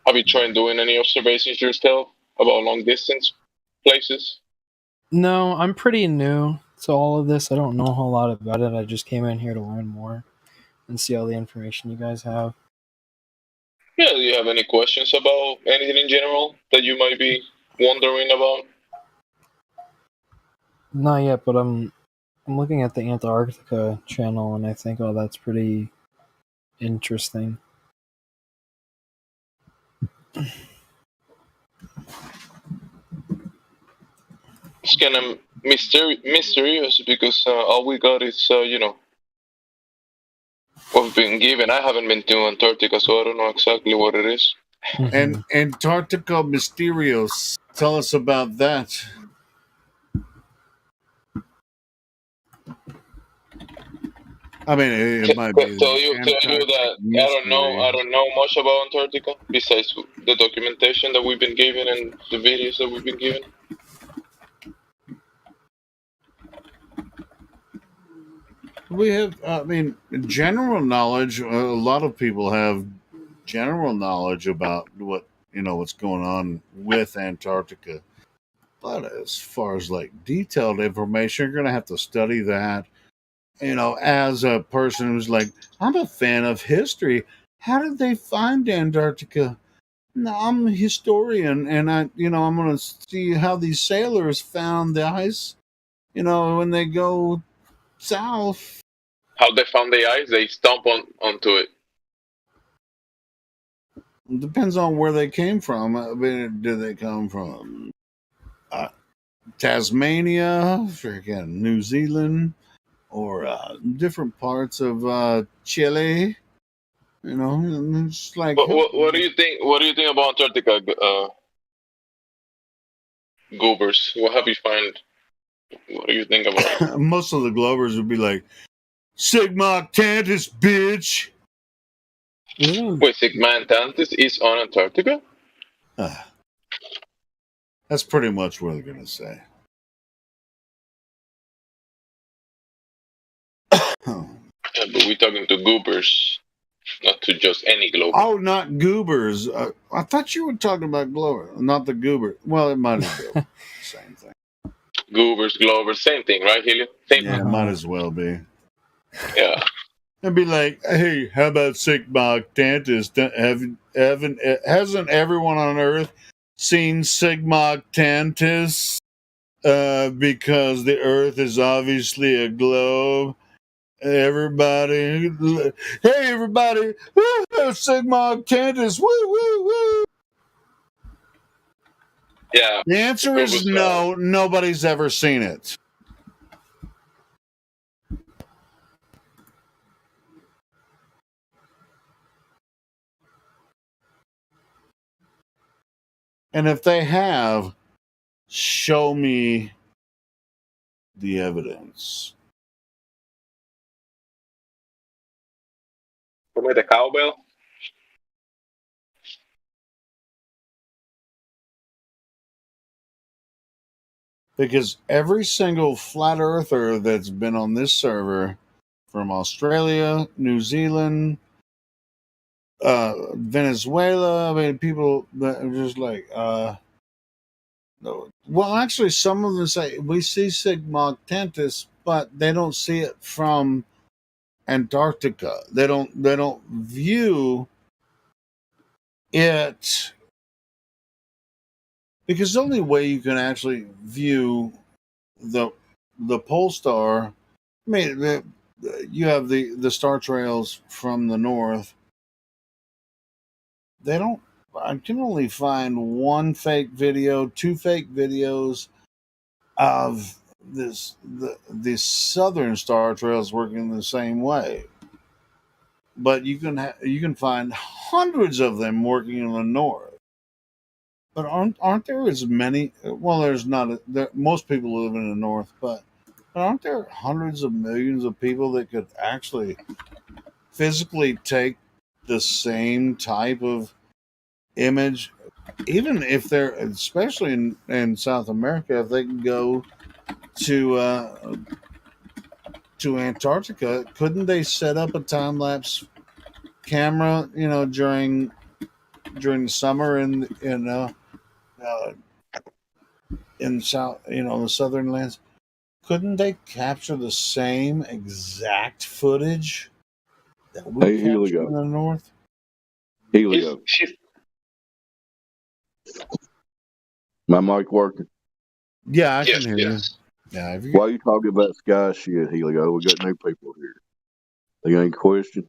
Have you tried doing any observations yourself about long distance places? No, I'm pretty new to all of this. I don't know a whole lot about it. I just came in here to learn more and see all the information you guys have. Yeah, do you have any questions about anything in general that you might be wondering about? Not yet, but I'm looking at the Antarctica channel and I think, oh, that's pretty interesting. It's kind of mysterious because all we got is, what we've been given. I haven't been to Antarctica, so I don't know exactly what it is. And Mhm. Antarctica Mysterios. Tell us about that. I mean, it might be Tell you Antarctic that mystery. I don't know much about Antarctica besides the documentation that we've been given and the videos that we've been given. We have, I mean, general knowledge. A lot of people have general knowledge about what's going on with Antarctica. But as far as like detailed information, you're going to have to study that. As a person who's like, I'm a fan of history. How did they find Antarctica? No, I'm a historian, and I'm going to see how these sailors found the ice. When they go south. How they found the ice? They stomp onto it. It depends on where they came from. I mean, did they come from Tasmania, freaking New Zealand, or different parts of Chile? It's like What do you think? What do you think about Antarctica, Goobers? What have you find? What do you think about it? most of the Glovers would be like, Sigma Tantus, bitch. Isn't Wait, Sigmantantis is on Antarctica? That's pretty much what they're going to say. Yeah, but we're talking to Goobers, not to just any Glober. Oh, not Goobers. I thought you were talking about Glover, not the Goober. Well, it might as well. Same thing. Goobers, Glovers, same thing, right, Helio? Same Yeah, it thing. might as well be. Yeah. And be like, hey, how about Sigma Tantus? Hasn't everyone on Earth seen Sigma Tantus? Because the Earth is obviously a globe. Everybody, hey, everybody, woo, Sigma Tantus, woo, woo, woo. Yeah. The answer is no. Nobody's ever seen it. And if they have, show me the evidence. Come the cowbell. Because every single flat earther that's been on this server from Australia, New Zealand, Venezuela, I mean, people that are just like, no. Well, actually, some of them say we see Sigma Tentus, but they don't see it from Antarctica. They don't view it because the only way you can actually view the pole star. I mean, you have the star trails from the north. They don't. I can only find one fake video, two fake videos of the southern star trails working the same way. But you can find hundreds of them working in the north. But aren't there as many? Well, there's not. Most people live in the north, but aren't there hundreds of millions of people that could actually physically take the same type of image, even if they're, especially in South America, if they can go to Antarctica, couldn't they set up a time lapse camera, during during the summer in south, the southern lands, couldn't they capture the same exact footage that we Hey, capture Helio. in the north? Helio. My mic working? Yeah, I Yes, can hear you. yes. Yeah, if you Why are you talking about sky shit, Helio? We got new people here. They got any questions?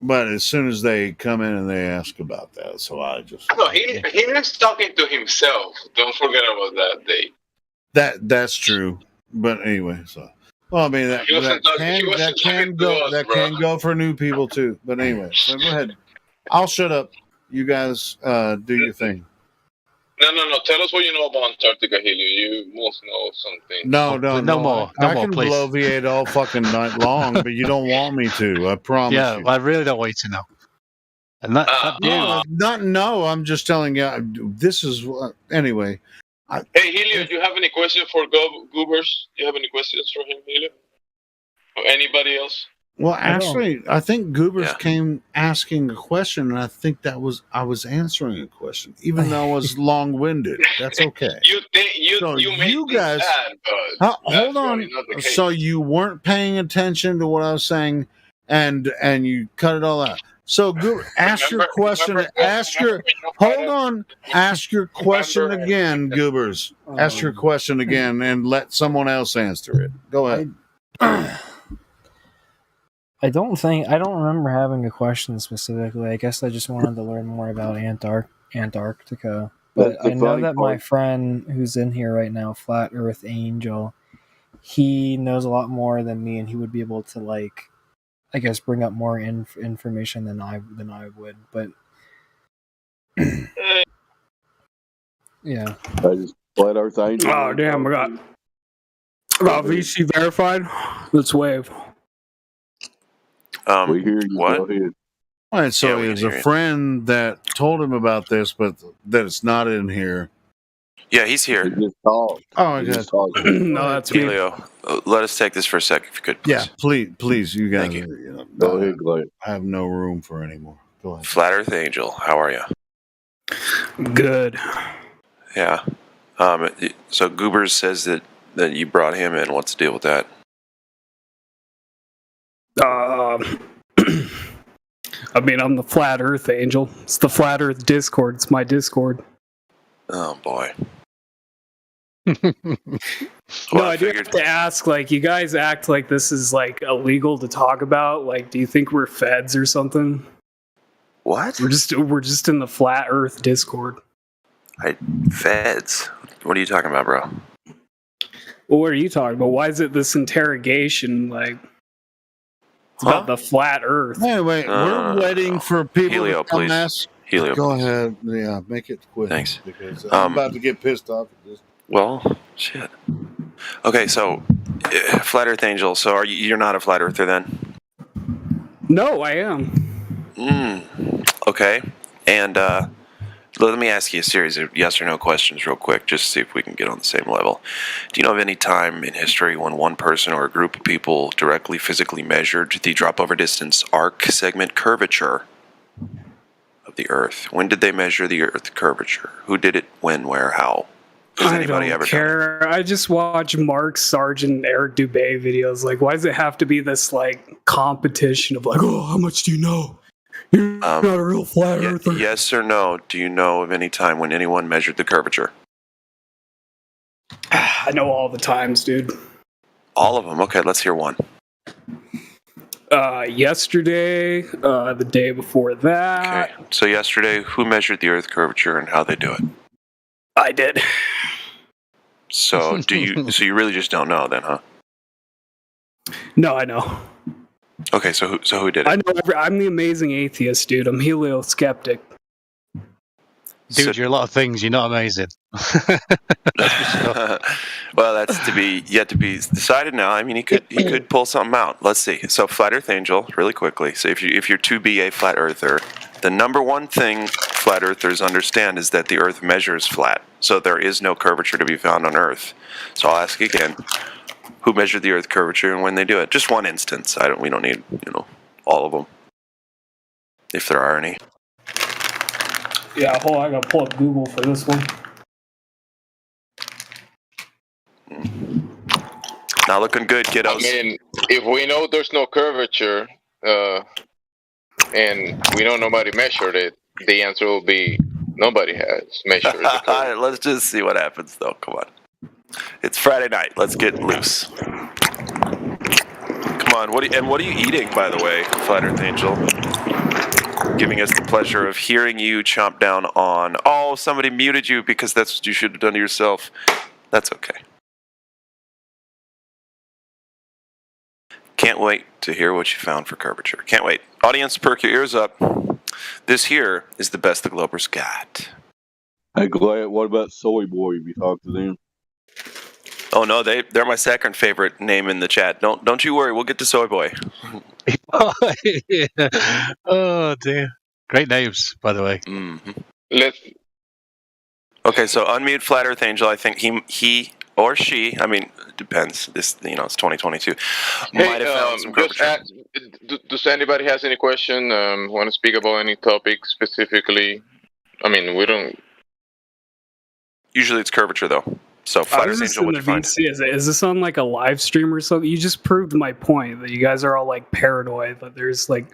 but as soon as they come in and they ask about that, so I just No, he is talking to himself. Don't forget about that day. that's true. But anyway, so well, I mean He wasn't talking to us, that bro. can go for new people too. But anyway, so go ahead. I'll shut up. You guys do your thing. No. Tell us what you know about Antarctica, Helio. You must know something. No, No I more, can please. bloviate all fucking night long, but you don't want me to. I promise Yeah, you. I really don't want you to know. And that dude, I'm just telling you. This is anyway. Hey, Helio, do you have any questions for Goobers? Do you have any questions for him, Helio? Or anybody else? Well, actually, I think Goobers Yeah. came asking a question, and I think I was answering a question, even though I was long-winded. That's okay. You think So you made you this guys- bad, but Hold that's on. really not the case. So you weren't paying attention to what I was saying, and you cut it all out. So ask your question. Hold on. Ask your question again, Goobers. Ask your question again, and let someone else answer it. Go ahead. I don't remember having a question specifically. I guess I just wanted to learn more about Antarctica. But That's the I know funny that my part. friend who's in here right now, Flat Earth Angel, he knows a lot more than me, and he would be able to I guess bring up more information than I would. But yeah, I just Flat Earth Angel. Oh, damn, I got VC verified. Let's wave. We hear you. What? Go ahead. All right, so Yeah, he we has can a hear you. friend that told him about this, but that it's not in here. Yeah, he's He here. just talked. Oh, He okay. just talked. No, that's me. Helio, let us take this for a second, if you could, please. Yeah, please, you guys. Thank you. Go ahead, Glenn. I have no room for anymore. Go ahead. Flat Earth Angel, how are you? Good. Yeah. So Goobers says that you brought him in. What's the deal with that? I mean, I'm the Flat Earth Angel. It's the Flat Earth Discord. It's my Discord. Oh boy. No, Well, I do have to ask, you guys act like this is, illegal to talk about. Do you think we're feds or something? What? We're just in the Flat Earth Discord. Feds? What are you talking about, bro? Well, what are you talking about? Why is it this interrogation? It's about the Flat Earth. Anyway, we're waiting for people Helio, to come please. ask. Helio, Go please. ahead. Yeah, make it quick. Thanks. Because I'm about to get pissed off at this. Well, shit. Okay, so Flat Earth Angel. So you're not a flat earther then? No, I am. Okay. And let me ask you a series of yes or no questions real quick, just to see if we can get on the same level. Do you know of any time in history when one person or a group of people directly physically measured the drop over distance arc segment curvature of the Earth? When did they measure the Earth curvature? Who did it? When? Where? How? Has anybody ever done care. I just watch Mark Sargent, Eric Dubé videos. Why does it have to be this competition of oh, how much do you know? You're not a real flat earther. Yes or no? Do you know of any time when anyone measured the curvature? I know all the times, dude. All of them. Okay, let's hear one. Yesterday, the day before that. Okay. So yesterday, who measured the Earth curvature and how they do it? I did. So So you really just don't know then, huh? No, I know. Okay, so who did it? I know. I'm the amazing atheist, dude. I'm helioskeptic. dude, you're a lot of things. You're not amazing. Well, that's yet to be decided now. I mean, he could pull something out. Let's see. So, Flat Earth Angel, really quickly. So, if you're to be a flat earther, the number one thing flat earthers understand is that the Earth measures flat. So there is no curvature to be found on Earth. So I'll ask again: who measured the Earth curvature and when they do it? Just one instance. We don't need all of them, if there are any. Yeah, hold on, I gotta pull up Google for this one. Not looking good, I kiddos. mean, if we know there's no curvature, and we know nobody measured it, the answer will be nobody has measured the curvature. Let's just see what happens, though. Come on. It's Friday night. Let's get loose. Come on. What are you eating, by the way, Flat Earth Angel? Giving us the pleasure of hearing you chomp down on. Oh, somebody muted you because that's what you should have done to yourself. That's okay. Can't wait to hear what you found for curvature. Can't wait. Audience, perk your ears up. This here is the best the Globers got. Hey, Glad, what about Soy Boy? Have you talked to them? Oh no, they're my second favorite name in the chat. Don't you worry, we'll get to Soy Boy. Oh dear. Great names, by the way. Mm-hmm. Let's Okay, so unmute Flat Earth Angel. I think he or she. I mean, it depends. This it's 2022. Might have found some just curvature. ask, does anybody has any question? Want to speak about any topic specifically? I mean, we don't. Usually it's curvature though. So Flat Earth Angel, what'd you find? Is this on like a live stream or something? You just proved my point that you guys are all like paranoid that there's like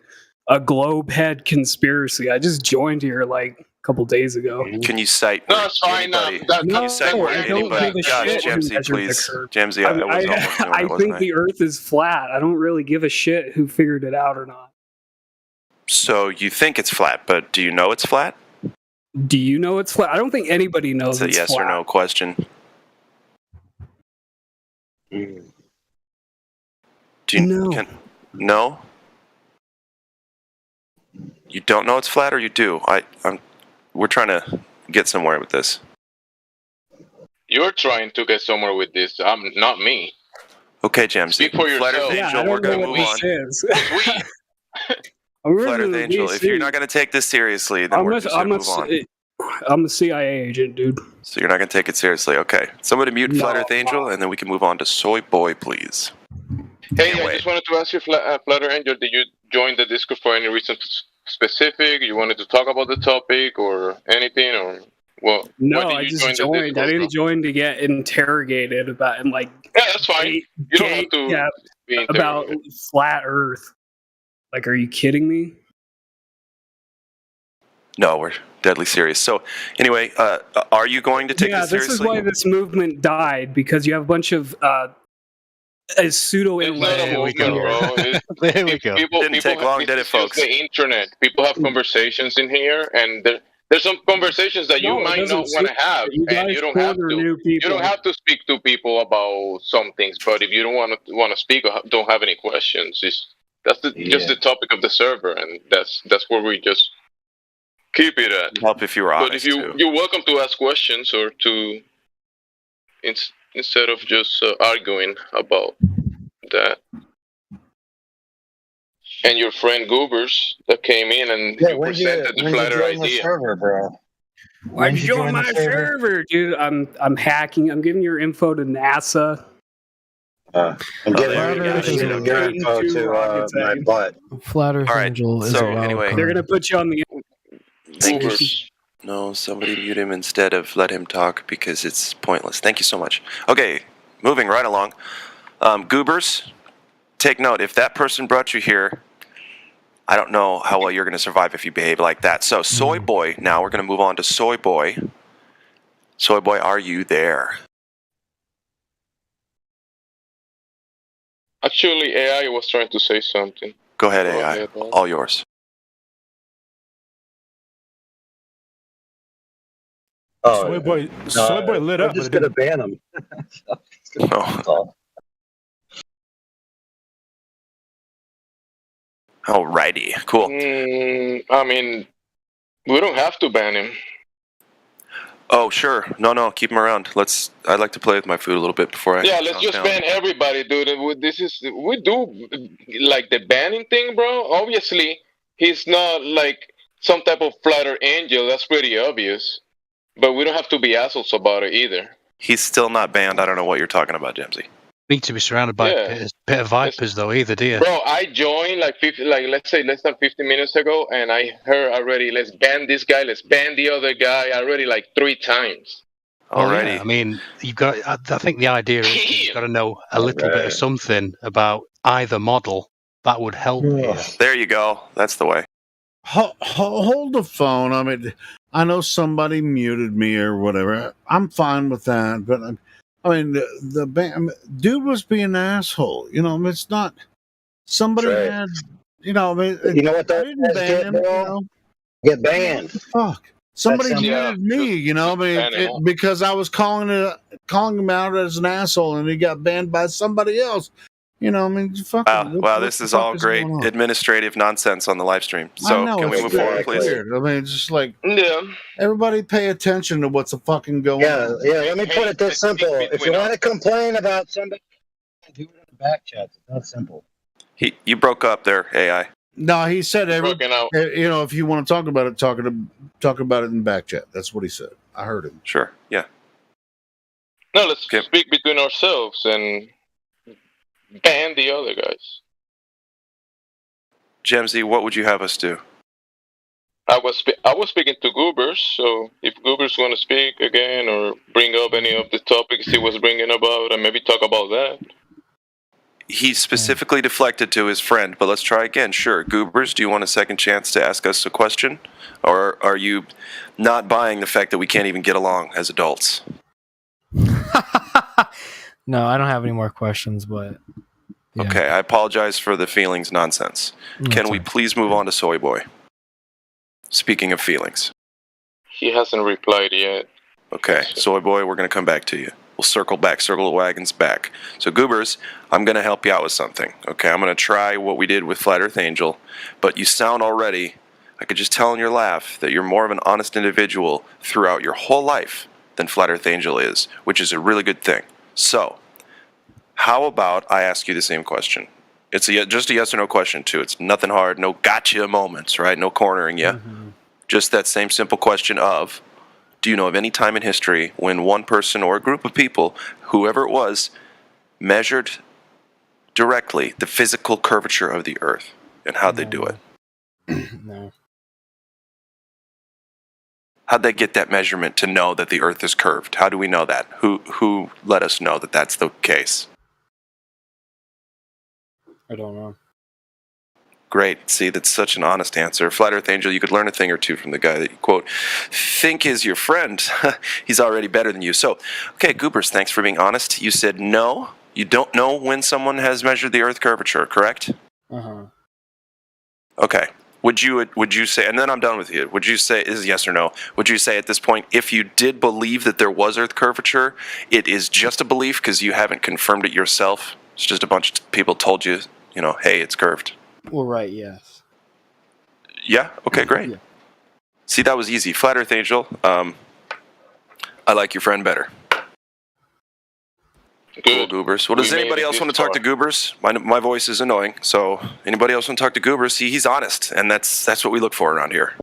a globe head conspiracy. I just joined here like a couple days ago. Can you cite No, it's fine. anybody? Can Can you cite where I don't anybody? give a Gosh, shit who Jamesy, measured the please. curve. Jamesy, I was almost doing I it, wasn't think I? the Earth is flat. I don't really give a shit who figured it out or not. So you think it's flat, but do you know it's flat? Do you know it's flat? I don't think anybody knows It's a it's yes flat. or no question. Do you No. No? You don't know it's flat, or you do? We're trying to get somewhere with this. You're trying to get somewhere with this. I'm not me. Okay, Jamesy. Speak for Flat Earth yourself. Yeah, Angel, I we're don't know gonna move what on. this is. Sweet. Flat Earth Angel, if you're not gonna take this seriously, then we're just gonna move on. I'm a CIA agent, dude. So you're not gonna take it seriously, okay? Somebody mute No, Flat Earth Angel, and then we can move on to Soy Boy, please. Hey, Can't I wait. just wanted to ask you, Flutter Angel, did you join the Discord for any reason specific? You wanted to talk about the topic or anything, or well? No, why did I you just join the joined. Discord, I didn't bro? join to get interrogated about and like. Yeah, that's fine. You don't have to Yeah, be about interrogated. flat Earth. Like, are you kidding me? No, we're deadly serious. So, anyway, are you going to take Yeah, this this seriously? is why this movement died, because you have a bunch of pseudo It's not a There we movement, go. bro. It's, There we go. people, Didn't take long, this did it, is just folks? the internet. People have conversations in here, and there's some conversations that No, you it might doesn't not want to have, You and guys you don't have corner to. new people. You don't have to speak to people about some things, but if you don't want to speak or don't have any questions, that's just the topic of the server, and that's where we just keep it at. Help if you were But honest, if too. you're welcome to ask questions or to instead of just arguing about that. And your friend Goobers that came in and you presented the flatter idea. server, bro? Why'd you join my server, dude? I'm hacking. I'm giving your info to NASA. I'm Oh, giving there we go. your info to my butt. Flat Earth All right, Angel is so a wild anyway- card. They're gonna put you on the. Thank you. Goobers. No, somebody mute him instead of let him talk because it's pointless. Thank you so much. Okay, moving right along. Goobers, take note. If that person brought you here, I don't know how well you're going to survive if you behave like that. So, Soy Boy, now we're going to move on to Soy Boy. Soy Boy, are you there? Actually, AI was trying to say something. Go ahead, Go AI. ahead, man. All yours. Oh, Soy boy lit I'm up. just but it gonna ban him. Oh. Alrighty, cool. I mean, we don't have to ban him. Oh, sure. No, keep him around. I'd like to play with my food a little bit before I. Yeah, let's calm just down. ban everybody, dude. And we do like the banning thing, bro. Obviously, he's not like some type of flatter angel. That's pretty obvious. But we don't have to be assholes about it either. He's still not banned. I don't know what you're talking about, Jamesy. Need to be surrounded by Yeah. a bit of vipers, though, either, do you? Bro, I joined like let's say less than 50 minutes ago, and I heard already, let's ban this guy, let's ban the other guy, already like 3 times. Well, Alrighty. yeah, I mean, you've got. I think the idea is that you've got to know a little bit of something about either model. That would help here. There you go. That's the way. Hold the phone. I mean, I know somebody muted me or whatever. I'm fine with that, but I mean, the dude was being an asshole. You know, it's not somebody That's right. had. You know, I mean, You know what I those didn't guys ban get, him. bro? You know, Get banned. fuck. Somebody That's muted me. You know, I mean, ban him off. because I was calling him out as an asshole, and he got banned by somebody else. You know, I mean, fucking. Wow, this is all great administrative nonsense on the live stream. So I know, can we it's move forward, exactly. please? weird. I mean, it's just like Yeah. everybody pay attention to what's fucking going on. Yeah. Let me put it this simple. If you want to complain about somebody, do it in the back chat. It's that simple. You broke up there, AI. No, he said Broken out. you know, if you want to talk about it, talk about it in back chat. That's what he said. I heard him. Sure. Yeah. No, let's Okay. speak between ourselves and ban the other guys. Gemsy, what would you have us do? I was speaking to Goobers, so if Goobers want to speak again or bring up any of the topics he was bringing about, and maybe talk about that. He specifically deflected to his friend, but let's try again. Sure. Goobers, do you want a second chance to ask us a question? Or are you not buying the fact that we can't even get along as adults? No, I don't have any more questions, but yeah. Okay, I apologize for the feelings nonsense. Can we fine. please move on to Soy Boy? Speaking of feelings. He hasn't replied yet. Okay, Soy Boy, we're going to come back to you. We'll circle the wagons back. So, Goobers, I'm going to help you out with something. Okay, I'm going to try what we did with Flat Earth Angel, but you sound already, I could just tell in your laugh, that you're more of an honest individual throughout your whole life than Flat Earth Angel is, which is a really good thing. So, how about I ask you the same question? It's just a yes or no question, too. It's nothing hard, no gotcha moments, right? No cornering you. Mm-hmm. Just that same simple question of, do you know of any time in history when one person or a group of people, whoever it was, measured directly the physical curvature of the Earth? And how'd they do it? No. How'd they get that measurement to know that the Earth is curved? How do we know that? Who let us know that that's the case? I don't know. Great. See, that's such an honest answer. Flat Earth Angel, you could learn a thing or two from the guy that you, quote, think is your friend. He's already better than you. So, okay, Goobers, thanks for being honest. You said no. You don't know when someone has measured the Earth curvature, correct? Uh-huh. Okay. Would you say, and then I'm done with you, would you say, is yes or no, would you say at this point, if you did believe that there was Earth curvature, it is just a belief because you haven't confirmed it yourself? It's just a bunch of people told you, hey, it's curved. Well, right, yes. Yeah? Okay, great. Yeah. See, that was easy. Flat Earth Angel, I like your friend better. Cool, Good. Goobers. Well, does We made anybody it else this want to talk to far. Goobers? My voice is annoying, so anybody else want to talk to Goobers? See, he's honest, and that's what we look for around here.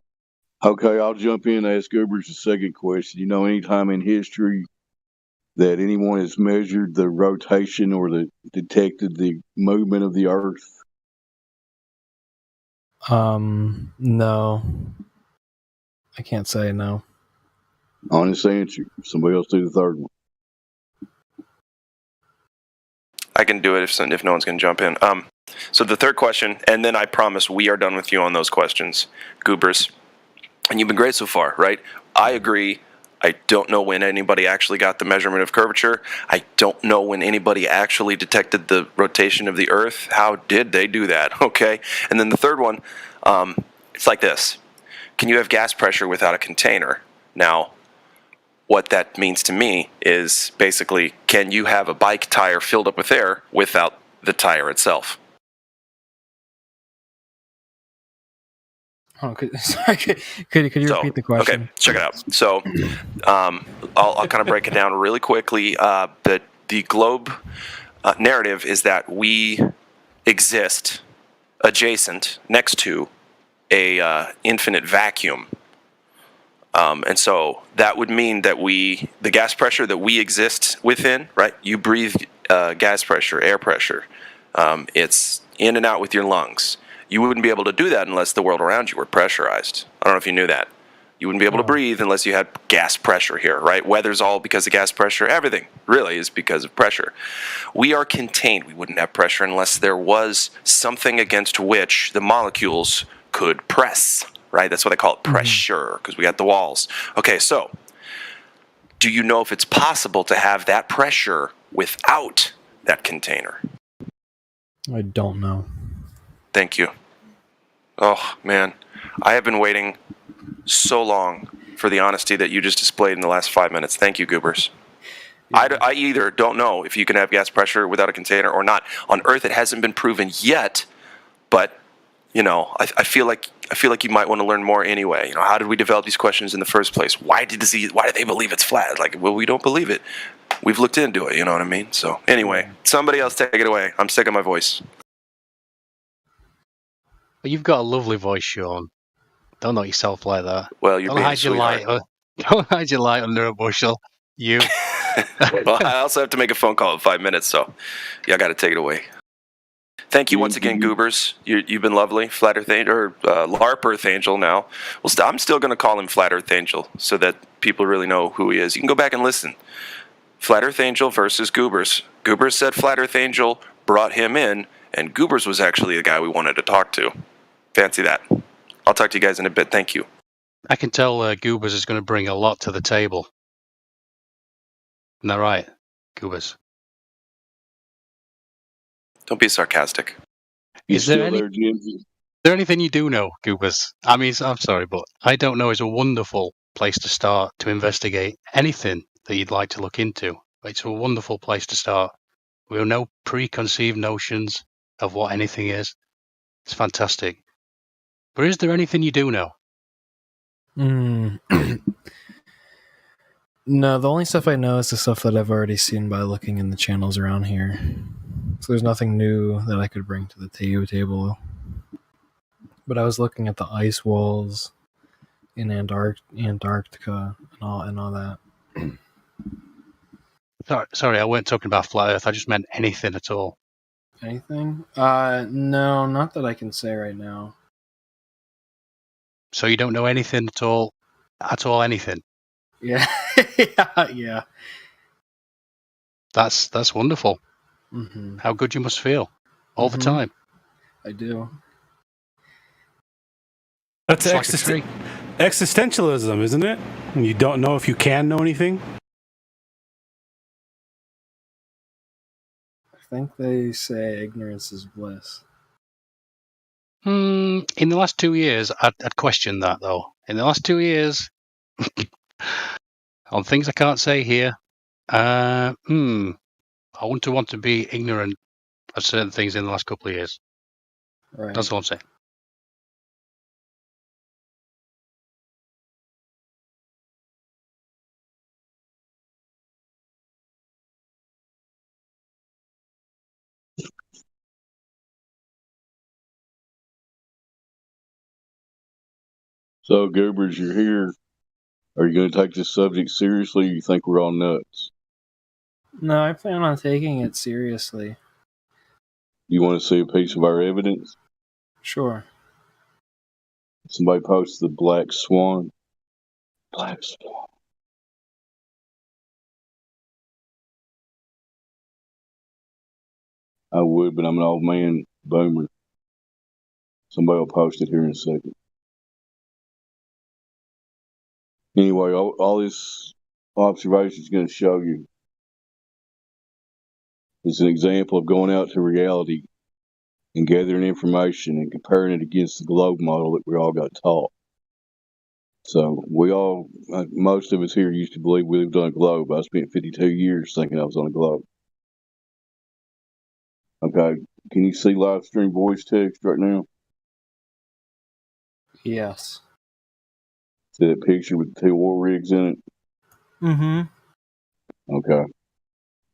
Okay, I'll jump in and ask Goobers the second question. You know, any time in history that anyone has measured the rotation or detected the movement of the Earth? No. I can't say no. Honest answer. Somebody else do the third one. I can do it if no one's going to jump in. So the third question, and then I promise we are done with you on those questions, Goobers. And you've been great so far, right? I agree. I don't know when anybody actually got the measurement of curvature. I don't know when anybody actually detected the rotation of the Earth. How did they do that? Okay. And then the third one, it's like this. Can you have gas pressure without a container? Now, what that means to me is basically, can you have a bike tire filled up with air without the tire itself? Oh, could you repeat the question? Okay, check it out. So, I'll kind of break it down really quickly. The globe narrative is that we exist adjacent, next to, a infinite vacuum. And so that would mean that the gas pressure that we exist within, right? You breathe gas pressure, air pressure. It's in and out with your lungs. You wouldn't be able to do that unless the world around you were pressurized. I don't know if you knew that. You wouldn't be able to breathe unless you had gas pressure here, right? Weather's all because of gas pressure. Everything really is because of pressure. We are contained. We wouldn't have pressure unless there was something against which the molecules could press, right? That's why they call it pressure, because we got the walls. Okay, so do you know if it's possible to have that pressure without that container? I don't know. Thank you. Oh, man. I have been waiting so long for the honesty that you just displayed in the last 5 minutes. Thank you, Goobers. Yeah. I either don't know if you can have gas pressure without a container or not. On Earth, it hasn't been proven yet, but, you know, I feel like you might want to learn more anyway. You know, how did we develop these questions in the first place? Why did they believe it's flat? Like, well, we don't believe it. We've looked into it, you know what I mean? So, anyway, somebody else take it away. I'm sick of my voice. Well, you've got a lovely voice, Sean. Don't knock yourself like that. Well, you're being a sweetheart. Don't hide your light under a bushel. You. Well, I also have to make a phone call in 5 minutes, so y'all got to take it away. Thank you once again, Goobers. You've been lovely. Flat Earth Angel, or LARP Earth Angel now. Well, I'm still going to call him Flat Earth Angel so that people really know who he is. You can go back and listen. Flat Earth Angel versus Goobers. Goobers said Flat Earth Angel brought him in, and Goobers was actually the guy we wanted to talk to. Fancy that. I'll talk to you guys in a bit. Thank you. I can tell Goobers is going to bring a lot to the table. Isn't that right, Goobers? Don't be sarcastic. Is there anything you do know, Goobers? I mean, I'm sorry, but I don't know is a wonderful place to start to investigate anything that you'd like to look into. It's a wonderful place to start. We have no preconceived notions of what anything is. It's fantastic. But is there anything you do know? No, the only stuff I know is the stuff that I've already seen by looking in the channels around here. So there's nothing new that I could bring to the table. But I was looking at the ice walls in Antarctica and all that. Sorry, I weren't talking about flat Earth. I just meant anything at all. Anything? No, not that I can say right now. So you don't know anything at all? At all, anything? Yeah. Yeah. That's wonderful. Mm-hmm. How good you must feel all the time. I do. That's existentialism, isn't it? When you don't know if you can know anything. I think they say ignorance is bliss. In the last 2 years, I'd question that, though. In the last 2 years, on things I can't say here, I wouldn't want to be ignorant of certain things in the last couple of years. Right. That's all I'm saying. So, Goobers, you're here. Are you going to take this subject seriously, or you think we're all nuts? No, I plan on taking it seriously. You want to see a piece of our evidence? Sure. Somebody posted the Black Swan. Black Swan. I would, but I'm an old man boomer. Somebody will post it here in a second. Anyway, all this observation is going to show you is an example of going out to reality and gathering information and comparing it against the globe model that we all got taught. So most of us here used to believe we lived on a globe. I spent 52 years thinking I was on a globe. Okay, can you see live stream voice text right now? Yes. See that picture with the 2 war rigs in it? Mm-hmm. Okay.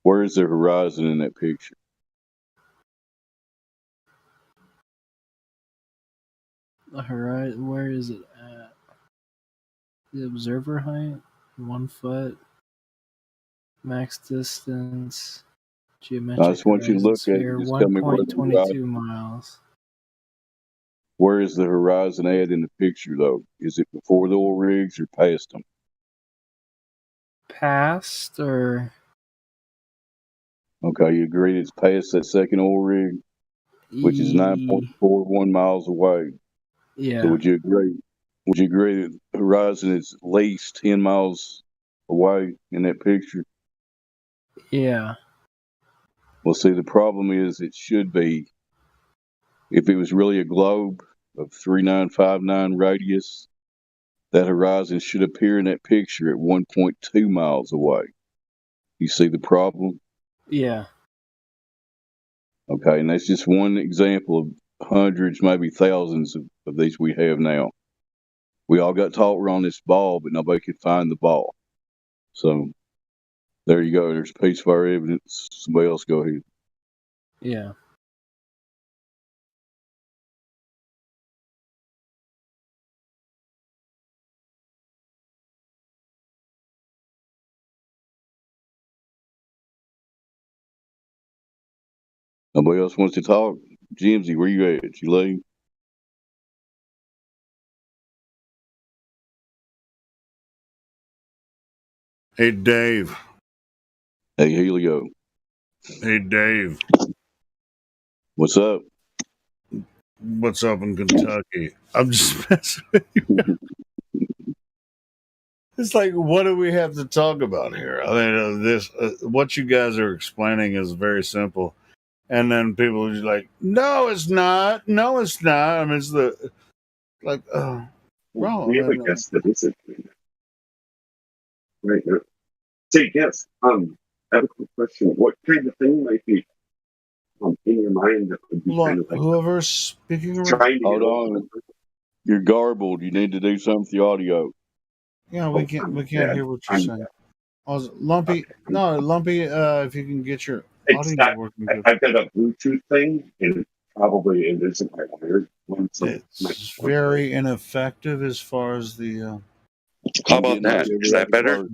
Where is the horizon in that picture? The horizon, where is it at? The observer height? 1 foot. Max distance. Geometric I just want you to horizon look at it sphere, and just tell me where the 1.22 miles. where is the horizon at in the picture, though? Is it before the oil rigs or past them? Past or Okay, you agree it's past that second oil rig, which is 9.41 miles away. Yeah. So would you agree? Would you agree that the horizon is at least 10 miles away in that picture? Yeah. Well, see, the problem is it should be, if it was really a globe of 3959 radius, that horizon should appear in that picture at 1.2 miles away. You see the problem? Yeah. Okay, and that's just one example of hundreds, maybe thousands of these we have now. We all got taught we're on this ball, but nobody could find the ball. So there you go. There's a piece of our evidence. Somebody else go ahead. Yeah. Nobody else wants to talk? Jimsy, where you at? You leave? Hey, Dave. Hey, Helio. Hey, Dave. What's up? What's up in Kentucky? I'm just messing with you. It's like, what do we have to talk about here? I mean, what you guys are explaining is very simple. And then people are just like, no, it's not. No, it's not. I mean, it's like, wrong. We have a guest that isn't right now. Say, yes. I have a quick question. What kind of thing might be in your mind that would be kind of like whoever's speaking, trying to Hold on. You're garbled. You need to do something with the audio. Yeah, we can't hear what you're saying. Lumpy, no, Lumpy. If you can get your audio working good. I've got a Bluetooth thing, and probably it isn't my wired one. So it's very ineffective as far as the. How about that? Is that better?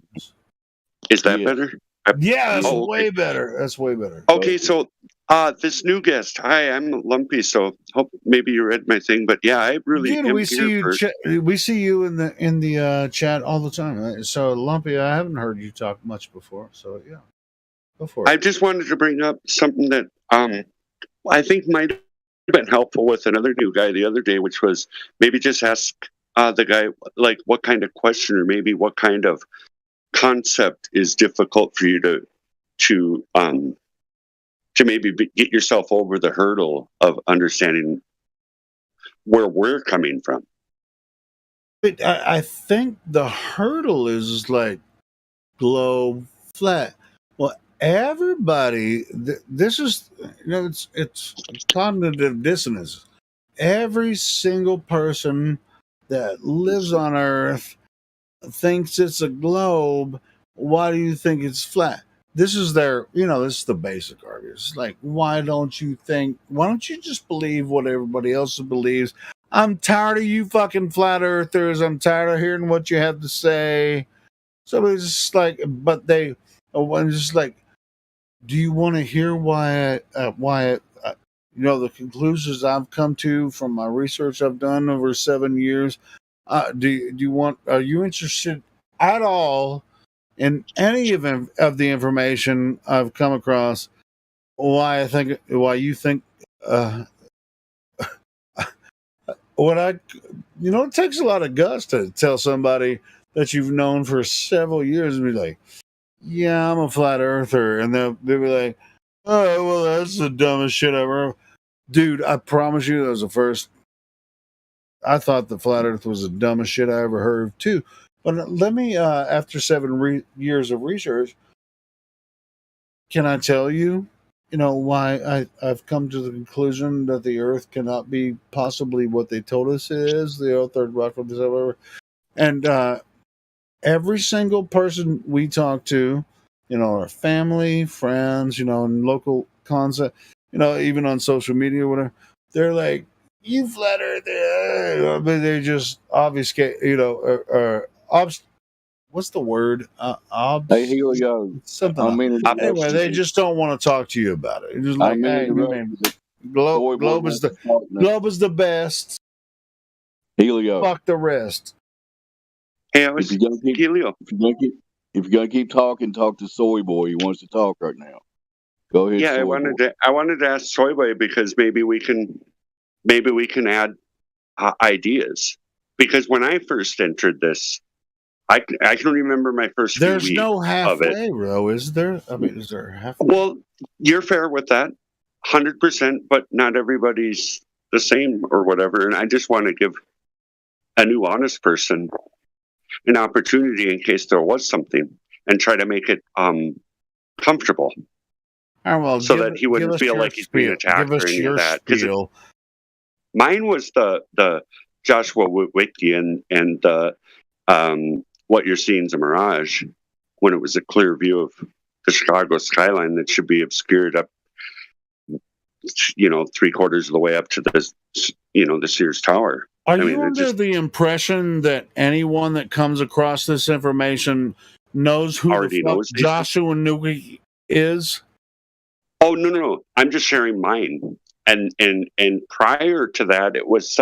Is that better? Yeah, that's way better. That's way better. Okay, so this new guest. Hi, I'm Lumpy. So hope maybe you read my thing, but yeah, I really Dude, am we see you. We see you in the chat all the time. So Lumpy, I haven't heard you talk much before. So yeah, go for it. I just wanted to bring up something that I think might have been helpful with another new guy the other day, which was maybe just ask the guy like what kind of question or maybe what kind of concept is difficult for you to maybe get yourself over the hurdle of understanding where we're coming from. But I think the hurdle is like globe flat. Well, everybody, this is, it's cognitive dissonance. Every single person that lives on Earth thinks it's a globe. Why do you think it's flat? This is this is the basic argument. It's like, why don't you just believe what everybody else believes? I'm tired of you fucking flat earthers. I'm tired of hearing what you have to say. So it's just like, but it's just like, do you want to hear why the conclusions I've come to from my research I've done over 7 years? Are you interested at all in any of the information I've come across? Why you think it takes a lot of guts to tell somebody that you've known for several years and be like, yeah, I'm a flat earther, and they'll be like, oh, well, that's the dumbest shit ever. Dude, I promise you that was the first. I thought the flat earth was the dumbest shit I ever heard of too. But let me, after 7 years of research, can I tell you, why I've come to the conclusion that the Earth cannot be possibly what they told us it is, the third rock from the whatever. And every single person we talk to, our family, friends, and local concept, even on social media, whatever, they're like, you flat earth, but they just obfuscate, what's the word? Hey, Helio. Something. Anyway, they just don't want to talk to you about it. It's just like, hey, man, Globe is the best. Helio. Fuck the rest. Hey, I was Helio. If you're gonna keep talking, talk to Soy Boy. He wants to talk right now. Go ahead. Yeah, Soy I wanted to ask Soy Boy because maybe we can add ideas. Because when I first entered this, I can remember my first. There's few no weeks halfway, of it. bro. Is there? I mean, is there halfway? Well, you're fair with that, 100%. But not everybody's the same or whatever. And I just want to give a new honest person an opportunity in case there was something, and try to make it comfortable. Well, so that he wouldn't feel like he's being attacked or any of that. Mine was the Joshua Wiki and the what you're seeing is a mirage, when it was a clear view of the Chicago skyline that should be obscured up, 3/4 of the way up to the Sears Tower. Are you under the impression that anyone that comes across this information knows who the fuck Joshua Wiki is? Oh, no. I'm just sharing mine. And prior to that, it was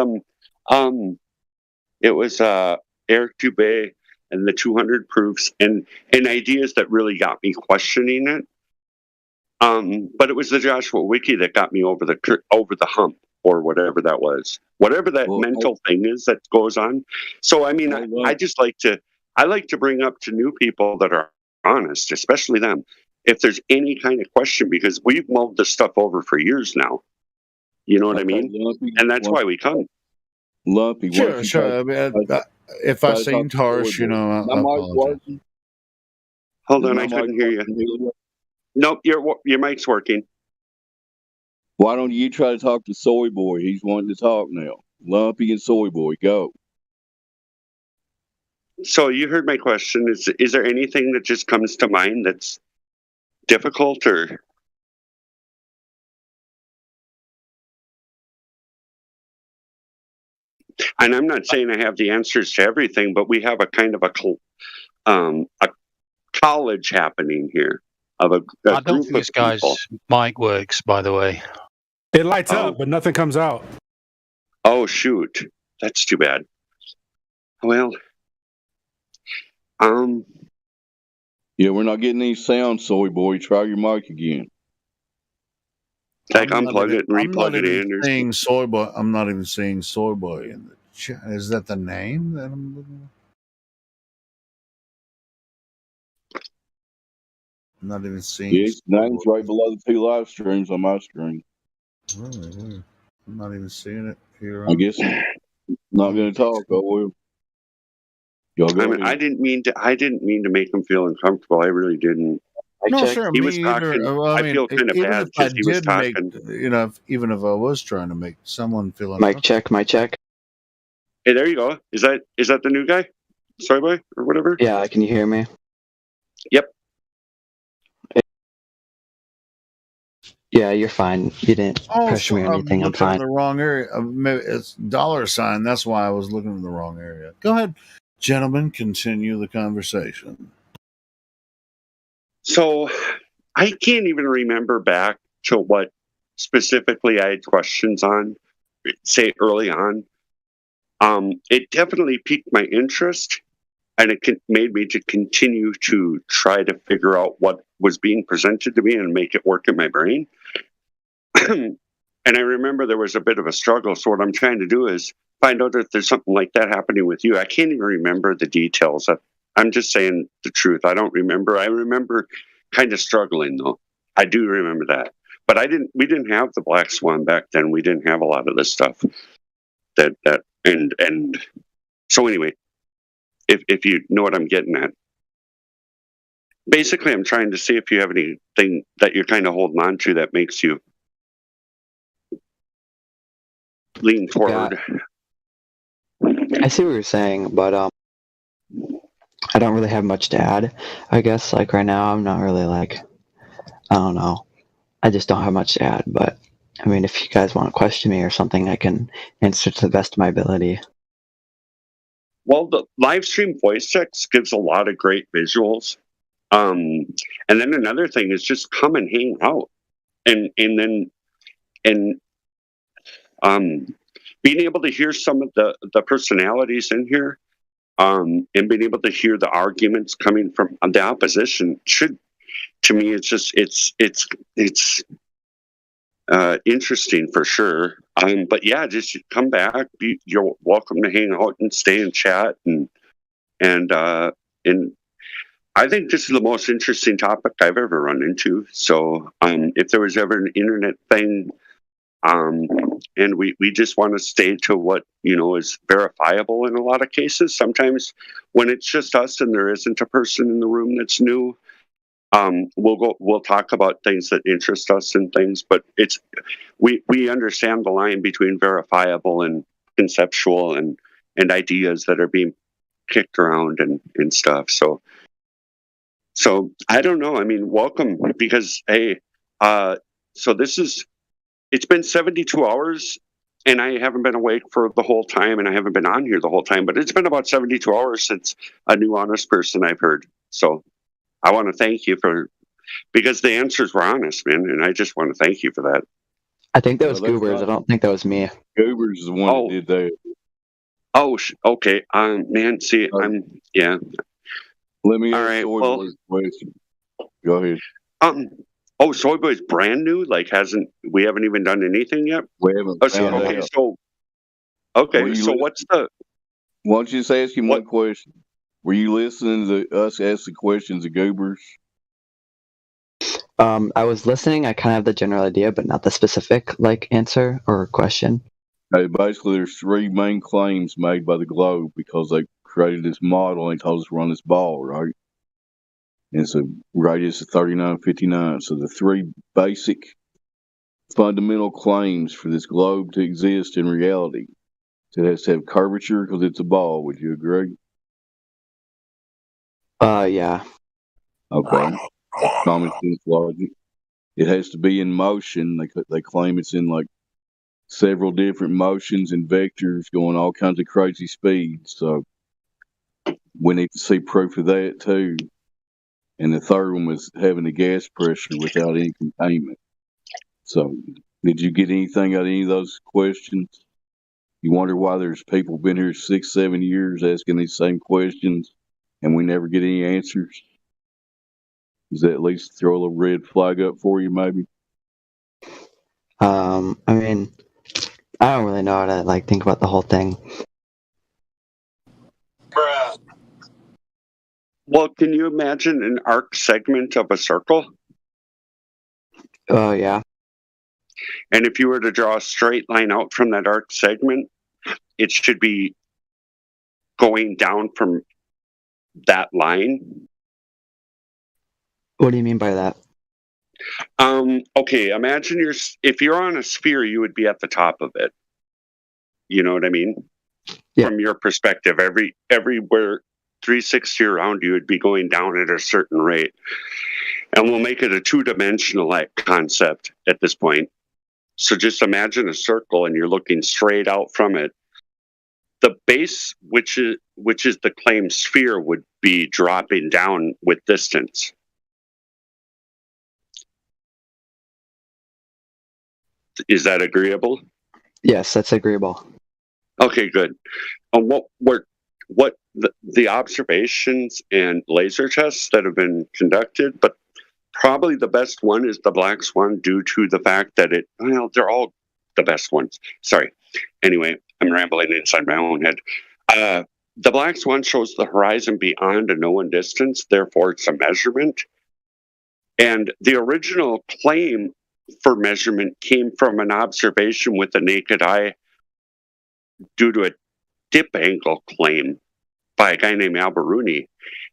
Eric Dubé and the 200 proofs and ideas that really got me questioning it. But it was the Joshua Wiki that got me over the hump, or whatever that was, whatever that mental thing is that goes on. So, I mean, I just like to bring up to new people that are honest, especially them, if there's any kind of question, because we've mulled this stuff over for years now. You know what I mean? Lumpy, and that's why we come. Lumpy. Sure. I mean, if I seen Tarsh, Hold on, I couldn't hear you. Nope, your mic's working. Why don't you try to talk to Soy Boy? He's wanting to talk now. Lumpy and Soy Boy, go. So you heard my question. Is there anything that just comes to mind that's difficult, or? And I'm not saying I have the answers to everything, but we have a kind of a college happening here of a I don't think this guy's mic works, by the way. It lights up, but nothing comes out. Oh, shoot. That's too bad. Well, yeah, we're not getting any sound, Soy Boy. Try your mic again. Like unplug it and replug it in. Seeing Soy Boy. I'm not even seeing Soy Boy in the chat. Is that the name that I'm looking at? I'm not even seeing. Yeah, his name's right below the 2 live streams on my screen. Really? I'm not even seeing it here. I guess I'm not going to talk. I will. I didn't mean to make him feel uncomfortable. I really didn't. No, sure. He was talking. I feel kind of bad because he was talking. Even if I was trying to make someone feel uncomfortable. Mic check. Hey, there you go. Is that the new guy? Soy Boy or whatever? Yeah, can you hear me? Yep. Yeah, you're fine. You didn't pressure me or anything. I'm fine. In the wrong area. It's $. That's why I was looking in the wrong area. Go ahead, gentlemen. Continue the conversation. So, I can't even remember back to what specifically I had questions on. Say early on. It definitely piqued my interest, and it made me to continue to try to figure out what was being presented to me and make it work in my brain. And I remember there was a bit of a struggle. So what I'm trying to do is find out if there's something like that happening with you. I can't even remember the details. I'm just saying the truth. I don't remember. I remember kind of struggling, though. I do remember that. But we didn't have the Black Swan back then. We didn't have a lot of this stuff. And so anyway, if you know what I'm getting at. Basically, I'm trying to see if you have anything that you're kind of holding on to that makes you lean forward. I see what you're saying, but I don't really have much to add. I guess like right now, I'm not really I don't know. I just don't have much to add. But I mean, if you guys want to question me or something, I can answer to the best of my ability. Well, the live stream voice text gives a lot of great visuals. And then another thing is just come and hang out, and being able to hear some of the personalities in here, and being able to hear the arguments coming from the opposition should, to me, it's just it's interesting for sure. But yeah, just come back. You're welcome to hang out and stay and chat, and I think this is the most interesting topic I've ever run into. So if there was ever an internet thing, and we just want to stay to what is verifiable in a lot of cases. Sometimes when it's just us and there isn't a person in the room that's new, we'll talk about things that interest us and things, but we understand the line between verifiable and conceptual and ideas that are being kicked around and stuff. So I don't know. I mean, welcome, because hey, so it's been 72 hours and I haven't been awake for the whole time, and I haven't been on here the whole time, but it's been about 72 hours since a new honest person I've heard. So I want to thank you because the answers were honest, man, and I just want to thank you for that. I think that was Goobers. I don't think that was me. Goobers is the one that did that. Oh, okay. Man, see, yeah. Let me ask Soyboy's question. Go ahead. Soyboy's brand new. Like, we haven't even done anything yet. We haven't. What's the? Why don't you just ask him one question? Were you listening to us ask the questions of Goobers? I was listening. I kind of have the general idea, but not the specific answer or question. Basically, there's three main claims made by the Globe because they created this model and they told us to run this ball, right? And it's a radius of 3959. So the three basic fundamental claims for this globe to exist in reality. So it has to have curvature because it's a ball. Would you agree? Yeah. Okay. Common sense logic. It has to be in motion. They claim it's in several different motions and vectors going all kinds of crazy speeds. So we need to see proof of that too. And the third one was having a gas pressure without any containment. So did you get anything out of any of those questions? You wonder why there's people been here 6-7 years asking these same questions and we never get any answers? Does that at least throw a little red flag up for you, maybe? I mean, I don't really know how to think about the whole thing. Well, can you imagine an arc segment of a circle? Yeah. And if you were to draw a straight line out from that arc segment, it should be going down from that line. What do you mean by that? Okay, imagine if you're on a sphere, you would be at the top of it. You know what I mean? Yeah. From your perspective, everywhere 360 around you would be going down at a certain rate. And we'll make it a two-dimensional concept at this point. So just imagine a circle and you're looking straight out from it. The base, which is the claimed sphere, would be dropping down with distance. Is that agreeable? Yes, that's agreeable. Okay, good. What the observations and laser tests that have been conducted, but probably the best one is the Black Swan due to the fact that they're all the best ones. Sorry. Anyway, I'm rambling inside my own head. The Black Swan shows the horizon beyond a known distance, therefore it's a measurement. And the original claim for measurement came from an observation with the naked eye due to a dip angle claim by a guy named Alberuni.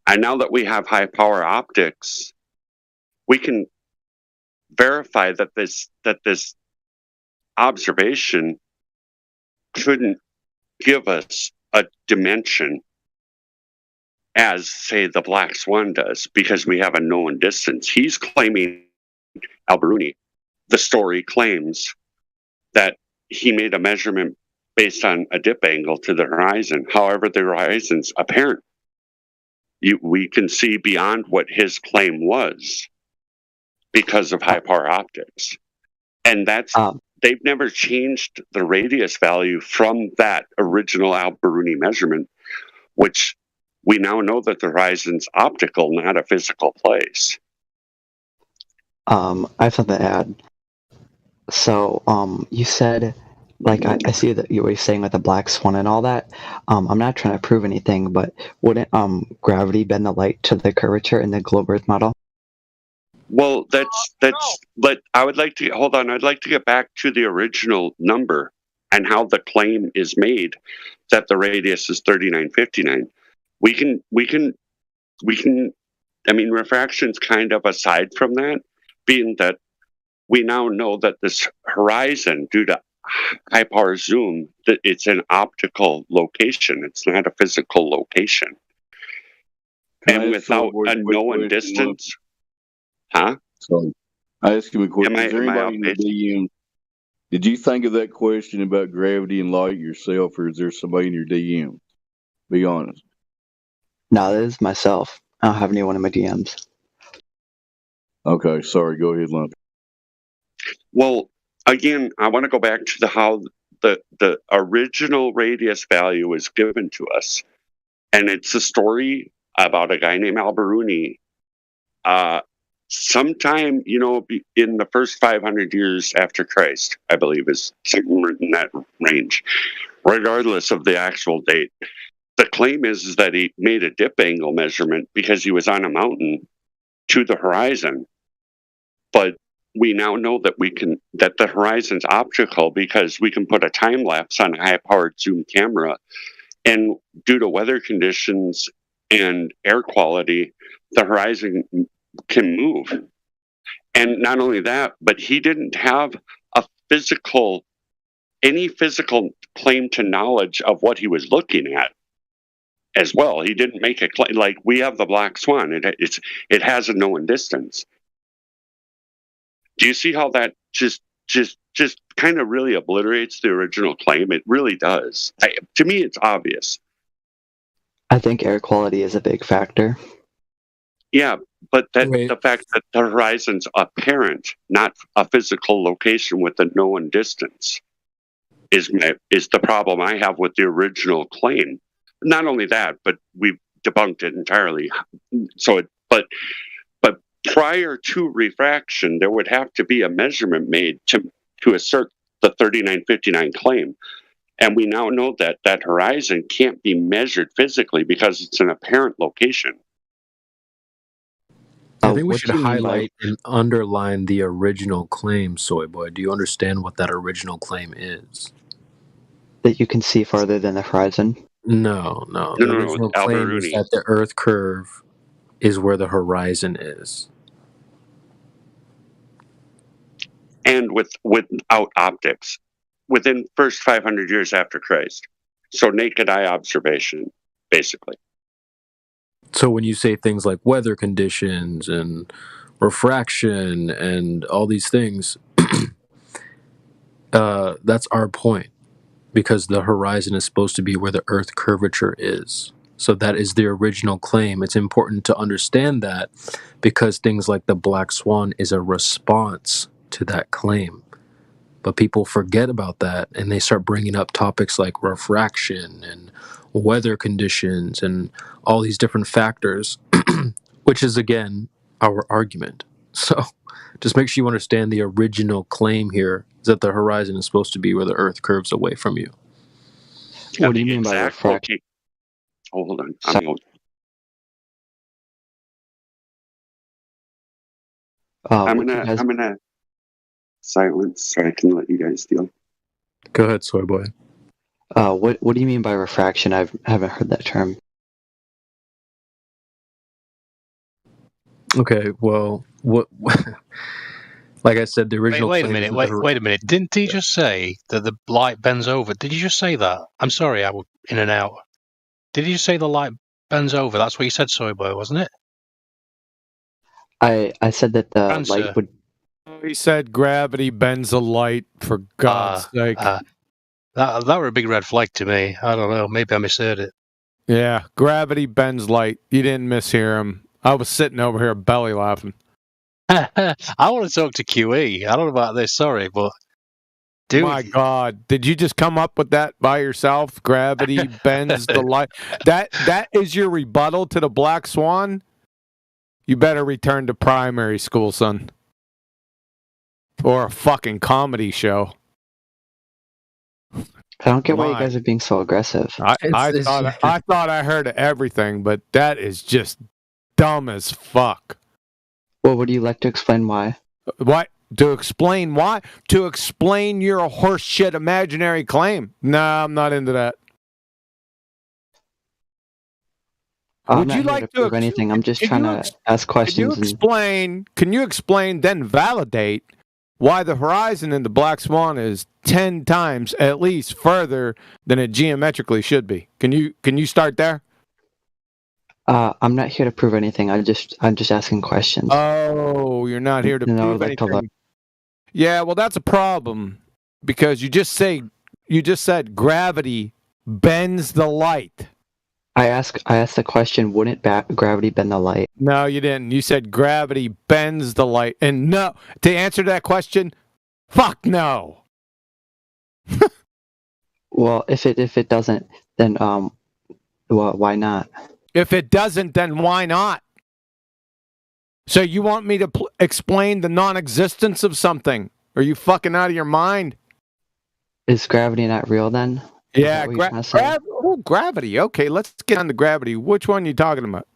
And now that we have high power optics, we can verify that this observation couldn't give us a dimension as, say, the Black Swan does, because we have a known distance. He's claiming, Alberuni, the story claims that he made a measurement based on a dip angle to the horizon. However, the horizon's apparent. We can see beyond what his claim was because of high power optics. And that's they've never changed the radius value from that original Al-Biruni measurement, which we now know that the horizon's optical, not a physical place. I have something to add. So, you said, like, I see that you were saying with the black swan and all that. I'm not trying to prove anything, but wouldn't gravity bend the light to the curvature in the globe Earth model? Well, but I would like to hold on. I'd like to get back to the original number and how the claim is made that the radius is 3959. We can. I mean, refraction's kind of aside from that, being that we now know that this horizon, due to high power zoom, that it's an optical location. It's not a physical location. And without a known distance, huh? So I ask him a question. Is there anybody in the DM? Did you think of that question about gravity and light yourself, or is there somebody in your DM? Be honest. No, that is myself. I don't have anyone in my DMs. Okay, sorry. Go ahead, Lumpy. Well, again, I want to go back to how the original radius value was given to us, and it's a story about a guy named Al-Biruni. Sometime, in the first 500 years after Christ, I believe, is something in that range, regardless of the actual date. The claim is that he made a dip angle measurement because he was on a mountain to the horizon. But we now know that that the horizon's optical because we can put a time lapse on a high powered zoom camera. And due to weather conditions and air quality, the horizon can move. And not only that, but he didn't have any physical claim to knowledge of what he was looking at as well. He didn't make a claim like we have the black swan. It has a known distance. Do you see how that just kind of really obliterates the original claim? It really does. To me, it's obvious. I think air quality is a big factor. Yeah, but the fact that the horizon's apparent, not a physical location with a known distance, is the problem I have with the original claim. Not only that, but we've debunked it entirely. But prior to refraction, there would have to be a measurement made to assert the 3959 claim. And we now know that that horizon can't be measured physically because it's an apparent location. I think we should highlight and underline the original claim, Soy Boy. Do you understand what that original claim is? That you can see farther than the horizon? No. The original claim is that the Earth curve is where the horizon is. And without optics, within first 500 years after Christ. So naked eye observation, basically. So when you say things like weather conditions and refraction and all these things, that's our point. Because the horizon is supposed to be where the Earth curvature is. So that is the original claim. It's important to understand that because things like the black swan is a response to that claim. But people forget about that and they start bringing up topics like refraction and weather conditions and all these different factors, which is, again, our argument. So just make sure you understand the original claim here is that the horizon is supposed to be where the Earth curves away from you. What do you mean by refraction? Oh, hold on. I'm gonna silence so I can let you guys deal. Go ahead, Soy Boy. What do you mean by refraction? I haven't heard that term. Okay, well, what? Like I said, the original. Wait a minute. Didn't he just say that the light bends over? Did you just say that? I'm sorry, I was in and out. Did you say the light bends over? That's what you said, Soy Boy, wasn't it? I said that the light would. He said gravity bends the light, for God's sake. That were a big red flag to me. I don't know. Maybe I misheard it. Yeah, gravity bends light. You didn't mishear him. I was sitting over here belly laughing. I want to talk to QE. I don't know about this. Sorry, but dude, my God, did you just come up with that by yourself? Gravity bends the light. That is your rebuttal to the Black Swan? You better return to primary school, son. Or a fucking comedy show. I don't get why you guys are being so aggressive. I thought I heard everything, but that is just dumb as fuck. Well, would you like to explain why? What? To explain why? To explain your horseshit imaginary claim? Nah, I'm not into that. I'm not here to prove anything. I'm just trying to ask questions. Can you explain, then validate why the horizon in the Black Swan is 10 times at least further than it geometrically should be? Can you start there? I'm not here to prove anything. I'm just asking questions. Oh, you're not here to prove anything. Yeah, well, that's a problem because you just said gravity bends the light. I asked the question, wouldn't gravity bend the light? No, you didn't. You said gravity bends the light. And no, to answer that question, fuck no. Well, if it doesn't, then well, why not? If it doesn't, then why not? So you want me to explain the non-existence of something? Are you fucking out of your mind? Is gravity not real then? Yeah, gravity. Okay, let's get on to gravity. Which one are you talking about?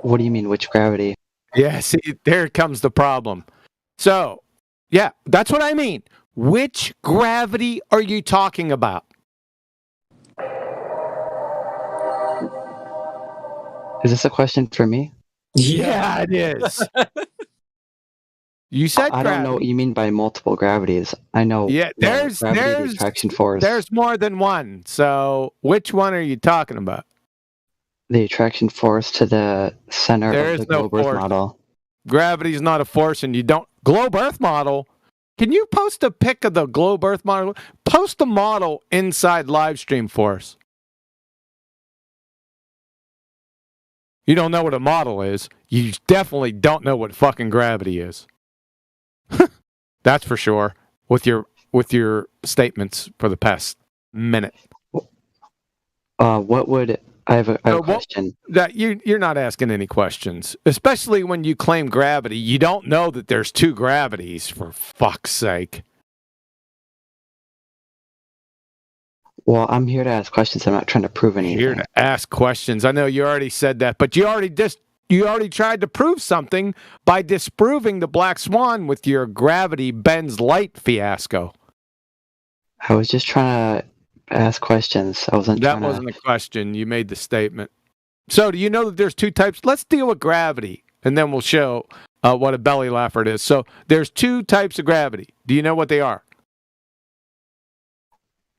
What do you mean, which gravity? Yeah, see, there comes the problem. So, yeah, that's what I mean. Which gravity are you talking about? Is this a question for me? Yeah, it is. You said I don't know what you mean by multiple gravities. I know. Yeah, there's the attraction force. There's more than one. So which one are you talking about? The attraction force to the center of the globe Earth model. Gravity is not a force, and you don't globe Earth model. Can you post a pic of the globe Earth model? Post the model inside Livestream for us. You don't know what a model is. You definitely don't know what fucking gravity is. That's for sure. With your statements for the past minute. What would I have a question? That you're not asking any questions, especially when you claim gravity. You don't know that there's two gravities. For fuck's sake. Well, I'm here to ask questions. I'm not trying to prove anything. Here to ask questions. I know you already said that, but you already tried to prove something by disproving the Black Swan with your gravity bends light fiasco. I was just trying to ask questions. That wasn't a question. You made the statement. So do you know that there's two types? Let's deal with gravity, and then we'll show what a belly laugher is. So there's two types of gravity. Do you know what they are?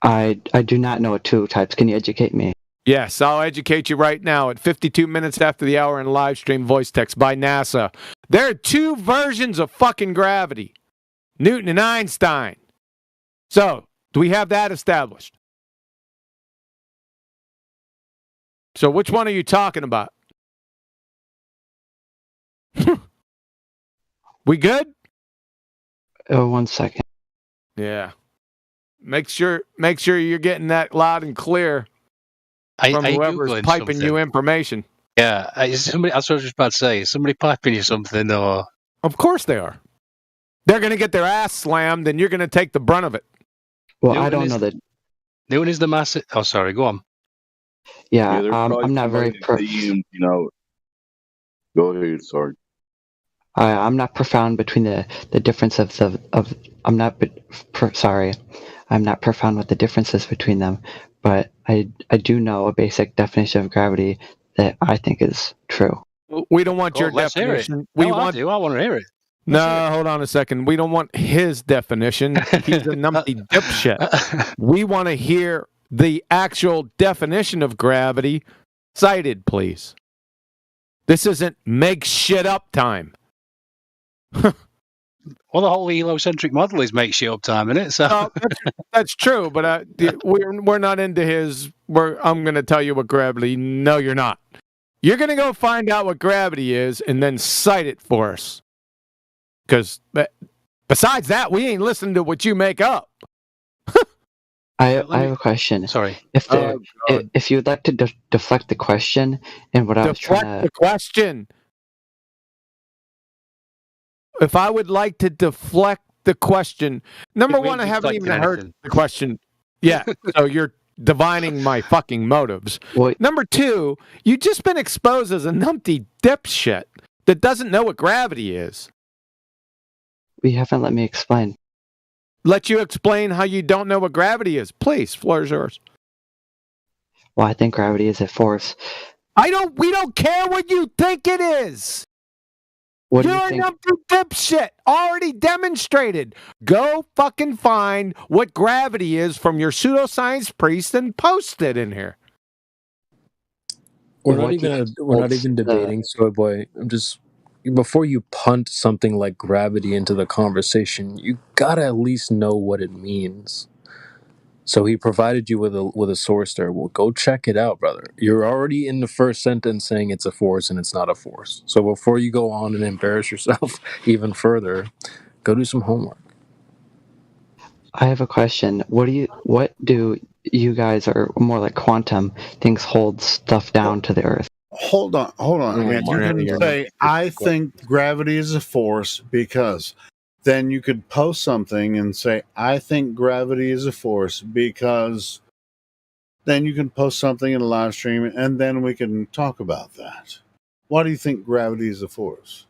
I do not know two types. Can you educate me? Yes, I'll educate you right now at 52 minutes after the hour in live stream voice text by NASA. There are two versions of fucking gravity, Newton and Einstein. So, do we have that established? So, which one are you talking about? We good? 1 second. Yeah. Make sure you're getting that loud and clear. From whoever's piping you information. Yeah, is somebody? That's what I was just about to say. Is somebody piping you something, or? Of course they are. They're going to get their ass slammed, and you're going to take the brunt of it. Well, Newton I don't know that. Newton is the massive. Oh, sorry. Go on. Yeah, I'm not very. Go ahead. Sorry. I'm not profound between the difference of I'm not sorry. I'm not profound with the differences between them, but I do know a basic definition of gravity that I think is true. We don't want your definition. I want to hear it. No, hold on a second. We don't want his definition. He's a numpty dipshit. We want to hear the actual definition of gravity cited, please. This isn't make shit up time. Well, the whole heliocentric model is make shit up time, isn't it? So That's true, but we're not into his. I'm going to tell you what gravity. No, you're not. You're going to go find out what gravity is and then cite it for us. Because besides that, we ain't listening to what you make up. I have a question. Sorry. If you would like to deflect the question and what I was trying to... Deflect the question. If I would like to deflect the question, number one, I haven't even heard the question yet, so you're divining my fucking motives. What? Number two, you've just been exposed as a numpty dipshit that doesn't know what gravity is. You haven't let me explain. Let you explain how you don't know what gravity is. Please, floor is yours. Well, I think gravity is a force. We don't care what you think it is. What do You're you a think? numpty dipshit. Already demonstrated. Go fucking find what gravity is from your pseudoscience priest and post it in here. We're not even debating, Soy Boy. I'm just, before you punt something like gravity into the conversation, you gotta at least know what it means. So he provided you with a source there. Well, go check it out, brother. You're already in the first sentence saying it's a force and it's not a force. So before you go on and embarrass yourself even further, go do some homework. I have a question. What do you guys, are more like quantum, thinks hold stuff down to the Earth? Hold on. Man, you can say, I think gravity is a force because... Then you could post something and say, I think gravity is a force because then you can post something in a live stream and then we can talk about that. Why do you think gravity is a force?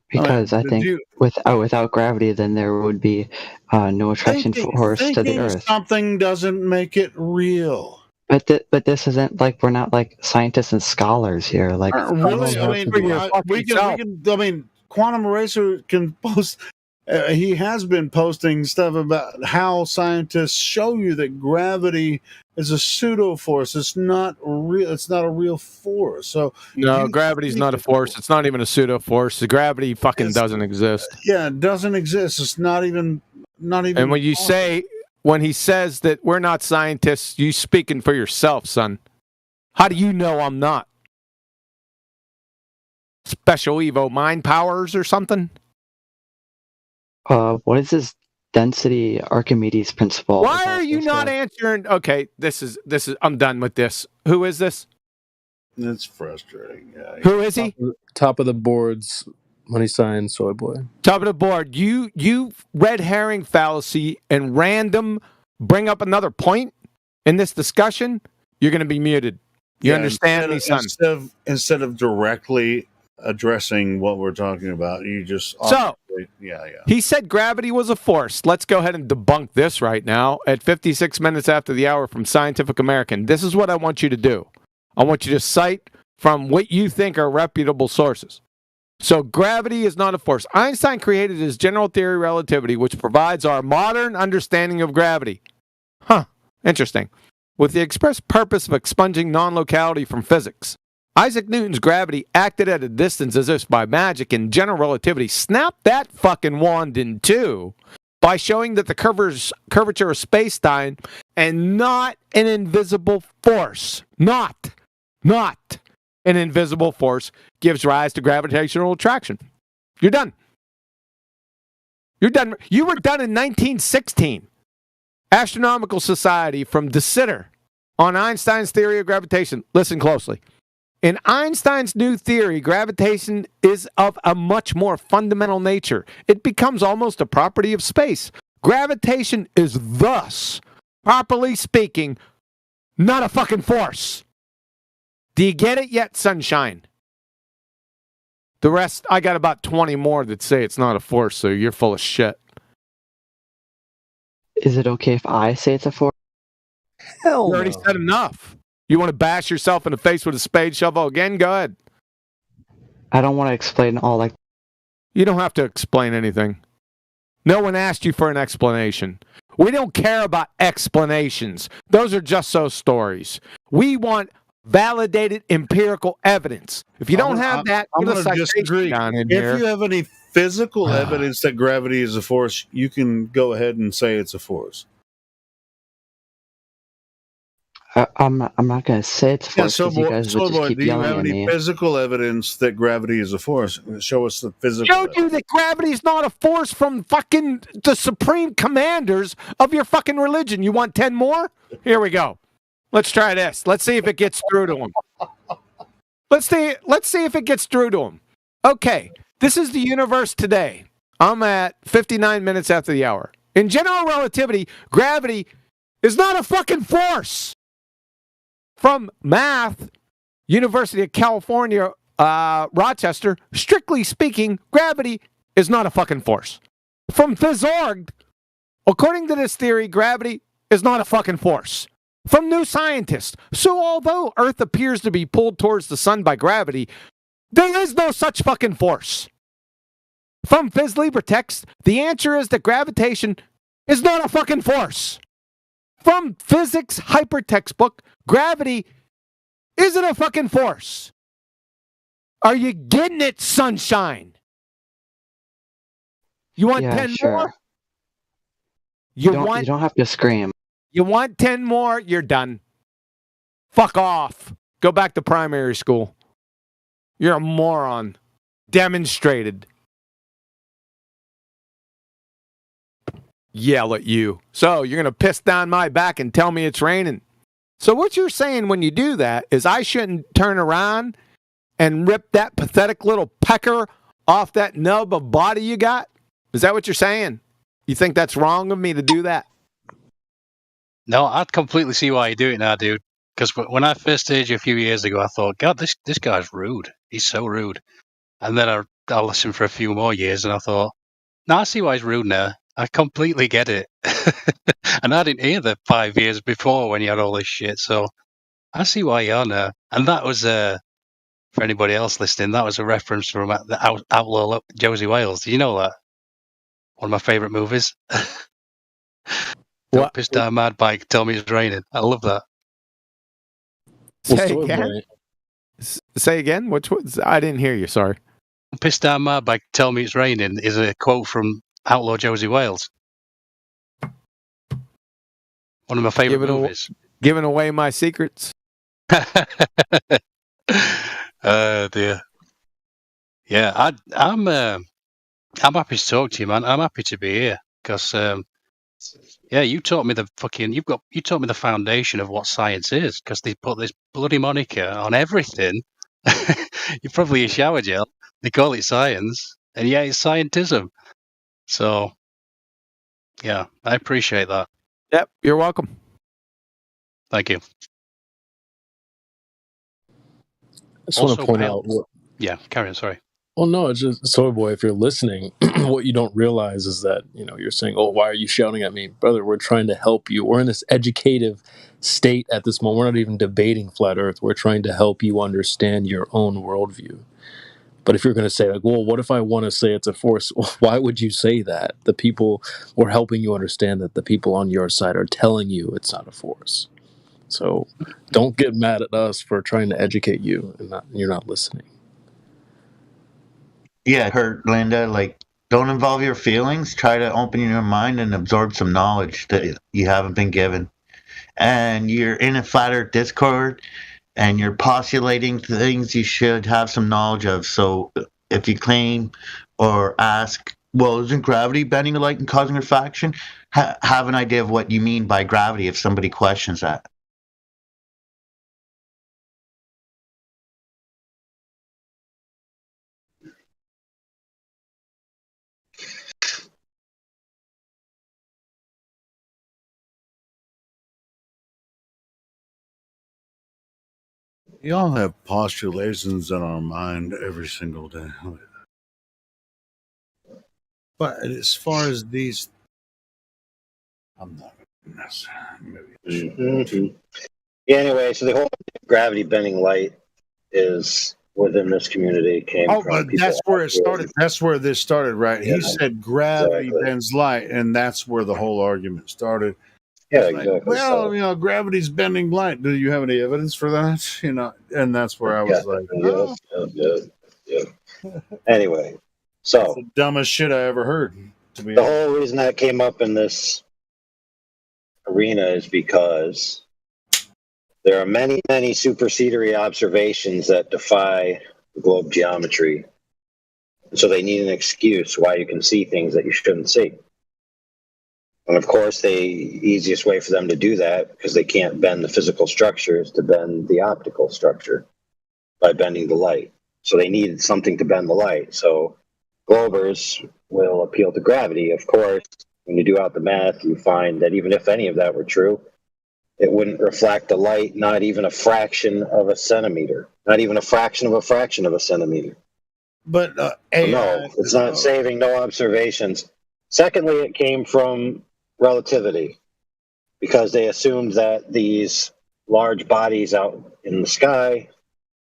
Because I think without gravity, then there would be no attraction force to the Earth. Something doesn't make it real. But this isn't like, we're not like scientists and scholars here. Like, really? I mean, Quantum Eraser can post. He has been posting stuff about how scientists show you that gravity is a pseudo force. It's not real. It's not a real force. So no, gravity's not a force. It's not even a pseudo force. The gravity fucking doesn't exist. Yeah, it doesn't exist. It's not even. And when he says that we're not scientists, you speaking for yourself, son. How do you know I'm not? Special Evo mind powers or something? What is this density Archimedes principle? Why are you not answering? Okay, this is I'm done with this. Who is this? It's frustrating. Yeah. Who is he? Top of the boards, Money Sign, Soy Boy. Top of the board. You red herring fallacy and random bring up another point in this discussion, you're going to be muted. You understand me, son? Instead of directly addressing what we're talking about, you just he said gravity was a force. Let's go ahead and debunk this right now at 56 minutes after the hour from Scientific American. This is what I want you to do. I want you to cite from what you think are reputable sources. So gravity is not a force. Einstein created his general theory of relativity, which provides our modern understanding of gravity. Interesting. With the express purpose of expunging non-locality from physics. Isaac Newton's gravity acted at a distance as if by magic, and general relativity snapped that fucking wand in two by showing that the curvature of space-time and not an invisible force, not an invisible force, gives rise to gravitational attraction. You're done. You're done. You were done in 1916. Astronomical Society from De Sitter on Einstein's theory of gravitation. Listen closely. In Einstein's new theory, gravitation is of a much more fundamental nature. It becomes almost a property of space. Gravitation is thus, properly speaking, not a fucking force. Do you get it yet, sunshine? The rest, I got about 20 more that say it's not a force, so you're full of shit. Is it okay if I say it's a force? Hell You already said enough. You want to bash yourself in the face with a spade shovel again? Go ahead. I don't want to explain all like... You don't have to explain anything. No one asked you for an explanation. We don't care about explanations. Those are just so stories. We want validated empirical evidence. If you don't have that, I'm put a going to citation disagree. down in If here. you have any physical evidence that gravity is a force, you can go ahead and say it's a force. I'm not gonna say it's a force because you guys would just keep do you yelling have at any me. physical evidence that gravity is a force? Show us the physical. Showed you that gravity is not a force from fucking the supreme commanders of your fucking religion. You want 10 more? Here we go. Let's try this. Let's see if it gets through to him. Let's see if it gets through to him. Okay, this is the universe today. I'm at 59 minutes after the hour. In general relativity, gravity is not a fucking force. From math, University of California, Rochester, strictly speaking, gravity is not a fucking force. From Phys.org, according to this theory, gravity is not a fucking force. From New Scientist, so although Earth appears to be pulled towards the sun by gravity, there is no such fucking force. From Phys Libretext, the answer is that gravitation is not a fucking force. From Physics Hypertextbook, gravity isn't a fucking force. Are you getting it, sunshine? You want 10 more? You don't have to scream. You want 10 more? You're done. Fuck off. Go back to primary school. You're a moron. Demonstrated. Yell at you. So you're going to piss down my back and tell me it's raining. So what you're saying when you do that is I shouldn't turn around and rip that pathetic little pecker off that nub of body you got? Is that what you're saying? You think that's wrong of me to do that? No, I completely see why you do it now, dude. Because when I first heard you a few years ago, I thought, God, this guy's rude. He's so rude. And then I listened for a few more years, and I thought, no, I see why he's rude now. I completely get it. And I didn't hear the 5 years before when you had all this shit, so I see why you are now. And that was, for anybody else listening, that was a reference from the Outlaw Josie Wales. Do you know that? One of my favourite movies. Don't piss down mad bike, tell me it's raining. I love that. Say again? Say again? Which was? I didn't hear you, sorry. Piss down mad bike, tell me it's raining is a quote from Outlaw Josie Wales. One of my favourite movies. Giving away my secrets. Dear. Yeah, I'm happy to talk to you, man. I'm happy to be here because, yeah, you taught me you taught me the foundation of what science is because they put this bloody moniker on everything. You're probably a shower gel. They call it science, and yeah, it's scientism. So, yeah, I appreciate that. Yep, you're welcome. Thank you. I just want to point out. Yeah, carry on. Sorry. Well, no, it's just Soy Boy. If you're listening, what you don't realize is that you're saying, "Oh, why are you shouting at me, brother?" We're trying to help you. We're in this educative state at this moment. We're not even debating flat Earth. We're trying to help you understand your own worldview. But if you're going to say, like, well, what if I want to say it's a force? Why would you say that? The people we're helping you understand that the people on your side are telling you it's not a force. So don't get mad at us for trying to educate you and you're not listening. Yeah, Kurt, Linda, like, don't involve your feelings. Try to open your mind and absorb some knowledge that you haven't been given. And you're in a flat Earth Discord, and you're postulating things you should have some knowledge of. So if you claim or ask, well, isn't gravity bending the light and causing refraction? Have an idea of what you mean by gravity if somebody questions that. We all have postulations in our mind every single day. But as far as these, I'm not necessarily. Yeah, anyway, so the whole gravity bending light is within this community. But that's where it started. That's where this started, right? Yeah, he said gravity bends light, and that's where the whole argument started. Yeah, exactly. Well, gravity's bending light. Do you have any evidence for that? And that's where I was like, yeah. Anyway, So That's the dumbest shit I ever heard. To be the honest. whole reason that came up in this arena is because there are many, many supersedery observations that defy globe geometry. So they need an excuse why you can see things that you shouldn't see. And of course, the easiest way for them to do that, because they can't bend the physical structure, is to bend the optical structure by bending the light. So they needed something to bend the light. So globers will appeal to gravity. Of course, when you do out the math, you find that even if any of that were true, it wouldn't reflect the light not even a fraction of a centimeter, not even a fraction of a centimeter. But No, it's not saving no observations. Secondly, it came from relativity, because they assumed that these large bodies out in the sky,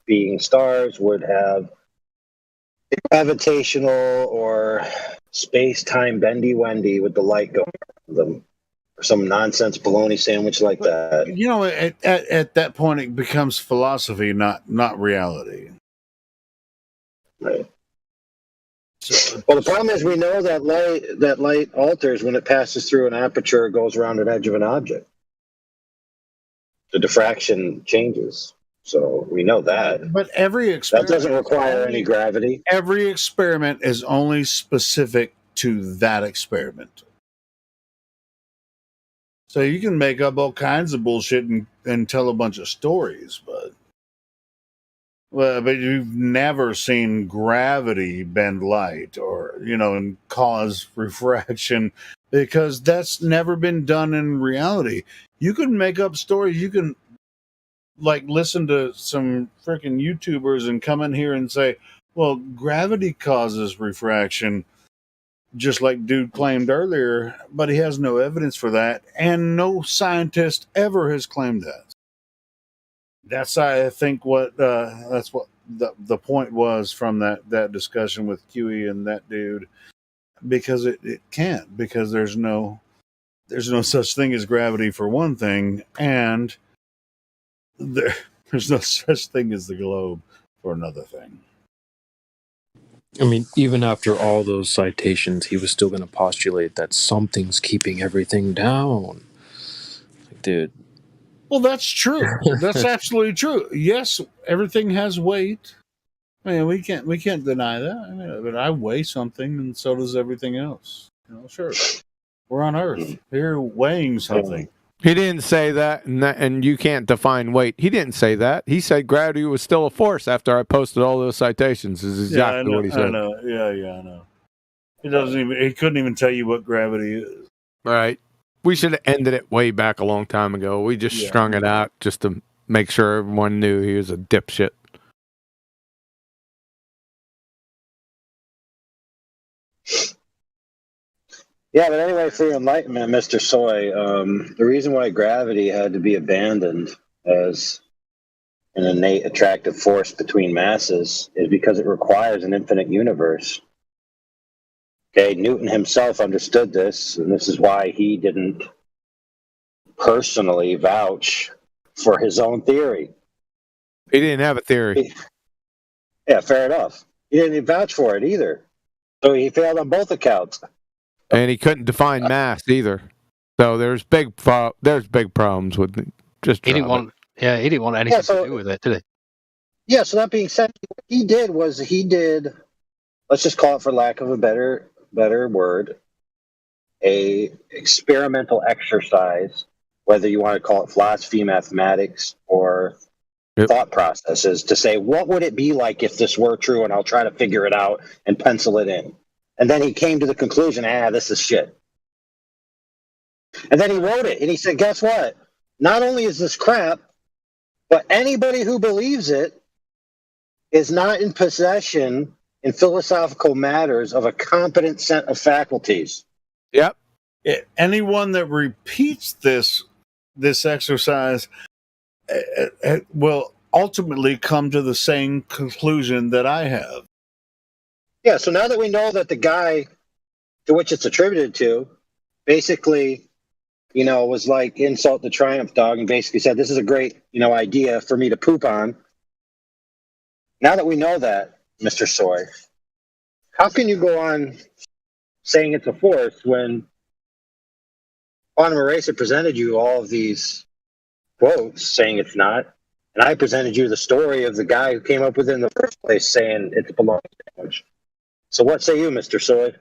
being stars, would have gravitational or space-time bendy-wendy with the light going around them, or some nonsense bologna sandwich like that. You know, at that point, it becomes philosophy, not reality. Right. Well, the problem is we know that light alters when it passes through an aperture or goes around an edge of an object. The diffraction changes. So we know that. But every experiment that doesn't require any gravity. Every experiment is only specific to that experiment. So you can make up all kinds of bullshit and tell a bunch of stories, but you've never seen gravity bend light or, and cause refraction, because that's never been done in reality. You can make up stories. You can listen to some freaking YouTubers and come in here and say, well, gravity causes refraction, just like dude claimed earlier, but he has no evidence for that, and no scientist ever has claimed that. That's, I think, that's what the point was from that discussion with QE and that dude, because it can't, because there's no such thing as gravity for one thing, and there's no such thing as the globe for another thing. I mean, even after all those citations, he was still going to postulate that something's keeping everything down. Like, dude. Well, that's true. That's absolutely true. Yes, everything has weight. I mean, we can't deny that. I mean, but I weigh something, and so does everything else. Sure. We're on Earth. Here weighing something. He didn't say that, and you can't define weight. He didn't say that. He said gravity was still a force after I posted all those citations. Is exactly what he said. I know. Yeah, I know. He couldn't even tell you what gravity is. Right. We should have ended it way back a long time ago. We just strung it out just to make sure everyone knew he was a dipshit. Yeah, but anyway, for enlightenment, Mr. Soy, the reason why gravity had to be abandoned as an innate attractive force between masses is because it requires an infinite universe. Okay, Newton himself understood this, and this is why he didn't personally vouch for his own theory. He didn't have a theory. Yeah, fair enough. He didn't even vouch for it either. So he failed on both accounts. And he couldn't define mass either. So there's big problems with it. He didn't want anything to do with it, did he? Yeah, so that being said, what he did, let's just call it, for lack of a better word, a experimental exercise, whether you want to call it philosophy, mathematics, or thought processes, to say, what would it be like if this were true, and I'll try to figure it out and pencil it in. And then he came to the conclusion, this is shit. And then he wrote it, and he said, guess what? Not only is this crap, but anybody who believes it is not in possession in philosophical matters of a competent set of faculties. Yep. Anyone that repeats this exercise will ultimately come to the same conclusion that I have. Yeah, so now that we know that the guy to which it's attributed to basically, was like insult the triumph dog and basically said, this is a great, idea for me to poop on. Now that we know that, Mr. Soy, How can you go on saying it's a force when Quantum Eraser presented you all of these quotes saying it's not, and I presented you the story of the guy who came up with it in the first place saying it's a belonging sandwich. So what say you, Mr. Soy?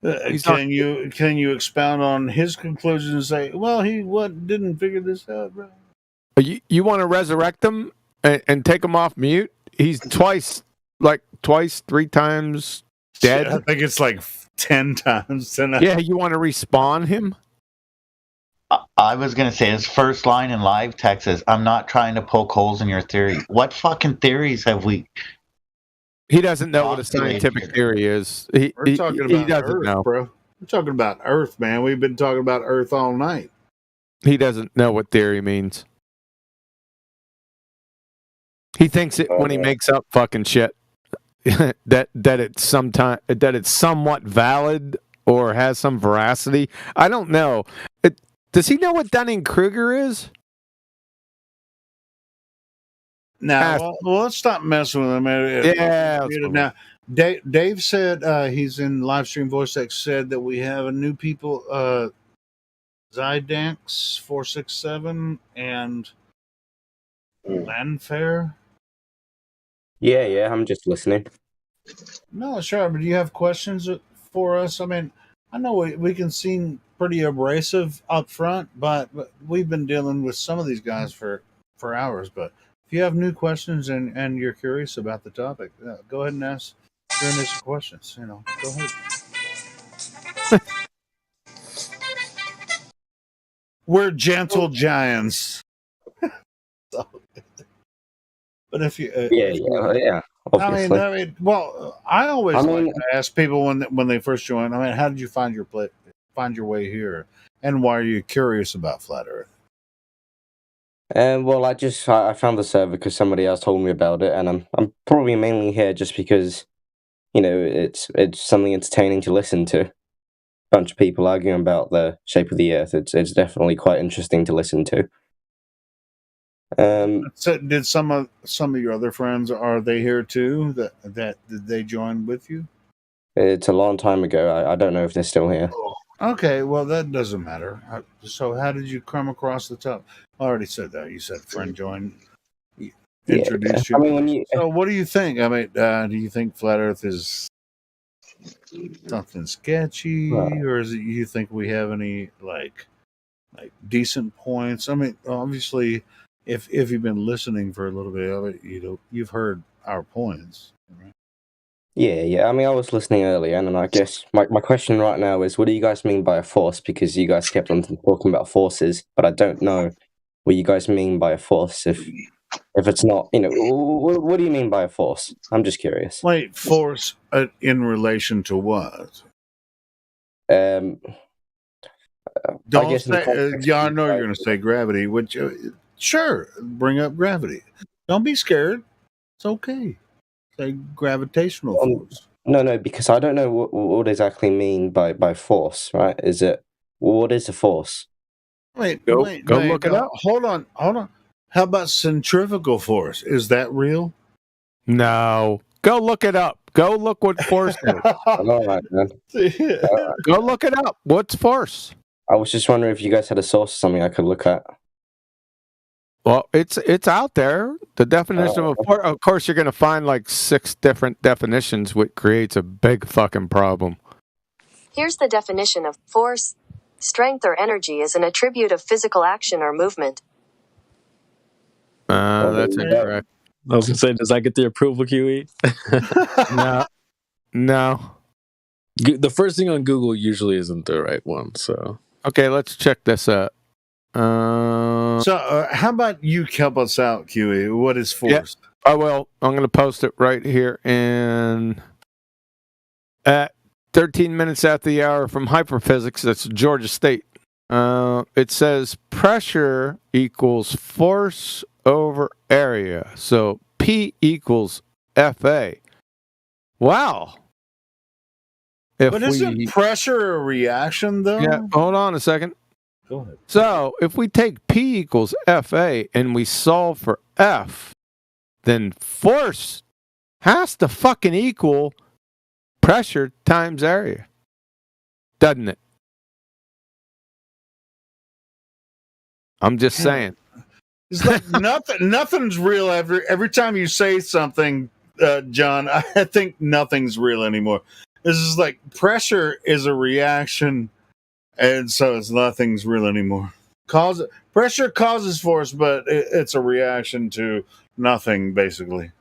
Can you expound on his conclusion and say, well, he didn't figure this out, bro? You want to resurrect him and take him off mute? He's twice, 3 times dead. I think it's like 10 times tonight. Yeah, you want to respawn him? I was going to say his first line in live text is, I'm not trying to poke holes in your theory. What fucking theories have we... He doesn't know what a scientific theory is. We're talking about he doesn't Earth, know. bro. We're talking about Earth, man. We've been talking about Earth all night. He doesn't know what theory means. He thinks it when he makes up fucking shit that it's somewhat valid or has some veracity. I don't know. Does he know what Dunning-Kruger is? Now, let's stop messing with him. Yeah. Now, Dave said he's in live stream voice text said that we have a new people, Zydanx 467 and Landfair. Yeah, I'm just listening. No, sure. But do you have questions for us? I mean, I know we can seem pretty abrasive up front, but we've been dealing with some of these guys for hours. But if you have new questions and you're curious about the topic, go ahead and ask your initial questions. Go ahead. We're gentle giants. But if you, yeah, obviously. I mean, well, I always like to ask people when they first join. I mean, how did you find your way here, and why are you curious about flat Earth? Well, I found the server because somebody else told me about it, and I'm probably mainly here just because, it's something entertaining to listen to. A bunch of people arguing about the shape of the Earth. It's definitely quite interesting to listen to. So did some of your other friends, are they here too? That did they join with you? It's a long time ago. I don't know if they're still here. Okay, well that doesn't matter. So how did you come across the top? I already said that. You said friend joined, introduced you. I mean, So what do you think? I mean, do you think flat Earth is something sketchy, or is it you think we have any like decent points? I mean, obviously. If you've been listening for a little bit of it, you've heard our points. Right? Yeah. I mean, I was listening earlier, and I guess my question right now is, what do you guys mean by a force? Because you guys kept on talking about forces, but I don't know what you guys mean by a force. If it's not, what do you mean by a force? I'm just curious. Wait, force in relation to what? Don't say. I know you're going to say gravity, which. Sure, bring up gravity. Don't be scared. It's okay. Say gravitational force. No, because I don't know what exactly mean by force, right? What is a force? Wait, go look it up. Hold on. How about centrifugal force? Is that real? No. Go look it up. Go look what force is. All right, man. Go look it up. What's force? I was just wondering if you guys had a source or something I could look at. Well, it's out there. The definition of course, you're going to find like 6 different definitions, which creates a big fucking problem. Here's the definition of force. Strength or energy is an attribute of physical action or movement. That's incorrect. I was going to say, does that get the approval, QE? No. The first thing on Google usually isn't the right one, so. Okay, let's check this out. So, how about you help us out, QE? What is force? Yeah, I will. I'm going to post it right here. And at 13 minutes after the hour from Hyperphysics, that's Georgia State. It says pressure equals force over area. So P equals FA. Wow. But isn't pressure a reaction, though? Yeah, hold on a second. Go ahead. So, if we take P equals FA and we solve for F, then force has to fucking equal pressure times area, doesn't it? I'm just saying. It's like nothing's real every time you say something, John. I think nothing's real anymore. This is like pressure is a reaction, and so nothing's real anymore. Pressure causes force, but it's a reaction to nothing, basically.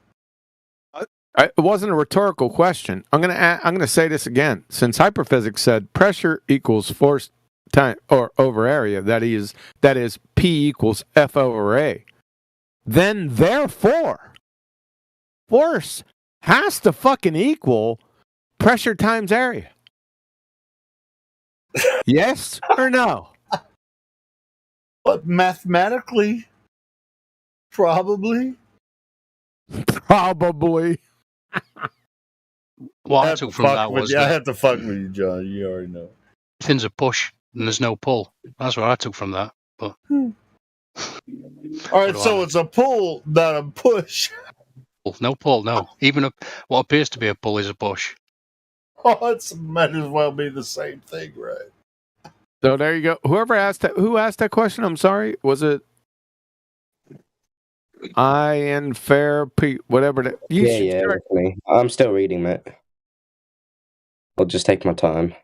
It wasn't a rhetorical question. I'm gonna say this again. Since hyperphysics said pressure equals force time or over area, that is P equals F over A, then therefore force has to fucking equal pressure times area. Yes or no? But mathematically, probably. Probably. What I took from that was I have to fuck with you, John. You already know. Everything's a push and there's no pull. That's what I took from that. But all right, so it's a pull, not a push. No pull, no. Even what appears to be a pull is a push. Oh, it might as well be the same thing, right? So there you go. Who asked that question? I'm sorry. Was it Fair P? Whatever that. Yeah, with me. I'm still reading, mate. I'll just take my time.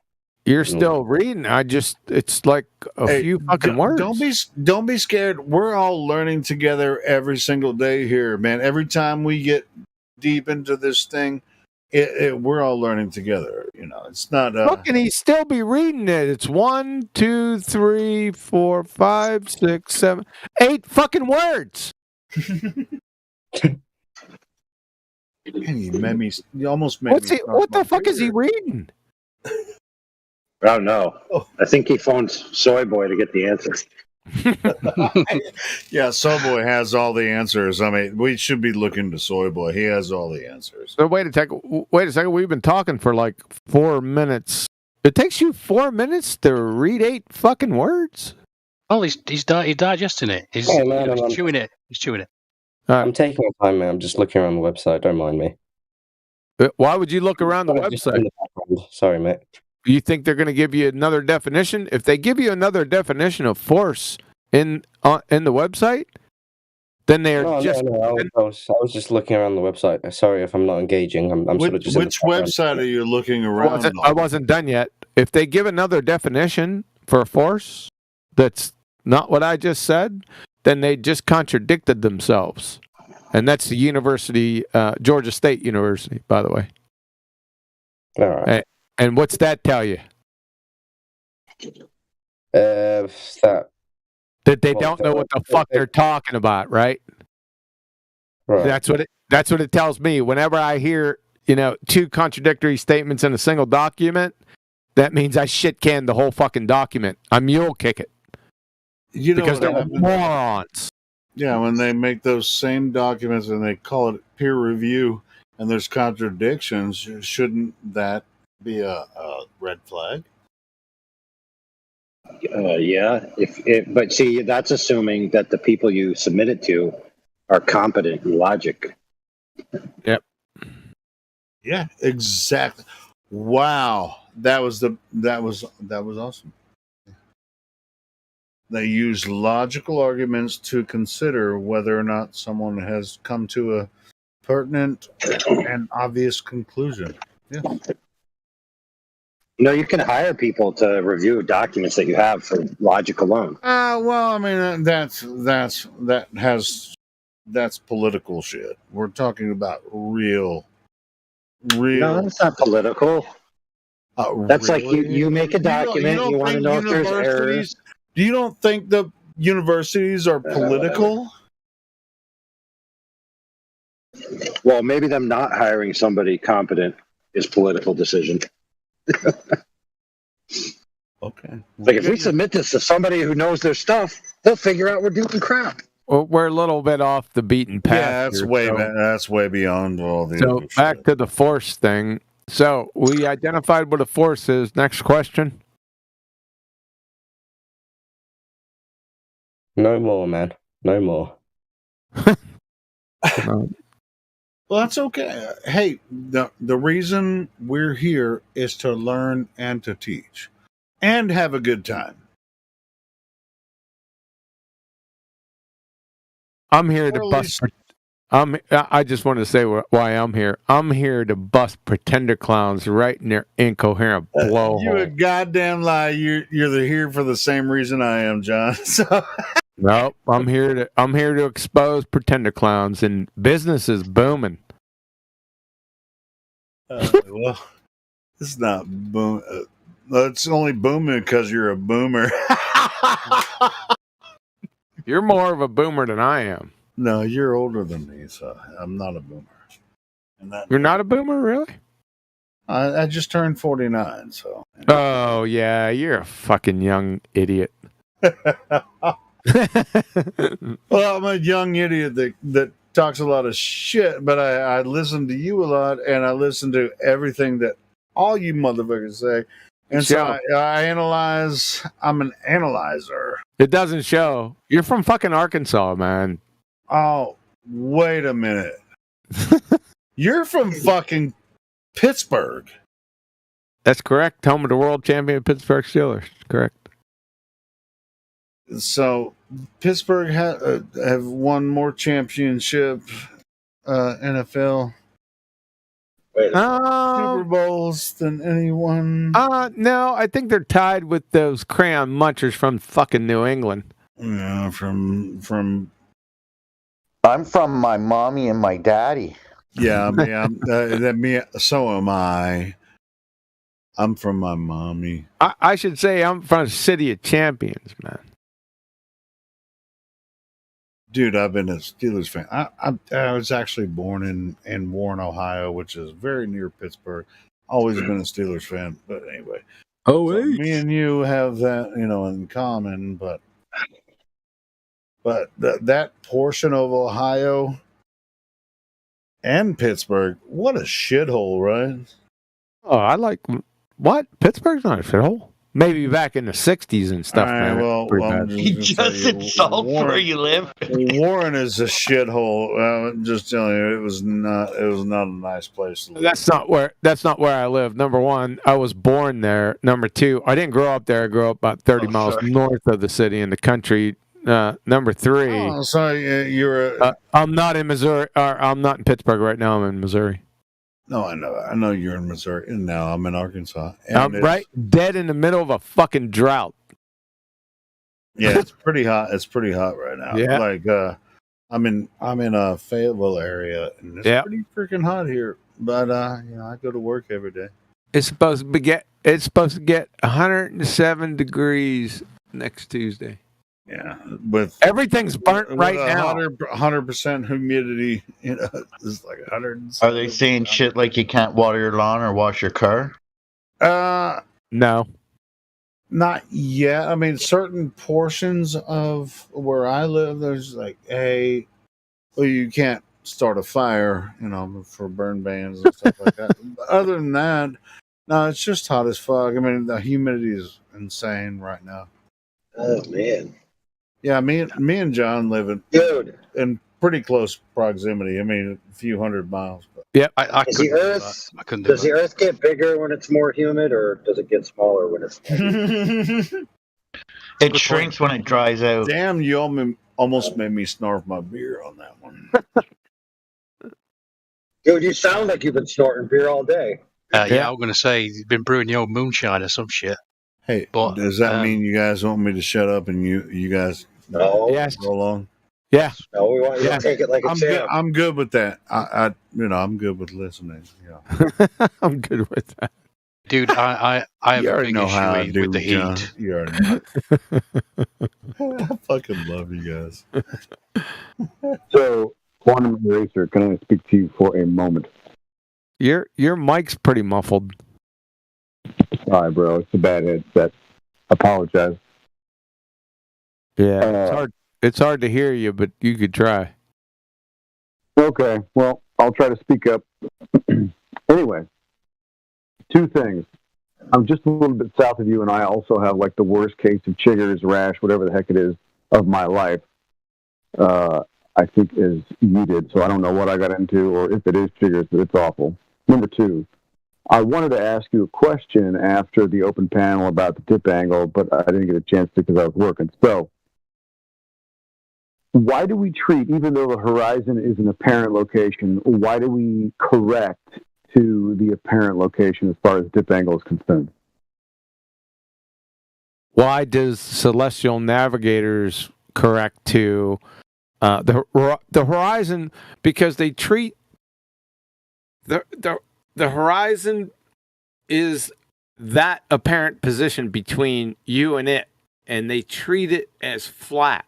You're still reading. It's like a few fucking words. Don't be scared. We're all learning together every single day here, man. Every time we get deep into this thing, we're all learning together. You know, it's not. Fucking, he still be reading it. It's 1, 2, 3, 4, 5, 6, 7, 8 fucking words. You almost made me. What the fuck is he reading? Oh no! I think he phoned Soy Boy to get the answers. Yeah, Soy Boy has all the answers. I mean, we should be looking to Soy Boy. He has all the answers. So wait a second. We've been talking for like 4 minutes. It takes you 4 minutes to read 8 fucking words? Well, he's digesting it. He's chewing it. He's chewing it. I'm taking my time, man. I'm just looking around the website. Don't mind me. Why would you look around the website? Sorry, mate. You think they're going to give you another definition? If they give you another definition of force in the website, then they are No, I was just looking around the website. Sorry if I'm not engaging. I'm sort of just. Which website are you looking around? I wasn't done yet. If they give another definition for force that's not what I just said, then they just contradicted themselves. And that's the university, Georgia State University, by the way. All right. And what's that tell you? That they don't know what the fuck they're talking about, right? Right. That's what it tells me. Whenever I hear, 2 contradictory statements in a single document, that means I shit can the whole fucking document. I mule kick it. Because they're morons. Yeah, when they make those same documents and they call it peer review and there's contradictions, shouldn't that be a red flag? Yeah. But see, that's assuming that the people you submit it to are competent in logic. Yep. Yeah, exactly. Wow, that was awesome. They use logical arguments to consider whether or not someone has come to a pertinent and obvious conclusion. Yeah. No, you can hire people to review documents that you have for logic alone. Well, I mean that's political shit. We're talking about real. No, that's not political. That's really? like you make a document. You want to know if there's errors. You don't think the universities are political? Well, maybe them not hiring somebody competent is political decision. Okay. Like if we submit this to somebody who knows their stuff, they'll figure out we're doing crap. Well, we're a little bit off the beaten path. Yeah, that's way beyond all the. So back to the force thing. So we identified what a force is. Next question. No more, man. No more. Well, that's okay. Hey, the reason we're here is to learn and to teach and have a good time. I'm here Or to at bust. least- I just want to say why I'm here. I'm here to bust pretender clowns right in their incoherent You a blowhole. goddamn lie. You're here for the same reason I am, John. So Nope, I'm here to expose pretender clowns, and business is booming. well, it's not boom. It's only booming because you're a boomer. You're more of a boomer than I am. No, you're older than me, so I'm not a boomer. And that You're not a boomer, really? I just turned 49, so. Oh yeah, you're a fucking young idiot. Well, I'm a young idiot that talks a lot of shit, but I listen to you a lot, and I listen to everything that all you motherfuckers say. And so I analyze. I'm an analyzer. It doesn't show. You're from fucking Arkansas, man. Oh, wait a minute. You're from fucking Pittsburgh. That's correct. Home of the world champion Pittsburgh Steelers. Correct. So Pittsburgh have won more championship NFL Super Bowls than anyone. No, I think they're tied with those crayon munchers from fucking New England. Yeah, from I'm from my mommy and my daddy. Yeah, so am I. I'm from my mommy. I should say I'm from a city of champions, man. Dude, I've been a Steelers fan. I was actually born in Warren, Ohio, which is very near Pittsburgh. Always been a Steelers fan, but anyway. Oh, so me and you have that, in common. But that portion of Ohio and Pittsburgh, what a shithole, right? Oh, I like what? Pittsburgh's not a shithole. Maybe back in the '60s and stuff, Right, man. well, You just insult where you live. Warren is a shithole. I'm just telling you, it was not a nice place to live. That's not where I live. Number one, I was born there. Number two, I didn't grow up there. I grew up about 30 miles north of the city in the country. Number three, Oh, so you're I'm not in Missouri. Or I'm not in Pittsburgh right now. I'm in Missouri. No, I know you're in Missouri, and now I'm in Arkansas. I'm right dead in the middle of a fucking drought. Yeah, it's pretty hot. It's pretty hot right now. Yeah. Like I'm in a Fayetteville area, and it's pretty freaking hot here. But I go to work every day. It's supposed to get 107 degrees next Tuesday. Yeah, with everything's burnt right now. 100% humidity. It's like 100. Are they saying shit like you can't water your lawn or wash your car? No, not yet. I mean, certain portions of where I live, there's like, hey, well, you can't start a fire, for burn bans and stuff like that. But other than that, no, it's just hot as fuck. I mean, the humidity is insane right now. Oh man. Yeah, me and John live in pretty close proximity. I mean, a few hundred miles. But. Yeah, I Does the Earth does the Earth get bigger when it's more humid, or does it get smaller when it's? It shrinks when it dries out. Damn, you almost made me snarf my beer on that one. Dude, you sound like you've been snorting beer all day. Yeah, I'm going to say you've been brewing the old moonshine or some shit. Hey, but, does that mean you guys want me to shut up and you guys no roll on? Yeah. No, we want you to take it like a champ. I'm good with that. I'm good with listening. Yeah. I'm good with that. Dude, I have You a already big know how I issue do, with the John. heat. You already know. I fucking love you guys. So, Quantum Eraser, can I speak to you for a moment? Your mic's pretty muffled. Sorry, bro. It's a bad headset. Apologize. Yeah, it's hard to hear you, but you could try. Okay, well, I'll try to speak up. Anyway, two things. I'm just a little bit south of you, and I also have like the worst case of chiggers, rash, whatever the heck it is, of my life. I think, as you did. So I don't know what I got into, or if it is figures, but it's awful. Number two, I wanted to ask you a question after the open panel about the dip angle, but I didn't get a chance to because I was working. So why do we treat, even though the horizon is an apparent location, why do we correct to the apparent location as far as dip angle is concerned? Why does Celestial Navigators correct to the horizon? Because they treat the horizon is that apparent position between you and it, and they treat it as flat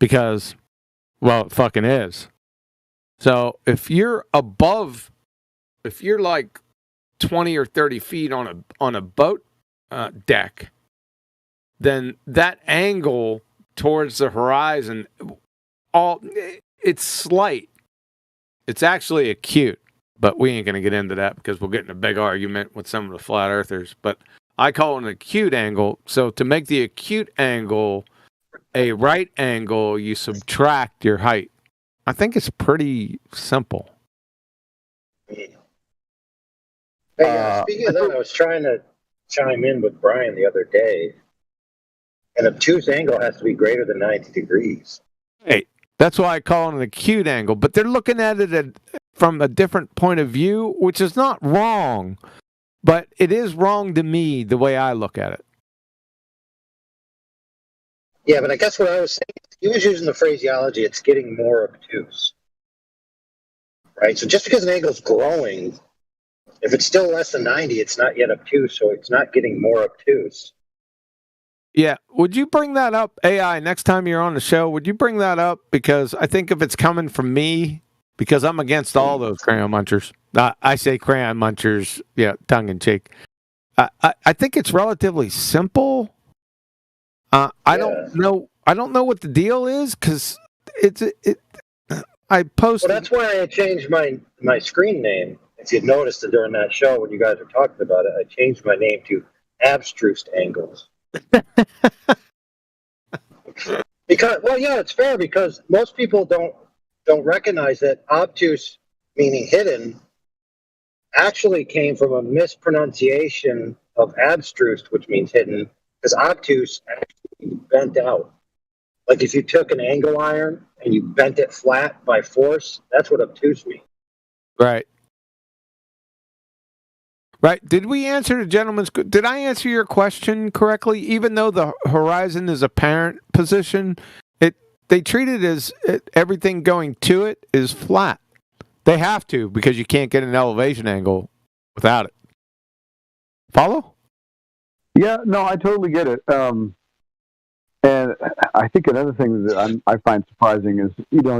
because, well, it fucking is. So if you're like 20 or 30 feet on a boat deck, then that angle towards the horizon, it's slight. It's actually acute, but we ain't going to get into that because we'll get in a big argument with some of the flat earthers. But I call it an acute angle. So to make the acute angle a right angle, you subtract your height. I think it's pretty simple. Hey, speaking of that, I was trying to chime in with Brian the other day. An obtuse angle has to be greater than 90 degrees. Hey, that's why I call it an acute angle. But they're looking at it from a different point of view, which is not wrong. But it is wrong to me the way I look at it. Yeah, but I guess what I was saying, he was using the phraseology, it's getting more obtuse. Right? So just because an angle is growing, if it's still less than 90, it's not yet obtuse, so it's not getting more obtuse. Yeah, would you bring that up, AI, next time you're on the show? Would you bring that up? Because I think if it's coming from me, because I'm against all those crayon munchers. I say crayon munchers, yeah, tongue in cheek. I think it's relatively simple. I don't know what the deal is because I posted. Well, that's why I changed my screen name. If you'd noticed it during that show when you guys were talking about it, I changed my name to Abstrused Angles. Because, well, yeah, it's fair because most people don't recognize that obtuse, meaning hidden, actually came from a mispronunciation of abstrused, which means hidden, because obtuse actually bent out. Like if you took an angle iron and you bent it flat by force, that's what obtuse means. Right. Right. Did we answer the gentleman's? Did I answer your question correctly? Even though the horizon is a parent position, they treat it as everything going to it is flat. They have to because you can't get an elevation angle without it. Follow? Yeah, no, I totally get it. And I think another thing that I find surprising is,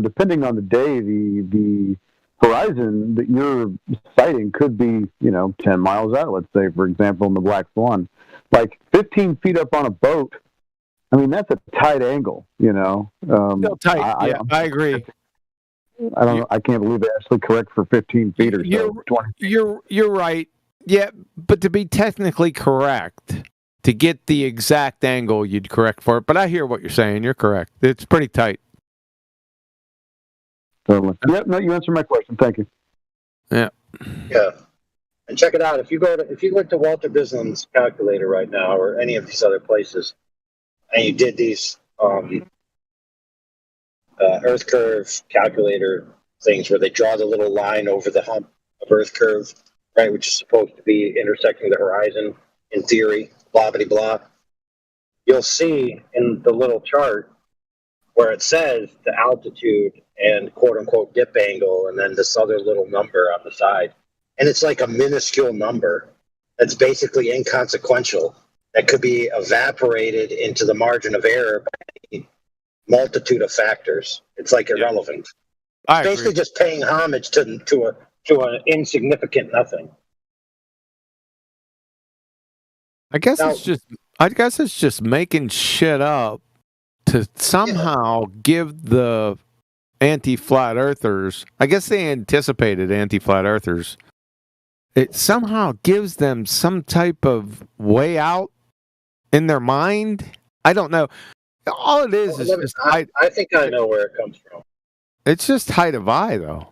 depending on the day, the horizon that you're sighting could be, 10 miles out, let's say, for example, in the Black Swan. Like 15 feet up on a boat, I mean, that's a tight angle, Still tight, I agree. I can't believe they actually correct for 15 feet or so. You're right. Yeah, but to be technically correct, to get the exact angle, you'd correct for it. But I hear what you're saying. You're correct. It's pretty tight. Totally. Yeah, no, you answered my question. Thank you. Yeah. Yeah. And check it out. If you went to Walter Bisland's calculator right now, or any of these other places, and you did these Earth curve calculator things where they draw the little line over the hump of Earth curve, right, which is supposed to be intersecting the horizon in theory, blah, blah, blah. You'll see in the little chart where it says the altitude and quote-unquote dip angle and then this other little number on the side. And it's like a minuscule number that's basically inconsequential that could be evaporated into the margin of error by a multitude of factors. It's like irrelevant. I basically agree. just paying homage to an insignificant nothing. I guess it's just making shit up to somehow give the anti-flat earthers. I guess they anticipated anti-flat earthers. It somehow gives them some type of way out in their mind. I don't know. All it is just I think I know where it comes from. It's just height of eye, though.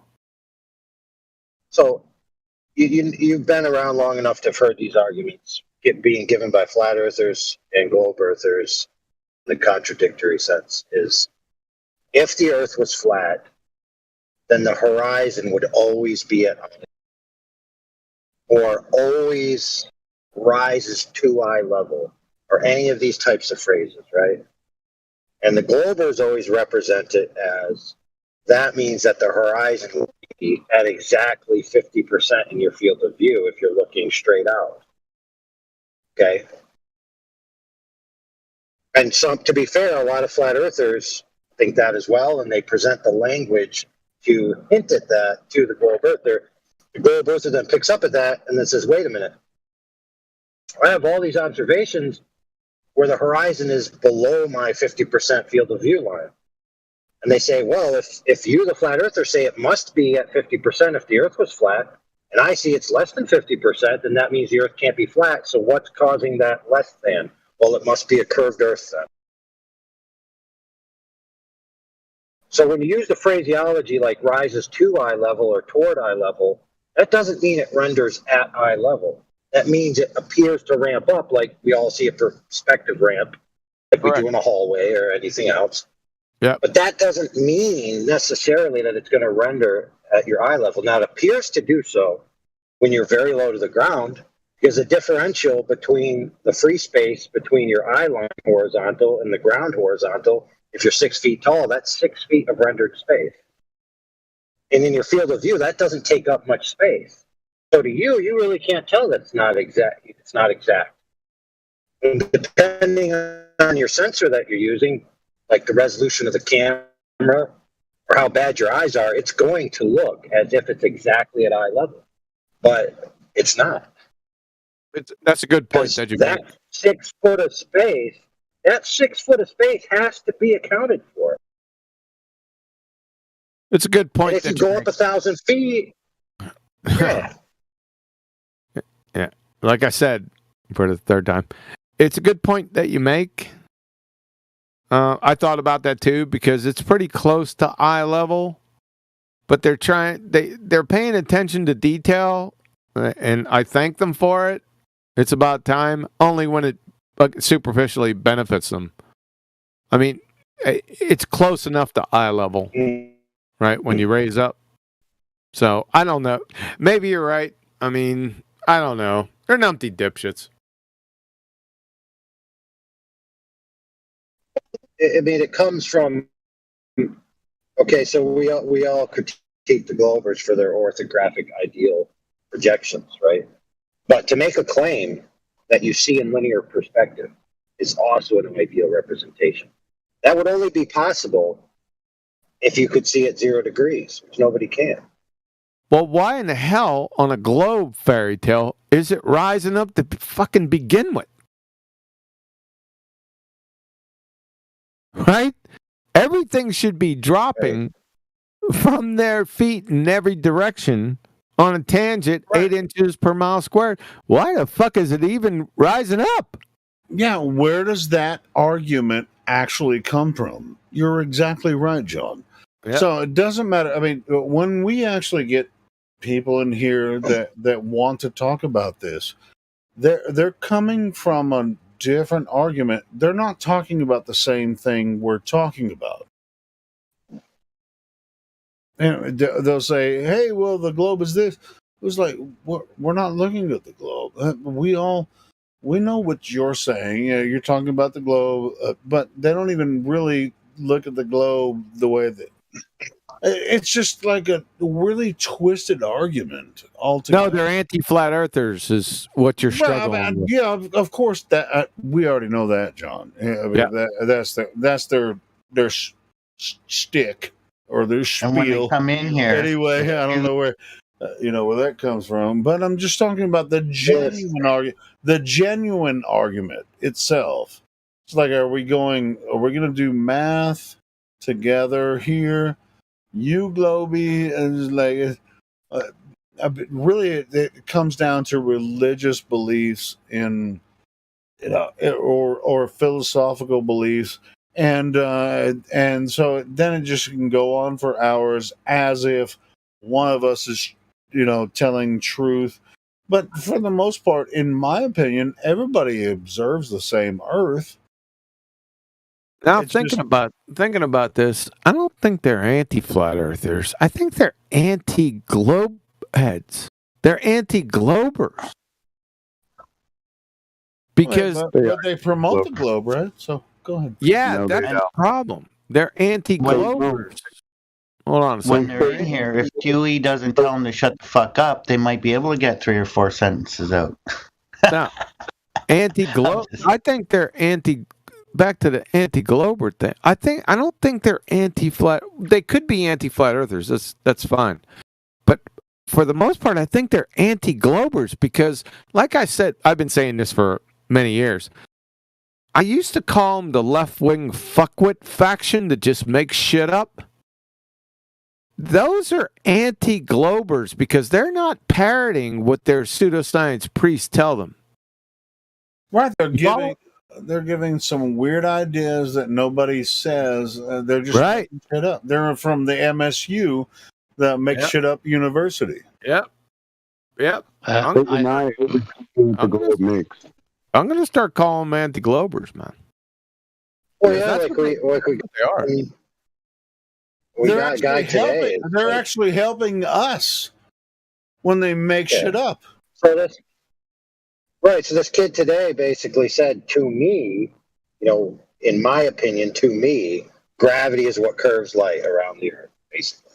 So you've been around long enough to have heard these arguments being given by flat earthers and globe earthers. The contradictory sense is, if the Earth was flat, then the horizon would always be at eye, or always rises to eye level, or any of these types of phrases, right? And the globers always represent it as, that means that the horizon will be at exactly 50% in your field of view if you're looking straight out. Okay? And to be fair, a lot of flat earthers think that as well, and they present the language to hint at that to the globe earther. The globe earther then picks up at that and then says, wait a minute, I have all these observations where the horizon is below my 50% field of view line. And they say, well, if you, the flat earther, say it must be at 50% if the Earth was flat, and I see it's less than 50%, then that means the Earth can't be flat. So what's causing that less than? Well, it must be a curved Earth then. So when you use the phraseology like rises to eye level or toward eye level, that doesn't mean it renders at eye level. That means it appears to ramp up like we all see a perspective ramp, like we do in a hallway or anything else. Yeah. But that doesn't mean necessarily that it's going to render at your eye level. Now, it appears to do so when you're very low to the ground, because the differential between the free space between your eye line horizontal and the ground horizontal, if you're 6 feet tall, that's 6 feet of rendered space. And in your field of view, that doesn't take up much space. So to you, you really can't tell that it's not exact. It's not exact. And depending on your sensor that you're using, like the resolution of the camera or how bad your eyes are, it's going to look as if it's exactly at eye level. But it's not. That's a good point that you made. 6 foot of space, that 6 foot of space has to be accounted for. It's a good point. And if you go up 1,000 feet, yeah. Yeah. Like I said, for the third time, it's a good point that you make. I thought about that too, because it's pretty close to eye level, but they're paying attention to detail, and I thank them for it. It's about time, only when it superficially benefits them. I mean, it's close enough to eye level, right? When you raise up. So I don't know. Maybe you're right. I mean, I don't know. They're numpty dipshits. I mean, it comes from, okay, so we all critique the globers for their orthographic ideal projections, right? But to make a claim that you see in linear perspective is also an ideal representation. That would only be possible if you could see at 0 degrees, which nobody can. Well, why in the hell on a globe fairy tale is it rising up to fucking begin with? Right? Everything should be dropping from their feet in every direction on a tangent, 8 inches per mile squared. Why the fuck is it even rising up? Yeah, where does that argument actually come from? You're exactly right, John. Yep. So it doesn't matter. I mean, when we actually get people in here that want to talk about this, they're coming from a different argument. They're not talking about the same thing we're talking about. And they'll say, hey, well, the globe is this. It was like, we're not looking at the globe. We know what you're saying. You're talking about the globe, but they don't even really look at the globe the way that. It's just like a really twisted argument altogether. No, they're anti-flat earthers is what you're struggling with. Yeah, of course, that we already know that, John. I mean, that's their shtick or their spiel. And when they come in here, anyway, I don't know where where that comes from, but I'm just talking about the genuine argument itself. It's like, are we going to do math together here? You, Globy, is like really it comes down to religious beliefs in or philosophical beliefs and so then it just can go on for hours as if one of us is, telling truth. But for the most part, in my opinion, everybody observes the same Earth. Now It's thinking about this, I don't think they're anti-flat earthers. I think they're anti-globe heads. They're anti-globers. Because but they promote the globe, right? So go ahead. Yeah, that's the problem. They're anti-globers. Hold on a When second. they're in here, if Dewey doesn't tell them to shut the fuck up, they might be able to get 3 or 4 sentences out. No, anti-globe. I think they're anti. Back to the anti-glober thing. I don't think they're anti-flat. They could be anti-flat earthers. That's fine. But for the most part, I think they're anti-globers because, like I said, I've been saying this for many years. I used to call them the left-wing fuckwit faction that just makes shit up. Those are anti-globers because they're not parroting what their pseudoscience priests tell them. Right, they're giving some weird ideas that nobody says. They're just making shit up. They're from the MSU, the Make Shit Up University. Yep. They deny everything the globe makes. I'm going to start calling them anti-globers, man. Well, yeah, they are. We They're got a guy today. They're actually helping us when they make shit up. So so this kid today basically said to me, in my opinion, to me, gravity is what curves light around the Earth, basically.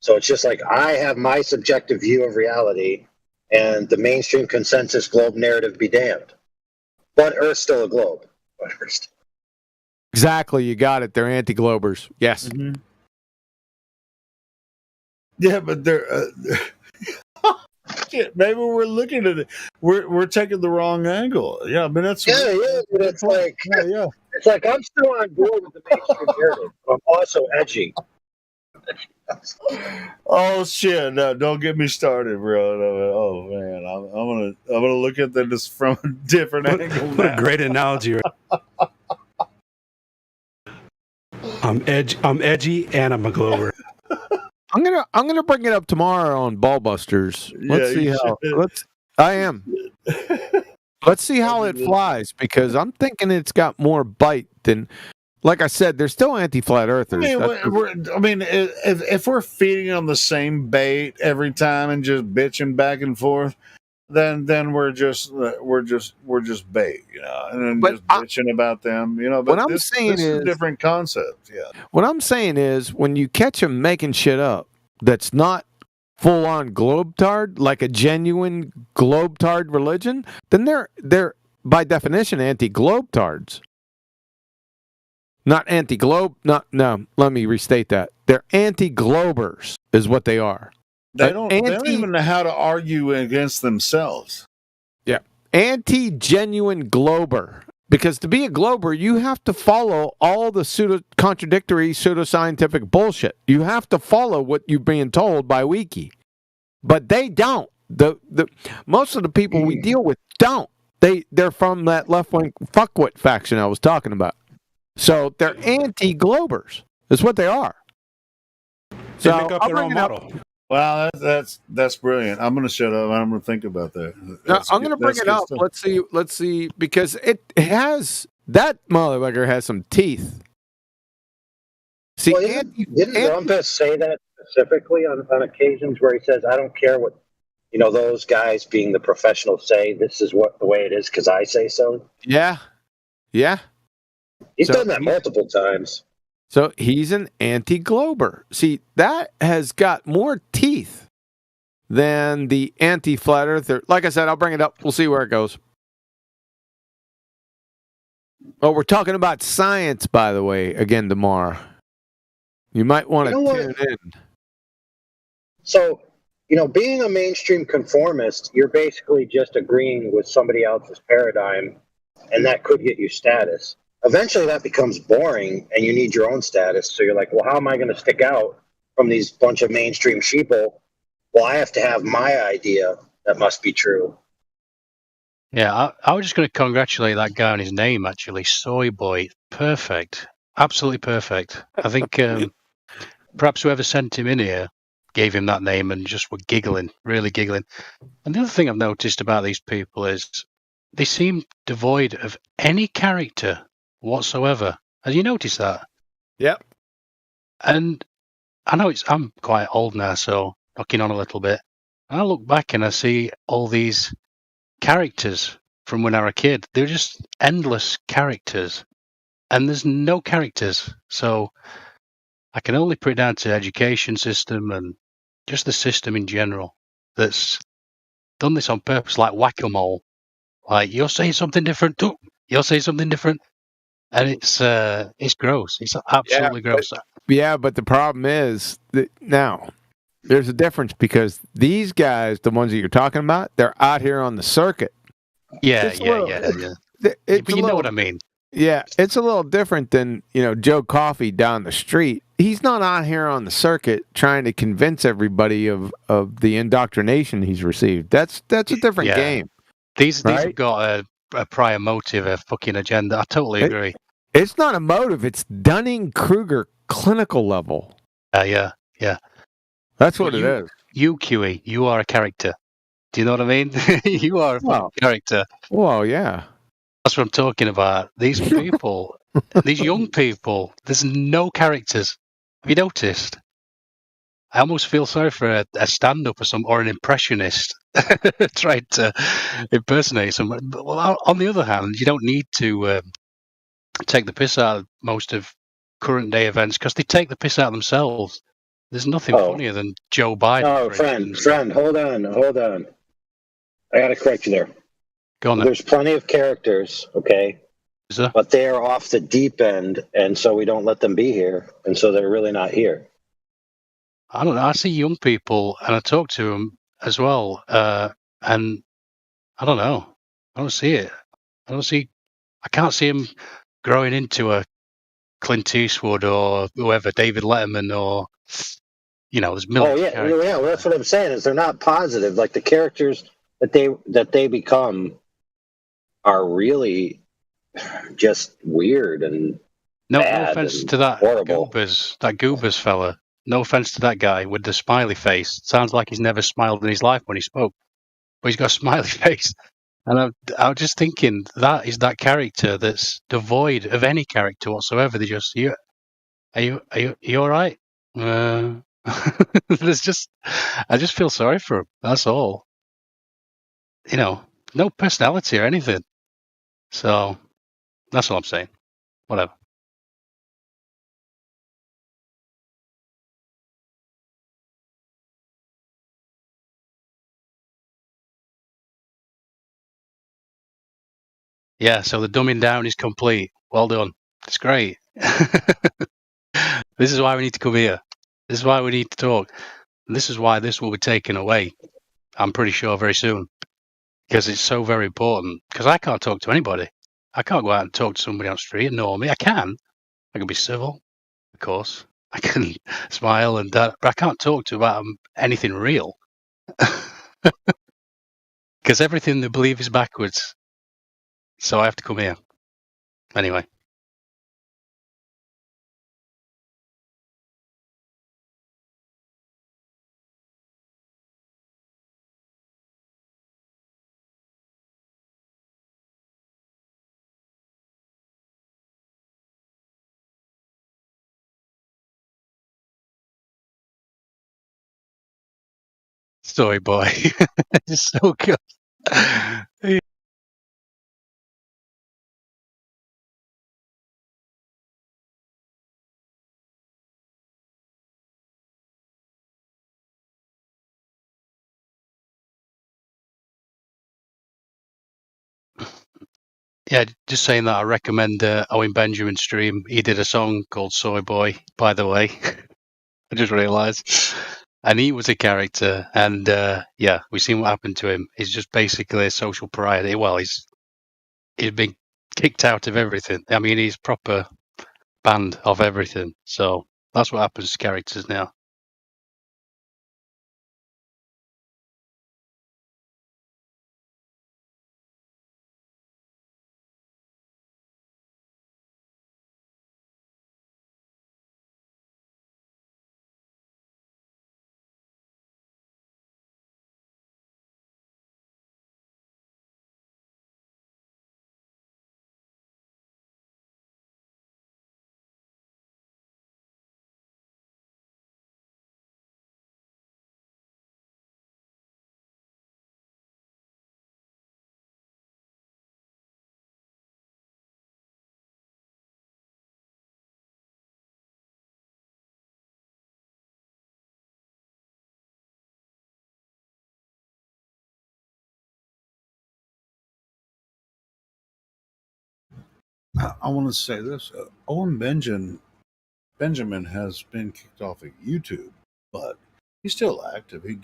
So it's just like I have my subjective view of reality, and the mainstream consensus globe narrative be damned. But Earth's still a globe. Exactly, you got it. They're anti-globers. Yes. Mm-hmm. Yeah, but they're shit, maybe we're looking at it. We're taking the wrong angle. Yeah, I mean that's but it's like it's like I'm still on board with the mainstream narrative. But I'm also edgy. Oh shit! No, don't get me started, bro. No, oh man, I'm gonna look at this from a different angle. What a great analogy! I'm edgy, and I'm a glober. I'm gonna bring it up tomorrow on Ballbusters. Let's see how. I am. Let's see how it flies because I'm thinking it's got more bite than. Like I said, they're still anti-flat earthers. If we're feeding on the same bait every time and just bitching back and forth, then we're just bait, and then just bitching about them, But what I'm saying this is a different concept, yeah. What I'm saying is, when you catch them making shit up, that's not full-on globetard, like a genuine globetard religion, then they're by definition anti-globetards. Not anti-globe. No. Let me restate that. They're anti-globers, is what they are. They don't even know how to argue against themselves. Yeah, anti-genuine glober. Because to be a glober, you have to follow all the contradictory pseudoscientific bullshit. You have to follow what you're being told by Wiki, but they don't. The most of the people we deal with don't. They're from that left-wing fuckwit faction I was talking about. So they're anti-globers. That's what they are. So they make up their own model. Wow, that's brilliant. I'm going to shut up. I'm going to think about that. I'm going to bring it up. Stuff. Let's see, because it has that motherfucker has some teeth. See, didn't Rumpus say that specifically on occasions where he says, "I don't care what those guys being the professionals say. This is the way it is because I say so." Yeah. He's done that multiple times. So he's an anti-glober. See, that has got more teeth than the anti-flat earther. Like I said, I'll bring it up. We'll see where it goes. Oh, we're talking about science, by the way, again tomorrow. You might want to tune in. So, being a mainstream conformist, you're basically just agreeing with somebody else's paradigm, and that could get you status. Eventually that becomes boring and you need your own status. So you're like, well, how am I going to stick out from these bunch of mainstream sheeple? Well, I have to have my idea that must be true. Yeah, I was just going to congratulate that guy on his name, actually. Soy Boy. Perfect. absolutely perfect. I think perhaps whoever sent him in here gave him that name and just were giggling, really giggling. And the other thing I've noticed about these people is they seem devoid of any character whatsoever. Have you noticed that? Yep. And I know I'm quite old now, so knocking on a little bit. And I look back and I see all these characters from when I was a kid. They're just endless characters. And there's no characters. So I can only put it down to education system and just the system in general that's done this on purpose, like whack-a-mole. Like you're saying something different, you're saying something different, and it's gross. It's absolutely gross. But the problem is that now there's a difference because these guys, the ones that you're talking about, they're out here on the circuit. Yeah. But you know what I mean. Yeah, it's a little different than, Joe Coffey down the street. He's not out here on the circuit trying to convince everybody of the indoctrination he's received. That's a different game. These have got a prior motive, a fucking agenda. I totally agree. It's not a motive. It's Dunning-Kruger clinical level. Yeah. That's what it is. You, QE, you are a character. Do you know what I mean? You are a fucking character. Well, yeah. That's what I'm talking about. These people, these young people, there's no characters. Have you noticed? I almost feel sorry for a stand-up or an impressionist trying to impersonate someone. But, well, on the other hand, you don't need to take the piss out of most of current-day events because they take the piss out of themselves. There's nothing funnier than Joe Biden. Oh, friend, hold on. I got to correct you there. Go on. There's plenty of characters, okay? But they are off the deep end, and so we don't let them be here, and so they're really not here. I don't know. I see young people, and I talk to them as well, and I don't know. I don't see it. I can't see him growing into a Clint Eastwood or whoever, David Letterman, or there's millions. Well, that's what I'm saying. Is they're not positive. Like the characters that they become are really just weird and no offense to that Goobers fella. No offense to that guy with the smiley face. Sounds like he's never smiled in his life when he spoke, but he's got a smiley face. And I was just thinking that is that character that's devoid of any character whatsoever. They just, are you all right? There's I just feel sorry for him. That's all. No personality or anything. So that's all I'm saying. Whatever. Yeah, so the dumbing down is complete. Well done. It's great. This is why we need to come here. This is why we need to talk. And this is why this will be taken away, I'm pretty sure, very soon. Because it's so very important. Because I can't talk to anybody. I can't go out and talk to somebody on the street and know me. I can be civil, of course. I can smile and that, but I can't talk to about anything real. Because everything they believe is backwards. So I have to come here. Anyway. Soy boy. It's so good. Yeah, just saying that I recommend Owen Benjamin's stream. He did a song called Soy Boy, by the way. I just realised. And he was a character. And we've seen what happened to him. He's just basically a social pariah. Well, he's been kicked out of everything. I mean, he's proper banned of everything. So that's what happens to characters now. I want to say this: Owen Benjamin has been kicked off of YouTube, but he's still active. He's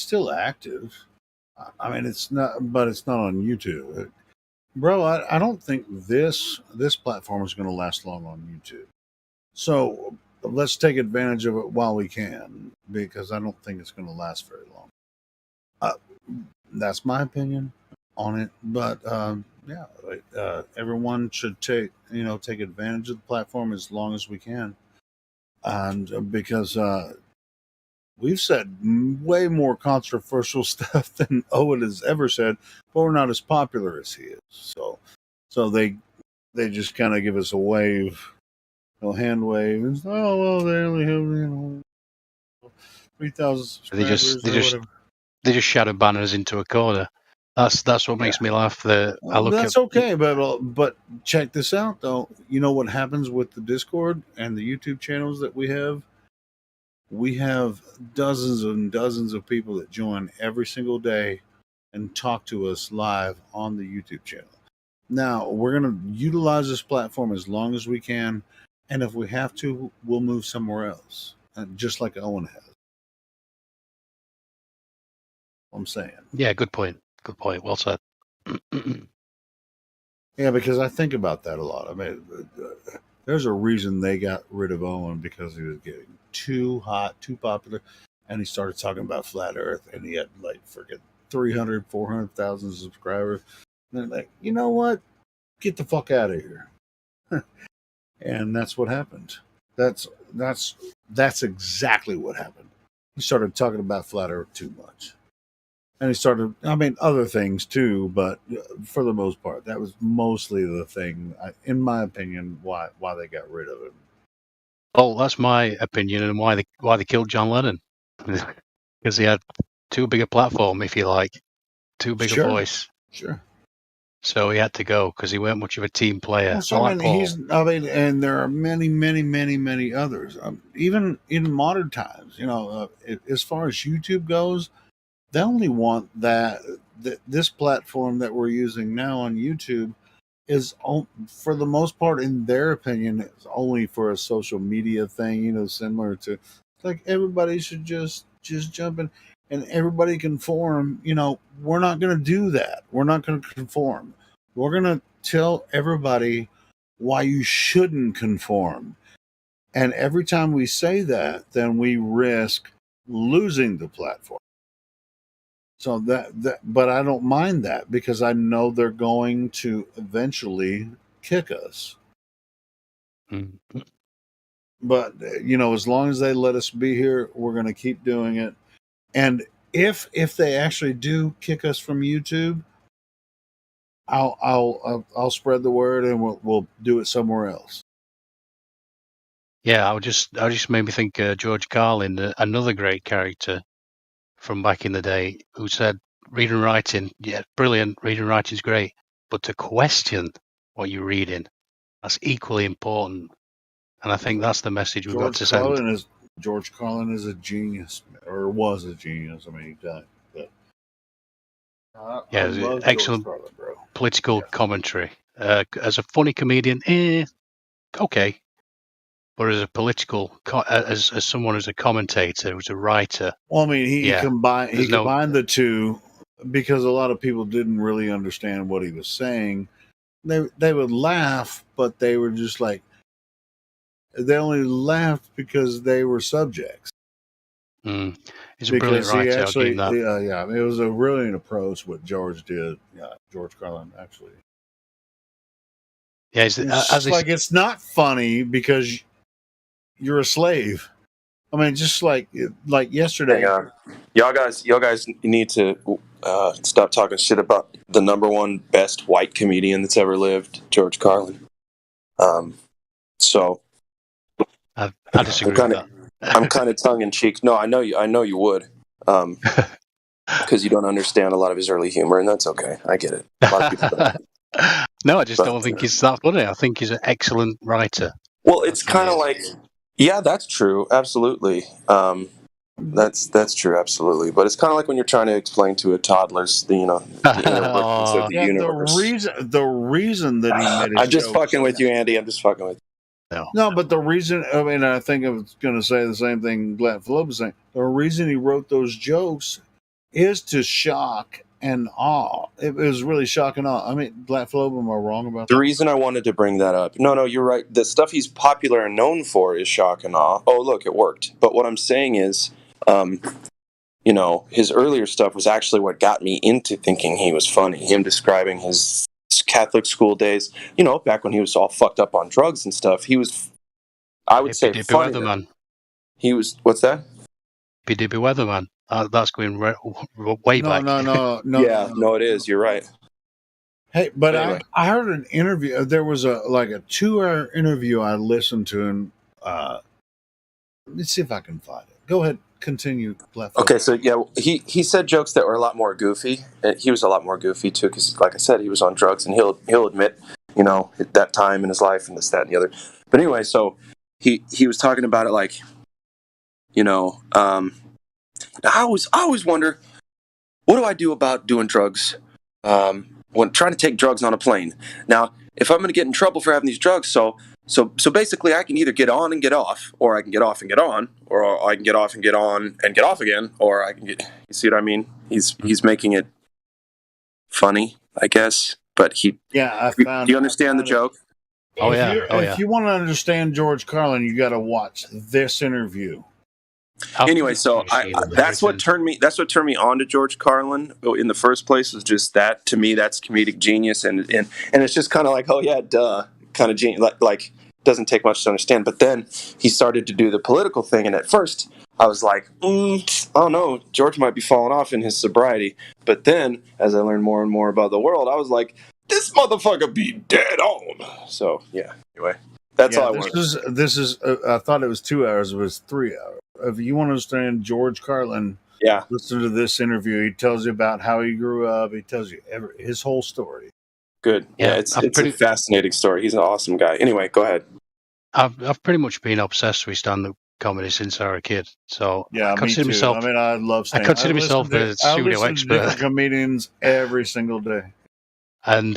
still active. I mean, it's not, but it's not on YouTube, bro. I don't think this platform is going to last long on YouTube. So let's take advantage of it while we can, because I don't think it's going to last very long. That's my opinion on it, but yeah, everyone should take advantage of the platform as long as we can, and because we've said way more controversial stuff than Owen has ever said, but we're not as popular as he is. So they just kind of give us a wave, hand wave, and oh well, they only have 3,000 subscribers or whatever. They just shadow banners into a corner. That's what makes me laugh. That's okay, but check this out though. You know what happens with the Discord and the YouTube channels that we have? We have dozens and dozens of people that join every single day and talk to us live on the YouTube channel. Now, we're going to utilize this platform as long as we can, and if we have to, we'll move somewhere else, just like Owen has. I'm saying. Yeah, good point. Good point. Well said. Yeah, because I think about that a lot. I mean, there's a reason they got rid of Owen, because he was getting too hot, too popular, and he started talking about flat Earth, and he had 300, 400,000 subscribers. And they're like, you know what? Get the fuck out of here. And that's what happened. That's exactly what happened. He started talking about flat Earth too much. And he started, other things too, but for the most part, that was mostly the thing, in my opinion, why they got rid of him. Well, that's my opinion, and why they killed John Lennon, because he had too big a platform, if you like, too big a voice. Sure. So he had to go because he weren't much of a team player. And there are many, many, many, many others. Even in modern times, as far as YouTube goes, they only want this platform that we're using now on YouTube is, for the most part, in their opinion, is only for a social media thing, similar to, like, everybody should just jump in and everybody conform. We're not going to do that. We're not going to conform. We're going to tell everybody why you shouldn't conform. And every time we say that, then we risk losing the platform. So but I don't mind that, because I know they're going to eventually kick us. Mm-hmm. But as long as they let us be here, we're going to keep doing it. And if they actually do kick us from YouTube, I'll spread the word, and we'll do it somewhere else. Yeah, I just made me think George Carlin, another great character from back in the day, who said, reading and writing, yeah, brilliant, reading and writing's great, but to question what you're reading, that's equally important. And I think that's the message we've got to send. George Carlin is a genius, or was a genius. He died. But excellent political commentary. As a funny comedian, okay. But as a political, as someone who's a commentator, who's a writer. Well, he combined the two, because a lot of people didn't really understand what he was saying. They would laugh, but they were just like, they only laughed because they were subjects. He's a brilliant writer. It was a brilliant approach what George did. Yeah, George Carlin, actually. Yeah, it's not funny because you're a slave. Just like yesterday. Y'all guys need to stop talking shit about the number one best white comedian that's ever lived, George Carlin. So I disagree with that. I'm kind of tongue in cheek. No, I know you would, because you don't understand a lot of his early humor, and that's okay. I get it. A lot of people don't. No, I just don't think he's that funny. I think he's an excellent writer. Well, it's kind of like, yeah, that's true, absolutely. That's true, absolutely. But it's kind of like when you're trying to explain to a toddler, the inner workings of the universe. The reason that he made his I'm just jokes, fucking with you, Andy. I'm just fucking with you. no, but the reason, I mean, I think I was going to say the same thing Glenn Phillips was saying. The reason he wrote those jokes is to shock and awe. It was really shock and awe. I mean, Glenn Phillips, am I wrong about The that? reason I wanted to bring that up, no, you're right. The stuff he's popular and known for is shock and awe. Oh, look, it worked. But what I'm saying is, you know, his earlier stuff was actually what got me into thinking he was funny. Him describing his Catholic school days, you know, back when he was all fucked up on drugs and stuff. He was, I would say, Dippy funny. Weatherman. He was, what's that? Dippy Weatherman. That's going way back. No. Yeah, no, it is. You're right. Hey, but Anyway. I heard an interview. There was a 2-hour interview I listened to, and let's see if I can find it. Go ahead, continue. Okay, so yeah, he said jokes that were a lot more goofy. He was a lot more goofy too, because like I said, he was on drugs, and he'll admit, you know, at that time in his life and this, that, and the other. But anyway, so he was talking about it like, you know, I always wonder, what do I do about doing drugs when trying to take drugs on a plane? Now, if I'm going to get in trouble for having these drugs, so basically I can either get on and get off, or I can get off and get on, or I can get off and get on and get off again, or I can get, you see what I mean? He's making it funny, I guess, but I found. Do you understand the joke? If you want to understand George Carlin, you got to watch this interview. Anyway, so that's what turned me on to George Carlin in the first place, was just that. To me, that's comedic genius, and it's just kind of like, oh yeah, duh, kind of genius, like doesn't take much to understand. But then he started to do the political thing, and at first I was like, oh no, George might be falling off in his sobriety. But then, as I learned more and more about the world, I was like, this motherfucker be dead on. So yeah, anyway, that's all I wanted. This is. I thought it was 2 hours. It was 3 hours. If you want to understand George Carlin, listen to this interview. He tells you about how he grew up. He tells you his whole story. Good. Yeah, it's a fascinating story. He's an awesome guy. Anyway, go ahead. I've pretty much been obsessed with stand-up comedy since I was a kid. So yeah, I consider me too. myself. I mean, I love. I consider myself a pseudo expert. To different comedians every single day. And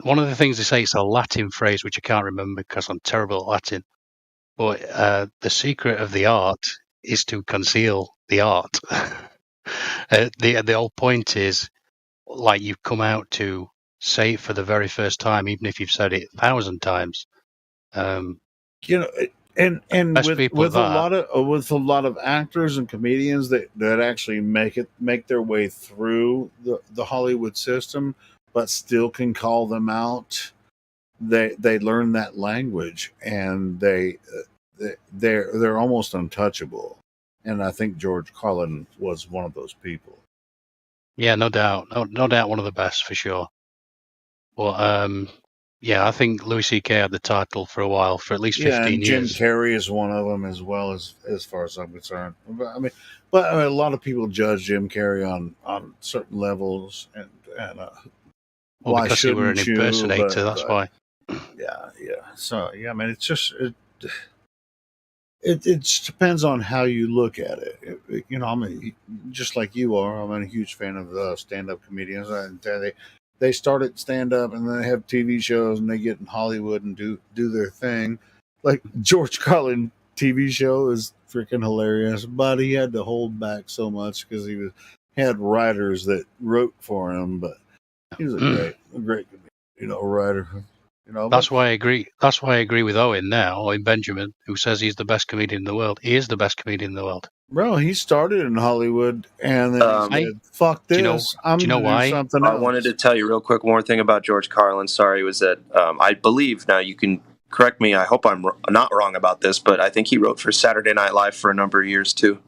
one of the things they say is a Latin phrase which I can't remember because I'm terrible at Latin. But the secret of the art is to conceal the art. The whole point is, like, you've come out to say it for the very first time, even if you've said it 1,000 times. You know, and with a lot of actors and comedians that actually make their way through the Hollywood system, but still can call them out. They learn that language, and they're almost untouchable. And I think George Carlin was one of those people. Yeah, no doubt, no doubt, one of the best for sure. But yeah, I think Louis C.K. had the title for a while, for at least 15 Jim years. Carrey is one of them as well, as far as I'm concerned. I mean, a lot of people judge Jim Carrey on certain levels, and why because you were an shouldn't impersonator, that's why. Yeah. So yeah, I mean, it's just it just depends on how you look at it. You know, I mean, just like you are, I'm a huge fan of stand-up comedians. They start at stand-up, and then they have TV shows, and they get in Hollywood and do their thing. Like George Carlin TV show is freaking hilarious, but he had to hold back so much because he had writers that wrote for him. But he was a great, writer. You know, That's why I agree. That's why I agree with Owen Benjamin, who says he's the best comedian in the world. He is the best comedian in the world. Bro, he started in Hollywood, and then he said, "Fuck this! I'm gonna do something else." I wanted to tell you real quick one more thing about George Carlin. Sorry, was that I believe, now you can correct me. I hope I'm not wrong about this, but I think he wrote for Saturday Night Live for a number of years too.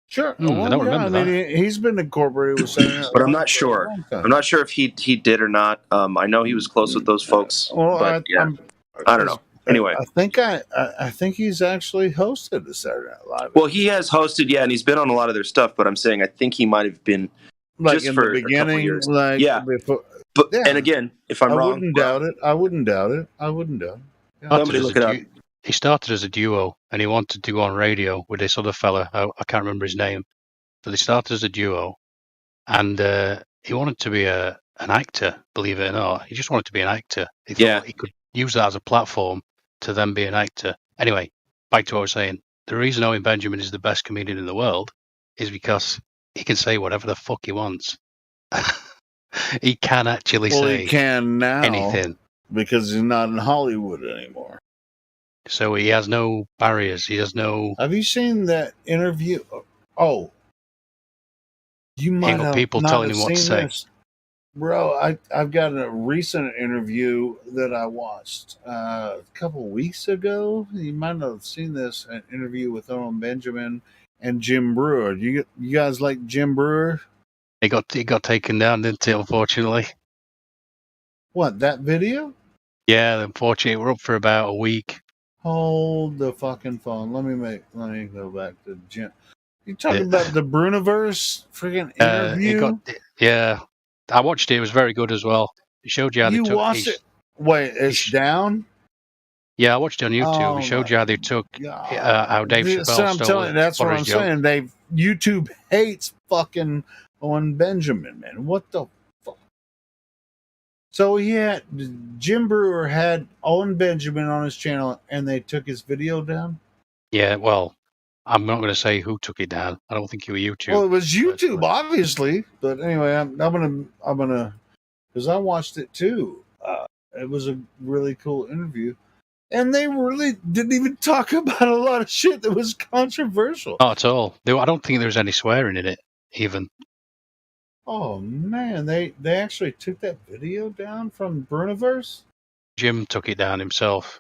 Sure, I don't remember that. He's been incorporated with Saturday Night But I'm Live not for a sure. long time. I'm not sure if he did or not. I know he was close with those folks. Well, But yeah, I don't know. Anyway, I think he's actually hosted the Saturday Night Live. well, he has hosted, and he's been on a lot of their stuff. But I'm saying I think he might have been like just in for the a couple beginning, years. like Yeah. before, But and again, if I'm I wrong, wouldn't doubt it. I wouldn't doubt it. Yeah. Somebody look it up. He started as a duo, and he wanted to go on radio with this other fella. I can't remember his name. So they started as a duo, and he wanted to be a an actor, believe it or not. He just wanted to be an actor. He Yeah. thought he could use that as a platform to then be an actor. Anyway, back to what I was saying. The reason Owen Benjamin is the best comedian in the world is because he can say whatever the fuck he wants. He can actually Well, say he can now anything. because he's not in Hollywood anymore. So he has no barriers. He has no. Have you seen that interview? Oh, you Ain't might got have people not telling have him what to seen say. this, bro. I've got a recent interview that I watched a couple weeks ago. You might not have seen this, an interview with Owen Benjamin and Jim Brewer. You guys like Jim Brewer? He got taken down, didn't he? Unfortunately. What, that video? Yeah, unfortunately, we're up for about a week. Hold the fucking phone. Let me go back to Jim. You talking about the Brunoverse freaking interview? Yeah, I watched it. It was very good as well. It showed you how You they took. watched it? Wait, it's down? Yeah, I watched it on YouTube. Oh It showed my you how they took how Dave So Chappelle I'm stole telling you, that's what I'm Boris joke. saying. YouTube hates fucking Owen Benjamin, man. What the fuck? So Jim Brewer had Owen Benjamin on his channel, and they took his video down. Yeah, well, I'm not going to say who took it down. I don't think it was YouTube. Well, it was YouTube, obviously. But anyway, I'm gonna, because I watched it too. It was a really cool interview, and they really didn't even talk about a lot of shit that was controversial. Not at all. I don't think there was any swearing in it, even. Oh man, they actually took that video down from Brunoverse. Jim took it down himself.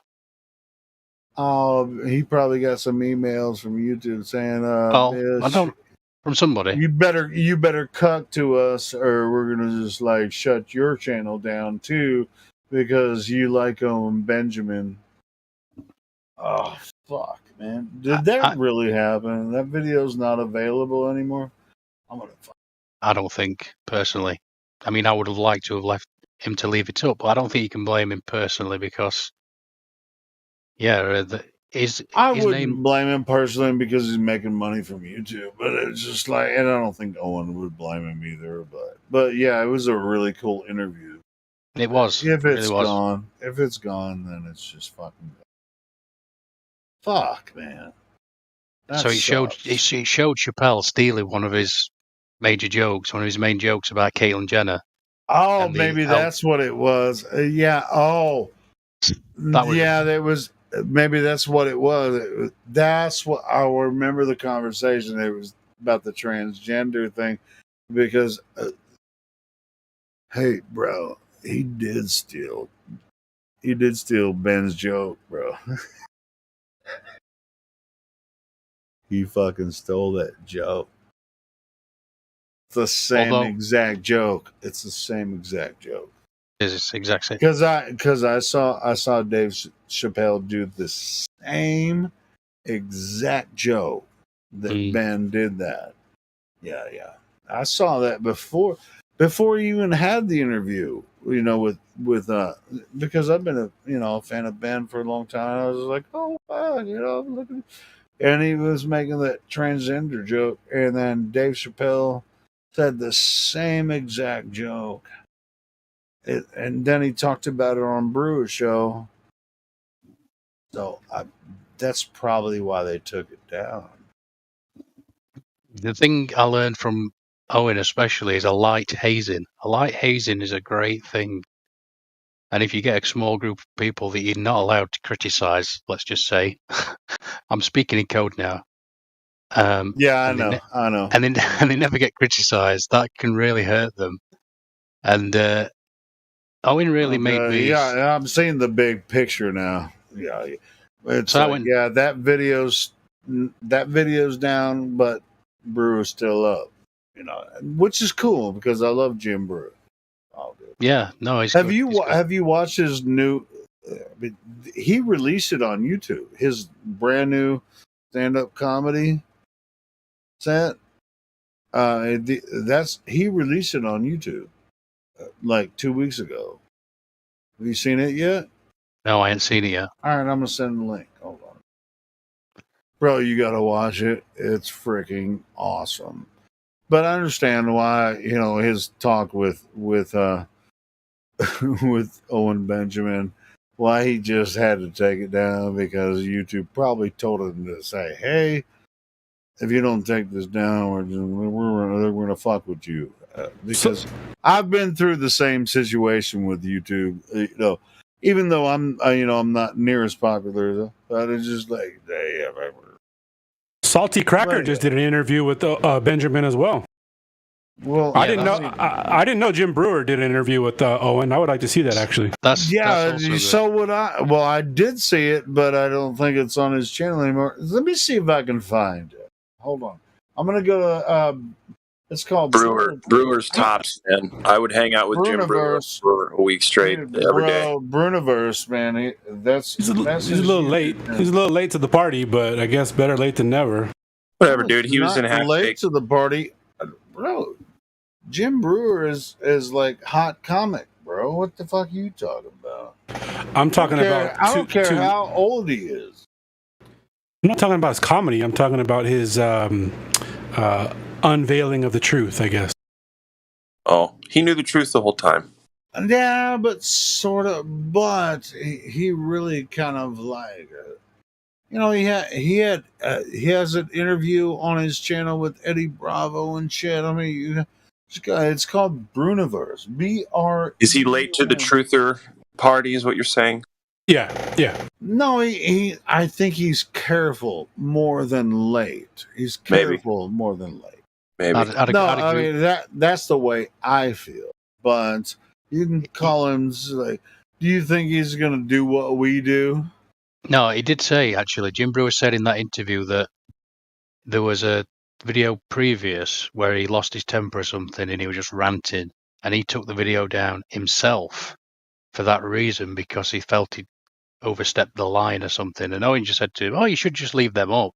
He probably got some emails from YouTube saying, I don't. From somebody. You better cut to us, or we're gonna just like shut your channel down too, because you like Owen Benjamin." Oh fuck, man! Did that really happen? That video's not available anymore. I don't think personally. I mean, I would have liked to have left him to leave it up, but I don't think you can blame him personally because, yeah, I wouldn't blame him personally because he's making money from YouTube, but it's just like, and I don't think Owen would blame him either. But yeah, it was a really cool interview. It was. If it's really was. gone, then it's just fucking gone. Fuck, man. So it showed Chappelle stealing one of his major jokes, one of his main jokes about Caitlyn Jenner. Oh, maybe that's what it was. Yeah. Oh, that was. Maybe that's what it was. That's what I remember the conversation. It was about the transgender thing because, hey, bro, he did steal Ben's joke, bro. He fucking stole that joke. It's the same exact joke. It's the same exact joke. It's exact same. Because I saw Dave Chappelle do the same exact joke that Ben did that. Yeah. I saw that before you even had the interview. You know, with because I've been a fan of Ben for a long time. I was like, oh wow, look at. And he was making that transgender joke, and then Dave Chappelle said the same exact joke. And then he talked about it on Brewer's show. So that's probably why they took it down. The thing I learned from Owen especially is a light hazing. A light hazing is a great thing. And if you get a small group of people that you're not allowed to criticize, let's just say, I'm speaking in code now. Yeah, I know. And they never get criticized. That can really hurt them. And Owen really made me. Yeah, I'm seeing the big picture now. Yeah, it's that video's down, but Brewer's still up. Which is cool because I love Jim Brewer. Yeah, no, he's have you watched his new? He released it on YouTube. His brand new stand-up comedy set. He released it on YouTube like 2 weeks ago. Have you seen it yet? No, I ain't seen it yet. All right, I'm gonna send the link. Hold on, bro. You gotta watch it. It's freaking awesome. but I understand why his talk with with Owen Benjamin, why he just had to take it down, because YouTube probably told him to say, "Hey, if you don't take this down, we're going to fuck with you." Because I've been through the same situation with YouTube. Even though I'm not near as popular, but it's just like Salty Cracker just did an interview with Benjamin as well. Well, I didn't know Jim Brewer did an interview with Owen. I would like to see that actually. So would I. Well, I did see it, but I don't think it's on his channel anymore. Let me see if I can find it. Hold on. I'm gonna go to. It's called Brewer's tops, man. I would hang out with Jim Brewer for a week straight every day. Bruniverse, man. He's a little late. He's a little late to the party, but I guess better late than never. Whatever, dude. He was in late to the party, bro. Jim Brewer is like hot comic, bro. What the fuck are you talking about? I'm talking about. I don't care how old he is. I'm not talking about his comedy. I'm talking about his unveiling of the truth, I guess. Oh, he knew the truth the whole time. Yeah, but sort of. But he really kind of like, he has an interview on his channel with Eddie Bravo and shit. I mean, it's called Bruniverse. BR. Is he late to the truther party? Is what you're saying? Yeah. No, I think he's careful more than late. He's careful more than late. Maybe. I mean that's the way I feel. But you can call him like, do you think he's gonna do what we do? No, he did say actually. Jim Brewer said in that interview that there was a video previous where he lost his temper or something, and he was just ranting, and he took the video down himself for that reason because he felt he'd overstepped the line or something. And Owen just said to him, "Oh, you should just leave them up.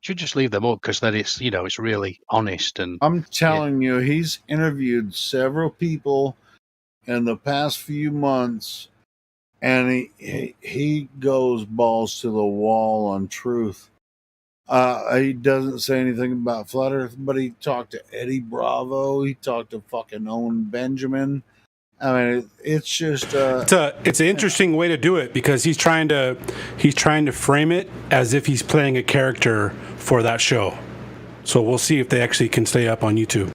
Should just leave them up because then it's it's really honest." And I'm telling you, he's interviewed several people in the past few months, and he goes balls to the wall on truth. He doesn't say anything about Flat Earth, but he talked to Eddie Bravo. He talked to fucking Owen Benjamin. I mean, it's just it's an interesting way to do it because he's trying to frame it as if he's playing a character for that show. So we'll see if they actually can stay up on YouTube.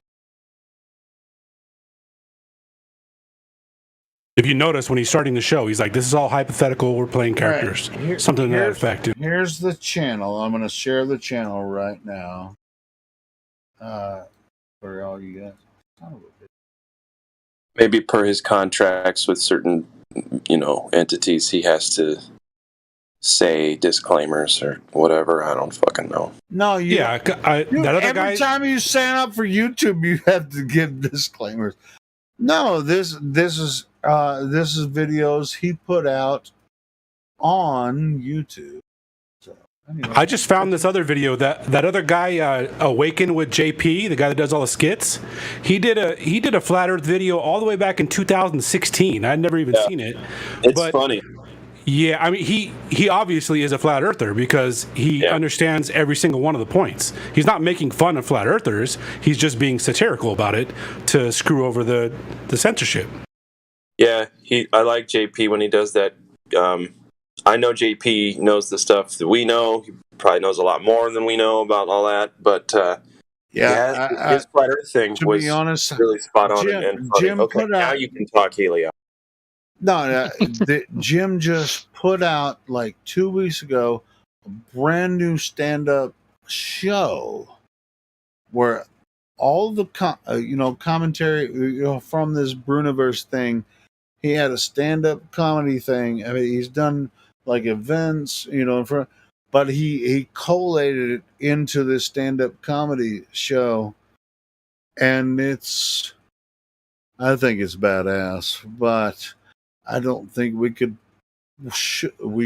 If you notice when he's starting the show, he's like, "This is all hypothetical. We're playing characters." Right. Something to that effect. Here's the channel. I'm going to share the channel right now. For all you guys. Maybe per his contracts with certain, entities, he has to say disclaimers or whatever. I don't fucking know. No, that other guy. Every time you sign up for YouTube, you have to give disclaimers. No, this is videos he put out on YouTube. So, anyway. I just found this other video that other guy, Awaken with JP, the guy that does all the skits. He did a Flat Earth video all the way back in 2016. I'd never even seen it. It's funny. Yeah, I mean, he obviously is a flat earther because he understands every single one of the points. He's not making fun of flat earthers. He's just being satirical about it to screw over the censorship. Yeah, I like JP when he does that. I know JP knows the stuff that we know. He probably knows a lot more than we know about all that. But his flat earth thing was really spot on and funny. Jim okay, now you can talk, Helio. No, Jim just put out like 2 weeks ago a brand new stand-up show where all the commentary from this Bruniverse thing. He had a stand-up comedy thing. I mean, he's done like events, but he collated it into this stand-up comedy show, and I think it's badass, but I don't think we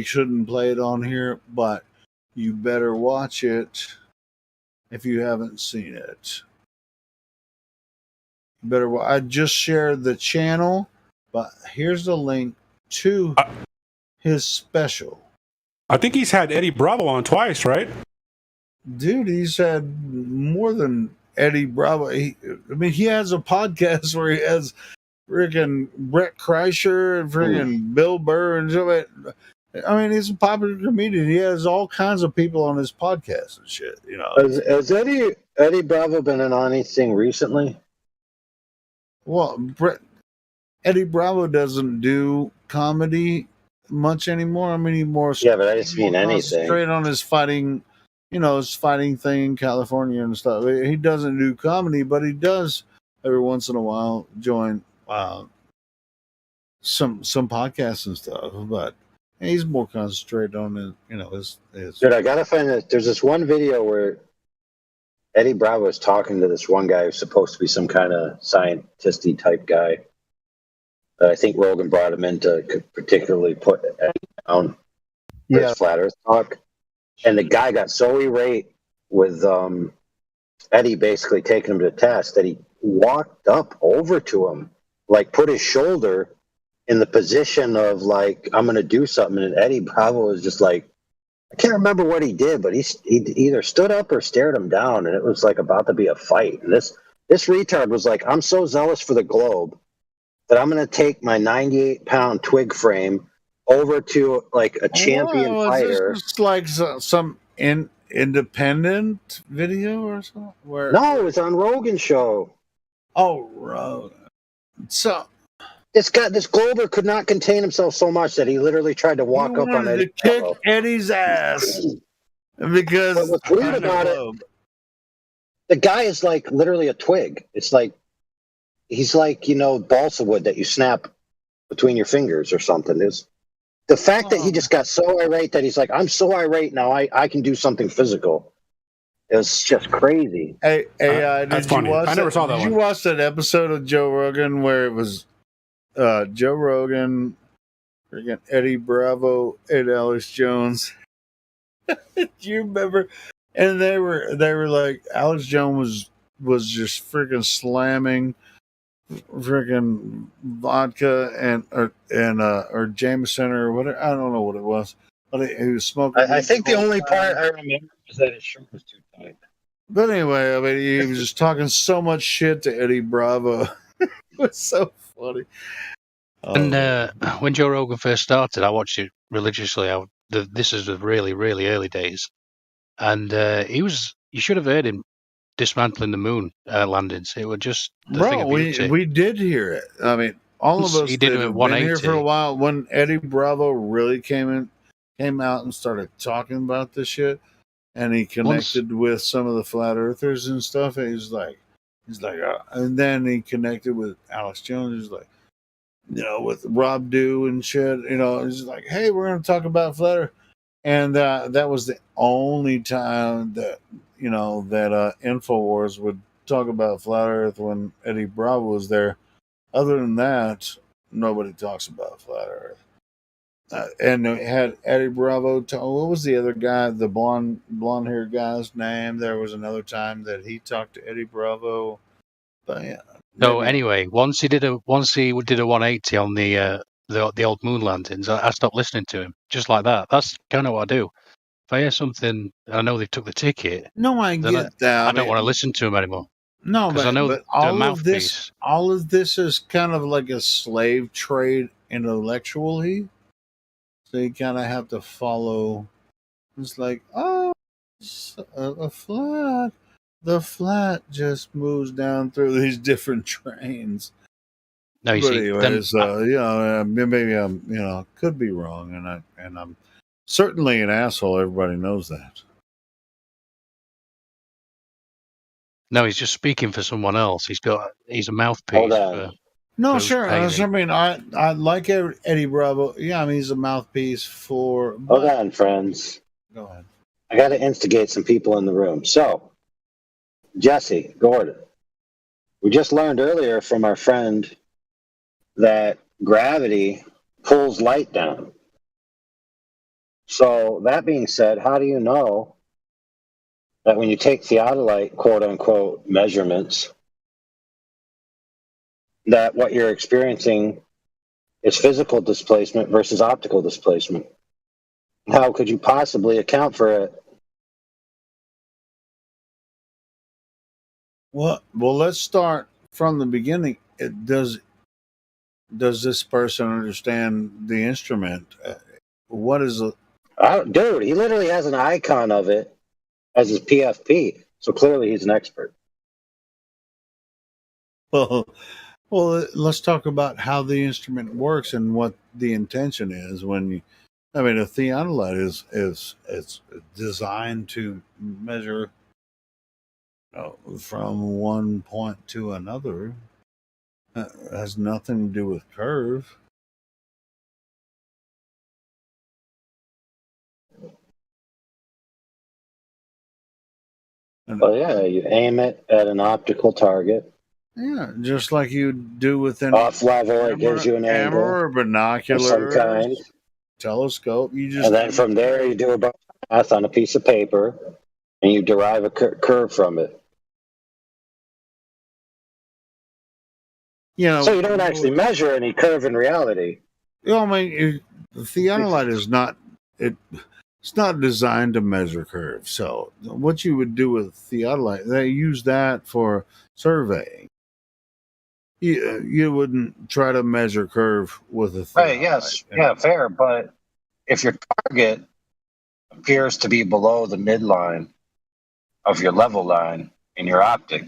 shouldn't play it on here, but you better watch it if you haven't seen it. I just shared the channel, but here's the link to his special. I think he's had Eddie Bravo on twice, right? Dude, he's had more than Eddie Bravo. He has a podcast where he has freaking Brett Kreischer and freaking Bill Burr and so. I mean, he's a popular comedian. He has all kinds of people on his podcast and shit. You know, Has Eddie Bravo been in on anything recently? well, Eddie Bravo doesn't do comedy much anymore. I mean, he more Yeah, but I didn't mean anything. straight on his fighting, his fighting thing in California and stuff. He doesn't do comedy, but he does every once in a while join some podcasts and stuff. But he's more concentrated on his. Dude, I gotta find that. There's this one video where Eddie Bravo is talking to this one guy who's supposed to be some kind of scientist-y type guy. I think Rogan brought him in to particularly put Eddie down for his flat Earth talk. And the guy got so irate with Eddie basically taking him to task that he walked up over to him, like put his shoulder in the position of like, I'm going to do something. And Eddie Bravo was just like, I can't remember what he did, but he either stood up or stared him down. And it was like about to be a fight. And this retard was like, I'm so zealous for the globe that I'm going to take my 98-pound twig frame over to like a champion fighter. Is this like some independent video or something? No, it was on Rogan's show. Oh, Rogan. So this Glober could not contain himself so much that he literally tried to walk up on Eddie. To kick Eddie's ass because what's weird about it, the guy is like literally a twig. It's like he's like balsa wood that you snap between your fingers or something. Is the fact that he just got so irate that he's like, I'm so irate now I can do something physical. It was just crazy. Hey, that's funny. I never saw that one. Did you watch that episode of Joe Rogan where it was Joe Rogan, again, Eddie Bravo, and Alex Jones? Do you remember? And they were like, Alex Jones was just freaking slamming freaking vodka or Jameson or whatever. I don't know what it was, but he was smoking. I think the only part I remember was that his shirt was too tight. But anyway, I mean, he was just talking so much shit to Eddie Bravo. It was so funny. And when Joe Rogan first started, I watched it religiously. This is the really, really early days, and you should have heard him dismantling the moon landings. It was just the thing of beauty. we did hear it. I mean, all of us he did that it have at been here for 180. a while. When Eddie Bravo really came out and started talking about this shit, and he connected with some of the flat earthers and stuff. He's like, and then he connected with Alex Jones. He's like, with Rob Dew and shit. He's like, hey, we're going to talk about flat earth. And that was the only time that that InfoWars would talk about flat earth when Eddie Bravo was there. Other than that, nobody talks about flat earth. And they had Eddie Bravo. What was the other guy? The blonde haired guy's name? There was another time that he talked to Eddie Bravo. But yeah. So anyway, once he did a 180 on the old moon landings, I stopped listening to him just like that. That's kind of what I do. If I hear something, I know they took the ticket. No, I get that. I don't want to listen to him anymore. No, because I know but the mouthpiece. all of this is kind of like a slave trade intellectually. So you kind of have to follow. It's like, a flat. The flat just moves down through these different trains. No, you But see, anyways, maybe I'm, could be wrong, and I'm certainly an asshole. Everybody knows that. no, he's just speaking for someone else. He's a mouthpiece. No, for sure. Haley. I mean, I like Eddie Bravo. Yeah, I mean, he's a mouthpiece for. Hold on, friends. Go ahead. I got to instigate some people in the room. So, Jesse, Gordon, we just learned earlier from our friend that gravity pulls light down. So, that being said, how do you know that when you take theodolite, quote unquote, measurements, that what you're experiencing is physical displacement versus optical displacement? How could you possibly account for it? Well, let's start from the beginning. Does this person understand the instrument? What is a Dude, he literally has an icon of it as his PFP. So clearly he's an expert. well? Well, let's talk about how the instrument works and what the intention is when you. I mean, a theodolite is it's designed to measure from one point to another. It has nothing to do with curve. Well, yeah, you aim it at an optical target. Yeah, just like you do with an off level, it gives you an angle or binocular of some kind. Telescope. You just And then from there, you do a math on a piece of paper, and you derive a curve from it. You know, so you don't actually measure any curve in reality. You know, I mean, the theodolite is not it's not designed to measure curves. So what you would do with theodolite, they use that for surveying. You wouldn't try to measure curve with a theodolite. Right, yes. Yeah, fair. But if your target appears to be below the midline of your level line in your optic,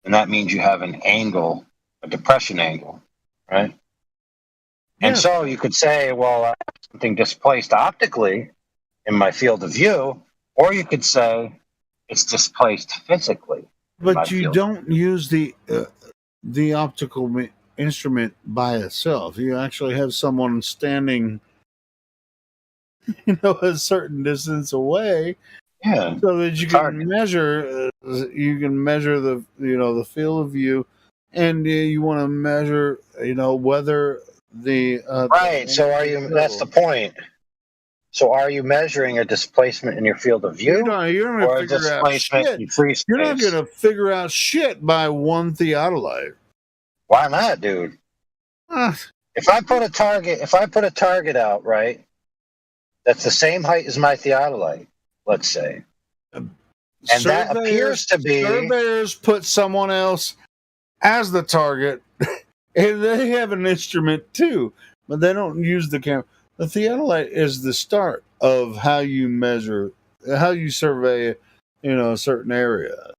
then that means you have an angle, a depression angle, right? Yeah. And so you could say, well, I have something displaced optically in my field of view, or you could say it's displaced physically. But you don't use the optical instrument by itself. You actually have someone standing, a certain distance away, so that you can measure. You can measure the the field of view, and you want to measure whether the right. So are you? That's the point. So are you measuring a displacement in your field of view, you're or a displacement in free space? You're not going to figure out shit by one theodolite. Why not, dude? If I put a target out, right, that's the same height as my theodolite, let's say, and that appears to be surveyors put someone else as the target, and they have an instrument too, but they don't use the camera. The theodolite is the start of how you measure, how you survey, a certain area.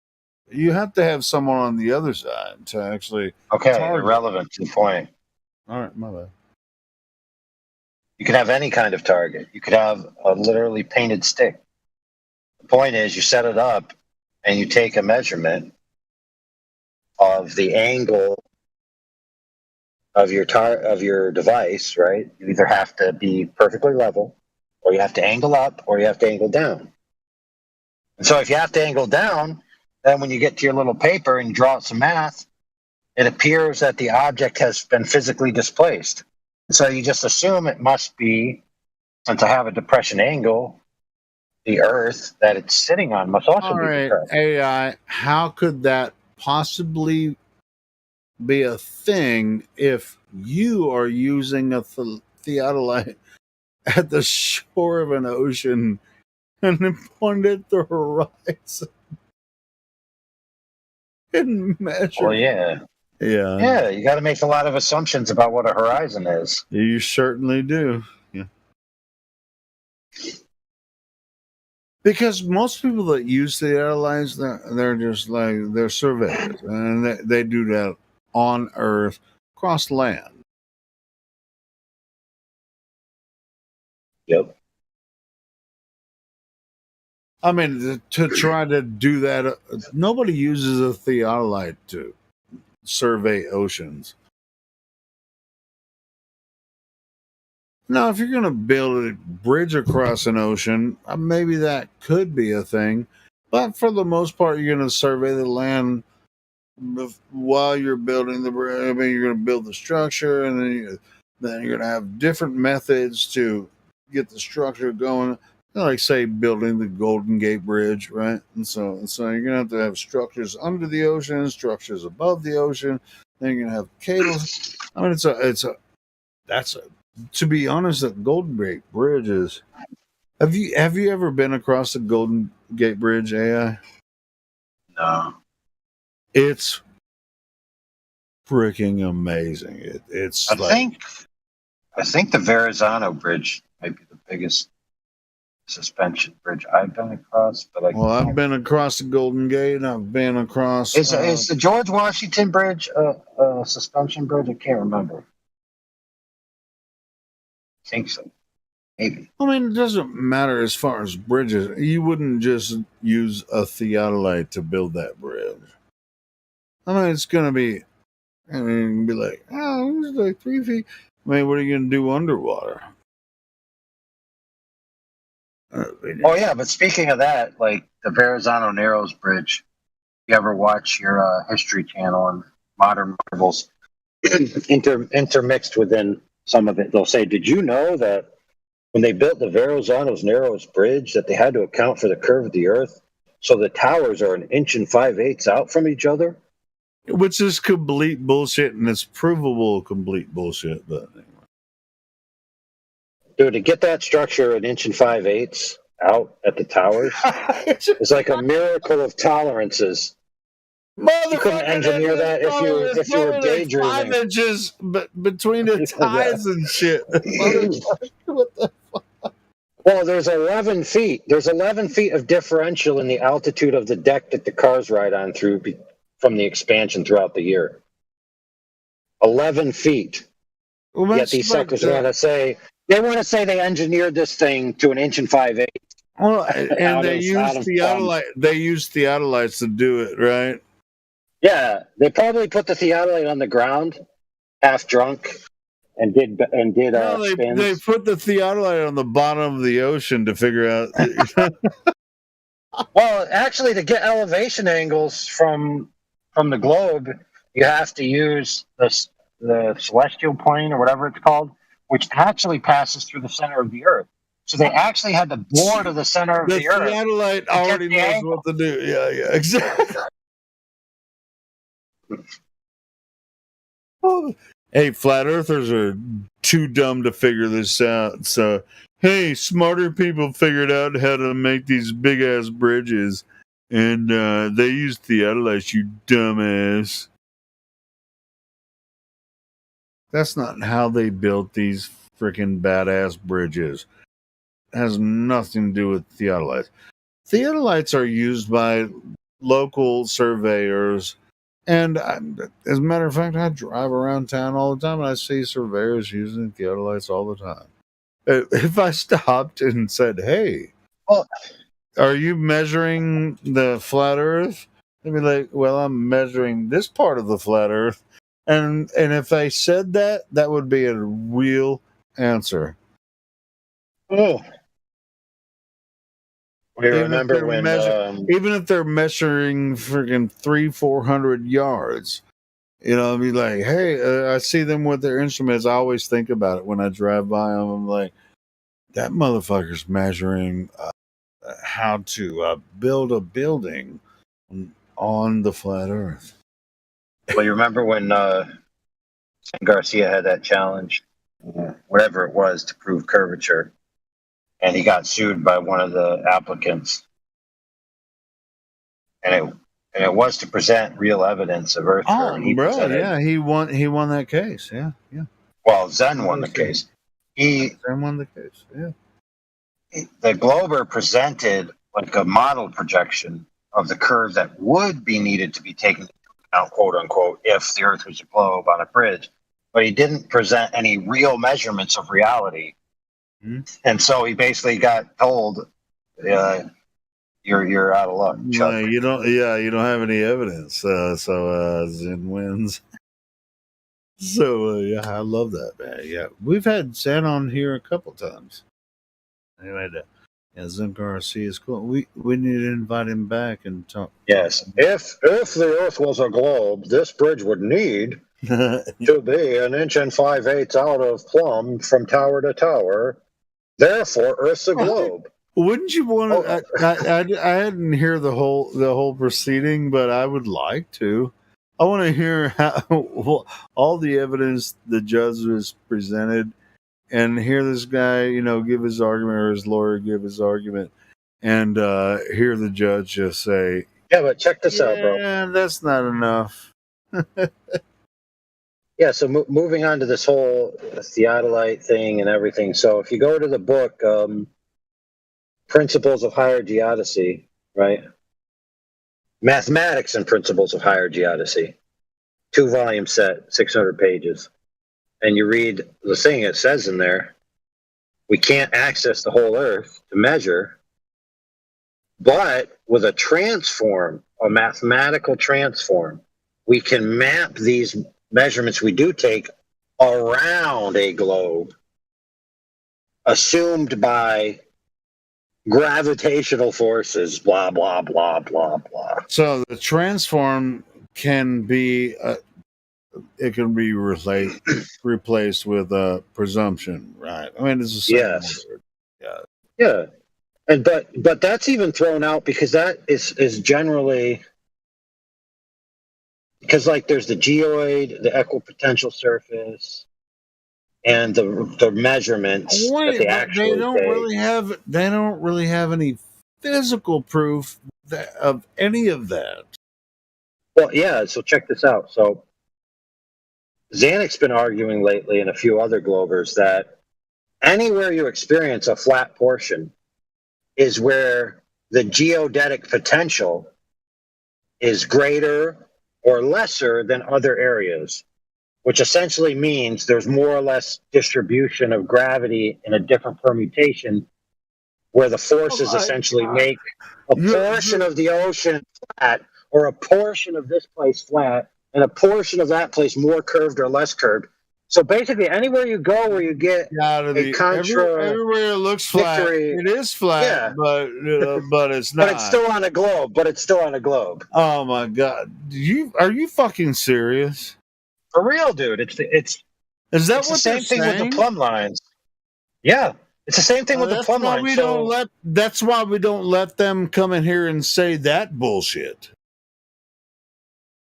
You have to have someone on the other side to actually. Okay, irrelevant to the point. All right, my bad. You could have any kind of target. You could have a literally painted stick. The point is, you set it up, and you take a measurement of the angle of your device, right? You either have to be perfectly level, or you have to angle up, or you have to angle down. And so if you have to angle down, then when you get to your little paper and you draw out some math, it appears that the object has been physically displaced. So you just assume it must be, since I have a depression angle, the Earth that it's sitting on must also be depressed. AI, how could that possibly be a thing if you are using a theodolite at the shore of an ocean and then point at the horizon and measure? Well, yeah. Yeah, you got to make a lot of assumptions about what a horizon is. You certainly do. Yeah. Because most people that use theodolites, they're just like, they're surveyors, and they do that on Earth, across land. Yep. I mean, to try to do that, nobody uses a theodolite to survey oceans. Now, if you're going to build a bridge across an ocean, maybe that could be a thing. But for the most part, you're going to survey the land while you're building the bridge. I mean, you're going to build the structure, and then you're going to have different methods to get the structure going. Like, say, building the Golden Gate Bridge, right? And so you're going to have structures under the ocean, structures above the ocean. Then you're going to have cables. I mean, to be honest, the Golden Gate Bridge is. Have you ever been across the Golden Gate Bridge, AI? No. It's freaking amazing. It's I like think the Verrazano Bridge might be the biggest suspension bridge I've been across. But I've been across the Golden Gate. I've been across. Is the George Washington Bridge a suspension bridge? I can't remember. I think so. Maybe. I mean, it doesn't matter as far as bridges. You wouldn't just use a theodolite to build that bridge. I mean, it's going to be, be like, oh, it's like 3 feet. I mean, what are you going to do underwater? Oh, yeah, but speaking of that, like the Verrazano Narrows Bridge, you ever watch your History Channel and Modern Marvels intermixed within some of it, they'll say, did you know that when they built the Verrazano's Narrows Bridge that they had to account for the curve of the Earth? So the towers are 1 5/8 out from each other? Which is complete bullshit, and it's provable complete bullshit. But anyway. Dude, to get that structure 1 5/8 out at the towers is like a miracle of tolerances. You couldn't engineer that if you were daydreaming. 5 inches between the ties and shit. What the fuck? Well, there's 11 feet. There's 11 feet of differential in the altitude of the deck that the cars ride on through from the expansion throughout the year. 11 feet. Well, yet these suckers want to say they engineered this thing to 1 5/8. Well, and they use theodolite. They use theodolites to do it, right? Yeah, they probably put the theodolite on the ground, half drunk, and did No, spins. they put the theodolite on the bottom of the ocean to figure out. Well, actually, to get elevation angles from the globe, you have to use the celestial plane or whatever it's called, which actually passes through the center of the Earth. So they actually had to bore to the center of the Earth. The theodolite already knows what to do. Yeah, exactly. Hey, flat earthers are too dumb to figure this out. So, hey, smarter people figured out how to make these big ass bridges, and they used theodolites. You dumbass. That's not how they built these freaking badass bridges. It has nothing to do with theodolites. Theodolites are used by local surveyors. And as a matter of fact, I drive around town all the time and I see surveyors using theodolites all the time. If I stopped and said, hey, are you measuring the flat earth? They'd be like, well, I'm measuring this part of the flat earth. And if I said that, that would be a real answer. Oh. We remember when even if they're measuring freaking 300-400 yards, I'd be like, hey, I see them with their instruments. I always think about it when I drive by them. I'm like, that motherfucker's measuring how to build a building on the flat Earth. Well, you remember when Garcia had that challenge, whatever it was, to prove curvature, and he got sued by one of the applicants, and it was to present real evidence of Earth. Oh, bro, yeah, he won that case. Yeah. Well, Zen won the case. Zen won the case. Yeah. The Glober presented like a model projection of the curve that would be needed to be taken into account, quote unquote, if the Earth was a globe on a bridge, but he didn't present any real measurements of reality. Mm-hmm. And so he basically got told, you're out of luck, Chuck. No, you don't have any evidence. So Zen wins. So yeah, I love that, man. Yeah, we've had Zen on here a couple times. Anyway, Zen Garcia is cool. We need to invite him back and talk. Yes, if the Earth was a globe, this bridge would need to be 1 5/8 out of plumb from tower to tower. Therefore, Earth's a globe. Wouldn't you want to? I didn't hear the whole proceeding, but I would like to. I want to hear how all the evidence the judge has presented, and hear this guy, give his argument, or his lawyer give his argument, and hear the judge just say, Yeah, but check this out, bro. Yeah, that's not enough. Yeah, so moving on to this whole theodolite thing and everything. So if you go to the book, Principles of Higher Geodesy, right? Mathematics and Principles of Higher Geodesy, 2-volume set, 600 pages. And you read the thing it says in there, we can't access the whole Earth to measure, but with a transform, a mathematical transform, we can map these measurements we do take around a globe, assumed by gravitational forces, blah, blah, blah, blah, blah. So the transform can be it can be replaced with a presumption, right? I mean, it's the same word. Yeah. Yeah. And but that's even thrown out because that is generally because like there's the geoid, the equipotential surface, and the measurements that they actually they don't really have any physical proof of any of that. Well, yeah. So check this out. So Zanek's been arguing lately, and a few other Globers, that anywhere you experience a flat portion is where the geodetic potential is greater or lesser than other areas, which essentially means there's more or less distribution of gravity in a different permutation where the forces essentially make a portion of the ocean flat or a portion of this place flat and a portion of that place more curved or less curved. So basically, anywhere you go where you get a contra, everywhere it looks flat, it is flat, yeah. but it's not. But it's still on a globe. Oh my God! Are you fucking serious? For real, dude. Is that it's what the same thing with the plumb lines? Yeah, it's the same thing with the plumb lines. That's why we don't let them come in here and say that bullshit.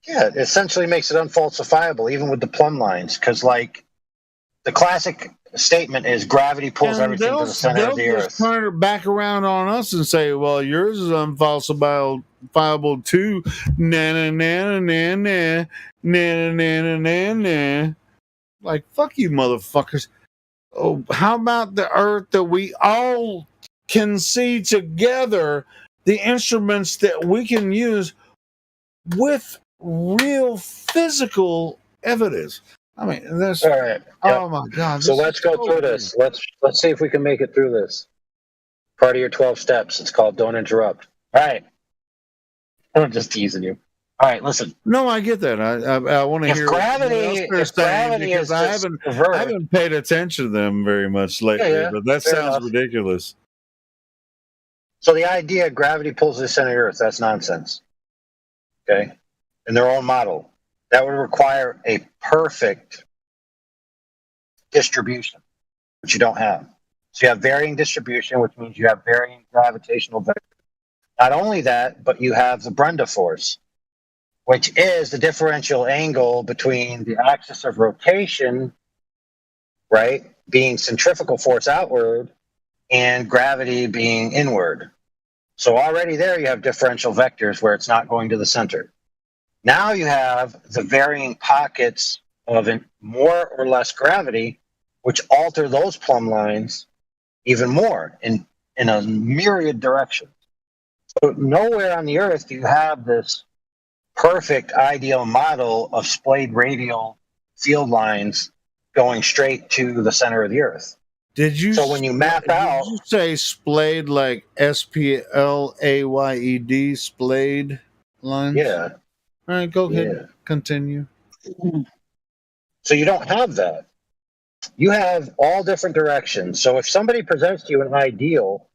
Yeah, it essentially makes it unfalsifiable, even with the plumb lines, because like the classic statement is gravity pulls everything to the center of the Earth. They'll just turn it back around on us and say, "Well, yours is unfalsifiable too." Na na na na na na na na na. Like fuck you, motherfuckers. Oh, how about the Earth that we all can see together? The instruments that we can use with real physical evidence. I mean, that's all right. Oh my God! So let's go through this. Let's see if we can make it through this. Part of your 12 steps. It's called "Don't Interrupt." All right. I'm just teasing you. All right, listen. No, I get that. I want to hear gravity. If gravity is I haven't paid attention to them very much lately, but that sounds ridiculous. So the idea gravity pulls the center of the Earth, that's nonsense. Okay? In their own model. That would require a perfect distribution, which you don't have. So you have varying distribution, which means you have varying gravitational vectors. Not only that, but you have the Brenda force, which is the differential angle between the axis of rotation, right, being centrifugal force outward, and gravity being inward. So already there you have differential vectors where it's not going to the center. Now you have the varying pockets of more or less gravity, which alter those plumb lines even more in a myriad directions. So nowhere on the Earth do you have this perfect ideal model of splayed radial field lines going straight to the center of the Earth. So when you map out, did you say splayed like SPLAYED, splayed lines? Yeah. All right, go ahead. Continue. So you don't have that. You have all different directions. So if somebody presents to you an ideal,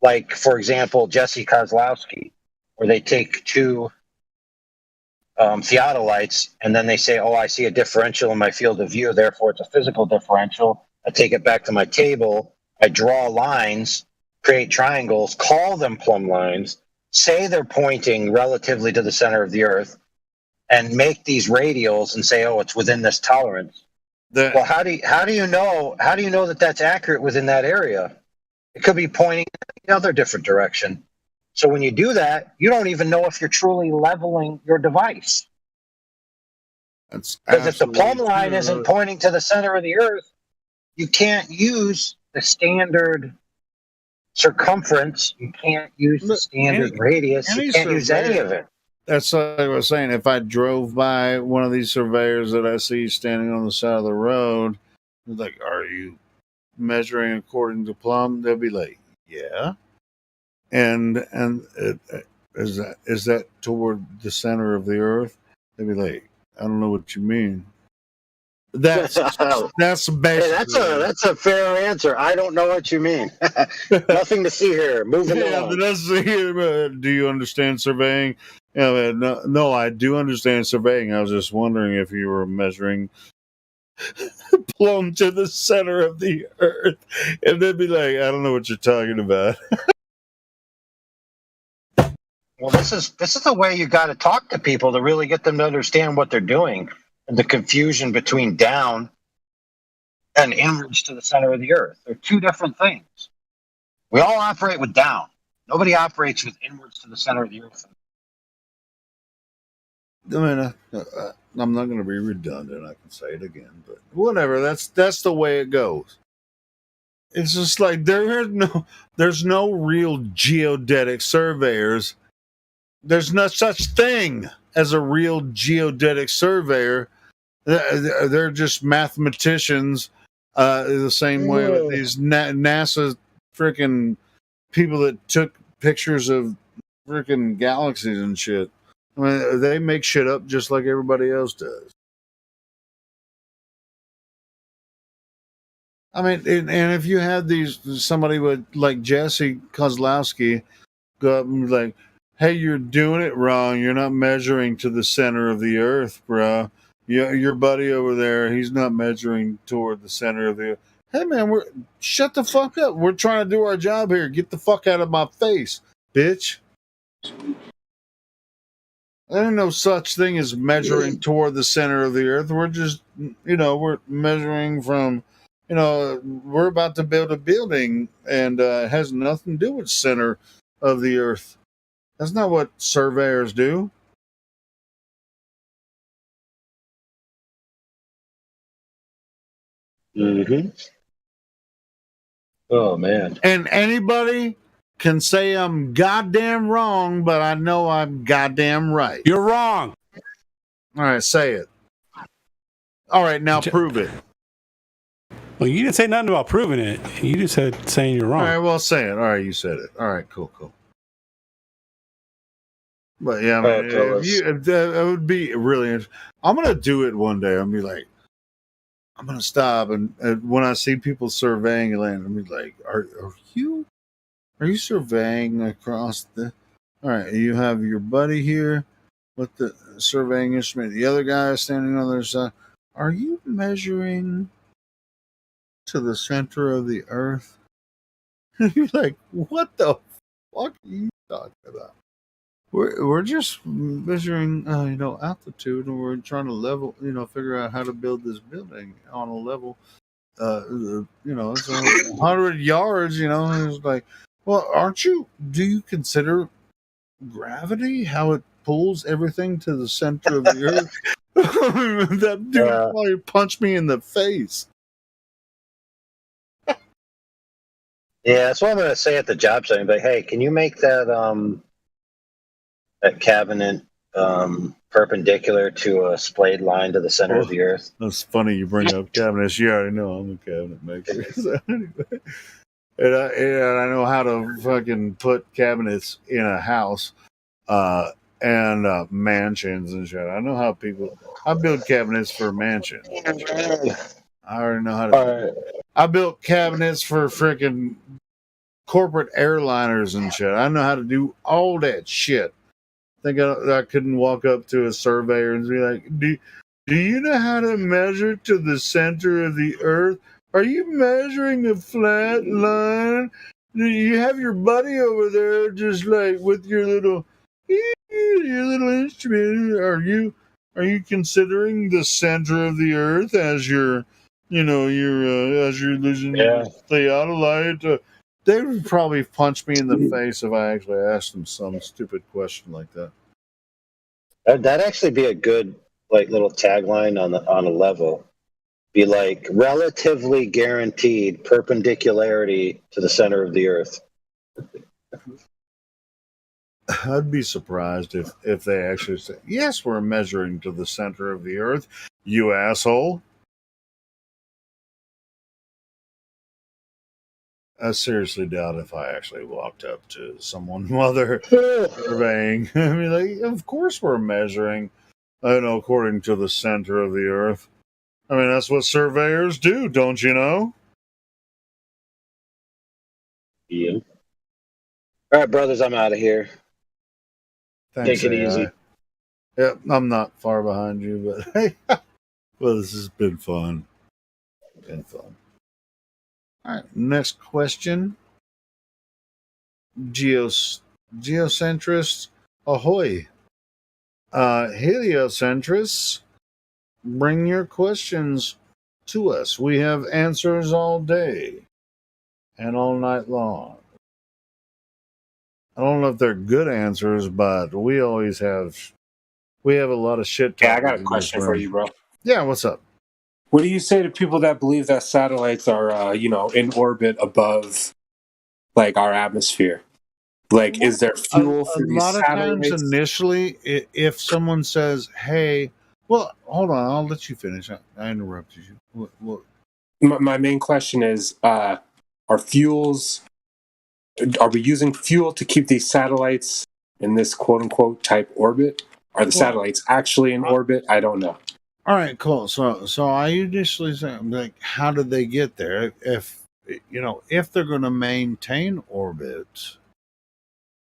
like, for example, Jesse Kozlowski, where they take two theodolites and then they say, oh, I see a differential in my field of view, therefore it's a physical differential. I take it back to my table. I draw lines, create triangles, call them plumb lines, say they're pointing relatively to the center of the Earth, and make these radials and say, oh, it's within this tolerance. Well, how do you know that that's accurate within that area? It could be pointing in another different direction. So when you do that, you don't even know if you're truly leveling your device. That's Because if the plumb absolutely line true. isn't pointing to the center of the Earth, you can't use the standard circumference. You can't use the standard radius. You can't use any of it. That's like I was saying. If I drove by one of these surveyors that I see standing on the side of the road, like, are you measuring according to plumb? They'll be like, yeah. And is that toward the center of the Earth? They'd be like, I don't know what you mean. That's basically. Hey, that's a fair answer. I don't know what you mean. Nothing to see here. Moving along. Do you understand surveying? Yeah, no, I do understand surveying. I was just wondering if you were measuring plumb to the center of the Earth, and they'd be like, I don't know what you're talking about. Well, this is the way you got to talk to people to really get them to understand what they're doing and the confusion between down and inwards to the center of the Earth. They're two different things. We all operate with down. Nobody operates with inwards to the center of the Earth. I mean, I'm not going to be redundant. I can say it again, but whatever. That's the way it goes. It's just like there's no real geodetic surveyors. There's no such thing as a real geodetic surveyor. They're just mathematicians. The same way with these NASA freaking people that took pictures of freaking galaxies and shit. I mean, they make shit up just like everybody else does. I mean, and if you had somebody with like Jesse Kozlowski go up and be like, hey, you're doing it wrong. You're not measuring to the center of the Earth, bro. Your buddy over there, he's not measuring toward the center of the Earth. Hey, man, shut the fuck up. We're trying to do our job here. Get the fuck out of my face, bitch. There ain't no such thing as measuring toward the center of the Earth. We're just, we're measuring from, we're about to build a building, and it has nothing to do with center of the Earth. That's not what surveyors do. Mm-hmm. Oh, man. And anybody can say I'm goddamn wrong, but I know I'm goddamn right. You're wrong. All right, say it. All right, now prove it. Well, you didn't say nothing about proving it. You just said saying you're wrong. All right, well, say it. All right, you said it. All right, cool. But yeah, I mean, it would be really interesting. I'm going to do it one day. I'll be like, I'm going to stop. And when I see people surveying land, I'll be like, are you surveying across the... All right, you have your buddy here with the surveying instrument. The other guy is standing on the other side. Are you measuring to the center of the Earth? You're like, what the fuck are you talking about? We're just measuring, altitude, and we're trying to level, figure out how to build this building on a level. It's 100 yards. It's like, well, do you consider gravity, how it pulls everything to the center of the Earth? That dude probably punched me in the face. Yeah, that's what I'm going to say at the job site. But hey, can you make that cabinet perpendicular to a splayed line to the center of the Earth? That's funny you bring up cabinets. You already know I'm a cabinet maker. So anyway, and I know how to fucking put cabinets in a house and mansions and shit. I know how I build cabinets for mansions. I already know how to. I built cabinets for freaking corporate airliners and shit. I know how to do all that shit. Think I couldn't walk up to a surveyor and be like, do you know how to measure to the center of the Earth? Are you measuring a flat line? You have your buddy over there just like with your little instrument. Are you considering the center of the Earth as your as you're losing your theodolite? They would probably punch me in the face if I actually asked them some stupid question like that. That'd actually be a good like little tagline on a level. Be like relatively guaranteed perpendicularity to the center of the Earth. I'd be surprised if they actually say, yes, we're measuring to the center of the Earth, you asshole. I seriously doubt if I actually walked up to someone while they're surveying. I mean, like, of course we're measuring, according to the center of the Earth. I mean, that's what surveyors do, don't you know? Yeah. All right, brothers, I'm out of here. Thanks, Take it AI. easy. Yep, I'm not far behind you, but hey, well, this has been fun. All right, next question. Geocentrists, ahoy. Heliocentrists, bring your questions to us. We have answers all day and all night long. I don't know if they're good answers, but we have a lot of shit. Yeah, I got a question for you, bro. Yeah, what's up? What do you say to people that believe that satellites are, in orbit above, like, our atmosphere? Like, is there fuel for these satellites? A lot of times, initially, if someone says, "Hey," well, hold on, I'll let you finish. I interrupted you. What? My main question is: Are we using fuel to keep these satellites in this quote-unquote type orbit? Are the satellites actually in orbit? I don't know. All right, cool. So I initially say, like, how did they get there? If they're going to maintain orbit,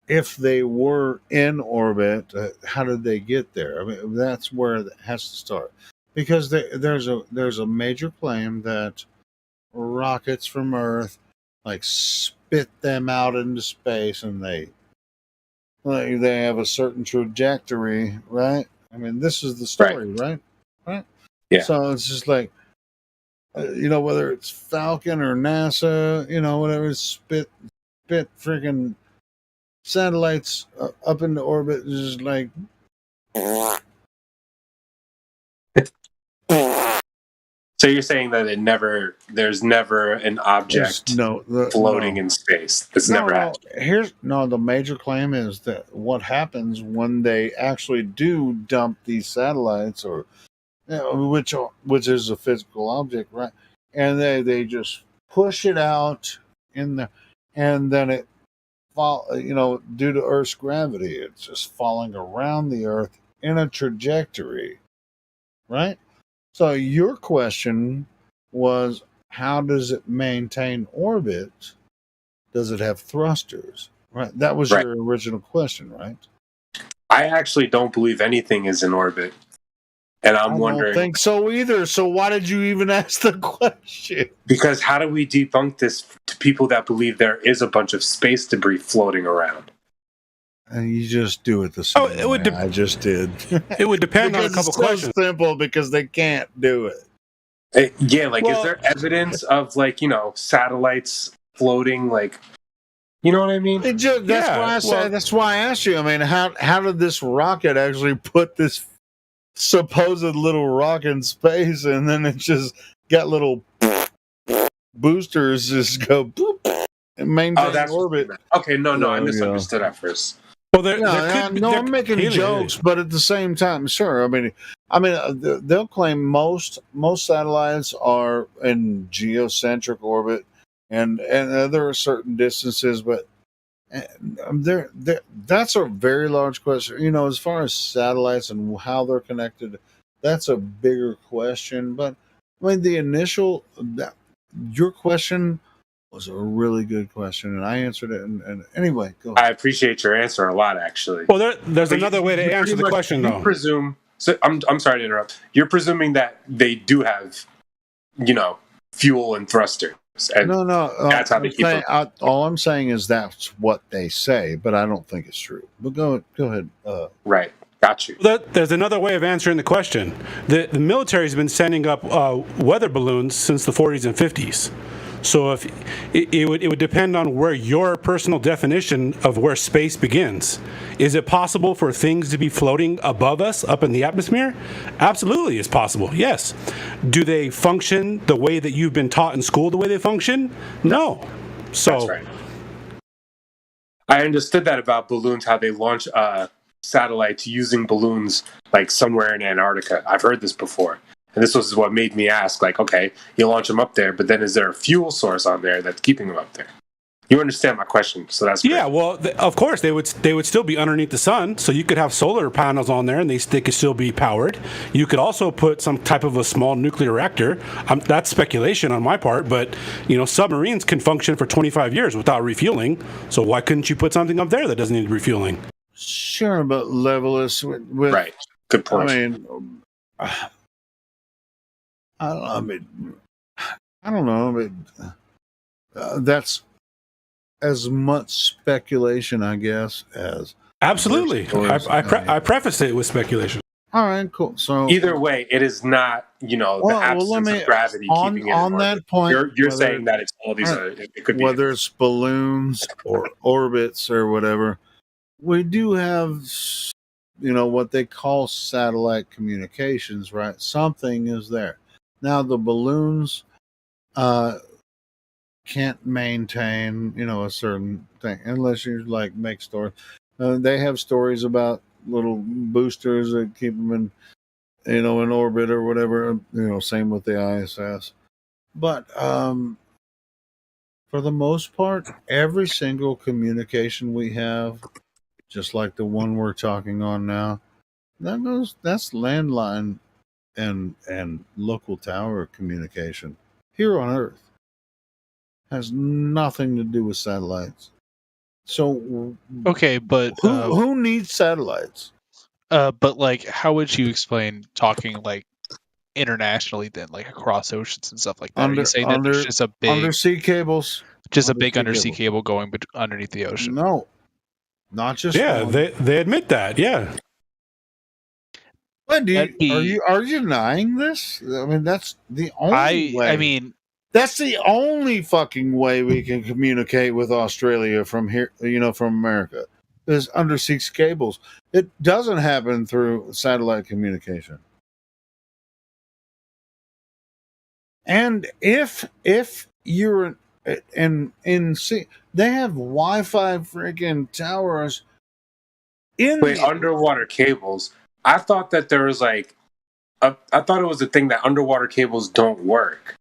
if they were in orbit, how did they get there? I mean, that's where it has to start, because there's a major claim that rockets from Earth like spit them out into space, and they have a certain trajectory, right? I mean, this is the story, right? Yeah. So it's just like, whether it's Falcon or NASA, whatever, spit freaking satellites up into orbit, is just like. So you're saying that there's never an object floating in space. It's never happened. The major claim is that what happens when they actually do dump these satellites, or which is a physical object, right? And they just push it out in the, and then it due to Earth's gravity, it's just falling around the Earth in a trajectory, right? So your question was, how does it maintain orbit? Does it have thrusters? Right. That was your original question, right? I actually don't believe anything is in orbit. And I'm wondering. I don't think so either. So why did you even ask the question? Because how do we debunk this to people that believe there is a bunch of space debris floating around? And you just do it the same way I just did. It would depend on a couple questions. It's so simple because they can't do it. Is there evidence of satellites floating? Like, you know what I mean? That's why I asked you. I mean, how did this rocket actually put this supposed little rock in space, and then it just got little boosters just go boop and maintain orbit? Okay, no, I misunderstood at first. Well, I'm making jokes, but at the same time, sure. I mean, they'll claim most satellites are in geocentric orbit, and there are certain distances, but that's a very large question. As far as satellites and how they're connected, that's a bigger question. But I mean, your question was a really good question, and I answered it. And anyway, go ahead. I appreciate your answer a lot, actually. Well, there's another way to answer the question, though. I'm sorry to interrupt. You're presuming that they do have, fuel and thrusters. And no. That's how they keep them. All I'm saying is that's what they say, but I don't think it's true. But go ahead. Right. Got you. There's another way of answering the question. The military's been sending up weather balloons since the 40s and 50s. So if it would depend on where your personal definition of where space begins. Is it possible for things to be floating above us up in the atmosphere? Absolutely, it's possible. Yes. Do they function the way that you've been taught in school? The way they function? No. So That's right. I understood that about balloons, how they launch satellites using balloons like somewhere in Antarctica. I've heard this before. And this was what made me ask, like, okay, you launch them up there, but then is there a fuel source on there that's keeping them up there? You understand my question, so that's great. yeah. Well, of course they would still be underneath the sun, so you could have solar panels on there, and they could still be powered. You could also put some type of a small nuclear reactor. That's speculation on my part, but submarines can function for 25 years without refueling. So why couldn't you put something up there that doesn't need refueling? Sure, but Levelus with right. Good point. I mean, I don't know, but that's as much speculation, I guess, as absolutely. I prefaced it with speculation. All right, cool. So either way, it is not the absence of gravity keeping it on that point. You're saying that it's all these. It could be whether it's balloons or orbits or whatever. We do have, what they call satellite communications, right? Something is there. Now the balloons can't maintain, a certain thing unless you make stories. They have stories about little boosters that keep them in orbit or whatever. Same with the ISS. But for the most part, every single communication we have, just like the one we're talking on now, that's landline and local tower communication here on Earth. Has nothing to do with satellites. So okay, but who needs satellites? But how would you explain talking internationally then, across oceans and stuff like that? Are you saying that there's just a big undersea cables? Just a big undersea cable going underneath the ocean? No, not just one. They admit that. Yeah. What are you denying this? I mean, that's the only way. I mean, that's the only fucking way we can communicate with Australia from here, from America, is undersea cables. It doesn't happen through satellite communication. And if you're in sea, they have Wi-Fi freaking towers in underwater cables. I thought that there was I thought it was a thing that underwater cables don't work.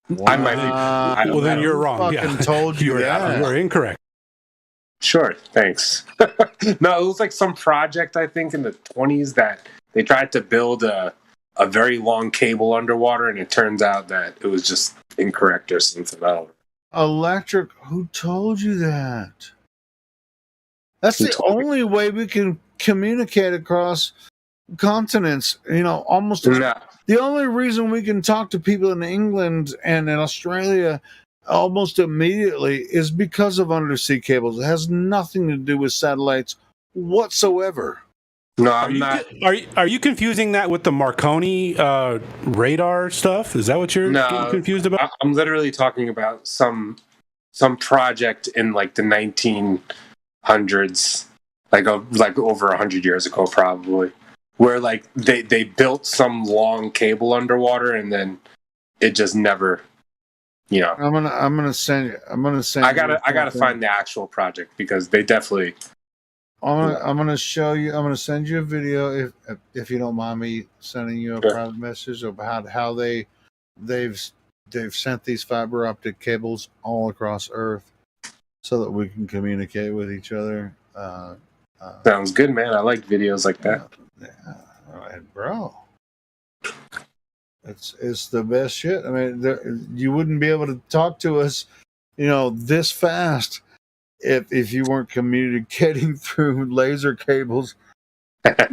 Wow. I might be. Well, then you're wrong. Fucking told you that. You're incorrect. Sure, thanks. No, it was some project, I think, in the 1920s that they tried to build a very long cable underwater, and it turns out that it was just incorrect or something. I don't know. Electric? Who told you that? That's the only way we can communicate across continents. Almost. The only reason we can talk to people in England and in Australia almost immediately is because of undersea cables. It has nothing to do with satellites whatsoever. No, I'm not. Are you confusing that with the Marconi radar stuff? Is that what you're getting confused about? I'm literally talking about some project in the 1900s, over 100 years ago, probably, where they built some long cable underwater and then it just never. I'm gonna send you. I gotta find the actual project because they definitely. I'm gonna show you. I'm gonna send you a video if you don't mind me sending you a private message about how they've sent these fiber optic cables all across Earth so that we can communicate with each other. Sounds good, man. I like videos like that. Yeah, all right, bro. It's the best shit. I mean, you wouldn't be able to talk to us, this fast if you weren't communicating through laser cables,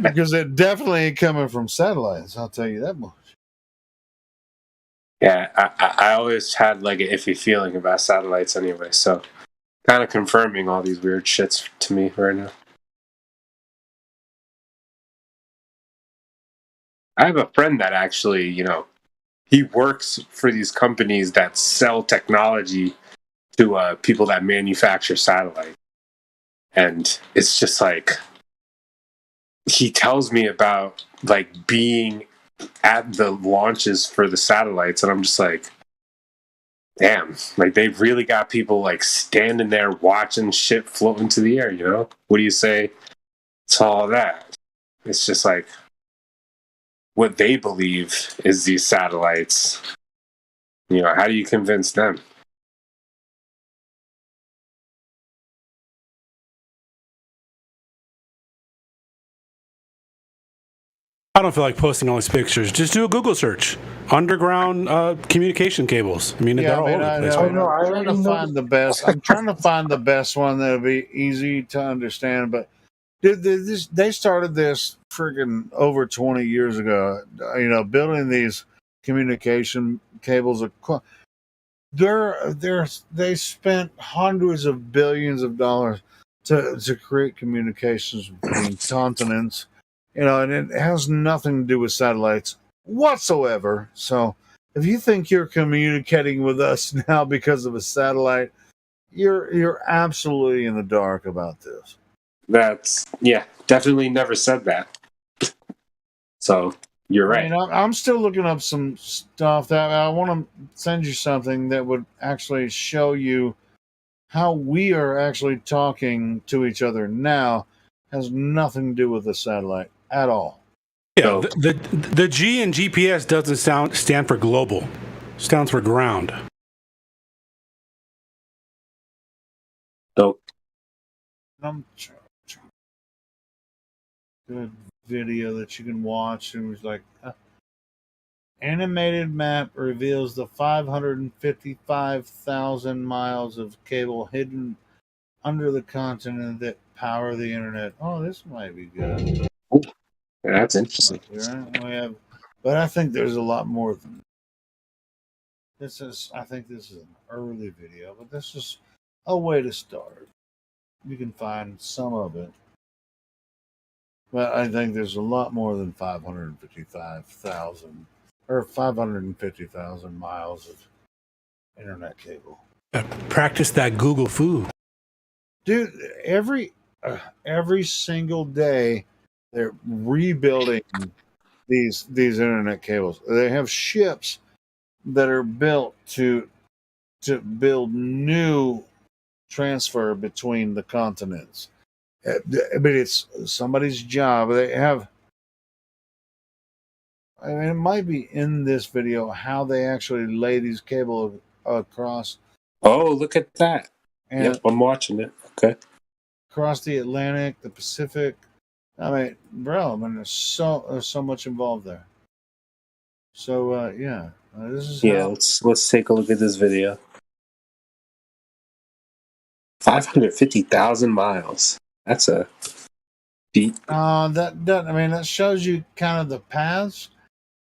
because it definitely ain't coming from satellites. I'll tell you that much. Yeah, I always had an iffy feeling about satellites anyway, so kind of confirming all these weird shits to me right now. I have a friend that actually, he works for these companies that sell technology to people that manufacture satellites. And it's just like, he tells me about like being at the launches for the satellites, and I'm just like, damn, like they've really got people like standing there watching shit float into the air, you know? What do you say to all that? It's just like what they believe is these satellites. You know, how do you convince them? I don't feel like posting all these pictures. Just do a Google search. Underground communication cables. I mean, they're all over the place. I'm trying to find the best. I'm trying to find the best one that'll be easy to understand. But they started this friggin' over 20 years ago. You know, building these communication cables. They spent hundreds of billions of dollars to create communications between continents. You know, and it has nothing to do with satellites whatsoever. So if you think you're communicating with us now because of a satellite, you're absolutely in the dark about this. That's, yeah, definitely never said that. So you're right. I mean, I'm still looking up some stuff that I want to send you something that would actually show you how we are actually talking to each other now. Has nothing to do with the satellite at all. Yeah, the G in GPS doesn't stand for global. It stands for ground. Dope. Good video that you can watch. It was like animated map reveals the 555,000 miles of cable hidden under the continent that power the internet. Oh, this might be good. Yeah, that's interesting. But I think there's a lot more than this. I think this is an early video, but this is a way to start. You can find some of it. But I think there's a lot more than 555,000 or 550,000 miles of internet cable. Practice that Google foo. Dude, every single day they're rebuilding these internet cables. They have ships that are built to build new transfer between the continents. But it's somebody's job. They have, I mean, it might be in this video how they actually lay these cables across. Oh, look at that. And yep, I'm watching it. Okay. Across the Atlantic, the Pacific. I mean, bro, I mean, there's so much involved there. So, yeah. This is let's take a look at this video. 550,000 miles. That's a deep. That shows you kind of the paths,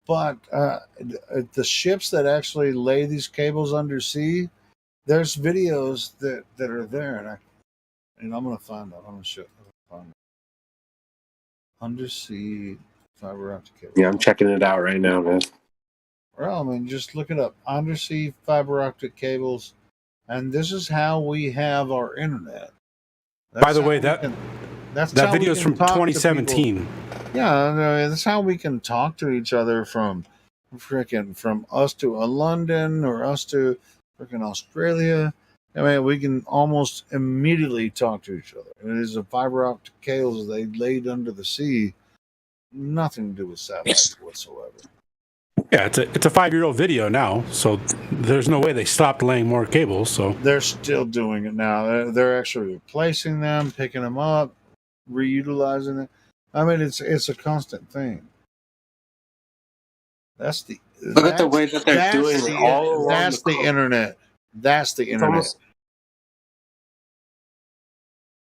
but the ships that actually lay these cables undersea, there's videos that are there, and I'm gonna find out. I'm gonna show. Undersea fiber optic cable. Yeah, I'm checking it out right now, man. Well, I mean, just look it up. Undersea fiber optic cables, and this is how we have our internet. By the way, that video is from 2017. Yeah, that's how we can talk to each other from us to London or us to freaking Australia. I mean, we can almost immediately talk to each other. It is the fiber optic cables they laid under the sea. Nothing to do with satellites whatsoever. Yeah, it's a 5-year-old video now, so there's no way they stopped laying more cables. So they're still doing it now. They're actually replacing them, picking them up, reutilizing it. I mean, it's a constant thing. Look at the way that they're doing it all around. That's the internet. That's the internet.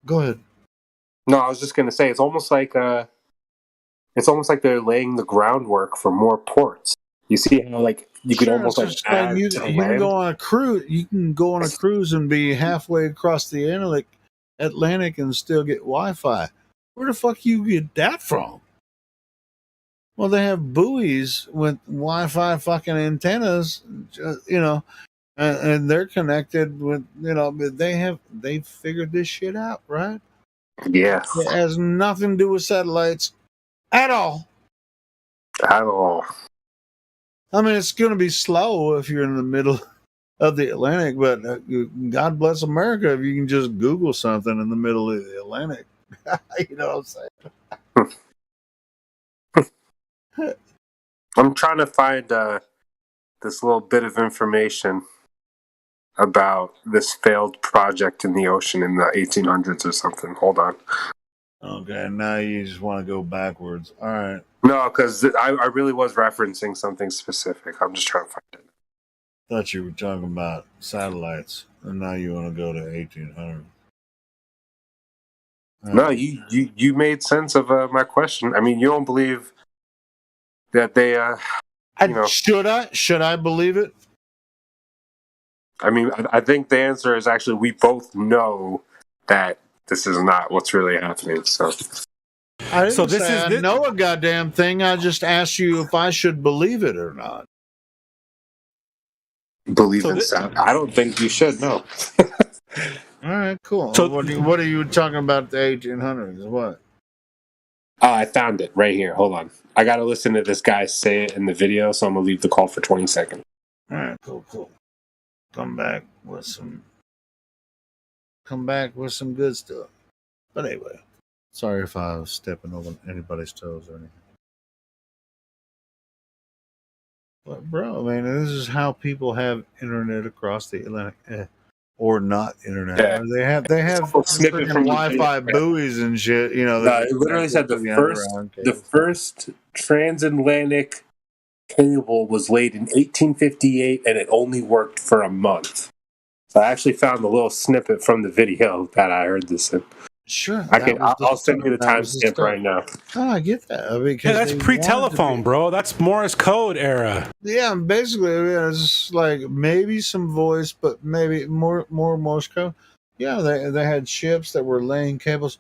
Go ahead. No, I was just gonna say it's almost like they're laying the groundwork for more ports. You see how you could almost add you can go on a cruise. You can go on a cruise and be halfway across the Atlantic and still get Wi-Fi. Where the fuck you get that from? Well, they have buoys with Wi-Fi fucking antennas, and they're connected with, but they figured this shit out, right? Yeah. It has nothing to do with satellites at all. At all. I mean, it's going to be slow if you're in the middle of the Atlantic, but God bless America if you can just Google something in the middle of the Atlantic. You know what I'm saying? I'm trying to find this little bit of information about this failed project in the ocean in the 1800s or something. Hold on. Okay, now you just want to go backwards. All right. No, because I really was referencing something specific. I'm just trying to find it. Thought you were talking about satellites, and now you want to go to 1800. No, you made sense of my question. I mean, you don't believe that they, Should I believe it? I mean, I think the answer is actually we both know that this is not what's really happening. So I didn't say I know a goddamn thing. I just asked you if I should believe it or not. Believe in that? I don't think you should. No. All right, cool. So what are you talking about the 1800s? What? Oh, I found it right here. Hold on. I got to listen to this guy say it in the video, so I'm going to leave the call for 20 seconds. All right, cool. Come back with some good stuff. But anyway, sorry if I was stepping over anybody's toes or anything. But bro, I mean, this is how people have internet across the Atlantic. Or not internet. Yeah. They have freaking Wi-Fi buoys and shit. No, it literally said the first transatlantic cable was laid in 1858, and it only worked for a month. So I actually found a little snippet from the video that I heard this in. Sure, I'll send you the timestamp right now. Oh, I get that. Because that's pre-telephone, bro. That's Morse code era. Yeah, basically, it's like maybe some voice, but maybe more Morse code. Yeah, they had ships that were laying cables,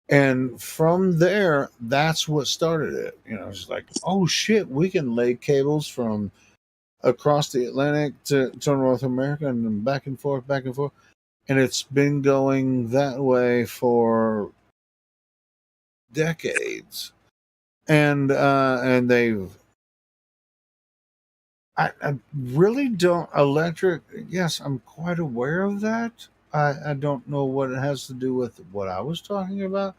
and from there, that's what started it. It's like, oh shit, we can lay cables from across the Atlantic to North America and then back and forth. And it's been going that way for decades. And they've... I really don't... Electric... Yes, I'm quite aware of that. I don't know what it has to do with what I was talking about.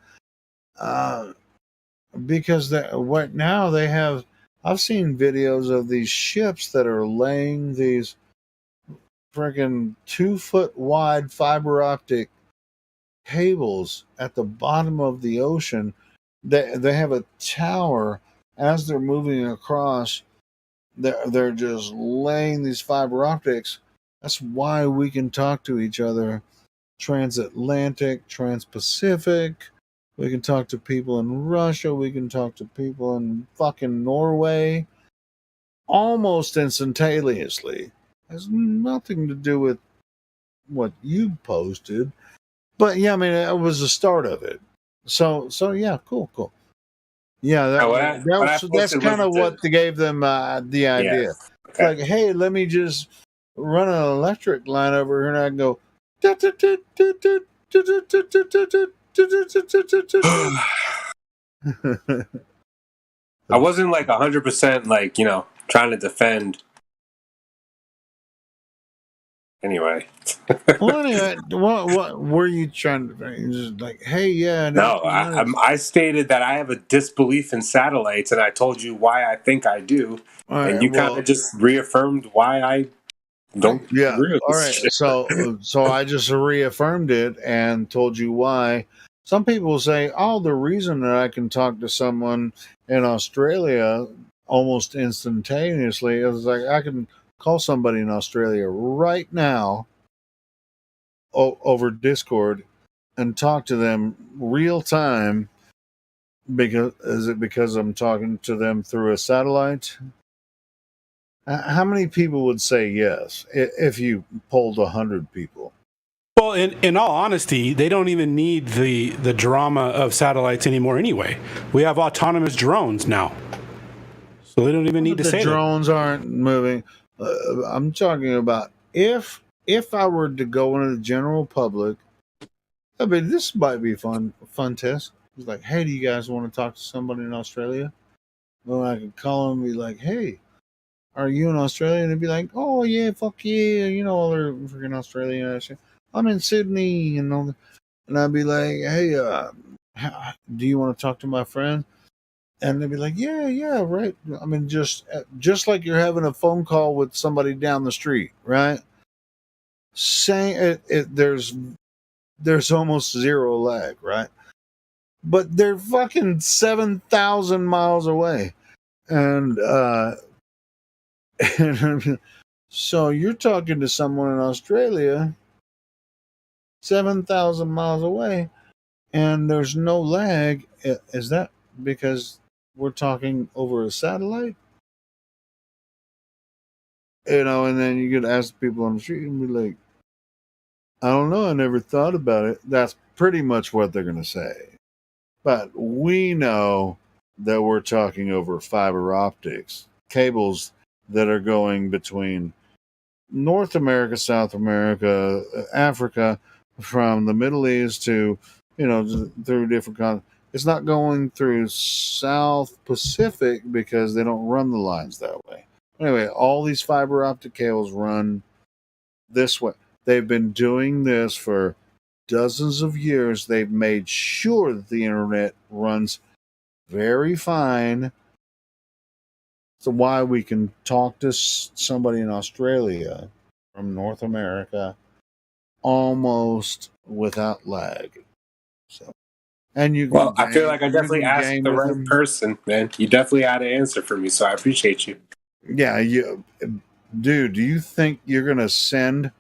Because right now they have... I've seen videos of these ships that are laying these freaking 2-foot wide fiber optic cables at the bottom of the ocean. They have a tower as they're moving across. They're just laying these fiber optics. That's why we can talk to each other transatlantic, transpacific. We can talk to people in Russia. We can talk to people in fucking Norway almost instantaneously. Has nothing to do with what you posted, but yeah, I mean, it was the start of it. So yeah, cool. Yeah, that's kind of what gave them the idea. Yeah. Okay. Like, hey, let me just run an electric line over here, and I can go. I wasn't like 100% like trying to defend. Anyway. What were you trying to just like? Hey, yeah. No, I stated that I have a disbelief in satellites, and I told you why I think I do, and you kind of just reaffirmed why I don't. Yeah. Agree with All this right. shit. So I just reaffirmed it and told you why. Some people say, "Oh, the reason that I can talk to someone in Australia almost instantaneously is like I can." Call somebody in Australia right now over Discord and talk to them real time. Because I'm talking to them through a satellite? How many people would say yes if you polled 100 people? Well, in all honesty, they don't even need the drama of satellites anymore anyway. We have autonomous drones now. So they don't even need to the say that. drones aren't moving. I'm talking about if I were to go into the general public, I mean, this might be a fun test. It's like, hey, do you guys want to talk to somebody in Australia? Well, I could call them and be like, hey, are you in Australia? And they'd be like, oh, yeah, fuck yeah. You know, all their freaking Australian shit. I'm in Sydney and all that. And I'd be like, hey, do you want to talk to my friend? And they'd be like, yeah, right. I mean, just like you're having a phone call with somebody down the street, right? Saying there's almost zero lag, right? But they're fucking 7,000 miles away. And so you're talking to someone in Australia 7,000 miles away and there's no lag. Is that because we're talking over a satellite? You know, and then you could ask people on the street and be like, I don't know, I never thought about it. That's pretty much what they're going to say. But we know that we're talking over fiber optics, cables that are going between North America, South America, Africa, from the Middle East to, you know, through different continents. It's not going through South Pacific because they don't run the lines that way. Anyway, all these fiber optic cables run this way. They've been doing this for dozens of years. They've made sure that the internet runs very fine. So why we can talk to somebody in Australia from North America almost without lag. So, and you. Well, I feel like I definitely asked the right person, man. You definitely had an answer for me, so I appreciate you. Yeah, dude. Do you think you're gonna send?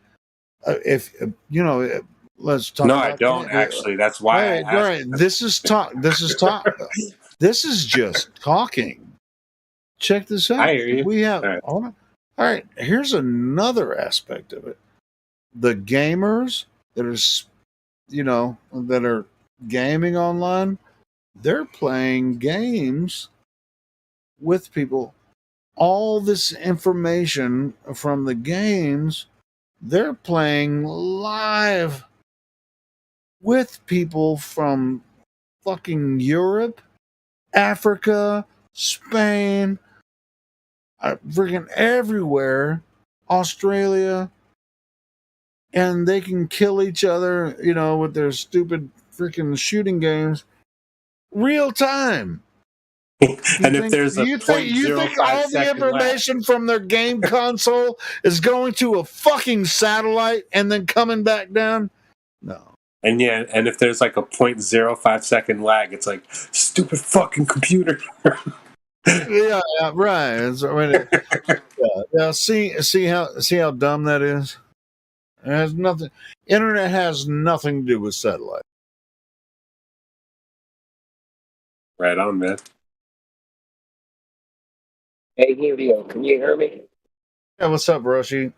If you know, let's talk. No, I don't actually. That's why. All right. This is talk. This is talk. This is just talking. Check this out. I hear you. We have. All right. Here's another aspect of it. The gamers that are, that are gaming online, they're playing games with people. All this information from the games, they're playing live with people from fucking Europe, Africa, Spain, freaking everywhere, Australia, and they can kill each other, with their stupid freaking shooting games, real time. And if there's a you think all the information from their game console is going to a fucking satellite and then coming back down? No. And and if there's like a 0.05 second lag, it's like stupid fucking computer. Yeah, right. See how dumb that is. It has nothing. Internet has nothing to do with satellite. Right on, man. Hey, Hugh, can you hear me? Yeah, what's up, Roshi?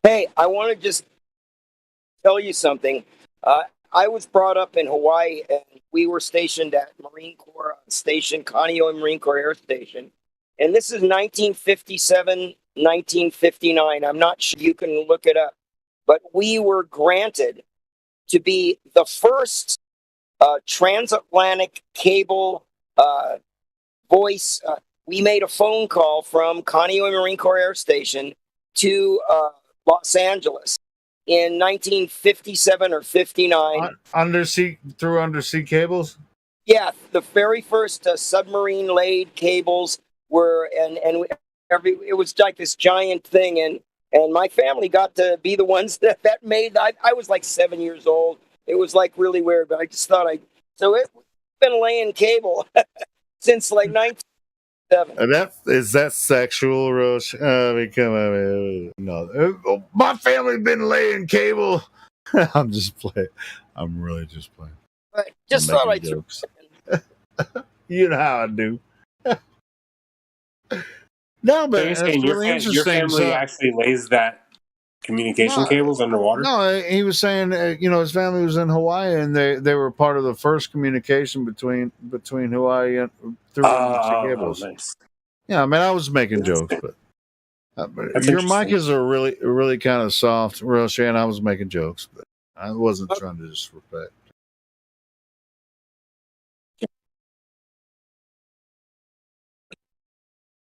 Hey, I want to just tell you something. I was brought up in Hawaii, and we were stationed at Marine Corps Station, Kaneohe Marine Corps Air Station. And this is 1957, 1959. I'm not sure, you can look it up. But we were granted to be the first transatlantic cable voice. We made a phone call from Kaneohe Marine Corps Air Station to Los Angeles in 1957 or 59. Through undersea cables? Yeah, the very first submarine laid cables were, and it was like this giant thing, and my family got to be the ones that made. I was like 7 years old. It was like really weird, but I just thought so it's been laying cable since like 1907. Is that sexual, Roche? I mean, come on, no. My family been laying cable. I'm just playing. I'm really just playing. But just thought I'd jokes. You know how I do. No, but it's really interesting. Your family actually lays that communication cables underwater? No, he was saying, his family was in Hawaii, and they were part of the first communication between Hawaii and through cables. Nice. Yeah, I mean, I was making jokes, but That's your mic interesting. is a really kind of soft, real Shane. I was making jokes, but I wasn't trying to disrespect.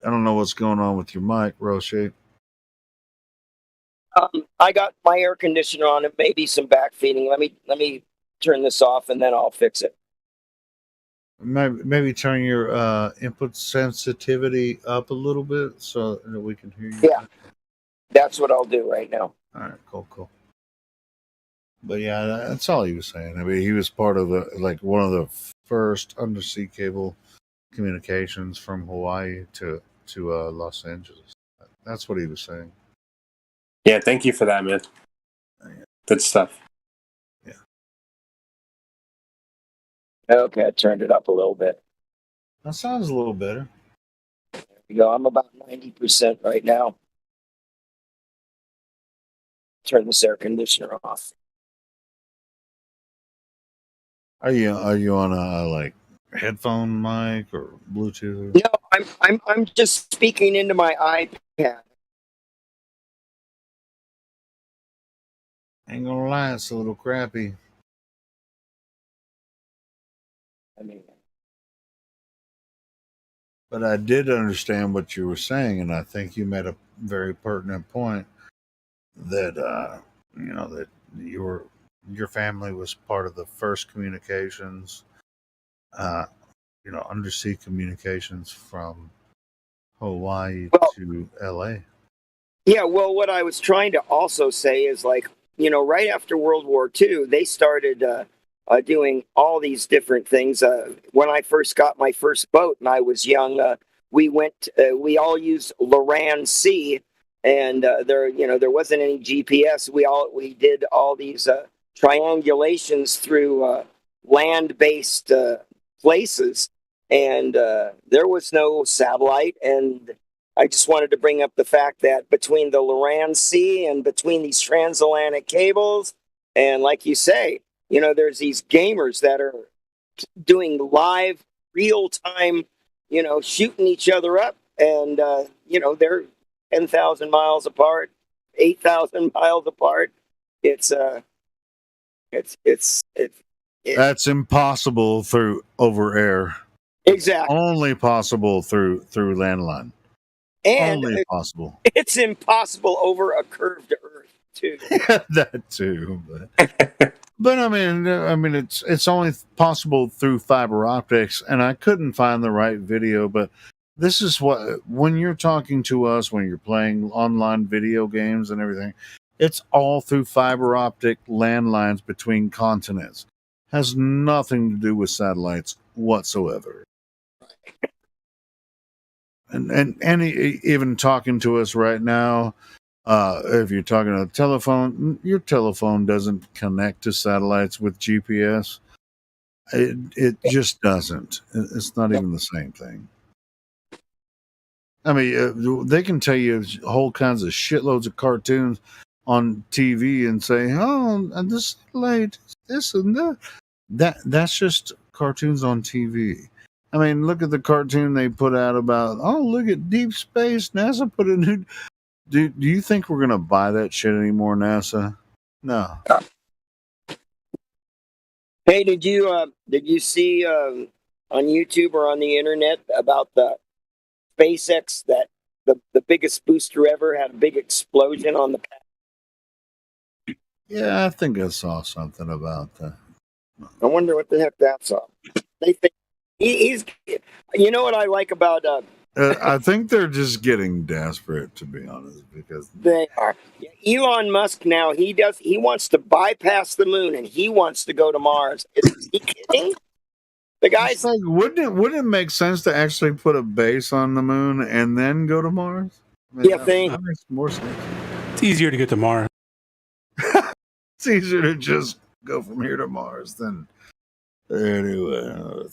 I don't know what's going on with your mic, Roche. I got my air conditioner on. It may be some back feeding. Let me turn this off and then I'll fix it. Maybe turn your input sensitivity up a little bit so that we can hear you. Yeah, that's what I'll do right now. All right, cool. But yeah, that's all he was saying. I mean, he was part of one of the first undersea cable communications from Hawaii to Los Angeles. That's what he was saying. Yeah, thank you for that, man. Good stuff. Yeah. Okay, I turned it up a little bit. That sounds a little better. There we go. I'm about 90% right now. Turn this air conditioner off. Are you on a like headphone mic or Bluetooth? No, I'm just speaking into my iPad. Ain't gonna lie, it's a little crappy. I mean, but I did understand what you were saying, and I think you made a very pertinent point that that your family was part of the first communications, undersea communications from Hawaii to LA. Yeah, well, what I was trying to also say is right after World War II, they started doing all these different things. When I first got my first boat and I was young, we all used Loran C, and there wasn't any GPS. We did all these triangulations through land-based places, and there was no satellite. And I just wanted to bring up the fact that between the Loran Sea and between these transatlantic cables, and like you say, there's these gamers that are doing live, real time, shooting each other up, and they're 10,000 miles apart, 8,000 miles apart. It's That's impossible over air. Exactly. Only possible through landline. And only possible. It's impossible over a curved Earth too. That too, but I mean, it's only possible through fiber optics, and I couldn't find the right video. But this is when you're talking to us, when you're playing online video games and everything, it's all through fiber optic landlines between continents. Has nothing to do with satellites whatsoever. And even talking to us right now, if you're talking on a telephone, your telephone doesn't connect to satellites with GPS. It just doesn't. It's not even the same thing. I mean, they can tell you whole kinds of shitloads of cartoons on TV and say, "Oh, the satellite, this and that." That's just cartoons on TV. I mean, look at the cartoon they put out about, look at deep space. NASA put a new... Do you think we're going to buy that shit anymore, NASA? No. Hey, did you see on YouTube or on the internet about the SpaceX, that the biggest booster ever had a big explosion on the pad? Yeah, I think I saw something about that. I wonder what the heck that's on. They think he's. You know what I like about? I think they're just getting desperate, to be honest, because they are. Elon Musk now he wants to bypass the moon and he wants to go to Mars. Is he kidding? The guy's like, wouldn't it make sense to actually put a base on the moon and then go to Mars? I mean, that makes more sense. It's easier to get to Mars. It's easier to just go from here to Mars than anyway.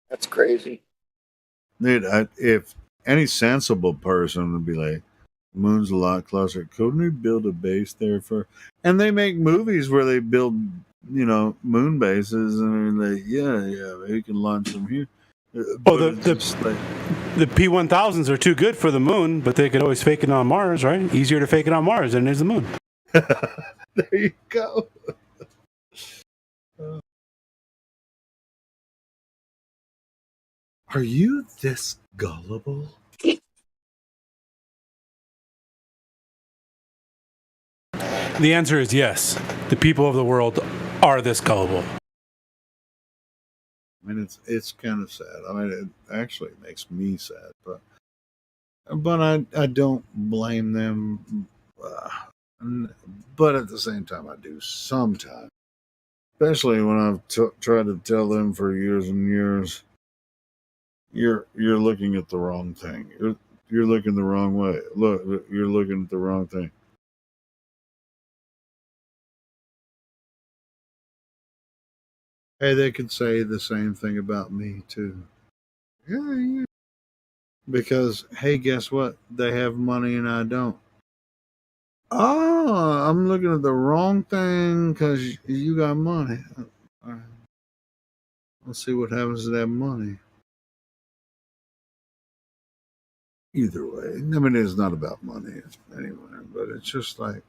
That's crazy. Dude, if any sensible person would be like, moon's a lot closer, couldn't we build a base there for... And they make movies where they build, moon bases, and they're like, yeah, we can launch them here. The P1000s are too good for the moon, but they could always fake it on Mars, right? Easier to fake it on Mars than it is the moon. There you go. Are you this gullible? The answer is yes. The people of the world are this gullible. I mean, it's kind of sad. I mean, it actually makes me sad, but I don't blame them. But at the same time, I do sometimes, especially when I've tried to tell them for years and years. You're looking at the wrong thing. You're looking the wrong way. Look, you're looking at the wrong thing. Hey, they could say the same thing about me too. Yeah. Because hey, guess what? They have money and I don't. Oh, I'm looking at the wrong thing because you got money. All right. Let's see what happens to that money. Either way, I mean, it's not about money anyway, but it's just like, it's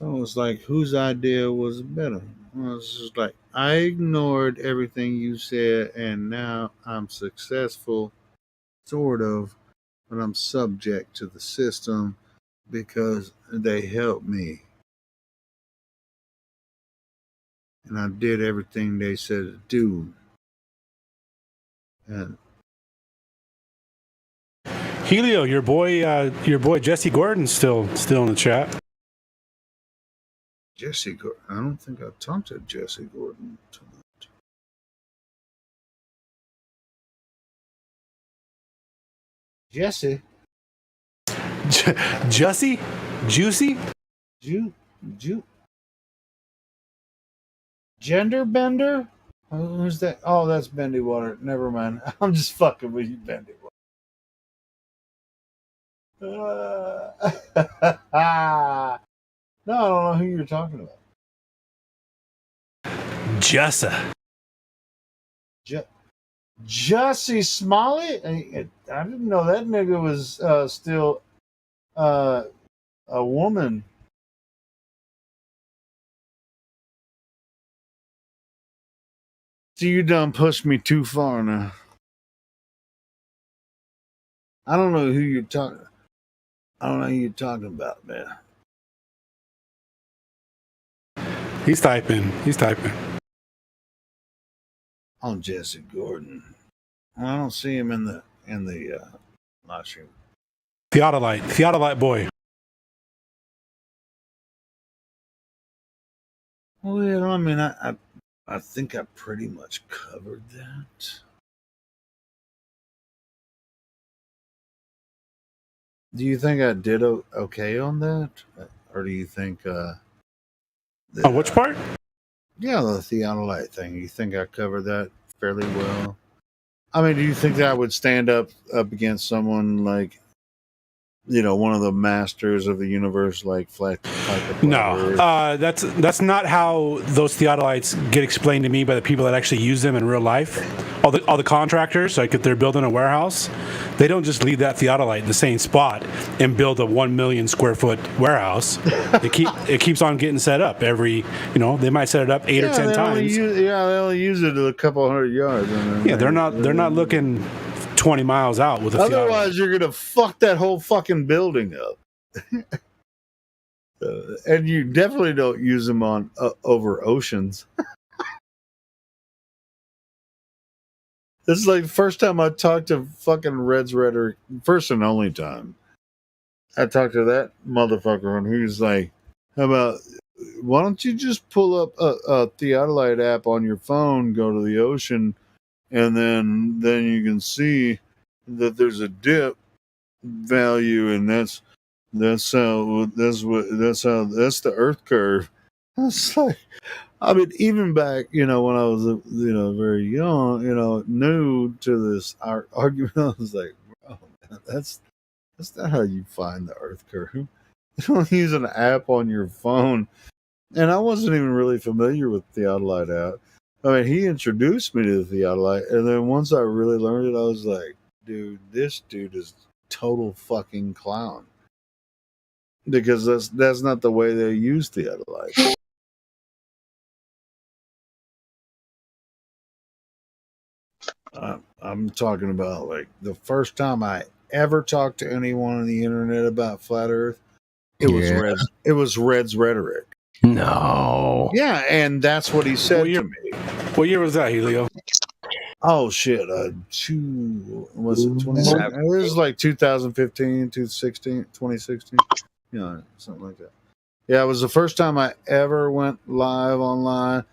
almost like whose idea was better? Well, it's just like, I ignored everything you said, and now I'm successful, sort of, but I'm subject to the system because they helped me. And I did everything they said to do. And Helio, your boy Jesse Gordon's still in the chat. Jesse Gordon, I don't think I've talked to Jesse Gordon tonight. Jesse? Jesse? Juicy? Gender bender? Who's that? Oh, that's Bendy Water. Never mind. I'm just fucking with you, Bendy Water. No, I don't know who you're talking about. Jessa. Jussie Smollett? I didn't know that nigga was still a woman. So you done pushed me too far now. I don't know who you're talking. I don't know who you're talking about, man. He's typing. Oh, Jesse Gordon. I don't see him in the live stream. Theodolite boy. Well, I mean, I think I pretty much covered that. Do you think I did okay on that, or do you think? On which part? Yeah, the theodolite thing. You think I covered that fairly well? I mean, do you think that I would stand up against someone like, one of the masters of the universe, like Flat? No, that's not how those theodolites get explained to me by the people that actually use them in real life. All the contractors, like if they're building a warehouse, they don't just leave that theodolite in the same spot and build a 1 million square foot warehouse. It keeps on getting set up every. They might set it up 8 or 10 times. They only use it a couple 100 yards. They're not looking 20 miles out with a theodolite. Otherwise, you're gonna fuck that whole fucking building up. And you definitely don't use them on over oceans. This is like the first time I talked to fucking Red's Rhetoric, first and only time. I talked to that motherfucker and he was like, how about, why don't you just pull up a theodolite app on your phone, go to the ocean, and then you can see that there's a dip value, and that's the Earth curve. It's like, I mean, even back, when I was, very young, new to this argument, I was like, bro, man, that's not how you find the Earth curve. You don't use an app on your phone. And I wasn't even really familiar with theodolite app. I mean, he introduced me to the theodolite, and then once I really learned it, I was like, dude, this dude is total fucking clown. Because that's not the way they use theodolite. I'm talking about like the first time I ever talked to anyone on the internet about flat Earth. It was Red's rhetoric. No. Yeah, and that's what he said to me. What year was that, Helio? Oh shit! Was it 20? It was like 2015, 2016. Yeah, something like that. Yeah, it was the first time I ever went live online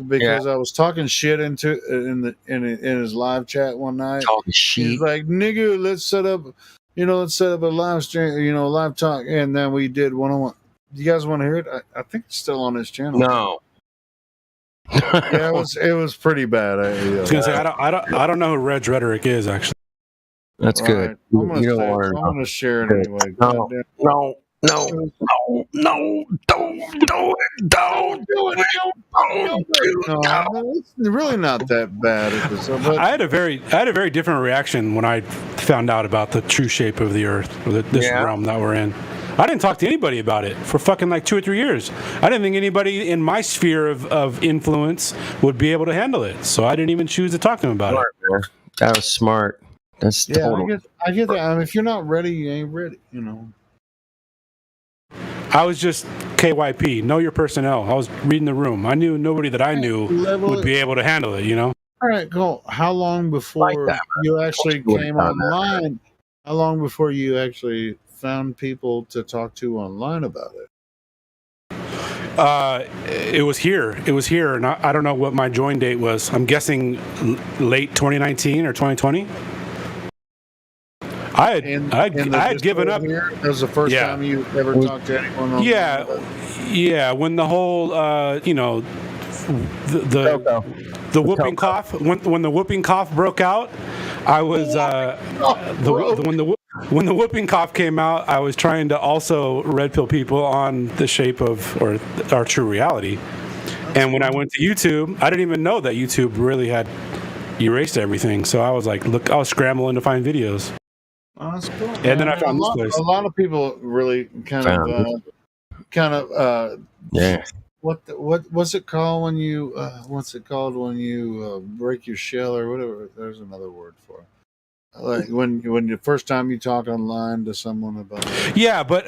because I was talking shit in his live chat one night. Talking shit. He's like, "Nigga, let's set up a live stream, live talk," and then we did one-on-one. You guys want to hear it? I think it's still on his channel. No. Yeah, it was pretty bad. I was gonna say I don't know who Red's rhetoric is actually. That's good. I'm gonna share it anyway. No, don't do it. No, it's really not that bad. But I had a very different reaction when I found out about the true shape of the Earth, or this realm that we're in. I didn't talk to anybody about it for fucking like 2 or 3 years. I didn't think anybody in my sphere of influence would be able to handle it, so I didn't even choose to talk to them about it. Man. That was smart. That's total. I get that. I mean, if you're not ready, you ain't ready. I was just KYP, know your personnel. I was reading the room. I knew nobody that I knew would be able to handle it, All right, cool. How long before you actually came online? How long before you actually found people to talk to online about it? It was here. And I don't know what my join date was. I'm guessing late 2019 or 2020. I had given up. That was the first time you ever talked to anyone on Yeah, when the whole the whooping cough when the whooping cough broke out, I was when the whooping cough came out, I was trying to also red pill people on the shape of or our true reality. And when I went to YouTube, I didn't even know that YouTube really had erased everything. So I was like, I was scrambling to find videos. Oh, that's cool. And then I found this place. A lot of people really kind of what's it called when you break your shell or whatever? There's another word for it. Like when the first time you talk online to someone about it. Yeah, but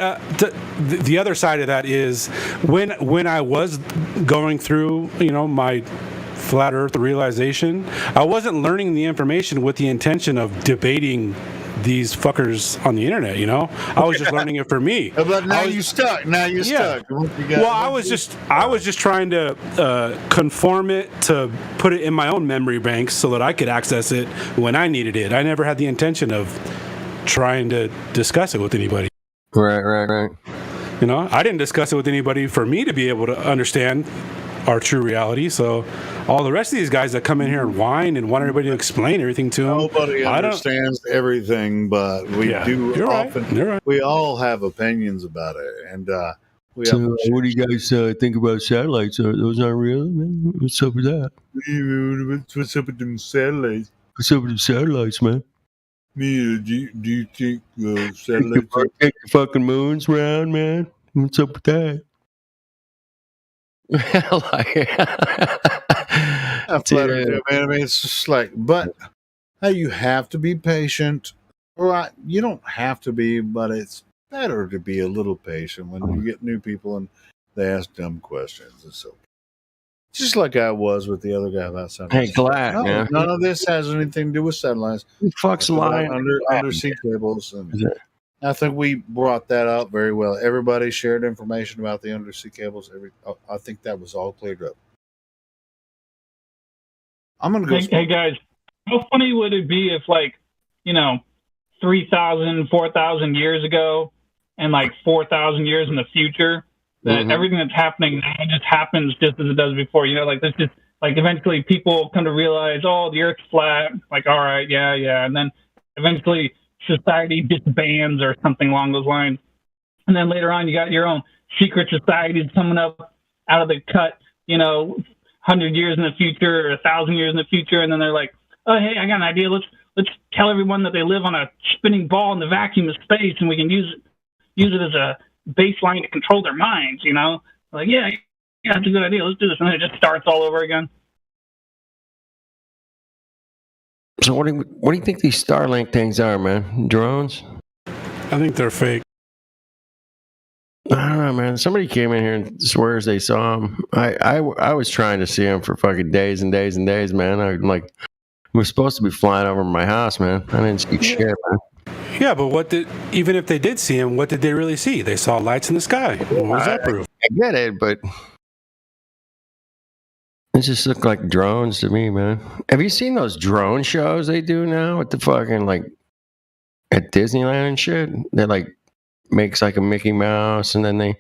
the other side of that is when I was going through my flat Earth realization, I wasn't learning the information with the intention of debating these fuckers on the internet, I was just learning it for me. But now you're stuck. Stuck. Well, I was just trying to conform it to put it in my own memory banks so that I could access it when I needed it. I never had the intention of trying to discuss it with anybody. Right. I didn't discuss it with anybody for me to be able to understand our true reality. So all the rest of these guys that come in here and whine and want everybody to explain everything to them. Nobody understands everything, but we do often. You're right. We all have opinions about it, and what do you guys think about satellites? Those aren't real, man? What's up with that? What's up with them satellites? What's up with them satellites, man? Do you think satellites take the fucking moons around, man? What's up with that? Man. I mean, it's just like, but hey, you have to be patient. Or you don't have to be, but it's better to be a little patient when you get new people and they ask dumb questions. And so, just like I was with the other guy about satellites. Hey, glad, man. None of this has anything to do with satellites. Who fuck's lying? Undersea cables. And I think we brought that up very well. Everybody shared information about the undersea cables. I think that was all cleared up. I'm going to go. Hey, guys, how funny would it be if, 3,000, 4,000 years ago and 4,000 years in the future, that everything that's happening now just happens just as it does before? There's just eventually people come to realize, oh, the Earth's flat. All right, yeah. And then eventually society disbands or something along those lines. And then later on, you got your own secret societies coming up out of the cut, 100 years in the future or 1,000 years in the future, and then they're like, oh, hey, I got an idea. Let's tell everyone that they live on a spinning ball in the vacuum of space, and we can use it as a baseline to control their minds, you know? Like, yeah, that's a good idea. Let's do this. And then it just starts all over again. So what do you think these Starlink things are, man? Drones? I think they're fake. I don't know, man. Somebody came in here and swears they saw them. I was trying to see them for fucking days and days and days, man. I'm like, we're supposed to be flying over my house, man. I didn't see shit, man. Yeah, but even if they did see him, what did they really see? They saw lights in the sky. What was that proof? I get it, but it just looked like drones to me, man. Have you seen those drone shows they do now at the fucking, like, at Disneyland and shit? They, like, makes like a Mickey Mouse, and then they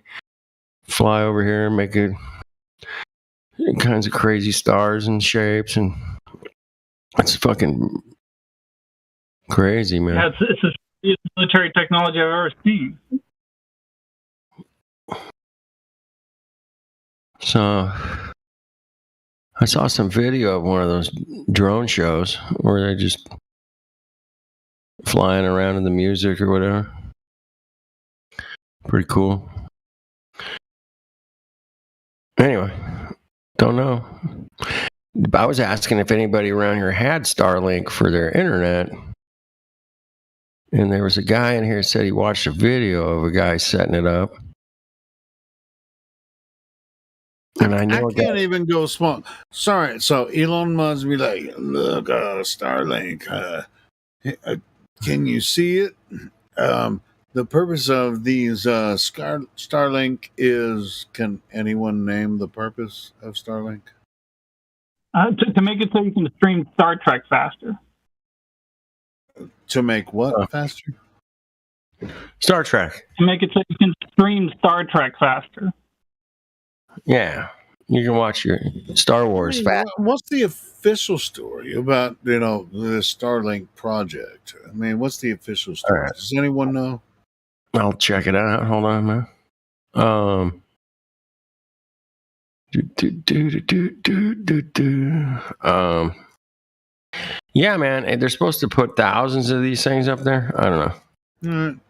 fly over here and make it kinds of crazy stars and shapes, and it's fucking crazy, man. Yeah, it's the military technology I've ever seen. So I saw some video of one of those drone shows where they're just flying around in the music or whatever. Pretty cool. Anyway, don't know. I was asking if anybody around here had Starlink for their internet. And there was a guy in here that said he watched a video of a guy setting it up. And I know I can't even go small. Sorry, so Elon Musk be like, look, Starlink, can you see it? The purpose of these Starlink is, can anyone name the purpose of Starlink? To make it so you can stream Star Trek faster. To make what faster? Star Trek. To make it so you can stream Star Trek faster. Yeah, you can watch your Star Wars fast. What's the official story about, this Starlink project? I mean, what's the official story? Right. Does anyone know? I'll check it out. Hold on, man. Yeah, man. And they're supposed to put thousands of these things up there. I don't know.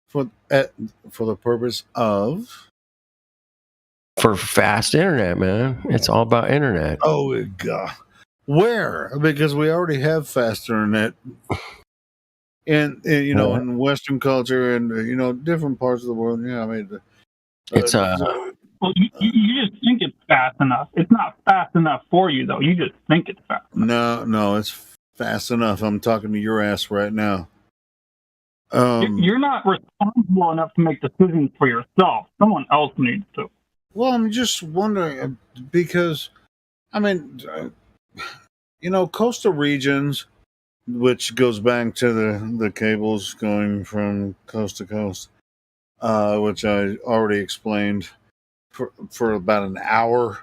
For the purpose of. For fast internet, man. It's all about internet. Oh, God. Where? Because we already have fast internet. And in Western culture and, different parts of the world. Yeah, I mean. It's Well, you just think it's fast enough. It's not fast enough for you, though. You just think it's fast enough. No, it's fast enough. I'm talking to your ass right now. You're not responsible enough to make decisions for yourself. Someone else needs to. Well, I'm just wondering because, I mean, coastal regions, which goes back to the cables going from coast to coast, which I already explained for about an hour.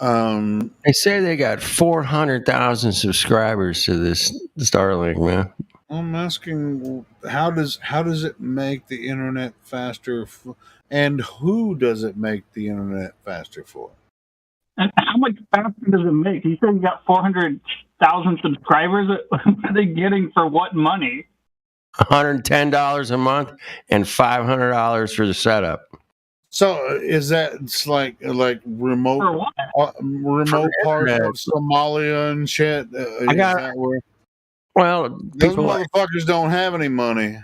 They say they got 400,000 subscribers to this Starlink, man. I'm asking, how does it make the internet faster, and who does it make the internet faster for? And how much faster does it make? You said you got 400,000 subscribers. What are they getting for what money? $110 a month and $500 for the setup. So is that it's like remote parts of Somalia and shit? Well, those motherfuckers don't have any money,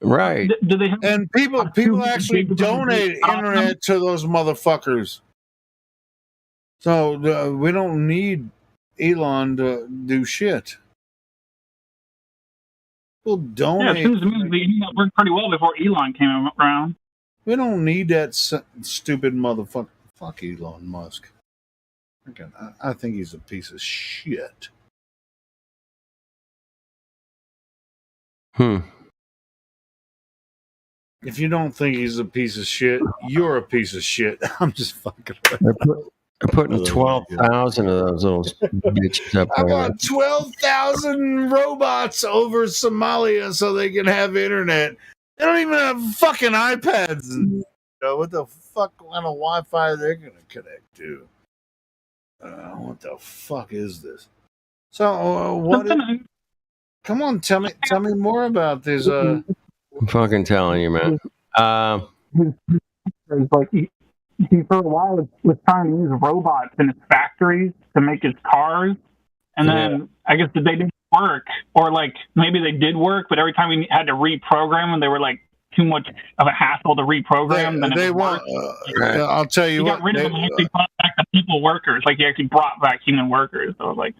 right? Do they have and people actually donate internet to those motherfuckers. So we don't need Elon to do shit. We'll donate. Yeah, it seems to me the internet worked pretty well before Elon came around. We don't need that stupid motherfucker. Fuck Elon Musk. I think he's a piece of shit. If you don't think he's a piece of shit, you're a piece of shit. I'm just fucking. They're putting 12,000 of those little bitches up I there. want 12,000 robots over Somalia so they can have internet. They don't even have fucking iPads. What the fuck kind of Wi-Fi they're gonna connect to. What the fuck is this? So what? Come on, tell me more about this. I'm fucking telling you, man. Like he for a while was trying to use robots in his factories to make his cars, and then I guess they didn't work, or like maybe they did work, but every time we had to reprogram them, they were like too much of a hassle to reprogram. They want. I'll tell you he what. got rid of them. He actually brought back the people workers. Like he actually brought back human workers. So like.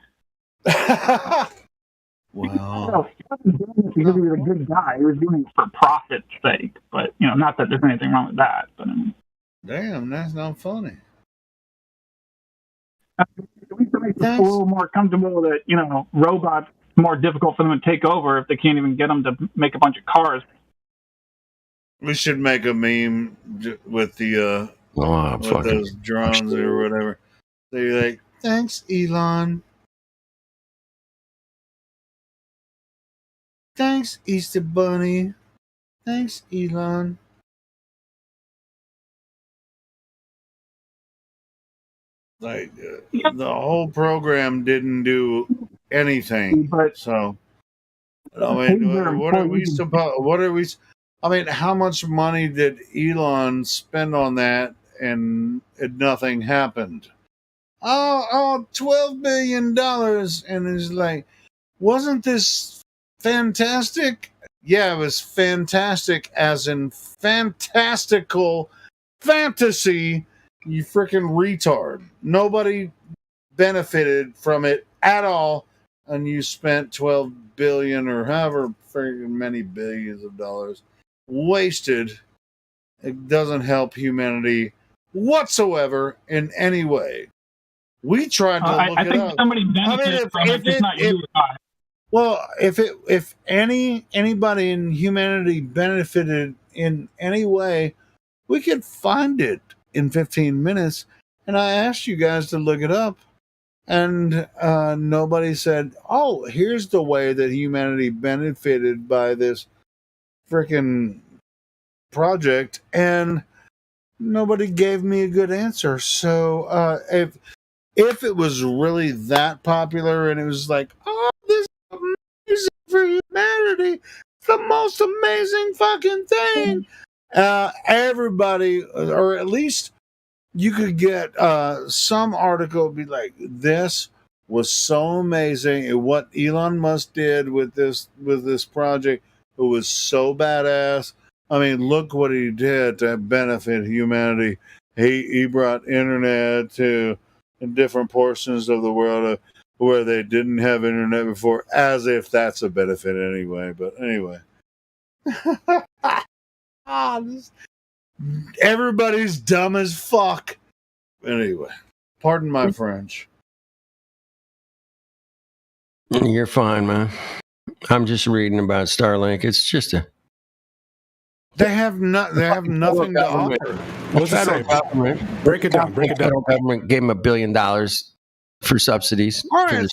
Wow. He wasn't doing it because he was a good guy. He was doing it for profit's sake. But, not that there's anything wrong with that. But damn, that's not funny. At least it makes us a little more comfortable that, robots, it's more difficult for them to take over if they can't even get them to make a bunch of cars. We should make a meme with the with those drones or whatever. They're like, thanks, Elon. Thanks, Easter Bunny. Thanks, Elon. Like the whole program didn't do anything. So I mean, what are we supposed? What are we? I mean, how much money did Elon spend on that, and nothing happened? Oh, $12 billion, and it's like, wasn't this fantastic? Yeah, it was fantastic, as in fantastical fantasy. You freaking retard. Nobody benefited from it at all, and you spent 12 billion or however freaking many billions of dollars wasted. It doesn't help humanity whatsoever in any way. We tried to look it up. I think somebody benefited from it, just not you or I. Well, if anybody in humanity benefited in any way, we could find it in 15 minutes. And I asked you guys to look it up, and nobody said, "Oh, here's the way that humanity benefited by this freaking project," and nobody gave me a good answer. So if it was really that popular and it was like, "Oh, this is amazing for humanity, it's the most amazing fucking thing," everybody, or at least you could get some article be like, "This was so amazing, and what Elon Musk did with this project, it was so badass. I mean, look what he did to benefit humanity. He brought internet to different portions of the world where they didn't have internet before," as if that's a benefit anyway. But anyway. Everybody's dumb as fuck. Anyway, pardon my French. You're fine, man. I'm just reading about Starlink. It's just They have nothing to offer. What's that about? Break it down. Break it down. The federal government gave him $1 billion for subsidies. All right,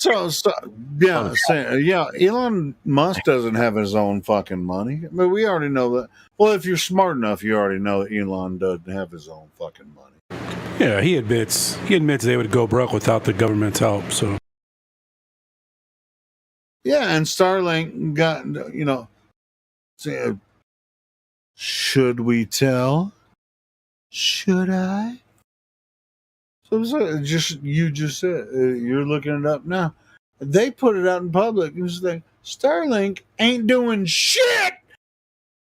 Elon Musk doesn't have his own fucking money. But we already know that. Well, if you're smart enough, you already know that Elon doesn't have his own fucking money. Yeah, he admits they would go broke without the government's help. So yeah, and Starlink got, should we tell? Should I? So you just said, you're looking it up now. They put it out in public and it's like, Starlink ain't doing shit,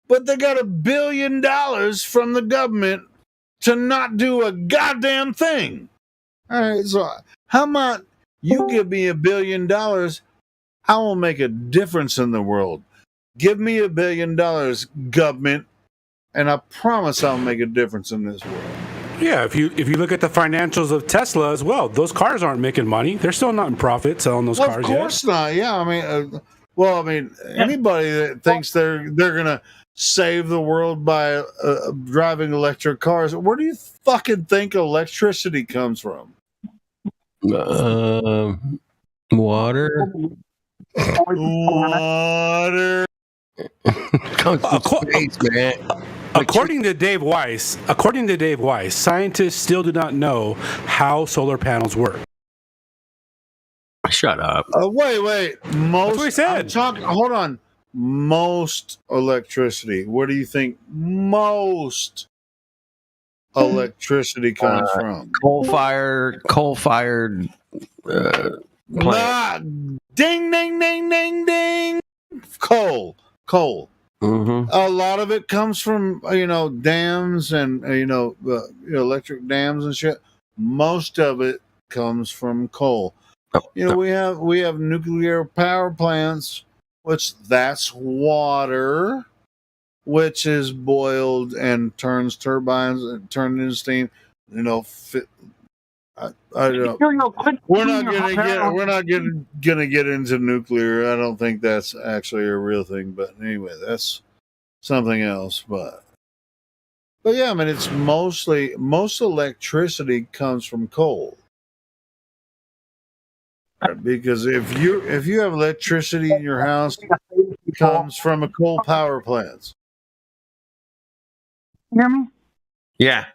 but they got $1 billion from the government to not do a goddamn thing. All right, so how about you give me $1 billion? I will make a difference in the world. Give me $1 billion, government, and I promise I'll make a difference in this world. yeah, if you look at the financials of Tesla as well, those cars aren't making money. They're still not in profit selling those cars. Of course not. Yeah, I mean, anybody that thinks they're gonna save the world by driving electric cars, where do you fucking think electricity comes from? Water. Water. Comes from space, man. According to Dave Weiss, scientists still do not know how solar panels work. Shut up. Wait. Most. That's what he said. Hold on. Most electricity. Where do you think most electricity comes from? Coal-fired. Nah, ding, ding, ding, ding, ding. Coal. Mm-hmm. A lot of it comes from dams and electric dams and shit. Most of it comes from coal. We have nuclear power plants, which that's water, which is boiled and turns turbines and turned into steam. I don't. We're not gonna get into nuclear. I don't think that's actually a real thing. But anyway, that's something else. But yeah, I mean, it's most electricity comes from coal. Because if you have electricity in your house, it comes from a coal power plant. You hear me? Yeah.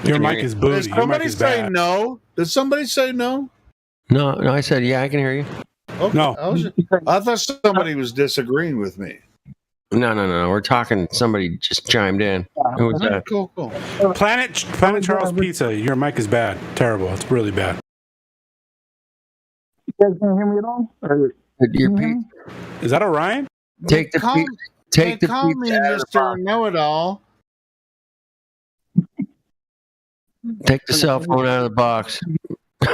Your mic is boozy. Did somebody say no? Did somebody say no? No, I said, yeah, I can hear you. Okay. No. I thought somebody was disagreeing with me. No. We're talking. Somebody just chimed in. Who was that? Cool. Planet Charles Pizza. Your mic is bad. Terrible. It's really bad. You guys can't hear me at all? Is that Orion? Take the call me Mr. Know-It-All. Take the cell phone out of the box. What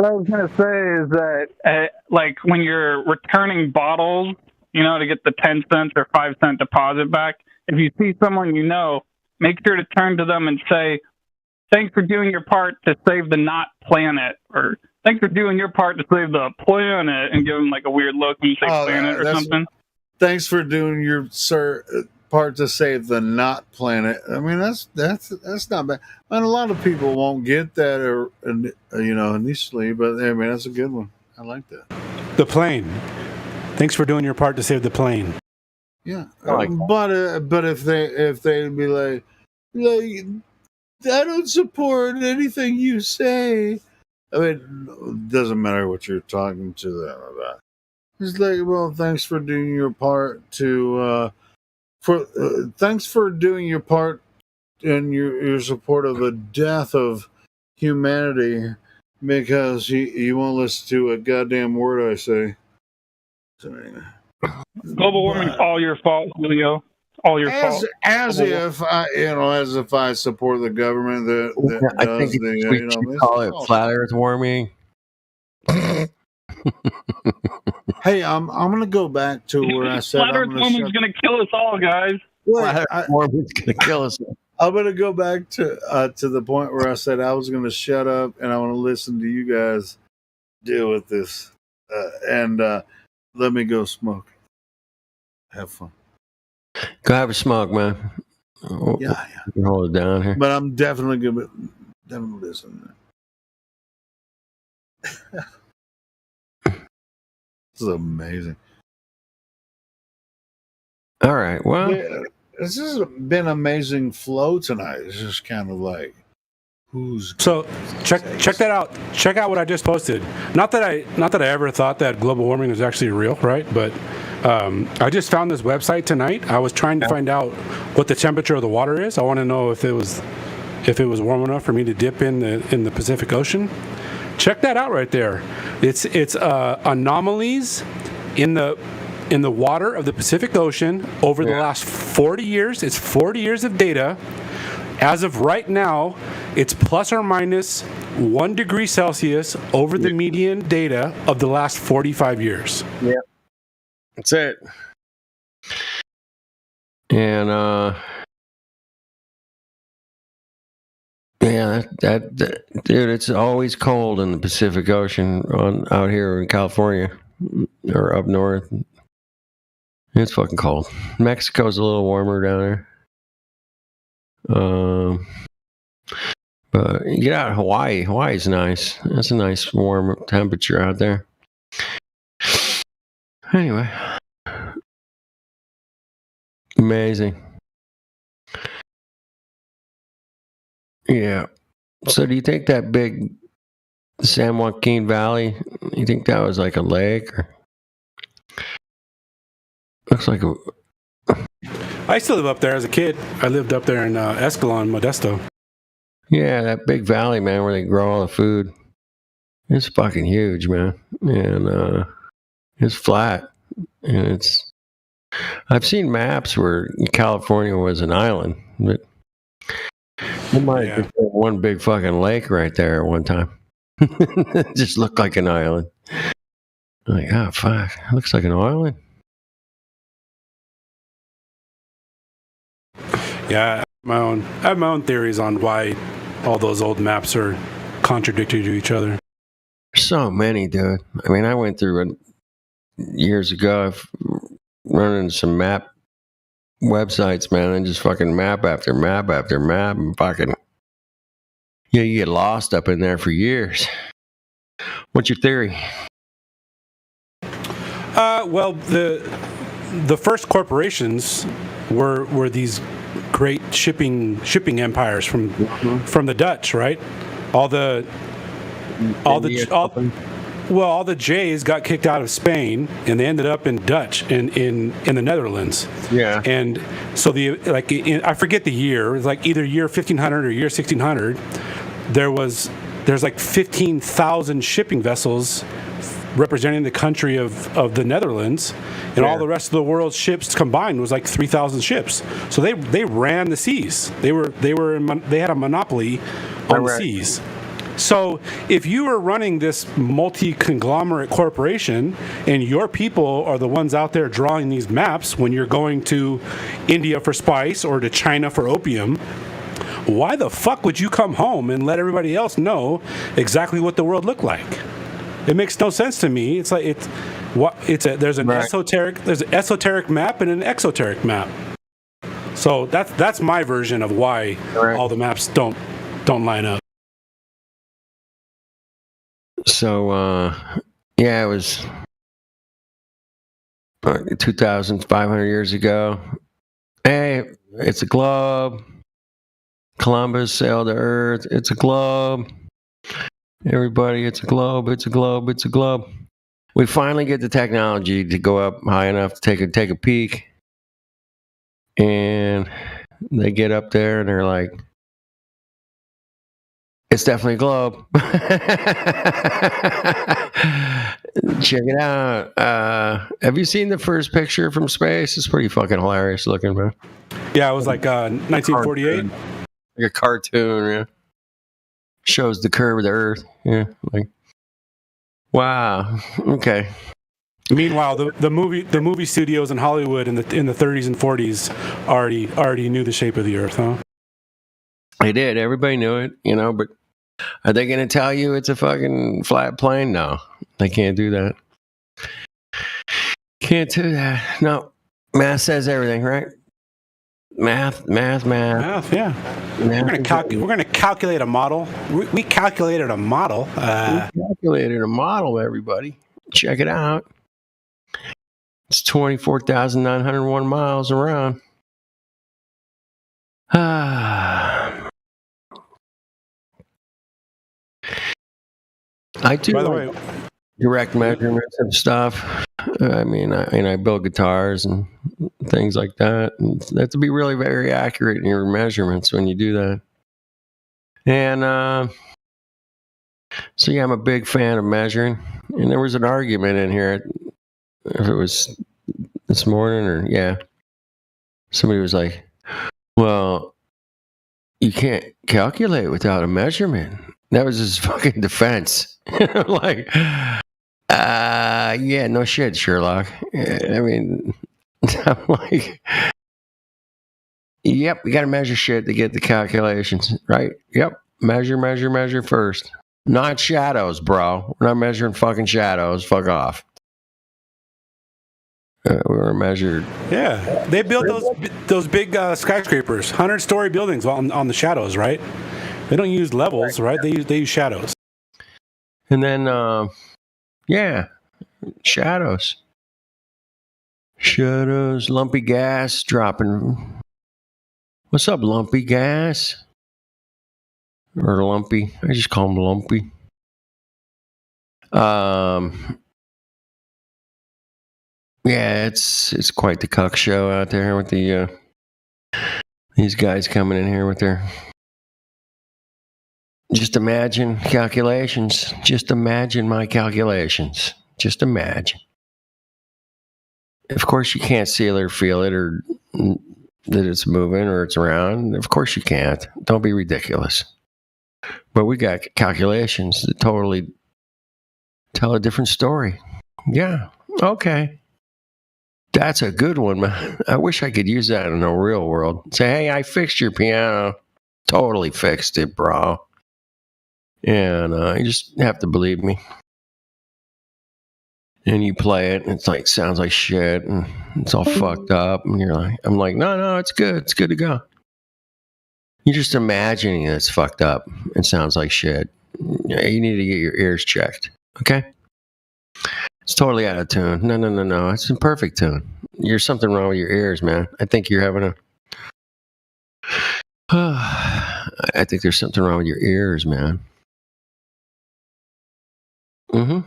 I was going to say is that, like, when you're returning bottles, to get the 10 cents or 5 cent deposit back, if you see someone make sure to turn to them and say, thanks for doing your part to save the not planet, or thanks for doing your part to save the planet, and give them, like, a weird look when you say planet or something. Thanks for doing your part to save the not planet. I mean, that's not bad. And a lot of people won't get that initially, but I mean, that's a good one. I like that. The plane. Thanks for doing your part to save the plane. Yeah, but if they be like, I don't support anything you say. I mean, it doesn't matter what you're talking to them about. It's like, well, thanks for doing your part to. Thanks for doing your part in your support of the death of humanity, because you won't listen to a goddamn word I say. So, anyway. Global warming's all your fault, Julio. All your fault. As if I support the government that I does think the we should call it flat Earth warming. Hey, I'm gonna go back to where I said Flat Earth warming's gonna kill us all, guys. Flat Earth warming's gonna kill us all. I'm gonna go back to the point where I said I was gonna shut up and I want to listen to you guys deal with this, and let me go smoke. Have fun. Go have a smoke, man. Yeah. Hold it down here. But I'm definitely gonna listen. This is amazing. All right. Well, this has been amazing flow tonight. It's just kind of like, so check that out. Check out what I just posted. Not that I ever thought that global warming was actually real, right? But I just found this website tonight. I was trying to find out what the temperature of the water is. I want to know if it was warm enough for me to dip in the Pacific Ocean. Check that out right there. It's anomalies in the water of the Pacific Ocean over the last 40 years. It's 40 years of data. As of right now, it's plus or minus 1 degree Celsius over the median data of the last 45 years. Yeah. That's it. And yeah, that dude, it's always cold in the Pacific Ocean out here in California or up north. It's fucking cold. Mexico's a little warmer down there. But you get out of Hawaii. Hawaii's nice. That's a nice warm temperature out there. Anyway. Amazing. Yeah. So do you think that big San Joaquin Valley, you think that was like a lake? Or? Looks like a... I used to live up there as a kid. I lived up there in Escalon, Modesto. Yeah, that big valley, man, where they grow all the food. It's fucking huge, man. And it's flat. And it's... I've seen maps where California was an island, but it might have just been one big fucking lake right there at one time. It just looked like an island. Like, oh, fuck. It looks like an island. Yeah, I have my own theories on why all those old maps are contradictory to each other. So many, dude. I mean, I went through it years ago. I've run into some map websites, man, and just fucking map after map after map, and fucking, yeah, you get lost up in there for years. What's your theory? Well, the first corporations were these great shipping empires from the Dutch, right? All the Jays got kicked out of Spain, and they ended up in the Netherlands. Yeah. And so I forget the year. It was like either year 1500 or year 1600. There's like 15,000 shipping vessels representing the country of the Netherlands, and all the rest of the world's ships combined was like 3,000 ships. So they ran the seas. They had a monopoly on the seas. So if you are running this multi-conglomerate corporation and your people are the ones out there drawing these maps when you're going to India for spice or to China for opium, why the fuck would you come home and let everybody else know exactly what the world looked like? It makes no sense to me. It's like there's an esoteric map and an exoteric map. So that's my version of why all the maps don't line up. So, yeah, it was 2,500 years ago. Hey, it's a globe. Columbus sailed the earth. It's a globe. Everybody, it's a globe. It's a globe. It's a globe. We finally get the technology to go up high enough to take a peek. And they get up there and they're like, it's definitely a globe. Check it out. Have you seen the first picture from space? It's pretty fucking hilarious looking, man. Yeah, it was like 1948. Like a cartoon, yeah. Shows the curve of the Earth. Yeah, like, wow. Okay. Meanwhile, the movie studios in Hollywood in the 30s and 40s already knew the shape of the Earth, huh? They did. Everybody knew it, but are they going to tell you it's a fucking flat plane? No, they can't do that. Can't do that. No. Math says everything, right? Math, yeah. We're gonna calculate a model. We calculated a model. We calculated a model, everybody. Check it out. It's 24,901 miles around. I do. By the way, direct measurements of stuff. I mean, I build guitars and things like that. And you have to be really very accurate in your measurements when you do that. And so, yeah, I'm a big fan of measuring. And there was an argument in here, if it was this morning or, yeah. Somebody was like, well, you can't calculate without a measurement. That was his fucking defense. Like, yeah, no shit, Sherlock. I mean, I'm like, yep, we got to measure shit to get the calculations, right? Yep, measure first. Not shadows, bro. We're not measuring fucking shadows. Fuck off. We were measured. Yeah, they built those big skyscrapers, 100-story buildings on the shadows, right? They don't use levels, right? They use shadows. And then, yeah, shadows. Shadows, lumpy gas dropping. What's up, lumpy gas? Or lumpy? I just call him lumpy. Yeah, it's quite the cuck show out there with the these guys coming in here with their just imagine calculations. Just imagine my calculations. Just imagine. Of course, you can't see it or feel it or that it's moving or it's around. Of course, you can't. Don't be ridiculous. But we got calculations that totally tell a different story. Yeah. Okay. That's a good one, man. I wish I could use that in the real world. Say, hey, I fixed your piano. Totally fixed it, bro. And you just have to believe me. And you play it, and it's like, sounds like shit, and it's all fucked up. And I'm like, no, it's good. It's good to go. You're just imagining it's fucked up and sounds like shit. You need to get your ears checked. Okay? It's totally out of tune. No. It's in perfect tune. There's something wrong with your ears, man. I think you're having I think there's something wrong with your ears, man. Mm-hmm.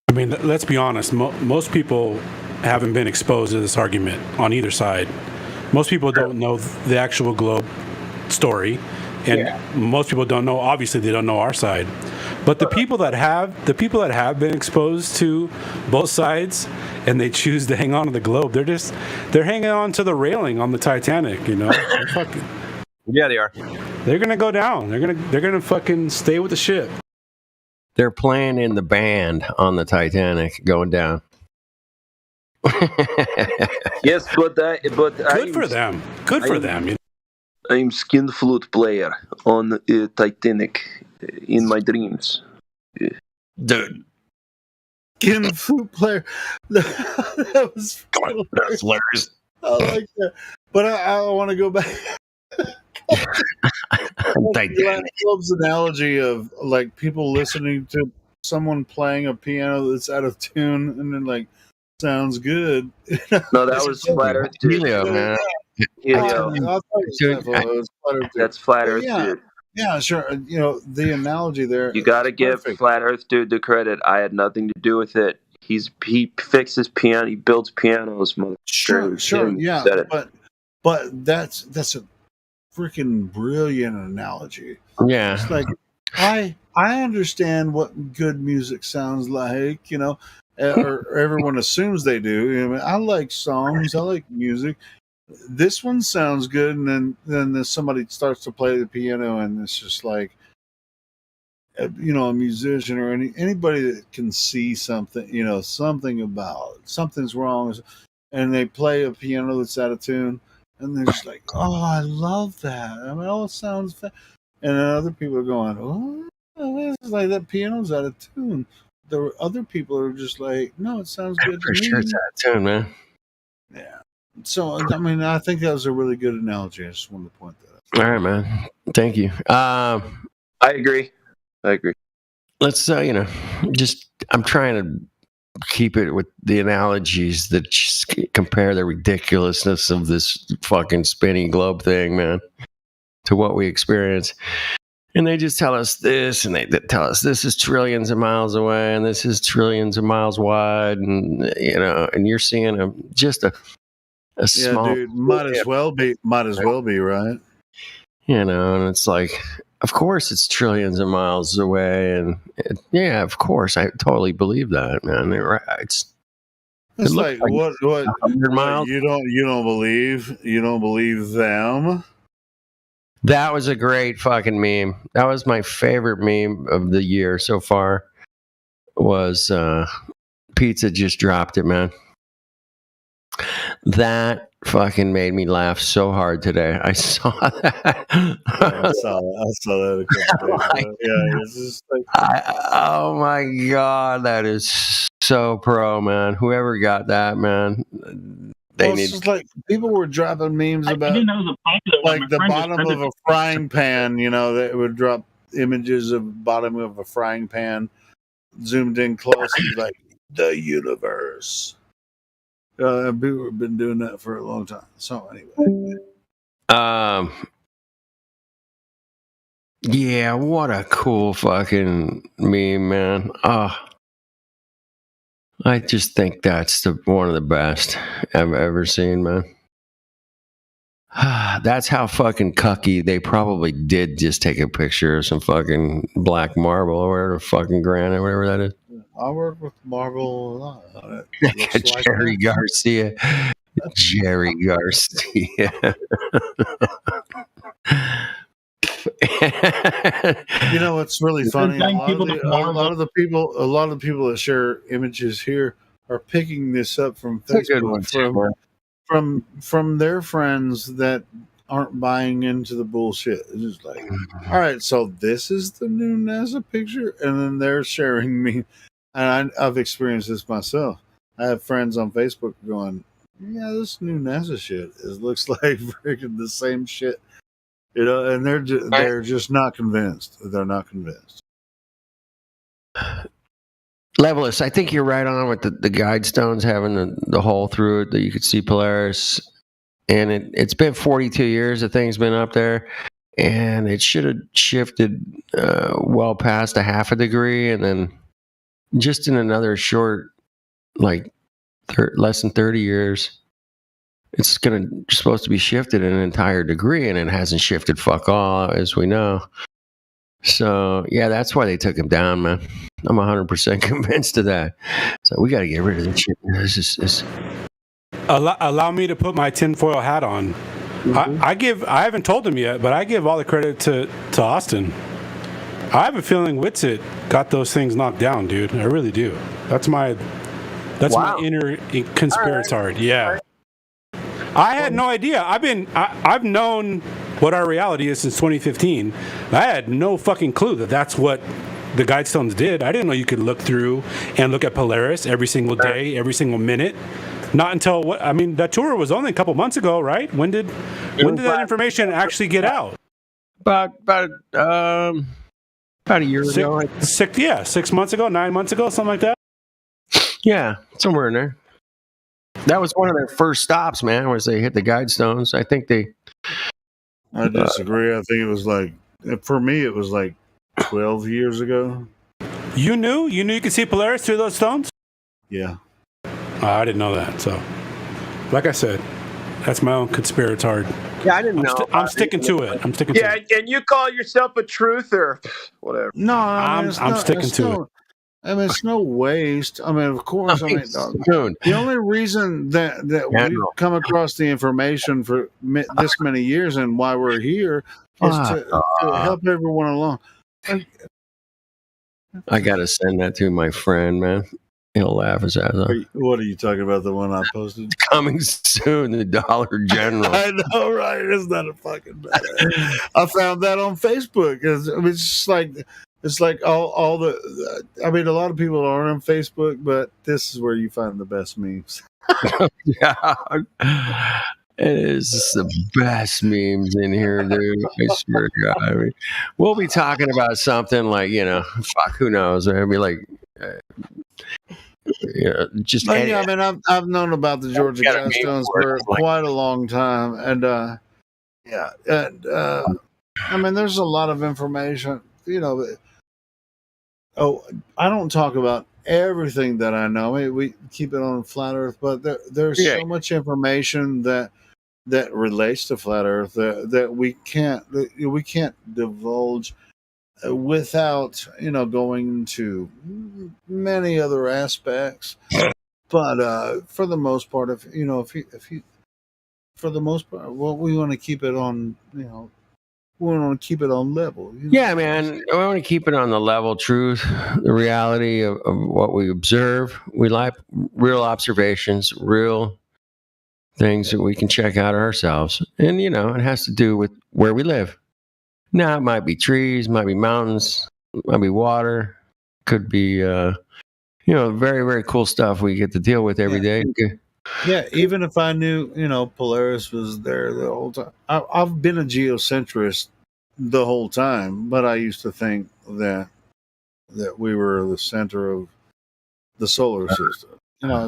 I mean, let's be honest. Most people haven't been exposed to this argument on either side. Most people don't know the actual globe story, and most people don't know. Obviously, they don't know our side. But the people that have been exposed to both sides, and they choose to hang on to the globe, they're hanging on to the railing on the Titanic. You know, yeah, they are. They're gonna go down. They're gonna fucking stay with the ship. They're playing in the band on the Titanic going down. Yes, but good for them. Good for them. I'm skin flute player on Titanic in my dreams. Dude. Skin flute player. That was hilarious. I like that. But I want to go back. Club's analogy of like people listening to someone playing a piano that's out of tune and then like sounds good. No, that was Flat Earth dude. Helio, man. That's Flat Earth dude. Yeah, sure. You know, the analogy there. You got to give Flat Earth dude the credit. I had nothing to do with it. He fixes piano. He builds pianos. Sure. Yeah, but that's a freaking brilliant analogy. Yeah. It's like I understand what good music sounds like, you know, or everyone assumes they do. You know, I like songs, I like music. This one sounds good, and then somebody starts to play the piano, and it's just like, you know, a musician or anybody that can see something, you know, something about something's wrong, and they play a piano that's out of tune. And they're just like, oh, I love that. I mean, it sounds and then other people are going, oh, it's like that piano's out of tune. The other people are just like, no, it sounds good to me. Sure it's out of tune, man. Yeah. So, I mean, I think that was a really good analogy. I just wanted to point that out. All right, man. Thank you. I agree. Let's, you know, I'm trying to keep it with the analogies that compare the ridiculousness of this fucking spinning globe thing, man, to what we experience. And they just tell us this, and they tell us this is trillions of miles away, and this is trillions of miles wide, and you know, and you're seeing a small. Dude, might as well be, right? You know, and it's like, of course it's trillions of miles away, and yeah, of course I totally believe that, man. It's like what 100 miles. You don't believe them. That was a great fucking meme. That was my favorite meme of the year so far. Was Pizza just dropped it, man. That fucking made me laugh so hard today. I saw that. I saw that a couple days ago. Yeah, it's just like, oh my god, that is so pro, man. Whoever got that, man. It's just like people were dropping memes about like the bottom of a frying pan. You know, they would drop images of bottom of a frying pan, zoomed in close, and like the universe. People have been doing that for a long time. So anyway, yeah, what a cool fucking meme, man. I just think that's one of the best I've ever seen, man. That's how fucking cucky they probably did just take a picture of some fucking black marble or fucking granite, whatever that is. I work with marble. It looks like Jerry that. Garcia. Jerry Garcia. You know what's really funny? A Thank lot, people of the, to a marvel. lot of the people that share images here are picking this up from That's a good one, Facebook too, from their friends that aren't buying into the bullshit. It's just like, all right, so this is the new NASA picture, and then they're sharing me, and I've experienced this myself. I have friends on Facebook going, "Yeah, this new NASA shit looks like freaking the same shit." You know, and they're just not convinced. They're not convinced. Levelist, I think you're right on with the guide stones having the hole through it that you could see Polaris. And it's been 42 years the thing's been up there. And it should have shifted well past a half a degree. And then just in another short, like less than 30 years, it's supposed to be shifted an entire degree, and it hasn't shifted fuck all, as we know. So yeah, that's why they took him down, man. I'm 100% convinced of that. So we got to get rid of this shit. This is. Allow me to put my tinfoil hat on. Mm-hmm. I haven't told him yet, but I give all the credit to Austin. I have a feeling Witsit got those things knocked down, dude. I really do. That's my inner conspirator. Right. Yeah. I had no idea. I've known what our reality is since 2015. I had no fucking clue that that's what the Guidestones did. I didn't know you could look through and look at Polaris every single day, every single minute. Not until that tour was only a couple months ago, right? When did that information actually get out? About a year ago. 6 months ago, 9 months ago, something like that. Yeah, somewhere in there. That was one of their first stops, man, was they hit the Guidestones. I think they... I disagree. I think it was for me, it was 12 years ago. You knew you could see Polaris through those stones? Yeah. I didn't know that. So, like I said, that's my own conspirator. Yeah, I didn't know. I'm sticking to it. I'm sticking to it. Yeah, and you call yourself a truther. Whatever. No, I'm sticking to it. I mean, it's no waste. I mean, of course. The only reason that we've come across the information for this many years and why we're here is to help everyone along. I got to send that to my friend, man. He'll laugh his ass off. What are you talking about? The one I posted? Coming soon, the Dollar General. I know, right? Isn't that a fucking bad? I found that on Facebook. It's just it's like all the. I mean, a lot of people aren't on Facebook, but this is where you find the best memes. Yeah, it is the best memes in here, dude. I swear to God. I mean, we'll be talking about something like, who knows? It'll be like. Just. I mean, I've known about the Georgia Guidestones for quite a long time, and I mean, there's a lot of information. I don't talk about everything that I know. I mean, we keep it on Flat Earth, but there's so much information that relates to Flat Earth that we can't divulge without going into many other aspects. But for the most part, if you for the most part, well, we want to keep it on we want to keep it on level. Yeah, man. We want to keep it on the level truth, the reality of what we observe. We like real observations, real things that we can check out ourselves. And, it has to do with where we live. Now, it might be trees, might be mountains, might be water, could be, very, very cool stuff we get to deal with every day. Yeah, even if I knew, Polaris was there the whole time. I've been a geocentrist the whole time, but I used to think that we were the center of the solar system.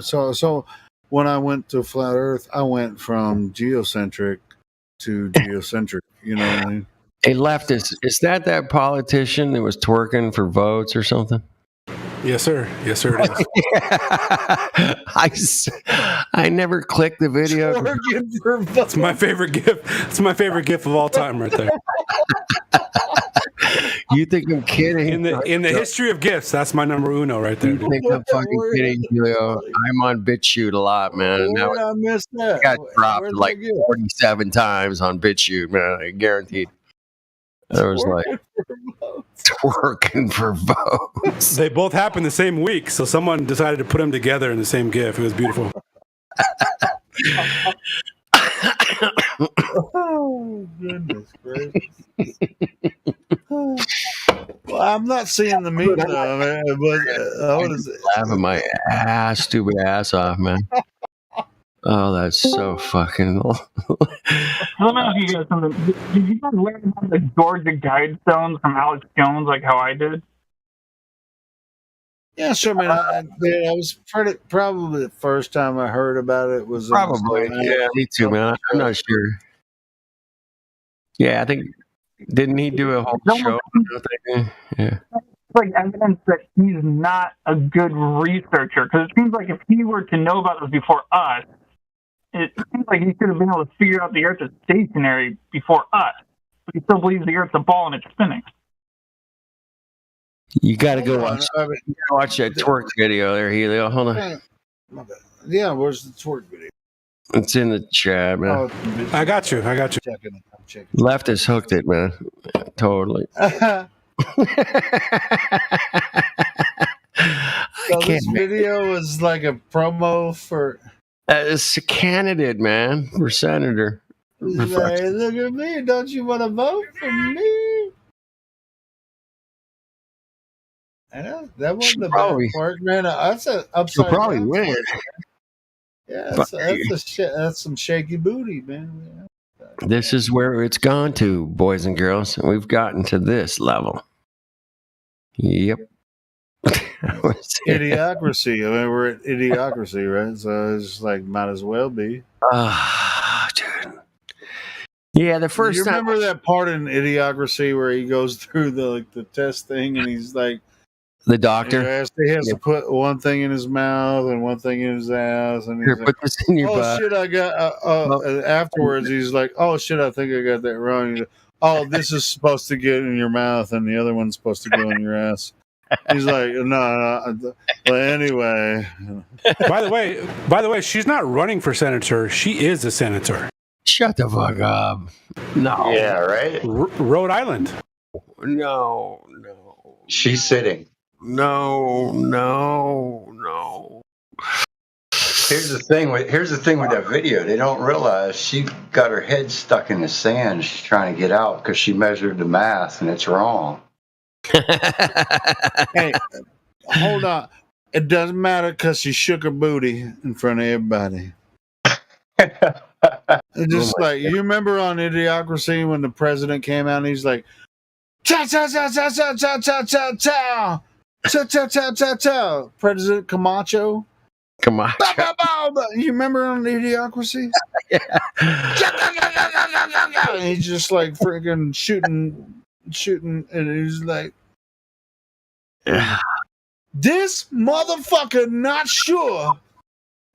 So when I went to Flat Earth, I went from geocentric to geocentric. You know what I mean? Hey, leftist, is that politician that was twerking for votes or something? Yes, sir. Yes, sir. It is. I never clicked the video. It's my favorite gif. It's my favorite gif of all time, right there. You think I'm kidding? In the history of gifs, that's my number uno right there. You think I'm fucking kidding, Julio? I'm on BitChute a lot, man. Where did I miss that? I got dropped Where's like that 47 times on BitChute, man. I guaranteed. There was like twerking for votes. They both happened the same week, so someone decided to put them together in the same gif. It was beautiful. Oh, goodness gracious. Well, I'm not seeing the meme, though, man, but what is it? Laughing my stupid ass off, man. Oh, that's so fucking. Let me ask you guys something. Did you guys learn about the Georgia Guidestones from Alex Jones, like how I did? Yeah, sure, man. I was probably the first time I heard about it was Probably, yeah, me too, man. I'm not sure. Yeah, I think didn't he do a whole show? Yeah. It's like evidence that he's not a good researcher, because it seems like if he were to know about this before us, it seems like he should have been able to figure out the Earth is stationary before us, but he still believes the Earth's a ball and it's spinning. You got to go watch. You gotta watch that twerk video there, Helio. Hold on. Yeah, where's the twerk video? It's in the chat, man. I got you. I'm checking. Leftist hooked it, man. Totally. So this video was like a promo for. It's a candidate, man, for senator. He's like, look at me! Don't you want to vote for me? That wasn't a bad part, man. That's a upside. She'll probably win. Yeah, that's some shaky booty, man. This is where it's gone to, boys and girls. We've gotten to this level. Yep. Idiocracy. I mean, we're at idiocracy, right? So it's like, might as well be. Dude. Yeah, the first you time. Remember that part in Idiocracy where he goes through the test thing and he's like, the doctor. He has to put one thing in his mouth and one thing in his ass, and he's Here, put this in your butt. Shit, I got. And afterwards, he's like, "Oh shit, I think I got that wrong." He's like, "Oh, this is supposed to get in your mouth, and the other one's supposed to go in your ass." He's like, "No." But anyway. By the way, she's not running for senator. She is a senator. Shut the fuck up. No. Yeah, right? Rhode Island. No. She's sitting. No. Here's the thing with that video. They don't realize she got her head stuck in the sand. She's trying to get out because she measured the math and it's wrong. Hey, hold on. It doesn't matter because she shook her booty in front of everybody. It's just like, you remember on Idiocracy when the president came out and he's like, "Cha cha cha cha cha cha cha cha cha cha cha cha cha cha." President Camacho. Bow, bow, bow. You remember on Idiocracy? Yeah. And he's just like freaking shooting, and he's like, "This motherfucker not sure."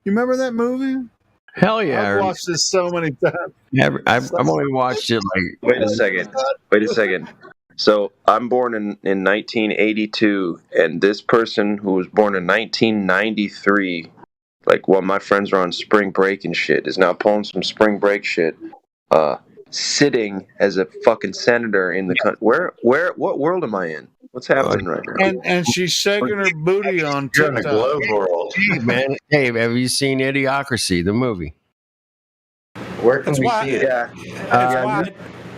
You remember that movie? Hell yeah! I've watched this so many times. I've only watched it like. Wait a second. So I'm born in 1982, and this person who was born in 1993, like while my friends are on spring break and shit, is now pulling some spring break shit, sitting as a fucking senator in the country. What world am I in? What's happening right now? And she's shaking her booty on You're in TikTok. a globe world. Hey, man. Hey, have you seen Idiocracy, the movie? Where can we see it?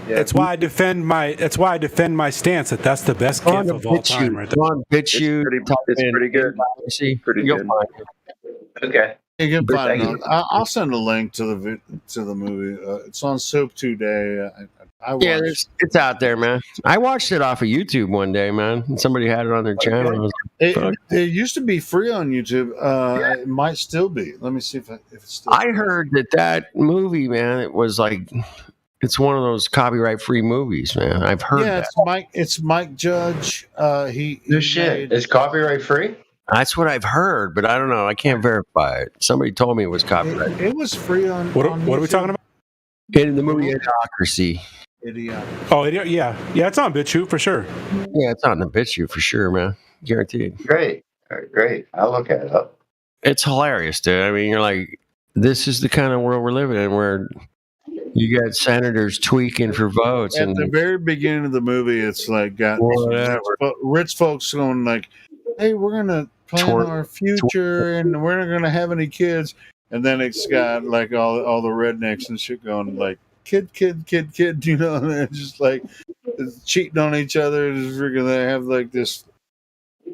That's why I defend my stance that that's the best gift of all time right there. On BitChute. It's pretty good. Pretty good. Okay. You can find it. I'll send a link to the movie. It's on Soap Today. I watched. It's out there, man. I watched it off of YouTube one day, man. And somebody had it on their channel. I was like, It used to be free on YouTube. It might still be. Let me see if it's still. I heard that movie, man, it was like it's one of those copyright-free movies, man. I've heard Yeah, that. it's Mike Judge. He shit. It's copyright free? That's what I've heard, but I don't know. I can't verify it. Somebody told me it was copyright. It was free on. What on are we YouTube. talking about? In the movie Idiocracy. Idiocracy. Oh, yeah. It's on BitChute for sure. Yeah, it's on the BitChute for sure, man. Guaranteed. Great. All right, great. I'll look at it up. It's hilarious, dude. I mean, you're like, this is the kind of world we're living in where you got senators tweaking for votes. At And the very beginning of the movie, it's like got rich folks going like, "Hey, we're gonna plan our future, and we're not gonna have any kids." And then it's got like all the rednecks and shit going like, "Kid," you know, and it's just like cheating on each other. Just freaking, they have like this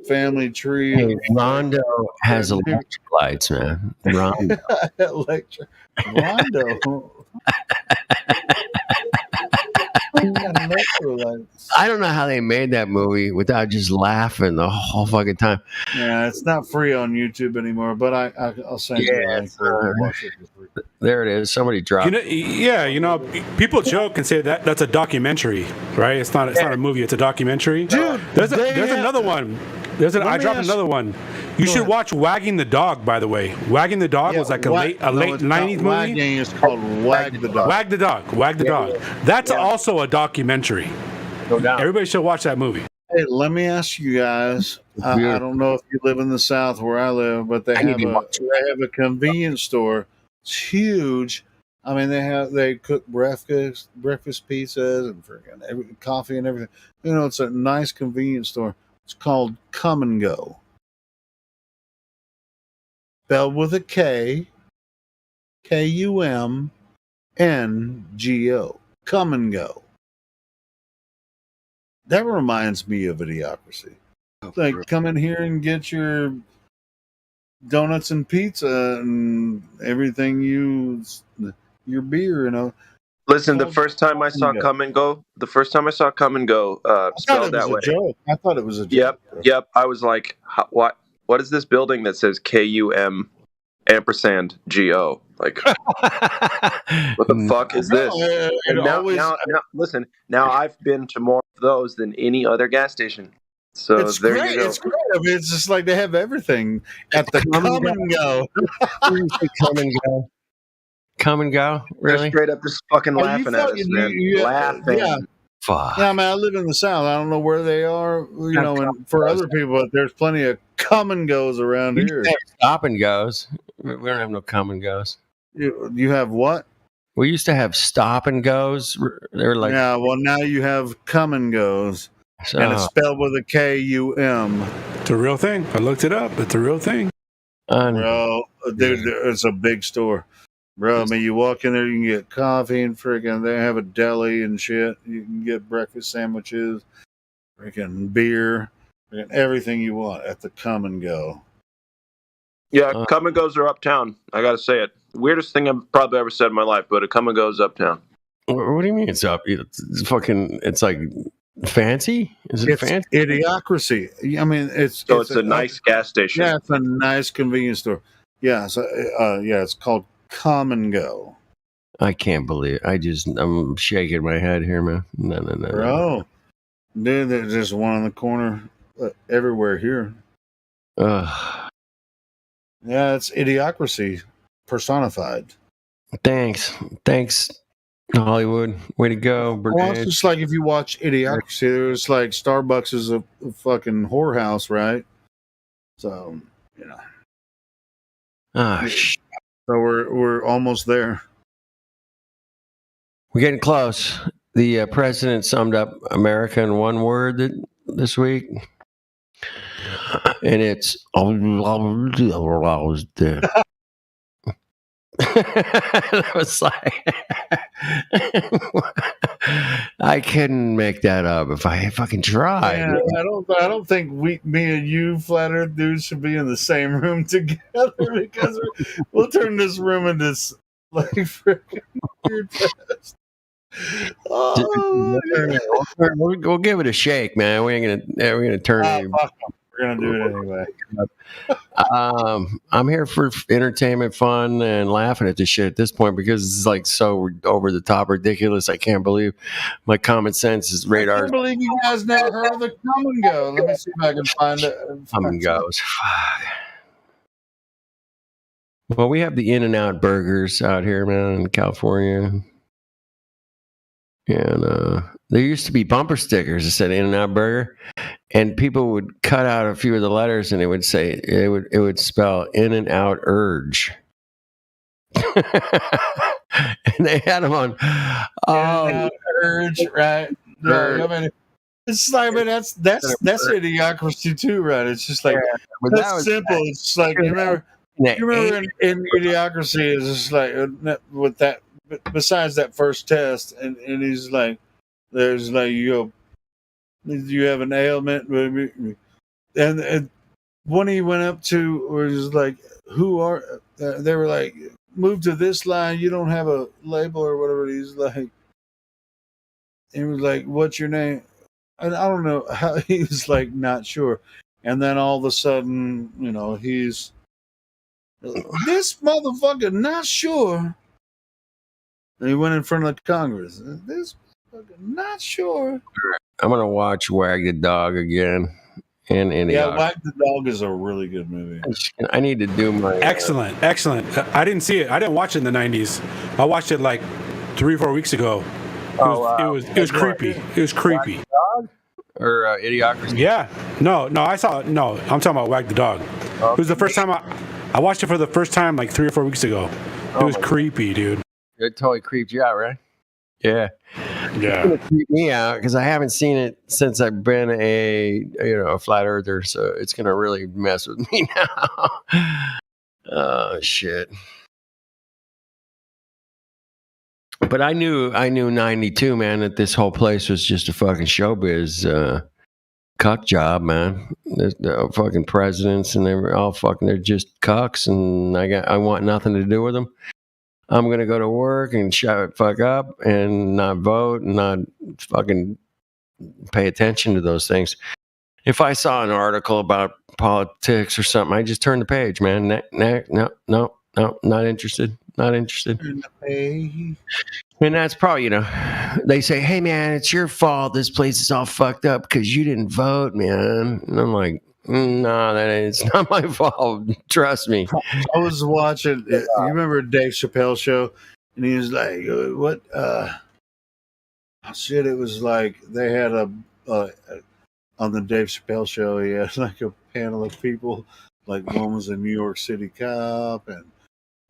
family tree. Hey, Rondo has electric lights, man. Rondo. Rondo. I don't know how they made that movie without just laughing the whole fucking time. Yeah, it's not free on YouTube anymore, but I'll send you a link where you watch it for free. There it is. Somebody dropped. People joke and say that's a documentary, right? It's not a movie. It's a documentary. Dude, there's another one. I dropped another one. You should watch Wagging the Dog, by the way. Wagging the Dog was like a late 90s movie. Wagging is called Wag the Dog. Wag the Dog. Wag the Dog. That's also a documentary. Everybody should watch that movie. Hey, let me ask you guys. I don't know if you live in the South where I live, but they have a convenience store. It's huge. I mean, they cook breakfast pizzas and freaking coffee and everything. You know, it's a nice convenience store. It's called Come and Go. Spelled with a K, Kumngo. Come and Go. That reminds me of Idiocracy. Like, come in here and get your donuts and pizza and everything your beer, you know. Listen, the first time I saw Come and Go, spelled that way. I thought it was a joke. Yep. I was like, what is this building that says KUM ampersand GO? Like, what the fuck is this? And now, listen, now I've been to more of those than any other gas station. So it's there great. you go. It's great. I mean, it's just like they have everything at the Come and Go. Come and Go. Come and Go? Really? They're straight up just fucking laughing at us, man. Laughing. Yeah. Fuck. Yeah, I mean, I live in the South. I don't know where they are, you know, and for other people, but there's plenty of Come and Goes around here. Stop and Goes. We don't have no Come and Goes. You have what? We used to have Stop and Goes. They're like, yeah, well, now you have Come and Goes. And it's spelled with a KUM. It's a real thing. I looked it up. It's a real thing. Bro, dude, it's a big store. Bro, I mean, you walk in there, you can get coffee and freaking, they have a deli and shit. You can get breakfast sandwiches, freaking beer, freaking everything you want at the Come and Go. Yeah, Come and Goes are uptown. I got to say it. Weirdest thing I've probably ever said in my life, but a Come and Go's uptown. What do you mean it's up? It's fucking, it's like fancy? Is it fancy? Idiocracy. I mean, it's a nice gas station. Yeah, it's a nice convenience store. Yeah, so it's called Come and Go. I can't believe it. I'm shaking my head here, man. No. Bro, dude, there's just one on the corner everywhere here. Yeah, it's Idiocracy personified. Thanks, Hollywood. Way to go, Brigade. Well, it's just like if you watch Idiocracy, there's like Starbucks is a fucking whorehouse, right? So, you know. So we're almost there. We're getting close. The president summed up America in one word this week, and it's that was like I couldn't make that up if I fucking tried. Yeah, I don't think me and you flat earth dudes should be in the same room together because we'll turn this room into like freaking weird fest. We'll give it a shake, man. We're gonna turn it. We're gonna do it anyway. I'm here for entertainment, fun, and laughing at this shit at this point because it's like so over the top, ridiculous. I can't believe my common sense is I radar. can't believe you guys never heard of the Come and Go. Let me see if I can find it. Come and goes. Well, we have the In-N-Out burgers out here, man, in California. And there used to be bumper stickers that said In-N-Out burger, and people would cut out a few of the letters, and it would say it would spell In and Out Urge. And they had them on. Oh, Urge, right? No, I mean, it's like, I mean, that's Idiocracy too, right? It's just like that's simple. It's like you remember in Idiocracy is just like with that. Besides that first test, and he's like, there's like you have an ailment, and when he went up to was like, who are they were like, move to this line, you don't have a label or whatever. He's like, he was like, what's your name? And I don't know how he was like not sure, and then all of a sudden, you know, he's this motherfucker not sure. And he went in front of the Congress. This fucking not sure. I'm gonna watch Wag the Dog again. And yeah, Wag the Dog is a really good movie. I need to do my excellent. I didn't see it. I didn't watch it in the '90s. I watched it like 3 or 4 weeks ago. It was creepy. It was creepy. Or Idiocracy. Yeah. No. I saw it. No, I'm talking about Wag the Dog. It was the first time I watched it for the first time like 3 or 4 weeks ago. It was creepy, dude. It totally creeped you out, right? Yeah. Yeah. It's gonna creep me out because I haven't seen it since I've been a flat earther, so it's gonna really mess with me now. Oh shit. But I knew 92, man, that this whole place was just a fucking showbiz cuck job, man. The fucking presidents and they're just cucks, and I want nothing to do with them. I'm going to go to work and shut the fuck up and not vote and not fucking pay attention to those things. If I saw an article about politics or something, I just turn the page, man. No, not interested. Not interested. And that's probably, they say, hey, man, it's your fault. This place is all fucked up because you didn't vote, man. And I'm like, no, it's not my fault. Trust me. I was watching. You remember Dave Chappelle show, and he was like, "What? Shit!" It was like they had on the Dave Chappelle show. He had like a panel of people. Like one was a New York City cop, and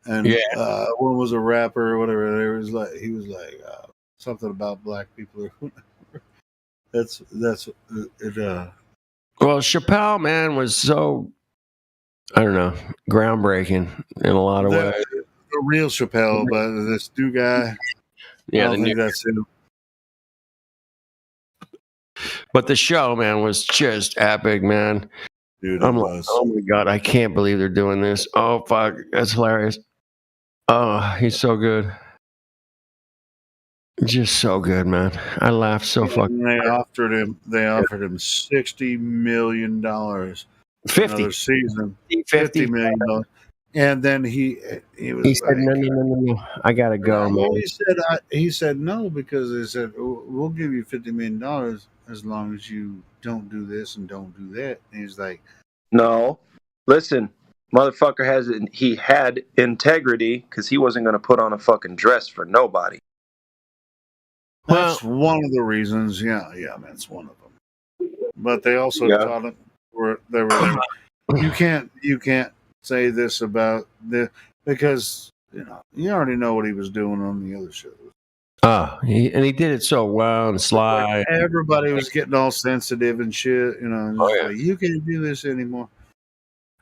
one was a rapper or whatever. He was like something about black people. That's it. Well, Chappelle, man, was so, I don't know, groundbreaking in a lot of ways. The real Chappelle, but this new guy, yeah, I don't think that's him. But the show, man, was just epic, man. Dude, I'm like, oh my God, I can't believe they're doing this. Oh, fuck, that's hilarious. Oh, he's so good. Just so good, man. I laughed so fucking. They offered him $60 million. 50 another season. $50 million. And then he said, no, I gotta go, man. He said no, because they said, we'll give you $50 million as long as you don't do this and don't do that. And he's like, no, listen, motherfucker he had integrity because he wasn't going to put on a fucking dress for nobody. That's one of the reasons. Yeah, that's one of them. But they also taught him you can't say this about the, because you already know what he was doing on the other shows. He did it so well and sly. Like everybody was getting all sensitive and shit. Like, you can't do this anymore.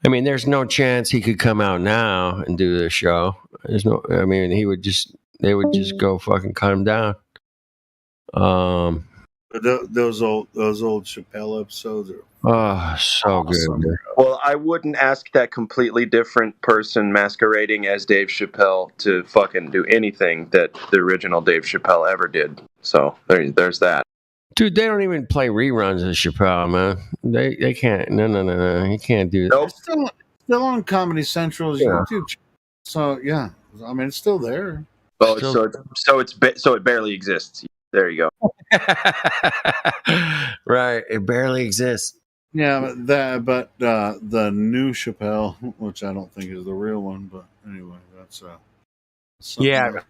I mean, there's no chance he could come out now and do this show. They would just go fucking cut him down. Those old Chappelle episodes are so awesome. Good. Well, I wouldn't ask that completely different person masquerading as Dave Chappelle to fucking do anything that the original Dave Chappelle ever did. So there's that. Dude, they don't even play reruns of Chappelle, man. They can't. No. You can't do that. Nope. It's still on Comedy Central's Yeah. YouTube channel. So yeah, I mean it's still there. Oh, Still- so it barely exists. There you go. Right, it barely exists. Yeah, but the new Chappelle, which I don't think is the real one, but anyway, that's something Yeah. else.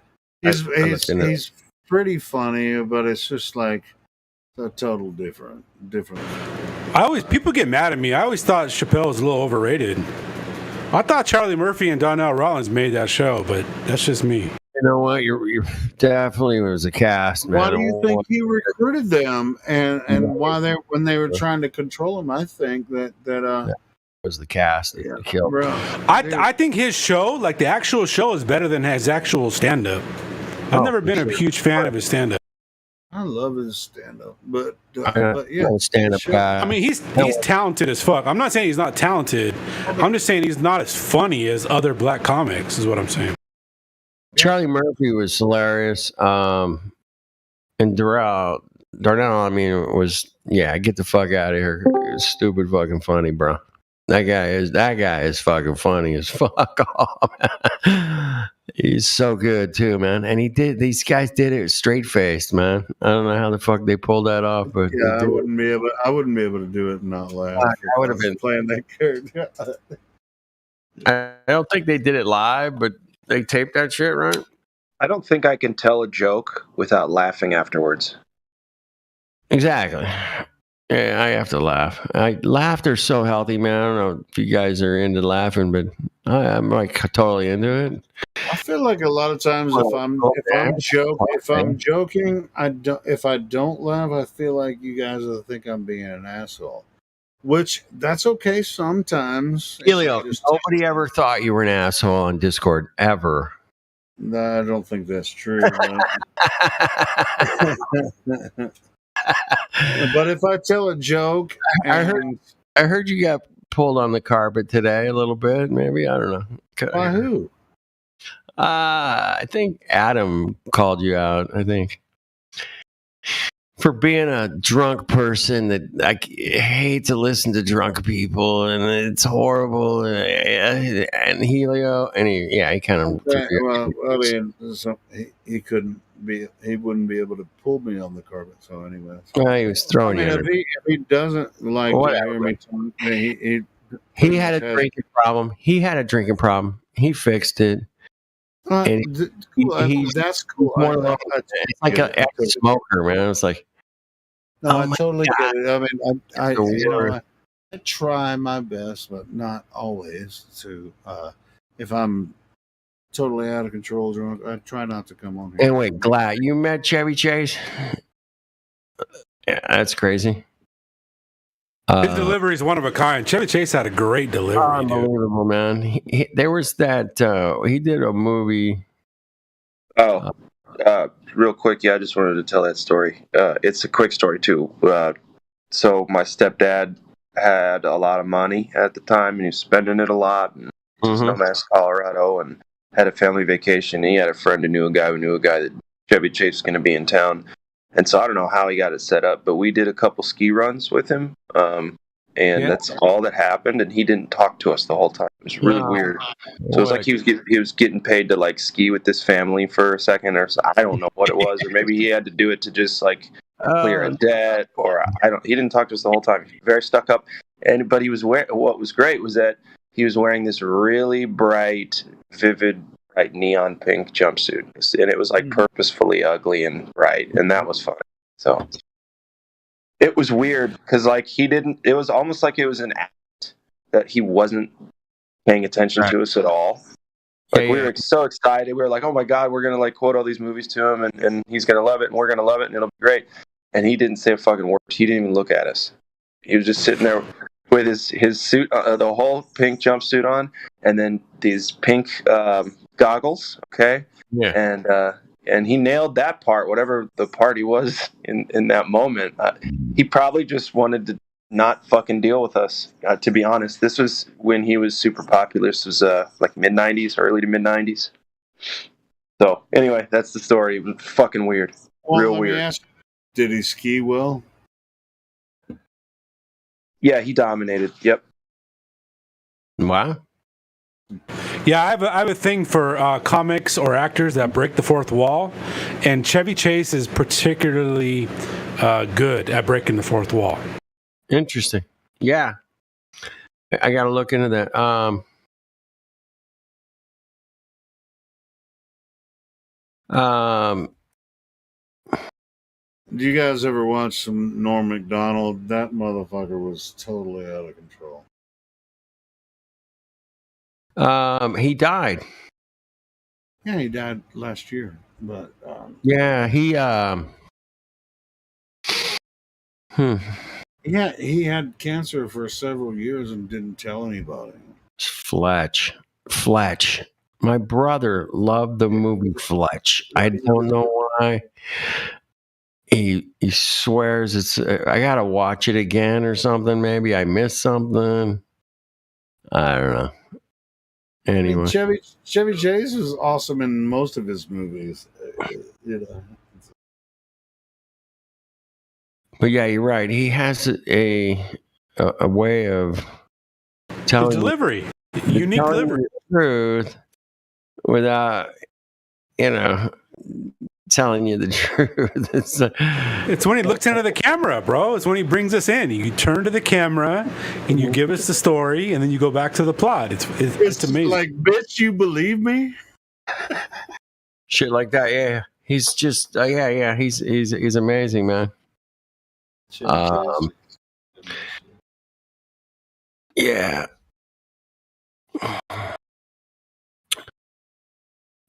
I He's pretty funny, but it's just like a total different. People get mad at me. I always thought Chappelle was a little overrated. I thought Charlie Murphy and Donnell Rollins made that show, but that's just me. You know what? You're definitely was a cast, man. Why do you think he recruited them, and why when they were trying to control him? I think that was the cast that killed. bro. I think his show, like the actual show, is better than his actual stand-up. I've never been a huge fan of his stand-up. I love his stand-up, but yeah, stand-up guy. I mean, he's talented as fuck. I'm not saying he's not talented. I'm just saying he's not as funny as other black comics. Is what I'm saying. Charlie Murphy was hilarious. And Darnell, I mean, get the fuck out of here. Stupid fucking funny, bro. That guy is fucking funny as fuck off. He's so good too, man. And these guys did it straight faced, man. I don't know how the fuck they pulled that off, but yeah, I wouldn't be able to do it and not laugh. I would have been playing that character. I don't think they did it live, but they taped that shit, right? I don't think I can tell a joke without laughing afterwards. Exactly. Yeah, I have to laugh. Laughter's so healthy, man. I don't know if you guys are into laughing, but I'm like totally into it. I feel like a lot of times if I'm joking, if I don't laugh, I feel like you guys will think I'm being an asshole. Which that's okay sometimes. Helio, nobody ever thought you were an asshole on Discord ever. No, I don't think that's true. But if I tell a joke, I heard you got pulled on the carpet today a little bit. Maybe, I don't know. By who? I think Adam called you out. I think for being a drunk person that I hate to listen to drunk people, and it's horrible. And Helio, and he kind of. Well, I mean, he couldn't be. He wouldn't be able to pull me on the carpet. So anyway, he was throwing you. If he doesn't like to hear me talk, he had a drinking problem. He fixed it. That's cool. It's like an ex-smoker, man. It's like. No, I totally get it. I mean, I try my best, but not always. To if I'm totally out of control drunk, I try not to come on here. And wait, Glad, you met Chevy Chase? Yeah, that's crazy. His delivery is one of a kind. Chevy Chase had a great delivery. Unbelievable, man. There was that. He did a movie. Real quick, I just wanted to tell that story. It's a quick story too. So my stepdad had a lot of money at the time, and he was spending it a lot. And was in Nomass, Colorado, and had a family vacation. And he had a friend who knew a guy that Chevy Chase was going to be in town. And so I don't know how he got it set up, but we did a couple ski runs with him. That's all that happened, and he didn't talk to us the whole time. It was really weird. So it was like he was getting paid to like ski with this family for a second, or so, I don't know what it was, or maybe he had to do it to just like clear a debt, or he didn't talk to us the whole time. Very stuck up. But he was what was great was that he was wearing this really bright, vivid, bright neon pink jumpsuit, and it was like purposefully ugly and bright, and that was fun. So. It was weird because, like, it was almost like it was an act that he wasn't paying attention to us at all. Like, we were so excited. We were like, oh my God, we're going to, like, quote all these movies to him, and he's going to love it, and we're going to love it, and it'll be great. And he didn't say a fucking word. He didn't even look at us. He was just sitting there with his suit, the whole pink jumpsuit on, and then these pink goggles, okay? Yeah. And he nailed that part, whatever the part he was in that moment. He probably just wanted to not fucking deal with us, to be honest. This was when he was super popular. This was like mid-90s, early to mid-90s. So, anyway, that's the story. It was fucking weird. Real weird. Did he ski well? Yeah, he dominated. Yep. Wow. Yeah, I have a thing for comics or actors that break the fourth wall, and Chevy Chase is particularly good at breaking the fourth wall. Interesting. Yeah, I got to look into that. Do you guys ever watch some Norm Macdonald? That motherfucker was totally out of control. He died. Yeah, he died last year, but Yeah, he yeah, he had cancer for several years and didn't tell anybody. Fletch. My brother loved the movie Fletch. I don't know why. He swears it's. I gotta watch it again or something. Maybe I missed something. I don't know. Anyway, I mean, Chevy Chase was awesome in most of his movies. You know. but yeah, you're right. He has a way of telling delivery, unique telling delivery. the truth without, telling you the truth. It's when he looks into the camera, bro. It's when he brings us in. You turn to the camera and you give us the story, and then you go back to the plot. It's amazing. Like, bitch, you believe me? Shit like that. Yeah, he's just yeah. He's amazing, man. Yeah.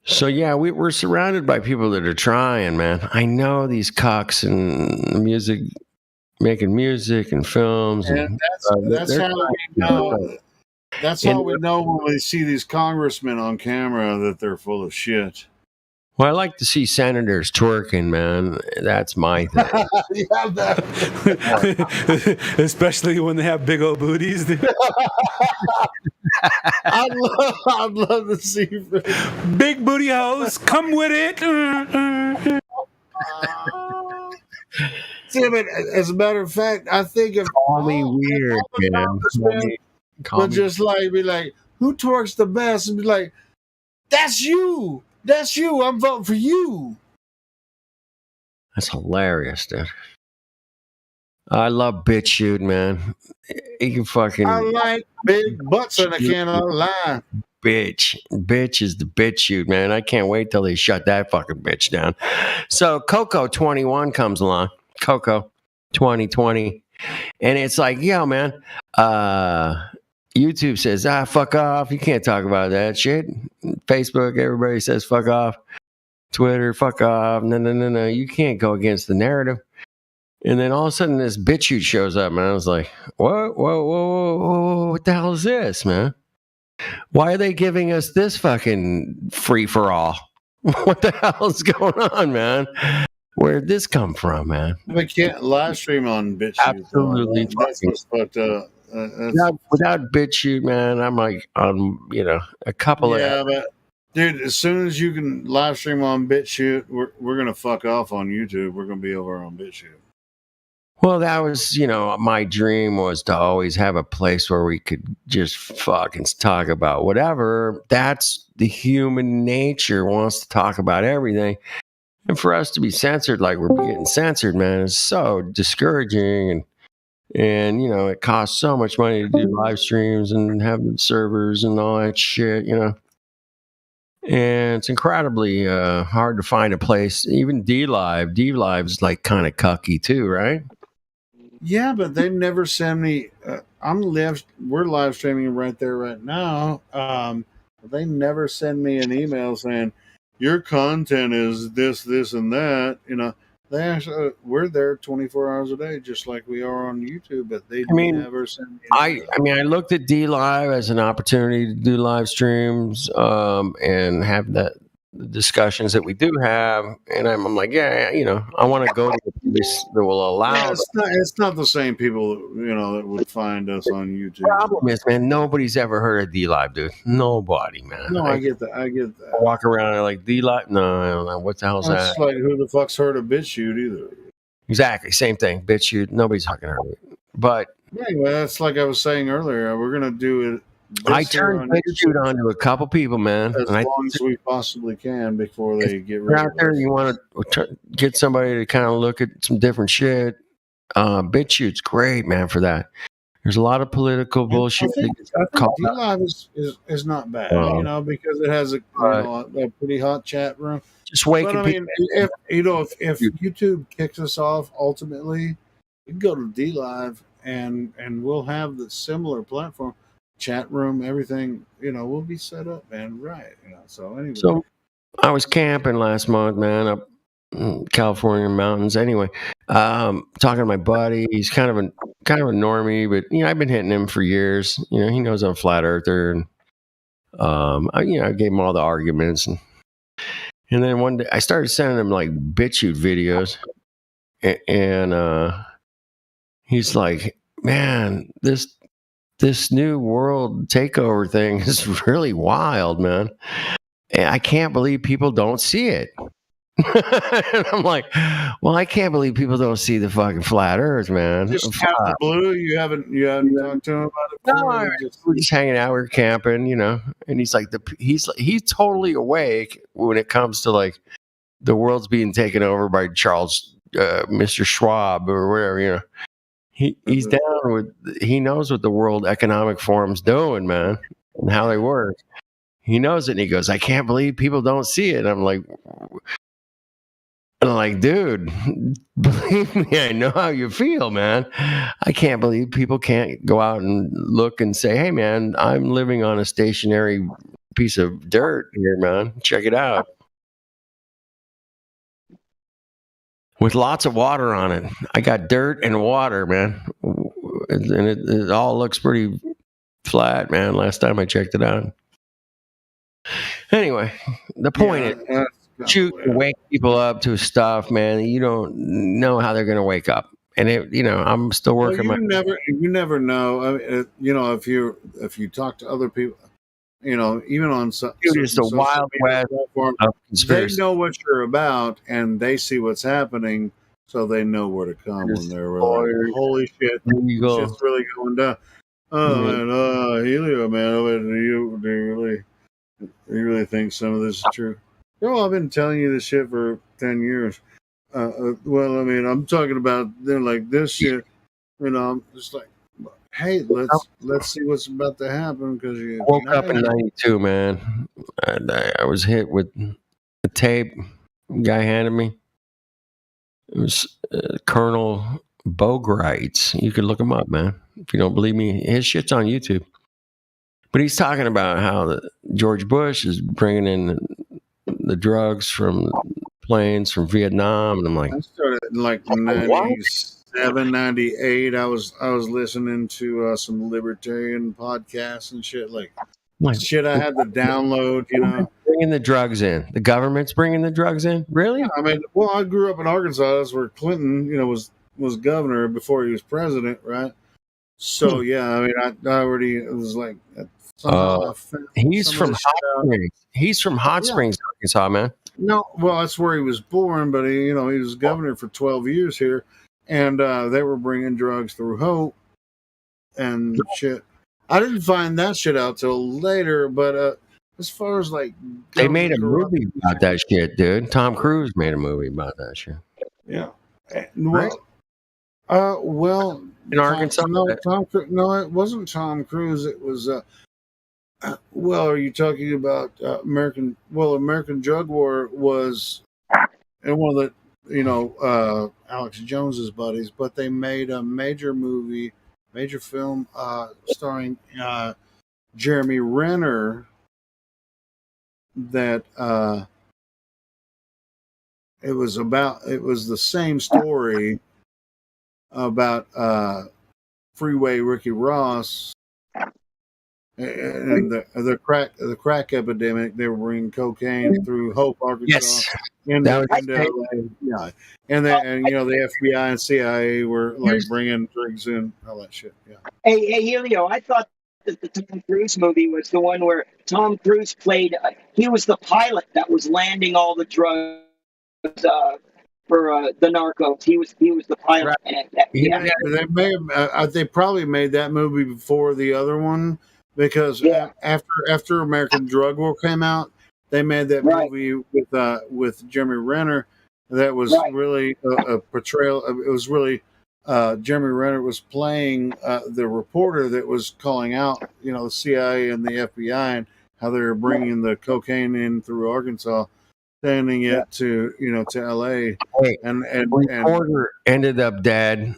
So yeah, we're surrounded by people that are trying, man. I know these cocks and music, making music and films, and that's how we know. That's how we know when we see these congressmen on camera that they're full of shit. Well, I like to see senators twerking, man. That's my thing. Especially when they have big old booties. I'd love to see big booty hoes. Come with it. See, but as a matter of fact, I think if call me weird, man. But just like be like, who twerks the best? And be like, that's you. That's you. I'm voting for you. That's hilarious, dude. I love bitch shoot, man. You can fucking. I like big butts, and I cannot lie. Bitch is the bitch shoot, man. I can't wait till they shut that fucking bitch down. So Coco 21 comes along. Coco 2020, and it's like, yo, man. YouTube says, fuck off. You can't talk about that shit. Facebook, everybody says fuck off. Twitter, fuck off. No. You can't go against the narrative. And then all of a sudden this BitChute shows up, man. I was like, whoa, what the hell is this, man? Why are they giving us this fucking free-for-all? What the hell is going on, man? Where'd this come from, man? We can't live stream on BitChute. Absolutely. That's what's fucked up. Without BitChute, man, I'm like on, a couple of. But dude, as soon as you can live stream on BitChute, we're gonna fuck off on YouTube. We're gonna be over on BitChute. Well, that was, my dream was to always have a place where we could just fucking talk about whatever. That's the human nature, wants to talk about everything. And for us to be censored like we're getting censored, man, is so discouraging. And it costs so much money to do live streams and have the servers and all that shit, And it's incredibly hard to find a place. Even DLive. DLive's like kind of cucky too, right? Yeah, but they never send me. We're live streaming right there right now. They never send me an email saying your content is this, and that. They actually, we're there 24 hours a day, just like we are on YouTube. But they never send me. I looked at DLive as an opportunity to do live streams and have the discussions that we do have, and I'm like, I want to go to the place that will allow. Yeah, it's not the same people, that would find us on YouTube. The problem is, man, nobody's ever heard of DLive, dude. Nobody, man. No, I get that. I walk around and like DLive. No, what the hell's That's that? like, who the fuck's heard of BitChute either? Exactly, same thing. BitChute, nobody's fucking heard of it. But anyway, that's like I was saying earlier. We're gonna do it. I turned BitChute onto a couple people, man. As long as we possibly can before they get You're rid out of there, us. you want to get somebody to kind of look at some different shit. BitChute's great, man, for that. There's a lot of political bullshit. I think DLive is not bad, you know, because it has a pretty hot chat room. Just waking But I mean, if YouTube kicks us off, ultimately, you can go to DLive and we'll have the similar platform, chat room, everything. You know, we'll be set up, man. Right. You know. So anyway. So I was camping last month, man, up in California mountains. Anyway, talking to my buddy. He's kind of a normie, but you know, I've been hitting him for years. You know, he knows I'm a flat earther, and I gave him all the arguments, and then one day I started sending him like BitChute videos, and he's like, "Man, this new world takeover thing is really wild, man. And I can't believe people don't see it." And I'm like, well, I can't believe people don't see the fucking flat Earth, man. Just Captain Blue, you haven't talked to him about it? No, we're just hanging out, we're camping, you know. And he's like, he's totally awake when it comes to like the world's being taken over by Charles, Mr. Schwab or whatever, you know. He's down with. He knows what the World Economic Forum's doing, man, and how they work. He knows it, and he goes, "I can't believe people don't see it." And I'm like, dude, believe me, I know how you feel, man. I can't believe people can't go out and look and say, "Hey, man, I'm living on a stationary piece of dirt here, man. Check it out." With lots of water on it. I got dirt and water, man. And it all looks pretty flat, man, last time I checked it out. Anyway, the point is, you wake people up to stuff, man. You don't know how they're going to wake up. And, I'm still working you never know. I mean, if you talk to other people, even on just a wild west of conspiracy. They know what you're about, and they see what's happening, so they know where to come when they're like, holy shit, shit's really going down. Oh man, Helio, man, do you really think some of this is true? I've been telling you this shit for 10 years. Well, I mean, I'm talking about like this shit. I'm just like, hey, let's see what's about to happen, because you woke up in '92, man, and I was hit with a tape. Guy handed me. It was Colonel Bogreitz. You can look him up, man. If you don't believe me, his shit's on YouTube. But he's talking about how George Bush is bringing in the drugs from planes from Vietnam, and I'm like, I started in like 97, 98. I was listening to some libertarian podcasts and shit, like shit I had to download, Bringing the drugs in. The government's bringing the drugs in? Really? Yeah, I mean, well, I grew up in Arkansas. That's where Clinton, was governor before he was president, right? So, yeah, I mean, I already, it was like... he's from Hot Springs. He's from Hot Springs, Arkansas, man. No, well, that's where he was born, but he was governor for 12 years here, and they were bringing drugs through Hope and shit. I didn't find that shit out till later, but as far as like, they made a movie about that shit, dude. Tom Cruise made a movie about that shit. Yeah, well, in Arkansas. No, it wasn't Tom Cruise. It was. Well, are you talking about American? Well, American Drug War was, and one of the Alex Jones's buddies, but they made a major film starring Jeremy Renner. That it was the same story about Freeway Ricky Ross. And the crack epidemic, they were bringing cocaine through Hope, Arkansas. Yes, into LA. Yeah, and the FBI and CIA were like bringing drugs in, all that shit. Yeah. Hey, Helio, I thought that the Tom Cruise movie was the one where Tom Cruise played. He was the pilot that was landing all the drugs for the Narcos. He was the pilot. Yeah, they probably made that movie before the other one because after American Drug War came out, they made that movie with Jeremy Renner. That was really a portrayal. It was really Jeremy Renner was playing the reporter that was calling out, the CIA and the FBI and how they were bringing the cocaine in through Arkansas, sending it to LA. And reporter ended up dead.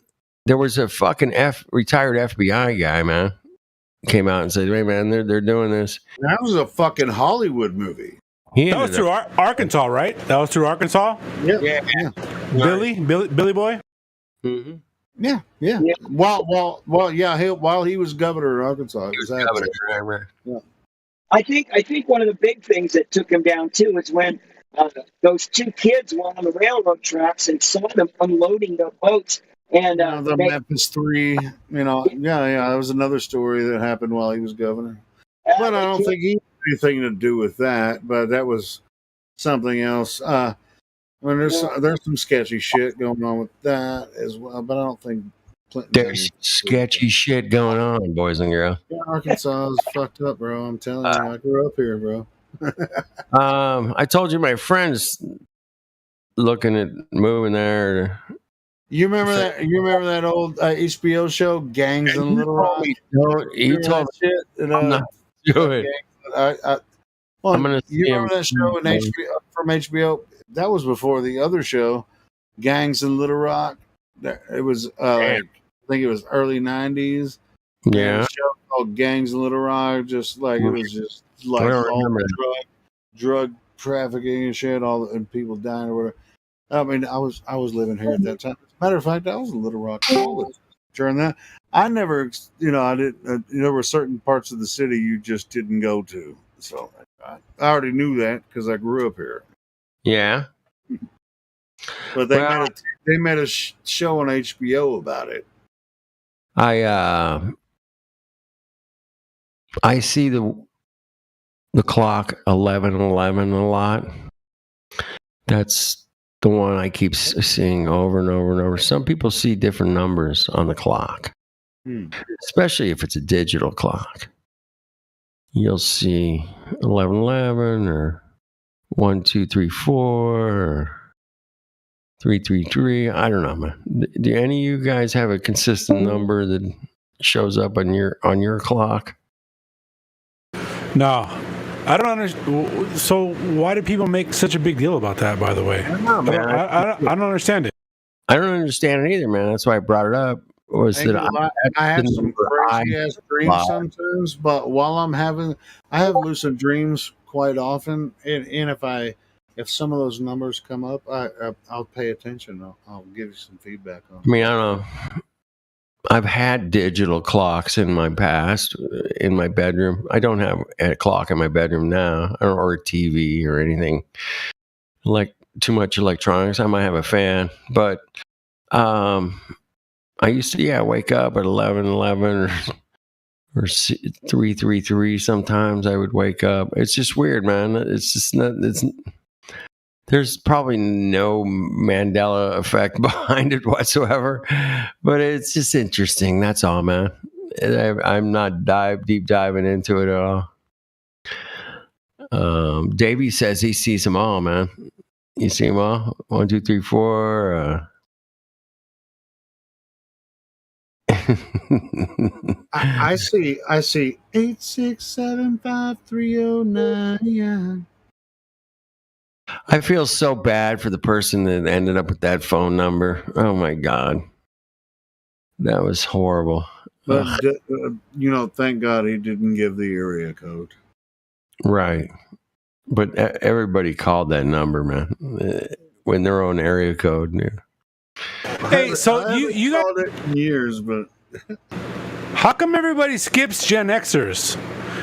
There was a fucking retired FBI guy, man, came out and said, "Hey, man, they're doing this." That was a fucking Hollywood movie. That was through Arkansas, right? That was through Arkansas. Yeah. Billy Boy. Mm-hmm. Yeah. While he was governor of Arkansas, Yeah. I think one of the big things that took him down too is when those two kids were on the railroad tracks and saw them unloading their boats. And the Memphis 3, that was another story that happened while he was governor. But I don't think he had anything to do with that. But that was something else. There's some sketchy shit going on with that as well. But I don't think Clinton. There's sketchy shit going on, boys and girls. Yeah, Arkansas is fucked up, bro. I'm telling you, I grew up here, bro. I told you my friends looking at moving there. You remember that? You remember that old HBO show, Gangs in Little Rock? You told me shit. I'm not good. I'm gonna. You remember that show in from HBO? That was before the other show, Gangs in Little Rock. It was I think it was early '90s. Yeah. A show called Gangs in Little Rock, just like it was just like all drug trafficking and shit, and people dying or whatever. I mean, I was living here at that time. As a matter of fact, I was in Little Rock College during that. I never, I didn't. There were certain parts of the city you just didn't go to. So I already knew that because I grew up here. Yeah. But they made a show on HBO about it. I see the clock 11:11 a lot. That's the one I keep seeing over and over and over. Some people see different numbers on the clock, especially if it's a digital clock. You'll see 11:11 or 1234 or 333. I don't know, man. Do any of you guys have a consistent number that shows up on your clock? No, I don't understand. So why do people make such a big deal about that? By the way, I don't know, man. I don't understand it. I don't understand it either, man. That's why I brought it up. I have some crazy ass dreams sometimes, but while I have lucid dreams quite often, and if some of those numbers come up, I'll pay attention. I'll give you some feedback on. I mean, I don't know. I've had digital clocks in my past in my bedroom. I don't have a clock in my bedroom now, or a TV or anything like too much electronics. I might have a fan, but I used to wake up at 11:11 or 3:33. Sometimes I would wake up. It's just weird, man. It's just not. There's probably no Mandela effect behind it whatsoever, but it's just interesting. That's all, man. I'm not deep diving into it at all. Davey says he sees them all, man. You see them all? 1, 2, 3, 4. I see 8675309. I feel so bad for the person that ended up with that phone number. Oh my God. That was horrible. But, thank God he didn't give the area code. Right. But everybody called that number, man, when their own area code. Yeah. Hey, so you called it in years, but how come everybody skips Gen Xers?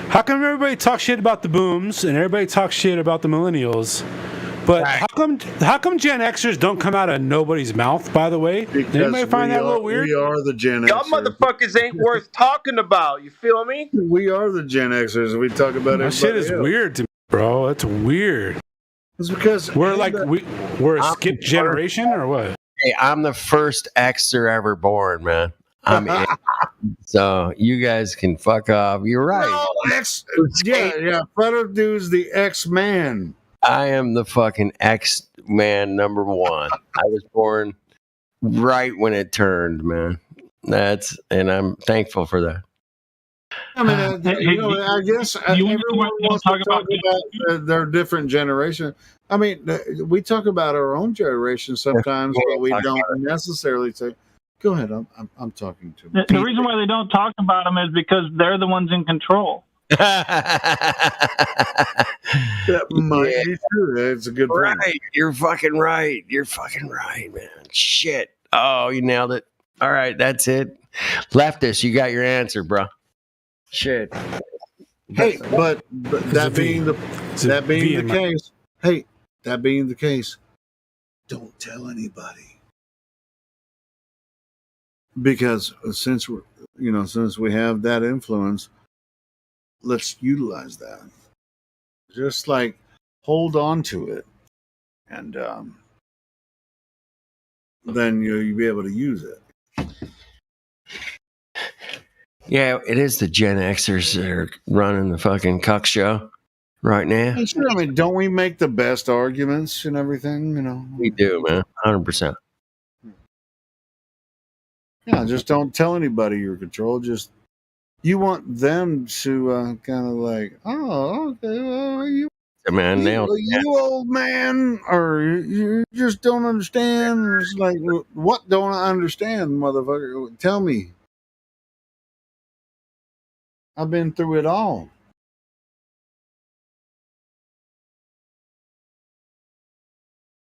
How come everybody talks shit about the booms and everybody talks shit about the millennials? But how come Gen Xers don't come out of nobody's mouth, by the way? Did anybody find that a little weird? We are the Gen Xers. Y'all motherfuckers ain't worth talking about. You feel me? We are the Gen Xers. We talk about it. That shit is weird to me, bro. That's weird. It's because we're a skip generation or what? Hey, I'm the first Xer ever born, man. I'm it. So you guys can fuck off. You're right. Yeah. Flat Earth Dude's the X-Man. I am the fucking X-Man number one. I was born right when it turned, man. And I'm thankful for that. I mean, I guess everyone wants to talk about their different generation. I mean, we talk about our own generation sometimes, but we don't necessarily say. Go ahead, I'm talking to the reason why they don't talk about them is because they're the ones in control. That might be true. That's a good point. Right. You're fucking right. You're fucking right, man. Shit. Oh, you nailed it. All right, that's it. Leftist, you got your answer, bro. Shit. Hey, but that being the case, hey, that being the case, don't tell anybody. Because since we have that influence, let's utilize that. Just like hold on to it, and then you'll be able to use it. Yeah, it is the Gen Xers that are running the fucking cuck show right now. Sure, I mean, don't we make the best arguments and everything? You know, we do, man, 100%. Yeah, just don't tell anybody you're in control. Just you want them to kind of like, oh, okay, well, you old man, or you just don't understand. It's like, what don't I understand, motherfucker? Tell me. I've been through it all.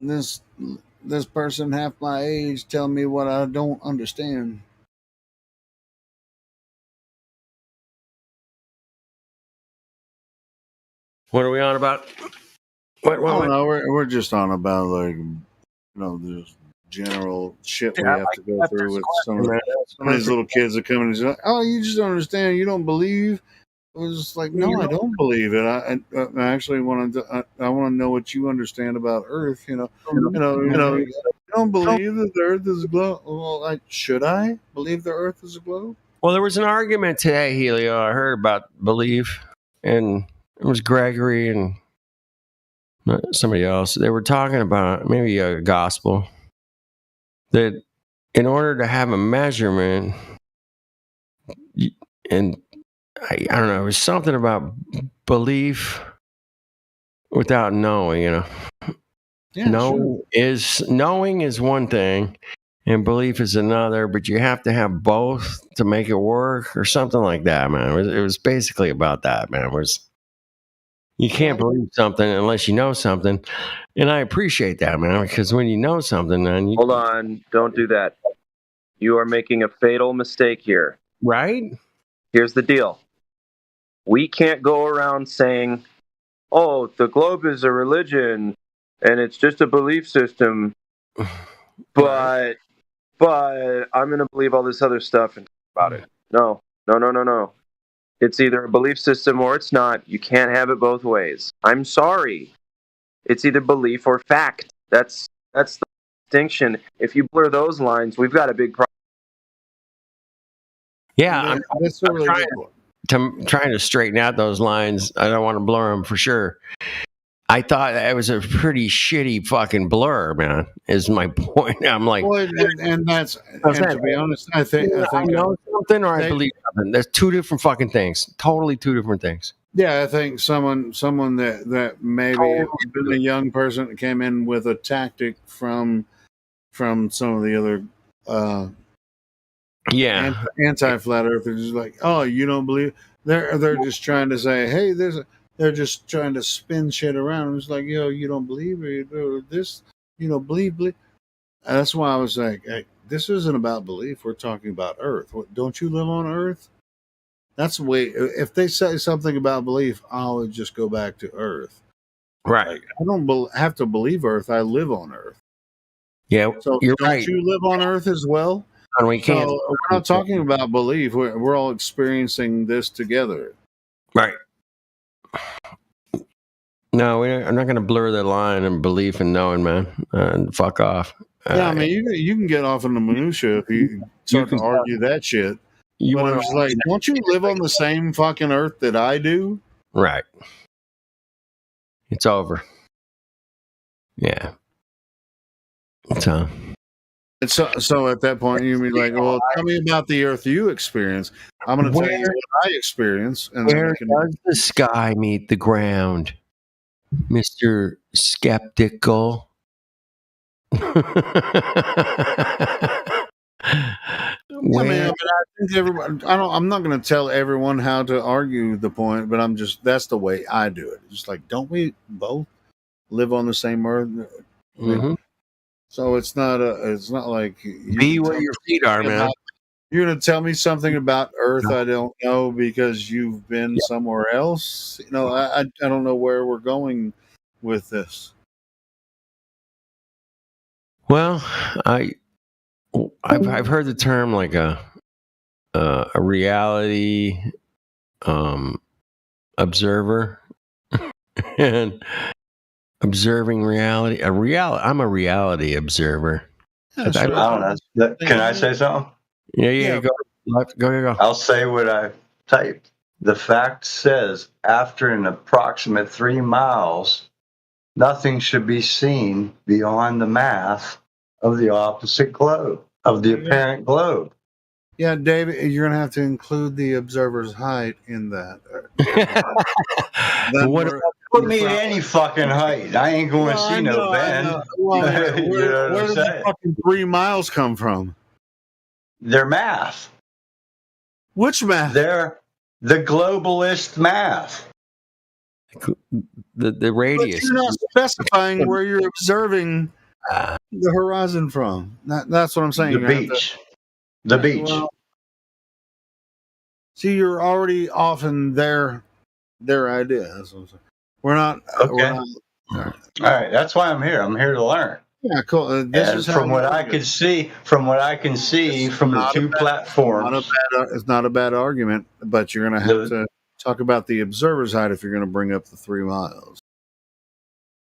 This person half my age tell me what I don't understand. What are we on about? No, we're just on about this general shit we have to go through with some of these little kids that come in and say, "Oh, you just don't understand. You don't believe." I was just like, "No, I don't believe it. I actually want to. I want to know what you understand about Earth. You don't believe that the Earth is a globe. Well, should I believe the Earth is a globe?" Well, there was an argument today, Helio. I heard about belief, and it was Gregory and somebody else. They were talking about maybe a gospel that in order to have a measurement, and I don't know, it was something about belief without knowing, Yeah, knowing is one thing and belief is another, but you have to have both to make it work or something like that, man. It was basically about that, man. You can't believe something unless you know something. And I appreciate that, man, because when you know something, man... Hold on. Don't do that. You are making a fatal mistake here. Right? Here's the deal. We can't go around saying, oh, the globe is a religion and it's just a belief system, but I'm going to believe all this other stuff and talk about it. No. It's either a belief system or it's not. You can't have it both ways. I'm sorry. It's either belief or fact. That's the distinction. If you blur those lines, we've got a big problem. Yeah, I'm trying to straighten out those lines. I don't want to blur them for sure. I thought it was a pretty shitty fucking blur, man, is my point. I'm like... Well, and to be honest, I think I know something or I believe something. There's two different fucking things. Totally two different things. Yeah, I think someone that maybe been a young person that came in with a tactic from some of the other anti-flat earthers, just like, oh, you don't believe? They're just trying to say, hey, they're just trying to spin shit around. It's like, you don't believe or this, believe. And that's why I was like, hey, this isn't about belief. We're talking about Earth. Don't you live on Earth? That's the way. If they say something about belief, I'll just go back to Earth. Right. Like, I don't have to believe Earth. I live on Earth. Yeah, so you're don't right. you live on Earth as well? And we can't. So we're not talking about belief. We're all experiencing this together. Right. No, I'm not going to blur the line in belief and knowing, man. Fuck off. Yeah, I mean, you can get off in the minutia if you start to argue that shit. You But wanna it's like, don't you live on the same fucking earth that I do? Right. It's over. Yeah. So at that point, you'd be like, well, tell me about the earth you experience. I'm going to tell you what I experience. And then where we can... does the sky meet the ground, Mr. Skeptical? I think everybody. I'm not going to tell everyone how to argue the point, but that's the way I do it. Just like, don't we both live on the same earth? Mhm. So it's not like be where your feet are, man. You're going to tell me something about Earth I don't know because you've been somewhere else. I don't know where we're going with this. Well, I've heard the term like a reality observer and observing reality. I'm a reality observer. I don't know. Can I say something? Yeah. Go. I'll say what I typed. The fact says after an approximate 3 miles, nothing should be seen beyond the mass of the opposite globe, of the apparent globe. Yeah, David, you're going to have to include the observer's height in that. Put me at any fucking height. I ain't going to see no bend. Where did the fucking 3 miles come from? They're math. Which math? They're the globalist math. The radius. But you're not specifying where you're observing the horizon from. That's what I'm saying. The beach. The beach. Well, see, you're already off in their idea. That's what I'm saying. We're not. Okay. All right. That's why I'm here. I'm here to learn. Yeah, cool. This is from what I can see from the two platforms. It's not a bad argument, but you're going to have to talk about the observer's height if you're going to bring up the 3 miles.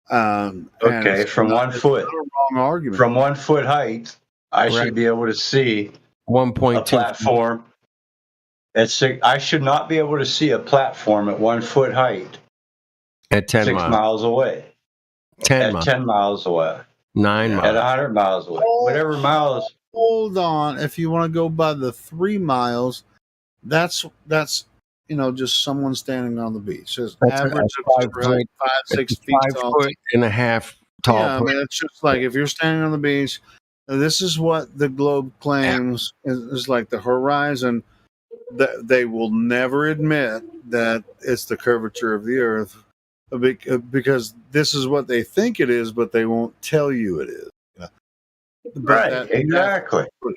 Okay, from 1 foot. Not a wrong argument. From 1 foot height, I should be able to see 1.2 a platform. I should not be able to see a platform at 1 foot height. At 10 6 miles. miles away. 10 miles. 10 miles away. 9 miles. At 100 miles away. Whatever miles. Hold on. If you want to go by the 3 miles, that's just someone standing on the beach. Just average of 5-6 feet tall. 5 foot and a half tall. Yeah, I mean, it's just like if you're standing on the beach, this is what the globe claims is like the horizon. That they will never admit that it's the curvature of the Earth because this is what they think it is, but they won't tell you it is. Right, exactly. All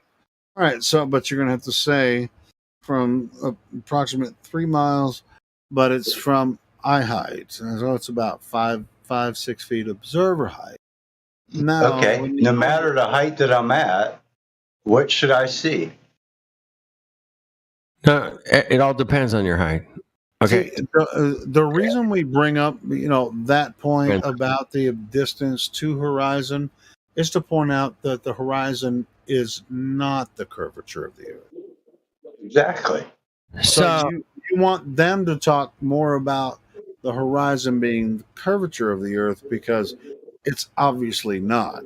right, but you're going to have to say from approximate 3 miles, but it's from eye height. So it's about 5-6 feet observer height. Now, okay, no matter the height that I'm at, what should I see? No, it all depends on your height. Okay. See, the reason we bring up, that point about the distance to horizon is to point out that the horizon is not the curvature of the Earth. Exactly. So you want them to talk more about the horizon being the curvature of the Earth because it's obviously not.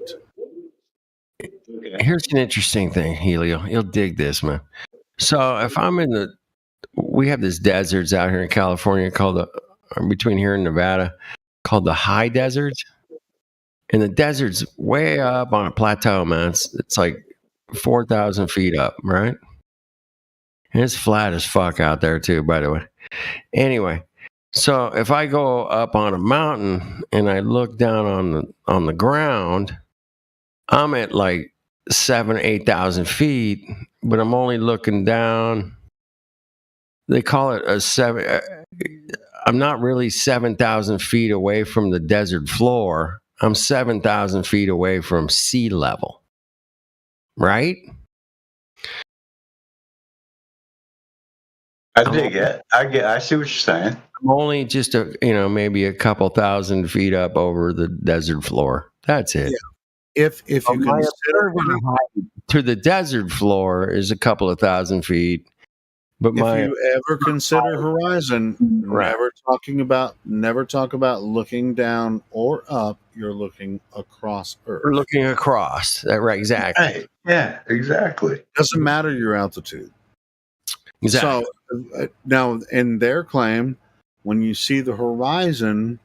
Here's an interesting thing, Helio. You'll dig this, man. So if I'm we have this deserts out here in California between here and Nevada called the high deserts. And the desert's way up on a plateau, man. It's like 4,000 feet up, right? And it's flat as fuck out there too, by the way. Anyway, so if I go up on a mountain and I look down on the ground, I'm at like 7,000-8,000 feet, but I'm only looking down. They call it a 7. I'm not really 7,000 feet away from the desert floor. I'm 7,000 feet away from sea level. Right? I dig it. I see what you're saying. I'm only just maybe a couple thousand feet up over the desert floor. That's it. Yeah. If you my consider observer height to the desert floor is a couple of thousand feet, but if you ever consider horizon, never talk about looking down or up. You're looking across Earth. we're looking across. Right, exactly. Right. Yeah, exactly. Doesn't matter your altitude. Exactly. So now, in their claim, when you see the horizon,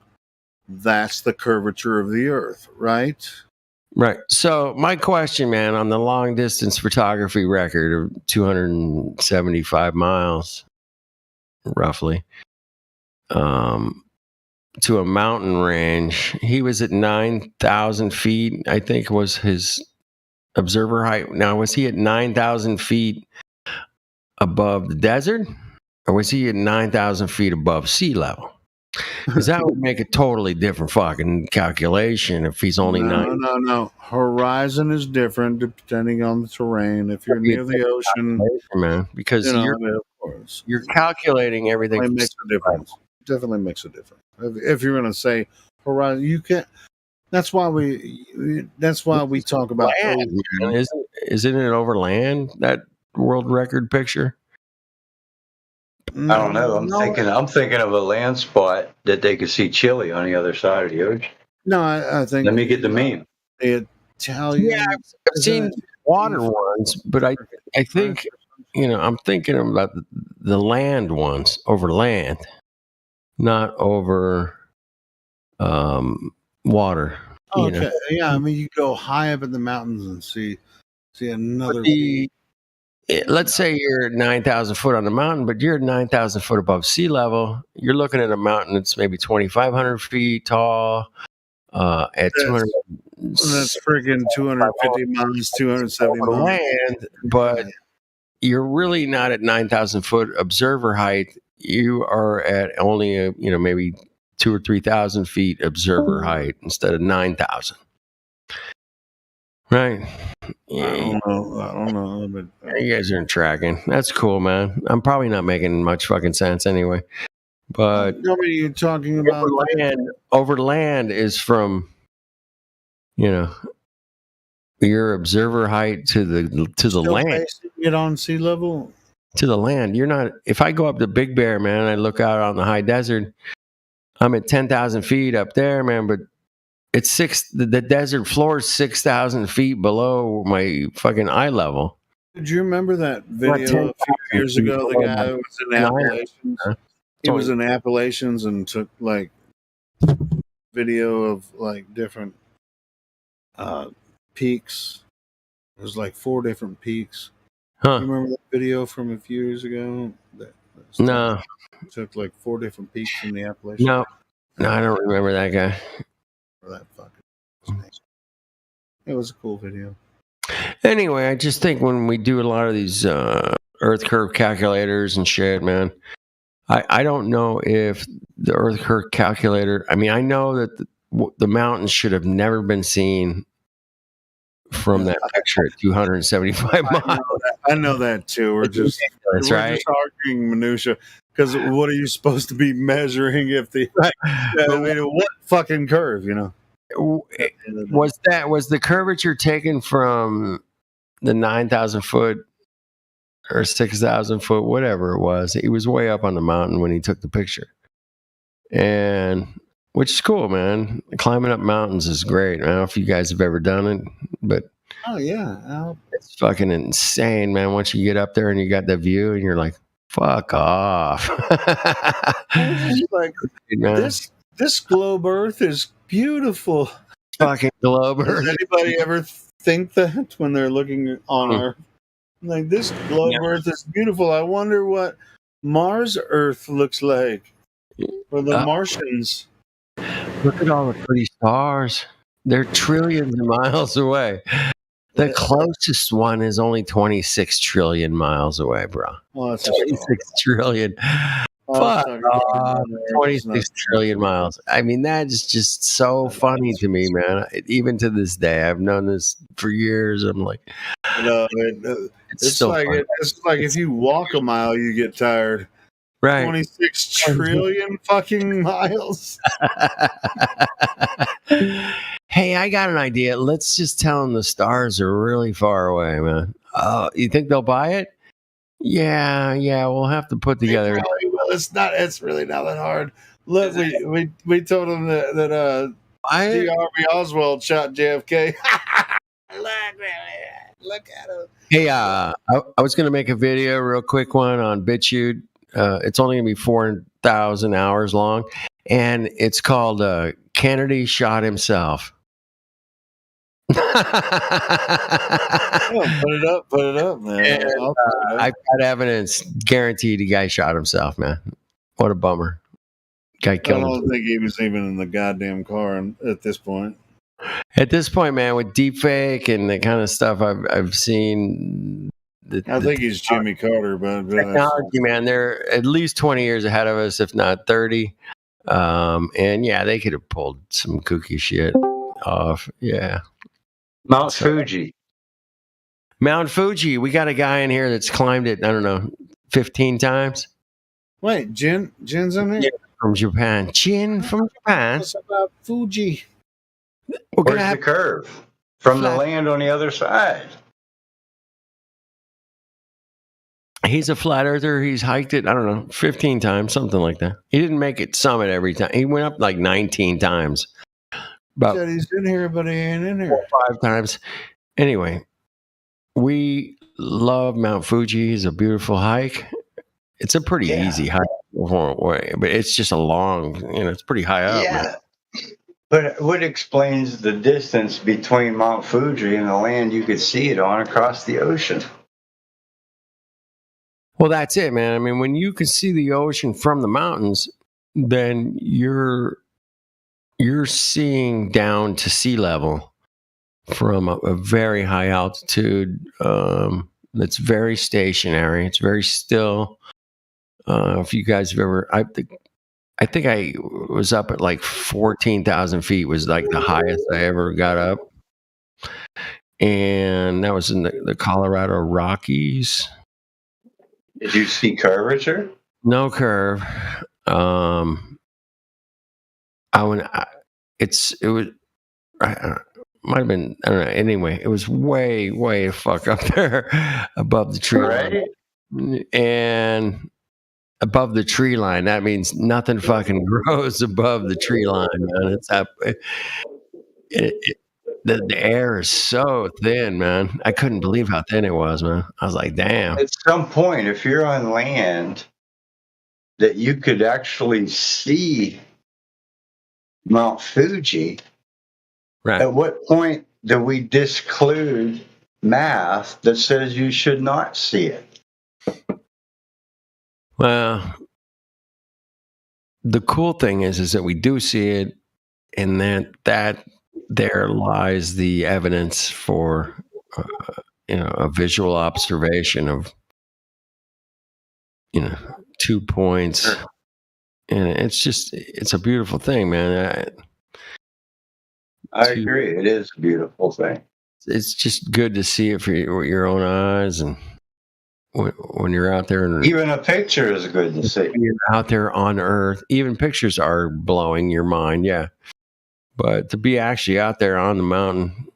that's the curvature of the Earth, right? Right. So my question, man, on the long distance photography record of 275 miles, roughly, to a mountain range, he was at 9,000 feet, I think was his observer height. Now, was he at 9,000 feet above the desert, or was he at 9,000 feet above sea level? Because that would make a totally different fucking calculation if he's only No. Horizon is different depending on the terrain. If you're near the ocean, man, because of course, you're calculating everything. It makes a difference. Definitely makes a difference. If you're going to say horizon, you can't. That's why we talk about land. Isn't it over land, that world record picture? I don't know. I'm thinking of a land spot that they could see Chile on the other side of the ocean. No, I think. Let me get the meme. Italian. Yeah, I've seen water ones, but I think I'm thinking about the land ones over land, not over water. Okay, yeah. I mean, you go high up in the mountains and see another. Let's say you're at 9,000 foot on the mountain, but you're at 9,000 foot above sea level. You're looking at a mountain that's maybe 2,500 feet tall. At 200, that's freaking 250 miles, 270 miles land, but you're really not at 9,000 foot observer height. You are at only maybe 2,000 or 3,000 feet observer height instead of 9,000. Right. I don't know. But you guys aren't tracking. That's cool, man. I'm probably not making much fucking sense anyway. But what are you talking about? Over land is from, your observer height to the land. Basing it on sea level? To the land. You're not. If I go up to Big Bear, man, and I look out on the high desert, I'm at 10,000 feet up there, man. But it's the desert floor is 6,000 feet below my fucking eye level. Did you remember that video a few years ago? The guy was in Appalachians. He was in Appalachians and took like video of like different peaks. It was like 4 different peaks. Huh. You remember that video from a few years ago? No. Took like 4 different peaks in the Appalachians. No, I don't remember that guy. That fucking. It was a cool video. Anyway, I just think when we do a lot of these Earth curve calculators and shit, man, I don't know if the Earth curve calculator. I mean, I know that the mountains should have never been seen from that picture at 275 miles. I know that too. We're just arguing minutia because what are you supposed to be measuring if the? I mean, what fucking curve, Was the curvature taken from the 9,000 foot or 6,000 foot, whatever it was? He was way up on the mountain when he took the picture, and which is cool, man. Climbing up mountains is great. I don't know if you guys have ever done it, but oh yeah, it's fucking insane, man. Once you get up there and you got the view, and you're like, "Fuck off!" Like, this globe Earth is beautiful. Fucking globe Earth. Does anybody ever think that when they're looking on Earth? Like, this globe Earth is beautiful. I wonder what Mars Earth looks like, or the Martians. Look at all the pretty stars. They're trillions of miles away. The closest one is only 26 trillion miles away, bro. Well, that's 26 trillion. Fuck off. 26 trillion miles. I mean, that's just so funny to me, man. Even to this day, I've known this for years. I'm like, it's so like funny. it's like if you walk a mile, you get tired. Right. 26 trillion fucking miles. Hey, I got an idea. Let's just tell them the stars are really far away, man. You think they'll buy it? Yeah, we'll have to put together. Well, it's really not that hard. Look, we told them that Lee Harvey Oswald shot JFK. Look at him. Hey, I was going to make a video, real quick one on BitChute. It's only going to be 4,000 hours long, and it's called Kennedy Shot Himself. Put it up, man. And, I've got evidence, guaranteed the guy shot himself, man. What a bummer. Guy killed himself. I don't think he was even in the goddamn car at this point. At this point, man, with deepfake and the kind of stuff I've seen, I think he's Jimmy Carter, but technology, man, they're at least 20 years ahead of us, if not 30. And yeah, they could have pulled some kooky shit off. Yeah. Mount Fuji. Mount Fuji. We got a guy in here that's climbed it, I don't know, 15 times. Wait, Jin's in there? Yeah, from Japan. Jin from Japan. What's about Fuji? Where's the curve? From the land on the other side. He's a flat earther. He's hiked it, I don't know, 15 times, something like that. He didn't make it summit every time. He went up like 19 times. He said he's in here, but he ain't in here. 4 or 5 times. Anyway, we love Mount Fuji. It's a beautiful hike. It's a pretty easy hike, but it's just a long, it's pretty high up. Yeah. Man. But what explains the distance between Mount Fuji and the land you could see it on across the ocean? Well, that's it, man. I mean, when you can see the ocean from the mountains, then you're seeing down to sea level from a very high altitude. That's very stationary. It's very still. If you guys have ever, I think I was up at like 14,000 feet was like the highest I ever got up. And that was in the Colorado Rockies. Did you see curvature? No curve. It might have been, I don't know. Anyway, it was way the fuck up there above the tree line. And above the tree line, that means nothing fucking grows above the tree line, man. It's up. The air is so thin, man. I couldn't believe how thin it was, man. I was like, damn. At some point, if you're on land that you could actually see Mount Fuji, right? At what point do we disclude math that says you should not see it? Well, the cool thing is that we do see it, and that there lies the evidence for a visual observation of 2 points, and it's a beautiful thing, man. I agree. It is a beautiful thing. It's just good to see it with your own eyes, and when you're out there, and even a picture is good to see. You're out there on Earth. Even pictures are blowing your mind, yeah. But to be actually out there on the mountain,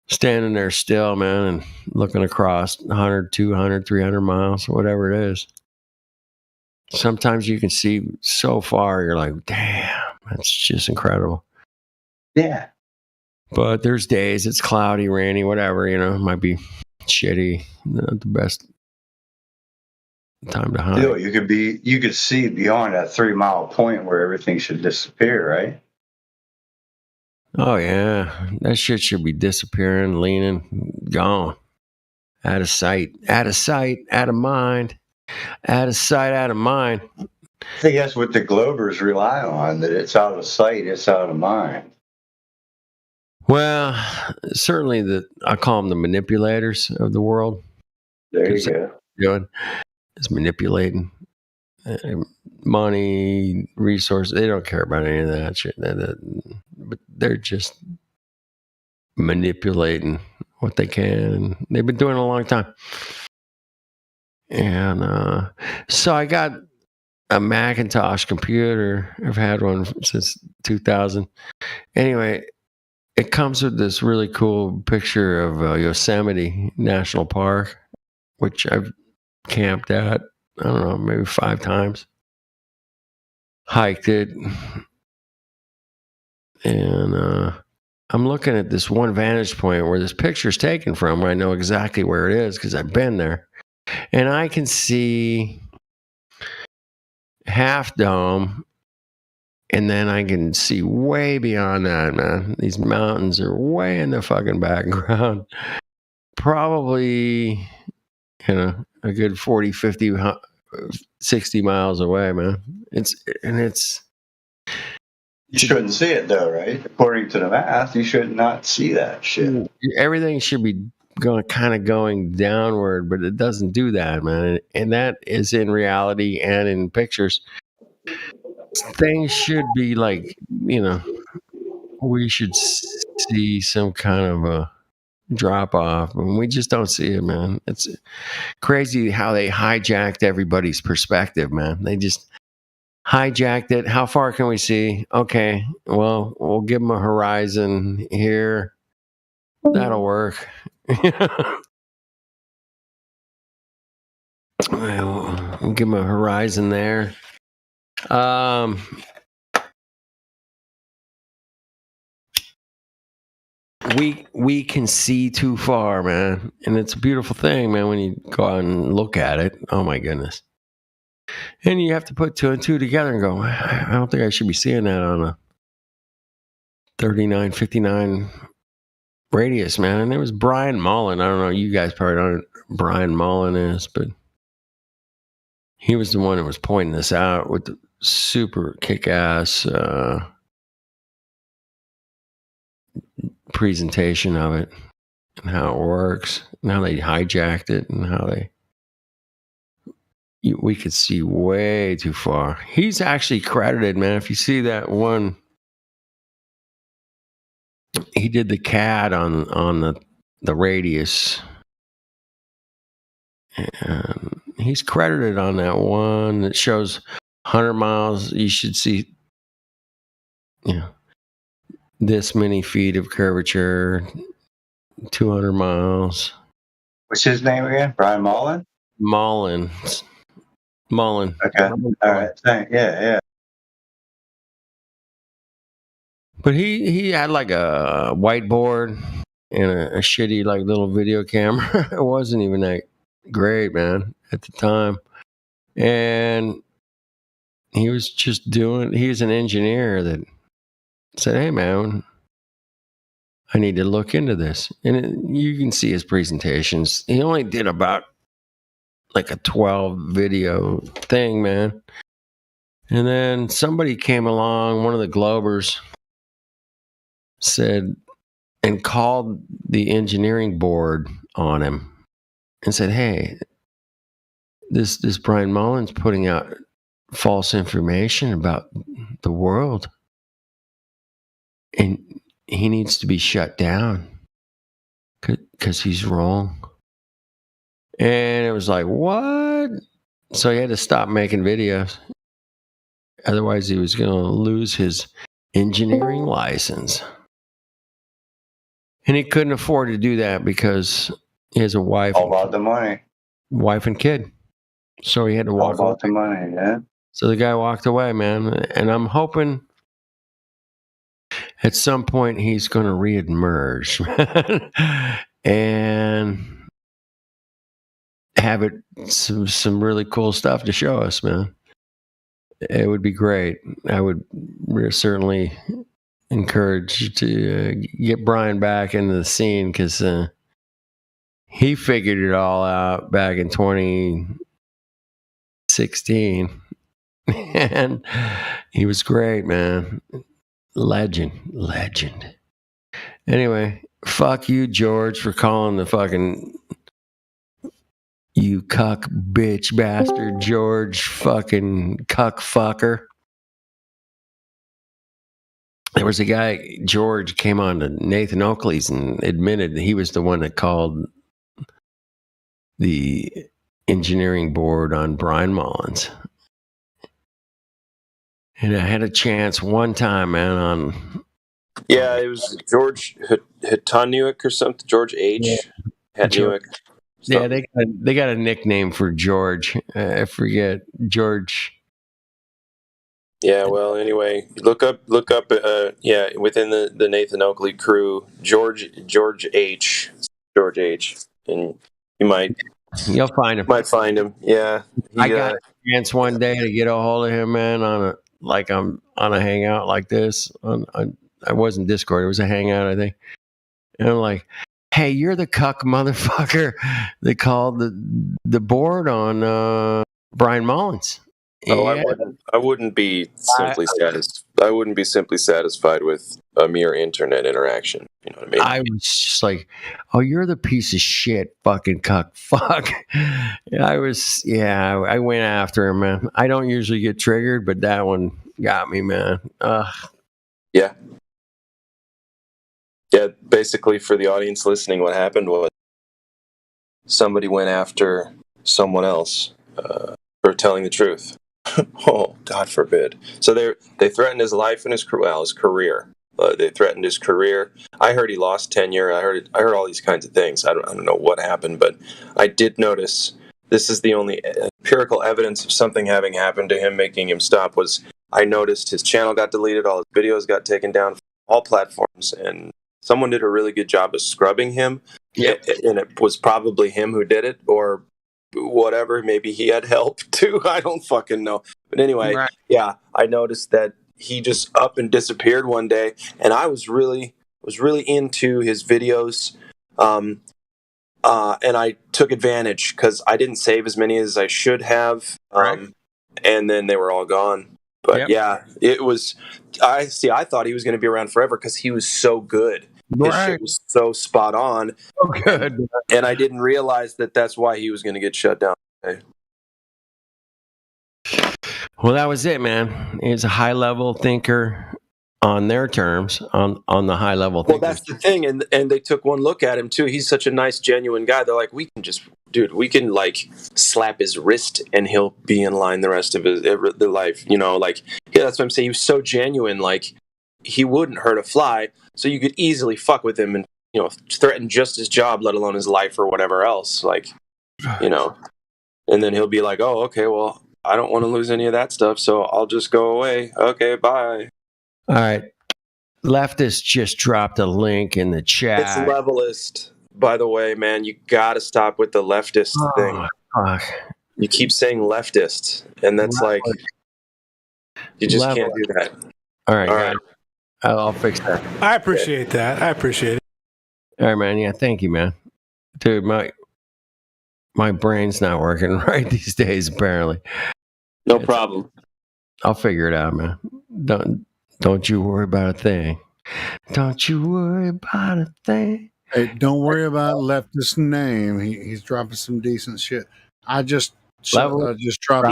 standing there still, man, and looking across 100, 200, 300 miles, whatever it is. Sometimes you can see so far, you're like, damn, that's just incredible. Yeah. But there's days it's cloudy, rainy, whatever, it might be shitty, not the best time to hike. You could see beyond that 3 mile point where everything should disappear, right? Oh yeah, that shit should be disappearing, leaning, gone, out of sight, out of mind, out of sight, out of mind. I think that's what the Globers rely on, that it's out of sight, it's out of mind. Well, certainly I call them the manipulators of the world. There you go. Doing is manipulating money, resources. They don't care about any of that shit. But they're just manipulating what they can. They've been doing it a long time. And so I got a Macintosh computer. I've had one since 2000. Anyway, it comes with this really cool picture of Yosemite National Park, which I've camped at, I don't know, maybe 5 times. Hiked it. And I'm looking at this one vantage point where this picture's taken from, where I know exactly where it is because I've been there. And I can see Half Dome, and then I can see way beyond that, man. These mountains are way in the fucking background. Probably, a good 40, 50, 60 miles away, man. You shouldn't see it, though, right? According to the math, you should not see that shit. Everything should be going downward, but it doesn't do that, man. And that is in reality and in pictures. Things should be like, we should see some kind of a drop off, and we just don't see it, man. It's crazy how they hijacked everybody's perspective, man. They just hijacked it. How far can we see? Okay, well, we'll give them a horizon here. That'll work. We'll give them a horizon there. We can see too far, man, and it's a beautiful thing, man. When you go out and look at it, oh my goodness. And you have to put 2 and 2 together and go, I don't think I should be seeing that on a 39, 59 radius, man. And there was Brian Mullen. I don't know, you guys probably don't know who Brian Mullen is, but he was the one that was pointing this out with the super kick-ass presentation of it and how it works and how they hijacked it and how we could see way too far. He's actually credited, man. If you see that one, he did the CAD on the radius. And he's credited on that one that shows 100 miles. You should see, this many feet of curvature, 200 miles. What's his name again? Brian Mullen? Mullen. Okay. All right. Yeah. But he had like a whiteboard and a shitty like little video camera. It wasn't even that great, man, at the time. And he was an engineer that said, hey, man, I need to look into this. And you can see his presentations. He only did about like a 12 video thing, man. And then somebody came along, one of the Globers, said, and called the engineering board on him and said, hey, this Brian Mullen's putting out false information about the world, and he needs to be shut down because he's wrong. And it was like, what? So he had to stop making videos. Otherwise, he was going to lose his engineering license. And he couldn't afford to do that because he has a wife. All about the money. Wife and kid. So he had to walk away. All about the money, yeah. So the guy walked away, man. And I'm hoping at some point he's going to reemerge and have some really cool stuff to show us, man. It would be great. I would certainly encourage to get Brian back into the scene because he figured it all out back in 2016. And he was great, man. Legend. Anyway, fuck you, George, for calling the fucking you cuck bitch bastard, George fucking cuck fucker. There was a guy, George, came on to Nathan Oakley's and admitted that he was the one that called the engineering board on Brian Mullins. And I had a chance one time, man, on Yeah, it was George Hatanuik or something. George H. Hatanuik. Yeah, they got a nickname for George. I forget George. Yeah, well, anyway, look up, yeah, within the Nathan Oakley crew, George H, and you'll find him. Might find him. Yeah, I got a chance one day to get a hold of him, man, I'm on a hangout like this. I wasn't Discord; it was a hangout, I think. And I'm like, "Hey, you're the cuck motherfucker." They called the board on Brian Mullins. Oh, I wouldn't be simply I wouldn't be simply satisfied with a mere internet interaction. You know what I mean? I was just like, "Oh, you're the piece of shit, fucking cuck, fuck." I went after him, man. I don't usually get triggered, but that one got me, man. Yeah. Yeah, basically for the audience listening, what happened was somebody went after someone else for telling the truth. Oh, God forbid. So they threatened his life and his career. They threatened his career. I heard he lost tenure. I heard all these kinds of things. I don't know what happened, but I did notice this is the only empirical evidence of something having happened to him, making him stop. Was I noticed his channel got deleted, all his videos got taken down from all platforms, and someone did a really good job of scrubbing him. Yep. And it was probably him who did it, or whatever. Maybe he had help too. I don't fucking know. But anyway, yeah, I noticed that he just up and disappeared one day, and I was really into his videos, and I took advantage because I didn't save as many as I should have, and then they were all gone. But yeah, it was. I thought he was going to be around forever because he was so good. His shit was so spot on. Oh, good. And I didn't realize that that's why he was going to get shut down. Okay. Well, that was it, man. He's a high-level thinker on their terms, on the high-level Well, thinker. that's the thing, and they took one look at him too. He's such a nice, genuine guy. They're like, we can like slap his wrist and he'll be in line the rest of the life. You know, like, yeah, that's what I'm saying. He was so genuine, like he wouldn't hurt a fly. So you could easily fuck with him and, you know, threaten just his job, let alone his life or whatever else. Like, you know, and then he'll be like, oh, okay, well, I don't want to lose any of that stuff, so I'll just go away. Okay, bye. All right. Leftist just dropped a link in the chat. It's Levelist, by the way, man. You got to stop with the leftist thing. Fuck. You keep saying leftist, and that's like, you just can't do that. All right. I'll fix that. I appreciate that. I appreciate it. All right, man. Yeah, thank you, man. Dude, my brain's not working right these days, apparently. No problem. I'll figure it out, man. Don't you worry about a thing. Don't you worry about a thing. Hey, don't worry about leftist name. He's dropping some decent shit. I just dropped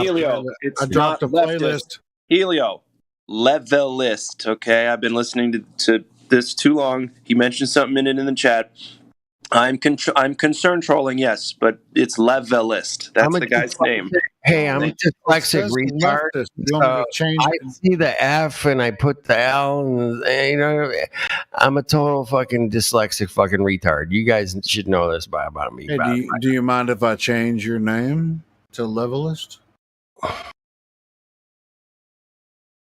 Helio. I dropped a playlist. Helio. Levelist. Okay, I've been listening to this too long. He mentioned something in it in the chat. I'm concern trolling, yes, but it's Levelist. That's the guy's name. Hey, I'm a dyslexic retard. I see the F and I put the L, and you know, I'm a total fucking dyslexic fucking retard. You guys should know this about me. Hey, do you mind if I change your name to Levelist?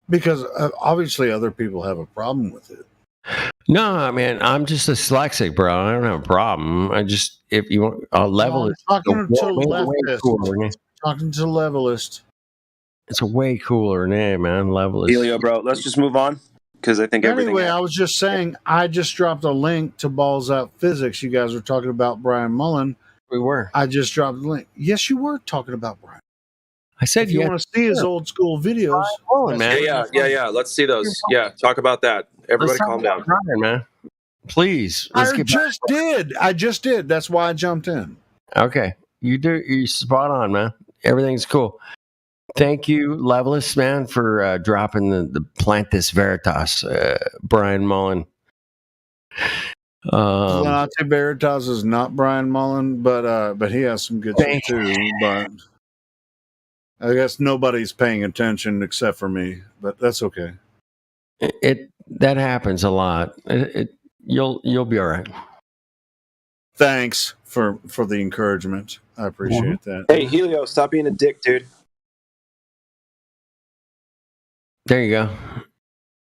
Because obviously other people have a problem with it. No, man, I'm just dyslexic, bro. I don't have a problem. I just, if you want, I'll level it. Talking to Levelist. It's a way cooler name, man. Levelist. Helio, bro. Let's just move on because I think everything. Anyway, I was just saying, I just dropped a link to Balls Out Physics. You guys were talking about Brian Mullen. We were. I just dropped the link. Yes, you were talking about Brian. I said, if you want to see his old school videos, Yeah. Let's see those. Yeah, talk about that. Everybody, calm down, man. Please. I just did. That's why I jumped in. Okay, you're spot on, man. Everything's cool. Thank you, Levelist, man, for dropping the Plantis Veritas, Brian Mullen. Plantis Veritas is not Brian Mullen, but he has some good shit too. But I guess nobody's paying attention except for me, but that's okay. That happens a lot. You'll be all right. Thanks for the encouragement. I appreciate that. Hey, Helio, stop being a dick, dude. There you go.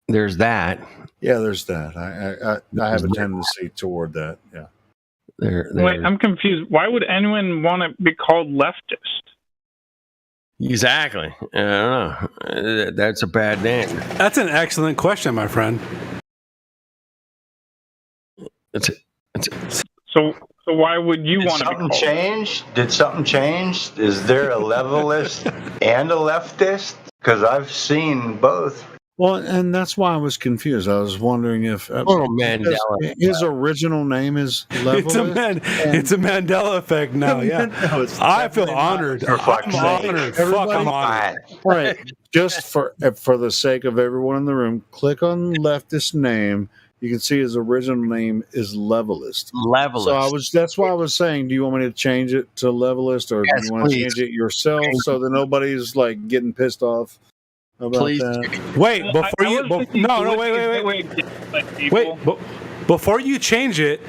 There's that. Yeah, there's that. I have a tendency toward that. Yeah. Wait, I'm confused. Why would anyone want to be called leftist? Exactly. I don't know. That's a bad name. That's an excellent question, my friend. So why would you want to be called? Did something change? Is there a levelist and a leftist? Because I've seen both. Well, and that's why I was confused. I was wondering if Mandela. His original name is Levelist. It's a Mandela effect now. Yeah, No, it's I feel honored. I'm honored. Fuck, I'm honored. Right. Just for the sake of everyone in the room, click on leftist name. You can see his original name is Levelist. So that's why I was saying, do you want me to change it to Levelist, or do you want to change it yourself so that nobody's like getting pissed off about that? Wait, before you change it,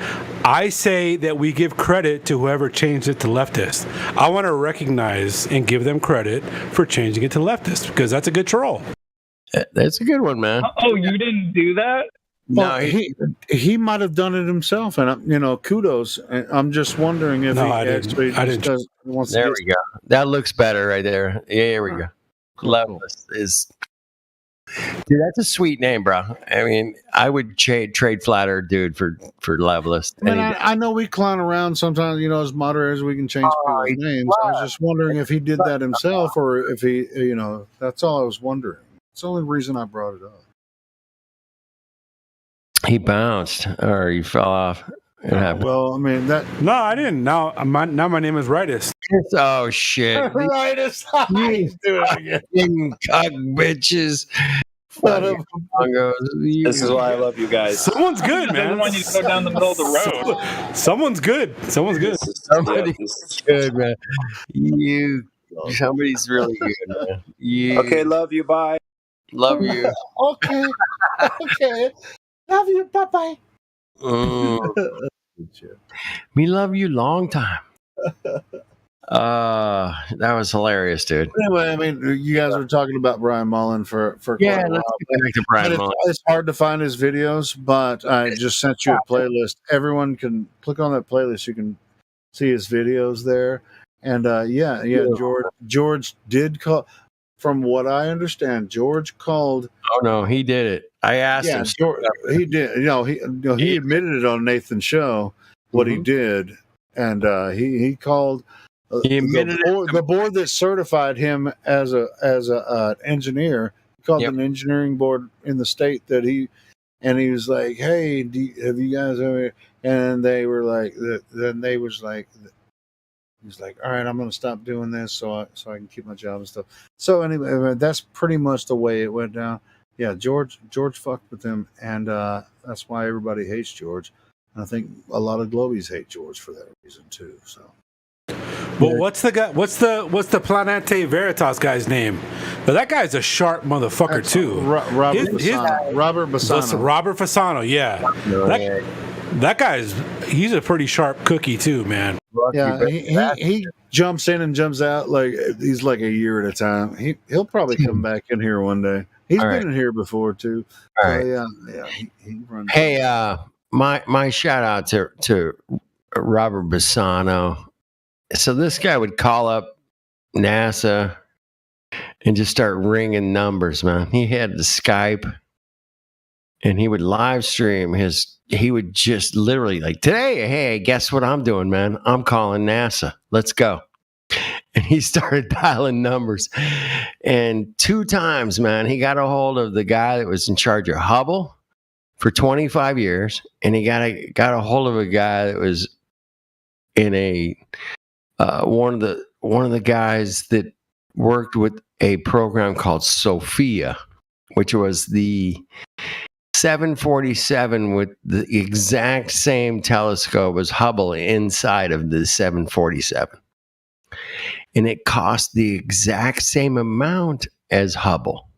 I say that we give credit to whoever changed it to leftist. I want to recognize and give them credit for changing it to leftist because that's a good troll. That's a good one, man. Oh, you didn't do that? Well, he might have done it himself, and kudos. I'm just wondering if I didn't. There we go. That looks better right there. Yeah, here we go. Levelist is, dude. That's a sweet name, bro. I mean, I would trade Flat Earth dude for Levelist. I mean, I know we clown around sometimes. As moderators, we can change people's names. I was just wondering if he did that himself, or if he, that's all I was wondering. It's the only reason I brought it up. He bounced or he fell off. It happened. Well, I mean that. No, I didn't. Now my name is Rightus. Oh shit! Rightus. He's doing it again. Cock bitches. This is why I love you guys. Someone's good, I man. don't want you to go down the middle of the road. Someone's good. Somebody's good, man. Somebody's really good, man. Okay, love you. Bye. Love you. Okay. Love you. Bye-bye. We love you long time. That was hilarious, dude. Anyway, I mean, you guys were talking about Brian Mullen for quite a while. Let's get back to Brian Mullen. It's hard to find his videos, but I just sent you a playlist. Everyone can click on that playlist. You can see his videos there. And George did call. From what I understand, George called. Oh no, he did it. I asked him. George, he did. He admitted it on Nathan's show what he did, and he called. He admitted the board that certified him as a engineer. He called an engineering board in the state that he was like, "Hey, have you guys ever?" And they were like, then they was like. He's like, all right, I'm going to stop doing this so I can keep my job and stuff. So anyway, that's pretty much the way it went down. Yeah, George fucked with him, and that's why everybody hates George. And I think a lot of Globies hate George for that reason too. So, well, what's the guy? What's the Planete Veritas guy's name? But that guy's a sharp motherfucker too. Robert Bassano. Robert Fasano, yeah. That guy's he's a pretty sharp cookie too, man. Yeah, he jumps in and jumps out like he's like a year at a time. He'll probably come back in here one day. He's been in here before too. All right. He runs. Hey, my shout out to Robert Bassano. So this guy would call up NASA and just start ringing numbers, man. He had the Skype and he would live stream he would just literally like, today, hey, guess what I'm doing, man? I'm calling NASA. Let's go. And he started dialing numbers. And 2 times, man, he got a hold of the guy that was in charge of Hubble for 25 years. And he got a hold of a guy that was in one of the guys that worked with a program called SOFIA, which was the 747 with the exact same telescope as Hubble inside of the 747. and it cost the exact same amount as Hubble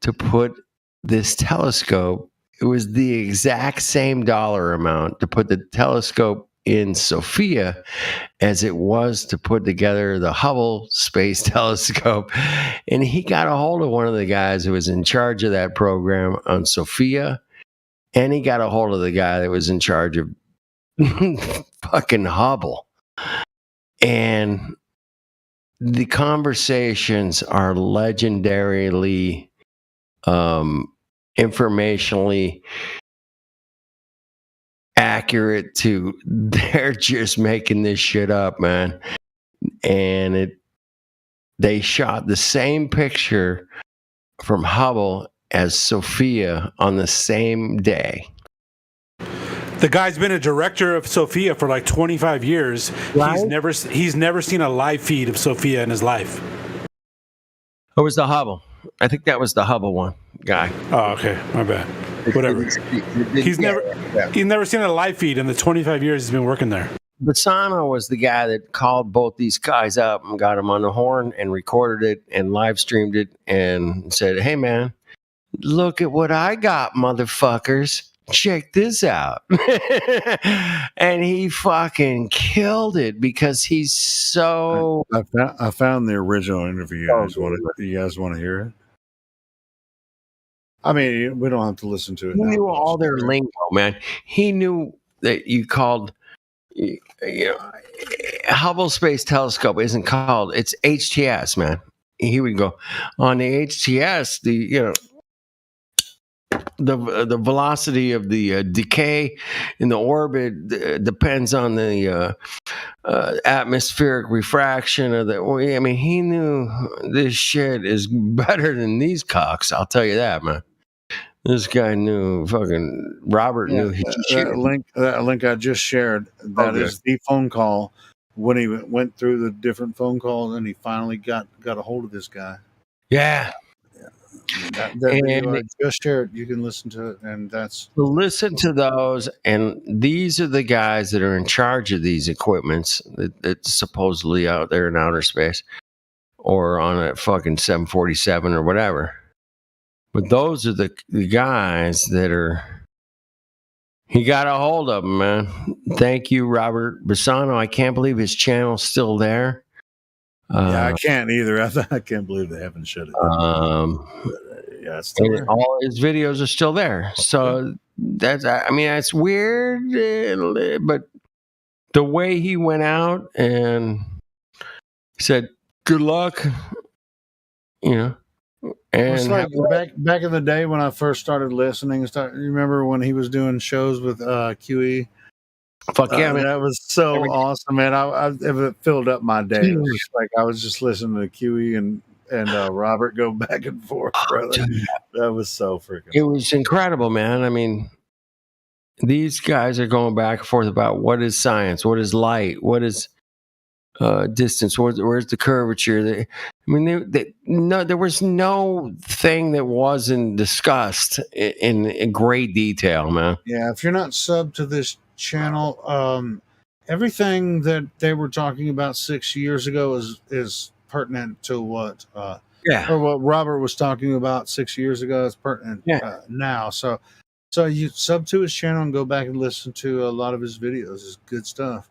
to put this telescope. It was the exact same dollar amount to put the telescope in Sophia as it was to put together the Hubble Space Telescope. And he got a hold of one of the guys who was in charge of that program on Sophia, and he got a hold of the guy that was in charge of fucking Hubble. And the conversations are legendarily informationally accurate to they're just making this shit up, man. And they shot the same picture from Hubble as Sophia on the same day. The guy's been a director of Sophia for like 25 years. Right? He's never seen a live feed of Sophia in his life. It was the Hubble. I think that was the Hubble one guy. Oh, okay. My bad. Whatever. He's never seen a live feed in the 25 years he's been working there. Bassano was the guy that called both these guys up and got them on the horn and recorded it and live streamed it and said, "Hey, man, look at what I got, motherfuckers. Check this out." And he fucking killed it because he's so... I found the original interview. You guys want to hear it? I mean, we don't have to listen to it. He knew all their lingo, man. He knew that you called... Hubble Space Telescope isn't called... It's HTS, man. He would go, on the HTS, the velocity of the decay in the orbit depends on the atmospheric refraction of the... I mean, he knew this shit is better than these cocks. I'll tell you that, man. This guy knew. Fucking Robert knew. That link I just shared. That is the phone call when he went through the different phone calls, and he finally got a hold of this guy. Yeah. That video I just shared, you can listen to it, and that's... Listen to those, and these are the guys that are in charge of these equipments that's supposedly out there in outer space or on a fucking 747 or whatever. But those are the guys that are... He got a hold of them, man. Thank you, Robert Bassano. I can't believe his channel's still there. I can't either. I can't believe they haven't shut it down. It's still there. All his videos are still there. So that's weird, but the way he went out and said, "Good luck," And it's like back in the day when I first started listening. You remember when he was doing shows with QE? Fuck yeah, man! That was so awesome, man. It filled up my day. It was like I was just listening to QE and Robert go back and forth, brother. That was so freaking... It was incredible, man. I mean, these guys are going back and forth about what is science, what is light, what is distance, where's the curvature. There was no thing that wasn't discussed in great detail, man. Yeah, if you're not subbed to this channel, everything that they were talking about 6 years ago is pertinent to what or what Robert was talking about 6 years ago is pertinent now. So you sub to his channel and go back and listen to a lot of his videos. It's good stuff.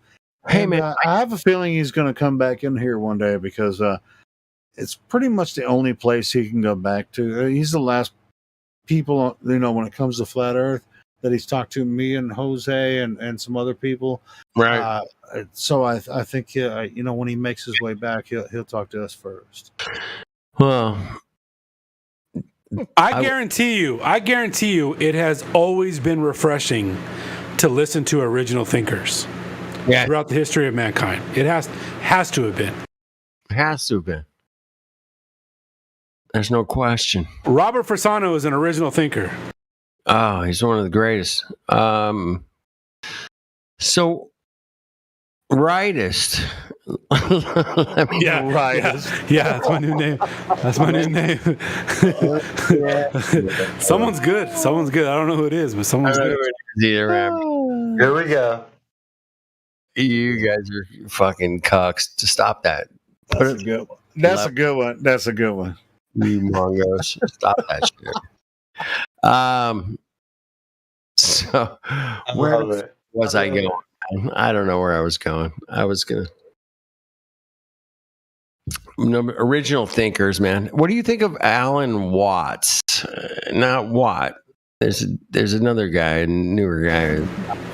Hey, man, I have a feeling he's going to come back in here one day because it's pretty much the only place he can go back to. He's the last people, when it comes to Flat Earth, that he's talked to, me and Jose and some other people. Right. So I think, when he makes his way back, he'll talk to us first. Well, I guarantee you, it has always been refreshing to listen to original thinkers. Yeah. Throughout the history of mankind, it has to have been. It has to have been. There's no question. Robert Fasano is an original thinker. Oh, he's one of the greatest. So, rightist. Rightist. Yeah, that's my new name. That's my new name. Someone's good. I don't know who it is, but someone's good. Here we go. You guys are fucking cucks. To stop that. That's a good one. That's a good one. That's a good one. You mongos. Stop that shit. So where was I going? I don't know where I was going. I was gonna original thinkers, man. What do you think of Alan Watts? Not Watt. There's another guy, a newer guy.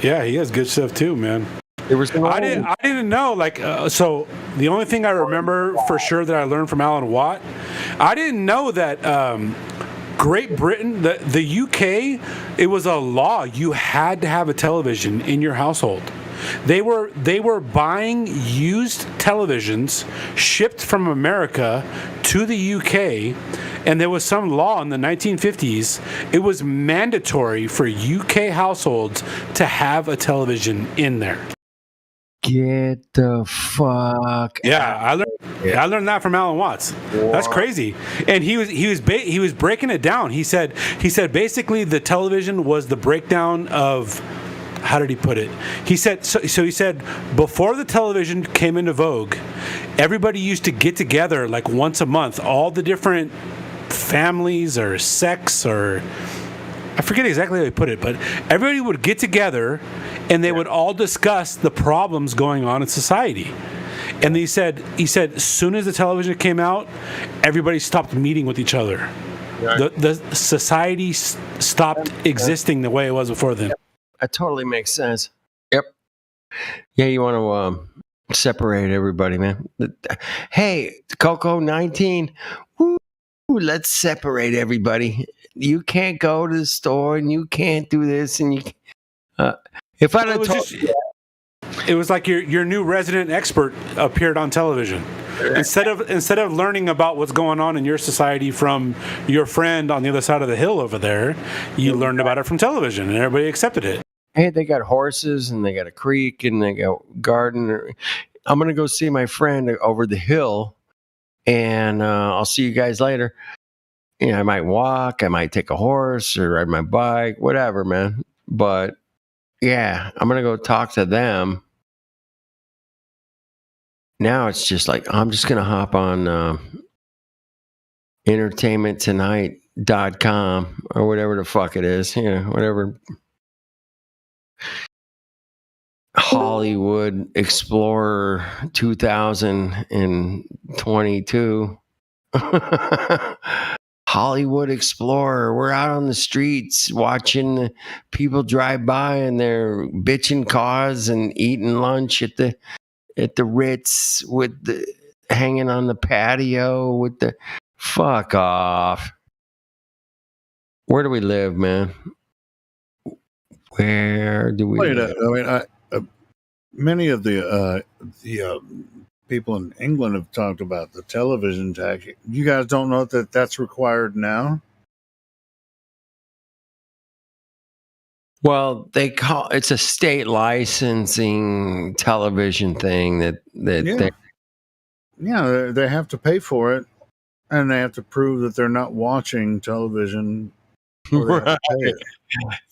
Yeah, he has good stuff too, man. There was I didn't know. Like, so the only thing I remember for sure that I learned from Alan Watt, I didn't know that Great Britain, the UK, it was a law. You had to have a television in your household. They were buying used televisions shipped from America to the UK, and there was some law in the 1950s. It was mandatory for UK households to have a television in there. Get the fuck. Yeah, I learned that from Alan Watts. That's crazy. And he was breaking it down. He said basically the television was the breakdown of, how did he put it? He said so he said before the television came into vogue, everybody used to get together like once a month, all the different families or sects, or I forget exactly how he put it, but everybody would get together and they would all discuss the problems going on in society. And he said as soon as the television came out, everybody stopped meeting with each other. Right. The society stopped existing the way it was before then. That totally makes sense. Yep. Yeah, you want to separate everybody, man. Hey, Coco 19. Woo, let's separate everybody. You can't go to the store and you can't do this and you. If I had told you, it was like your new resident expert appeared on television. Instead of learning about what's going on in your society from your friend on the other side of the hill over there, you learned about it from television, and everybody accepted it. Hey, they got horses and they got a creek and they got garden. I'm gonna go see my friend over the hill, and I'll see you guys later. You know, I might walk, I might take a horse or ride my bike, whatever, man. But yeah, I'm gonna go talk to them. Now it's just like I'm just gonna hop on entertainmenttonight.com or whatever the fuck it is, you know, whatever. Hollywood Explorer 2022. Hollywood Explorer. We're out on the streets watching people drive by and they're bitching cars and eating lunch at the Ritz with the hanging on the patio with the fuck off. Where do we live, man? Where do we live? I mean, many of the people in England have talked about the television tax. You guys don't know that that's required now? Well, they call it's a state licensing television thing that they have to pay for it, and they have to prove that they're not watching television. Right.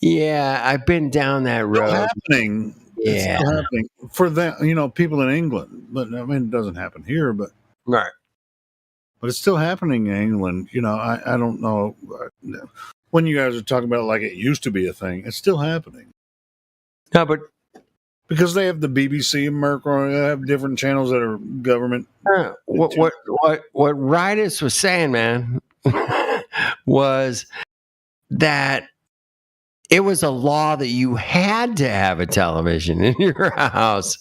Yeah, I've been down that road. It's happening. Yeah. It's still happening for them, people in England. But I mean, it doesn't happen here. But right. But it's still happening in England. I don't know when you guys are talking about it like it used to be a thing. It's still happening. No, but because they have the BBC in America, or they have different channels that are government. What Ritus was saying, man, was that it was a law that you had to have a television in your house.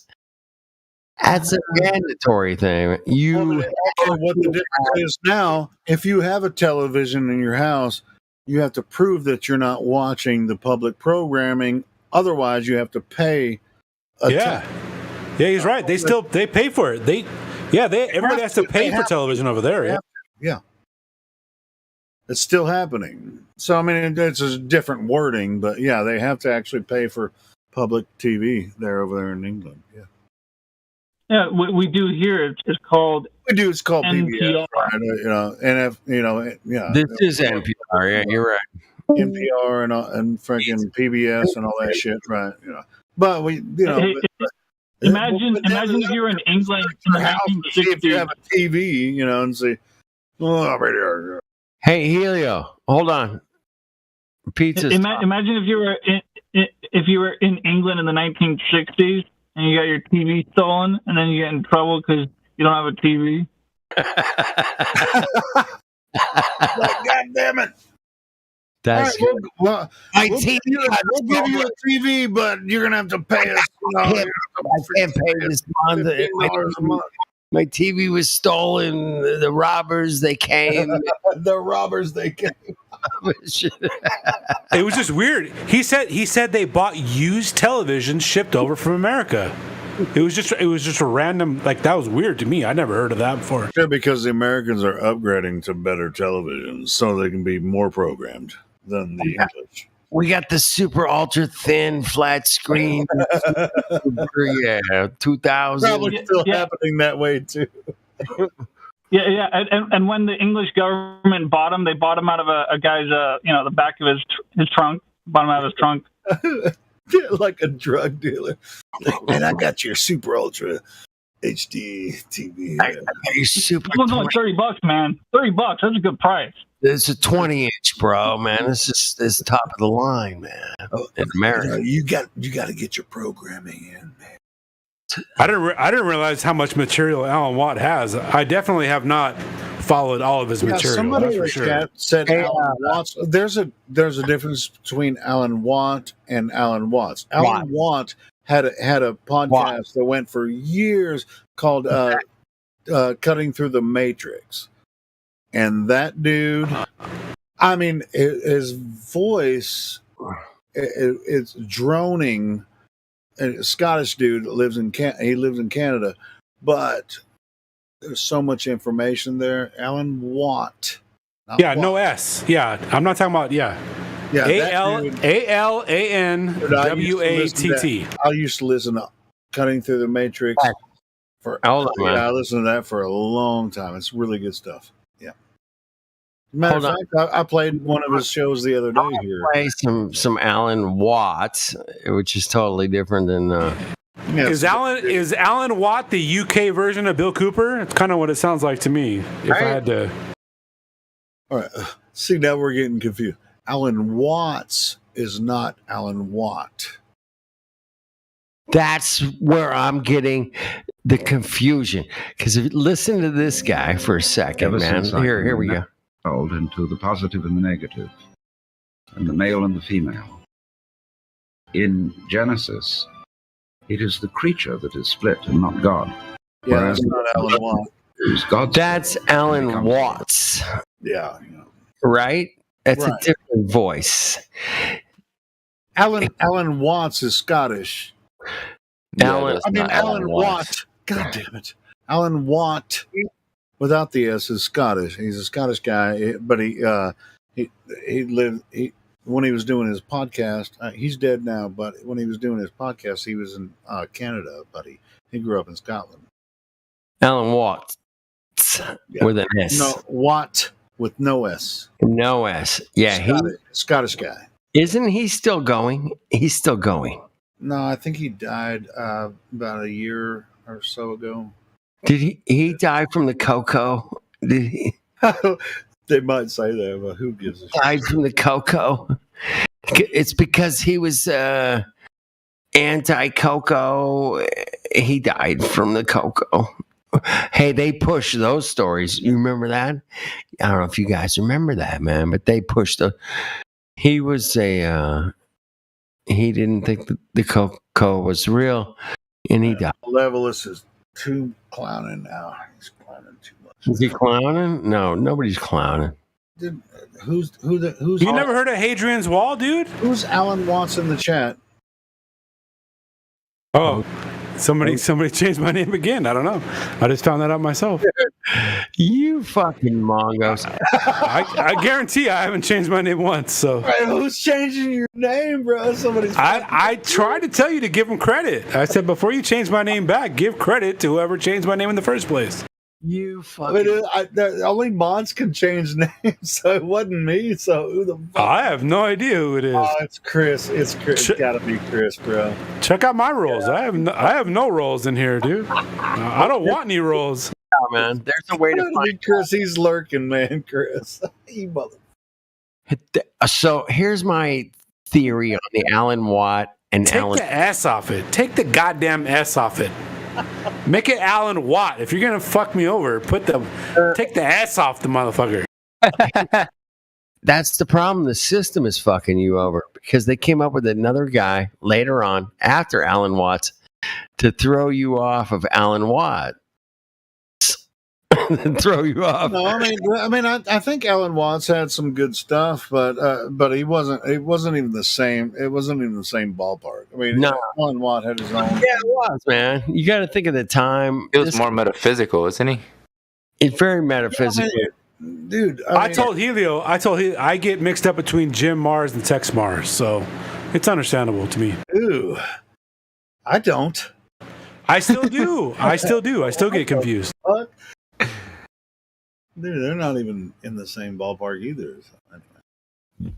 That's a mandatory thing. What the difference is now, if you have a television in your house, you have to prove that you're not watching the public programming. Otherwise, you have to pay. Yeah, he's right. They pay for it. Everybody has to pay for television over there. Yeah. It's still happening. So, I mean, it's a different wording, but yeah, they have to actually pay for public TV over there in England. Yeah. Yeah, we do here. It's called. It's called NPR. PBS, yeah. This is NPR. Yeah, you're right. NPR and freaking PBS and all that shit, right? But Imagine if you were in England in the 1960s. If you have a TV, you know, and say, "Oh, Hey, Helio, hold on. Pizza. Imagine if you were in England in the 1960s and you got your TV stolen, and then you get in trouble because you don't have a TV. God damn it! That's all right, we'll give you a TV, but you're gonna have to pay us. I can't pay this month. $15 a month. My TV was stolen. The robbers, they came. The robbers, they came. It was just weird. He said they bought used television shipped over from America. It was just a random, like, that was weird to me. I never heard of that before. Yeah, because the Americans are upgrading to better televisions so they can be more programmed than the English. We got the super ultra thin flat screen. Yeah, 2000. Probably still happening that way too. Yeah. And when the English government bought him, they bought him out of a guy's, the back of his trunk, bought him out of his trunk. Like a drug dealer. And I got your super ultra HD TV. Super. This one's only $30, man. $30. That's a good price. It's a 20-inch, bro, man. This is top of the line, man. In America, you got to get your programming in, man. I didn't realize how much material Alan Watt has. I definitely have not followed all of his material. Somebody that's in for the sure. chat said Alan Watts. There's a difference between Alan Watt and Alan Watts. Alan Watt had a podcast that went for years called Cutting Through the Matrix. And that dude, I mean, his voice, it's droning. A Scottish dude that lives in Canada, but there's so much information there. Alan Watt. No S. Yeah, I'm not talking about ALANWATT. I used to listen to Cutting Through the Matrix. I listened to that for a long time. It's really good stuff. Yeah. Matter of fact, I played one of his shows the other day here. Play some Alan Watts, which is totally different than. Is Alan Watt the UK version of Bill Cooper? It's kind of what it sounds like to me. If I had to. All right. See, now we're getting confused. Alan Watts is not Alan Watt. That's where I'm getting the confusion. Because listen to this guy for a second, man. Here we go. Into the positive and the negative, and the male and the female. In Genesis, it is the creature that is split and not God. Yeah, that's not Alan Watt. That's Alan Watts. Yeah. Right? That's Right. a different voice. Alan Watts is Scottish. Alan Watt. God damn it. Alan Watt without the S is Scottish. He's a Scottish guy, but he lived when he was doing his podcast. He's dead now, but when he was doing his podcast, he was in Canada, but he grew up in Scotland. Alan Watts with an S. No, Watt with no S. No S. Yeah, Scottish guy. Isn't he still going? He's still going. No, I think he died about a year or so ago. Did he die from the cocoa? Did he? They might say that, but who gives a shit? Died from the cocoa? It's because he was anti-cocoa. He died from the cocoa. Hey, they push those stories. You remember that? I don't know if you guys remember that, man, but they pushed he was he didn't think the cocoa was real, and he died. Levelus is too clowning now. He's clowning too much. Is he clowning? No, nobody's clowning. Who's? You never heard of Hadrian's Wall, dude? Who's Alan Watts in the chat? Oh, somebody changed my name again. I don't know. I just found that out myself. You fucking mongos. I guarantee I haven't changed my name once. So Right, who's changing your name, bro? Somebody's. I tried to tell you to give him credit. I said before you change my name back, give credit to whoever changed my name in the first place. You I fucking. mean, only mods can change names, so it wasn't me. So who the fuck? I have no idea who it is. Oh, it's Chris. It's Chris. It's gotta be Chris, bro. Check out my roles. I have no roles in here, dude. I don't want any roles. Oh, man, there's a way to Gotta find be Chris. He's lurking, man. Chris, you mother. So here's my theory on the Alan Watt and Take Alan. the S off it. Take the goddamn S off it. Make it Alan Watt. If you're gonna fuck me over, take the S off the motherfucker. That's the problem. The system is fucking you over because they came up with another guy later on after Alan Watts to throw you off of Alan Watt. Throw you off. No, I think Alan Watts had some good stuff, but he wasn't. It wasn't even the same. It wasn't even the same ballpark. I mean, No. Alan Watt had his own. Yeah, it was, man. You got to think of the time. It was more metaphysical, isn't he? It's very metaphysical. Dude, I told Helio, I get mixed up between Jim Mars and Tex Mars, so it's understandable to me. Ooh, I don't. I still do. I still get confused. What? Dude, they're not even in the same ballpark either. So anyway.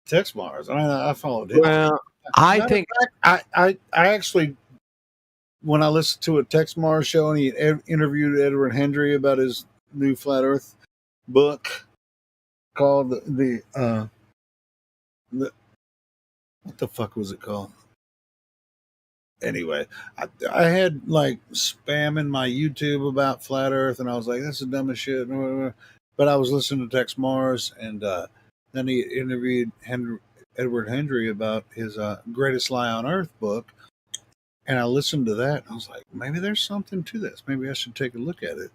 Tex Mars. I followed him. Well, I think I actually, when I listened to a Tex Mars show and he interviewed Edward Hendry about his new Flat Earth book called the what the fuck was it called? Anyway, I had like spam in my YouTube about Flat Earth, and I was like, "That's the dumbest shit." But I was listening to Tex Mars, and then he interviewed Edward Hendry about his Greatest Lie on Earth book, and I listened to that. And I was like, maybe there's something to this. Maybe I should take a look at it.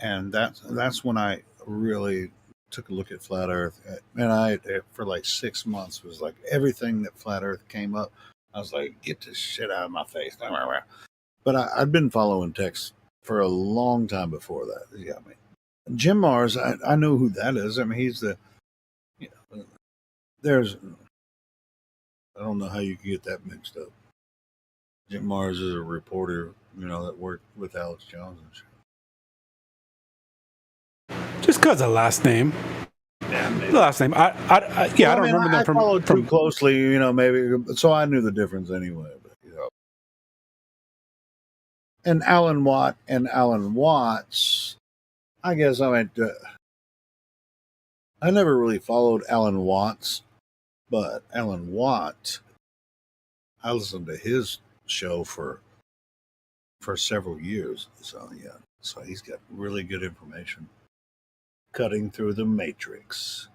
And that's when I really took a look at Flat Earth, and I for like 6 months was like everything that Flat Earth came up. I was like, get this shit out of my face. But I'd been following Tex for a long time before that. Yeah, I mean, Jim Mars, I know who that is. I mean, he's the, there's, I don't know how you can get that mixed up. Jim Mars is a reporter, that worked with Alex Jones and shit. Just because of last name. The last name. I don't remember them I followed too closely, maybe, so I knew the difference anyway. But, and Alan Watt and Alan Watts, I guess I never really followed Alan Watts, but Alan Watt, I listened to his show for several years. So yeah, so he's got really good information. Cutting through the matrix.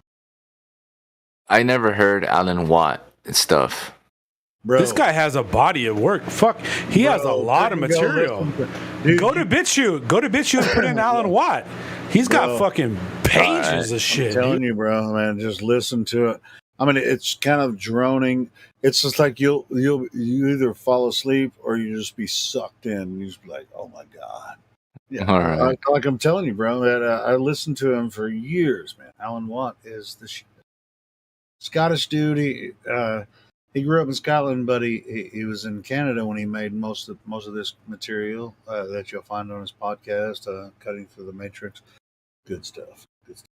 I never heard Alan Watt stuff. Bro, this guy has a body of work. Fuck, he has a lot of material. Go to BitChute. Go to BitChute and put in Alan Watt. He's got fucking pages of shit. I'm telling you, bro, man, just listen to it. I mean, it's kind of droning. It's just like you either fall asleep or you just be sucked in. You just be like, oh my god. Yeah, all right. Like I'm telling you, bro, that I listened to him for years, man. Alan Watt is the Scottish dude. He grew up in Scotland, but he was in Canada when he made most of this material that you'll find on his podcast, Cutting Through the Matrix. Good stuff. Good stuff.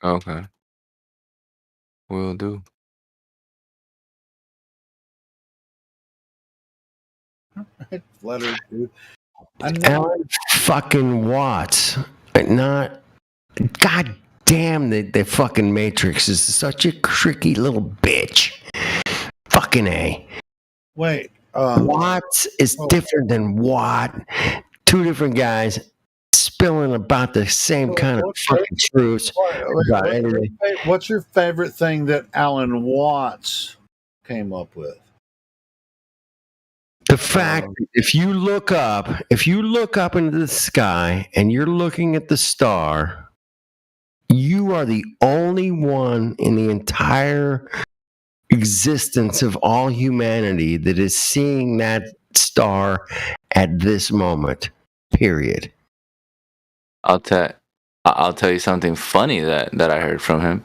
Okay. Will do. Flat Earth, dude. Alan fucking Watts. Not. God damn, the fucking Matrix is such a tricky little bitch. Fucking A. Wait. Watts is different than Watt. Two different guys spilling about the same kind of fucking truths. What's your favorite thing that Alan Watts came up with? The fact that if you look up into the sky and you're looking at the star, you are the only one in the entire existence of all humanity that is seeing that star at this moment. Period. I'll tell you something funny that I heard from him.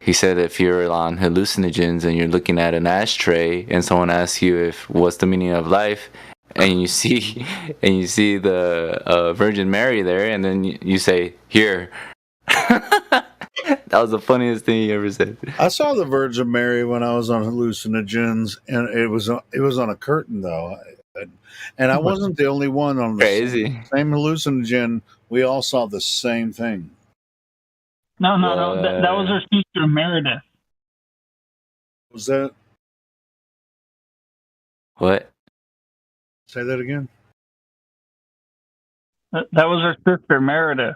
He said if you're on hallucinogens and you're looking at an ashtray and someone asks you what's the meaning of life, and you see the Virgin Mary there, and then you say, "Here." That was the funniest thing he ever said. I saw the Virgin Mary when I was on hallucinogens, and it was on a curtain though, and I wasn't the only one on the same hallucinogen. We all saw the same thing. No. That was her sister Meredith. Was that? What? Say that again. That was her sister Meredith.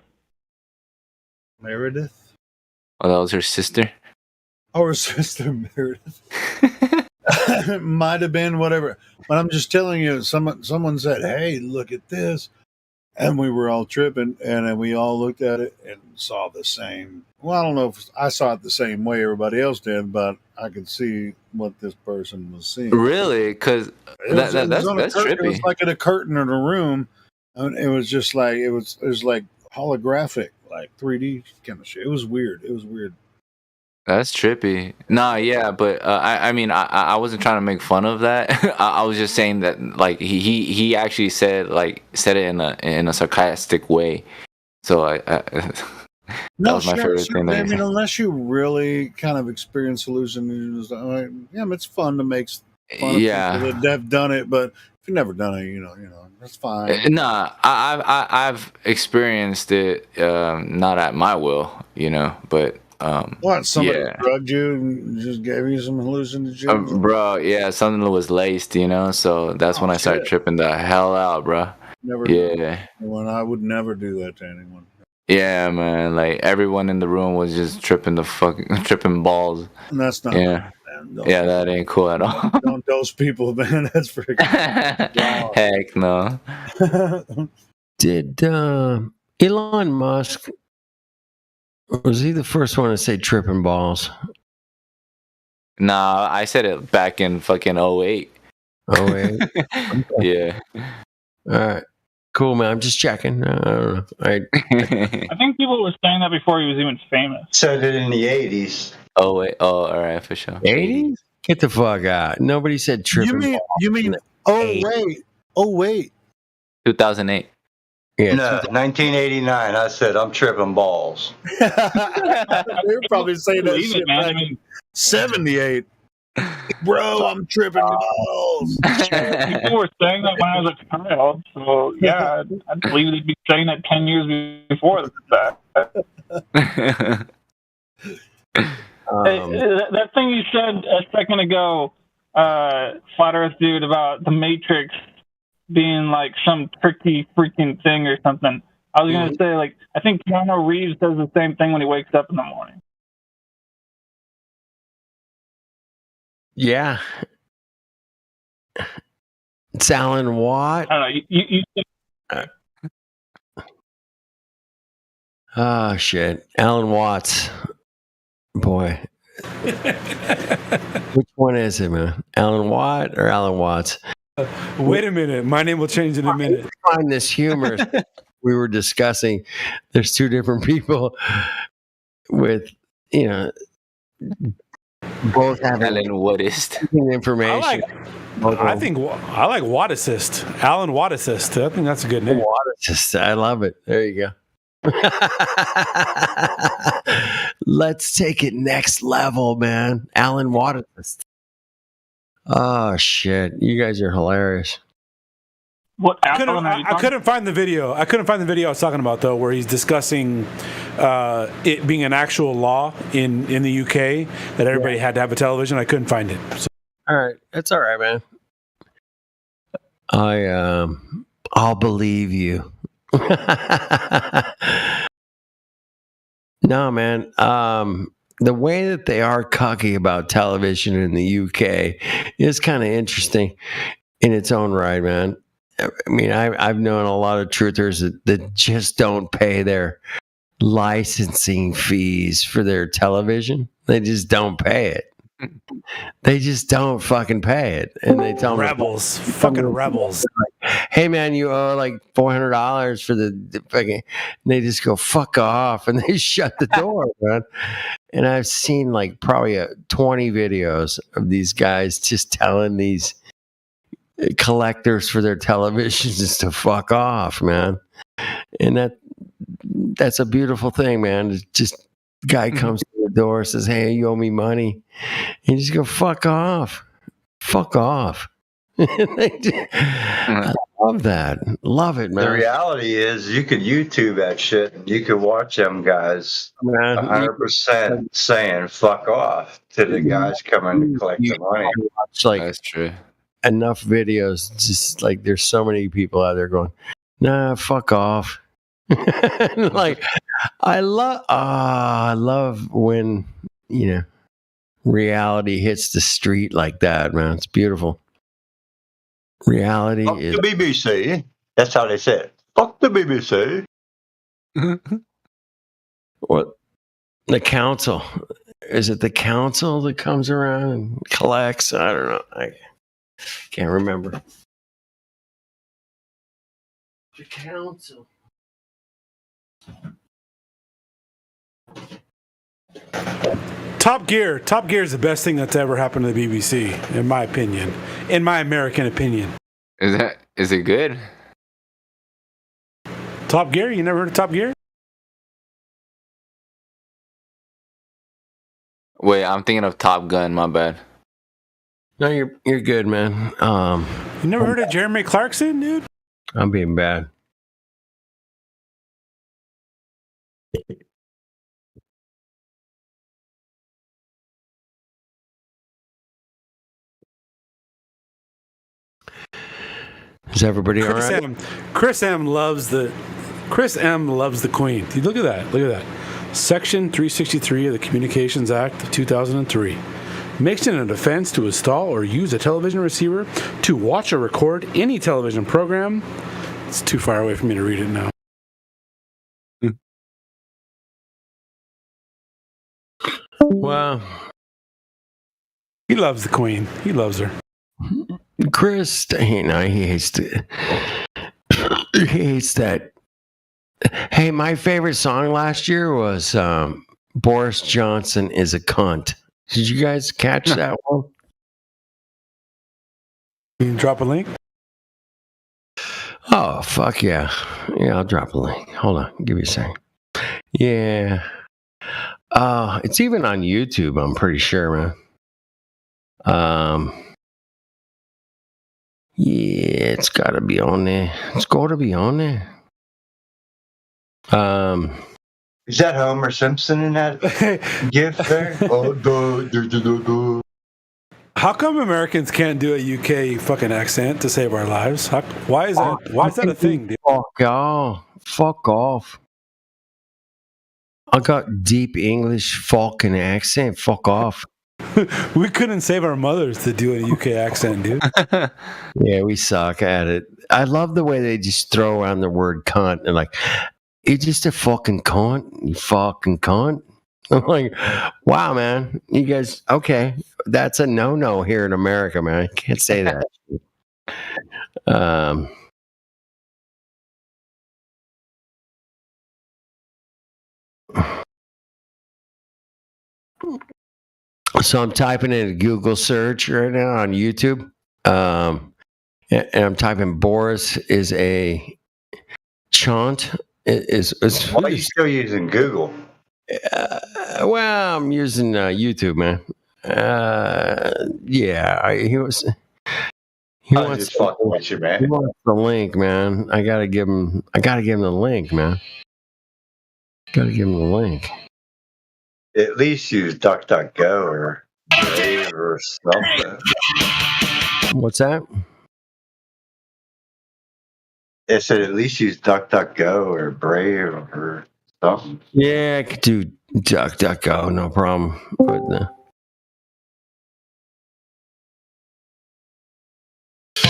Meredith? Oh, that was her sister? Oh, her sister Meredith. Might have been, whatever. But I'm just telling you, someone said, "Hey, look at this." And we were all tripping, and then we all looked at it and saw the same. Well, I don't know if I saw it the same way everybody else did, but I could see what this person was seeing. Really? Because that's trippy. It was like in a curtain in a room, and it was just like it was like holographic, like 3D kind of shit. It was weird. That's trippy. Nah, yeah, but I mean, I wasn't trying to make fun of that. I was just saying that, like, he actually said it in a sarcastic way. So that was my favorite thing. I mean, unless you really kind of experience hallucinations, it's fun to make fun of people that have done it. But if you've never done it, you know, that's fine. Nah, I've experienced it, not at my will, but. What? Somebody drugged you and just gave you some hallucinogens? Bro, yeah, something was laced, so that's when I started tripping the hell out, bro. When I would never do that to anyone. Yeah, man, like everyone in the room was just tripping balls. And that's not yeah, that ain't cool at all. Don't dose people, man. That's freaking Heck no. Did Elon Musk, was he the first one to say tripping balls? Nah, I said it back in fucking 08. 08? Yeah. All right. Cool, man. I'm just checking. I don't know. I think people were saying that before he was even famous. Said it in the 80s. Oh, wait. Oh, all right, for sure. 80s? Get the fuck out. Nobody said tripping balls. You mean, oh, wait. 2008. Yeah, no, 1989. I said I'm tripping balls. They were probably saying that shit back in 78. Bro, I'm tripping balls. People were saying that when I was a child, so yeah, I believe they'd be saying that 10 years before that. That thing you said a second ago, Flat Earth dude, about the Matrix being like some tricky freaking thing or something. I was going to say, like, I think Keanu Reeves does the same thing when he wakes up in the morning. Yeah. It's Alan Watt. I don't know. Oh, shit. Alan Watts. Boy. Which one is it, man? Alan Watt or Alan Watts? Wait a minute. My name will change in a minute. I find this humorous. We were discussing there's two different people with, both having Alan Wattist information. I like Watt Assist. Alan Watt Assist. I think that's a good name. Watt Assist. I love it. There you go. Let's take it next level, man. Alan Watt Assist. Oh shit! You guys are hilarious. What? I couldn't find the video. I couldn't find the video I was talking about though, where he's discussing it being an actual law in the UK that everybody had to have a television. I couldn't find it. So. All right, it's all right, man. I'll believe you. No, man. The way that they are cocky about television in the UK is kind of interesting in its own right, man. I mean, I've known a lot of truthers that just don't pay their licensing fees for their television. They just don't pay it. They just don't fucking pay it. And they tell rebels. Fucking rebels. Like, hey, man, you owe like $400 for the fucking... And they just go, fuck off. And they shut the door, man. And I've seen like probably 20 videos of these guys just telling these collectors for their televisions is to fuck off, man. And that's a beautiful thing, man. It's just guy comes to the door, says, "Hey, you owe me money," and you just go, "Fuck off, fuck off." I love that. Love it, man. The reality is, you could YouTube that shit, and you could watch them guys 100% saying "fuck off" to the guys coming to collect the money. That's true. Enough videos, just like there's so many people out there going, "Nah, fuck off." Like, I love when reality hits the street like that, man. It's beautiful. Reality Fuck is the BBC. That's how they say it. Fuck the BBC. what the council is. It the council that comes around and collects? I don't know. I can't remember. The council. Top Gear is the best thing that's ever happened to the BBC, in my opinion. In my American opinion. Is it good? Top Gear? You never heard of Top Gear? Wait, I'm thinking of Top Gun. My bad. No, you're good, man. You never heard of Jeremy Clarkson, dude? I'm being bad. Is everybody all right? Chris M loves the Queen. Dude, look at that. Look at that. Section 363 of the Communications Act of 2003 makes it an offense to install or use a television receiver to watch or record any television program. It's too far away for me to read it now. Wow. He loves the Queen. He loves her. Chris, he hates that. Hey, my favorite song last year was Boris Johnson is a cunt. Did you guys catch that one? You can drop a link? Oh, fuck yeah. Yeah, I'll drop a link. Hold on. Give me a second. Yeah. It's even on YouTube, I'm pretty sure, man. Yeah, it's gotta be on there. It's gotta be on there. Is that Homer Simpson in that gif there? How come Americans can't do a UK fucking accent to save our lives? Why is that a thing, dude? Fuck off. I got deep English fucking accent. Fuck off. We couldn't save our mothers to do a UK accent, dude. Yeah, we suck at it. I love the way they just throw around the word cunt and like, you're just a fucking cunt. You fucking cunt. I'm like, wow, man. You guys, okay. That's a no-no here in America, man. I can't say that. So I'm typing in a Google search right now on YouTube. And I'm typing Boris is a chant. Why are you still using Google? Well, I'm using YouTube, man. Yeah, he wants. He wants the link, man. I gotta give him the link, man. Gotta give him the link. At least use DuckDuckGo or Brave or something. What's that? I said at least use DuckDuckGo or Brave or something. Yeah, I could do DuckDuckGo, no problem. But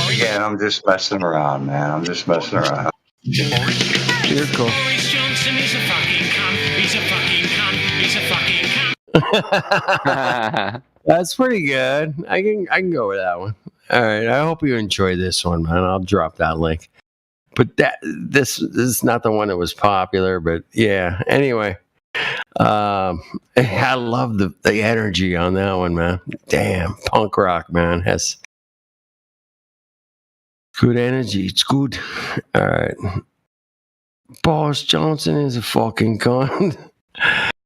again, I'm just messing around, man. I'm just messing around. You're cool. Boris Johnson is a fucking cunt. He's a fucking cunt. He's a fucking cunt. That's pretty good. I can go with that one. All right. I hope you enjoy this one, man. I'll drop that link. But this is not the one that was popular. But yeah. Anyway, I love the energy on that one, man. Damn, punk rock, man. Good energy. It's good. All right. Boris Johnson is a fucking cunt.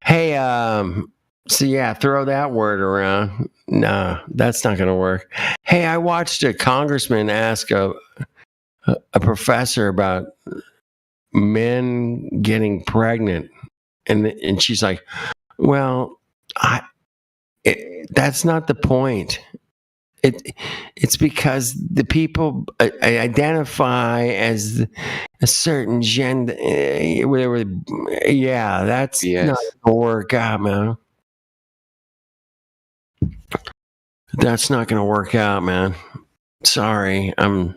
Hey, so yeah, throw that word around. No, that's not going to work. Hey, I watched a congressman ask a professor about men getting pregnant, and she's like, "Well, that's not the point. It's because the people identify as a certain gender. Yeah, that's not gonna work out, man. That's not gonna work out, man. Sorry, I'm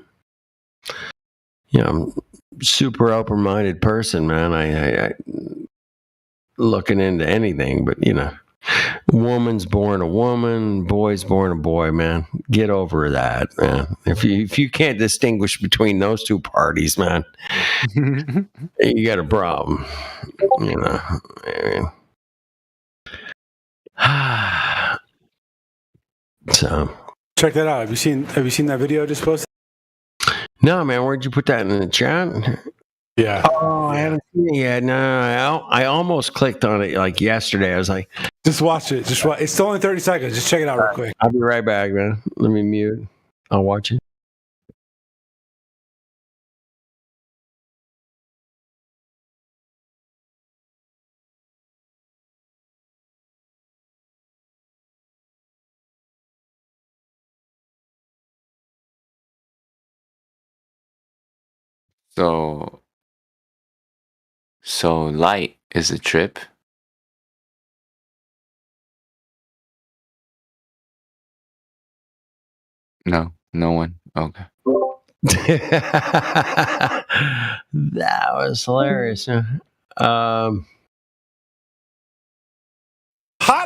super open-minded person, man. I looking into anything, but woman's born a woman, boy's born a boy, man. Get over that, man. If you can't distinguish between those two parties, man, you got a problem. So check that out. Have you seen that video I just posted? No, man. Where'd you put that in the chat? Yeah. Oh, I haven't seen it yet. No, I almost clicked on it like yesterday. I was like, just watch it. Just watch. It's still only 30 seconds. Just check it out real quick. I'll be right back, man. Let me mute. I'll watch it. So light is a trip. No one. Okay. That was hilarious. Hot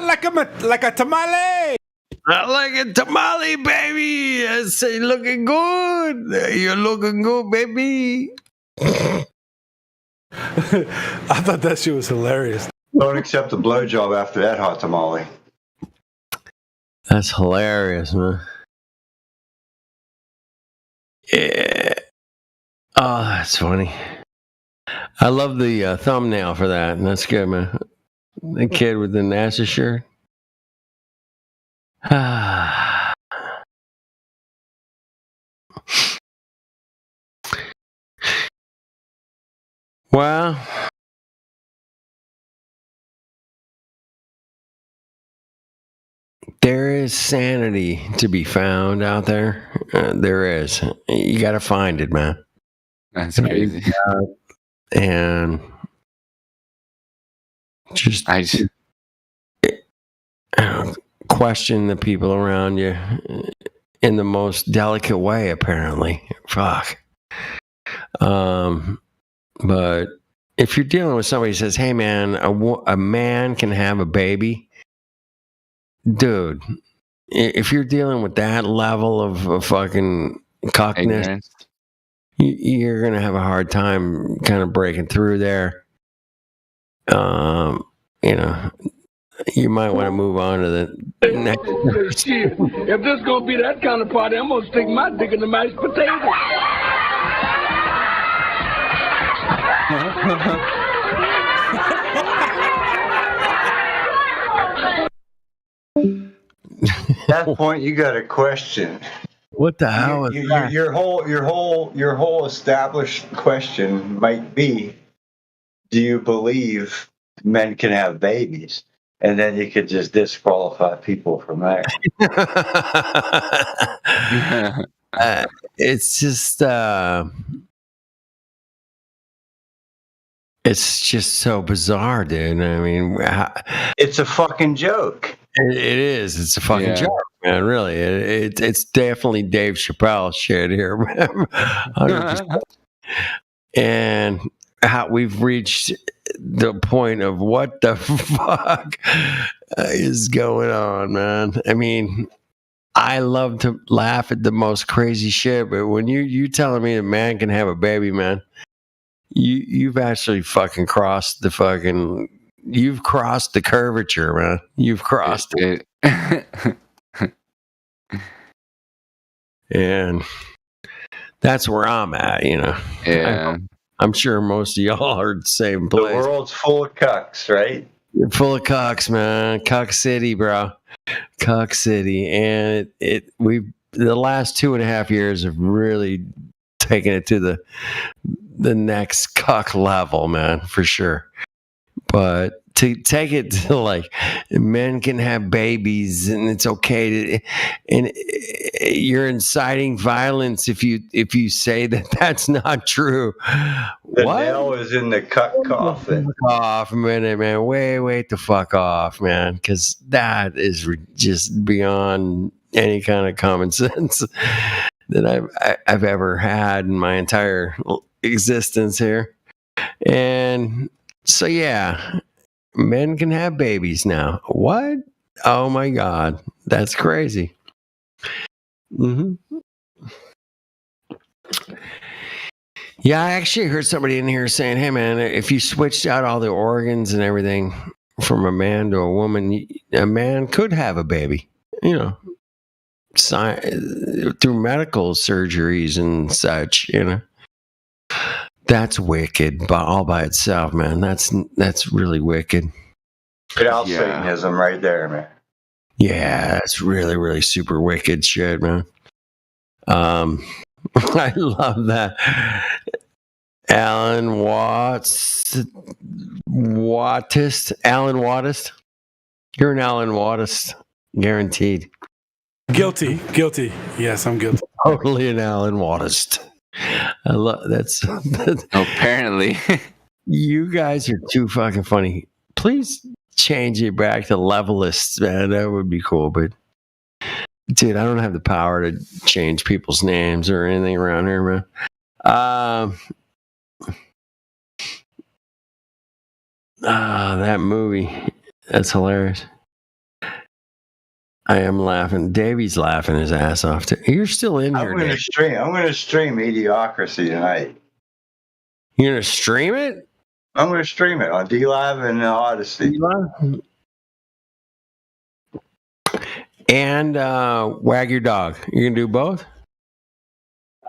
like a tamale. Hot like a tamale, baby. I say, looking good. You're looking good, baby. I thought that shit was hilarious. Don't accept a blowjob after that hot tamale. That's hilarious, man. Yeah. Oh, that's funny. I love the thumbnail for that. That's good, man. The kid with the NASA shirt. Well, there is sanity to be found out there. There is. You got to find it, man. That's crazy. And just question the people around you in the most delicate way, apparently. Fuck. But if you're dealing with somebody who says, hey, man, a man can have a baby, dude, if you're dealing with that level of fucking cockness, you're going to have a hard time kind of breaking through there. You might want to move on to the next. Shit, if this gonna be that kind of party, I'm gonna stick my dick in the mashed potato. At that point, you got a question. What the hell is that? Your whole established question might be, do you believe men can have babies? And then you could just disqualify people from that. It's just so bizarre, dude. I mean, it's a fucking joke. It is. It's a fucking joke, man. Really, it's definitely Dave Chappelle shit here, 100%. And how we've reached the point of what the fuck is going on, man. I mean, I love to laugh at the most crazy shit, but when you telling me a man can have a baby, man, you've actually fucking crossed the fucking. You've crossed the curvature, man. You've crossed it. And That's where I'm at, you know. Yeah. I'm sure most of y'all are the same The place. world's full of cucks, right? You're full of cucks, man. Cuck City, bro. Cuck City. And the last 2.5 years have really taken it to the next cuck level, man, for sure. But to take it to like men can have babies and it's okay to, and you're inciting violence if you say that that's not true. The nail is in the cuck coffin. Fuck off a minute, man. Wait the fuck off, man, because that is just beyond any kind of common sense that I've ever had in my entire existence here. And so yeah, men can have babies now. What? Oh my God, that's crazy. Yeah, I actually heard somebody in here saying, "Hey, man, if you switched out all the organs and everything from a man to a woman, a man could have a baby. You know, through medical surgeries and such. You know, that's wicked, all by itself, man. That's really wicked. Get out Satanism right there, man. Yeah, that's really, really super wicked shit, man. I love that. Alan Wattist. You're an Alan Wattist, guaranteed. Guilty. Yes, I'm guilty. Totally an Alan Wattist. I love that's. Apparently, you guys are too fucking funny. Please change it back to levelists, man. That would be cool, but. Dude, I don't have the power to change people's names or anything around here, man. That movie. That's hilarious. I am laughing. Davy's laughing his ass off. You're still in here, I'm going to stream Idiocracy tonight. You're going to stream it? I'm going to stream it on DLive and Odyssey. And Wag Your Dog. You can do both?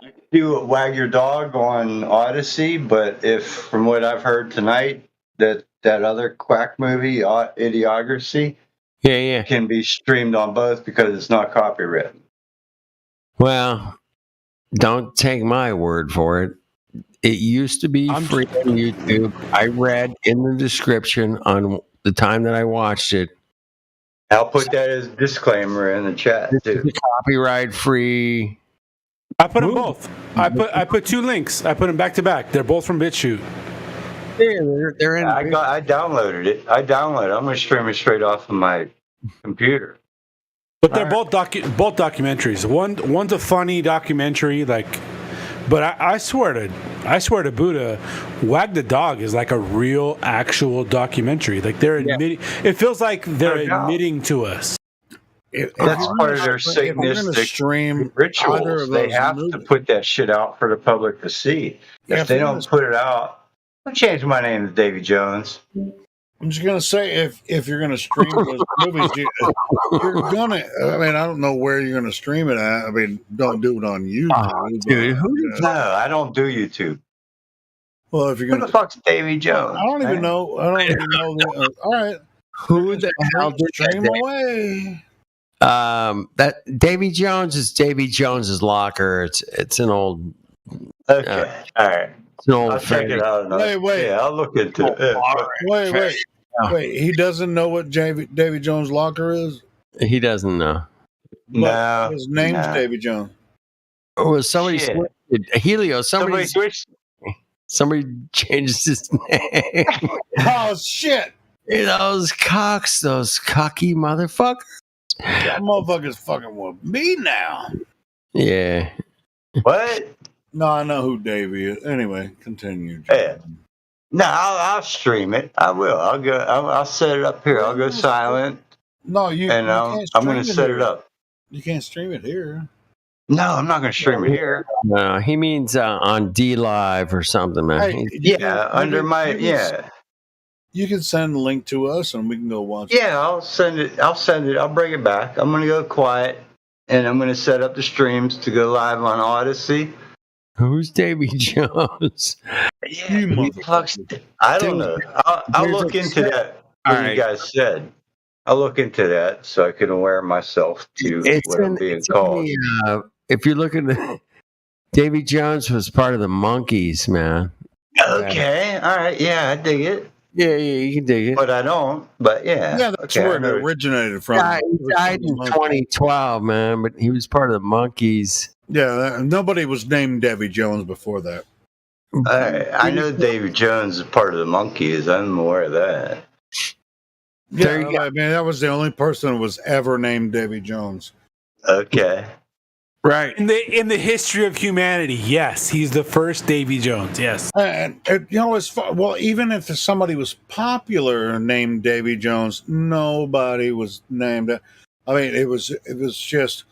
I can do Wag Your Dog on Odyssey, but if, from what I've heard tonight, that other quack movie, Idiocracy, can be streamed on both because it's not copyrighted. Well, don't take my word for it. It used to be free on YouTube. I read in the description on the time that I watched it. I'll put that as a disclaimer in the chat too. Copyright free. I put them both. I put two links. I put them back to back. They're both from BitChute. Yeah, they're in. I downloaded it. I'm going to stream it straight off of my computer. But they're both documentaries. One's a funny documentary, but I swear to Buddha, Wag the Dog is like a real, actual documentary. Like they're admitting. It feels like they're admitting to us. That's part of their Satanistic rituals. They have to put that shit out for the public to see. If they don't put it out, I'll change my name to Davy Jones. I'm just gonna say, if you're gonna stream those movies, you're gonna. I mean, I don't know where you're gonna stream it at. I mean, don't do it on YouTube, dude. No, I don't do YouTube. Well, if you're gonna, who the fuck's Davy Jones? I don't even know. All right, who the hell did stream away? That Davy Jones is Davy Jones's locker. It's an old. Okay, all right. It's an old. I'll check it out. Wait. Yeah, I'll look into it. Wait. He doesn't know what Davy Jones' locker is. He doesn't know. No, his name's Davy Jones. Oh, somebody switched Helio. Somebody switched. Somebody changed his name. Oh shit! Those cocks, those cocky motherfuckers. That motherfucker's fucking with me now. Yeah. What? No, I know who Davey is. Anyway, continue. Yeah. No, I'll stream it. I will. I'll set it up here. I'll go silent. No, I'm going to set it up. You can't stream it here. No, I'm not going to stream it here. No, he means on DLive or something, man. You can send the link to us and we can go watch it. Yeah, I'll send it. I'll bring it back. I'm going to go quiet and I'm going to set up the streams to go live on Odyssey. Who's Davy Jones? Yeah, I don't know. I'll look into that. What you guys said. I'll look into that so I can aware myself to what I'm being called. If you're looking at Davy Jones was part of the Monkees, man. Okay, all right, yeah, I dig it. Yeah, you can dig it. But I don't. But yeah, Yeah, that's where it originated from. He died in 2012, man, but he was part of the Monkees. Yeah, nobody was named Davy Jones before that. I know Davy Jones is part of the Monkees. I'm aware of that. Yeah, I mean, that was the only person who was ever named Davy Jones. Okay. Right. In the history of humanity, yes, he's the first Davy Jones. Yes. And you know, well, even if somebody was popular named Davy Jones, nobody was named. I mean, it was just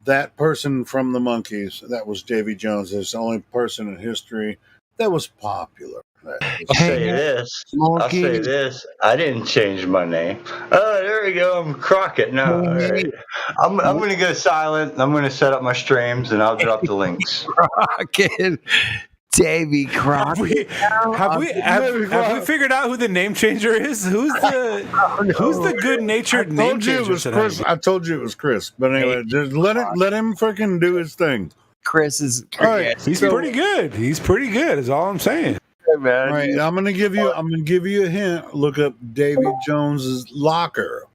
that person from the Monkees. That was Davy Jones. It's the only person in history that was popular. I'll say this. I didn't change my name. Oh, there we go. I'm Crockett now. All right. I'm going to go silent. I'm going to set up my streams, and I'll drop the links. Crockett. Davy Crockett. Have we figured out who the name changer is? Who's the good-natured name changer? I told you it was Chris. But anyway, just let him freaking do his thing. Chris is. All right, he's pretty good. He's pretty good. Is all I'm saying. Man. All right, I'm gonna give you a hint. Look up Davy Jones's locker.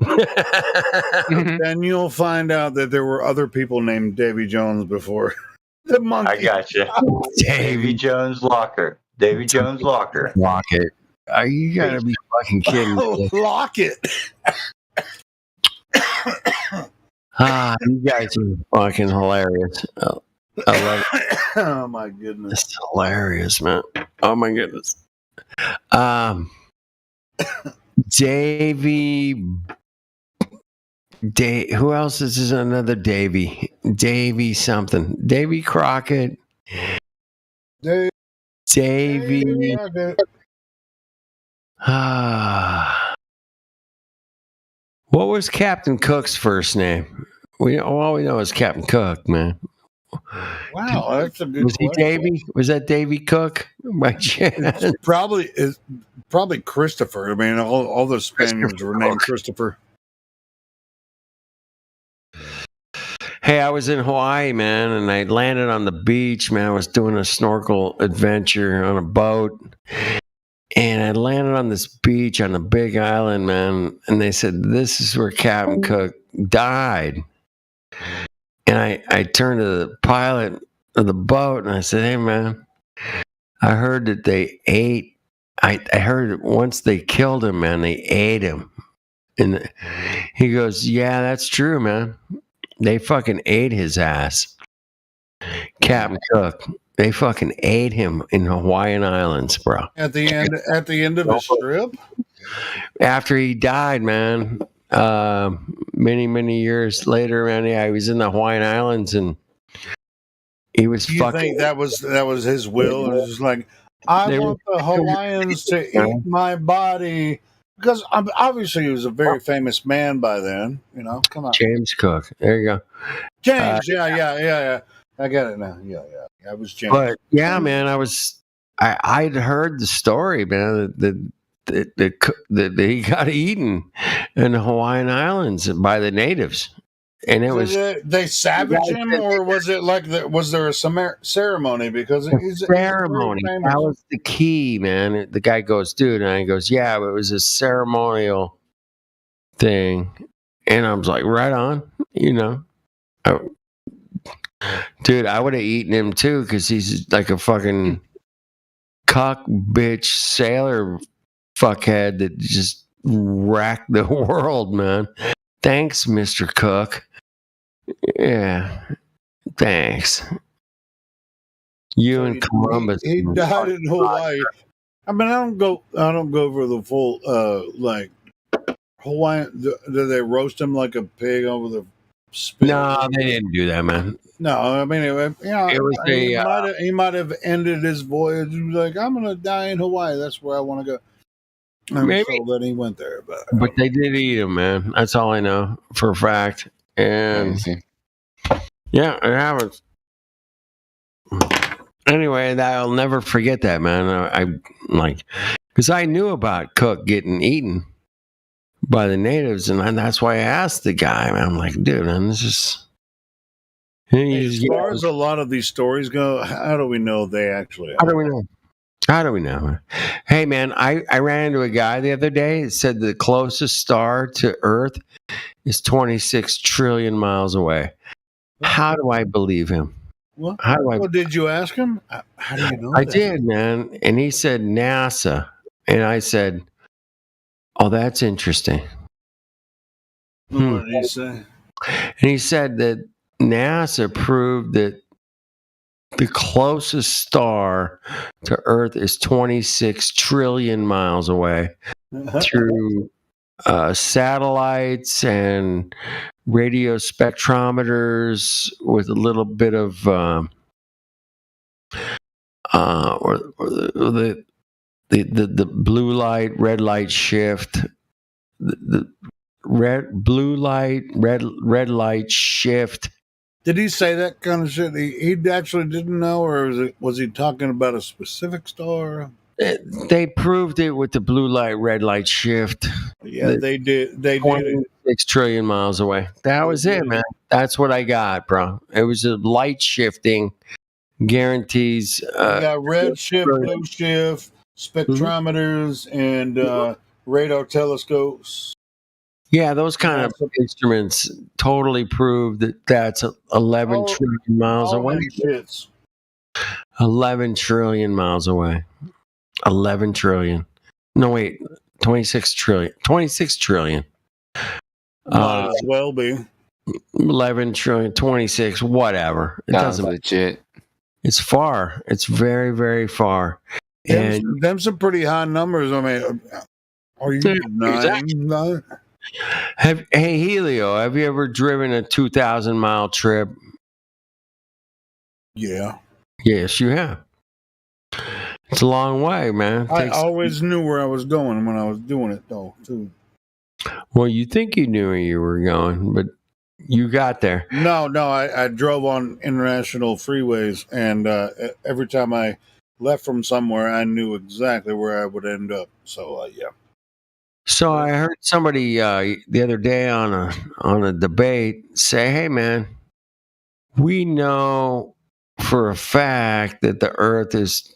Then you'll find out that there were other people named Davy Jones before the Monkees. I got you. Davy Jones locker. Davy Jones locker. Locket. You gotta be fucking kidding me. Locket. You guys are fucking hilarious. I love it. Oh my goodness. It's hilarious, man. Oh my goodness. Who else is another Davy? Davy something. Davy Crockett. Davy. What was Captain Cook's first name? All we know is Captain Cook, man. Wow, that's a good. Was he Davy? Was that Davy Cook by chance? It's probably Christopher. I mean, all the Spaniards were named Christopher. Hey, I was in Hawaii, man, and I landed on the beach, man. I was doing a snorkel adventure on a boat, and I landed on this beach on a big island, man. And they said, "This is where Captain Cook died." And I turned to the pilot of the boat and I said, "Hey, man, I heard that they ate. I heard that once they killed him, man, they ate him." And he goes, "Yeah, that's true, man. They fucking ate his ass, Captain Cook. They fucking ate him in Hawaiian Islands, bro." At the end of his trip, after he died, man. Many years later, man, he was in the Hawaiian Islands, and he was Do you fucking. think that was his will? It was just like, I want the Hawaiians to eat my body, because obviously he was a very famous man by then. You know, come on, James Cook. There you go, James. Yeah. I got it now. Yeah. I was James. But yeah, man, I'd heard the story, man. That he got eaten in the Hawaiian Islands by the natives, and it was they savaged him, or was it like was there a ceremony? Because he's ceremony. That was the key, man. The guy goes, "Dude," and I goes, "Yeah, but it was a ceremonial thing," and I was like, "Right on," you know. Dude, I would have eaten him too, because he's like a fucking cock bitch sailor fuckhead that just racked the world, man. Thanks, Mr. Cook. Yeah, thanks. You and Columbus. He died in Hawaii. I mean, I don't go over the full like Hawaiian. Do they roast him like a pig over the spit? No, they didn't do that, man. No, I mean, it was he might have ended his voyage. He was like, "I'm gonna die in Hawaii. That's where I want to go." Maybe. So then he went there, but they did eat him, man. That's all I know for a fact. And yeah, it happens. anyway, I'll never forget that, man. I like, because I knew about Cook getting eaten by the natives, and that's why I asked the guy. Man, I'm like, dude, man, this is. As far as a lot of these stories go, how do we know they actually? How do we know? How do we know? Hey, man, I ran into a guy the other day that said the closest star to Earth is 26 trillion miles away. How do I believe him? Well, How do I? well, did you ask him? How do you know? I that? did, man. And he said NASA. And I said, oh, that's interesting. What did he say? And he said that NASA proved that the closest star to Earth is 26 trillion miles away through satellites and radio spectrometers with a little bit of the blue light, red light shift. The blue light, red light shift. Did he say that kind of shit? He actually didn't know, or was he talking about a specific star? They proved it with the blue light, red light shift. Yeah, they did. They did. 26 trillion miles away. That was it, man. That's what I got, bro. It was a light shifting guarantees. You got red shift, blue shift, spectrometers, and radar telescopes. Yeah, those kind of instruments totally prove that that's 11 trillion miles away. 11 trillion miles away. 11 trillion. No, wait. 26 trillion. 26 trillion. Might as well be. 11 trillion, 26, whatever. It doesn't legit. It's far. It's very, very far. And them some pretty high numbers. I mean, are you nine? Hey, Helio, have you ever driven a 2,000-mile trip? Yeah. Yes, you have. It's a long way, man. I always knew where I was going when I was doing it, though, too. Well, you think you knew where you were going, but you got there. No, I drove on international freeways, and every time I left from somewhere, I knew exactly where I would end up. So, yeah. So I heard somebody the other day on a debate say, "Hey, man, we know for a fact that the Earth is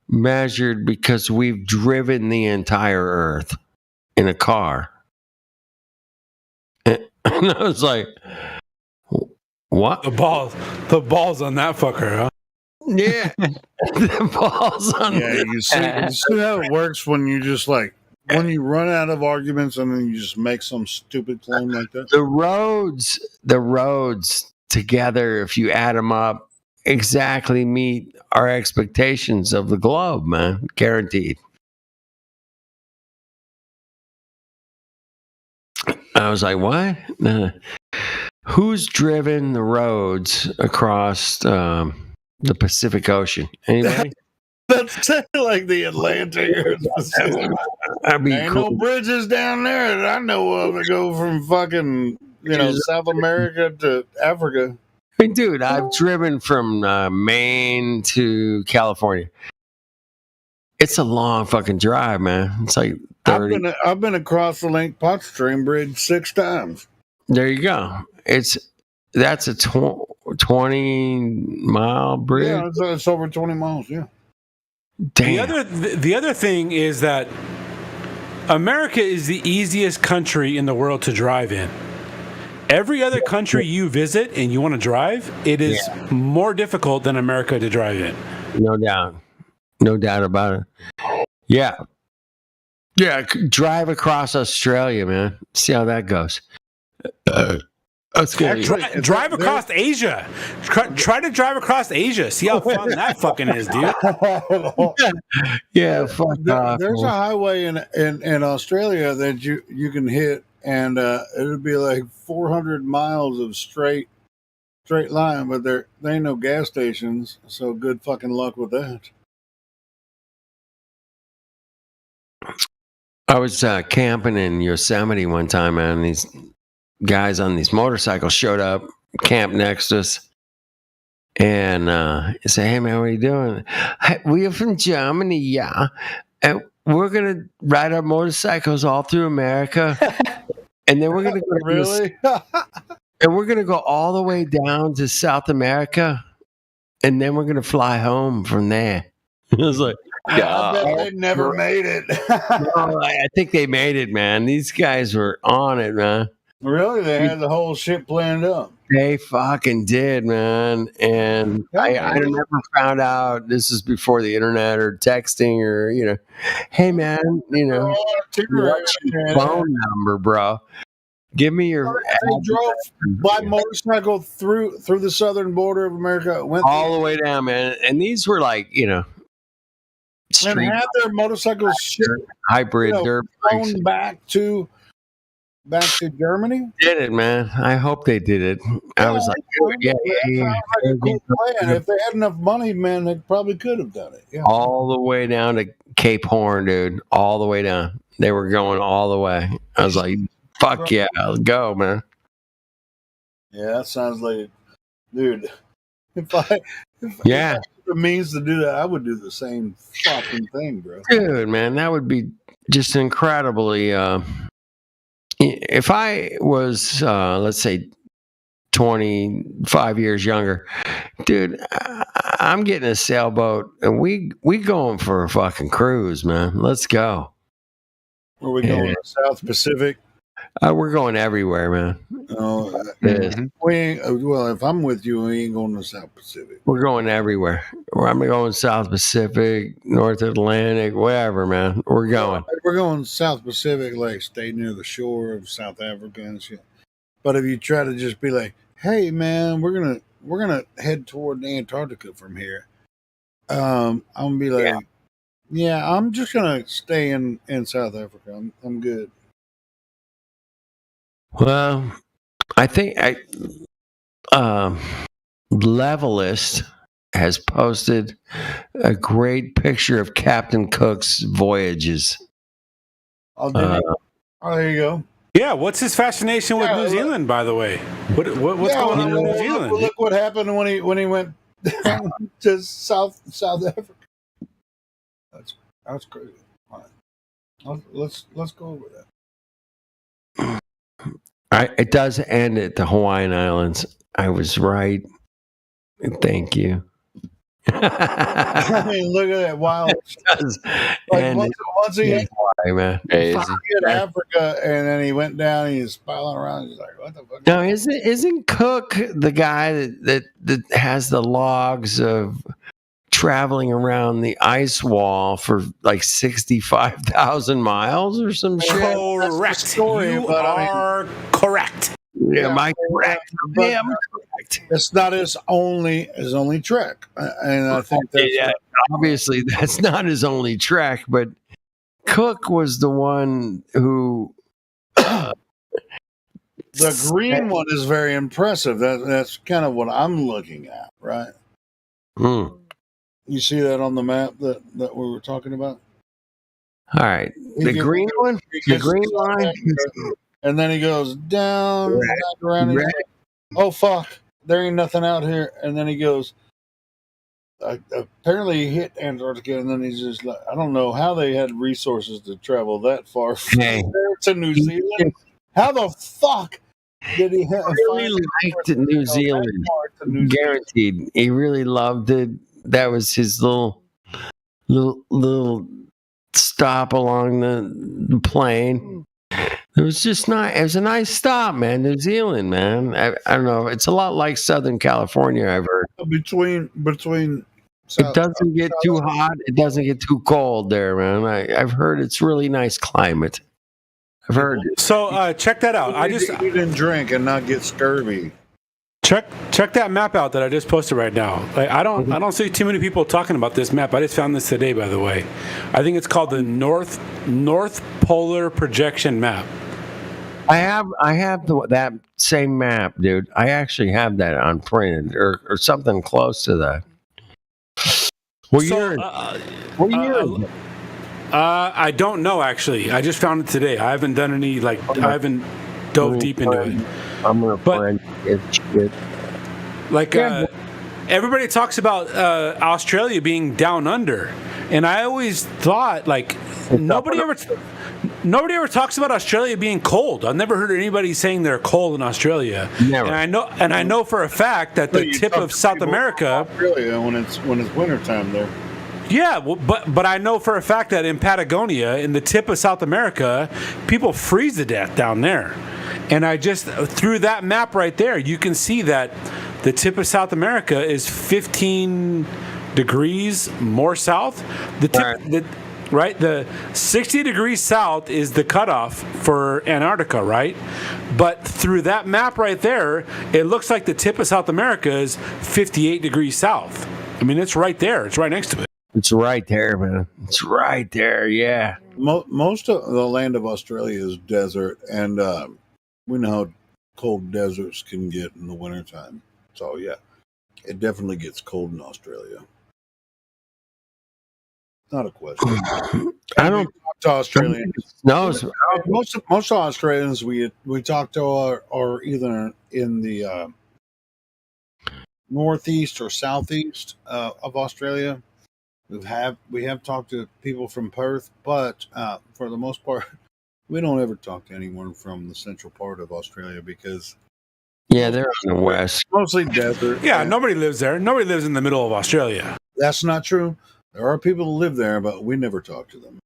measured because we've driven the entire Earth in a car." And I was like, "What? The balls on that fucker, huh?" Yeah, the balls on. Yeah, you see how it works when you just when you run out of arguments and then you just make some stupid claim like that. The roads together, if you add them up, exactly meet our expectations of the globe, man. Guaranteed. I was like, what? Who's driven the roads across the Pacific Ocean? Anybody? That's like the Atlantic. Ain't no bridges down there that I know of that go from fucking South America to Africa. I mean, dude, I've driven from Maine to California. It's a long fucking drive, man. It's like 30. I've been across the Lake Pontchartrain Bridge 6 times. There you go. That's a 20-mile bridge. Yeah, it's over 20 miles. Yeah. Damn. The other thing is that America is the easiest country in the world to drive in. Every other country you visit and you want to drive, it is more difficult than America to drive in. No doubt. No doubt about it. Yeah. Yeah, drive across Australia, man. See how that goes. That's good. Drive across Asia. Try to drive across Asia. See how fun that fucking is, dude. Yeah, fuck off. There's a highway in Australia that you can hit, and it'll be like 400 miles of straight line, but there ain't no gas stations, so good fucking luck with that. I was camping in Yosemite one time, man. These guys on these motorcycles showed up, camped next to us, and say, "Hey man, what are you doing? Hey, we are from Germany, yeah, and we're gonna ride our motorcycles all through America, and then we're gonna go to Really? and we're gonna go all the way down to South America, and then we're gonna fly home from there." I was like, I bet they never made it. no, I think they made it, man. These guys were on it, man. Really? They had the whole shit planned up. They fucking did, man. And I never found out. This is before the internet or texting or, hey, man, what's your phone number, bro? Give me your. They drove by motorcycle through the southern border of America. Went all the way down, man. And these were like, and had their motorcycles hybrid dirt bikes. flown back to Germany. Did it, man? I hope they did it. I was like, yeah. Like a cool plan. If they had enough money, man, they probably could have done it. Yeah. All the way down to Cape Horn, dude. All the way down. They were going all the way. I was like, fuck yeah, let's go, man. Yeah, that sounds like, dude. If I had the means to do that, I would do the same fucking thing, bro. Dude, man, that would be just incredibly. If I was, let's say, 25 years younger, dude, I'm getting a sailboat, and we going for a fucking cruise, man. Let's go. Where we going? South Pacific. We're going everywhere, man. We ain't, well, if I'm with you, we ain't going to South Pacific. We're going everywhere. I'm going South Pacific, North Atlantic, wherever, man. We're going. We're going South Pacific, like stay near the shore of South Africa and shit. But if you try to just be like, "Hey, man, we're gonna head toward Antarctica from here," I'm gonna be like, "Yeah, I'm just gonna stay in South Africa. I'm good." Well, I think Levelist has posted a great picture of Captain Cook's voyages. Oh, there you go. Yeah, what's his fascination with New Zealand, by the way? What's going on with New Zealand? Look what happened when he went down to South Africa. That's crazy. All right. Let's go over that. It does end at the Hawaiian Islands. I was right. Thank you. I mean, look at that wild. Like once he hit Africa, and then he went down, and he's spiraling around. He's like, "What the fuck?" No, isn't Cook the guy that has the logs of traveling around the ice wall for like 65,000 miles or some shit? Correct. You are correct. Yeah, am I correct? Yeah, I'm correct. It's not his only trek, and I think that's obviously that's not his only trek. But Cook was the one who. The green one is very impressive. That's kind of what I'm looking at, right? You see that on the map that we were talking about? All right. The green one? The green line? And then he goes down, back around, and he's like, "Oh, fuck, there ain't nothing out here." And then he goes, apparently he hit Antarctica, and then he's just like, I don't know how they had resources to travel that far from there to New Zealand. How the fuck did he have? He really liked New Zealand. Guaranteed. He really loved it. That was his little stop along the plane. It was just nice. It was a nice stop, man. New Zealand, man. I don't know. It's a lot like Southern California, I've heard. Between it doesn't get too hot. It doesn't get too cold there, man. I've heard it's really nice climate. I've heard. So check that out. I just eat and drink and not get scurvy. Check that map out that I just posted right now. Like, I don't see too many people talking about this map. I just found this today, by the way. I think it's called the North Polar Projection Map. I have that same map, dude. I actually have that unprinted or something close to that. What year? I don't know, actually. I just found it today. I haven't done any I haven't dove deep into it. I'm gonna find it. everybody talks about Australia being down under, and I always thought like nobody ever talks about Australia being cold. I've never heard anybody saying they're cold in Australia. Never. And I know for a fact that the tip of South America, Australia, when it's wintertime there. yeah, well, but I know for a fact that in Patagonia, in the tip of South America, people freeze to death down there. And I just through that map right there, you can see that the tip of South America is 15 degrees more south. The tip, the 60 degrees south is the cutoff for Antarctica, right? But through that map right there, it looks like the tip of South America is 58 degrees south. I mean, it's right there. It's right next to it. It's right there, man. It's right there. Yeah. Most of the land of Australia is desert, and we know how cold deserts can get in the wintertime. So, yeah, it definitely gets cold in Australia. Not a question. I don't talk to Australians. No, most Australians we talk to are either in the northeast or southeast of Australia. We have talked to people from Perth, but for the most part, we don't ever talk to anyone from the central part of Australia because they're in the west. Mostly desert. Yeah, nobody lives there. Nobody lives in the middle of Australia. That's not true. There are people who live there, but we never talk to them.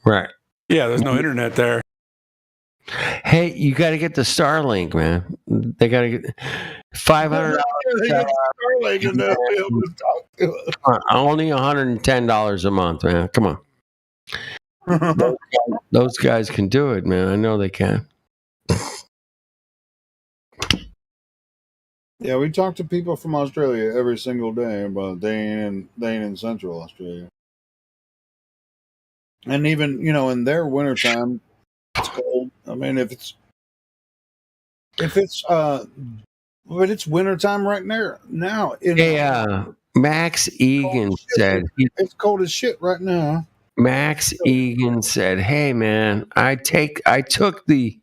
Right. Yeah, there's no internet there. Hey, you got to get the Starlink, man. They got to get $500. Only $110 a month, man. Come on. Those guys can do it, man. I know they can. Yeah, we talk to people from Australia every single day, but they ain't in Central Australia. And even, in their wintertime, it's cold. I mean, but it's wintertime right now. Max Egan said it's cold as shit right now. Max Egan said, "Hey, man, I took the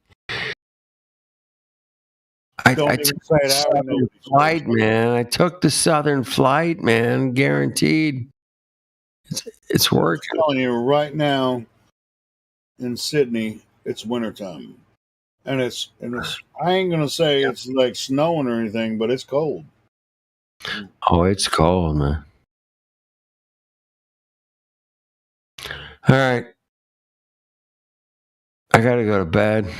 Southern flight, man. I took the Southern flight, man. Guaranteed. It's working." I'm telling you right now, in Sydney, it's wintertime, and it's. I ain't gonna say it's like snowing or anything, but it's cold. Oh, it's cold, man. All right, I gotta go to bed.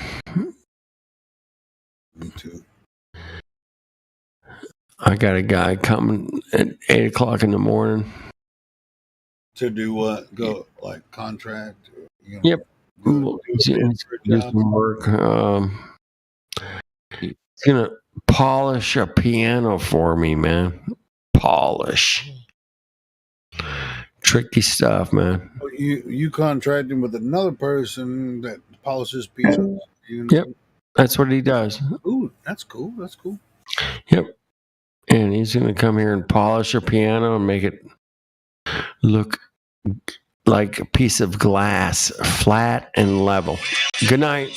Me too. I got a guy coming at 8:00 in the morning. To do what? Go like contract? Yep. Do some work. He's gonna polish a piano for me, man. Polish. Tricky stuff, man. You contracting with another person that polishes pianos? Yep. That's what he does. Ooh, that's cool. That's cool. Yep. And he's gonna come here and polish a piano and make it look like a piece of glass, flat and level. Good night.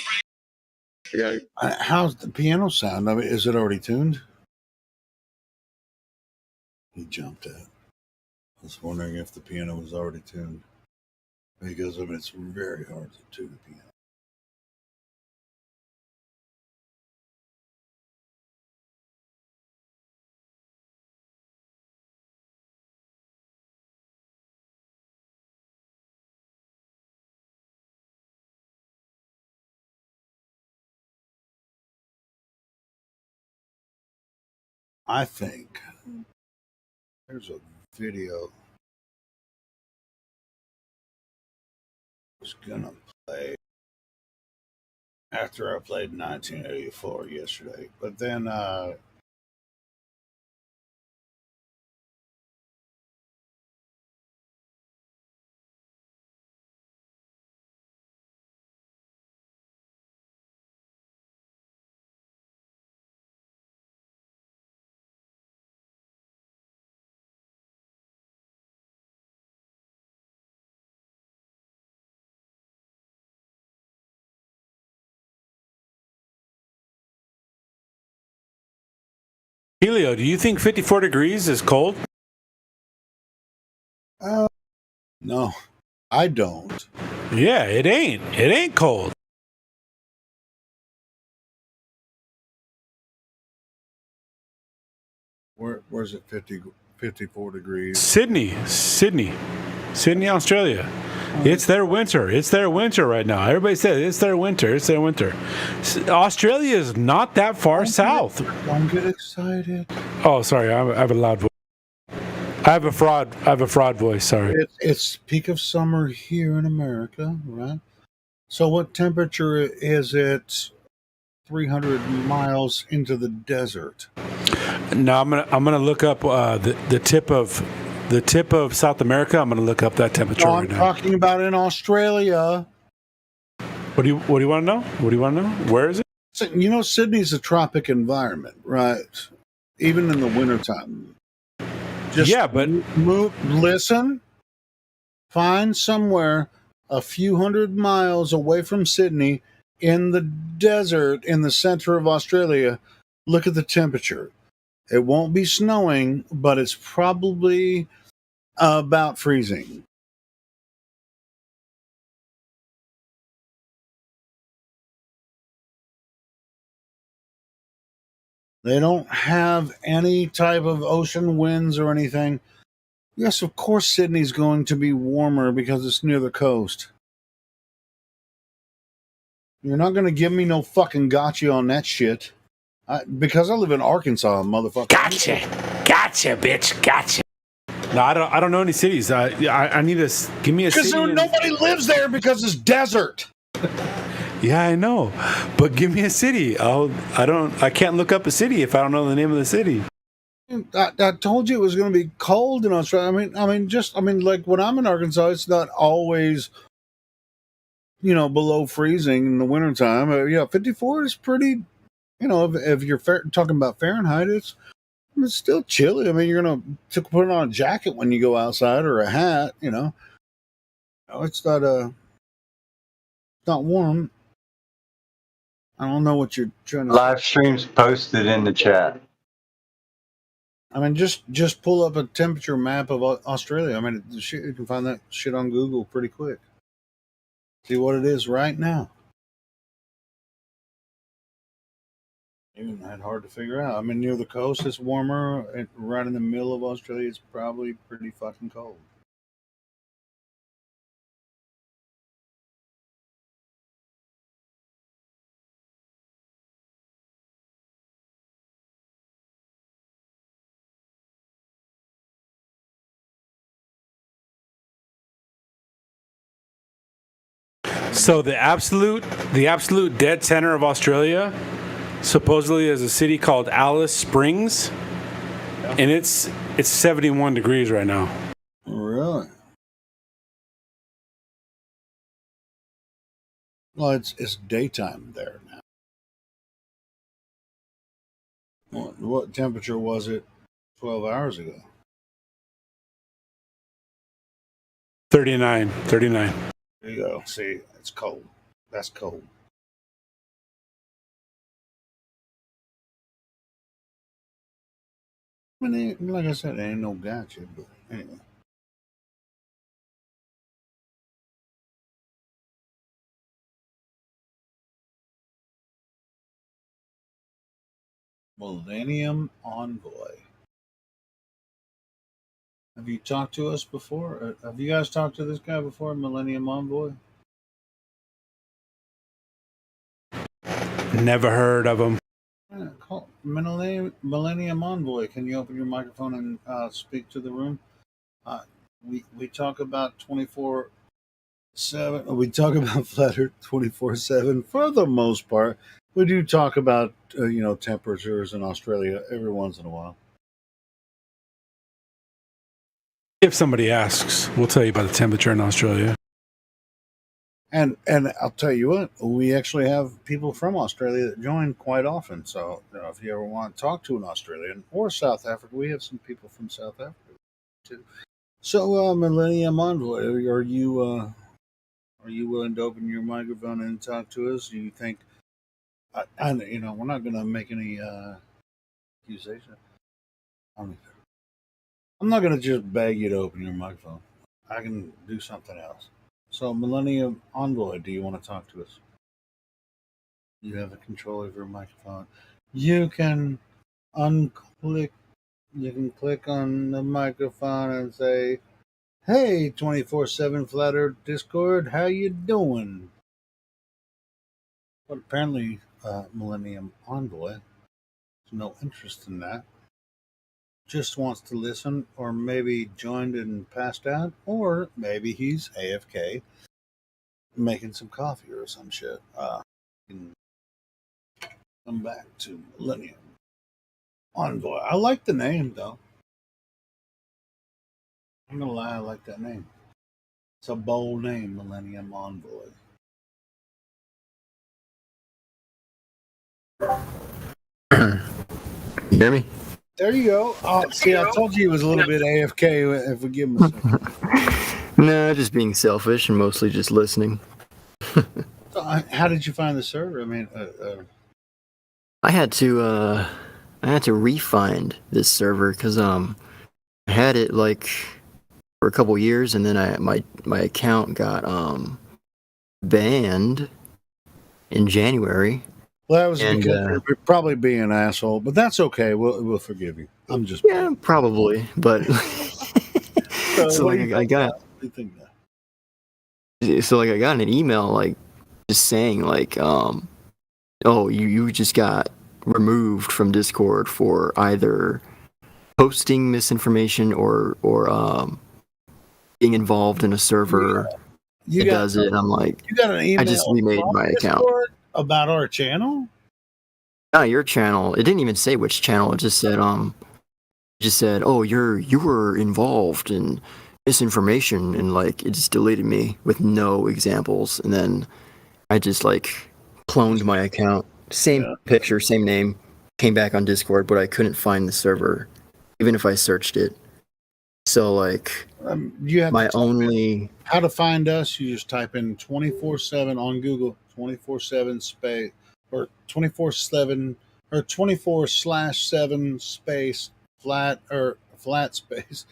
How's the piano sound? I mean, is it already tuned? He jumped out. I was wondering if the piano was already tuned. Because it's very hard to tune a piano. I think there's a video I was gonna play after I played 1984 yesterday, but then Helio, do you think 54 degrees is cold? No, I don't. Yeah, it ain't. It ain't cold. Where's it 54 degrees? Sydney, Australia. It's their winter. It's their winter right now. Everybody says it's their winter. It's their winter. Australia is not that far south. Don't get excited. Oh, sorry. I have a loud voice. I have a fraud voice. Sorry. It's peak of summer here in America, right? So what temperature is it 300 miles into the desert? Now I'm gonna look up the tip of South America. I'm gonna look up that temperature No, right I'm now. talking about in Australia. What do you want to know? What do you want to know? Where is it? So, you know, Sydney's a tropic environment, right? Even in the wintertime. Yeah, but listen. Find somewhere a few hundred miles away from Sydney in the desert in the center of Australia. Look at the temperature. It won't be snowing, but it's probably about freezing. They don't have any type of ocean winds or anything. Yes, of course, Sydney's going to be warmer because it's near the coast. You're not going to give me no fucking gotcha on that shit. Because I live in Arkansas, motherfucker. Gotcha, bitch. Gotcha. No, I don't know any cities. I need to give me a city. Because nobody lives there because it's desert. Yeah, I know, but give me a city. I can't look up a city if I don't know the name of the city. I told you it was going to be cold in Australia. I mean, like when I'm in Arkansas, it's not always, below freezing in the wintertime. 54 is pretty. If you're talking about Fahrenheit, it's still chilly. I mean, you're going to put on a jacket when you go outside or a hat. It's not warm. I don't know what you're trying to. Live streams posted in the chat. I mean, just pull up a temperature map of Australia. I mean, you can find that shit on Google pretty quick. See what it is right now. Even that hard to figure out. I mean, near the coast, it's warmer. And right in the middle of Australia, it's probably pretty fucking cold. So the absolute dead center of Australia supposedly is a city called Alice Springs, and it's 71 degrees right now. Really? Well, it's daytime there now. What temperature was it 12 hours ago? 39. There you go. See, it's cold. That's cold. I mean, like I said, there ain't no gotcha, but anyway. Millennium Envoy. Have you talked to us before? Have you guys talked to this guy before, Millennium Envoy? Never heard of them. Yeah, call Millennium Envoy. Can you open your microphone and speak to the room? We talk about 24/7. We talk about Flat Earth 24/7 for the most part. We do talk about temperatures in Australia every once in a while. If somebody asks, we'll tell you about the temperature in Australia. And I'll tell you what, we actually have people from Australia that join quite often. So if you ever want to talk to an Australian or South Africa, we have some people from South Africa too. So Millennium Envoy, are you willing to open your microphone and talk to us? Do you think? We're not going to make any accusation. I'm not going to just beg you to open your microphone. I can do something else. So, Millennium Envoy, do you want to talk to us? You have a control of your microphone. You can unclick. You can click on the microphone and say, "Hey, 24/7 Flat Earth Discord, how you doing?" But apparently, Millennium Envoy has no interest in that. Just wants to listen, or maybe joined and passed out, or maybe he's AFK making some coffee or some shit. Come back to Millennium Envoy. I like the name, though. I'm gonna lie, I like that name. It's a bold name, Millennium Envoy. You hear me? There you go. Oh, see, I told you he was a little bit AFK. If we give him a second. No, just being selfish and mostly just listening. So, how did you find the server? I mean, I had to re-find this server because I had it like for a couple years, and then my account got banned in January. well, that was because you're probably being an asshole, but that's okay. We'll forgive you. I'm just probably, but so like I got what do you think now? so like I got an email like just saying like oh you just got removed from Discord for either posting misinformation or being involved in a server that does it. And I'm like, You got an email I just remade from my account. Discord about our channel? Not your channel. It didn't even say which channel. It just said oh you were involved in misinformation, and like it just deleted me with no examples, and then I just like cloned my account, same picture, same name, came back on Discord, but I couldn't find the server even if I searched it. So like You have my to type only in how to find us. You just type in 24/7 on Google, 24/7 space or 24/7 or 24/7 space flat space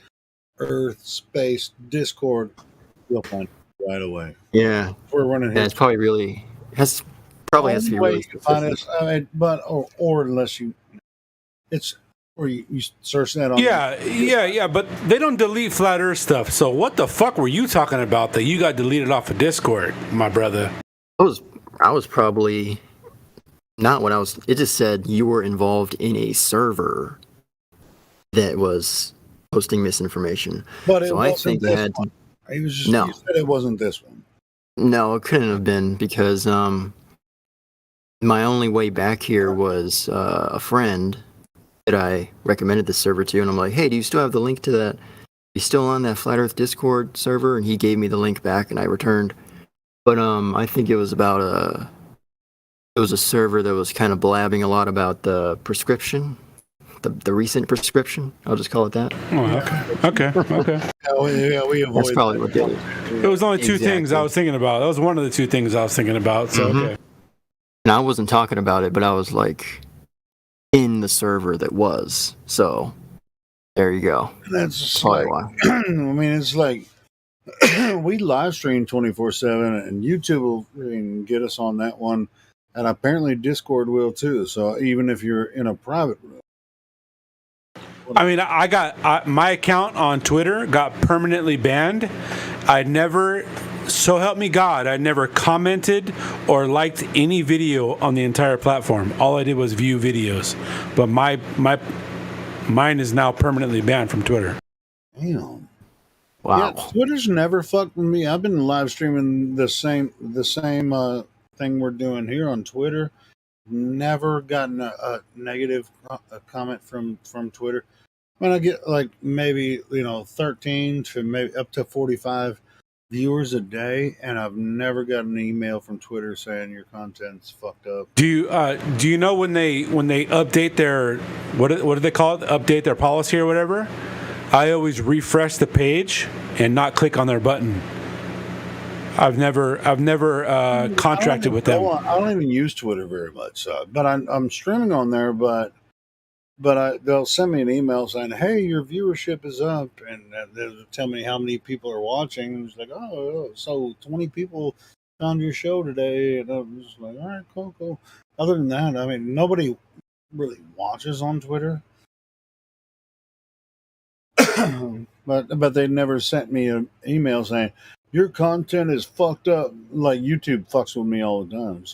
Earth space Discord. You'll find it right away. yeah. We're running Yeah, it's probably really has probably has to be Only way really you can find specific. us, I mean, but or unless it's or you search that on. Yeah, but they don't delete flat Earth stuff. So what the fuck were you talking about that you got deleted off of Discord, my brother? I was probably not when I was. It just said you were involved in a server that was posting misinformation. But it so I wasn't think I this had one. to. He was just, No. You said it wasn't this one. No, it couldn't have been because my only way back here was a friend that I recommended the server to, and I'm like, hey, do you still have the link to that? You still on that Flat Earth Discord server? And he gave me the link back, and I returned. But I think it was about it was a server that was kind of blabbing a lot about the prescription, the recent prescription. I'll just call it that. Oh, okay. Yeah, we avoid. That's probably what did it. It was only two things Exactly. I was thinking about. That was one of the two things I was thinking about. So okay. And I wasn't talking about it, but I was like in the server that was. So there you go. That's probably like, why. I mean, it's like we live stream 24/7, and YouTube will get us on that one, and apparently Discord will too. So even if you're in a private room. I mean, I got my account on Twitter got permanently banned. I never, so help me God, I never commented or liked any video on the entire platform. All I did was view videos. But mine is now permanently banned from Twitter. Damn. Wow. Yeah, Twitter's never fucked with me. I've been live streaming the same thing we're doing here on Twitter. Never gotten a negative comment from Twitter. When I get like maybe 13 to maybe up to 45 viewers a day, and I've never gotten an email from Twitter saying your content's fucked up. Do you know when they update their what do they call it? Update their policy or whatever? I always refresh the page and not click on their button. I've never contracted with them. I don't even use Twitter very much, but I'm streaming on there. But But they'll send me an email saying, "Hey, your viewership is up," and they'll tell me how many people are watching. And it's like, "Oh, so 20 people found your show today," and I'm just like, "All right, cool." Other than that, I mean, nobody really watches on Twitter, but they never sent me an email saying your content is fucked up. Like YouTube fucks with me all the time,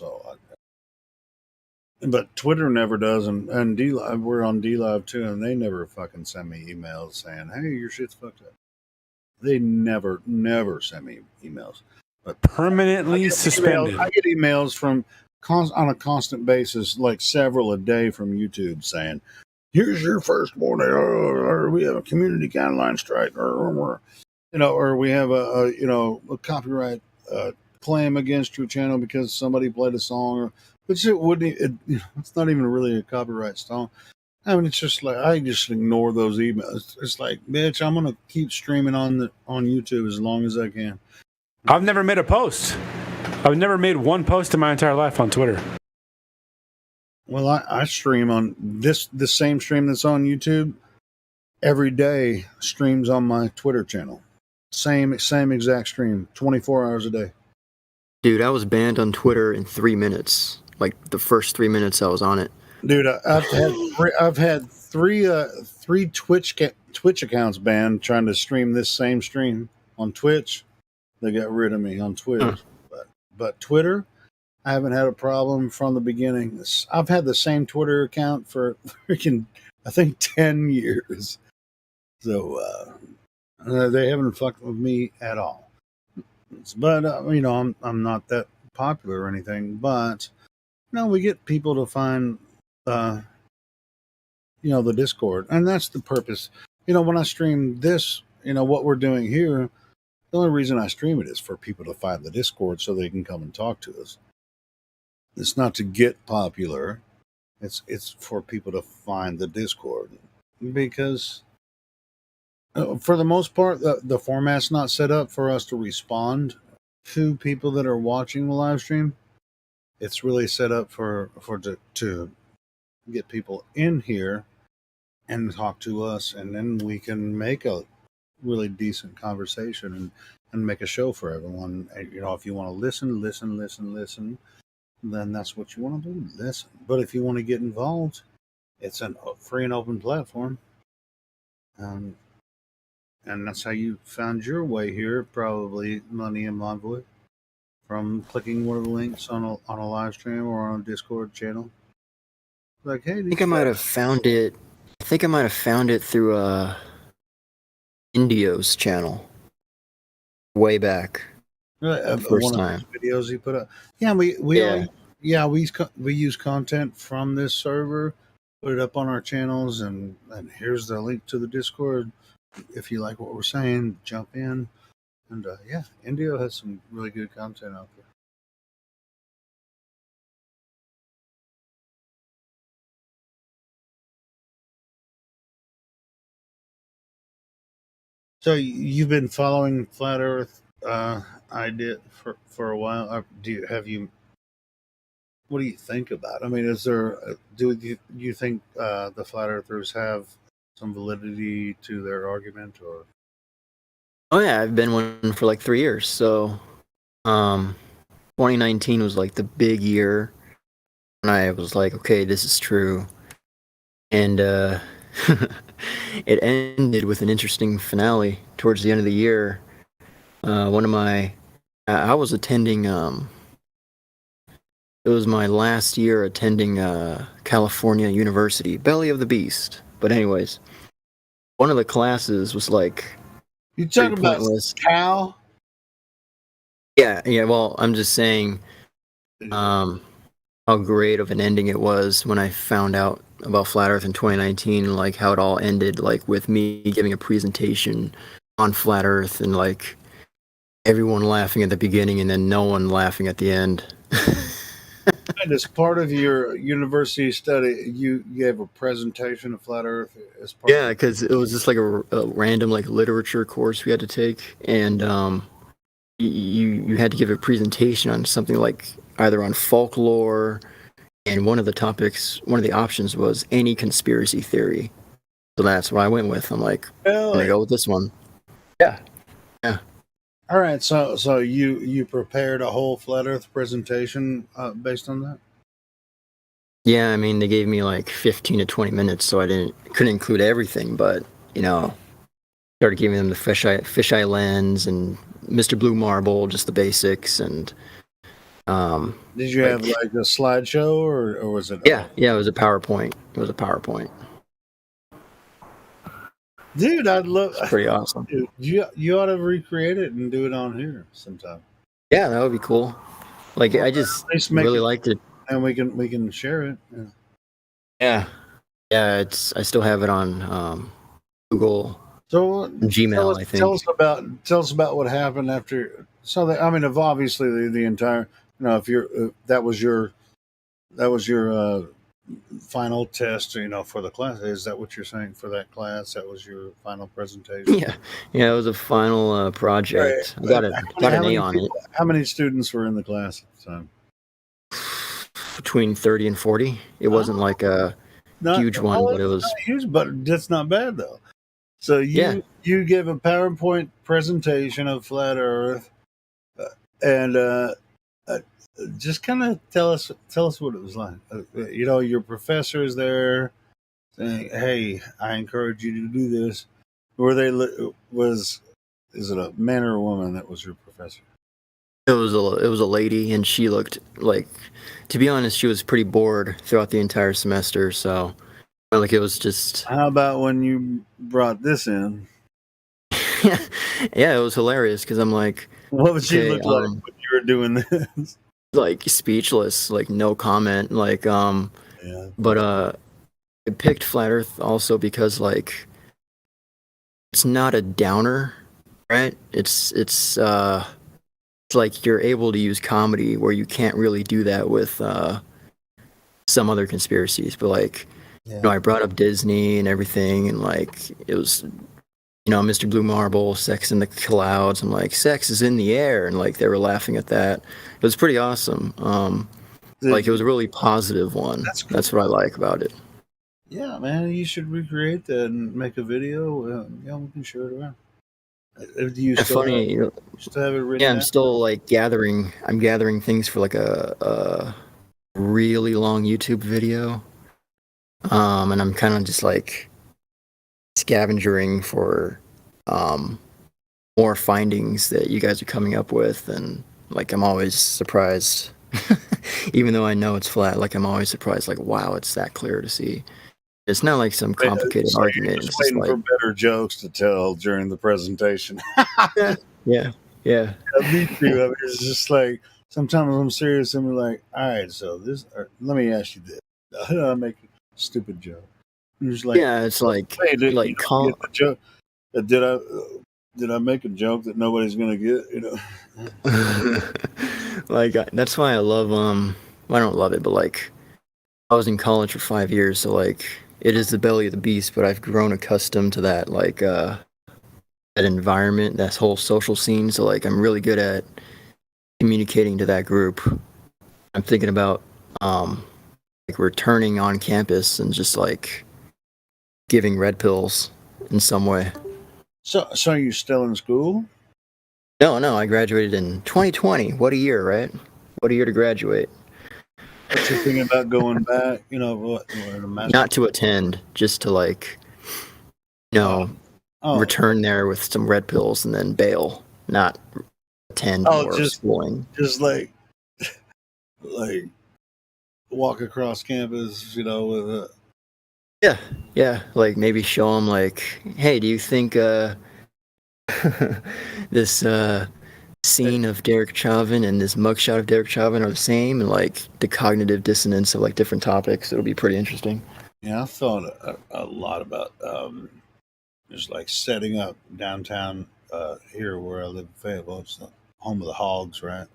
but Twitter never does, and DLive, we're on DLive too, and they never fucking send me emails saying, "Hey, your shit's fucked up." They never send me emails. But permanently suspended. I get emails from on a constant basis, like several a day from YouTube saying, "Here's your first warning," or "We have a community guideline strike," or we have a copyright claim against your channel because somebody played a song, or which it wouldn't. It's not even really a copyright song. I mean, it's just like I just ignore those emails. It's like, bitch, I'm gonna keep streaming on YouTube as long as I can. I've never made a post. I've never made one post in my entire life on Twitter. Well, I stream on the same stream that's on YouTube every day. Streams on my Twitter channel. Same exact stream, 24 hours a day. Dude, I was banned on Twitter in 3 minutes. Like the first 3 minutes I was on it. Dude, I've had three Twitch accounts banned trying to stream this same stream on Twitch. They got rid of me on Twitch, but Twitter, I haven't had a problem from the beginning. I've had the same Twitter account for freaking, I think, 10 years. So they haven't fucked with me at all. But I'm not that popular or anything. But we get people to find the Discord, and that's the purpose. When I stream this, what we're doing here, the only reason I stream it is for people to find the Discord so they can come and talk to us. It's not to get popular. It's for people to find the Discord, because for the most part, the format's not set up for us to respond to people that are watching the live stream. It's really set up to get people in here and talk to us, and then we can make a really decent conversation and make a show for everyone. If you want to listen, then that's what you want to do, listen. But if you want to get involved, it's a free and open platform. And that's how you found your way here, probably, Money and Monvoy, from clicking one of the links on a live stream or on a Discord channel. Like, hey, I think I might have found it. Through Indio's channel way back. First time videos he put up. Yeah, we use content from this server, put it up on our channels, and here's the link to the Discord. If you like what we're saying, jump in. And Indio has some really good content out there. So you've been following Flat Earth idea for a while. What do you think about it? I mean, do you think the Flat Earthers have some validity to their argument, or? Oh yeah, I've been one for like 3 years. So 2019 was like the big year, and I was like, okay, this is true. And it ended with an interesting finale towards the end of the year. I was attending, it was my last year attending California University, Belly of the Beast. But anyways, one of the classes was like... You talking about Cal? Yeah, well, I'm just saying how great of an ending it was when I found out about Flat Earth in 2019, like how it all ended, like with me giving a presentation on Flat Earth and like everyone laughing at the beginning and then no one laughing at the end. And as part of your university study, you gave a presentation of Flat Earth as part. Yeah, because it was just like a random like literature course we had to take, and you had to give a presentation on something like either on folklore, And one of the options was any conspiracy theory. So that's what I went with. I'm like, I'm gonna go with this one. Yeah. All right, so you prepared a whole flat Earth presentation based on that? Yeah, I mean, they gave me like 15 to 20 minutes, so I couldn't include everything, but started giving them the fisheye lens and Mr. Blue Marble, just the basics, and did you have like a slideshow or was it? Yeah, it was a PowerPoint. Dude, I'd love. It's pretty awesome. Dude, you ought to recreate it and do it on here sometime. Yeah, that would be cool. Like, I just really liked it, and we can share it. Yeah. I still have it on Google. So Gmail, I think. Tell us about what happened after. So obviously the entire. If that was your final test, for the class. Is that what you're saying for that class? That was your final presentation. Yeah, it was a final project. I got an A on it. How many students were in the class at the time? Between 30 and 40. It wasn't like a huge one, but it was not huge. But that's not bad though. So you give a PowerPoint presentation of flat Earth, and just kind of tell us what it was like. Your professor is there saying, "Hey, I encourage you to do this." Is it a man or a woman that was your professor? It was a lady, and she looked like, to be honest, she was pretty bored throughout the entire semester. So, like, it was just. How about when you brought this in? Yeah, it was hilarious because I'm like, what would she look like when you were doing this? Like speechless, like no comment, like But I picked Flat Earth also because like it's not a downer, right? It's like you're able to use comedy where you can't really do that with some other conspiracies. But like, I brought up Disney and everything, and like it was, Mr. Blue Marble, Sex in the Clouds. I'm like, sex is in the air, and like they were laughing at that. It was pretty awesome. Like it was a really positive one. That's what I like about it. Yeah, man, you should recreate that and make a video. We can share it around. Do you still have it written Yeah, I'm down? still like gathering. I'm gathering things for like a really long YouTube video, and I'm kind of just like scavenging for more findings that you guys are coming up with, and like I'm always surprised, even though I know it's flat. Like I'm always surprised. Like, wow, it's that clear to see. It's not like some complicated So argument. you're It's just just waiting like, for better jokes to tell during the presentation. yeah. Me too. It's just like sometimes I'm serious and we're like, all right, so this. Let me ask you this. How do I make a stupid joke? And it's like, yeah, it's like hey, like you get the joke. Did I make a joke that nobody's gonna get? like that's why I love I don't love it, but like I was in college for 5 years, so like it is the belly of the beast, but I've grown accustomed to that like that environment, that whole social scene. So like I'm really good at communicating to that group. I'm thinking about like returning on campus and just like giving red pills in some way. So you're still in school? No, I graduated in 2020. What a year, right? What a year to graduate. What you thinking about going back? Not to attend, just to like, return there with some red pills and then bail. Not attend more schooling. Just like walk across campus, with a. Yeah. Like maybe show them like, hey, do you think this scene of Derek Chauvin and this mugshot of Derek Chauvin are the same, and like the cognitive dissonance of like different topics? It'll be pretty interesting. Yeah, I thought a lot about just like setting up downtown here where I live in Fayetteville. It's the home of the Hogs, right?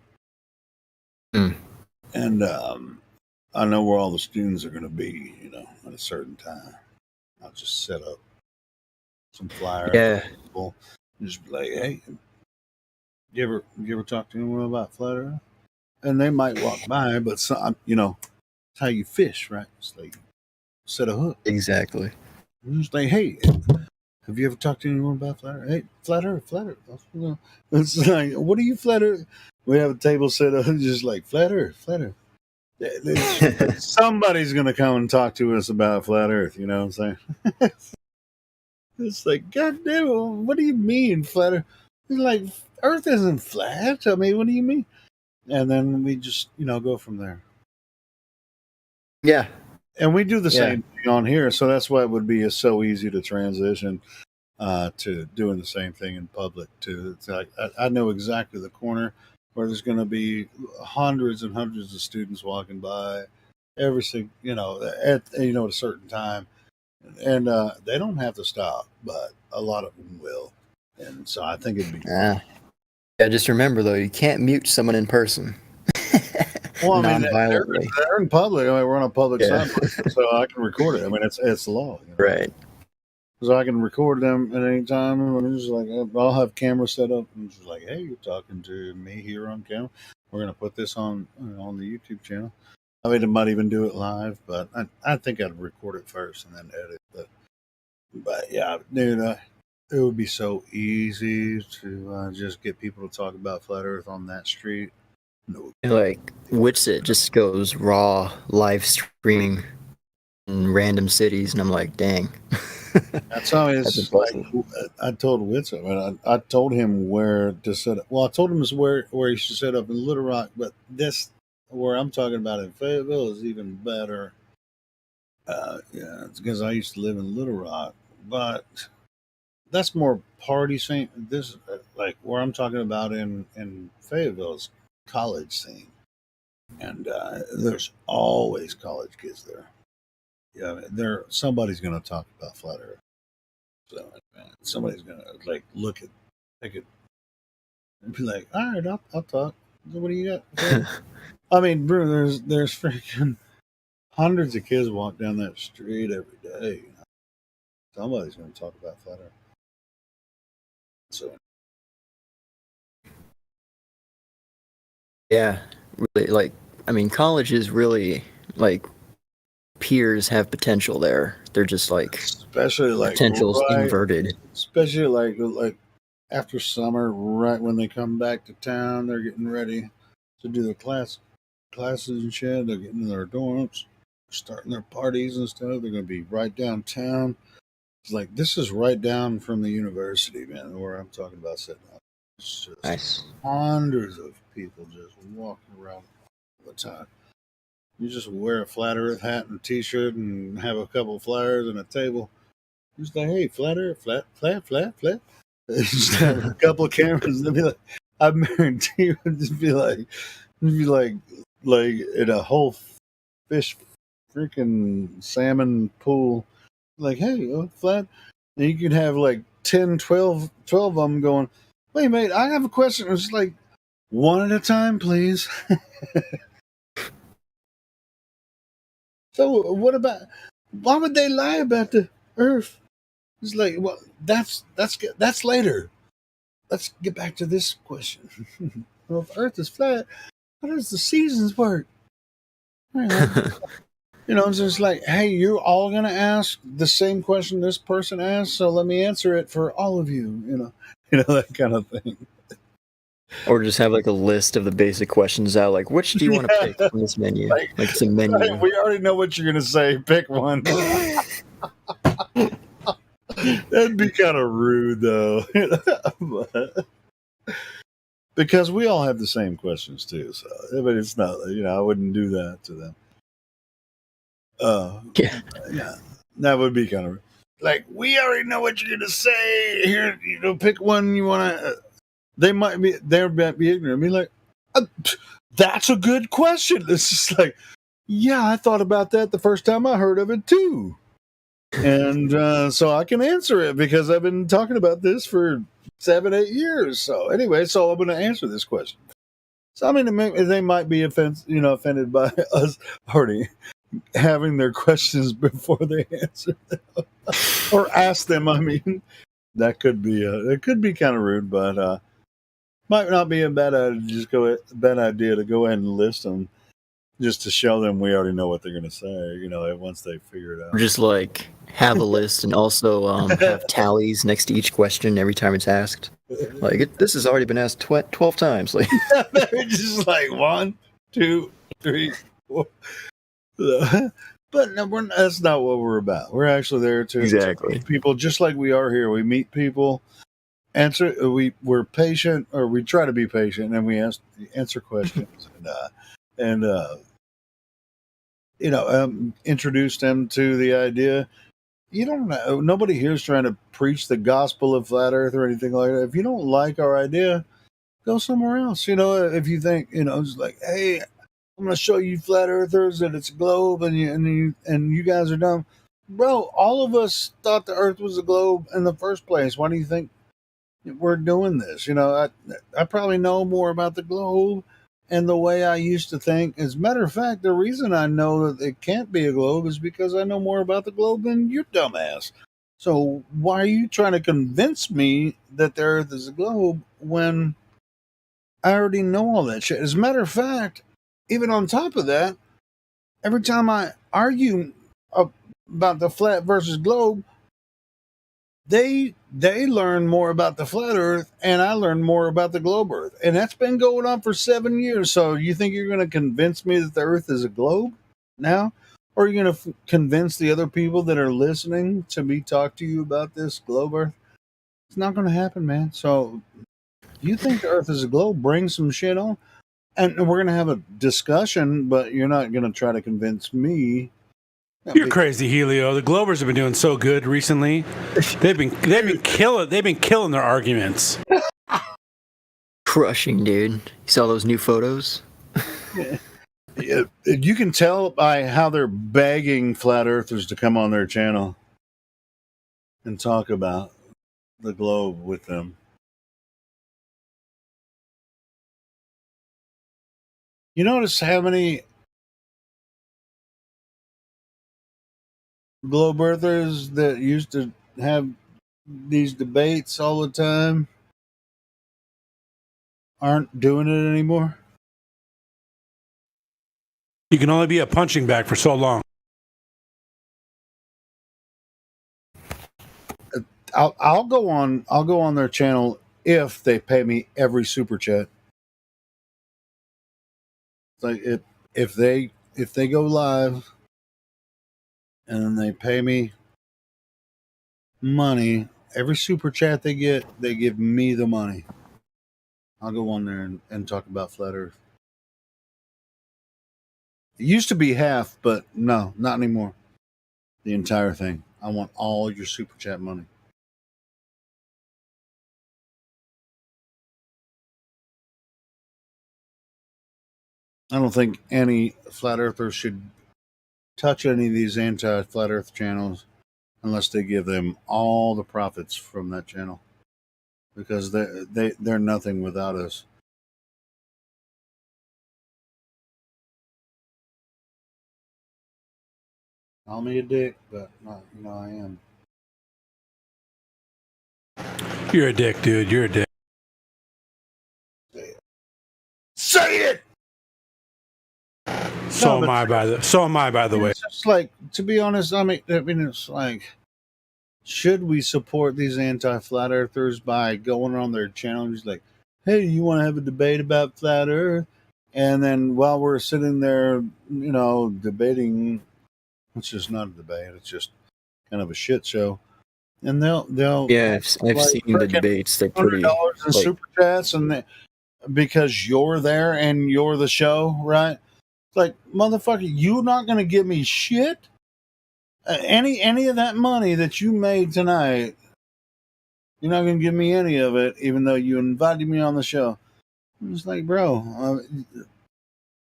And I know where all the students are going to be, at a certain time. I'll just set up some flyers. Yeah. And just be like, hey, you ever talk to anyone about flat Earth? And they might walk by, but some, It's how you fish, right? It's like set a hook. Exactly. It's like, hey, have you ever talked to anyone about flat Earth? Hey, flat Earth, flat Earth. It's like, what are you, flat Earth? We have a table set up, just like flat Earth, flat Earth. Somebody's gonna come and talk to us about flat Earth. You know what I'm saying? It's like, God damn it, what do you mean flat Earth? It's like, Earth isn't flat. I mean, what do you mean? And then we just, go from there. Yeah. And we do the same thing on here, so that's why it would be so easy to transition to doing the same thing in public too. It's like I know exactly the corner where there's going to be hundreds and hundreds of students walking by every single, at a certain time, and they don't have to stop, but a lot of them will, and so I think it'd be. Yeah, just remember though, you can't mute someone in person. Well, I mean, non-violently. they're in public. I mean, we're on a public site, so I can record it. I mean, it's the law, right? So I can record them at any time. And I'm just like, I'll have cameras set up, and just like, hey, you're talking to me here on camera. We're gonna put this on the YouTube channel. I mean, I might even do it live, but I think I'd record it first and then edit. But yeah, dude, it would be so easy to just get people to talk about flat Earth on that street. No. Like Witsit just goes raw live streaming in random cities, and I'm like, dang. That's how it's like. I told Witsit, I told him where to set up. Well, I told him where he should set up in Little Rock, but this where I'm talking about in Fayetteville is even better. It's because I used to live in Little Rock, but that's more party scene. This like where I'm talking about in Fayetteville is college scene, and there's always college kids there. Yeah, somebody's going to talk about flat Earth. So somebody's going to like take it, and be like, "All right, I'll talk. What do you got?" I mean, bro, there's freaking hundreds of kids walk down that street every day. Somebody's going to talk about flat Earth. So. Yeah, really, like, I mean, college is really, like, peers have potential there. They're just, like, especially, like, potential's inverted. Especially, like, after summer, right when they come back to town, they're getting ready to do their classes and shit. They're getting in their dorms, starting their parties and stuff. They're going to be right downtown. It's like, this is right down from the university, man, where I'm talking about sitting up. It's just nice. Hundreds of people just walking around all the time. You just wear a flat Earth hat and t-shirt and have a couple of flyers and a table. Just like, hey, flat Earth, flat. Just have a couple of cameras. They'd be like, I guarantee you, it'd just be like in a whole fish freaking salmon pool. Like, hey, flat. And you could have like 10, 12 of them going, wait, mate, I have a question. It's like, one at a time, please. So what about, why would they lie about the Earth? It's like, well, that's later. Let's get back to this question. Well, if Earth is flat, how does the seasons work? It's just like, hey, you're all going to ask the same question this person asked, so let me answer it for all of you, that kind of thing. Or just have like a list of the basic questions out, like, which do you want to pick from this menu? Like it's a menu. Like, we already know what you're going to say. Pick one. That'd be kind of rude, though. Because we all have the same questions, too. So, but it's not, I wouldn't do that to them. Yeah, that would be kind of like, we already know what you're going to say. Here, pick one you want to. They might be ignorant. Be like, that's a good question. It's just like, yeah, I thought about that the first time I heard of it too, and so I can answer it because I've been talking about this for 7-8 years. So anyway, so I'm going to answer this question. So I mean, they might be offended by us already having their questions before they answer them or ask them. I mean, that could be it could be kind of rude, but might not be a bad idea. Bad idea to go ahead and list them. just to show them we already know what they're going to say. You know, once they figure it out. Or just like have a list and also have tallies next to each question every time it's asked. Like this has already been asked 12 times. Like just like 1, 2, 3, 4. But no, that's not what we're about. We're actually there to meet people just like we are here. We meet people, we're patient, or we try to be patient, and we answer questions, and introduce them to the idea. You don't know. Nobody here is trying to preach the gospel of flat Earth or anything like that. If you don't like our idea, go somewhere else. You know, if you think, it's like, hey, I'm going to show you flat earthers that it's a globe and you guys are dumb. Bro, all of us thought the earth was a globe in the first place. Why do you think we're doing this? I probably know more about the globe and the way I used to think. As a matter of fact, the reason I know that it can't be a globe is because I know more about the globe than your dumbass. So why are you trying to convince me that the earth is a globe when I already know all that shit? As a matter of fact, even on top of that, every time I argue about the flat versus globe, they learn more about the flat earth and I learn more about the globe earth. And that's been going on for 7 years. So you think you're going to convince me that the earth is a globe now? Or are you going to convince the other people that are listening to me talk to you about this globe earth? It's not going to happen, man. So you think the earth is a globe, bring some shit on. And we're going to have a discussion, but you're not going to try to convince me. You're crazy, Helio. The Globers have been doing so good recently. They've been killing their arguments. Crushing, dude. You saw those new photos? Yeah, you can tell by how they're begging flat earthers to come on their channel and talk about the globe with them. You notice how many globe earthers that used to have these debates all the time aren't doing it anymore? You can only be a punching bag for so long. I'll go on their channel if they pay me every super chat. Like if they go live and they pay me money, every super chat they get, they give me the money. I'll go on there and talk about flat earth. It used to be half, but no, not anymore. The entire thing. I want all your super chat money. I don't think any flat earthers should touch any of these anti-flat earth channels unless they give them all the profits from that channel, because they're nothing without us. Call me a dick, but I am. You're a dick, dude. You're a dick. Say it. So am I, by the way. It's just like, to be honest, I mean, it's like, should we support these anti-flat earthers by going on their channel and just like, hey, you want to have a debate about flat earth? And then while we're sitting there, debating, it's just not a debate, it's just kind of a shit show. And they'll yeah, I've seen the debates. They're pretty $100 in super chats, and because you're there and you're the show, right? Like, motherfucker, you're not going to give me shit? Any of that money that you made tonight, you're not going to give me any of it, even though you invited me on the show. I'm just like, bro,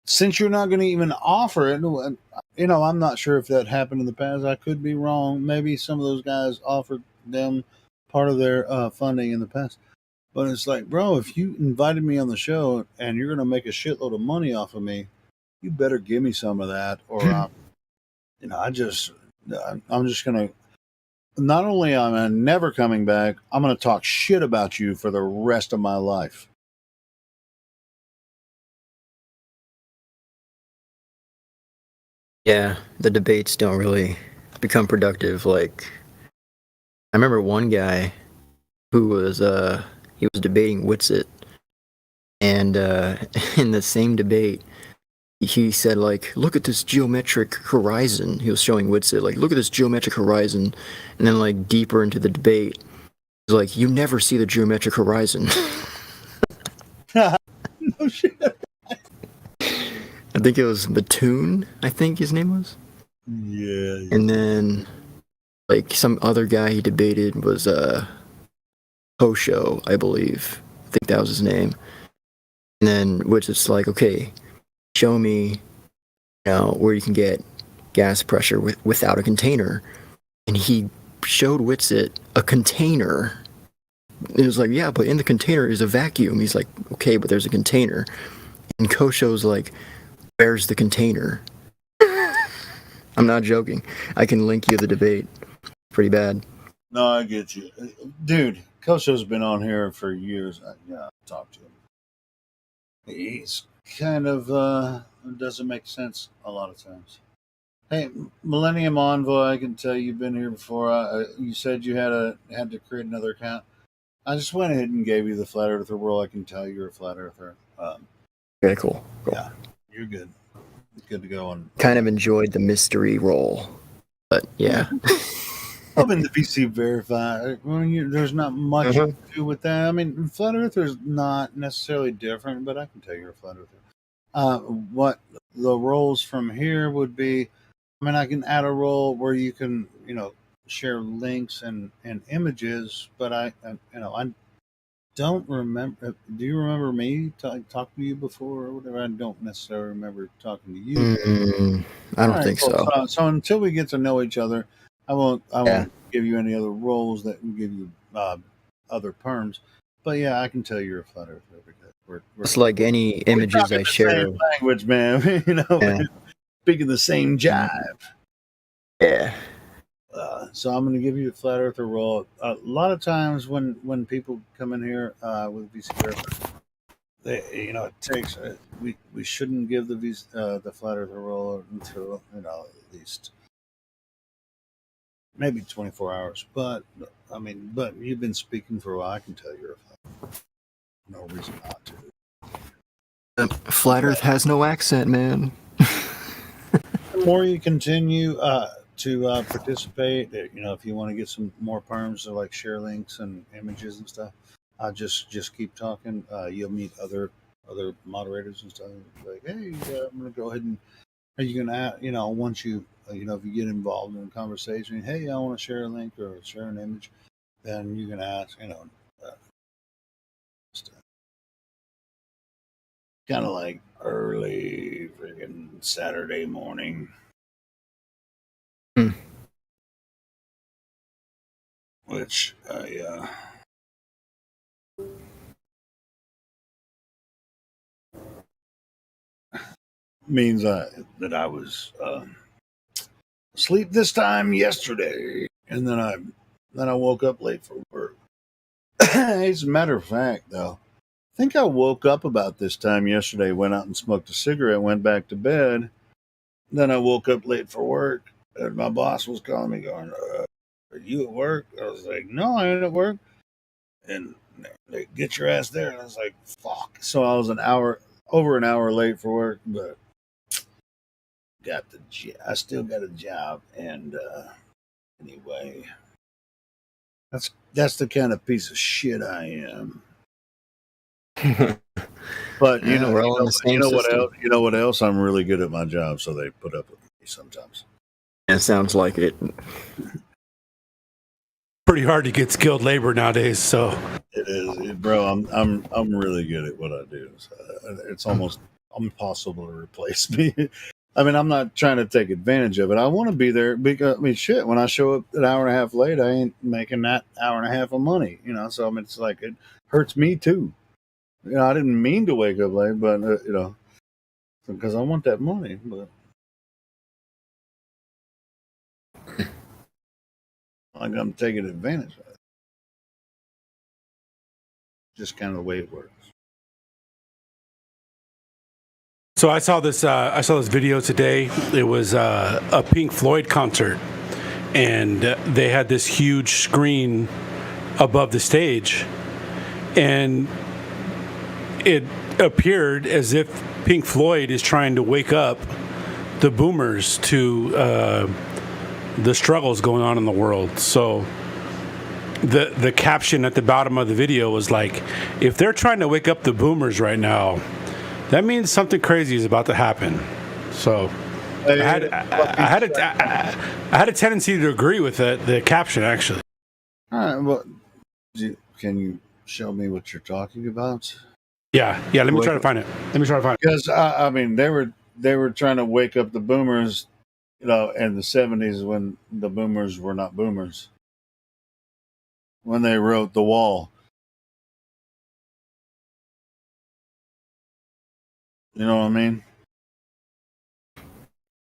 since you're not going to even offer it, I'm not sure if that happened in the past. I could be wrong. Maybe some of those guys offered them part of their funding in the past. But it's like, bro, if you invited me on the show and you're going to make a shitload of money off of me, you better give me some of that, or I'm just going to, not only am I never coming back, I'm going to talk shit about you for the rest of my life. Yeah, the debates don't really become productive. Like, I remember one guy who was he was debating Witsit, and in the same debate, he said like, "Look at this geometric horizon." He was showing Witsit like, "Look at this geometric horizon," and then like deeper into the debate, he's like, "You never see the geometric horizon." No shit. I think it was Batoon, I think his name was. Yeah. And then, like, some other guy he debated was Hosho, I believe. I think that was his name. And then, which it's like, okay, show me, where you can get gas pressure without a container. And he showed Witsit a container. It was like, yeah, but in the container is a vacuum. He's like, okay, but there's a container. And Kosho's like, where's the container? I'm not joking. I can link you the debate. Pretty bad. No, I get you. Dude, Kosho's been on here for years. Yeah, I've talked to him. He's kind of, doesn't make sense a lot of times. Hey, Millennium Envoy, I can tell you've been here before. You said you had to create another account. I just went ahead and gave you the Flat Earther role. I can tell you're a Flat Earther. Okay, cool. Yeah, you're good. Good to go on. Kind of enjoyed the mystery role, but yeah. I'm in the VC Verify. There's not much to do with that. I mean, Flat Earther's not necessarily different, but I can tell you're a Flat Earther. What the roles from here would be, I mean, I can add a role where you can, share links and images, but I don't remember. Do you remember me talking to you before or whatever? I don't necessarily remember talking to you. I don't think cool. so. So until we get to know each other, I won't give you any other roles that will give you other perms. But yeah, I can tell you're a Flat Earther because we're It's like any images I share. same language, man. Speaking the same jive. Yeah. So I'm going to give you a Flat Earther role. A lot of times when people come in here with VC Verify, it takes we shouldn't give the Flat Earther role until at least maybe 24 hours. But I mean, but you've been speaking for a while. I can tell you're a Flat. No reason not to. Flat Earth has no accent, man. The more you continue to participate, if you want to get some more perms to like share links and images and stuff, just keep talking. You'll meet other moderators and stuff. Like, hey, I'm gonna go ahead and are you gonna once you if you get involved in a conversation, hey, I want to share a link or share an image, then you can ask, kind of like early friggin' Saturday morning. Which means that I was asleep this time yesterday, and then I woke up late for work. As a matter of fact, though, I think I woke up about this time yesterday, went out and smoked a cigarette, went back to bed. Then I woke up late for work, and my boss was calling me, going, "Are you at work?" I was like, "No, I ain't at work." And they get your ass there, and I was like, "Fuck!" So I was over an hour late for work, but I still got a job, and anyway, that's the kind of piece of shit I am. But you know what else? You know what else? I'm really good at my job, so they put up with me sometimes. It sounds like it. Pretty hard to get skilled labor nowadays, so it is, bro. I'm really good at what I do. So it's almost impossible to replace me. I mean, I'm not trying to take advantage of it. I want to be there because shit. When I show up an hour and a half late, I ain't making that hour and a half of money. So I mean, it's like it hurts me too. I didn't mean to wake up late, but because I want that money. But like I'm taking advantage of it. Just kind of the way it works. So I saw this video today. It was a Pink Floyd concert, and they had this huge screen above the stage, and it appeared as if Pink Floyd is trying to wake up the boomers to the struggles going on in the world. So the caption at the bottom of the video was like, if they're trying to wake up the boomers right now, that means something crazy is about to happen. So I had a tendency to agree with the caption, actually. All right. Well, can you show me what you're talking about? Yeah. Let me try to find it. Because I mean, they were trying to wake up the boomers, in the 70s when the boomers were not boomers. When they wrote The Wall. You know what I mean?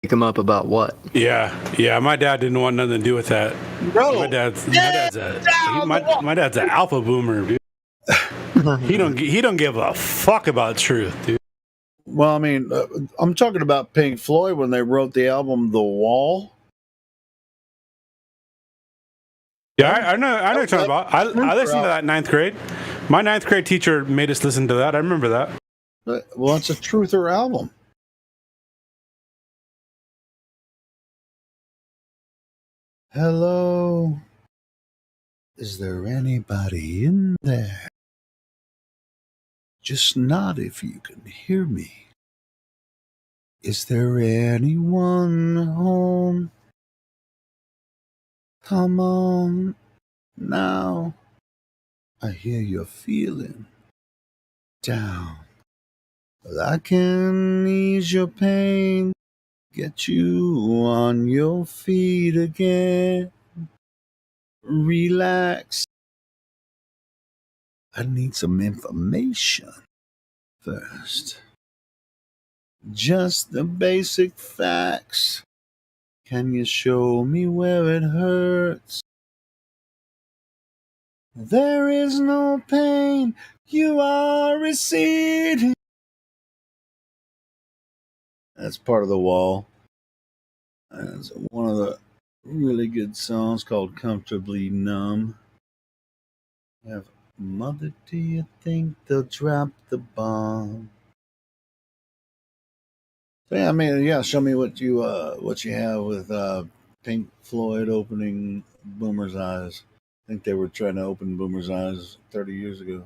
Pick them up about what? Yeah. My dad didn't want nothing to do with that. Bro, my dad's an alpha boomer, dude. he don't give a fuck about truth, dude. Well, I mean, I'm talking about Pink Floyd when they wrote the album The Wall. Yeah, I know what you're talking about. I listened to that in 9th grade. My 9th grade teacher made us listen to that. I remember that. Well, it's a truther album. Hello? Is there anybody in there? Just nod if you can hear me. Is there anyone home? Come on now. I hear you're feeling down. Well, I can ease your pain, get you on your feet again. Relax. I need some information first. Just the basic facts. Can you show me where it hurts? There is no pain. You are receding. That's part of The Wall. It's one of the really good songs called Comfortably Numb. We have Mother, do you think they'll drop the bomb? So yeah, I mean, yeah, show me what you have with Pink Floyd opening Boomer's Eyes. I think they were trying to open Boomer's Eyes 30 years ago.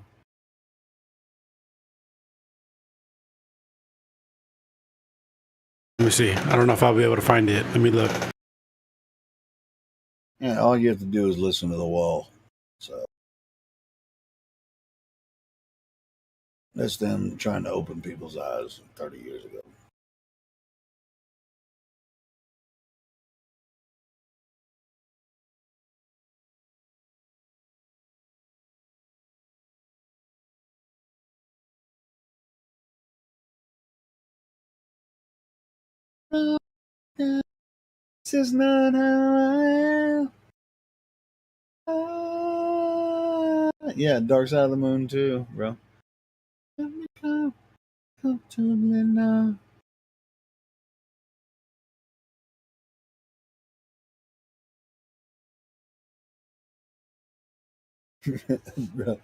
Let me see. I don't know if I'll be able to find it. Let me look. Yeah, all you have to do is listen to The Wall. So that's them trying to open people's eyes 30 years ago. This is not how I am. Yeah, Dark Side of the Moon too, bro. Let me come comfortably now. Bro.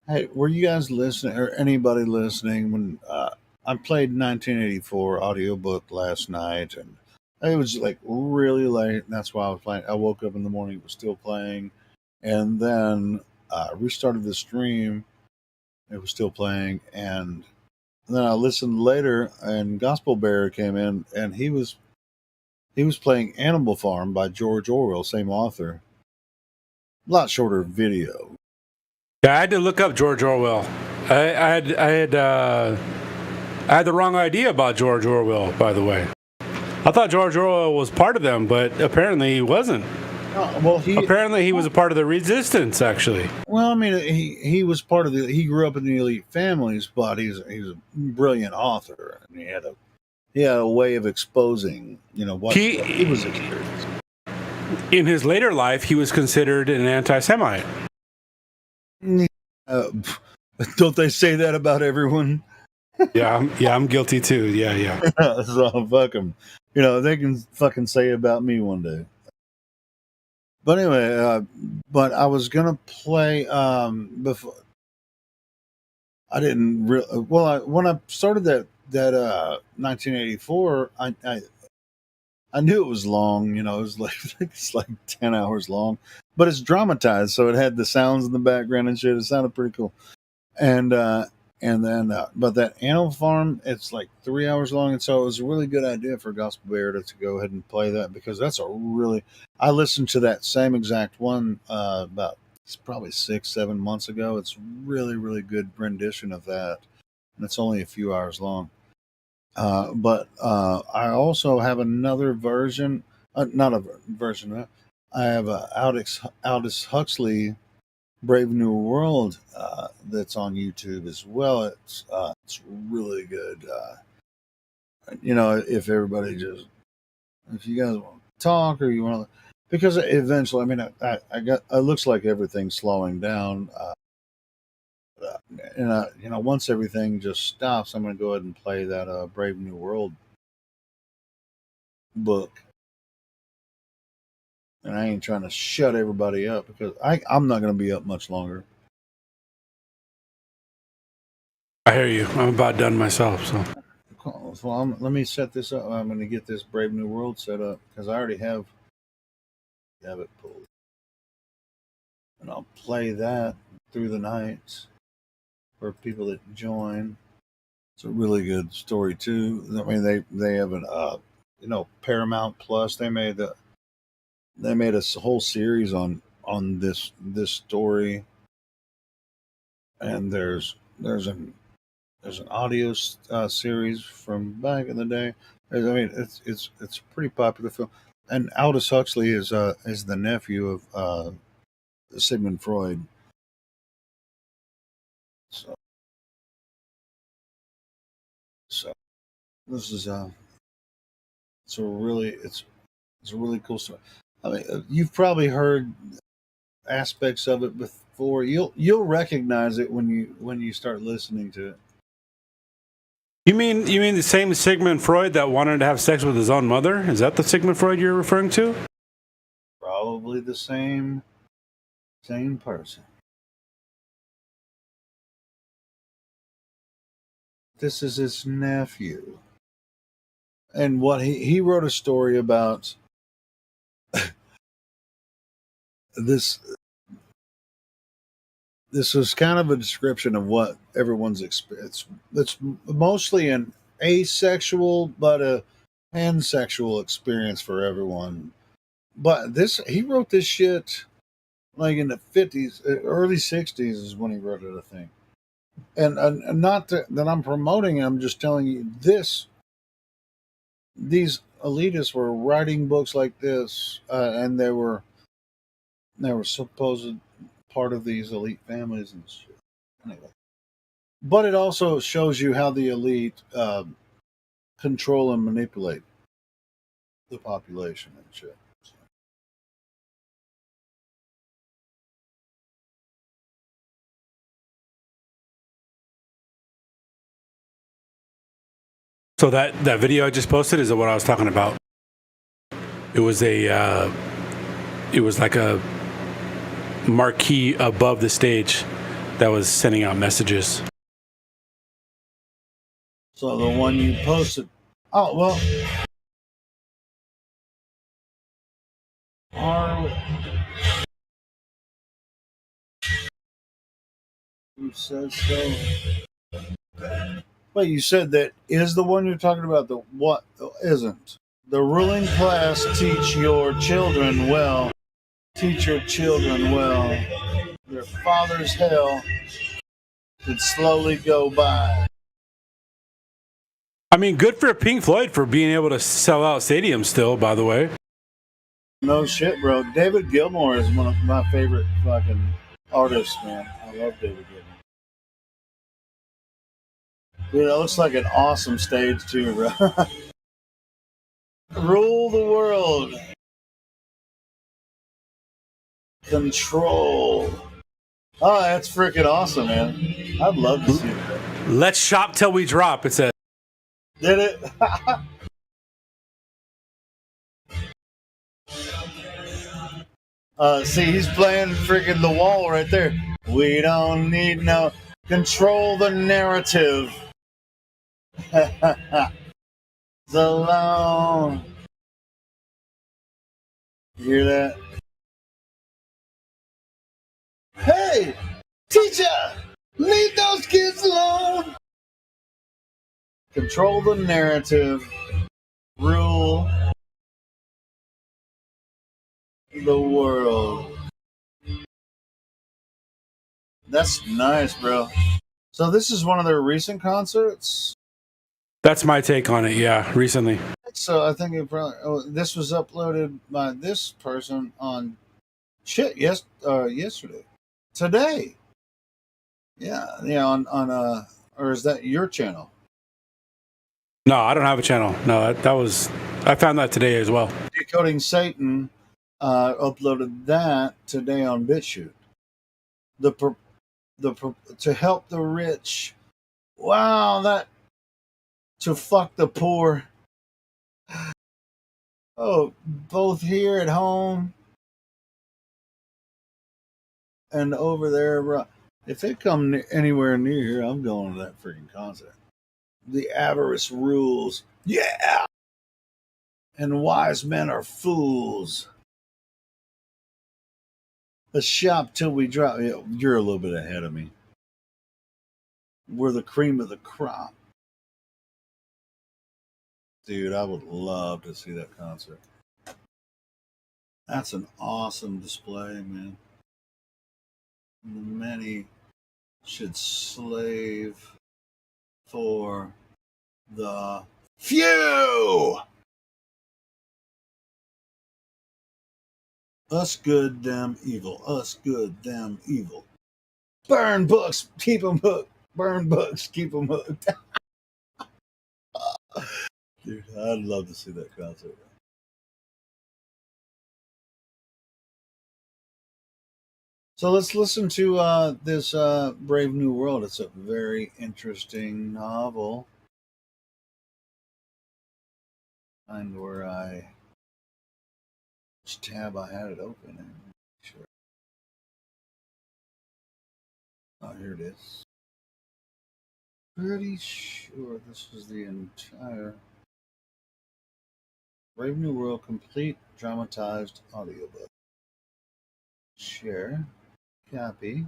Hey, were you guys listening, or anybody listening, when I played 1984 audiobook last night, and it was like really late, and that's why I was playing. I woke up in the morning, it was still playing, and then restarted the stream, it was still playing, and then I listened later, and Gospel Bear came in, and he was playing Animal Farm by George Orwell, same author. A lot shorter video. Yeah, I had to look up George Orwell. I had the wrong idea about George Orwell, by the way. I thought George Orwell was part of them, but apparently he wasn't. Well, apparently he was a part of the resistance, actually. Well, I mean, he was part of he grew up in the elite families, but he's a brilliant author, and he had a way of exposing, what he was experiencing. in his later life, he was considered an anti-Semite. Don't they say that about everyone? Yeah, I'm guilty too. Yeah. So fuck them. They can fucking say it about me one day. But anyway, but I was gonna play before. I didn't really. Well, when I started that 1984, I knew it was long. It was it's like 10 hours long, but it's dramatized, so it had the sounds in the background and shit. It sounded pretty cool. And then, but that Animal Farm, it's like 3 hours long, and so it was a really good idea for Gospel Bear to go ahead and play that, because that's I listened to that same exact one about probably 6-7 months ago. It's really, really good rendition of that, and it's only a few hours long. But I also have another version, not a version. I have a Aldous Huxley Brave New World that's on YouTube as well. It's really good. If everybody if you guys want to talk or you want to, because eventually, I mean, I got, it looks like everything's slowing down. And once everything just stops, I'm going to go ahead and play that Brave New World book. And I ain't trying to shut everybody up, because I'm not going to be up much longer. I hear you. I'm about done myself. So, well, let me set this up. I'm going to get this Brave New World set up, because I already have it pulled, and I'll play that through the night for people that join. It's a really good story too. I mean, they have an Paramount Plus. They made a whole series on this story, and there's an audio series from back in the day. I mean, it's a pretty popular film. And Aldous Huxley is the nephew of Sigmund Freud. So this is it's a really cool story. I mean, you've probably heard aspects of it before. You'll recognize it when you start listening to it. You mean the same Sigmund Freud that wanted to have sex with his own mother? Is that the Sigmund Freud you're referring to? Probably the same person. This is his nephew. And what he wrote a story about this. This was kind of a description of what everyone's experience. It's mostly an asexual but a pansexual experience for everyone. But he wrote this shit like in the 50s, early 60s is when he wrote it, I think. And not that I'm promoting it, I'm just telling you these elitists were writing books like this, and they were supposed part of these elite families and shit. Anyway, but it also shows you how the elite control and manipulate the population and shit. So that video I just posted is what I was talking about. It was like a marquee above the stage that was sending out messages. So the one you posted. Oh well. You said so. Wait, you said that is the one you're talking about? The what isn't? The ruling class teach your children well. Teach your children well. Their father's hell could slowly go by. I mean, good for Pink Floyd for being able to sell out stadiums still, by the way. No shit, bro. David Gilmour is one of my favorite fucking artists, man. I love David Gilmour. Dude, that looks like an awesome stage too, bro. Rule the world. Control. Oh, that's freaking awesome, man. I'd love to see that. Let's shop till we drop, it says. Did it? See, he's playing freaking The Wall right there. We don't need no control the narrative. Alone. You hear that? Hey, teacher, leave those kids alone. Control the narrative. Rule the world. That's nice, bro. So this is one of their recent concerts? That's my take on it, yeah, recently. So I think it probably, this was uploaded by this person on yesterday. Today. Yeah, on or is that your channel? No, I don't have a channel. No, I found that today as well. Decoding Satan uploaded that today on BitChute. To help the rich. Wow, that to fuck the poor. Oh, both here at home and over there, bro. If they come anywhere near here, I'm going to that freaking concert. The avarice rules. Yeah! And wise men are fools. Let's shop till we drop. You're a little bit ahead of me. We're the cream of the crop. Dude, I would love to see that concert. That's an awesome display, man. The many should slave for the few. Us good, them evil. Us good, them evil. Burn books, keep them hooked. Burn books, keep them hooked. Dude, I'd love to see that concert. So let's listen to this Brave New World. It's a very interesting novel. Find where which tab I had it open in. Sure. Oh, here it is. Pretty sure this is the entire Brave New World complete dramatized audiobook. Share. Copy.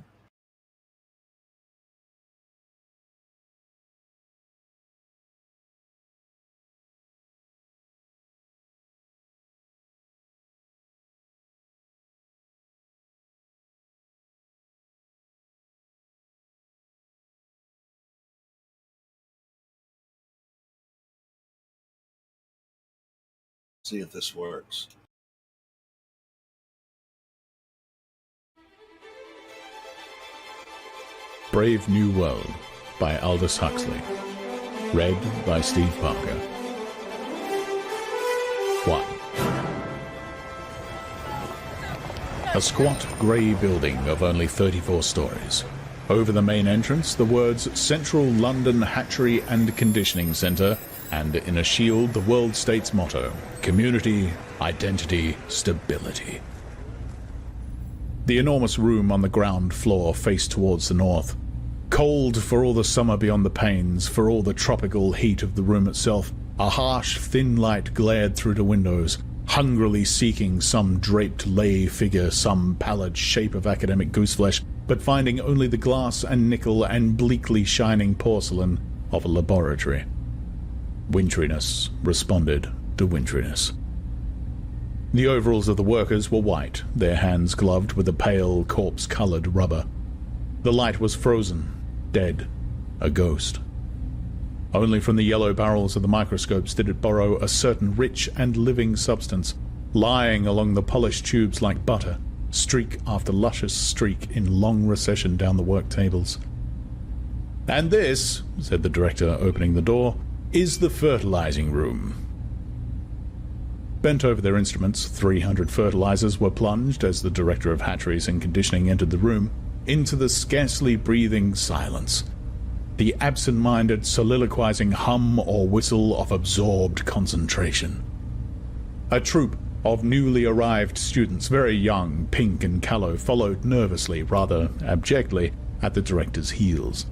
See if this works. Brave New World by Aldous Huxley. Read by Steve Parker. 1. A squat, grey building of only 34 stories. Over the main entrance, the words Central London Hatchery and Conditioning Centre, and in a shield, the World State's motto, Community, Identity, Stability. The enormous room on the ground floor faced towards the north. Cold for all the summer beyond the panes, for all the tropical heat of the room itself, a harsh, thin light glared through the windows, hungrily seeking some draped lay figure, some pallid shape of academic gooseflesh, but finding only the glass and nickel and bleakly shining porcelain of a laboratory. Winteriness responded to winteriness. The overalls of the workers were white, their hands gloved with a pale, corpse-colored rubber. The light was frozen, dead, a ghost. Only from the yellow barrels of the microscopes did it borrow a certain rich and living substance, lying along the polished tubes like butter, streak after luscious streak in long recession down the work tables. "And this," said the director, opening the door, "is the fertilizing room." bent over their instruments. 300 fertilizers were plunged as the director of hatcheries and conditioning entered the room into the scarcely breathing silence. The absent-minded soliloquizing hum or whistle of absorbed concentration. A troop of newly arrived students, very young, pink and callow, followed nervously, rather abjectly, at the director's heels.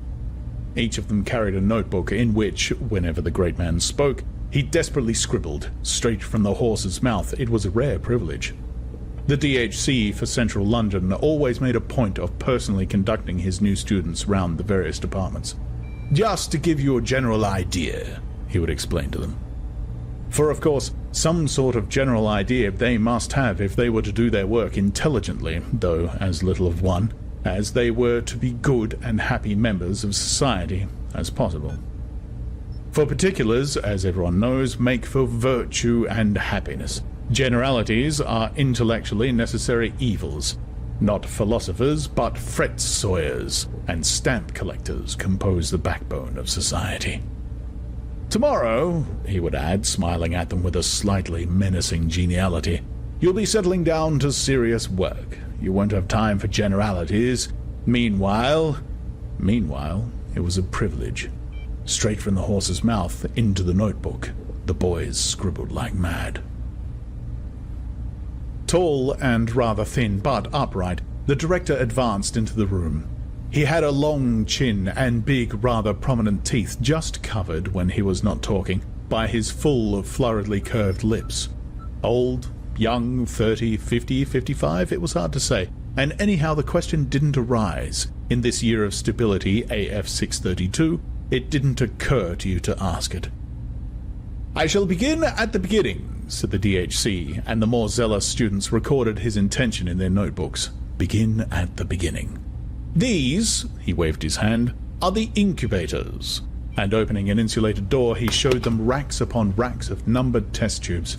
Each of them carried a notebook in which, whenever the great man spoke, he desperately scribbled, straight from the horse's mouth. It was a rare privilege. The DHC for Central London always made a point of personally conducting his new students round the various departments. Just to give you a general idea, he would explain to them. For, of course, some sort of general idea they must have if they were to do their work intelligently, though as little of one, as they were to be good and happy members of society as possible. For particulars, as everyone knows, make for virtue and happiness. Generalities are intellectually necessary evils. Not philosophers, but fret-sawyers and stamp collectors compose the backbone of society. Tomorrow, he would add, smiling at them with a slightly menacing geniality, you'll be settling down to serious work. You won't have time for generalities. Meanwhile, it was a privilege. Straight from the horse's mouth into the notebook, the boys scribbled like mad. Tall and rather thin, but upright, the director advanced into the room. He had a long chin and big, rather prominent teeth, just covered, when he was not talking, by his full, floridly curved lips. Old, young, 30, 50, 55, it was hard to say, and anyhow the question didn't arise. In this year of stability, AF 632, it didn't occur to you to ask it. I shall begin at the beginning, said the DHC, and the more zealous students recorded his intention in their notebooks. Begin at the beginning. These, he waved his hand, are the incubators. And opening an insulated door, he showed them racks upon racks of numbered test tubes.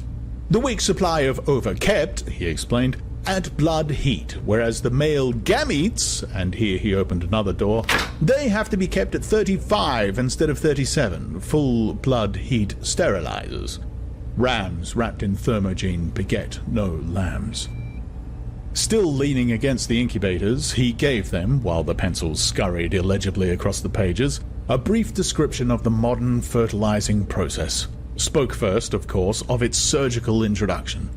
The weak supply of overkept, he explained, at blood heat, whereas the male gametes, and here he opened another door, they have to be kept at 35 instead of 37, full blood heat sterilizers. Rams wrapped in thermogene beget no lambs. Still leaning against the incubators, he gave them, while the pencils scurried illegibly across the pages, a brief description of the modern fertilizing process. Spoke first, of course, of its surgical introduction.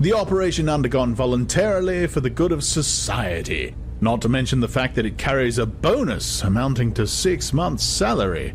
The operation undergone voluntarily for the good of society, not to mention the fact that it carries a bonus amounting to 6 months' salary.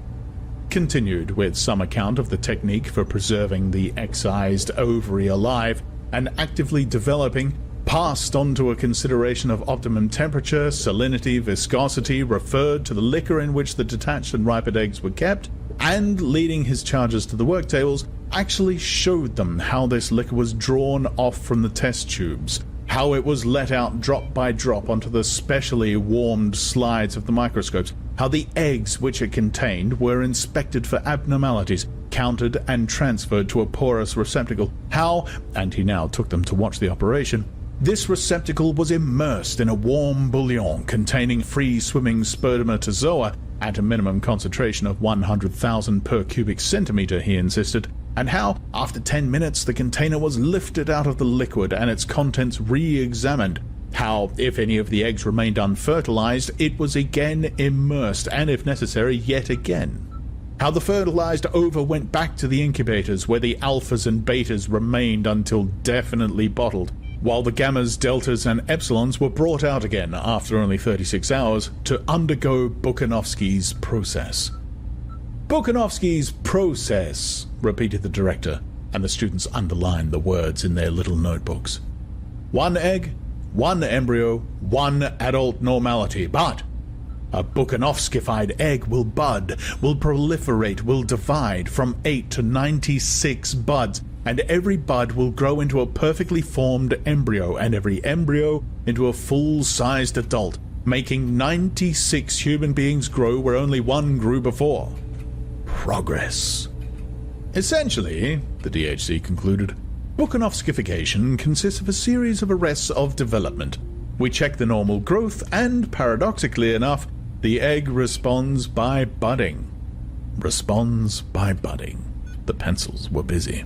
Continued with some account of the technique for preserving the excised ovary alive and actively developing, passed on to a consideration of optimum temperature, salinity, viscosity, referred to the liquor in which the detached and ripened eggs were kept, and, leading his charges to the work tables, actually showed them how this liquor was drawn off from the test tubes, how it was let out drop by drop onto the specially warmed slides of the microscopes, how the eggs which it contained were inspected for abnormalities, counted and transferred to a porous receptacle, how, and he now took them to watch the operation, this receptacle was immersed in a warm bouillon containing free-swimming spermatozoa at a minimum concentration of 100,000 per cubic centimeter, he insisted, and how, after 10 minutes, the container was lifted out of the liquid and its contents re-examined, how, if any of the eggs remained unfertilized, it was again immersed, and if necessary, yet again. How the fertilized ova went back to the incubators, where the alphas and betas remained until definitely bottled, while the gammas, deltas, and epsilons were brought out again after only 36 hours to undergo Buchanovsky's process. Buchanovsky's process, repeated the director, and the students underlined the words in their little notebooks. 1 egg, 1 embryo, 1 adult normality, but a Buchanovskified egg will bud, will proliferate, will divide from 8 to 96 buds, and every bud will grow into a perfectly formed embryo, and every embryo into a full-sized adult, making 96 human beings grow where only 1 grew before. Progress. Essentially, the DHC concluded, Buchanovskification consists of a series of arrests of development. We check the normal growth, and, paradoxically enough, the egg responds by budding. Responds by budding. The pencils were busy.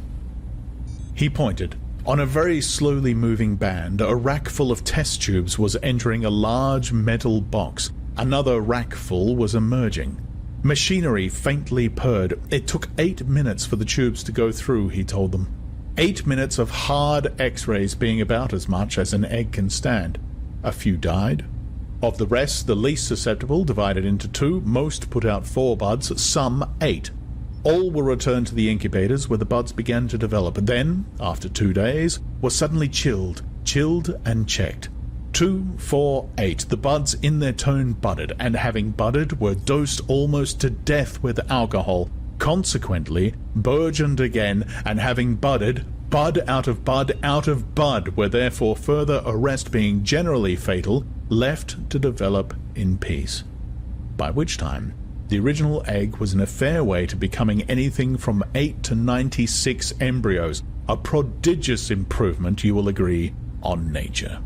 He pointed. On a very slowly moving band, a rack full of test tubes was entering a large metal box. Another rack full was emerging. Machinery faintly purred. It took 8 minutes for the tubes to go through, he told them. 8 minutes of hard X-rays being about as much as an egg can stand. A few died. Of the rest, the least susceptible divided into 2. Most put out 4 buds, some 8. All were returned to the incubators where the buds began to develop. Then, after 2 days, were suddenly chilled and checked. 2, 4, 8. The buds in their turn budded, and having budded were dosed almost to death with alcohol. Consequently, burgeoned again, and having budded, bud out of bud out of bud, were therefore further arrest being generally fatal, left to develop in peace. By which time, the original egg was in a fair way to becoming anything from 8 to 96 embryos, a prodigious improvement, you will agree, on nature.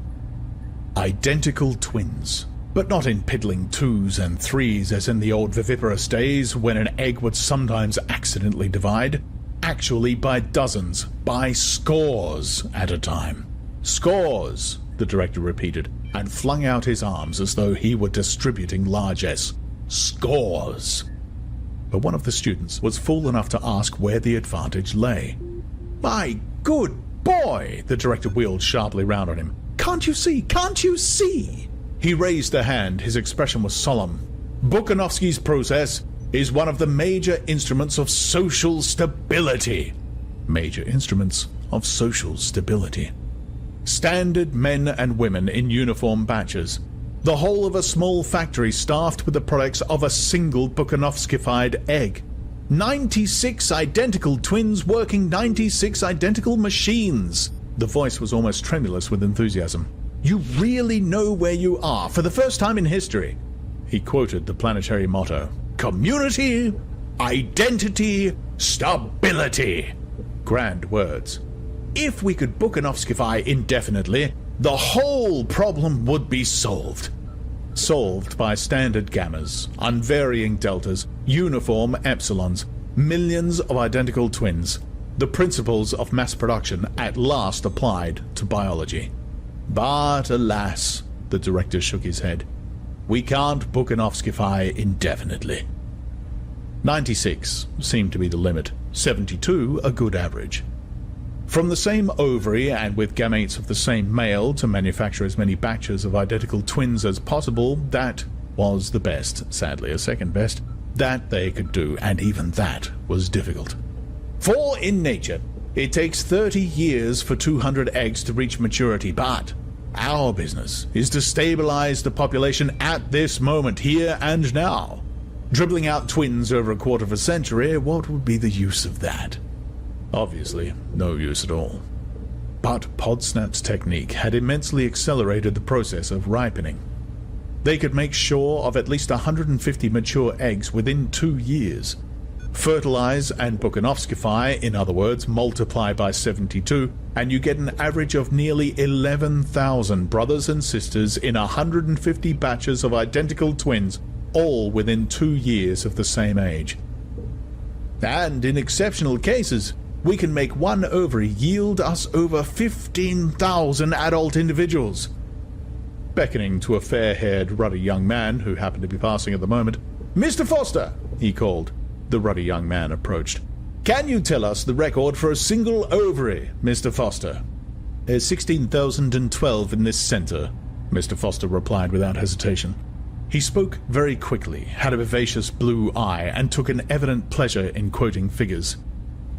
Identical twins, but not in piddling 2s and 3s as in the old viviparous days when an egg would sometimes accidentally divide. Actually by dozens, by scores at a time. Scores, the director repeated, and flung out his arms as though he were distributing largesse. Scores. But one of the students was fool enough to ask where the advantage lay. My good boy, the director wheeled sharply round on him. Can't you see? Can't you see? He raised a hand. His expression was solemn. Bukanovsky's process is one of the major instruments of social stability. Major instruments of social stability. Standard men and women in uniform batches. The whole of a small factory staffed with the products of a single Bukanovskified egg. 96 identical twins working 96 identical machines. The voice was almost tremulous with enthusiasm. You really know where you are for the first time in history. He quoted the planetary motto. Community, identity, stability. Grand words. If we could Bukanovskify indefinitely, the whole problem would be solved. Solved by standard gammas, unvarying deltas, uniform epsilons, millions of identical twins. The principles of mass production at last applied to biology. But alas, the director shook his head. We can't Bukanovskify indefinitely. 96 seemed to be the limit, 72 a good average. From the same ovary and with gametes of the same male to manufacture as many batches of identical twins as possible, that was the best, sadly a second best, that they could do, and even that was difficult. For in nature, it takes 30 years for 200 eggs to reach maturity, but our business is to stabilize the population at this moment, here and now. Dribbling out twins over a quarter of a century, what would be the use of that? Obviously, no use at all. But Podsnap's technique had immensely accelerated the process of ripening. They could make sure of at least 150 mature eggs within 2 years. Fertilize and Bukanovskify, in other words, multiply by 72, and you get an average of nearly 11,000 brothers and sisters in 150 batches of identical twins, all within 2 years of the same age. And in exceptional cases, we can make one ovary yield us over 15,000 adult individuals. Beckoning to a fair-haired, ruddy young man who happened to be passing at the moment, Mr. Foster, he called. The ruddy young man approached. Can you tell us the record for a single ovary, Mr. Foster? 16,012 in this center, Mr. Foster replied without hesitation. He spoke very quickly, had a vivacious blue eye, and took an evident pleasure in quoting figures.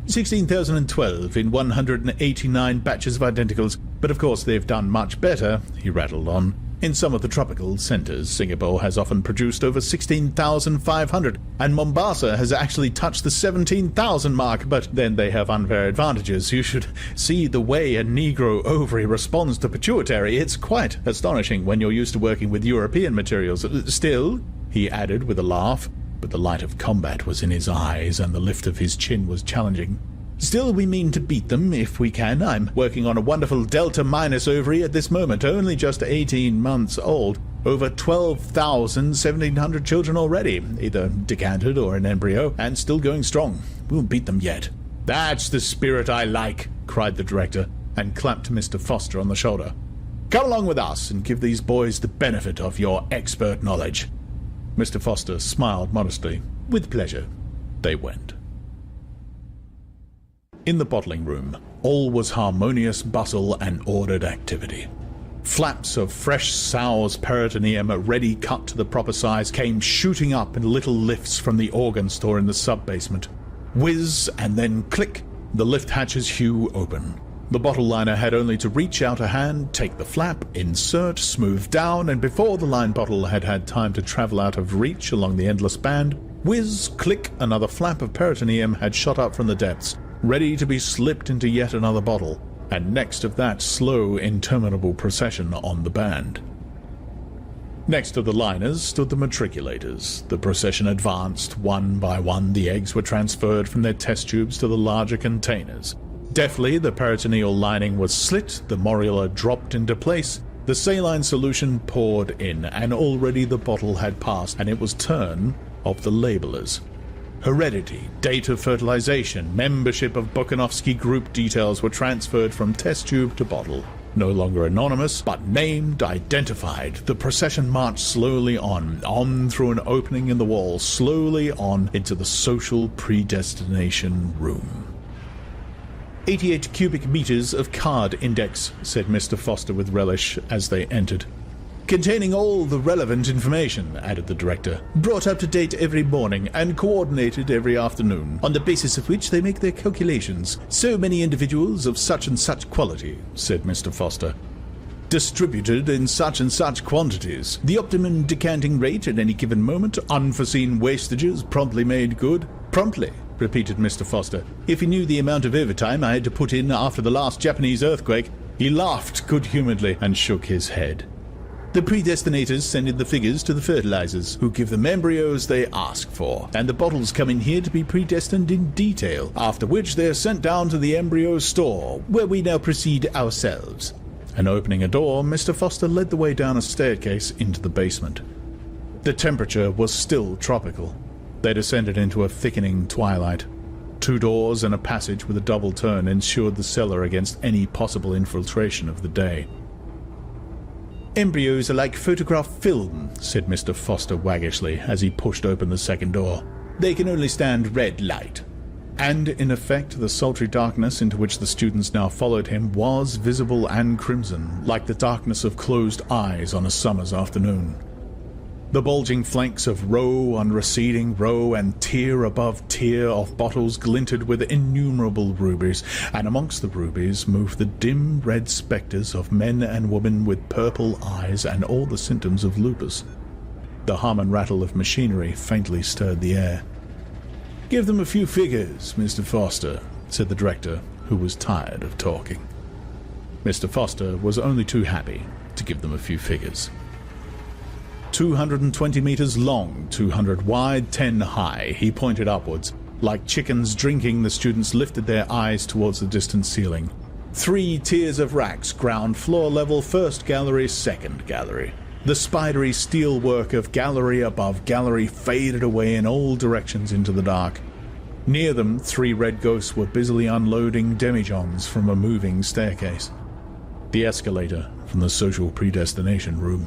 16,012 in 189 batches of identicals, but of course they've done much better, he rattled on. In some of the tropical centers, Singapore has often produced over 16,500, and Mombasa has actually touched the 17,000 mark, but then they have unfair advantages. You should see the way a Negro ovary responds to pituitary. It's quite astonishing when you're used to working with European materials. Still, he added with a laugh, but the light of combat was in his eyes and the lift of his chin was challenging. Still, we mean to beat them if we can. I'm working on a wonderful Delta Minus ovary at this moment, only just 18 months old. Over 12,700 children already, either decanted or an embryo, and still going strong. We'll beat them yet. That's the spirit I like. cried the director, and clapped Mr. Foster on the shoulder. "Come along with us and give these boys the benefit of your expert knowledge." Mr. Foster smiled modestly. With pleasure. They went. In the bottling room, all was harmonious bustle and ordered activity. Flaps of fresh sow's peritoneum, ready cut to the proper size, came shooting up in little lifts from the organ store in the sub-basement. Whiz, and then click, the lift hatches hew open. The bottle liner had only to reach out a hand, take the flap, insert, smooth down, and before the line bottle had had time to travel out of reach along the endless band, whiz, click, another flap of peritoneum had shot up from the depths, ready to be slipped into yet another bottle, and next of that slow, interminable procession on the band. Next to the liners stood the matriculators. The procession advanced. One by one, the eggs were transferred from their test tubes to the larger containers. Deftly, the peritoneal lining was slit, the morula dropped into place, the saline solution poured in, and already the bottle had passed, and it was turn of the labelers. Heredity, date of fertilization, membership of Bukanovsky group details were transferred from test tube to bottle. No longer anonymous, but named, identified, the procession marched slowly on through an opening in the wall, slowly on into the social predestination room. 88 cubic meters of card index, said Mr. Foster with relish as they entered. Containing all the relevant information, added the director, brought up to date every morning and coordinated every afternoon, on the basis of which they make their calculations. So many individuals of such and such quality, said Mr. Foster. Distributed in such and such quantities. The optimum decanting rate at any given moment, unforeseen wastages promptly made good. Promptly, repeated Mr. Foster. If he knew the amount of overtime I had to put in after the last Japanese earthquake, he laughed good-humoredly and shook his head. The predestinators send in the figures to the fertilizers, who give them embryos they ask for, and the bottles come in here to be predestined in detail, after which they are sent down to the embryo store, where we now proceed ourselves. And opening a door, Mr. Foster led the way down a staircase into the basement. The temperature was still tropical. They descended into a thickening twilight. 2 doors and a passage with a double turn ensured the cellar against any possible infiltration of the day. Embryos are like photograph film, said Mr. Foster waggishly as he pushed open the second door. They can only stand red light. And, in effect, the sultry darkness into which the students now followed him was visible and crimson, like the darkness of closed eyes on a summer's afternoon. The bulging flanks of row on receding row and tier above tier of bottles glinted with innumerable rubies, and amongst the rubies moved the dim red spectres of men and women with purple eyes and all the symptoms of lupus. The hum and rattle of machinery faintly stirred the air. "Give them a few figures, Mr. Foster," said the director, who was tired of talking. Mr. Foster was only too happy to give them a few figures. 220 meters long, 200 wide, 10 high, he pointed upwards. Like chickens drinking, the students lifted their eyes towards the distant ceiling. 3 tiers of racks, ground floor level, first gallery, second gallery. The spidery steel work of gallery above gallery faded away in all directions into the dark. Near them, 3 red ghosts were busily unloading demijohns from a moving staircase. The escalator from the social predestination room.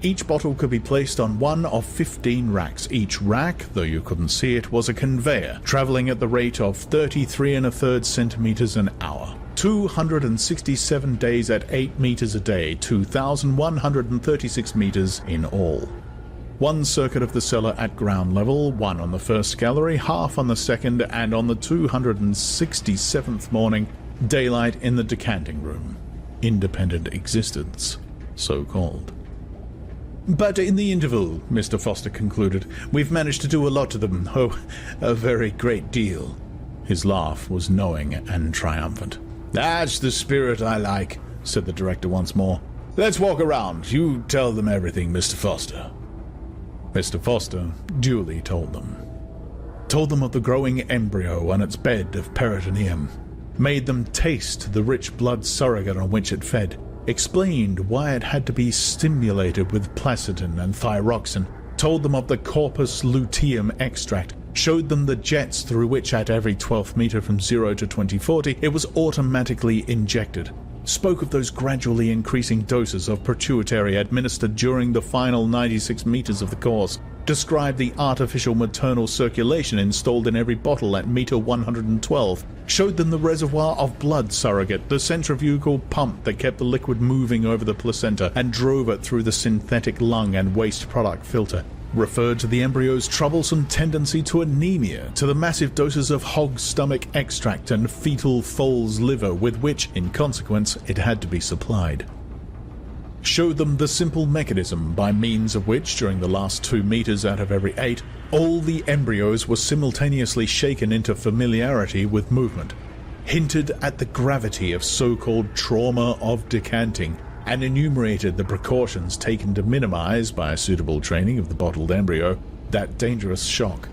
Each bottle could be placed on one of 15 racks. Each rack, though you couldn't see it, was a conveyor, traveling at the rate of 33 1/3 centimeters an hour. 267 days at 8 meters a day, 2,136 meters in all. 1 circuit of the cellar at ground level, 1 on the first gallery, half on the second, and on the 267th morning, daylight in the decanting room. Independent existence, so called. But in the interval, Mr. Foster concluded, we've managed to do a lot to them. Oh, a very great deal. His laugh was knowing and triumphant. That's the spirit I like, said the director once more. Let's walk around. You tell them everything, Mr. Foster. Mr. Foster duly told them. Told them of the growing embryo on its bed of peritoneum. Made them taste the rich blood surrogate on which it fed. Explained why it had to be stimulated with placidin and thyroxin, told them of the corpus luteum extract, showed them the jets through which at every 12th meter from 0 to 2040 it was automatically injected, spoke of those gradually increasing doses of pituitary administered during the final 96 meters of the course, described the artificial maternal circulation installed in every bottle at meter 112, showed them the reservoir of blood surrogate, the centrifugal pump that kept the liquid moving over the placenta and drove it through the synthetic lung and waste product filter, referred to the embryo's troublesome tendency to anemia, to the massive doses of hog stomach extract and fetal foal's liver with which, in consequence, it had to be supplied. Showed them the simple mechanism by means of which, during the last 2 meters out of every 8, all the embryos were simultaneously shaken into familiarity with movement, hinted at the gravity of so-called trauma of decanting, and enumerated the precautions taken to minimize, by a suitable training of the bottled embryo, that dangerous shock.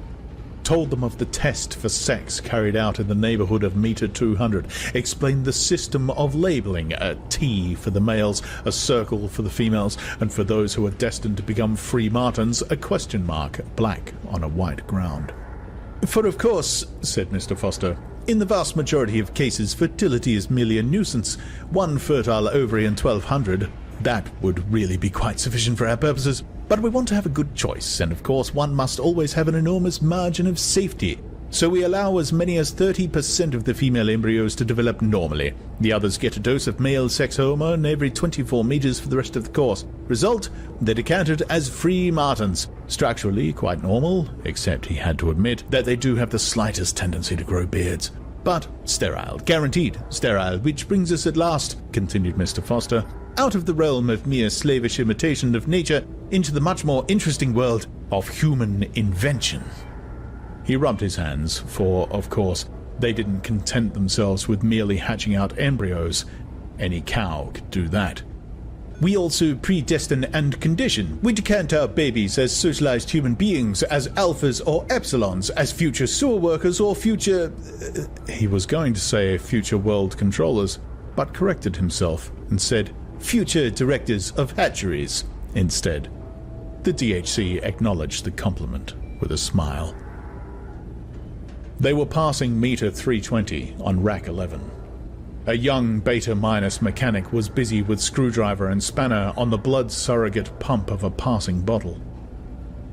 Told them of the test for sex carried out in the neighborhood of meter 200, explained the system of labeling, a T for the males, a circle for the females, and for those who are destined to become free martins, a question mark, black on a white ground. For of course, said Mr. Foster, in the vast majority of cases fertility is merely a nuisance. 1 fertile ovary in 1200, that would really be quite sufficient for our purposes. But we want to have a good choice, and of course one must always have an enormous margin of safety. So we allow as many as 30% of the female embryos to develop normally. The others get a dose of male sex hormone every 24 meters for the rest of the course. Result, they're decanted as free martins. Structurally quite normal, except he had to admit that they do have the slightest tendency to grow beards. But sterile, guaranteed sterile, which brings us at last, continued Mr. Foster, out of the realm of mere slavish imitation of nature into the much more interesting world of human invention. He rubbed his hands, for, of course, they didn't content themselves with merely hatching out embryos. Any cow could do that. We also predestine and condition. We decant our babies as socialized human beings, as alphas or epsilons, as future sewer workers or future... he was going to say future world controllers, but corrected himself and said future directors of hatcheries instead. The DHC acknowledged the compliment with a smile. They were passing meter 320 on rack 11. A young beta-minus mechanic was busy with screwdriver and spanner on the blood surrogate pump of a passing bottle.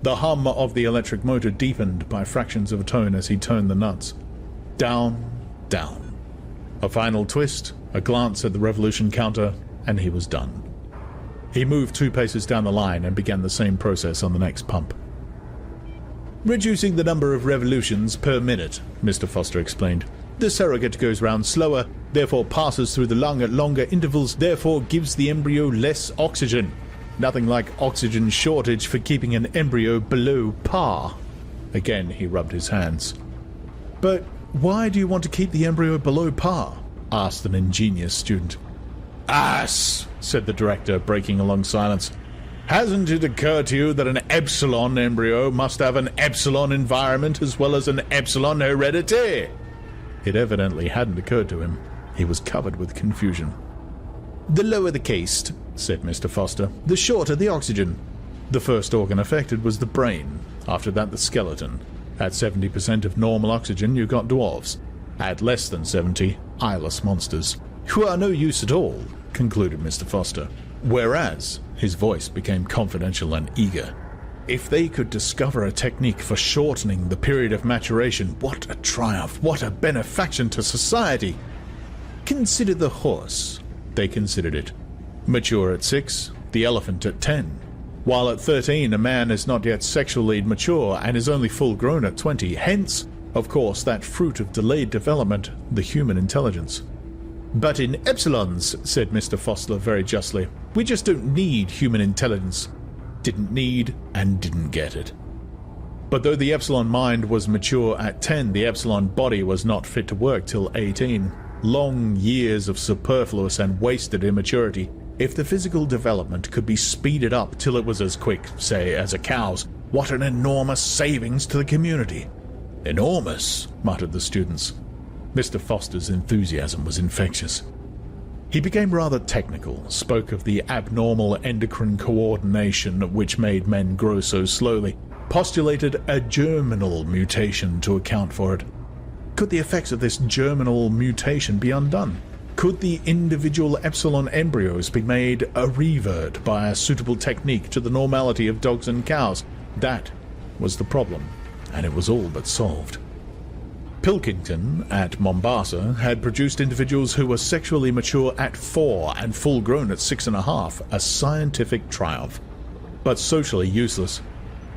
The hum of the electric motor deepened by fractions of a tone as he turned the nuts. Down, down. A final twist, a glance at the revolution counter, and he was done. He moved 2 paces down the line and began the same process on the next pump. Reducing the number of revolutions per minute, Mr. Foster explained. The surrogate goes round slower, therefore passes through the lung at longer intervals, therefore gives the embryo less oxygen. Nothing like oxygen shortage for keeping an embryo below par. Again he rubbed his hands. But why do you want to keep the embryo below par? Asked an ingenious student. Ass, said the director, breaking a long silence. Hasn't it occurred to you that an epsilon embryo must have an epsilon environment as well as an epsilon heredity? It evidently hadn't occurred to him. He was covered with confusion. The lower the caste, said Mr. Foster, the shorter the oxygen. The first organ affected was the brain. After that, the skeleton. At 70% of normal oxygen, you got dwarves. At less than 70, eyeless monsters. Who are no use at all, concluded Mr. Foster. Whereas, his voice became confidential and eager. If they could discover a technique for shortening the period of maturation, what a triumph, what a benefaction to society! Consider the horse. They considered it. Mature at 6, the elephant at 10. While at 13 a man is not yet sexually mature and is only full grown at 20, hence, of course, that fruit of delayed development, the human intelligence. But in epsilons, said Mr. Foster very justly, we just don't need human intelligence. Didn't need and didn't get it. But though the epsilon mind was mature at 10, the epsilon body was not fit to work till 18. Long years of superfluous and wasted immaturity. If the physical development could be speeded up till it was as quick, say, as a cow's, what an enormous savings to the community. Enormous, muttered the students. Mr. Foster's enthusiasm was infectious. He became rather technical, spoke of the abnormal endocrine coordination which made men grow so slowly, postulated a germinal mutation to account for it. Could the effects of this germinal mutation be undone? Could the individual epsilon embryos be made a revert by a suitable technique to the normality of dogs and cows? That was the problem, and it was all but solved. Pilkington at Mombasa had produced individuals who were sexually mature at 4 and full-grown at 6.5, a scientific triumph, but socially useless.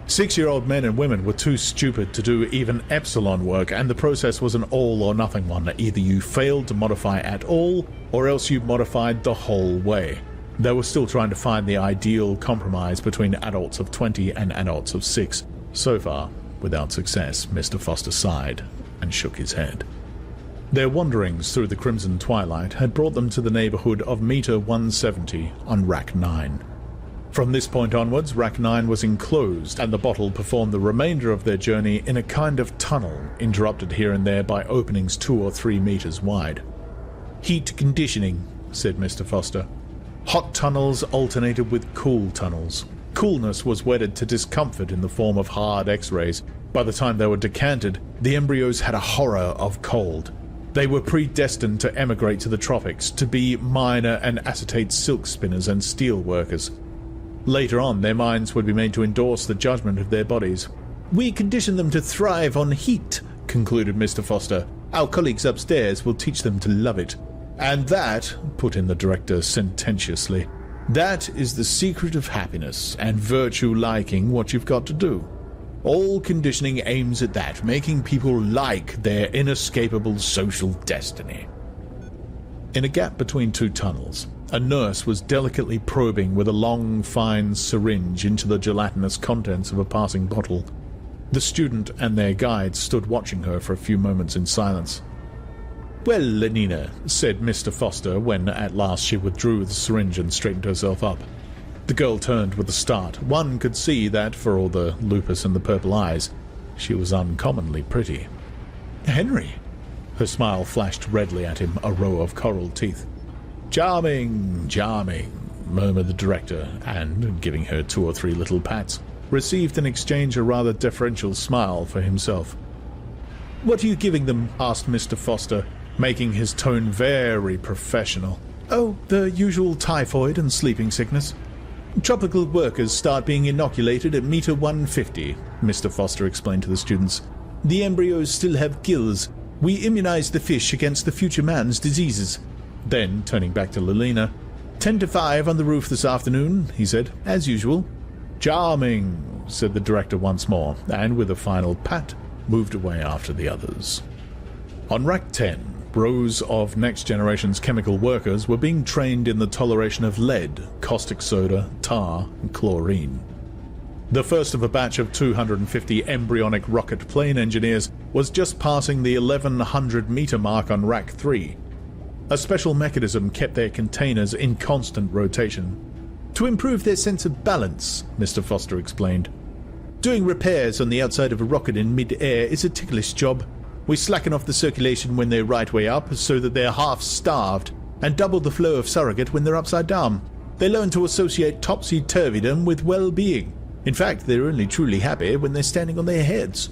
6-year-old men and women were too stupid to do even epsilon work, and the process was an all-or-nothing one. Either you failed to modify at all, or else you modified the whole way. They were still trying to find the ideal compromise between adults of 20 and adults of 6. So far, without success, Mr. Foster sighed and shook his head. Their wanderings through the crimson twilight had brought them to the neighborhood of meter 170 on Rack 9. From this point onwards, Rack 9 was enclosed, and the bottle performed the remainder of their journey in a kind of tunnel, interrupted here and there by openings 2 or 3 meters wide. "Heat conditioning," said Mr. Foster. Hot tunnels alternated with cool tunnels. Coolness was wedded to discomfort in the form of hard X-rays. By the time they were decanted, the embryos had a horror of cold. They were predestined to emigrate to the tropics, to be miner and acetate silk spinners and steel workers. Later on, their minds would be made to endorse the judgment of their bodies. "We condition them to thrive on heat," concluded Mr. Foster. "Our colleagues upstairs will teach them to love it." "And that," put in the director sententiously, "that is the secret of happiness and virtue liking what you've got to do. All conditioning aims at that, making people like their inescapable social destiny." In a gap between 2 tunnels, a nurse was delicately probing with a long, fine syringe into the gelatinous contents of a passing bottle. The student and their guide stood watching her for a few moments in silence. "Well, Lenina," said Mr. Foster when at last she withdrew the syringe and straightened herself up. The girl turned with a start. One could see that, for all the lupus and the purple eyes, she was uncommonly pretty. "Henry!" Her smile flashed redly at him, a row of coral teeth. "Charming, charming," murmured the director, and, giving her 2 or 3 little pats, received in exchange a rather deferential smile for himself. "What are you giving them?" asked Mr. Foster, making his tone very professional. "Oh, the usual typhoid and sleeping sickness. Tropical workers start being inoculated at meter 150, Mr. Foster explained to the students. "The embryos still have gills. We immunize the fish against the future man's diseases." Then, turning back to Lelina, 10 to 5 on the roof this afternoon, he said, "as usual." "Charming," said the director once more, and with a final pat, moved away after the others. On Rack 10, rows of Next Generation's chemical workers were being trained in the toleration of lead, caustic soda, tar, and chlorine. The first of a batch of 250 embryonic rocket plane engineers was just passing the 1100-meter mark on Rack 3. A special mechanism kept their containers in constant rotation. "To improve their sense of balance," Mr. Foster explained. "Doing repairs on the outside of a rocket in mid-air is a ticklish job. We slacken off the circulation when they're right way up so that they're half-starved, and double the flow of surrogate when they're upside down. They learn to associate topsy-turvydom with well-being. In fact, they're only truly happy when they're standing on their heads."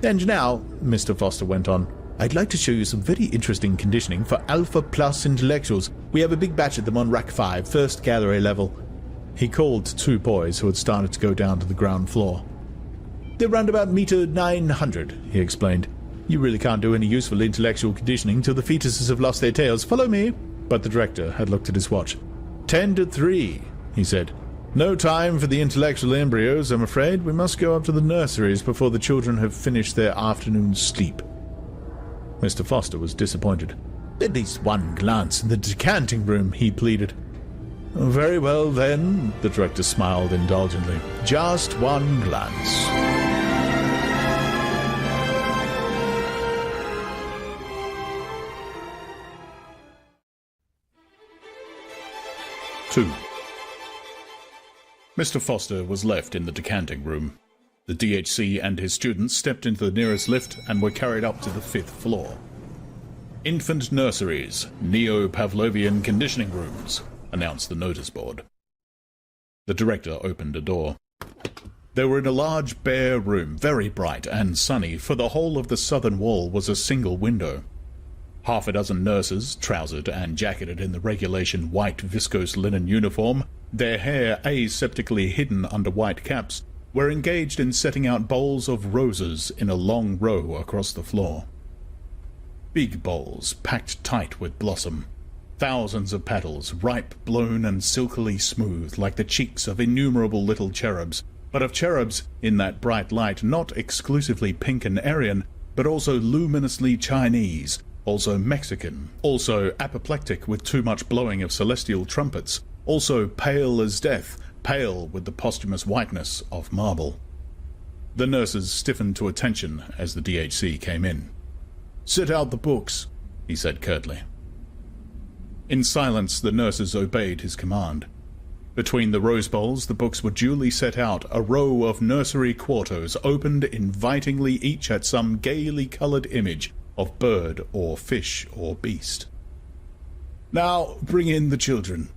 "And now," Mr. Foster went on, "I'd like to show you some very interesting conditioning for Alpha Plus intellectuals. We have a big batch of them on Rack 5, first gallery level." He called to 2 boys who had started to go down to the ground floor. "They're round about meter 900, he explained. "You really can't do any useful intellectual conditioning till the fetuses have lost their tails. Follow me." But the director had looked at his watch. 10 to 3, he said. "No time for the intellectual embryos, I'm afraid. We must go up to the nurseries before the children have finished their afternoon sleep." Mr. Foster was disappointed. "At least one glance in the decanting room," he pleaded. "Very well, then," the director smiled indulgently. "Just one glance." Mr. Foster was left in the decanting room. The DHC and his students stepped into the nearest lift and were carried up to the 5th floor. "Infant nurseries, Neo-Pavlovian conditioning rooms," announced the notice board. The director opened a door. They were in a large bare room, very bright and sunny, for the whole of the southern wall was a single window. Half a dozen nurses, trousered and jacketed in the regulation white viscose linen uniform, their hair aseptically hidden under white caps, were engaged in setting out bowls of roses in a long row across the floor. Big bowls, packed tight with blossom. Thousands of petals, ripe, blown, and silkily smooth, like the cheeks of innumerable little cherubs, but of cherubs, in that bright light, not exclusively pink and Aryan, but also luminously Chinese, also Mexican, also apoplectic with too much blowing of celestial trumpets, also pale as death, pale with the posthumous whiteness of marble. The nurses stiffened to attention as the DHC came in. "Set out the books," he said curtly. In silence, the nurses obeyed his command. Between the rose bowls, the books were duly set out, a row of nursery quartos, opened invitingly, each at some gaily coloured image of bird or fish or beast. "Now bring in the children."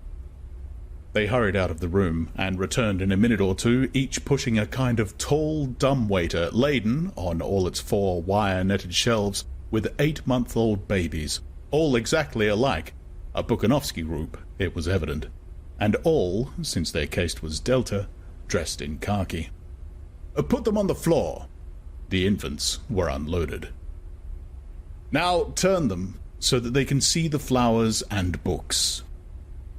They hurried out of the room, and returned in a minute or two, each pushing a kind of tall dumbwaiter laden, on all its 4 wire-netted shelves, with 8-month-old babies, all exactly alike, a Bukhanovsky group, it was evident, and all, since their caste was Delta, dressed in khaki. "Put them on the floor." The infants were unloaded. "Now turn them so that they can see the flowers and books."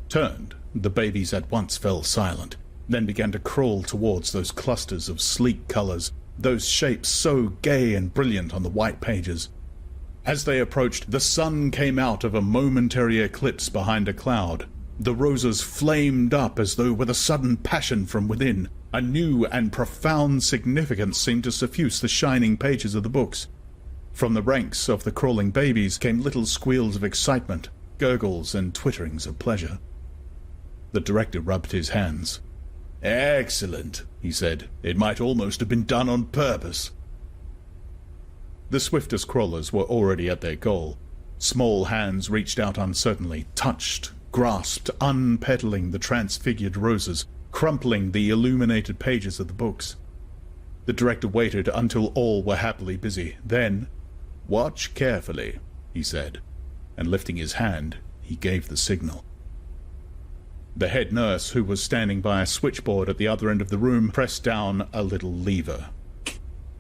Turned, the babies at once fell silent, then began to crawl towards those clusters of sleek colours, those shapes so gay and brilliant on the white pages. As they approached, the sun came out of a momentary eclipse behind a cloud. The roses flamed up as though with a sudden passion from within. A new and profound significance seemed to suffuse the shining pages of the books. From the ranks of the crawling babies came little squeals of excitement, gurgles and twitterings of pleasure. The director rubbed his hands. "Excellent," he said. "It might almost have been done on purpose." The swiftest crawlers were already at their goal. Small hands reached out uncertainly, touched, grasped, unpetaling the transfigured roses, crumpling the illuminated pages of the books. The director waited until all were happily busy. Then, "Watch carefully," he said, and lifting his hand, he gave the signal. The head nurse, who was standing by a switchboard at the other end of the room, pressed down a little lever.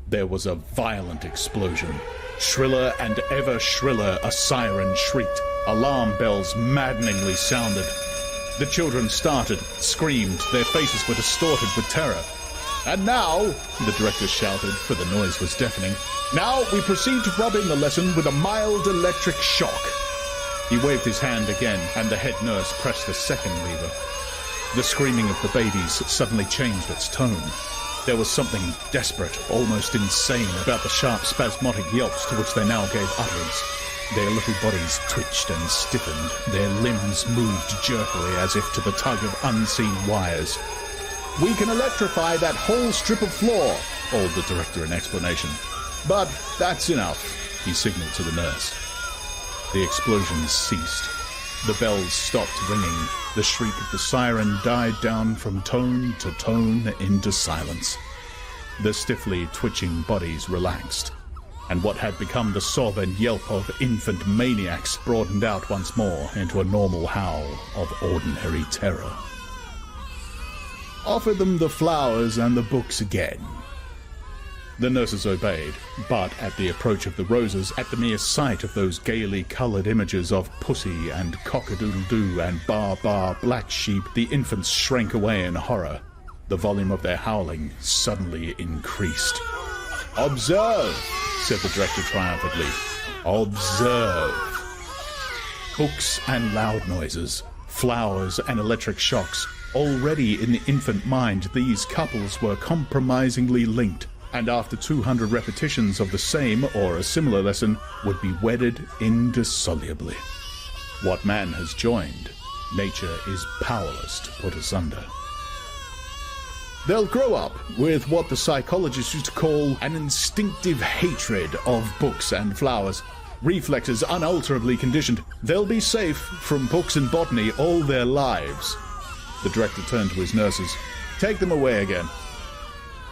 There was a violent explosion. Shriller and ever shriller a siren shrieked. Alarm bells maddeningly sounded. The children started, screamed, their faces were distorted with terror. "And now," the director shouted, for the noise was deafening, "now we proceed to rub in the lesson with a mild electric shock." He waved his hand again, and the head nurse pressed the second lever. The screaming of the babies suddenly changed its tone. There was something desperate, almost insane, about the sharp, spasmodic yelps to which they now gave utterance. Their little bodies twitched and stiffened, their limbs moved jerkily as if to the tug of unseen wires. "We can electrify that whole strip of floor," bawled the director in explanation. "But that's enough," he signaled to the nurse. The explosions ceased. The bells stopped ringing. The shriek of the siren died down from tone to tone into silence. The stiffly twitching bodies relaxed, and what had become the sob and yelp of infant maniacs broadened out once more into a normal howl of ordinary terror. "Offer them the flowers and the books again." The nurses obeyed, but at the approach of the roses, at the mere sight of those gaily coloured images of pussy and cock-a-doodle-doo and bar-bar black sheep, the infants shrank away in horror. The volume of their howling suddenly increased. "Observe," said the director triumphantly. "Observe." Books and loud noises, flowers and electric shocks. Already in the infant mind, these couples were compromisingly linked, and after 200 repetitions of the same or a similar lesson, would be wedded indissolubly. What man has joined, nature is powerless to put asunder. They'll grow up with what the psychologists used to call an instinctive hatred of books and flowers, reflexes unalterably conditioned. They'll be safe from books and botany all their lives. The director turned to his nurses. "Take them away again."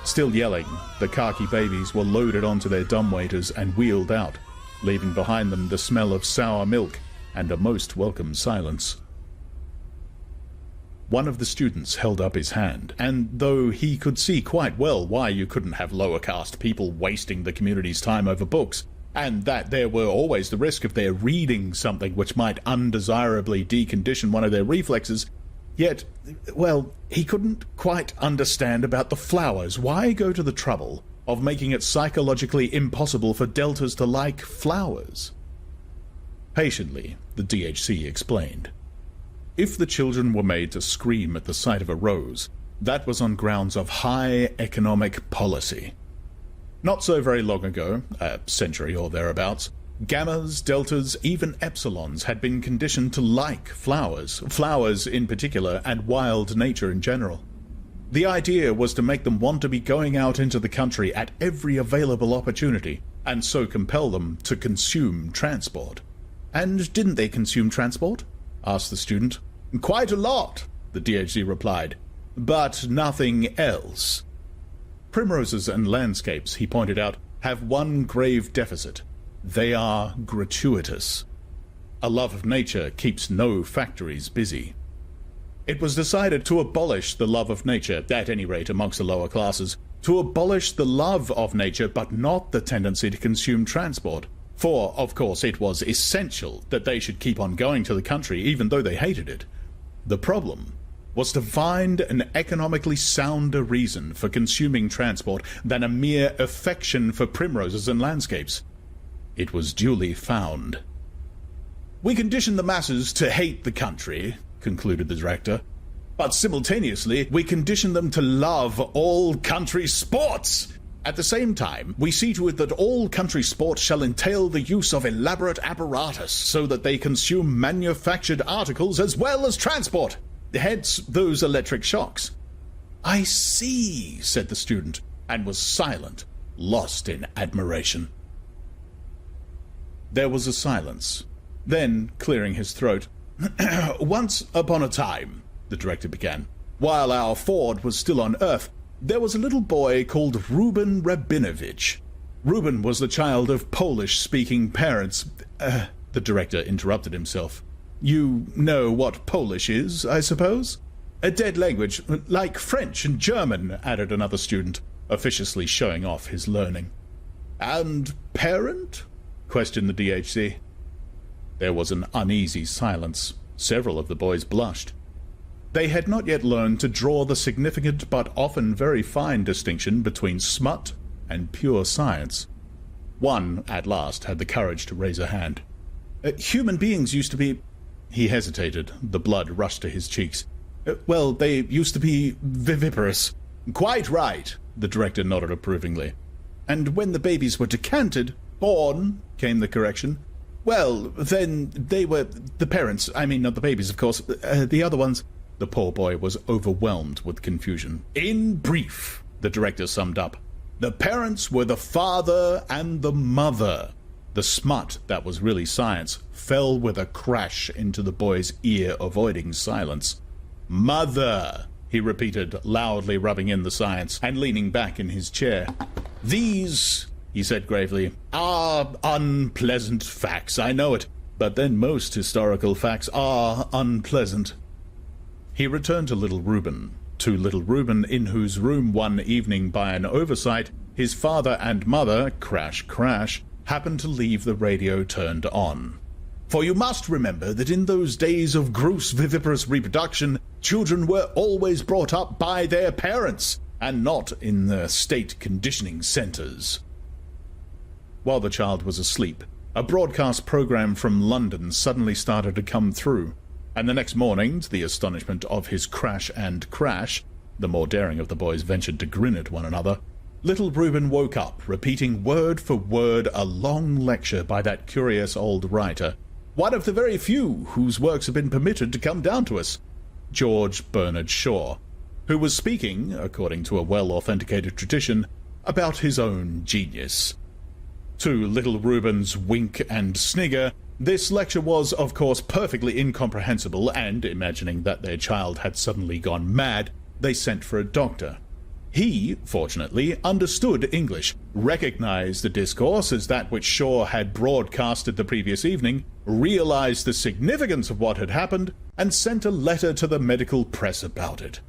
Still yelling, the khaki babies were loaded onto their dumbwaiters and wheeled out, leaving behind them the smell of sour milk and a most welcome silence. One of the students held up his hand, and though he could see quite well why you couldn't have lower caste people wasting the community's time over books, and that there were always the risk of their reading something which might undesirably decondition one of their reflexes, yet, well, he couldn't quite understand about the flowers. Why go to the trouble of making it psychologically impossible for deltas to like flowers? Patiently, the DHC explained. If the children were made to scream at the sight of a rose, that was on grounds of high economic policy. Not so very long ago, a century or thereabouts, gammas, deltas, even epsilons had been conditioned to like flowers, flowers in particular, and wild nature in general. The idea was to make them want to be going out into the country at every available opportunity, and so compel them to consume transport. And didn't they consume transport? Asked the student. Quite a lot, the DHC replied, but nothing else. Primroses and landscapes, he pointed out, have one grave deficit. They are gratuitous. A love of nature keeps no factories busy. It was decided to abolish the love of nature, at any rate amongst the lower classes, to abolish the love of nature but not the tendency to consume transport. For, of course, it was essential that they should keep on going to the country even though they hated it. The problem was to find an economically sounder reason for consuming transport than a mere affection for primroses and landscapes. It was duly found. We condition the masses to hate the country, concluded the director, but simultaneously we condition them to love all country sports. At the same time, we see to it that all country sports shall entail the use of elaborate apparatus so that they consume manufactured articles as well as transport. Hence those electric shocks. I see, said the student, and was silent, lost in admiration. There was a silence. Then, clearing his throat, once upon a time, the director began, while our Ford was still on Earth, there was a little boy called Reuben Rabinovich. Reuben was the child of Polish-speaking parents. The director interrupted himself. You know what Polish is, I suppose? A dead language, like French and German, added another student, officiously showing off his learning. And parent? Questioned the DHC. There was an uneasy silence. Several of the boys blushed. They had not yet learned to draw the significant but often very fine distinction between smut and pure science. One, at last, had the courage to raise a hand. Human beings used to be... He hesitated. The blood rushed to his cheeks. Well, they used to be viviparous. Quite right, the director nodded approvingly. And when the babies were decanted, born, came the correction. Well, then they were the parents. I mean, not the babies, of course. The other ones... The poor boy was overwhelmed with confusion. In brief, the director summed up, the parents were the father and the mother. The smut that was really science fell with a crash into the boy's ear, avoiding silence. Mother, he repeated, loudly rubbing in the science and leaning back in his chair. These, he said gravely, are unpleasant facts, I know it, but then most historical facts are unpleasant. He returned to little Reuben, in whose room one evening by an oversight his father and mother, crash, crash, happened to leave the radio turned on. For you must remember that in those days of gross viviparous reproduction, children were always brought up by their parents, and not in the state conditioning centres. While the child was asleep, a broadcast program from London suddenly started to come through, and the next morning, to the astonishment of his crash and crash, the more daring of the boys ventured to grin at one another, little Reuben woke up, repeating word for word a long lecture by that curious old writer, one of the very few whose works have been permitted to come down to us, George Bernard Shaw, who was speaking, according to a well-authenticated tradition, about his own genius. To little Reuben's wink and snigger, this lecture was, of course, perfectly incomprehensible, and, imagining that their child had suddenly gone mad, they sent for a doctor. He, fortunately, understood English, recognized the discourse as that which Shaw had broadcasted the previous evening, realized the significance of what had happened, and sent a letter to the medical press about it.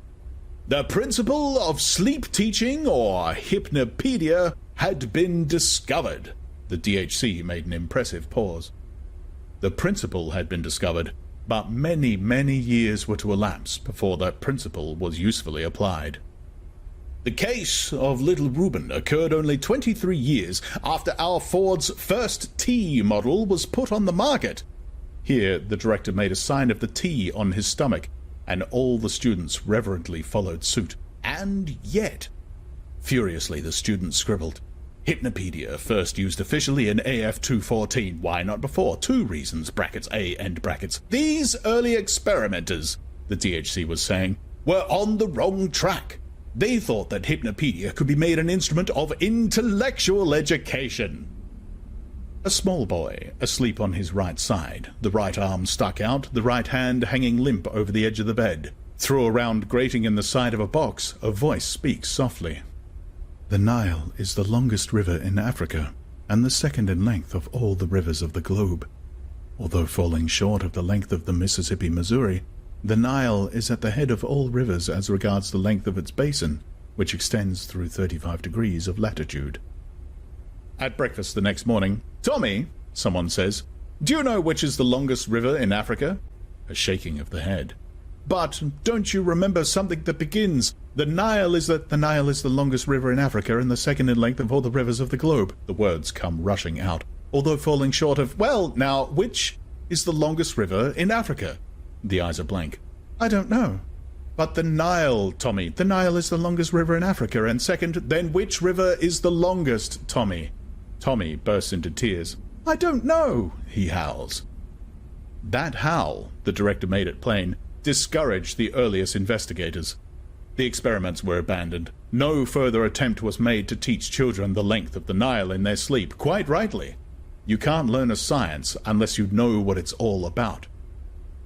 The principle of sleep teaching, or hypnopedia, had been discovered. The DHC made an impressive pause. The principle had been discovered, but many, many years were to elapse before that principle was usefully applied. The case of little Reuben occurred only 23 years after our Ford's first T model was put on the market. Here, the director made a sign of the T on his stomach, and all the students reverently followed suit. And yet, furiously the students scribbled, Hypnopedia first used officially in AF 214. Why not before? 2 reasons, brackets A, end brackets. These early experimenters, the DHC was saying, were on the wrong track. They thought that Hypnopedia could be made an instrument of intellectual education. A small boy, asleep on his right side, the right arm stuck out, the right hand hanging limp over the edge of the bed. Through a round grating in the side of a box, a voice speaks softly. The Nile is the longest river in Africa, and the second in length of all the rivers of the globe. Although falling short of the length of the Mississippi, Missouri, the Nile is at the head of all rivers as regards the length of its basin, which extends through 35 degrees of latitude. At breakfast the next morning, Tommy, someone says, do you know which is the longest river in Africa? A shaking of the head. But don't you remember something that begins, the Nile is the longest river in Africa and the second in length of all the rivers of the globe. The words come rushing out, although falling short of, well, now, which is the longest river in Africa? The eyes are blank. I don't know. But the Nile, Tommy. The Nile is the longest river in Africa, and second, then which river is the longest, Tommy? Tommy bursts into tears. I don't know, he howls. That howl, the director made it plain, discouraged the earliest investigators. The experiments were abandoned. No further attempt was made to teach children the length of the Nile in their sleep, quite rightly. You can't learn a science unless you know what it's all about.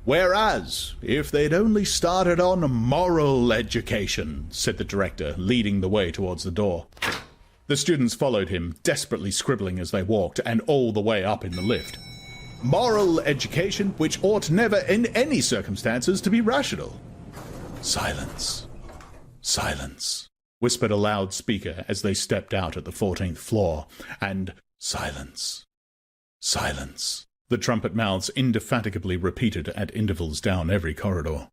Whereas, if they'd only started on moral education, said the director, leading the way towards the door. The students followed him, desperately scribbling as they walked, and all the way up in the lift. Moral education which ought never in any circumstances to be rational. Silence. Silence, whispered a loudspeaker as they stepped out at the 14th floor, and silence. Silence. The trumpet mouths indefatigably repeated at intervals down every corridor.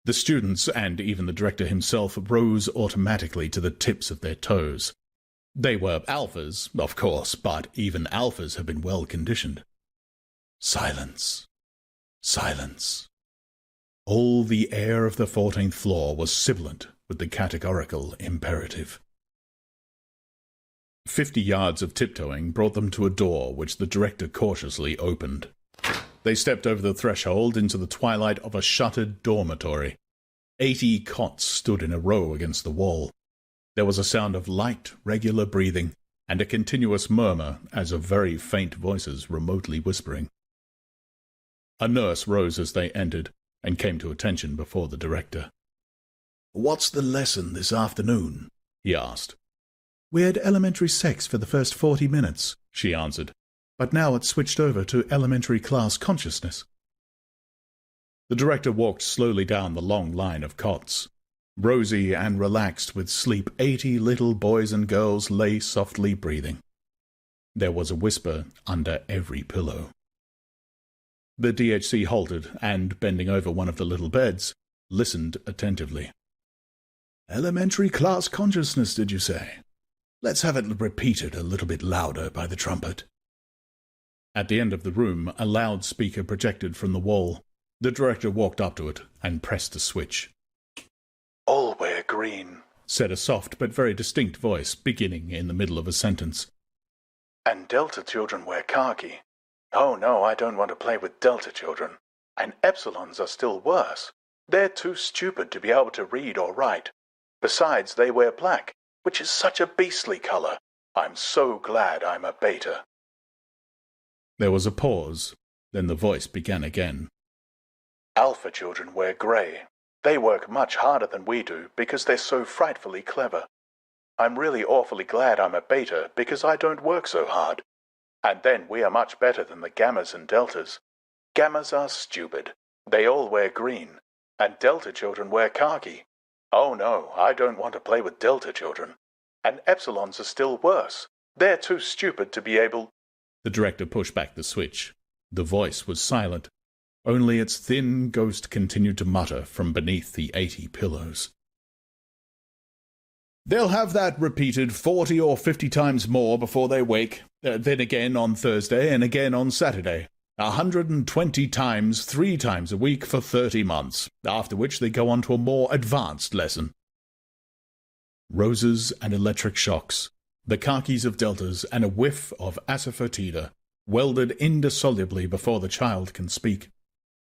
The students, and even the director himself, rose automatically to the tips of their toes. They were alphas, of course, but even alphas have been well conditioned. Silence. Silence. All the air of the 14th floor was sibilant with the categorical imperative. 50 yards of tiptoeing brought them to a door which the director cautiously opened. They stepped over the threshold into the twilight of a shuttered dormitory. 80 cots stood in a row against the wall. There was a sound of light, regular breathing, and a continuous murmur as of very faint voices remotely whispering. A nurse rose as they entered and came to attention before the director. "What's the lesson this afternoon?" he asked. "We had elementary sex for the first 40 minutes, she answered, "but now it's switched over to elementary class consciousness." The director walked slowly down the long line of cots. Rosy and relaxed with sleep, 80 little boys and girls lay softly breathing. There was a whisper under every pillow. The DHC halted and, bending over one of the little beds, listened attentively. "Elementary class consciousness, did you say? Let's have it repeated a little bit louder by the trumpet." At the end of the room, a loudspeaker projected from the wall. The director walked up to it and pressed a switch. "All wear green," said a soft but very distinct voice, beginning in the middle of a sentence. "And Delta children wear khaki. Oh no, I don't want to play with Delta children. And Epsilons are still worse. They're too stupid to be able to read or write. Besides, they wear black, which is such a beastly color. I'm so glad I'm a Beta." There was a pause, then the voice began again. "Alpha children wear grey. They work much harder than we do because they're so frightfully clever. I'm really awfully glad I'm a beta because I don't work so hard. And then we are much better than the gammas and deltas. Gammas are stupid. They all wear green. And delta children wear khaki. Oh no, I don't want to play with delta children. And epsilons are still worse. They're too stupid to be able... The director pushed back the switch. The voice was silent. Only its thin ghost continued to mutter from beneath the 80 pillows. They'll have that repeated 40 or 50 times more before they wake, then again on Thursday and again on Saturday. 120 times, 3 times a week for 30 months, after which they go on to a more advanced lesson. Roses and electric shocks, the khakis of deltas, and a whiff of asafoetida, welded indissolubly before the child can speak.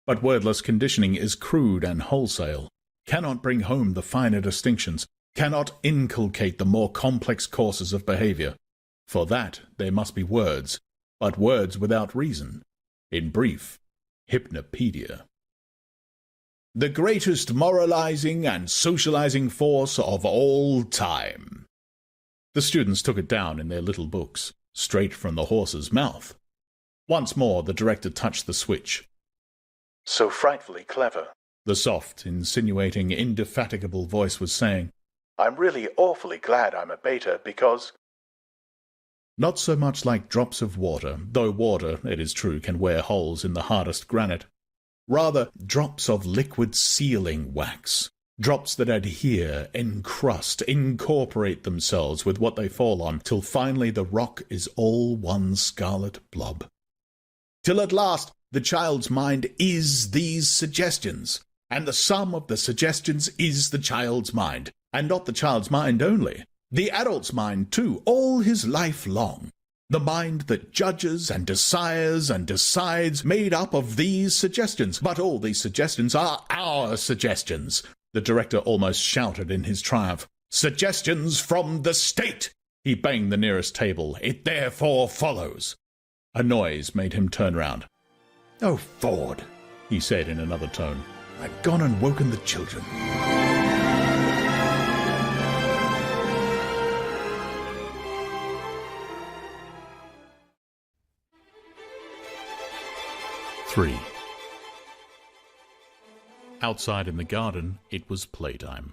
But wordless conditioning is crude and wholesale, cannot bring home the finer distinctions, cannot inculcate the more complex courses of behavior. For that there must be words, but words without reason. In brief, hypnopedia. The greatest moralizing and socializing force of all time. The students took it down in their little books, straight from the horse's mouth. Once more the director touched the switch. So frightfully clever, the soft, insinuating, indefatigable voice was saying. I'm really awfully glad I'm a beta because... Not so much like drops of water, though water, it is true, can wear holes in the hardest granite. Rather, drops of liquid sealing wax. Drops that adhere, encrust, incorporate themselves with what they fall on, till finally the rock is all one scarlet blob. Till at last the child's mind is these suggestions, and the sum of the suggestions is the child's mind, and not the child's mind only. The adult's mind, too, all his life long. The mind that judges and desires and decides, made up of these suggestions. But all these suggestions are our suggestions, the director almost shouted in his triumph. Suggestions from the state! He banged the nearest table. It therefore follows. A noise made him turn round. Oh, Ford, he said in another tone. I've gone and woken the children. Three. Outside in the garden, it was playtime.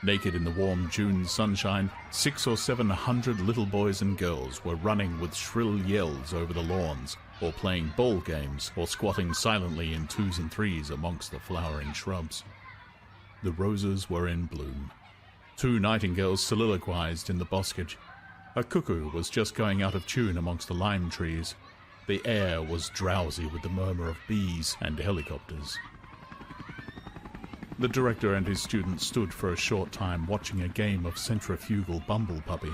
Naked in the warm June sunshine, 600 or 700 little boys and girls were running with shrill yells over the lawns, or playing ball games, or squatting silently in 2s and 3s amongst the flowering shrubs. The roses were in bloom. 2 nightingales soliloquized in the boscage. A cuckoo was just going out of tune amongst the lime trees. The air was drowsy with the murmur of bees and helicopters. The director and his students stood for a short time watching a game of centrifugal bumble puppy.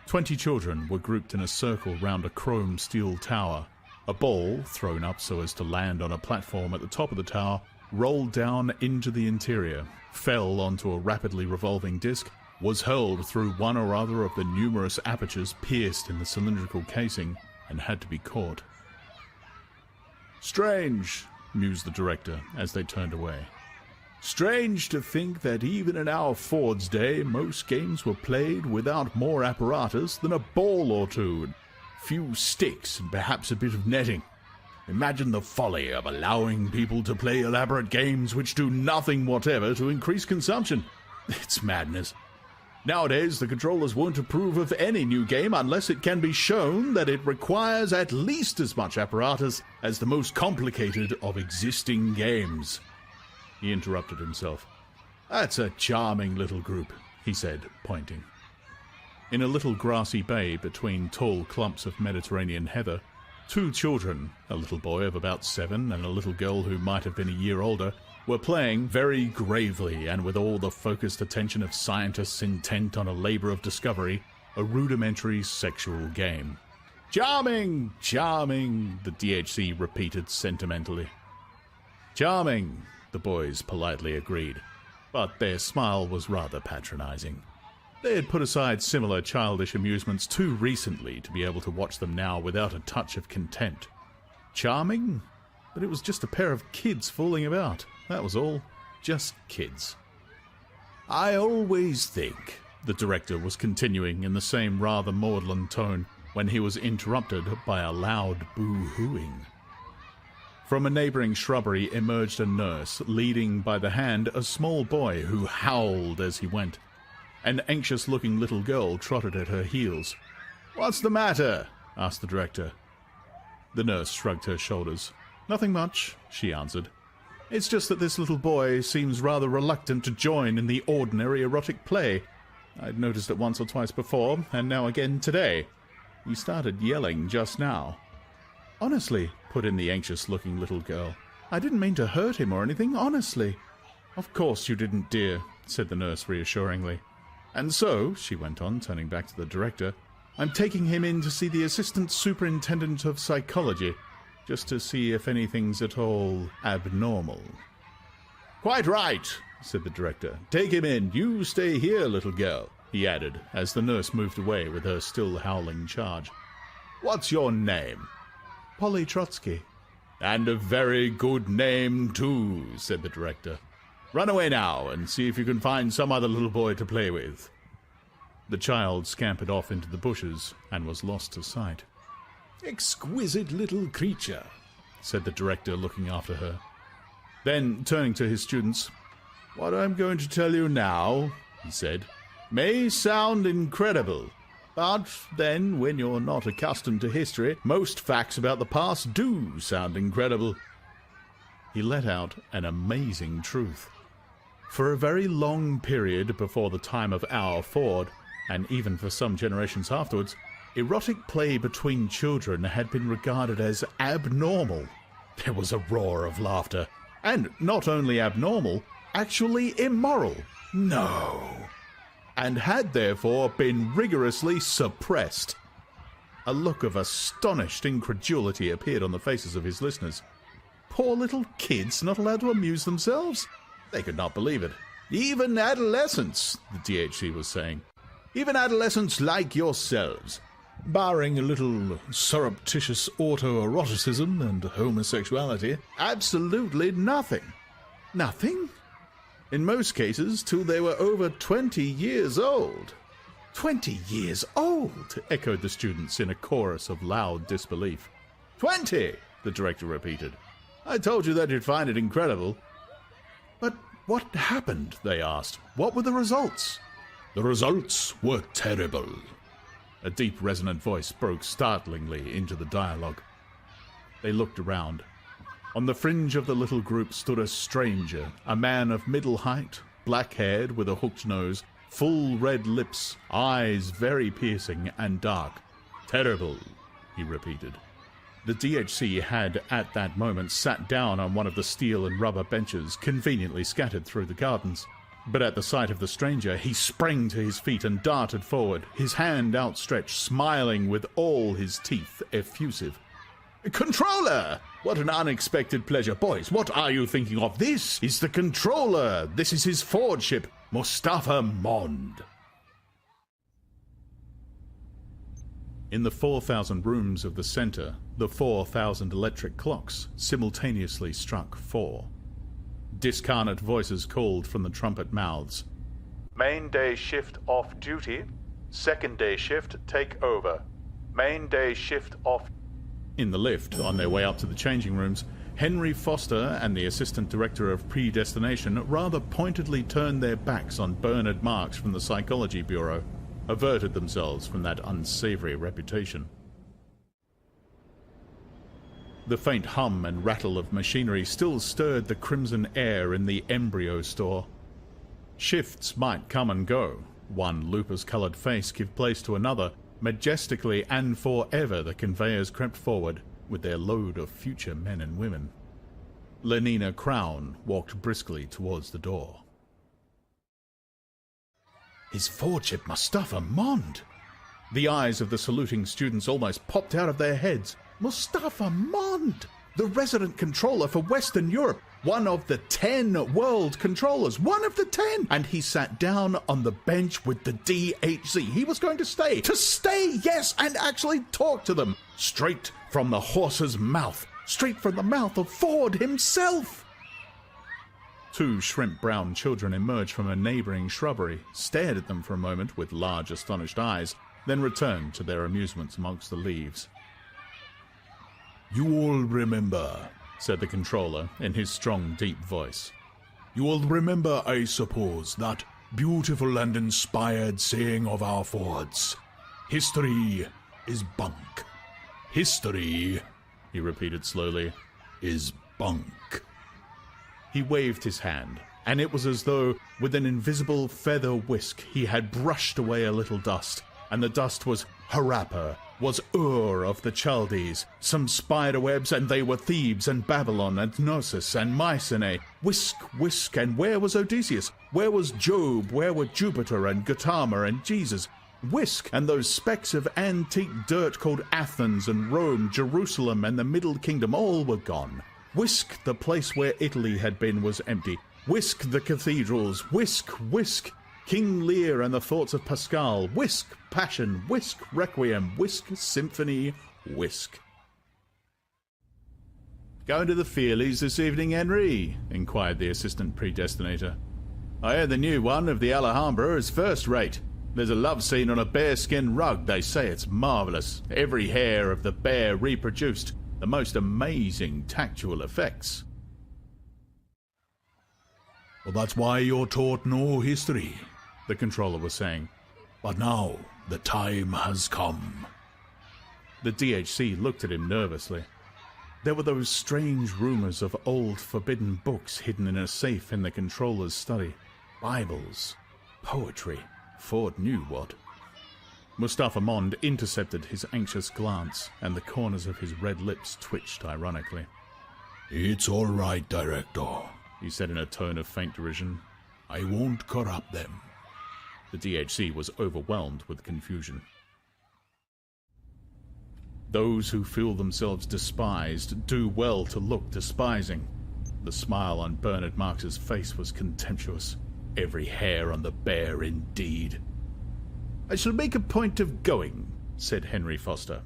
20 children were grouped in a circle round a chrome steel tower. A ball, thrown up so as to land on a platform at the top of the tower, rolled down into the interior, fell onto a rapidly revolving disc, was hurled through one or other of the numerous apertures pierced in the cylindrical casing, and had to be caught. Strange, mused the director as they turned away. Strange to think that even in our Ford's day, most games were played without more apparatus than a ball or two, few sticks and perhaps a bit of netting. Imagine the folly of allowing people to play elaborate games which do nothing whatever to increase consumption. It's madness. Nowadays, the controllers won't approve of any new game unless it can be shown that it requires at least as much apparatus as the most complicated of existing games. He interrupted himself. That's a charming little group, he said, pointing. In a little grassy bay between tall clumps of Mediterranean heather, 2 children, a little boy of about 7 and a little girl who might have been a year older, were playing very gravely and with all the focused attention of scientists intent on a labor of discovery, a rudimentary sexual game. Charming! Charming! The DHC repeated sentimentally. Charming! The boys politely agreed, but their smile was rather patronizing. They had put aside similar childish amusements too recently to be able to watch them now without a touch of contempt. Charming? But it was just a pair of kids fooling about, that was all. just kids. I always think, the director was continuing in the same rather maudlin tone when he was interrupted by a loud boo-hooing. From a neighboring shrubbery emerged a nurse, leading by the hand a small boy who howled as he went. An anxious-looking little girl trotted at her heels. "What's the matter?" asked the director. The nurse shrugged her shoulders. "Nothing much," she answered. "It's just that this little boy seems rather reluctant to join in the ordinary erotic play. I'd noticed it once or twice before, and now again today. He started yelling just now." "Honestly," put in the anxious-looking little girl, "I didn't mean to hurt him or anything, honestly." "Of course you didn't, dear," said the nurse reassuringly. "And so," she went on, turning back to the director, "I'm taking him in to see the assistant superintendent of psychology, just to see if anything's at all abnormal." "Quite right," said the director. "Take him in. You stay here, little girl," he added, as the nurse moved away with her still howling charge. "What's your name?" "Polly Trotsky." "And a very good name, too," said the director. "Run away now and see if you can find some other little boy to play with." The child scampered off into the bushes and was lost to sight. "Exquisite little creature," said the director, looking after her. Then, turning to his students, "What I'm going to tell you now," he said, "may sound incredible, but then, when you're not accustomed to history, most facts about the past do sound incredible." He let out an amazing truth. For a very long period before the time of our Ford, and even for some generations afterwards, erotic play between children had been regarded as abnormal. There was a roar of laughter. And not only abnormal, actually immoral. No. And had therefore been rigorously suppressed. A look of astonished incredulity appeared on the faces of his listeners. Poor little kids not allowed to amuse themselves? They could not believe it. Even adolescents, the DHC was saying. Even adolescents like yourselves, barring a little surreptitious autoeroticism and homosexuality, absolutely nothing. Nothing? In most cases, till they were over 20 years old. 20 years old, echoed the students in a chorus of loud disbelief. 20, the director repeated. I told you that you'd find it incredible. But what happened, they asked. What were the results? The results were terrible. A deep, resonant voice broke startlingly into the dialogue. They looked around. On the fringe of the little group stood a stranger, a man of middle height, black-haired with a hooked nose, full red lips, eyes very piercing and dark. Terrible, he repeated. The DHC had, at that moment, sat down on one of the steel and rubber benches conveniently scattered through the gardens. But at the sight of the stranger, he sprang to his feet and darted forward, his hand outstretched, smiling with all his teeth effusive. Controller! What an unexpected pleasure. Boys, what are you thinking of? This is the Controller. This is his Ford ship, Mustafa Mond. In the 4,000 rooms of the center, the 4,000 electric clocks simultaneously struck 4. Discarnate voices called from the trumpet mouths. Main day shift off duty. Second day shift take over. Main day shift off. In the lift, on their way up to the changing rooms, Henry Foster and the assistant director of Predestination rather pointedly turned their backs on Bernard Marks from the Psychology Bureau, averted themselves from that unsavory reputation. The faint hum and rattle of machinery still stirred the crimson air in the embryo store. Shifts might come and go, one lupus-coloured face give place to another. Majestically and forever the conveyors crept forward with their load of future men and women. Lenina Crown walked briskly towards the door. His Ford ship, Mustafa Mond! The eyes of the saluting students almost popped out of their heads. Mustafa Mond! The resident controller for Western Europe, one of the 10 world controllers, one of the 10! And he sat down on the bench with the DHC. He was going to stay, yes, and actually talk to them, straight from the horse's mouth, straight from the mouth of Ford himself. Two shrimp-brown children emerged from a neighboring shrubbery, stared at them for a moment with large, astonished eyes, then returned to their amusements amongst the leaves. "You all remember," said the controller in his strong, deep voice. "You all remember, I suppose, that beautiful and inspired saying of our Fords, 'History is bunk.' History," he repeated slowly, "is bunk." He waved his hand, and it was as though, with an invisible feather whisk, he had brushed away a little dust, and the dust was Harappa, was Ur of the Chaldees, some spiderwebs, and they were Thebes and Babylon and Gnosis and Mycenae. Whisk, whisk, and where was Odysseus? Where was Job? Where were Jupiter and Gautama and Jesus? Whisk, and those specks of antique dirt called Athens and Rome, Jerusalem and the Middle Kingdom, all were gone. Whisk, the place where Italy had been was empty. Whisk, the cathedrals. Whisk, whisk, King Lear and the thoughts of Pascal. Whisk, passion. Whisk, requiem. Whisk, symphony. Whisk. "Going to the Fearleys this evening, Henry?" inquired the assistant predestinator. "I hear the new one of the Alhambra is first rate. There's a love scene on a bearskin rug. They say it's marvellous. Every hair of the bear reproduced. The most amazing tactual effects." "Well, that's why you're taught no history," the controller was saying. "But now the time has come." The DHC looked at him nervously. There were those strange rumors of old forbidden books hidden in a safe in the controller's study. Bibles, poetry, Ford knew what. Mustafa Mond intercepted his anxious glance, and the corners of his red lips twitched ironically. "It's all right, Director," he said in a tone of faint derision. "I won't corrupt them." The DHC was overwhelmed with confusion. Those who feel themselves despised do well to look despising. The smile on Bernard Marx's face was contemptuous. Every hair on the bear indeed. "I shall make a point of going," said Henry Foster.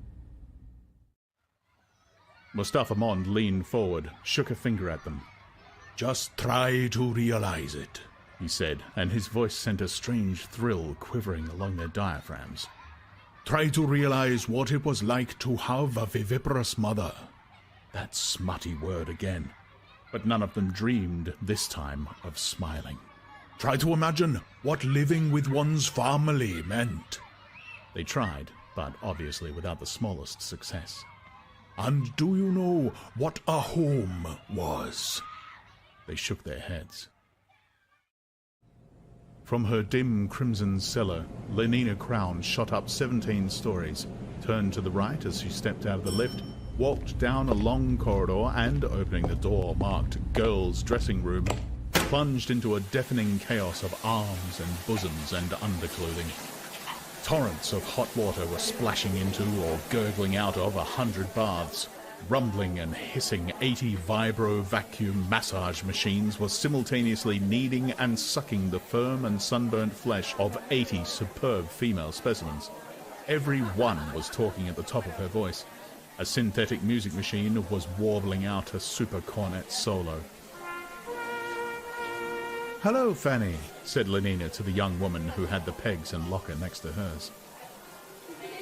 Mustafa Mond leaned forward, shook a finger at them. "Just try to realize it," he said, and his voice sent a strange thrill quivering along their diaphragms. "Try to realize what it was like to have a viviparous mother." That smutty word again. But none of them dreamed, this time, of smiling. "Try to imagine what living with one's family meant." They tried, but obviously without the smallest success. "And do you know what a home was?" They shook their heads. From her dim crimson cellar, Lenina Crown shot up 17 stories, turned to the right as she stepped out of the lift, walked down a long corridor, and, opening the door marked Girls' Dressing Room, plunged into a deafening chaos of arms and bosoms and underclothing. Torrents of hot water were splashing into or gurgling out of 100 baths. Rumbling and hissing 80 vibro vacuum massage machines were simultaneously kneading and sucking the firm and sunburnt flesh of 80 superb female specimens. Every one was talking at the top of her voice. A synthetic music machine was warbling out a super cornet solo. "Hello, Fanny," said Lenina to the young woman who had the pegs and locker next to hers.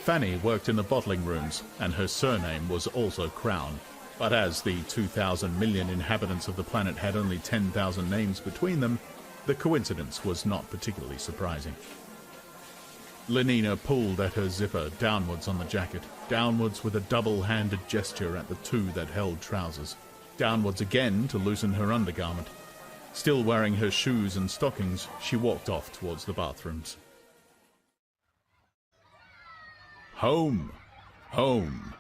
Fanny worked in the bottling rooms, and her surname was also Crown, but as the 2,000 million inhabitants of the planet had only 10,000 names between them, the coincidence was not particularly surprising. Lenina pulled at her zipper downwards on the jacket, downwards with a double-handed gesture at the two that held trousers, downwards again to loosen her undergarment. Still wearing her shoes and stockings, she walked off towards the bathrooms. Home. Home.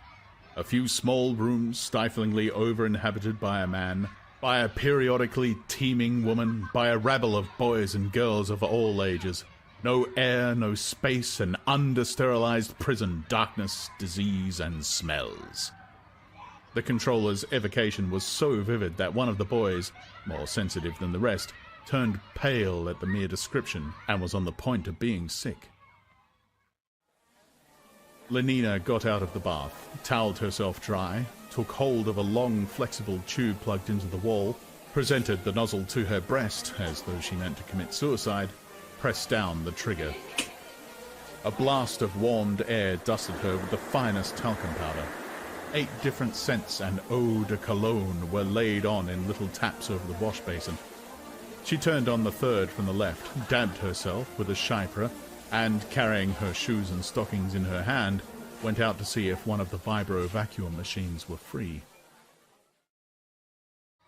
A few small rooms stiflingly over-inhabited by a man, by a periodically teeming woman, by a rabble of boys and girls of all ages. No air, no space, an under-sterilized prison, darkness, disease, and smells. The controller's evocation was so vivid that one of the boys, more sensitive than the rest, turned pale at the mere description and was on the point of being sick. Lenina got out of the bath, toweled herself dry, took hold of a long, flexible tube plugged into the wall, presented the nozzle to her breast as though she meant to commit suicide, pressed down the trigger. A blast of warmed air dusted her with the finest talcum powder. 8 different scents and eau de cologne were laid on in little taps over the wash basin. She turned on the third from the left, dabbed herself with a chypre, and, carrying her shoes and stockings in her hand, went out to see if one of the vibro vacuum machines were free.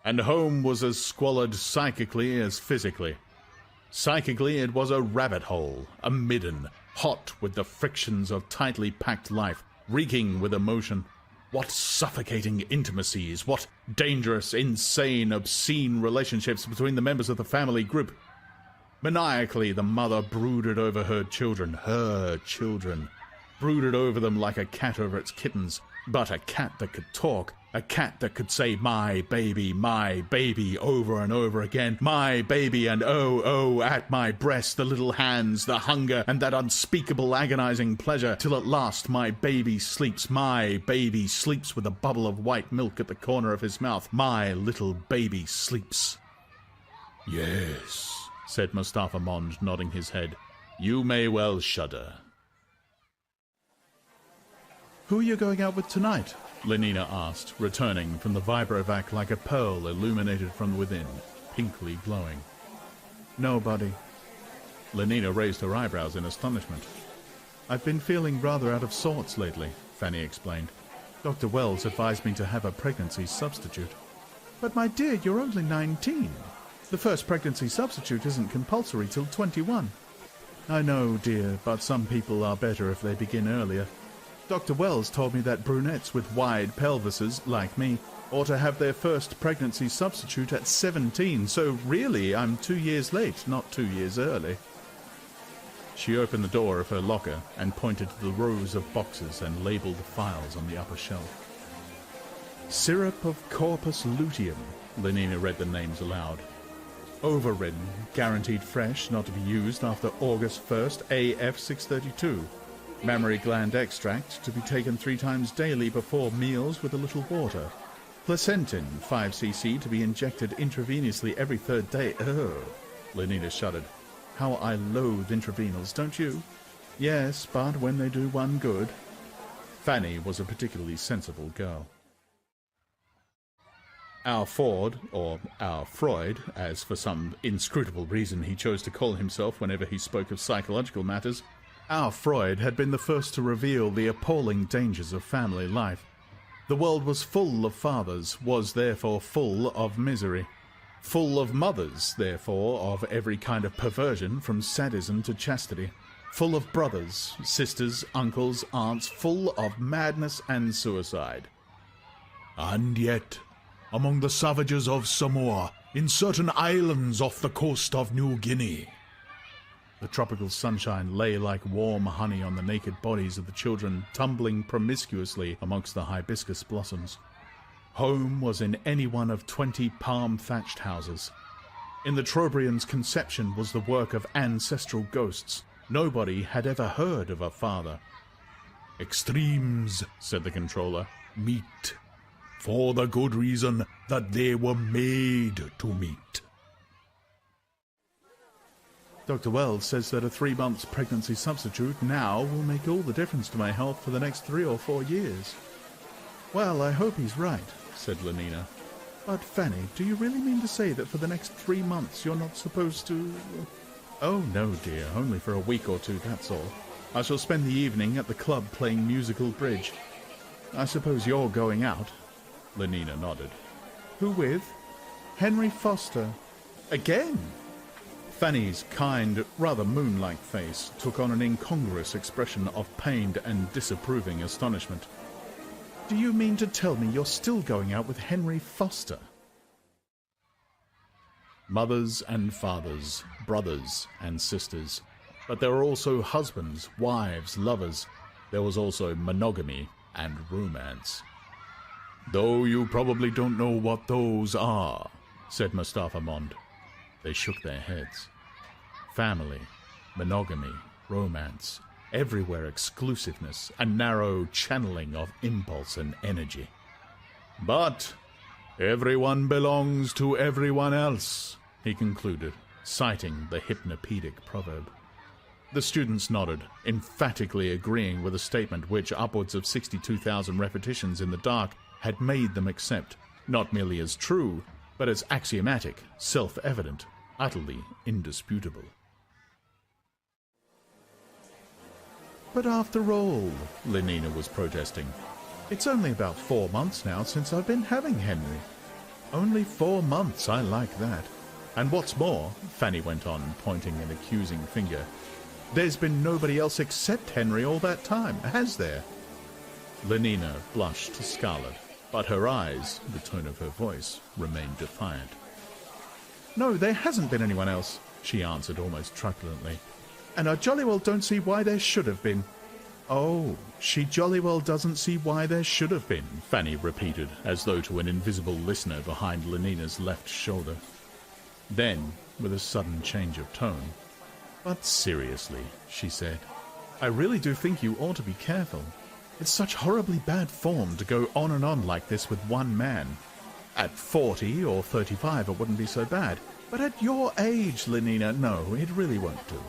And home was as squalid psychically as physically. Psychically, it was a rabbit hole, a midden, hot with the frictions of tightly packed life, reeking with emotion. What suffocating intimacies, what dangerous, insane, obscene relationships between the members of the family group. Maniacally, the mother brooded over her children, brooded over them like a cat over its kittens, but a cat that could talk, a cat that could say, my baby, over and over again, my baby, and oh, at my breast, the little hands, the hunger, and that unspeakable agonizing pleasure, till at last my baby sleeps with a bubble of white milk at the corner of his mouth, my little baby sleeps. Yes, said Mustafa Mond, nodding his head, you may well shudder. Who are you going out with tonight? Lenina asked, returning from the vibrovac like a pearl illuminated from within, pinkly glowing. Nobody. Lenina raised her eyebrows in astonishment. I've been feeling rather out of sorts lately, Fanny explained. Dr. Wells advised me to have a pregnancy substitute. But my dear, you're only 19. The first pregnancy substitute isn't compulsory till 21. I know, dear, but some people are better if they begin earlier. Dr. Wells told me that brunettes with wide pelvises, like me, ought to have their first pregnancy substitute at 17, so really I'm 2 years late, not 2 years early. She opened the door of her locker and pointed to the rows of boxes and labeled files on the upper shelf. Syrup of Corpus luteum, Lenina read the names aloud. Overridden, guaranteed fresh, not to be used after August 1st, AF 632. Mammary gland extract to be taken 3 times daily before meals with a little water. Placentin, 5 cc to be injected intravenously every 3rd day. Oh, Lenina shuddered. How I loathe intravenols, don't you? Yes, but when they do one good. Fanny was a particularly sensible girl. Our Ford, or our Freud, as for some inscrutable reason he chose to call himself whenever he spoke of psychological matters, our Freud had been the first to reveal the appalling dangers of family life. The world was full of fathers, was therefore full of misery. Full of mothers, therefore, of every kind of perversion from sadism to chastity. Full of brothers, sisters, uncles, aunts, full of madness and suicide. And yet, among the savages of Samoa, in certain islands off the coast of New Guinea, the tropical sunshine lay like warm honey on the naked bodies of the children tumbling promiscuously amongst the hibiscus blossoms. Home was in any one of 20 palm-thatched houses. In the Trobriand's conception was the work of ancestral ghosts. Nobody had ever heard of a father. Extremes, said the controller, meet, for the good reason that they were made to meet. Dr. Wells says that a 3-month pregnancy substitute now will make all the difference to my health for the next 3 or 4 years. Well, I hope he's right, said Lenina. But, Fanny, do you really mean to say that for the next 3 months you're not supposed to... Oh, no, dear, only for a week or 2, that's all. I shall spend the evening at the club playing musical bridge. I suppose you're going out? Lenina nodded. Who with? Henry Foster. Again? Fanny's kind, rather moon-like face took on an incongruous expression of pained and disapproving astonishment. Do you mean to tell me you're still going out with Henry Foster? Mothers and fathers, brothers and sisters. But there were also husbands, wives, lovers. There was also monogamy and romance. Though you probably don't know what those are, said Mustafa Mond. They shook their heads. Family, monogamy, romance, everywhere exclusiveness, a narrow channeling of impulse and energy. But Everyone belongs to everyone else, he concluded, citing the Hypnopedic proverb. The students nodded, emphatically agreeing with a statement which upwards of 62,000 repetitions in the dark had made them accept, not merely as true, but as axiomatic, self-evident, utterly indisputable. But after all, Lenina was protesting, it's only about 4 months now since I've been having Henry. Only 4 months, I like that. And what's more, Fanny went on, pointing an accusing finger, there's been nobody else except Henry all that time, has there? Lenina blushed scarlet, but her eyes, the tone of her voice, remained defiant. No, there hasn't been anyone else, she answered almost truculently. And I jolly well don't see why there should have been. Oh, she jolly well doesn't see why there should have been, Fanny repeated, as though to an invisible listener behind Lenina's left shoulder. Then, with a sudden change of tone, but seriously, she said, I really do think you ought to be careful. It's such horribly bad form to go on and on like this with one man. At 40 or 35 it wouldn't be so bad, but at your age, Lenina, no, it really won't do.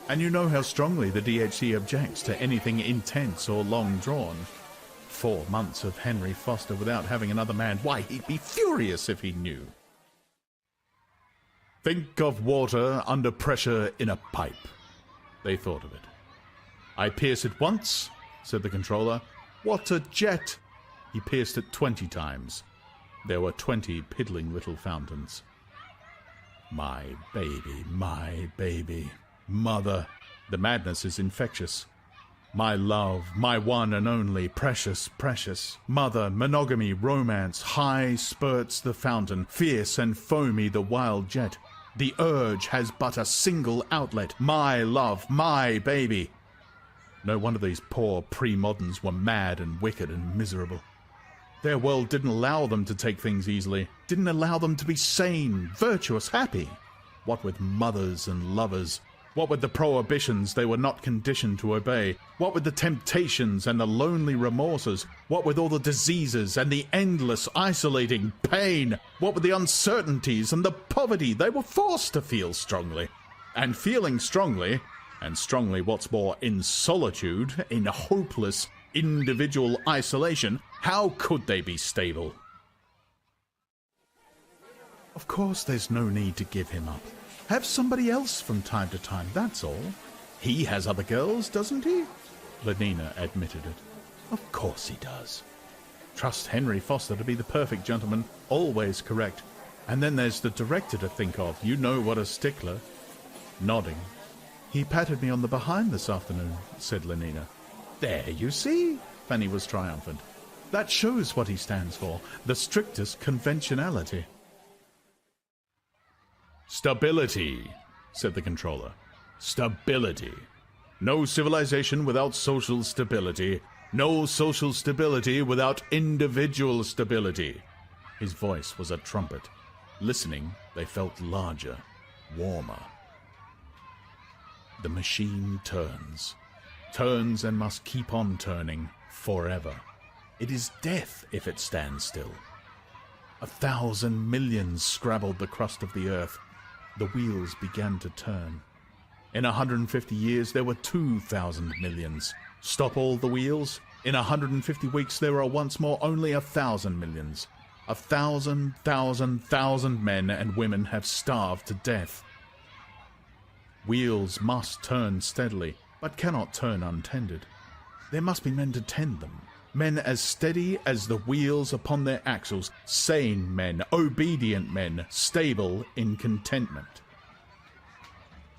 And you know how strongly the DHC objects to anything intense or long-drawn. 4 months of Henry Foster without having another man, why, he'd be furious if he knew. Think of water under pressure in a pipe. They thought of it. I pierce it once, said the controller. What a jet! He pierced it 20 times. There were 20 piddling little fountains. My baby, mother. The madness is infectious. My love, my one and only, precious, precious. Mother, monogamy, romance, high spurts the fountain, fierce and foamy the wild jet. The urge has but a single outlet. My love, my baby. No wonder these poor pre-moderns were mad and wicked and miserable. Their world didn't allow them to take things easily, didn't allow them to be sane, virtuous, happy. What with mothers and lovers? What with the prohibitions they were not conditioned to obey? What with the temptations and the lonely remorses? What with all the diseases and the endless isolating pain? What with the uncertainties and the poverty they were forced to feel strongly? And feeling strongly, and strongly what's more, in solitude, in hopeless, individual isolation, how could they be stable? Of course there's no need to give him up. Have somebody else from time to time, that's all. He has other girls, doesn't he? Lenina admitted it. Of course he does. Trust Henry Foster to be the perfect gentleman, always correct. And then there's the director to think of. You know what a stickler. Nodding. He patted me on the behind this afternoon, said Lenina. There, you see? Fanny was triumphant. That shows what he stands for, the strictest conventionality. Stability, said the controller. Stability. No civilization without social stability. No social stability without individual stability. His voice was a trumpet. Listening, they felt larger, warmer. The machine turns. Turns and must keep on turning forever. It is death if it stands still. 1,000 millions scrabbled the crust of the earth. The wheels began to turn. In 150 years, there were 2,000 millions. Stop all the wheels? In 150 weeks, there are once more only 1,000 millions. 1,000 men and women have starved to death. Wheels must turn steadily, but cannot turn untended. There must be men to tend them. Men as steady as the wheels upon their axles, sane men, obedient men, stable in contentment.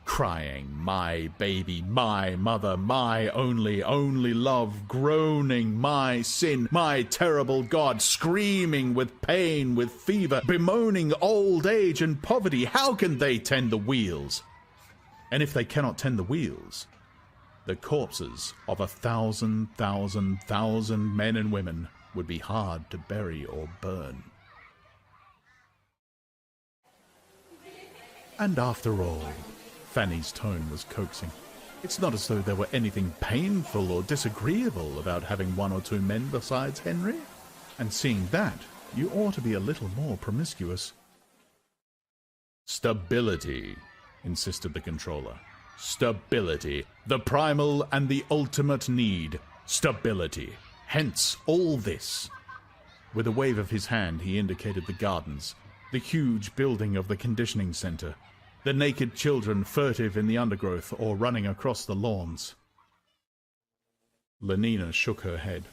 Crying, my baby, my mother, my only love, groaning, my sin, my terrible God, screaming with pain, with fever, bemoaning old age and poverty, how can they tend the wheels? And if they cannot tend the wheels, the corpses of 1,000 men and women would be hard to bury or burn. And after all, Fanny's tone was coaxing. It's not as though there were anything painful or disagreeable about having 1 or 2 men besides Henry. And seeing that, You ought to be a little more promiscuous. Stability, insisted the controller. Stability. The primal and the ultimate need. Stability. Hence all this. With a wave of his hand, he indicated the gardens, the huge building of the conditioning center, the naked children furtive in the undergrowth or running across the lawns. Lenina shook her head.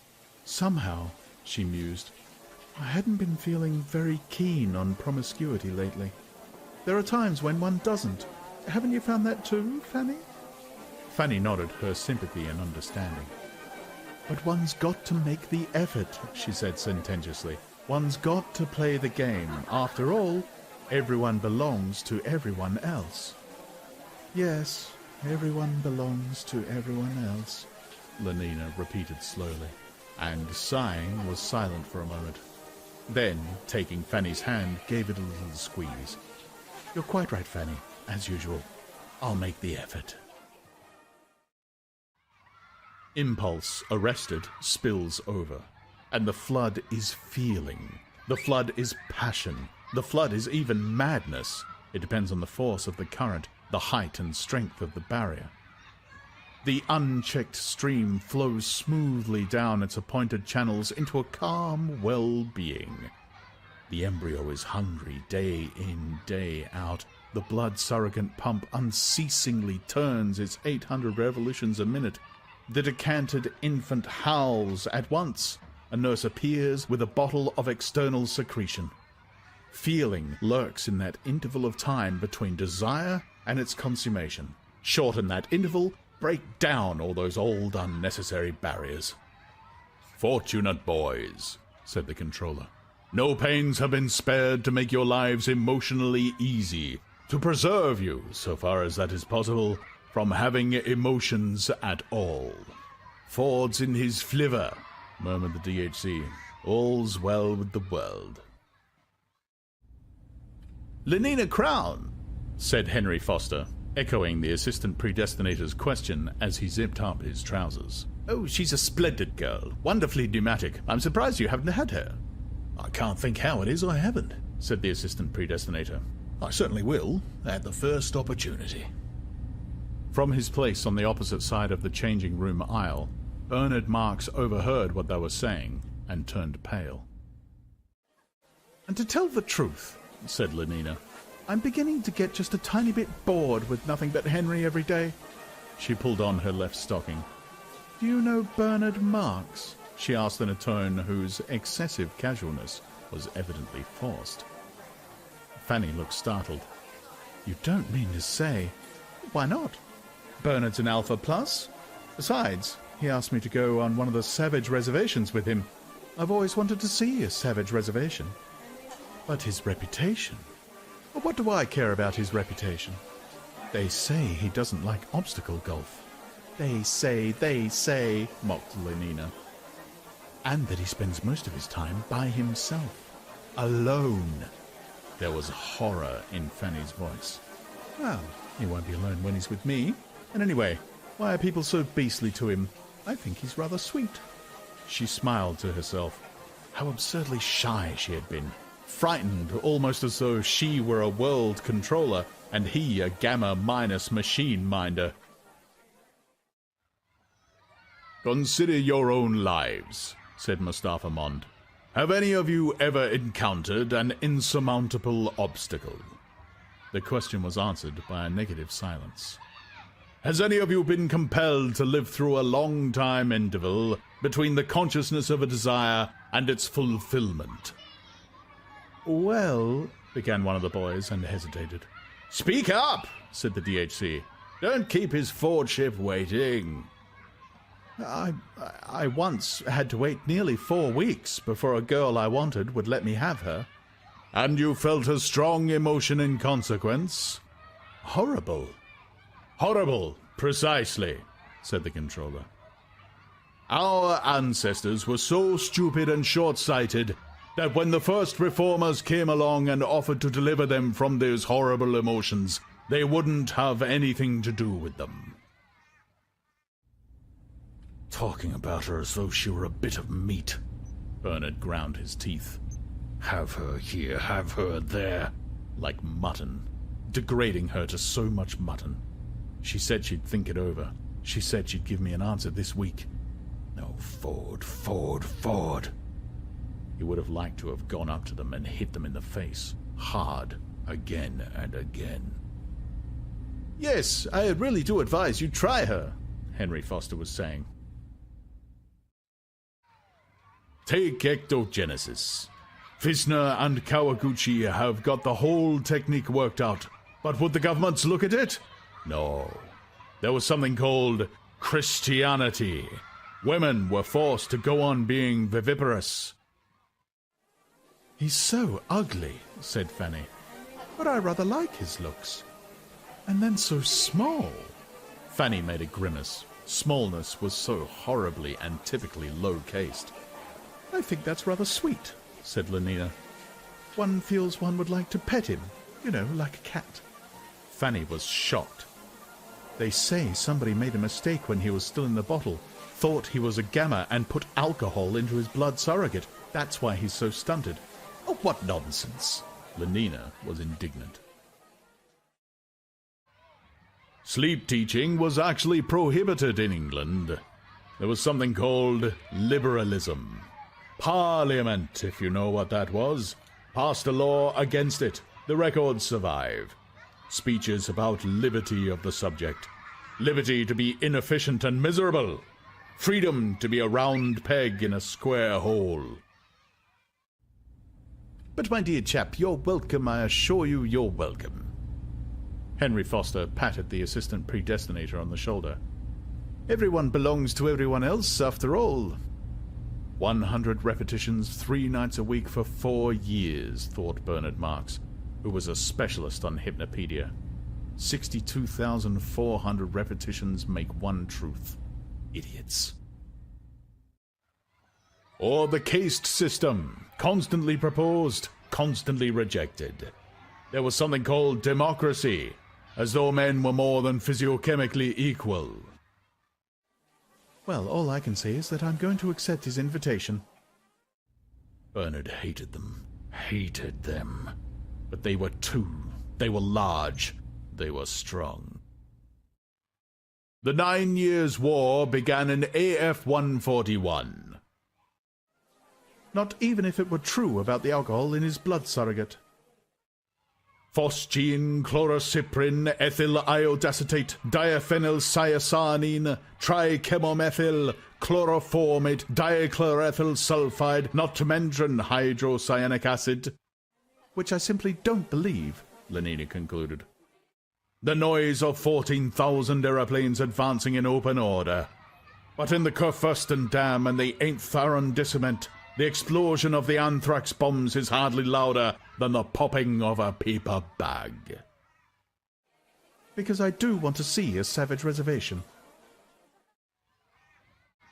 Somehow, she mused, I hadn't been feeling very keen on promiscuity lately. There are times when one doesn't. Haven't you found that too, Fanny? Fanny nodded her sympathy and understanding. But one's got to make the effort, she said sententiously. One's got to play the game. After all, everyone belongs to everyone else. Yes, everyone belongs to everyone else, Lenina repeated slowly, and sighing was silent for a moment. Then, taking Fanny's hand, gave it a little squeeze. You're quite right, Fanny, as usual. I'll make the effort. Impulse, arrested, spills over. And the flood is feeling. The flood is passion. The flood is even madness. It depends on the force of the current, the height and strength of the barrier. The unchecked stream flows smoothly down its appointed channels into a calm well-being. The embryo is hungry day in, day out. The blood surrogate pump unceasingly turns its 800 revolutions a minute. The decanted infant howls at once. A nurse appears with a bottle of external secretion. Feeling lurks in that interval of time between desire and its consummation. Shorten that interval, break down all those old unnecessary barriers. Fortunate boys, said the controller. No pains have been spared to make your lives emotionally easy, to preserve you, so far as that is possible, from having emotions at all. Ford's in his flivver, murmured the DHC. All's well with the world. Lenina Crown, said Henry Foster, echoing the assistant predestinator's question as he zipped up his trousers. Oh, she's a splendid girl, wonderfully pneumatic. I'm surprised you haven't had her. I can't think how it is I haven't, said the assistant predestinator. I certainly will, at the first opportunity. From his place on the opposite side of the changing room aisle, Bernard Marks overheard what they were saying and turned pale. And to tell the truth, said Lenina, I'm beginning to get just a tiny bit bored with nothing but Henry every day. She pulled on her left stocking. Do you know Bernard Marks? She asked in a tone whose excessive casualness was evidently forced. Fanny looked startled. You don't mean to say... Why not? Bernard's an Alpha Plus. Besides, he asked me to go on one of the Savage reservations with him. I've always wanted to see a Savage reservation. But his reputation... What do I care about his reputation? They say he doesn't like obstacle golf. They say, mocked Lenina. And that he spends most of his time by himself. Alone. There was horror in Fanny's voice. Well, he won't be alone when he's with me. And anyway, why are people so beastly to him? I think he's rather sweet. She smiled to herself. How absurdly shy she had been. Frightened, almost as though she were a world controller and he a Gamma-minus machine minder. Consider your own lives, said Mustafa Mond. Have any of you ever encountered an insurmountable obstacle? The question was answered by a negative silence. Has any of you been compelled to live through a long time interval between the consciousness of a desire and its fulfillment? Well, began one of the boys and hesitated. Speak up, said the DHC. Don't keep his Fordship waiting. I once had to wait nearly 4 weeks before a girl I wanted would let me have her. And you felt a strong emotion in consequence? Horrible. Horrible, precisely, said the controller. Our ancestors were so stupid and short-sighted that when the first reformers came along and offered to deliver them from those horrible emotions, they wouldn't have anything to do with them. Talking about her as though she were a bit of meat. Bernard ground his teeth. Have her here, have her there. Like mutton. Degrading her to so much mutton. She said she'd think it over. She said she'd give me an answer this week. No, Ford. He would have liked to have gone up to them and hit them in the face. Hard. Again and again. Yes, I really do advise you try her, Henry Foster was saying. Take ectogenesis. Fisner and Kawaguchi have got the whole technique worked out. But would the governments look at it? No. There was something called Christianity. Women were forced to go on being viviparous. He's so ugly, said Fanny. But I rather like his looks. And then so small. Fanny made a grimace. Smallness was so horribly and typically low-caste. I think that's rather sweet, said Lenina. One feels one would like to pet him, you know, like a cat. Fanny was shocked. They say somebody made a mistake when he was still in the bottle, thought he was a gamma and put alcohol into his blood surrogate. That's why he's so stunted. Oh, what nonsense. Lenina was indignant. Sleep teaching was actually prohibited in England. There was something called liberalism. Parliament, if you know what that was, passed a law against it. The records survive. Speeches about liberty of the subject. Liberty to be inefficient and miserable. Freedom to be a round peg in a square hole. But my dear chap, you're welcome, I assure you you're welcome. Henry Foster patted the assistant predestinator on the shoulder. Everyone belongs to everyone else, after all. 100 repetitions 3 nights a week for 4 years, thought Bernard Marx, who was a specialist on Hypnopedia. 62,400 repetitions make one truth. Idiots. Or the caste system, constantly proposed, constantly rejected. There was something called democracy, as though men were more than physiochemically equal. Well, all I can say is that I'm going to accept his invitation. Bernard hated them. Hated them. But they were two. They were large. They were strong. The 9 Years' War began in AF 141. Not even if it were true about the alcohol in his blood surrogate. Phosgene, chlorocyprin, ethyl iodacetate, diaphenylcyanine, trichemomethyl, chloroformate, dichlorethyl sulfide, not to mention hydrocyanic acid. Which I simply don't believe, Lenina concluded. The noise of 14,000 aeroplanes advancing in open order. But in the Kurfürsten Dam and the 8th arrondissement, the explosion of the anthrax bombs is hardly louder than the popping of a paper bag. Because I do want to see a savage reservation.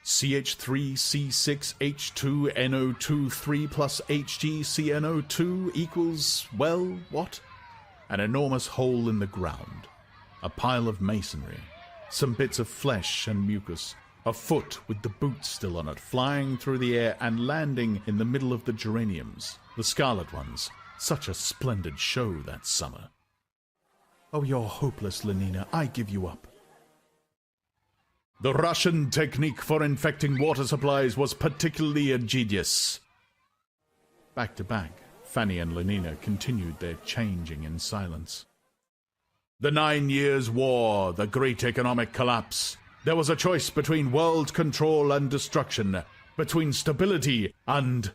CH3C6H2NO2 plus HgCNO2 equals, well, what? An enormous hole in the ground. A pile of masonry. Some bits of flesh and mucus. A foot with the boot still on it, flying through the air and landing in the middle of the geraniums, the scarlet ones. Such a splendid show that summer. Oh, you're hopeless, Lenina. I give you up. The Russian technique for infecting water supplies was particularly ingenious. Back to back, Fanny and Lenina continued their changing in silence. The 9 Years' War, the great economic collapse. There was a choice between world control and destruction, between stability and...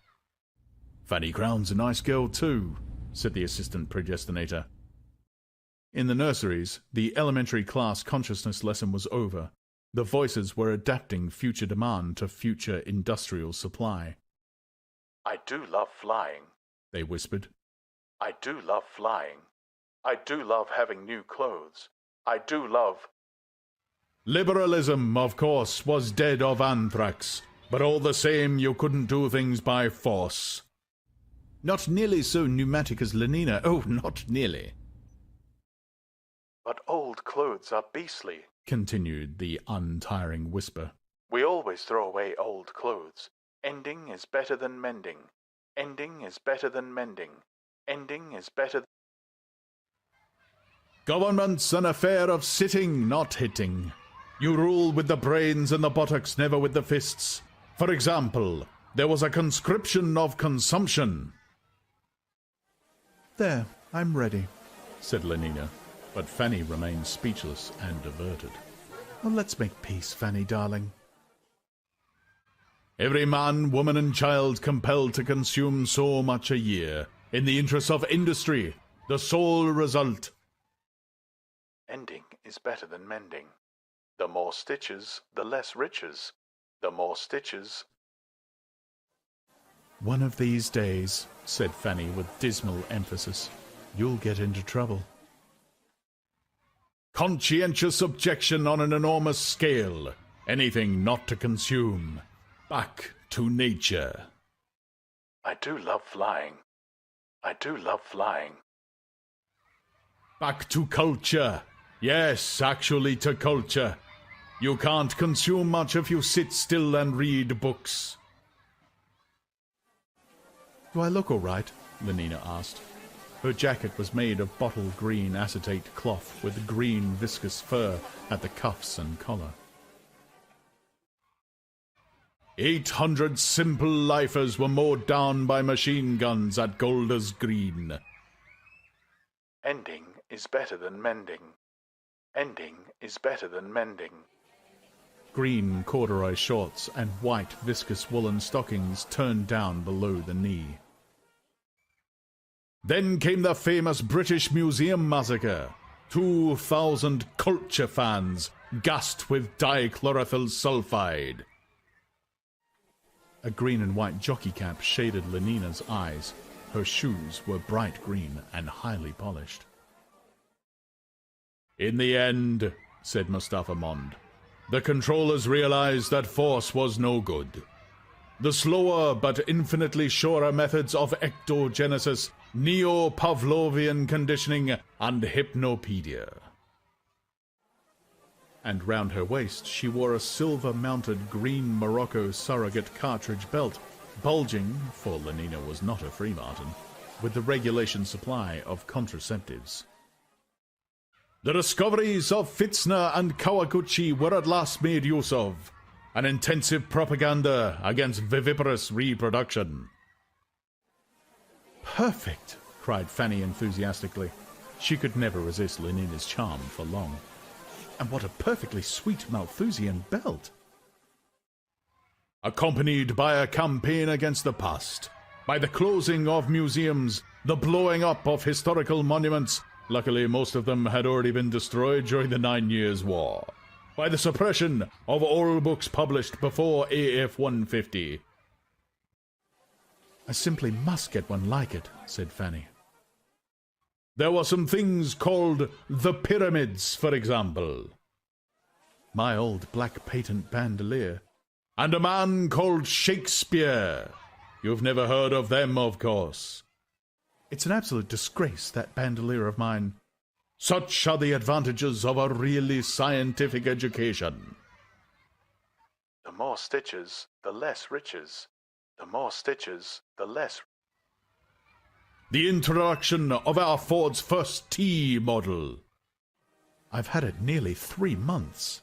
Fanny Crown's a nice girl too, said the assistant predestinator. In the nurseries, the elementary class consciousness lesson was over. The voices were adapting future demand to future industrial supply. I do love flying, they whispered. I do love flying. I do love having new clothes. I do love... Liberalism, of course, was dead of anthrax, but all the same you couldn't do things by force. Not nearly so pneumatic as Lenina. Oh, not nearly. But old clothes are beastly, continued the untiring whisper. We always throw away old clothes. Ending is better than mending. Ending is better than mending. Ending is better. Government's an affair of sitting, not hitting. You rule with the brains and the buttocks, never with the fists. For example, there was a conscription of consumption. There, I'm ready, said Lenina, but Fanny remained speechless and averted. Oh, let's make peace, Fanny, darling. Every man, woman, and child compelled to consume so much a year, in the interest of industry, the sole result. Ending is better than mending. The more stitches, the less riches. The more stitches. One of these days, said Fanny with dismal emphasis, you'll get into trouble. Conscientious objection on an enormous scale. Anything not to consume. Back to nature. I do love flying. I do love flying. Back to culture. Yes, actually to culture. You can't consume much if you sit still and read books. Do I look all right? Lenina asked. Her jacket was made of bottle green acetate cloth with green viscous fur at the cuffs and collar. 800 simple lifers were mowed down by machine guns at Golders Green. Ending is better than mending. Ending is better than mending. Green corduroy shorts and white viscous woolen stockings turned down below the knee. Then came the famous British Museum massacre. 2,000 culture fans gassed with dichlorophyll sulfide. A green and white jockey cap shaded Lenina's eyes. Her shoes were bright green and highly polished. In the end, said Mustafa Mond, the controllers realized that force was no good. The slower but infinitely surer methods of ectogenesis, neo-Pavlovian conditioning, and hypnopedia. And round her waist she wore a silver-mounted green Morocco surrogate cartridge belt, bulging, for Lenina was not a Freemartin, with the regulation supply of contraceptives. The discoveries of Pfitzner and Kawaguchi were at last made use of, an intensive propaganda against viviparous reproduction. Perfect, cried Fanny enthusiastically. She could never resist Lenina's charm for long. And what a perfectly sweet Malthusian belt! Accompanied by a campaign against the past, by the closing of museums, the blowing up of historical monuments, luckily most of them had already been destroyed during the 9 Years' War, by the suppression of all books published before AF 150. I simply must get one like it, said Fanny. There were some things called the pyramids, for example. My old black patent bandolier. And a man called Shakespeare. You've never heard of them, of course. It's an absolute disgrace, that bandolier of mine. Such are the advantages of a really scientific education. The more stitches, the less riches. The more stitches, the less. The introduction of our Ford's first T model. I've had it nearly 3 months.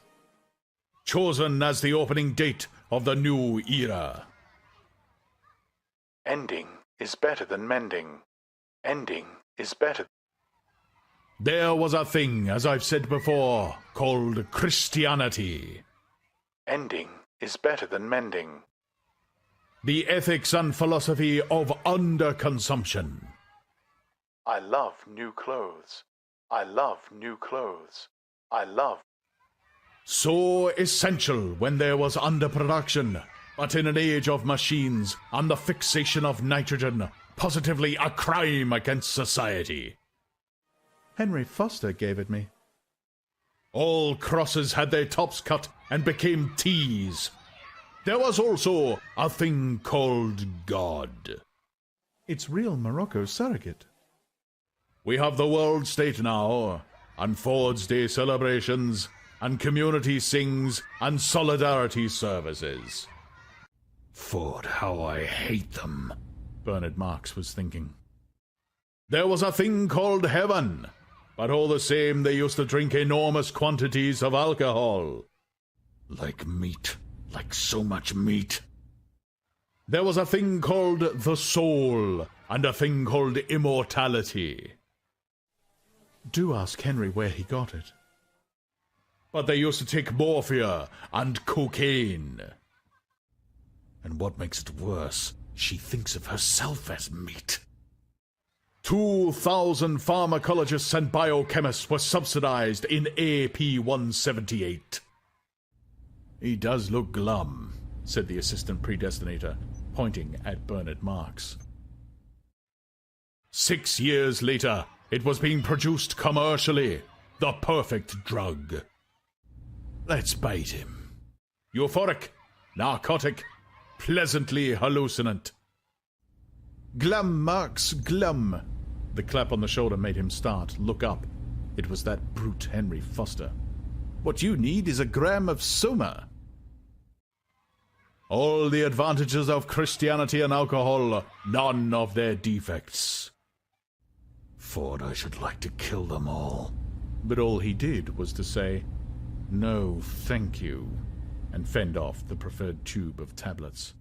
Chosen as the opening date of the new era. Ending is better than mending. Ending is better. There was a thing, as I've said before, called Christianity. Ending is better than mending. The ethics and philosophy of underconsumption. I love new clothes. I love new clothes. I love. So essential when there was underproduction, but in an age of machines and the fixation of nitrogen, positively a crime against society. Henry Foster gave it me. All crosses had their tops cut and became T's. There was also a thing called God. It's real Morocco surrogate. We have the world state now, and Ford's Day celebrations, and community sings, and solidarity services. Ford, how I hate them. Bernard Marx was thinking. There was a thing called heaven, but all the same they used to drink enormous quantities of alcohol. Like meat, like so much meat. There was a thing called the soul, and a thing called immortality. Do ask Henry where he got it. But they used to take morphia and cocaine. And what makes it worse, she thinks of herself as meat. 2,000 pharmacologists and biochemists were subsidized in AP 178. He does look glum, said the assistant predestinator, pointing at Bernard Marx. 6 years later, it was being produced commercially. The perfect drug. Let's bait him. Euphoric, narcotic, pleasantly hallucinant. Glum, Marx, glum. The clap on the shoulder made him start, look up. It was that brute Henry Foster. What you need is a gram of soma. All the advantages of Christianity and alcohol, none of their defects. Thought I should like to kill them all. But all he did was to say, "No, thank you," and fend off the preferred tube of tablets.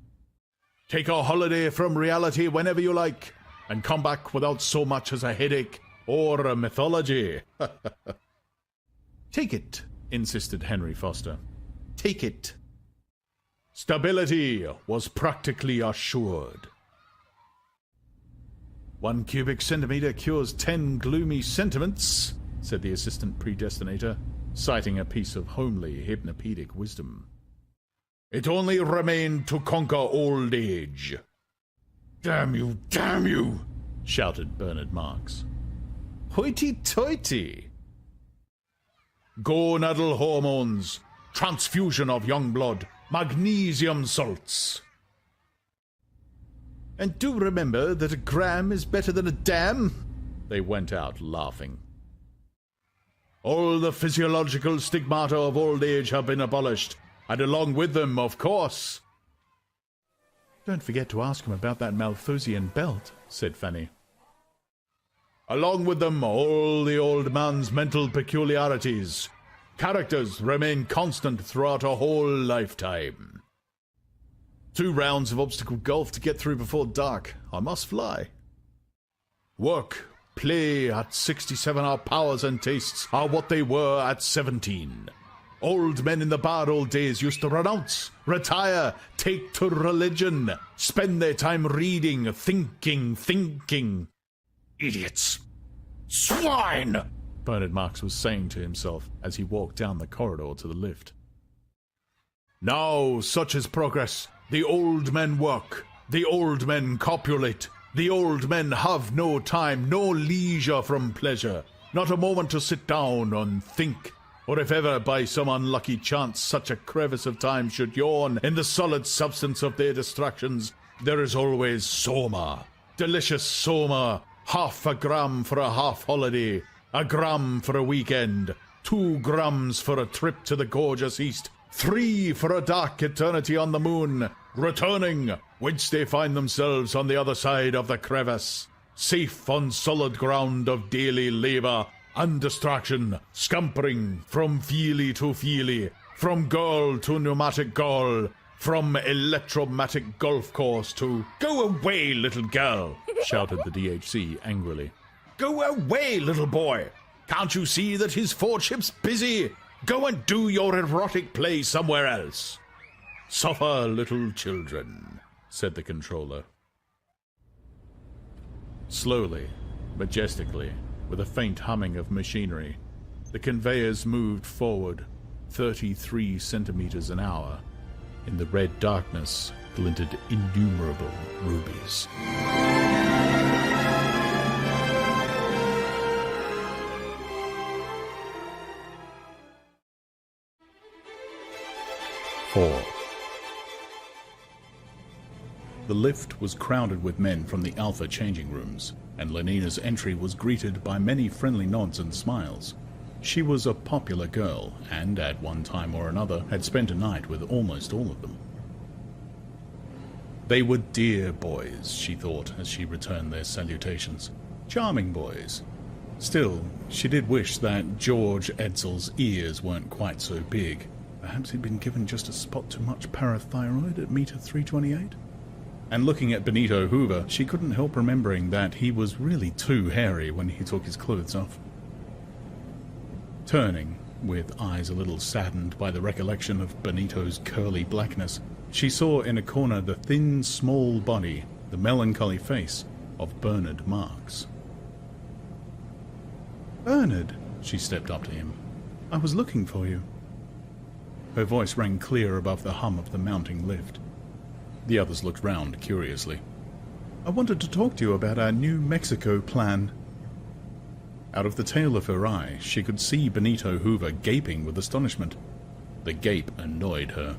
Take a holiday from reality whenever you like, and come back without so much as a headache or a mythology. Take it, insisted Henry Foster. Take it. Stability was practically assured. 1 cubic centimeter cures 10 gloomy sentiments, said the assistant predestinator, citing a piece of homely hypnopedic wisdom. It only remained to conquer old age. Damn you, shouted Bernard Marx. Hoity-toity! Gonadal hormones, transfusion of young blood, magnesium salts. And do remember that a gram is better than a dam. They went out laughing. All the physiological stigmata of old age have been abolished, and along with them, of course. Don't forget to ask him about that Malthusian belt, said Fanny. Along with them, all the old man's mental peculiarities. Characters remain constant throughout a whole lifetime. 2 rounds of obstacle golf to get through before dark. I must fly. Work, play at 67, our powers and tastes are what they were at 17. Old men in the bad old days used to renounce, retire, take to religion, spend their time reading, thinking. Idiots! Swine! Bernard Marx was saying to himself as he walked down the corridor to the lift. Now, such is progress. The old men work. The old men copulate. The old men have no time, no leisure from pleasure, not a moment to sit down and think. Or if ever by some unlucky chance such a crevice of time should yawn in the solid substance of their distractions, there is always soma. Delicious soma. Half a gram for a half holiday, a gram for a weekend, 2 grams for a trip to the gorgeous east, 3 for a dark eternity on the moon, returning, whence they find themselves on the other side of the crevice, safe on solid ground of daily labour and distraction, scampering from feely to feely, from girl to pneumatic girl, from electromatic golf course to... Go away, little girl, shouted the DHC angrily. Go away, little boy. Can't you see that his fortship's busy? Go and do your erotic play somewhere else. Suffer, little children, said the controller. Slowly, majestically, with a faint humming of machinery, the conveyors moved forward 33 centimeters an hour. In the red darkness glinted innumerable rubies. The lift was crowded with men from the Alpha changing rooms, and Lenina's entry was greeted by many friendly nods and smiles. She was a popular girl, and at one time or another had spent a night with almost all of them. They were dear boys, she thought, as she returned their salutations. Charming boys. Still, she did wish that George Edsel's ears weren't quite so big. Perhaps he'd been given just a spot too much parathyroid at meter 328? And looking at Benito Hoover, she couldn't help remembering that he was really too hairy when he took his clothes off. Turning, with eyes a little saddened by the recollection of Benito's curly blackness, she saw in a corner the thin, small body, the melancholy face of Bernard Marks. "Bernard," she stepped up to him. "I was looking for you." Her voice rang clear above the hum of the mounting lift. The others looked round curiously. "I wanted to talk to you about our New Mexico plan." Out of the tail of her eye, she could see Benito Hoover gaping with astonishment. The gape annoyed her.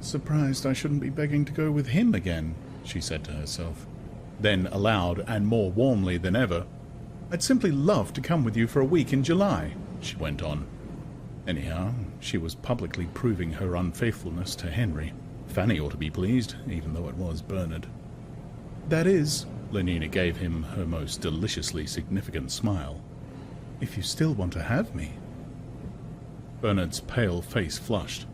"Surprised I shouldn't be begging to go with him again," she said to herself. Then, aloud and more warmly than ever, "I'd simply love to come with you for a week in July," she went on. Anyhow, she was publicly proving her unfaithfulness to Henry. Fanny ought to be pleased, even though it was Bernard. "That is," Lenina gave him her most deliciously significant smile, "if you still want to have me." Bernard's pale face flushed.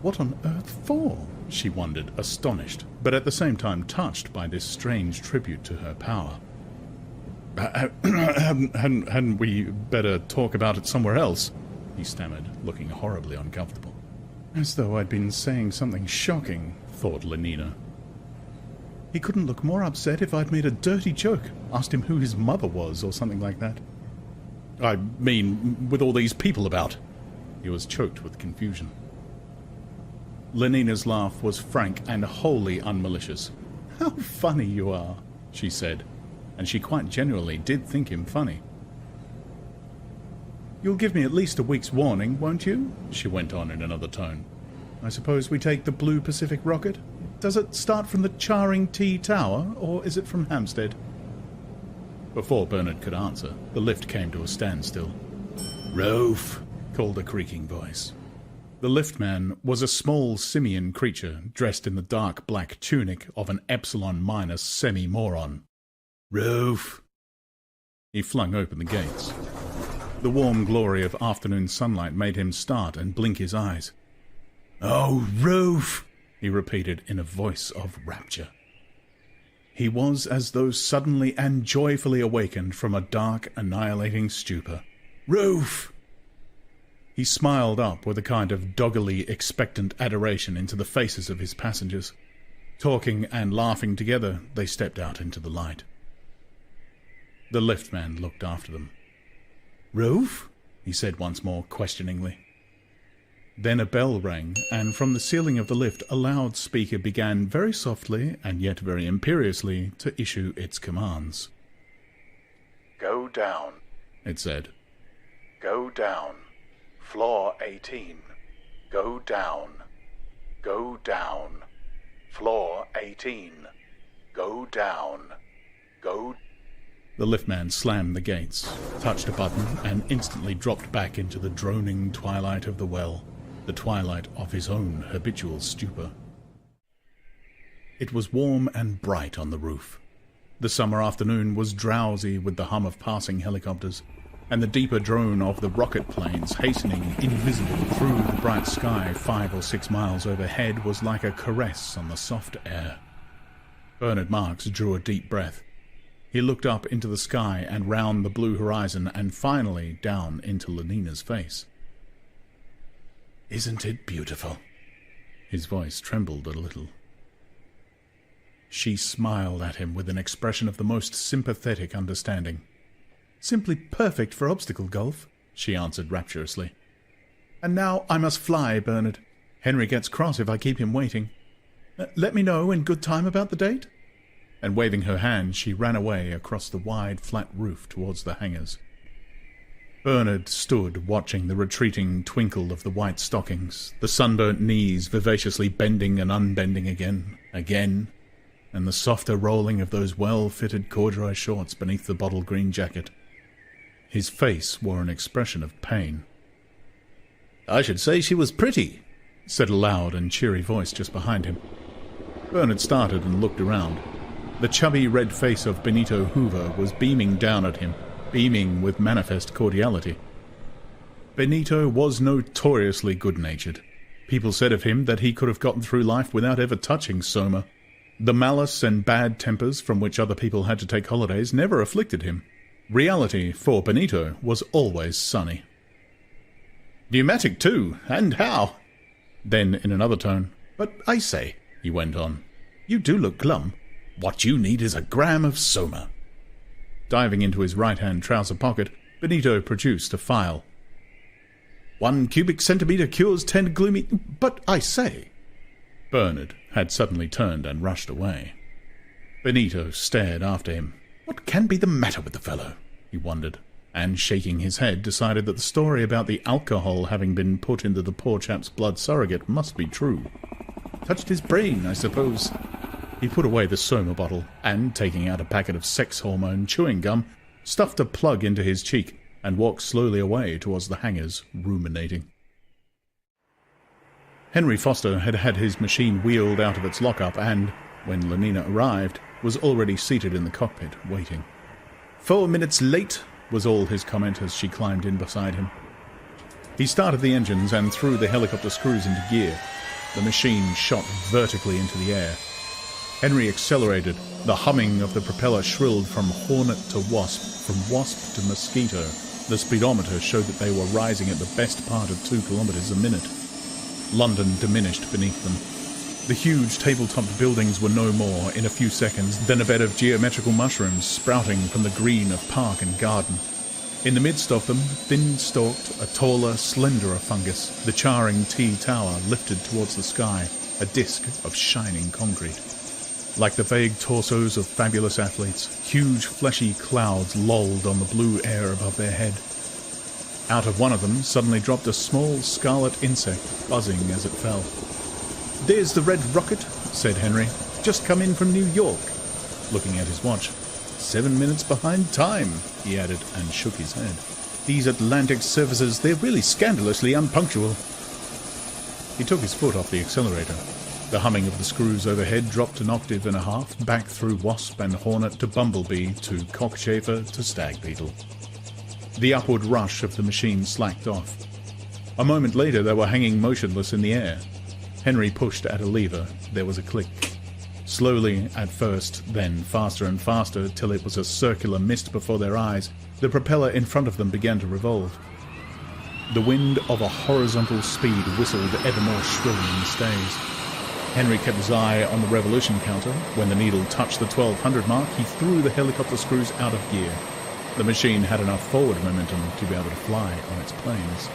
What on earth for? She wondered, astonished, but at the same time touched by this strange tribute to her power. Hadn't we better talk about it somewhere else?" he stammered, looking horribly uncomfortable. "As though I'd been saying something shocking," thought Lenina. "He couldn't look more upset if I'd made a dirty joke, asked him who his mother was or something like that." "I mean, with all these people about." He was choked with confusion. Lenina's laugh was frank and wholly unmalicious. "How funny you are," she said, and she quite genuinely did think him funny. "You'll give me at least a week's warning, won't you?" she went on in another tone. "I suppose we take the Blue Pacific rocket? Does it start from the Charing T Tower, or is it from Hampstead?" Before Bernard could answer, the lift came to a standstill. "Rolf," called a creaking voice. The liftman was a small simian creature dressed in the dark black tunic of an Epsilon Minus semi-moron. "Rolf." He flung open the gates. The warm glory of afternoon sunlight made him start and blink his eyes. "Oh, Rolf," he repeated in a voice of rapture. He was as though suddenly and joyfully awakened from a dark, annihilating stupor. "Rolf!" He smiled up with a kind of doggily expectant adoration into the faces of his passengers. Talking and laughing together, they stepped out into the light. The liftman looked after them. "Rolf?" he said once more, questioningly. Then a bell rang, and from the ceiling of the lift a loudspeaker began very softly and yet very imperiously to issue its commands. "Go down," it said. "Go down. Floor 18. Go down. Go down. Floor 18. Go down. Go..." The liftman slammed the gates, touched a button, and instantly dropped back into the droning twilight of the well, the twilight of his own habitual stupor. It was warm and bright on the roof. The summer afternoon was drowsy with the hum of passing helicopters, and the deeper drone of the rocket planes hastening invisible through the bright sky 5 or 6 miles overhead was like a caress on the soft air. Bernard Marks drew a deep breath. He looked up into the sky and round the blue horizon and finally down into Lenina's face. "Isn't it beautiful?" His voice trembled a little. She smiled at him with an expression of the most sympathetic understanding. "Simply perfect for obstacle golf," she answered rapturously. "And now I must fly, Bernard. Henry gets cross if I keep him waiting. Let me know in good time about the date." And waving her hand, she ran away across the wide, flat roof towards the hangars. Bernard stood watching the retreating twinkle of the white stockings, the sunburnt knees vivaciously bending and unbending again, and the softer rolling of those well-fitted corduroy shorts beneath the bottle-green jacket. His face wore an expression of pain. "I should say she was pretty," said a loud and cheery voice just behind him. Bernard started and looked around. The chubby red face of Benito Hoover was beaming down at him, beaming with manifest cordiality. Benito was notoriously good-natured. People said of him that he could have gotten through life without ever touching Soma. The malice and bad tempers from which other people had to take holidays never afflicted him. Reality, for Benito, was always sunny. "Pneumatic too, and how?" Then, in another tone, "But I say," he went on, "you do look glum. What you need is a gram of Soma." Diving into his right-hand trouser pocket, Benito produced a file. 1 cubic centimeter cures 10 gloomy... But I say... Bernard had suddenly turned and rushed away. Benito stared after him. What can be the matter with the fellow? He wondered, and shaking his head, decided that the story about the alcohol having been put into the poor chap's blood surrogate must be true. Touched his brain, I suppose. He put away the Soma bottle, and, taking out a packet of sex hormone chewing gum, stuffed a plug into his cheek, and walked slowly away towards the hangars, ruminating. Henry Foster had had his machine wheeled out of its lockup and, when Lenina arrived, was already seated in the cockpit, waiting. 4 minutes late, was all his comment as she climbed in beside him. He started the engines and threw the helicopter screws into gear. The machine shot vertically into the air. Henry accelerated. The humming of the propeller shrilled from hornet to wasp, from wasp to mosquito. The speedometer showed that they were rising at the best part of 2 kilometers a minute. London diminished beneath them. The huge tabletop buildings were no more, in a few seconds, than a bed of geometrical mushrooms sprouting from the green of park and garden. In the midst of them, thin-stalked, a taller, slenderer fungus, the charring T-tower lifted towards the sky, a disk of shining concrete. Like the vague torsos of fabulous athletes, huge fleshy clouds lolled on the blue air above their head. Out of one of them suddenly dropped a small scarlet insect, buzzing as it fell. "There's the red rocket," said Henry. "Just come in from New York." Looking at his watch. 7 minutes behind time, he added, and shook his head. "These Atlantic services, they're really scandalously unpunctual." He took his foot off the accelerator. The humming of the screws overhead dropped an octave and a half, back through wasp and hornet to bumblebee to cockchafer to stag beetle. The upward rush of the machine slacked off. A moment later they were hanging motionless in the air. Henry pushed at a lever. There was a click. Slowly at first, then faster and faster, till it was a circular mist before their eyes, the propeller in front of them began to revolve. The wind of a horizontal speed whistled ever more shrilly in the stays. Henry kept his eye on the revolution counter. When the needle touched the 1200 mark, he threw the helicopter screws out of gear. The machine had enough forward momentum to be able to fly on its planes.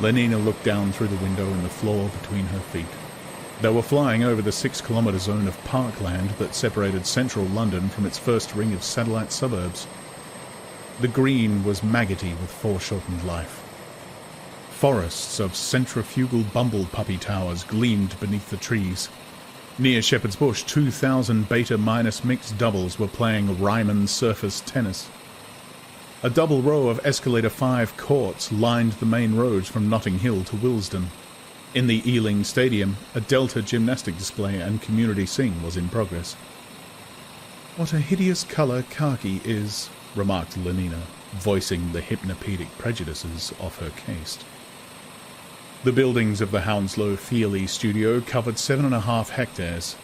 Lenina looked down through the window in the floor between her feet. They were flying over the 6-kilometre zone of parkland that separated central London from its first ring of satellite suburbs. The green was maggoty with foreshortened life. Forests of centrifugal bumble puppy towers gleamed beneath the trees. Near Shepherd's Bush, 2,000 beta-minus mixed doubles were playing Ryman surface tennis. A double row of Escalator 5 courts lined the main roads from Notting Hill to Willesden. In the Ealing Stadium, a Delta gymnastic display and community sing was in progress. "What a hideous colour khaki is," remarked Lenina, voicing the hypnopedic prejudices of her caste. The buildings of the Hounslow Feely studio covered 7.5 hectares.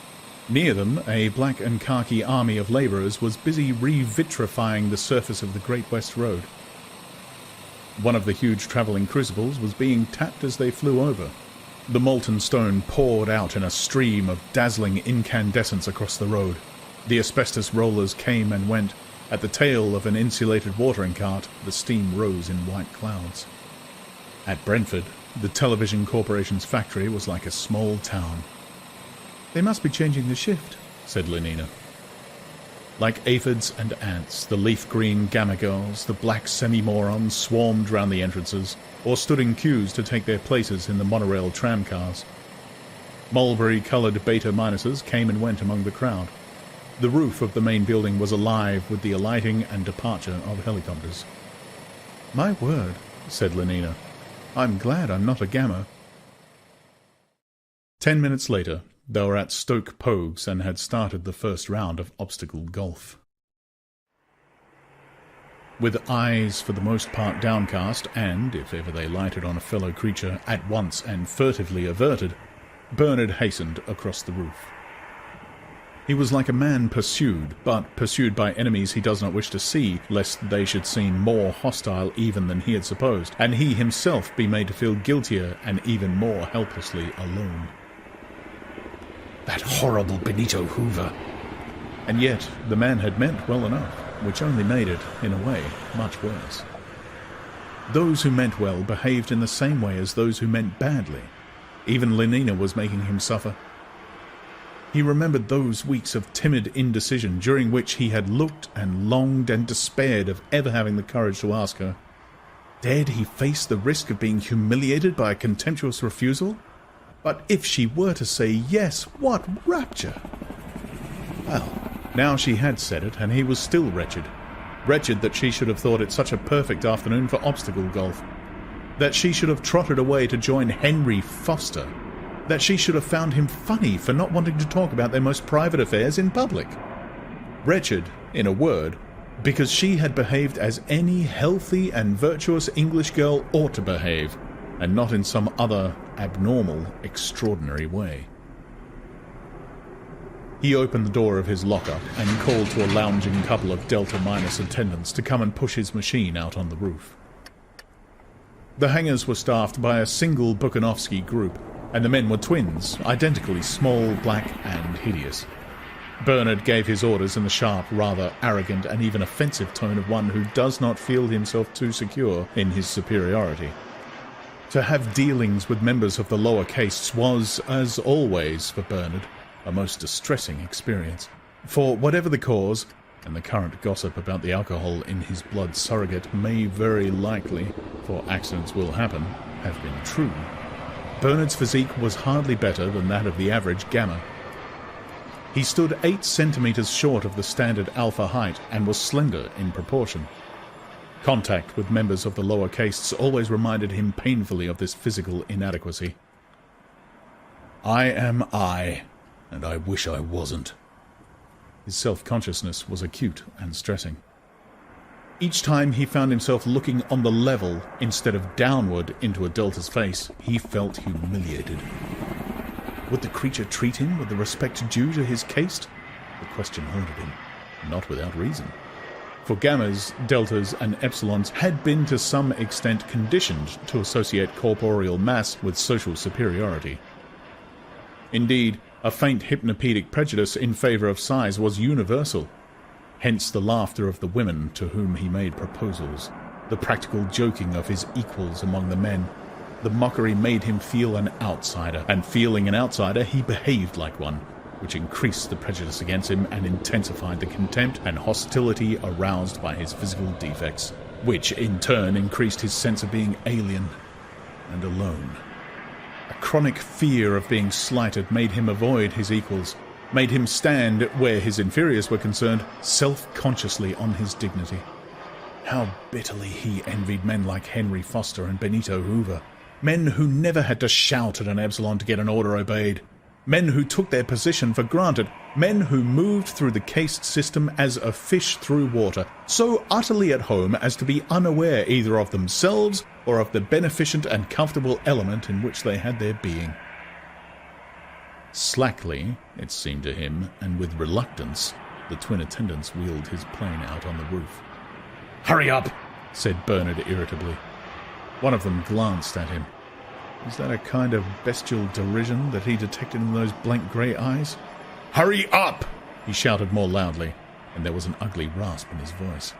Near them, a black and khaki army of labourers was busy revitrifying the surface of the Great West Road. One of the huge travelling crucibles was being tapped as they flew over. The molten stone poured out in a stream of dazzling incandescence across the road. The asbestos rollers came and went. At the tail of an insulated watering cart, the steam rose in white clouds. At Brentford, the Television Corporation's factory was like a small town. "They must be changing the shift," said Lenina. Like aphids and ants, the leaf-green gamma girls, the black semi-morons swarmed round the entrances, or stood in queues to take their places in the monorail tramcars. Mulberry-coloured beta-minuses came and went among the crowd. The roof of the main building was alive with the alighting and departure of helicopters. "My word," said Lenina. "I'm glad I'm not a gamma." 10 minutes later, They were at Stoke Poges and had started the first round of obstacle golf. With eyes for the most part downcast, and, if ever they lighted on a fellow creature, at once and furtively averted, Bernard hastened across the roof. He was like a man pursued, but pursued by enemies he does not wish to see, lest they should seem more hostile even than he had supposed, and he himself be made to feel guiltier and even more helplessly alone. That horrible Benito Hoover! And yet the man had meant well enough, which only made it, in a way, much worse. Those who meant well behaved in the same way as those who meant badly. Even Lenina was making him suffer. He remembered those weeks of timid indecision during which he had looked and longed and despaired of ever having the courage to ask her. Dared he face the risk of being humiliated by a contemptuous refusal? But if she were to say yes, what rapture! Well, now she had said it, and he was still wretched. Wretched that she should have thought it such a perfect afternoon for obstacle golf. That she should have trotted away to join Henry Foster. That she should have found him funny for not wanting to talk about their most private affairs in public. Wretched, in a word, because she had behaved as any healthy and virtuous English girl ought to behave, and not in some other abnormal, extraordinary way. He opened the door of his locker and called to a lounging couple of Delta Minus attendants to come and push his machine out on the roof. The hangars were staffed by a single Bukhanovsky group, and the men were twins, identically small, black, and hideous. Bernard gave his orders in the sharp, rather arrogant, and even offensive tone of one who does not feel himself too secure in his superiority. To have dealings with members of the lower castes was, as always for Bernard, a most distressing experience. For whatever the cause, and the current gossip about the alcohol in his blood surrogate may very likely, for accidents will happen, have been true, Bernard's physique was hardly better than that of the average Gamma. He stood 8 centimeters short of the standard Alpha height and was slender in proportion. Contact with members of the lower castes always reminded him painfully of this physical inadequacy. I am I, and I wish I wasn't. His self-consciousness was acute and stressing. Each time he found himself looking on the level instead of downward into a Delta's face, he felt humiliated. Would the creature treat him with the respect due to his caste? The question haunted him, not without reason. For Gammas, Deltas, and Epsilons had been to some extent conditioned to associate corporeal mass with social superiority. Indeed, a faint hypnopedic prejudice in favor of size was universal. Hence the laughter of the women to whom he made proposals, the practical joking of his equals among the men. The mockery made him feel an outsider, and feeling an outsider, he behaved like one, which increased the prejudice against him and intensified the contempt and hostility aroused by his physical defects, which in turn increased his sense of being alien and alone. A chronic fear of being slighted made him avoid his equals, made him stand, where his inferiors were concerned, self-consciously on his dignity. How bitterly he envied men like Henry Foster and Benito Hoover, men who never had to shout at an Epsilon to get an order obeyed, men who took their position for granted, men who moved through the caste system as a fish through water, so utterly at home as to be unaware either of themselves or of the beneficent and comfortable element in which they had their being. Slackly, it seemed to him, and with reluctance, the twin attendants wheeled his plane out on the roof. "Hurry up!" said Bernard irritably. One of them glanced at him. Was that a kind of bestial derision that he detected in those blank grey eyes? "Hurry up!" he shouted more loudly, and there was an ugly rasp in his voice.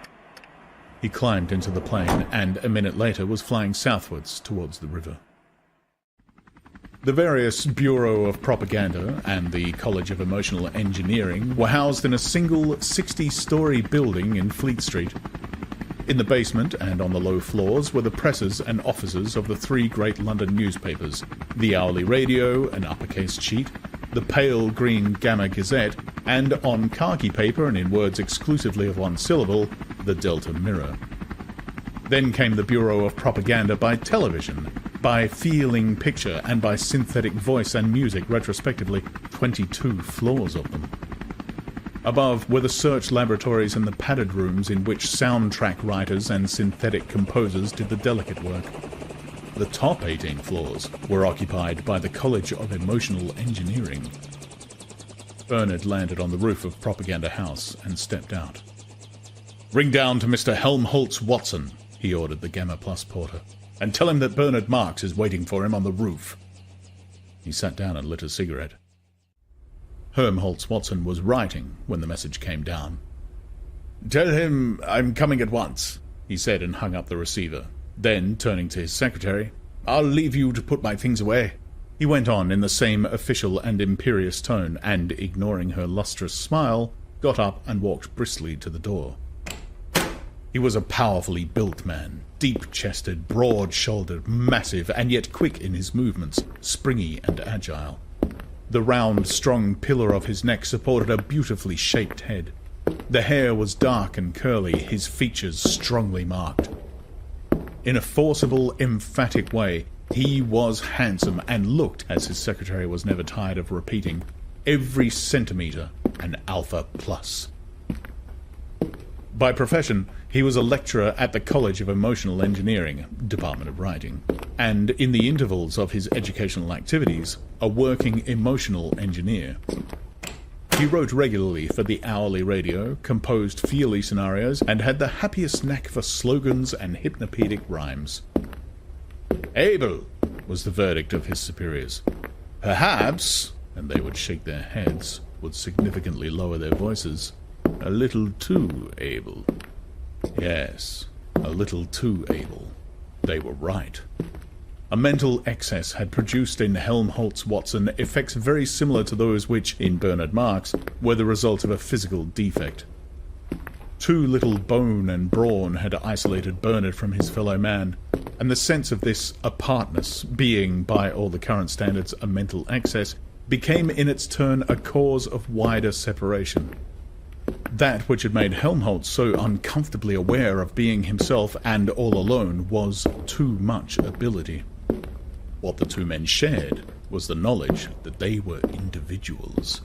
He climbed into the plane, and a minute later was flying southwards towards the river. The various Bureau of Propaganda and the College of Emotional Engineering were housed in a single 60-story building in Fleet Street. In the basement and on the low floors were the presses and offices of the 3 great London newspapers, the Hourly Radio, an uppercase sheet, the pale green Gamma Gazette, and on khaki paper and in words exclusively of one syllable, the Delta Mirror. Then came the Bureau of Propaganda by television, by feeling picture, and by synthetic voice and music retrospectively, 22 floors of them. Above were the search laboratories and the padded rooms in which soundtrack writers and synthetic composers did the delicate work. The top 18 floors were occupied by the College of Emotional Engineering. Bernard landed on the roof of Propaganda House and stepped out. "Ring down to Mr. Helmholtz Watson," he ordered the Gamma Plus porter, "and tell him that Bernard Marx is waiting for him on the roof." He sat down and lit a cigarette. Helmholtz Watson was writing when the message came down. "Tell him I'm coming at once," he said, and hung up the receiver. Then, turning to his secretary, "I'll leave you to put my things away." He went on in the same official and imperious tone, and, ignoring her lustrous smile, got up and walked briskly to the door. He was a powerfully built man, deep-chested, broad-shouldered, massive, and yet quick in his movements, springy and agile. The round, strong pillar of his neck supported a beautifully shaped head. The hair was dark and curly, his features strongly marked. In a forcible, emphatic way, he was handsome and looked, as his secretary was never tired of repeating, every centimetre an Alpha Plus. By profession, he was a lecturer at the College of Emotional Engineering, Department of Writing, and in the intervals of his educational activities, a working emotional engineer. He wrote regularly for the hourly radio, composed feely scenarios, and had the happiest knack for slogans and hypnopedic rhymes. "Able," was the verdict of his superiors. "Perhaps," and they would shake their heads, would significantly lower their voices, "a little too able." Yes, a little too able. They were right. A mental excess had produced in Helmholtz Watson effects very similar to those which, in Bernard Marx, were the result of a physical defect. Too little bone and brawn had isolated Bernard from his fellow man, and the sense of this apartness, being, by all the current standards, a mental excess, became in its turn a cause of wider separation. That which had made Helmholtz so uncomfortably aware of being himself and all alone was too much ability. What the two men shared was the knowledge that they were individuals.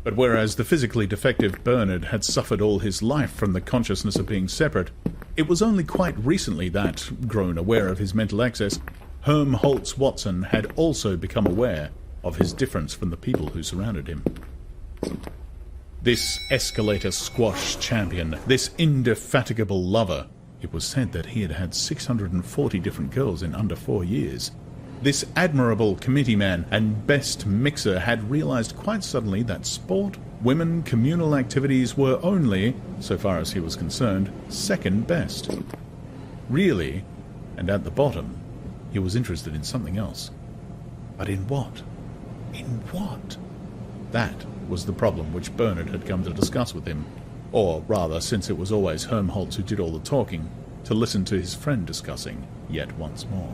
But whereas the physically defective Bernard had suffered all his life from the consciousness of being separate, it was only quite recently that, grown aware of his mental excess, Helmholtz Watson had also become aware of his difference from the people who surrounded him. This escalator squash champion, this indefatigable lover, it was said that he had had 640 different girls in under 4 years. This admirable committee man and best mixer had realized quite suddenly that sport, women, communal activities were only, so far as he was concerned, second best. Really, and at the bottom, he was interested in something else. But in what? In what? That was the problem which Bernard had come to discuss with him, or rather, since it was always Helmholtz who did all the talking, to listen to his friend discussing yet once more.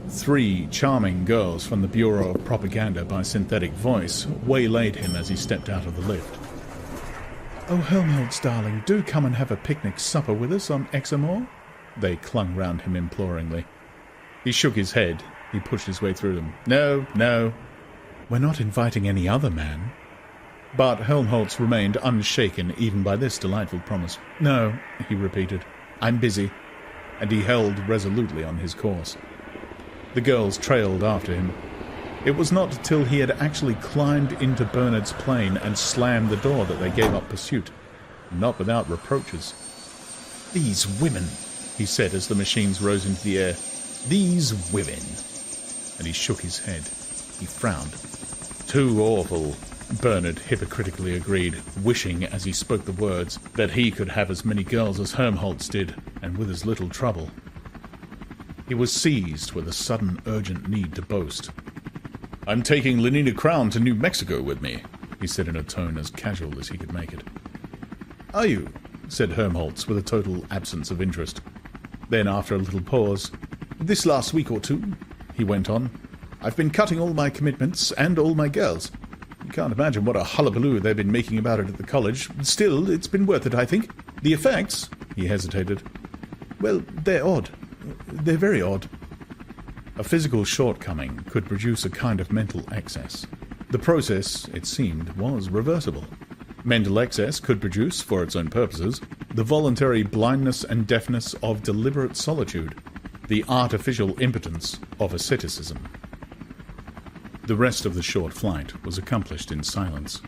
3 charming girls from the Bureau of Propaganda by Synthetic Voice waylaid him as he stepped out of the lift. "Oh, Helmholtz, darling, do come and have a picnic supper with us on Examore." They clung round him imploringly. He shook his head. He pushed his way through them. "No, no. We're not inviting any other man." But Helmholtz remained unshaken even by this delightful promise. "No," he repeated. "I'm busy." And he held resolutely on his course. The girls trailed after him. It was not till he had actually climbed into Bernard's plane and slammed the door that they gave up pursuit, not without reproaches. "These women," he said as the machines rose into the air. "These women." And he shook his head. He frowned. "Too awful," Bernard hypocritically agreed, wishing, as he spoke the words, that he could have as many girls as Helmholtz did, and with as little trouble. He was seized with a sudden urgent need to boast. "I'm taking Lenina Crown to New Mexico with me," he said in a tone as casual as he could make it. "Are you?" said Helmholtz with a total absence of interest. Then, after a little pause, "This last week or two," he went on, "I've been cutting all my commitments and all my girls. You can't imagine what a hullabaloo they've been making about it at the college. Still, it's been worth it, I think. The effects," he hesitated, "well, they're odd. They're very odd." A physical shortcoming could produce a kind of mental excess. The process, it seemed, was reversible. Mental excess could produce, for its own purposes, the voluntary blindness and deafness of deliberate solitude, the artificial impotence of asceticism. The rest of the short flight was accomplished in silence.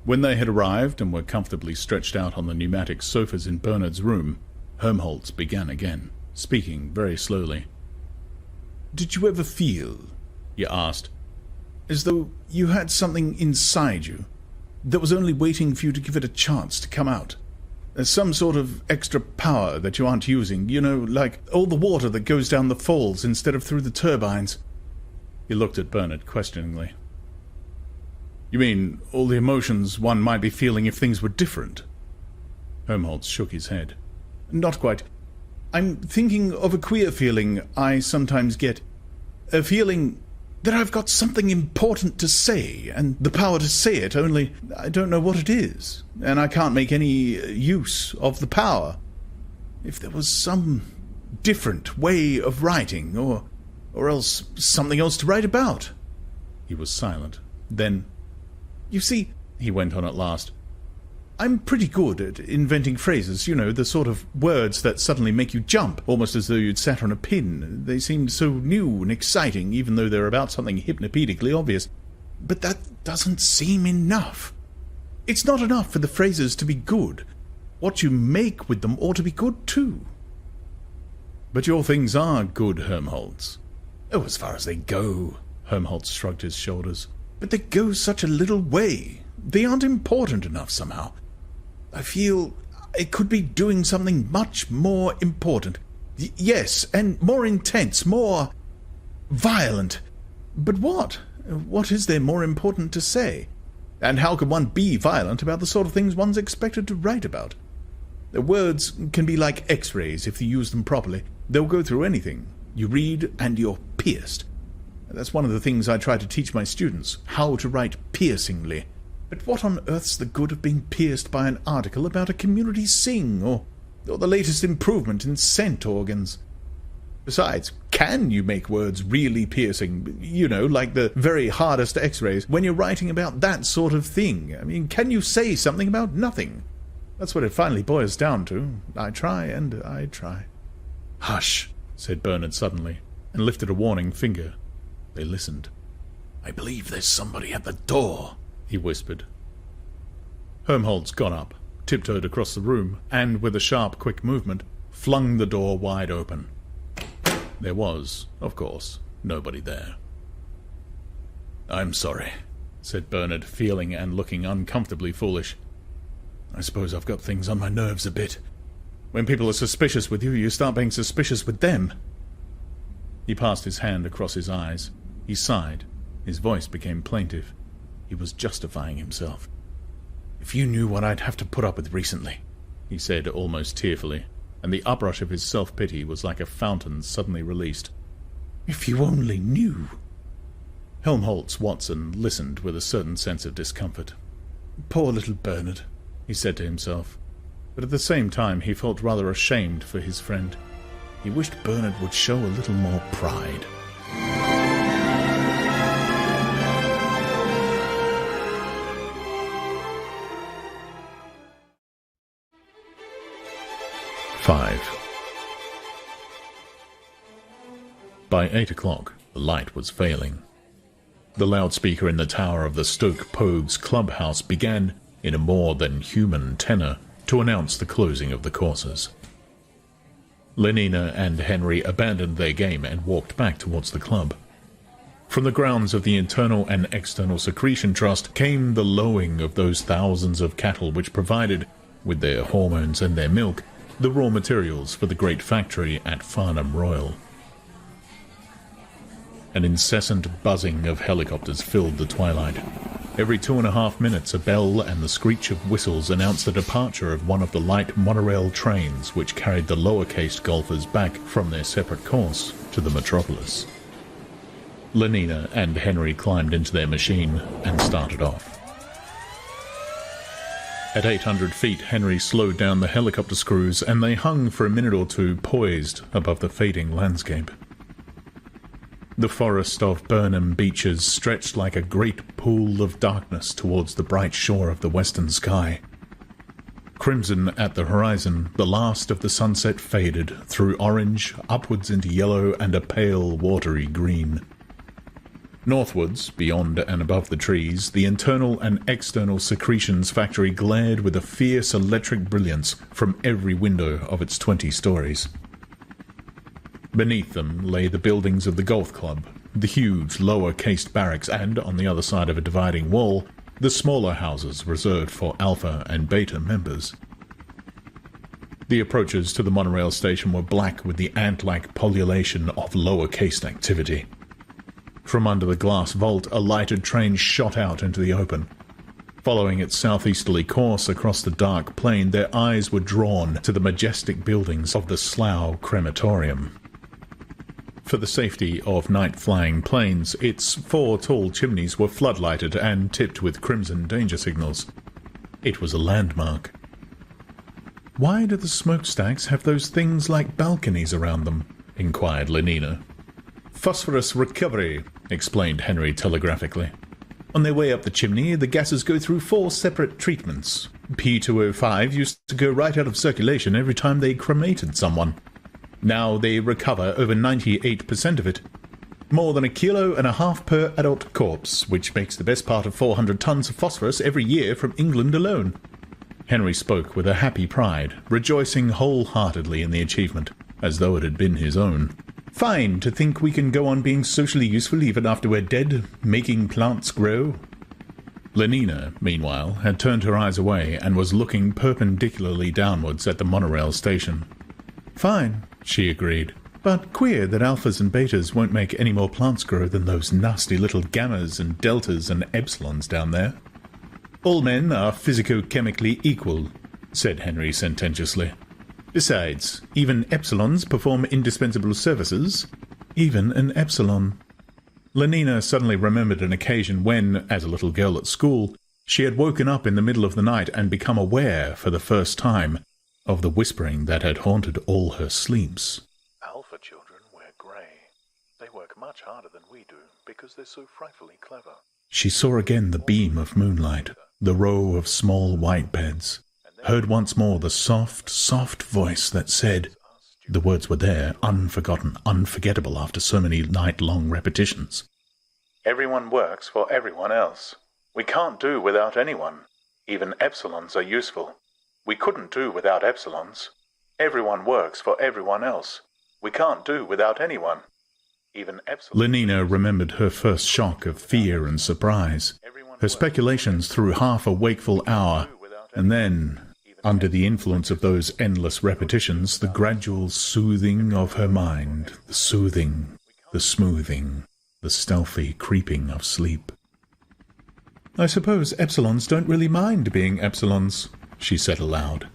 When they had arrived and were comfortably stretched out on the pneumatic sofas in Bernard's room, Helmholtz began again, speaking very slowly. "Did you ever feel," he asked, "as though you had something inside you that was only waiting for you to give it a chance to come out? Some sort of extra power that you aren't using, you know, like all the water that goes down the falls instead of through the turbines?" He looked at Bernard questioningly. "You mean all the emotions one might be feeling if things were different?" Helmholtz shook his head. "Not quite. I'm thinking of a queer feeling I sometimes get. A feeling that I've got something important to say, and the power to say it, only I don't know what it is, and I can't make any use of the power. If there was some different way of writing, or else something else to write about." He was silent. Then, "You see," he went on at last, "I'm pretty good at inventing phrases, you know, the sort of words that suddenly make you jump, almost as though you'd sat on a pin. They seem so new and exciting, even though they're about something hypnopedically obvious. But that doesn't seem enough. It's not enough for the phrases to be good. What you make with them ought to be good too." "But your things are good, Helmholtz." "Oh, as far as they go." Helmholtz shrugged his shoulders. "But they go such a little way. They aren't important enough somehow. I feel I could be doing something much more important. Yes, and more intense, more violent. But what? What is there more important to say? And how can one be violent about the sort of things one's expected to write about? The words can be like X-rays if you use them properly. They'll go through anything. You read and you're pierced. That's one of the things I try to teach my students, how to write piercingly. But what on earth's the good of being pierced by an article about a community sing, or the latest improvement in scent organs? Besides, can you make words really piercing, you know, like the very hardest X-rays, when you're writing about that sort of thing? I mean, can you say something about nothing? That's what it finally boils down to. I try and I try." "Hush," said Bernard suddenly, and lifted a warning finger. They listened. "I believe there's somebody at the door," he whispered. Helmholtz got up, tiptoed across the room, and, with a sharp, quick movement, flung the door wide open. There was, of course, nobody there. "I'm sorry," said Bernard, feeling and looking uncomfortably foolish. "I suppose I've got things on my nerves a bit. When people are suspicious with you, you start being suspicious with them." He passed his hand across his eyes. He sighed. His voice became plaintive. He was justifying himself. "If you knew what I'd have to put up with recently," he said almost tearfully, and the uprush of his self-pity was like a fountain suddenly released. "If you only knew." Helmholtz Watson listened with a certain sense of discomfort. "Poor little Bernard," he said to himself, but at the same time he felt rather ashamed for his friend. He wished Bernard would show a little more pride. By 8 o'clock, the light was failing. The loudspeaker in the tower of the Stoke Pogues clubhouse began, in a more than human tenor, to announce the closing of the courses. Lenina and Henry abandoned their game and walked back towards the club. From the grounds of the Internal and External Secretion Trust came the lowing of those thousands of cattle which provided, with their hormones and their milk, the raw materials for the great factory at Farnham Royal. An incessant buzzing of helicopters filled the twilight. Every 2.5 minutes a bell and the screech of whistles announced the departure of one of the light monorail trains which carried the lower-caste golfers back from their separate course to the metropolis. Lenina and Henry climbed into their machine and started off. At 800 feet, Henry slowed down the helicopter screws, and they hung for a minute or two poised above the fading landscape. The forest of Burnham Beeches stretched like a great pool of darkness towards the bright shore of the western sky. Crimson at the horizon, the last of the sunset faded through orange, upwards into yellow and a pale, watery green. Northwards, beyond and above the trees, the internal and external secretions factory glared with a fierce electric brilliance from every window of its 20 stories. Beneath them lay the buildings of the golf club, the huge lower-cased barracks, and, on the other side of a dividing wall, the smaller houses reserved for Alpha and Beta members. The approaches to the monorail station were black with the ant-like pullulation of lower-cased activity. From under the glass vault, a lighted train shot out into the open. Following its southeasterly course across the dark plain, their eyes were drawn to the majestic buildings of the Slough Crematorium. For the safety of night-flying planes, its 4 tall chimneys were floodlighted and tipped with crimson danger signals. It was a landmark. "Why do the smokestacks have those things like balconies around them?" inquired Lenina. "Phosphorus recovery," explained Henry telegraphically. "On their way up the chimney, the gases go through 4 separate treatments. P2O5 used to go right out of circulation every time they cremated someone. Now they recover over 98% of it. More than 1.5 kilos per adult corpse, which makes the best part of 400 tons of phosphorus every year from England alone." Henry spoke with a happy pride, rejoicing wholeheartedly in the achievement, as though it had been his own. "Fine to think we can go on being socially useful even after we're dead, making plants grow." Lenina, meanwhile, had turned her eyes away and was looking perpendicularly downwards at the monorail station. "Fine," she agreed. "But queer that alphas and betas won't make any more plants grow than those nasty little gammas and deltas and epsilons down there." "All men are physico-chemically equal," said Henry sententiously. "Besides, even epsilons perform indispensable services. Even an epsilon." Lenina suddenly remembered an occasion when, as a little girl at school, she had woken up in the middle of the night and become aware, for the first time, of the whispering that had haunted all her sleeps. "Alpha children wear grey. They work much harder than we do because they're so frightfully clever." She saw again the beam of moonlight, the row of small white beds, heard once more the soft, soft voice that said, the words were there, unforgotten, unforgettable after so many night-long repetitions. "Everyone works for everyone else. We can't do without anyone. Even epsilons are useful. We couldn't do without epsilons. Everyone works for everyone else. We can't do without anyone. Even epsilons..." Lenina remembered her first shock of fear and surprise, her speculations through half a wakeful hour, and then, under the influence of those endless repetitions, the gradual soothing of her mind, the soothing, the smoothing, the stealthy creeping of sleep. "I suppose epsilons don't really mind being epsilons," she said aloud.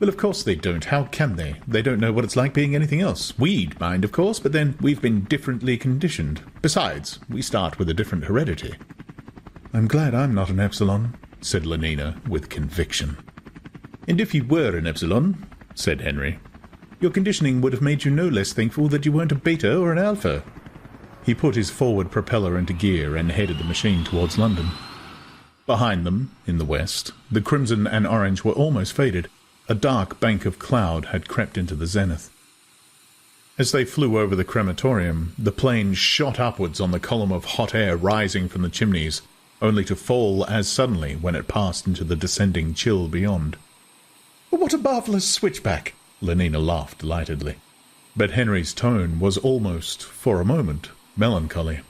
"Well, of course they don't. How can they? They don't know what it's like being anything else. We'd mind, of course, but then we've been differently conditioned. Besides, we start with a different heredity." "I'm glad I'm not an epsilon," said Lenina with conviction. "And if you were an epsilon," said Henry, "your conditioning would have made you no less thankful that you weren't a beta or an alpha." He put his forward propeller into gear and headed the machine towards London. Behind them, in the west, the crimson and orange were almost faded. A dark bank of cloud had crept into the zenith. As they flew over the crematorium, the plane shot upwards on the column of hot air rising from the chimneys, only to fall as suddenly when it passed into the descending chill beyond. "What a marvellous switchback!" Lenina laughed delightedly. But Henry's tone was almost, for a moment, melancholy.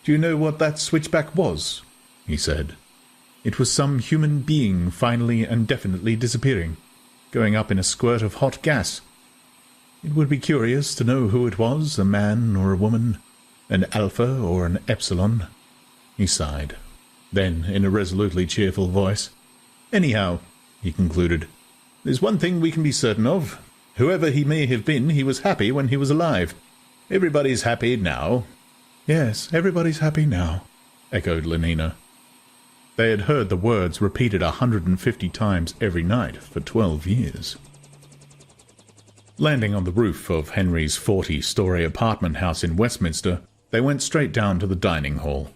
"Do you know what that switchback was?" he said. "It was some human being finally and definitely disappearing, going up in a squirt of hot gas. It would be curious to know who it was, a man or a woman, an alpha or an epsilon." He sighed. Then, in a resolutely cheerful voice, "Anyhow," he concluded, "there's one thing we can be certain of. Whoever he may have been, he was happy when he was alive. Everybody's happy now." "Yes, everybody's happy now," echoed Lenina. They had heard the words repeated 150 times every night for 12 years. Landing on the roof of Henry's 40-story apartment house in Westminster, they went straight down to the dining hall.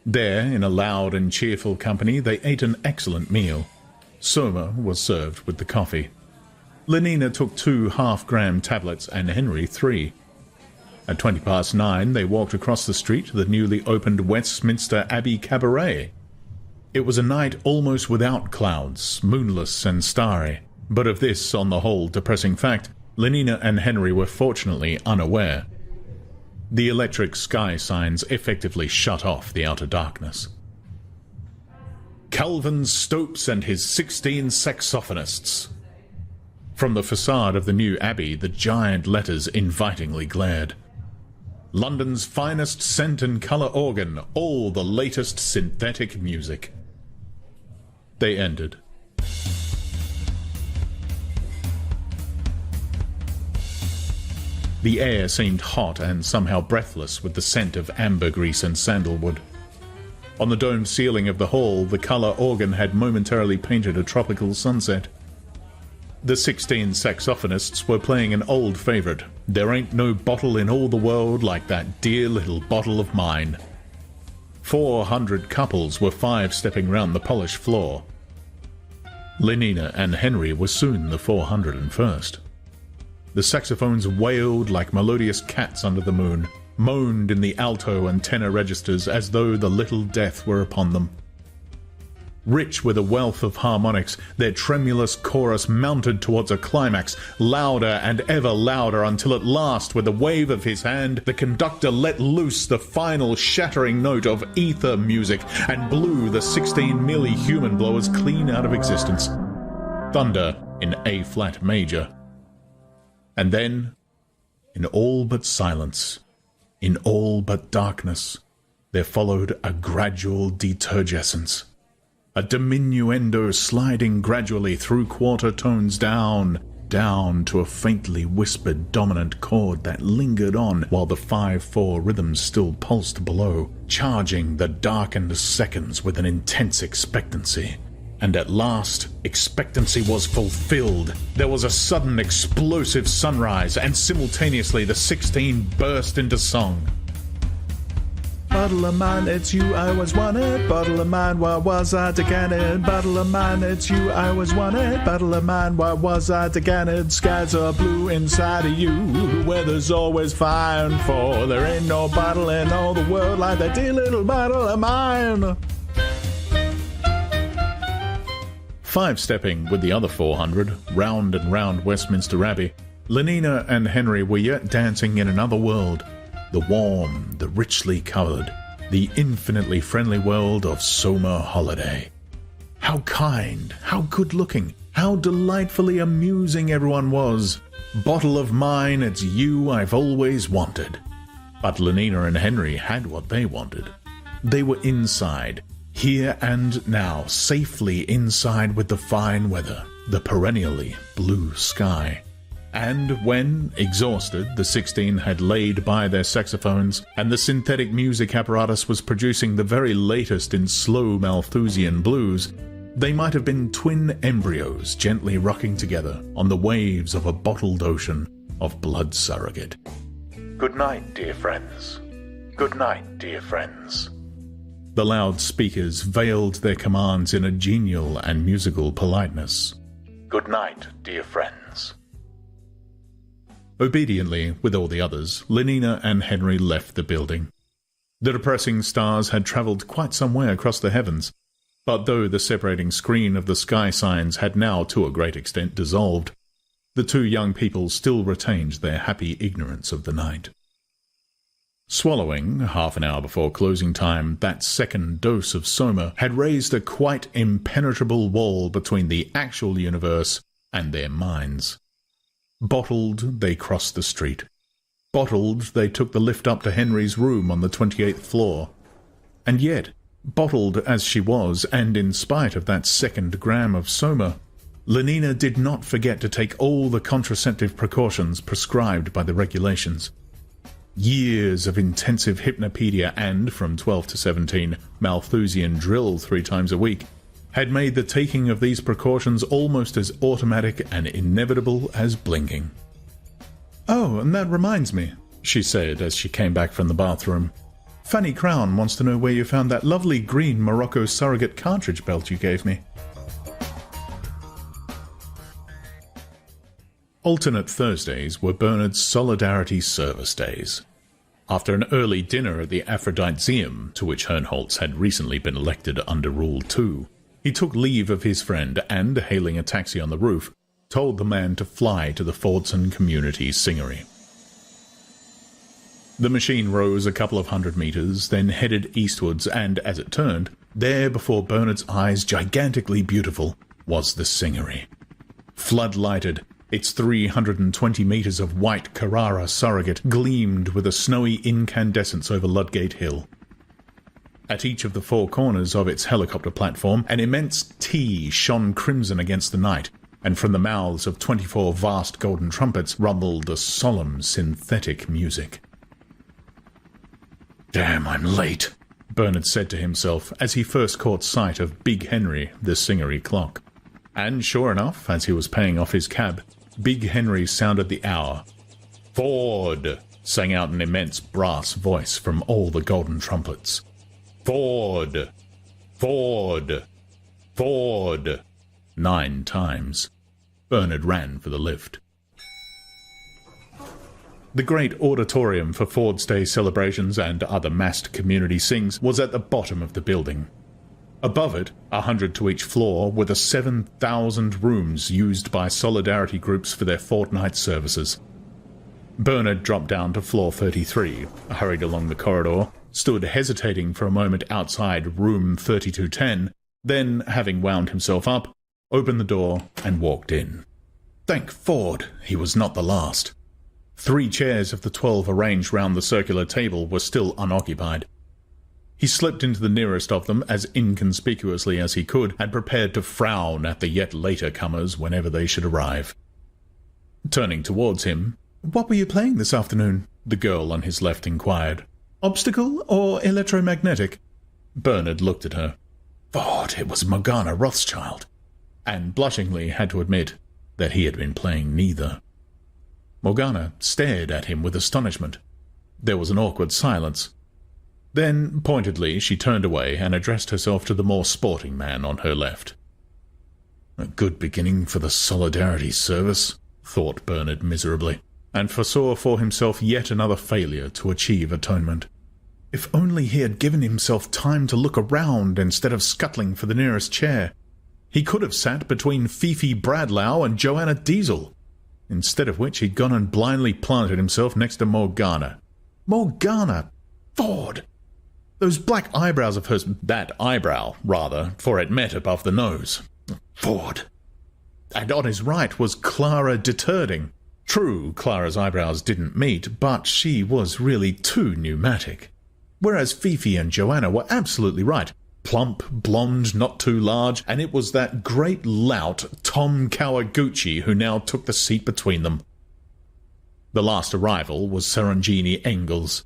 There, in a loud and cheerful company, they ate an excellent meal. Soma was served with the coffee. Lenina took 2 half-gram tablets and Henry 3. At 9:20, they walked across the street to the newly opened Westminster Abbey Cabaret. It was a night almost without clouds, moonless and starry, but of this, on the whole, depressing fact, Lenina and Henry were fortunately unaware. The electric sky signs effectively shut off the outer darkness. Calvin Stopes and his 16 saxophonists. From the facade of the new abbey, the giant letters invitingly glared. London's finest scent and colour organ, all the latest synthetic music. They ended. The air seemed hot and somehow breathless with the scent of ambergris and sandalwood. On the domed ceiling of the hall, the colour organ had momentarily painted a tropical sunset. The 16 saxophonists were playing an old favourite, There Ain't No Bottle in All the World Like That Dear Little Bottle of Mine. 400 couples were 5-stepping round the polished floor. Lenina and Henry were soon the 401st. The saxophones wailed like melodious cats under the moon, moaned in the alto and tenor registers as though the little death were upon them. Rich with a wealth of harmonics, their tremulous chorus mounted towards a climax, louder and ever louder, until at last, with a wave of his hand, the conductor let loose the final shattering note of ether music and blew the 16 milli human blowers clean out of existence. Thunder in A-flat major. And then, in all but silence, in all but darkness, there followed a gradual deturgescence. A diminuendo sliding gradually through quarter tones down to a faintly whispered dominant chord that lingered on while the 5/4 rhythms still pulsed below, charging the darkened seconds with an intense expectancy. And at last, expectancy was fulfilled. There was a sudden explosive sunrise, and simultaneously the 16 burst into song. Bottle of mine, it's you I was wanted. Bottle of mine, why was I decanted? Bottle of mine, it's you I was wanted. Bottle of mine, why was I decanted? Skies are blue inside of you. The weather's always fine, for there ain't no bottle in all the world like that dear little bottle of mine. 5-stepping with the other 400, round and round Westminster Abbey, Lenina and Henry were yet dancing in another world. The warm, the richly coloured, the infinitely friendly world of Soma Holiday. How kind, how good-looking, how delightfully amusing everyone was. Bottle of mine, it's you I've always wanted. But Lenina and Henry had what they wanted. They were inside, here and now, safely inside with the fine weather, the perennially blue sky. And when, exhausted, the 16 had laid by their saxophones, and the synthetic music apparatus was producing the very latest in slow Malthusian blues, they might have been twin embryos gently rocking together on the waves of a bottled ocean of blood surrogate. Good night, dear friends. Good night, dear friends. The loud speakers veiled their commands in a genial and musical politeness. Good night, dear friends. Obediently, with all the others, Lenina and Henry left the building. The depressing stars had travelled quite some way across the heavens, but though the separating screen of the sky signs had now to a great extent dissolved, the two young people still retained their happy ignorance of the night. Swallowing, half an hour before closing time, that second dose of Soma had raised a quite impenetrable wall between the actual universe and their minds. Bottled, they crossed the street. Bottled, they took the lift up to Henry's room on the 28th floor. And yet, bottled as she was, and in spite of that second gram of Soma, Lenina did not forget to take all the contraceptive precautions prescribed by the regulations. Years of intensive hypnopedia and, from 12 to 17, Malthusian drill 3 times a week had made the taking of these precautions almost as automatic and inevitable as blinking. "Oh, and that reminds me," she said as she came back from the bathroom. "Fanny Crown wants to know where you found that lovely green Morocco surrogate cartridge belt you gave me." Alternate Thursdays were Bernard's Solidarity Service days. After an early dinner at the Aphroditeum, to which Herrnholz had recently been elected under Rule 2, he took leave of his friend and, hailing a taxi on the roof, told the man to fly to the Fordson Community Singery. The machine rose a couple of 100 meters, then headed eastwards, and as it turned, there before Bernard's eyes, gigantically beautiful, was the Singery. Flood-lighted, its 320 meters of white Carrara surrogate gleamed with a snowy incandescence over Ludgate Hill. At each of the 4 corners of its helicopter platform, an immense T shone crimson against the night, and from the mouths of 24 vast golden trumpets rumbled a solemn synthetic music. "Damn, I'm late," Bernard said to himself as he first caught sight of Big Henry, the Singery clock. And sure enough, as he was paying off his cab, Big Henry sounded the hour. "Ford!" sang out an immense brass voice from all the golden trumpets. "Ford! Ford! Ford!" 9 times. Bernard ran for the lift. The great auditorium for Ford's Day celebrations and other massed community sings was at the bottom of the building. Above it, 100 to each floor, were the 7,000 rooms used by solidarity groups for their fortnight services. Bernard dropped down to floor 33, hurried along the corridor, stood hesitating for a moment outside room 3210, then, having wound himself up, opened the door and walked in. Thank Ford, he was not the last. 3 chairs of the 12 arranged round the circular table were still unoccupied. He slipped into the nearest of them as inconspicuously as he could, and prepared to frown at the yet later comers whenever they should arrive. Turning towards him, "What were you playing this afternoon?" the girl on his left inquired. "Obstacle or electromagnetic?" Bernard looked at her. Ford, it was Morgana Rothschild, and blushingly had to admit that he had been playing neither. Morgana stared at him with astonishment. There was an awkward silence. Then, pointedly, she turned away and addressed herself to the more sporting man on her left. A good beginning for the Solidarity Service, thought Bernard miserably, and foresaw for himself yet another failure to achieve atonement. If only he had given himself time to look around instead of scuttling for the nearest chair. He could have sat between Fifi Bradlau and Joanna Diesel, instead of which he'd gone and blindly planted himself next to Morgana. Morgana! Ford! Those black eyebrows of hers, that eyebrow, rather, for it met above the nose. Ford! And on his right was Clara Deterding. True, Clara's eyebrows didn't meet, but she was really too pneumatic. Whereas Fifi and Joanna were absolutely right. Plump, blonde, not too large, and it was that great lout, Tom Kawaguchi, who now took the seat between them. The last arrival was Sarangini Engels.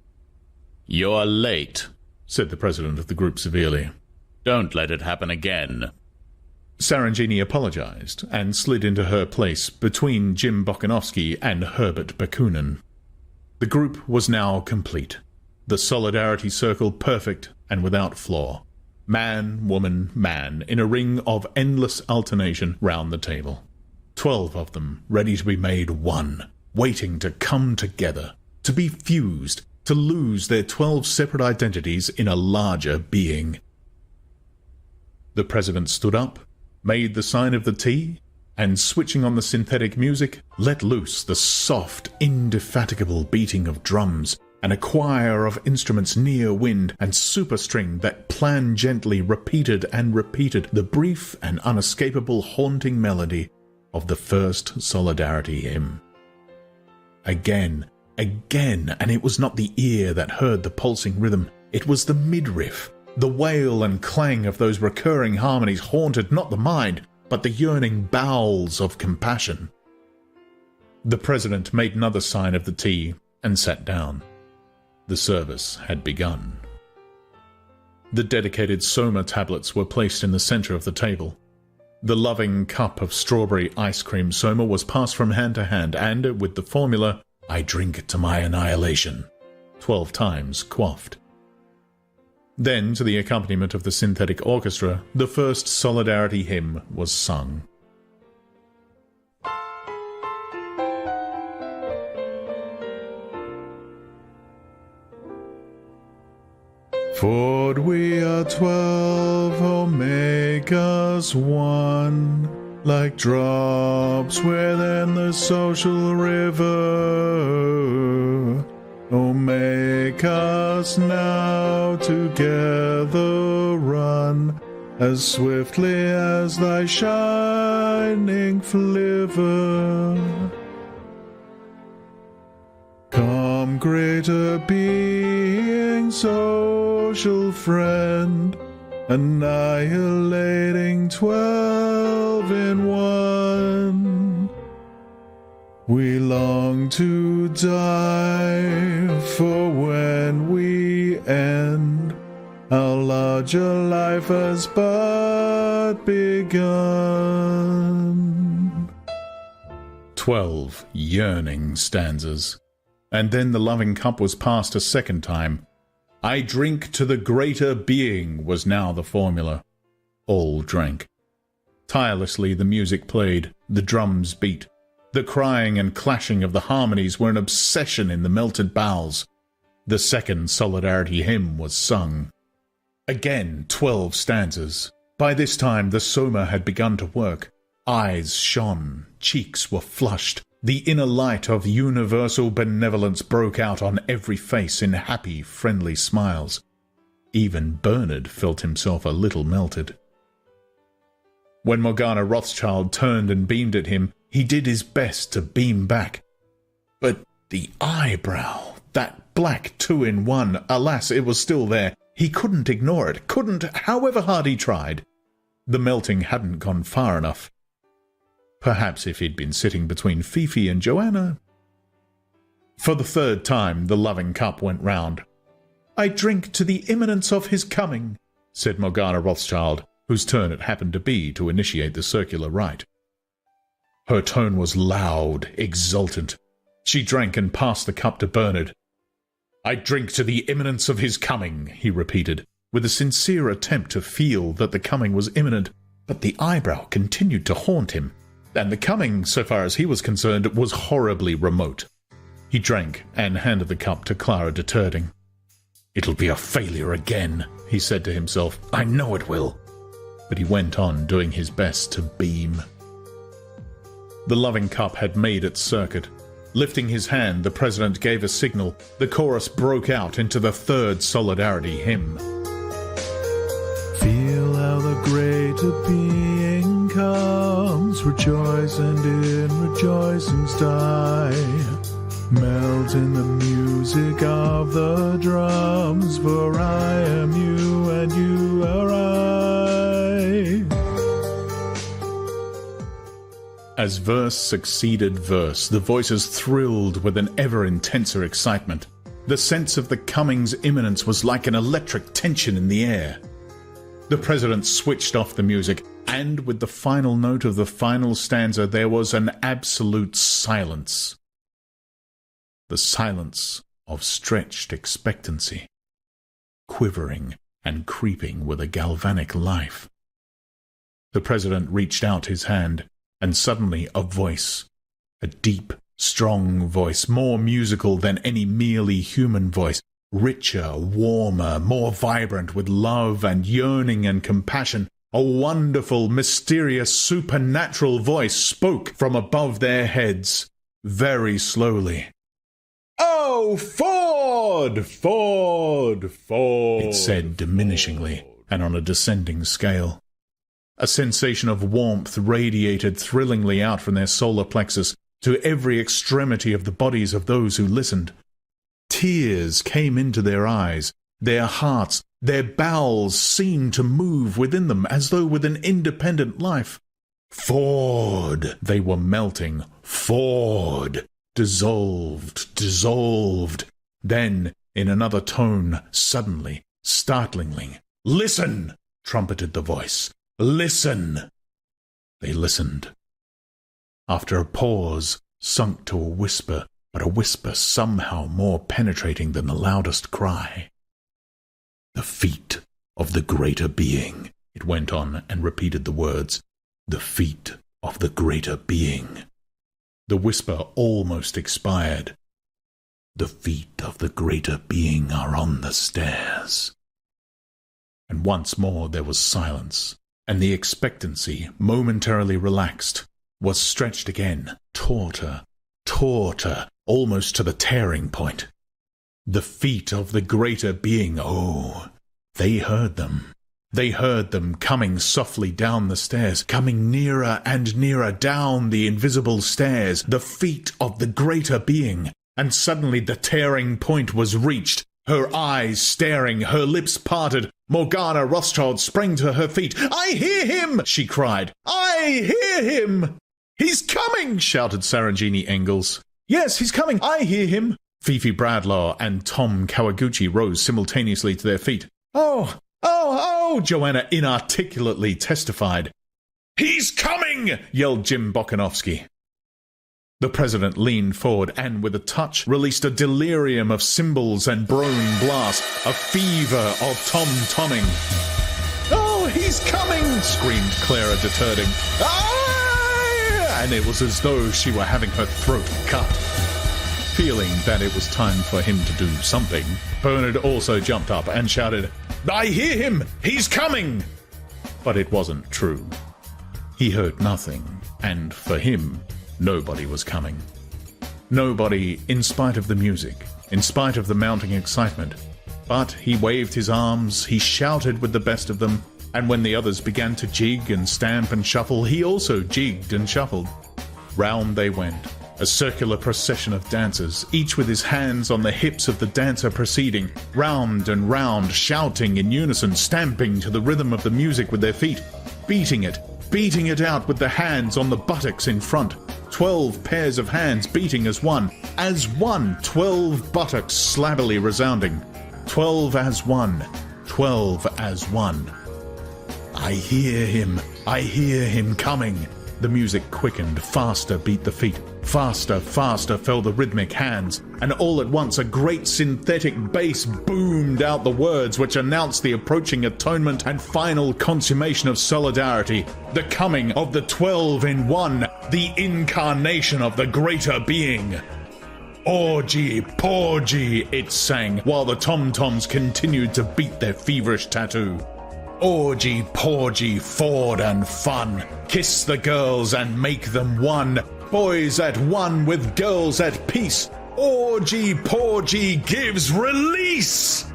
"You're late," said the president of the group severely. "Don't let it happen again." Sarangini apologized and slid into her place between Jim Bokanovsky and Herbert Bakunin. The group was now complete. The Solidarity Circle perfect and without flaw. Man, woman, man, in a ring of endless alternation round the table. 12 of them, ready to be made one, waiting to come together, to be fused, to lose their 12 separate identities in a larger being. The president stood up, made the sign of the T, and switching on the synthetic music, let loose the soft, indefatigable beating of drums, and a choir of instruments near wind and superstring that plangently repeated and repeated the brief and unescapable haunting melody of the first Solidarity hymn. Again, and it was not the ear that heard the pulsing rhythm, it was the midriff. The wail and clang of those recurring harmonies haunted not the mind, but the yearning bowels of compassion. The president made another sign of the T and sat down. The service had begun. The dedicated Soma tablets were placed in the center of the table. The loving cup of strawberry ice cream Soma was passed from hand to hand, and, with the formula, "I drink to my annihilation," 12 times quaffed. Then, to the accompaniment of the synthetic orchestra, the first Solidarity hymn was sung. For we are 12, oh make us one, like drops within the social river. Oh make us now together run, as swiftly as thy shining flivver. Come, greater being, social friend, annihilating 12 in one. We long to die, for when we end, our larger life has but begun. 12 yearning stanzas. And then the loving cup was passed a second time. "I drink to the greater being" was now the formula. All drank. Tirelessly the music played, the drums beat. The crying and clashing of the harmonies were an obsession in the melted bowels. The second Solidarity hymn was sung. Again 12 stanzas. By this time the Soma had begun to work. Eyes shone, cheeks were flushed. The inner light of universal benevolence broke out on every face in happy, friendly smiles. Even Bernard felt himself a little melted. When Morgana Rothschild turned and beamed at him, he did his best to beam back. But the eyebrow, that black 2-in-1, alas, it was still there. He couldn't ignore it, couldn't, however hard he tried. The melting hadn't gone far enough. Perhaps if he'd been sitting between Fifi and Joanna. For the third time, the loving cup went round. "I drink to the imminence of his coming," said Morgana Rothschild, whose turn it happened to be to initiate the circular rite. Her tone was loud, exultant. She drank and passed the cup to Bernard. "I drink to the imminence of his coming," he repeated, with a sincere attempt to feel that the coming was imminent, but the eyebrow continued to haunt him. And the coming, so far as he was concerned, was horribly remote. He drank and handed the cup to Clara Deterding. "It'll be a failure again," he said to himself. "I know it will." But he went on doing his best to beam. The loving cup had made its circuit. Lifting his hand, the president gave a signal. The chorus broke out into the third Solidarity hymn. Feel how the greater being comes, rejoice and in rejoicings die. Melt in the music of the drums, for I am you and you are I. As verse succeeded verse, the voices thrilled with an ever intenser excitement. The sense of the coming's imminence was like an electric tension in the air. The president switched off the music, and with the final note of the final stanza there was an absolute silence. The silence of stretched expectancy, quivering and creeping with a galvanic life. The president reached out his hand, and suddenly a voice, a deep, strong voice, more musical than any merely human voice, richer, warmer, more vibrant with love and yearning and compassion, a wonderful, mysterious, supernatural voice spoke from above their heads, very slowly. "Oh, Ford! Ford! Ford!" it said diminishingly and on a descending scale. A sensation of warmth radiated thrillingly out from their solar plexus to every extremity of the bodies of those who listened. Tears came into their eyes, their hearts, their bowels seemed to move within them as though with an independent life. Ford! They were melting. Ford! Dissolved, dissolved. Then, In another tone, suddenly, startlingly, "Listen!" trumpeted the voice. "Listen!" They listened. After a pause, sunk to a whisper, but a whisper somehow more penetrating than the loudest cry. "The feet of the greater being," it went on and repeated the words. "The feet of the greater being." The whisper almost expired. "The feet of the greater being are on the stairs." And once more there was silence, and the expectancy, momentarily relaxed, was stretched again, tauter, almost to the tearing point. The feet of the greater being, oh, they heard them. They heard them coming softly down the stairs, coming nearer and nearer down the invisible stairs, the feet of the greater being. And suddenly the tearing point was reached. Her eyes staring, her lips parted, Morgana Rothschild sprang to her feet. "I hear him!" she cried. "I hear him!" "He's coming!" shouted Sarangini Engels. "Yes, he's coming! I hear him!" Fifi Bradlaugh and Tom Kawaguchi rose simultaneously to their feet. Oh, Joanna inarticulately testified. "He's coming!" yelled Jim Bokanovsky. The president leaned forward and, with a touch, released a delirium of cymbals and brone blast, a fever of tom-tomming. "Oh, he's coming!" screamed Clara Deterding. "Ah!" And it was as though she were having her throat cut. Feeling that it was time for him to do something, Bernard also jumped up and shouted, "I hear him! He's coming!" But it wasn't true. He heard nothing, and for him, nobody was coming. Nobody, in spite of the music, in spite of the mounting excitement. But he waved his arms, he shouted with the best of them, and when the others began to jig and stamp and shuffle, he also jigged and shuffled. Round they went, a circular procession of dancers, each with his hands on the hips of the dancer preceding, round and round, shouting in unison, stamping to the rhythm of the music with their feet, beating it out with the hands on the buttocks in front. 12 pairs of hands beating as one, 12 buttocks slabbily resounding. 12 as one, 12 as one. I hear him coming. The music quickened, faster beat the feet, faster fell the rhythmic hands, and all at once a great synthetic bass boomed out the words which announced the approaching atonement and final consummation of solidarity, the coming of the 12 in one, the incarnation of the greater being. "Orgy, porgy," it sang, while the tom-toms continued to beat their feverish tattoo. "Orgy, porgy, Ford and fun. Kiss the girls and make them one. Boys at one with girls at peace. Orgy, porgy gives release."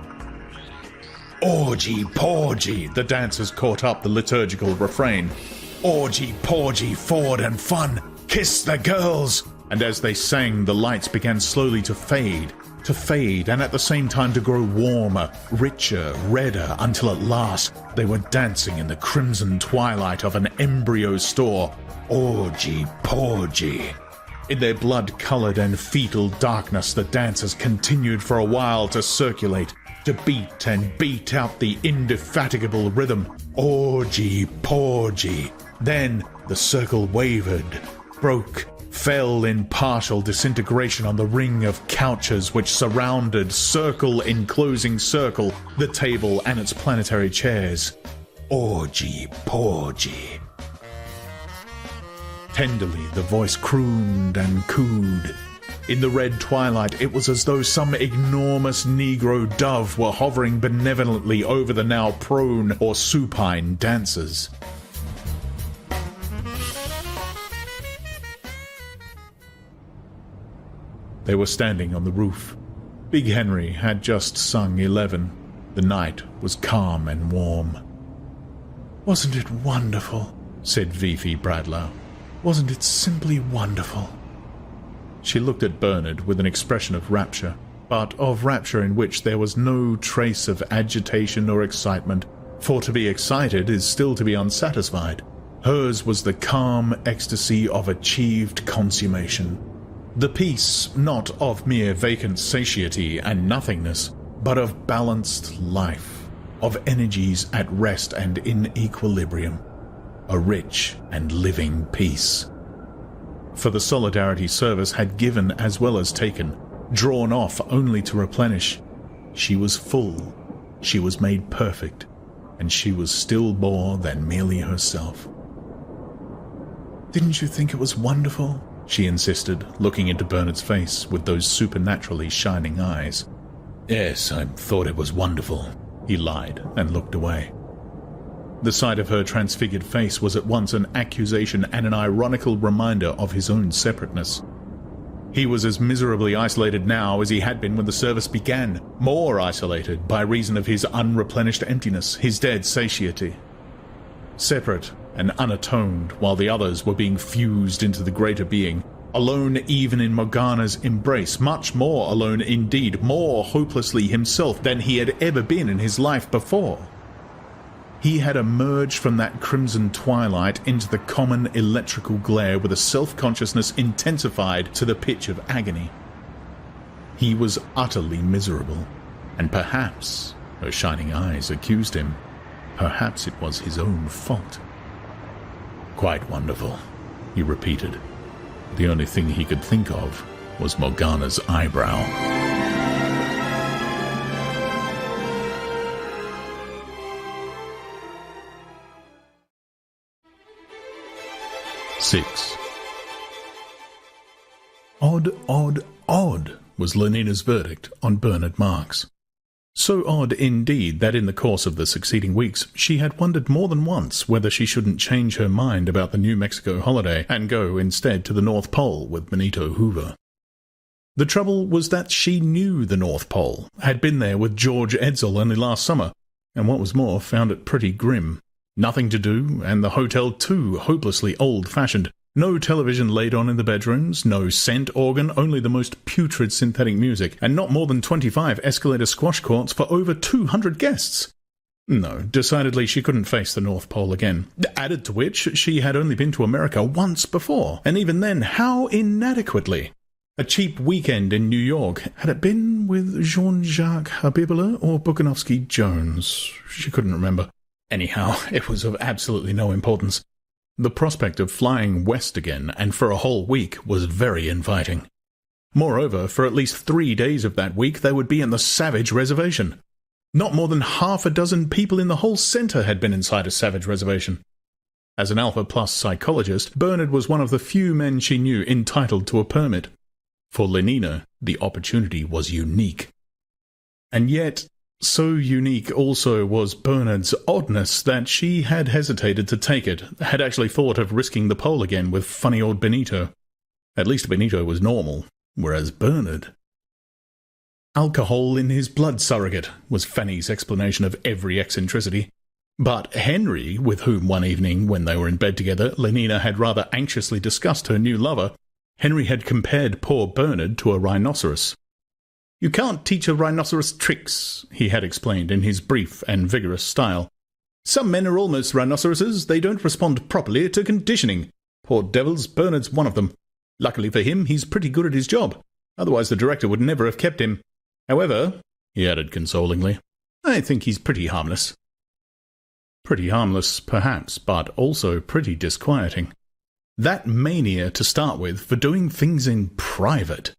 "Orgy, porgy," the dancers caught up the liturgical refrain. "Orgy, porgy, Ford and fun. Kiss the girls." And as they sang, the lights began slowly to fade, and at the same time to grow warmer, richer, redder, until at last they were dancing in the crimson twilight of an embryo store. Orgy, porgy. In their blood-colored and fetal darkness, the dancers continued for a while to circulate, to beat and beat out the indefatigable rhythm. Orgy, porgy. Then the circle wavered, broke, fell in partial disintegration on the ring of couches which surrounded, circle enclosing circle, the table and its planetary chairs. Orgy, porgy. Tenderly the voice crooned and cooed. In the red twilight it was as though some enormous Negro dove were hovering benevolently over the now prone or supine dancers. They were standing on the roof. Big Henry had just sung 11. The night was calm and warm. "Wasn't it wonderful?" said Fifi Bradlaugh. "Wasn't it simply wonderful?" She looked at Bernard with an expression of rapture, but of rapture in which there was no trace of agitation or excitement, for to be excited is still to be unsatisfied. Hers was the calm ecstasy of achieved consummation. The peace not of mere vacant satiety and nothingness, but of balanced life, of energies at rest and in equilibrium, a rich and living peace. For the Solidarity Service had given as well as taken, drawn off only to replenish. She was full, she was made perfect, and she was still more than merely herself. "Didn't you think it was wonderful?" she insisted, looking into Bernard's face with those supernaturally shining eyes. "Yes, I thought it was wonderful," he lied and looked away. The sight of her transfigured face was at once an accusation and an ironical reminder of his own separateness. He was as miserably isolated now as he had been when the service began, more isolated by reason of his unreplenished emptiness, his dead satiety. Separate and unatoned while the others were being fused into the greater being, alone even in Morgana's embrace, much more alone indeed, more hopelessly himself than he had ever been in his life before. He had emerged from that crimson twilight into the common electrical glare with a self-consciousness intensified to the pitch of agony. He was utterly miserable, and perhaps, her shining eyes accused him, perhaps it was his own fault. "Quite wonderful," he repeated. The only thing he could think of was Morgana's eyebrow. Six. Odd, odd, odd was Lenina's verdict on Bernard Marks. So odd indeed that in the course of the succeeding weeks she had wondered more than once whether she shouldn't change her mind about the New Mexico holiday and go instead to the North Pole with Benito Hoover. The trouble was that she knew the North Pole, had been there with George Edsel only last summer, and what was more, found it pretty grim. Nothing to do, and the hotel too hopelessly old-fashioned. No television laid on in the bedrooms, no scent organ, only the most putrid synthetic music, and not more than 25 escalator squash courts for over 200 guests. No, decidedly she couldn't face the North Pole again. Added to which, she had only been to America once before, and even then, how inadequately. A cheap weekend in New York. Had it been with Jean-Jacques Habibula or Bukanovsky Jones? She couldn't remember. Anyhow, it was of absolutely no importance. The prospect of flying west again, and for a whole week, was very inviting. Moreover, for at least 3 days of that week they would be in the Savage Reservation. Not more than half a dozen people in the whole centre had been inside a Savage Reservation. As an Alpha Plus psychologist, Bernard was one of the few men she knew entitled to a permit. For Lenina, the opportunity was unique. And yet, so unique also was Bernard's oddness that she had hesitated to take it, had actually thought of risking the pole again with funny old Benito. At least Benito was normal, whereas Bernard... Alcohol in his blood surrogate, was Fanny's explanation of every eccentricity. But Henry, with whom one evening when they were in bed together, Lenina had rather anxiously discussed her new lover, Henry had compared poor Bernard to a rhinoceros. "You can't teach a rhinoceros tricks," he had explained in his brief and vigorous style. "Some men are almost rhinoceroses, they don't respond properly to conditioning. Poor devils, Bernard's one of them. Luckily for him, he's pretty good at his job. Otherwise the director would never have kept him. However," he added consolingly, "I think he's pretty harmless." Pretty harmless, perhaps, but also pretty disquieting. That mania, to start with, for doing things in private.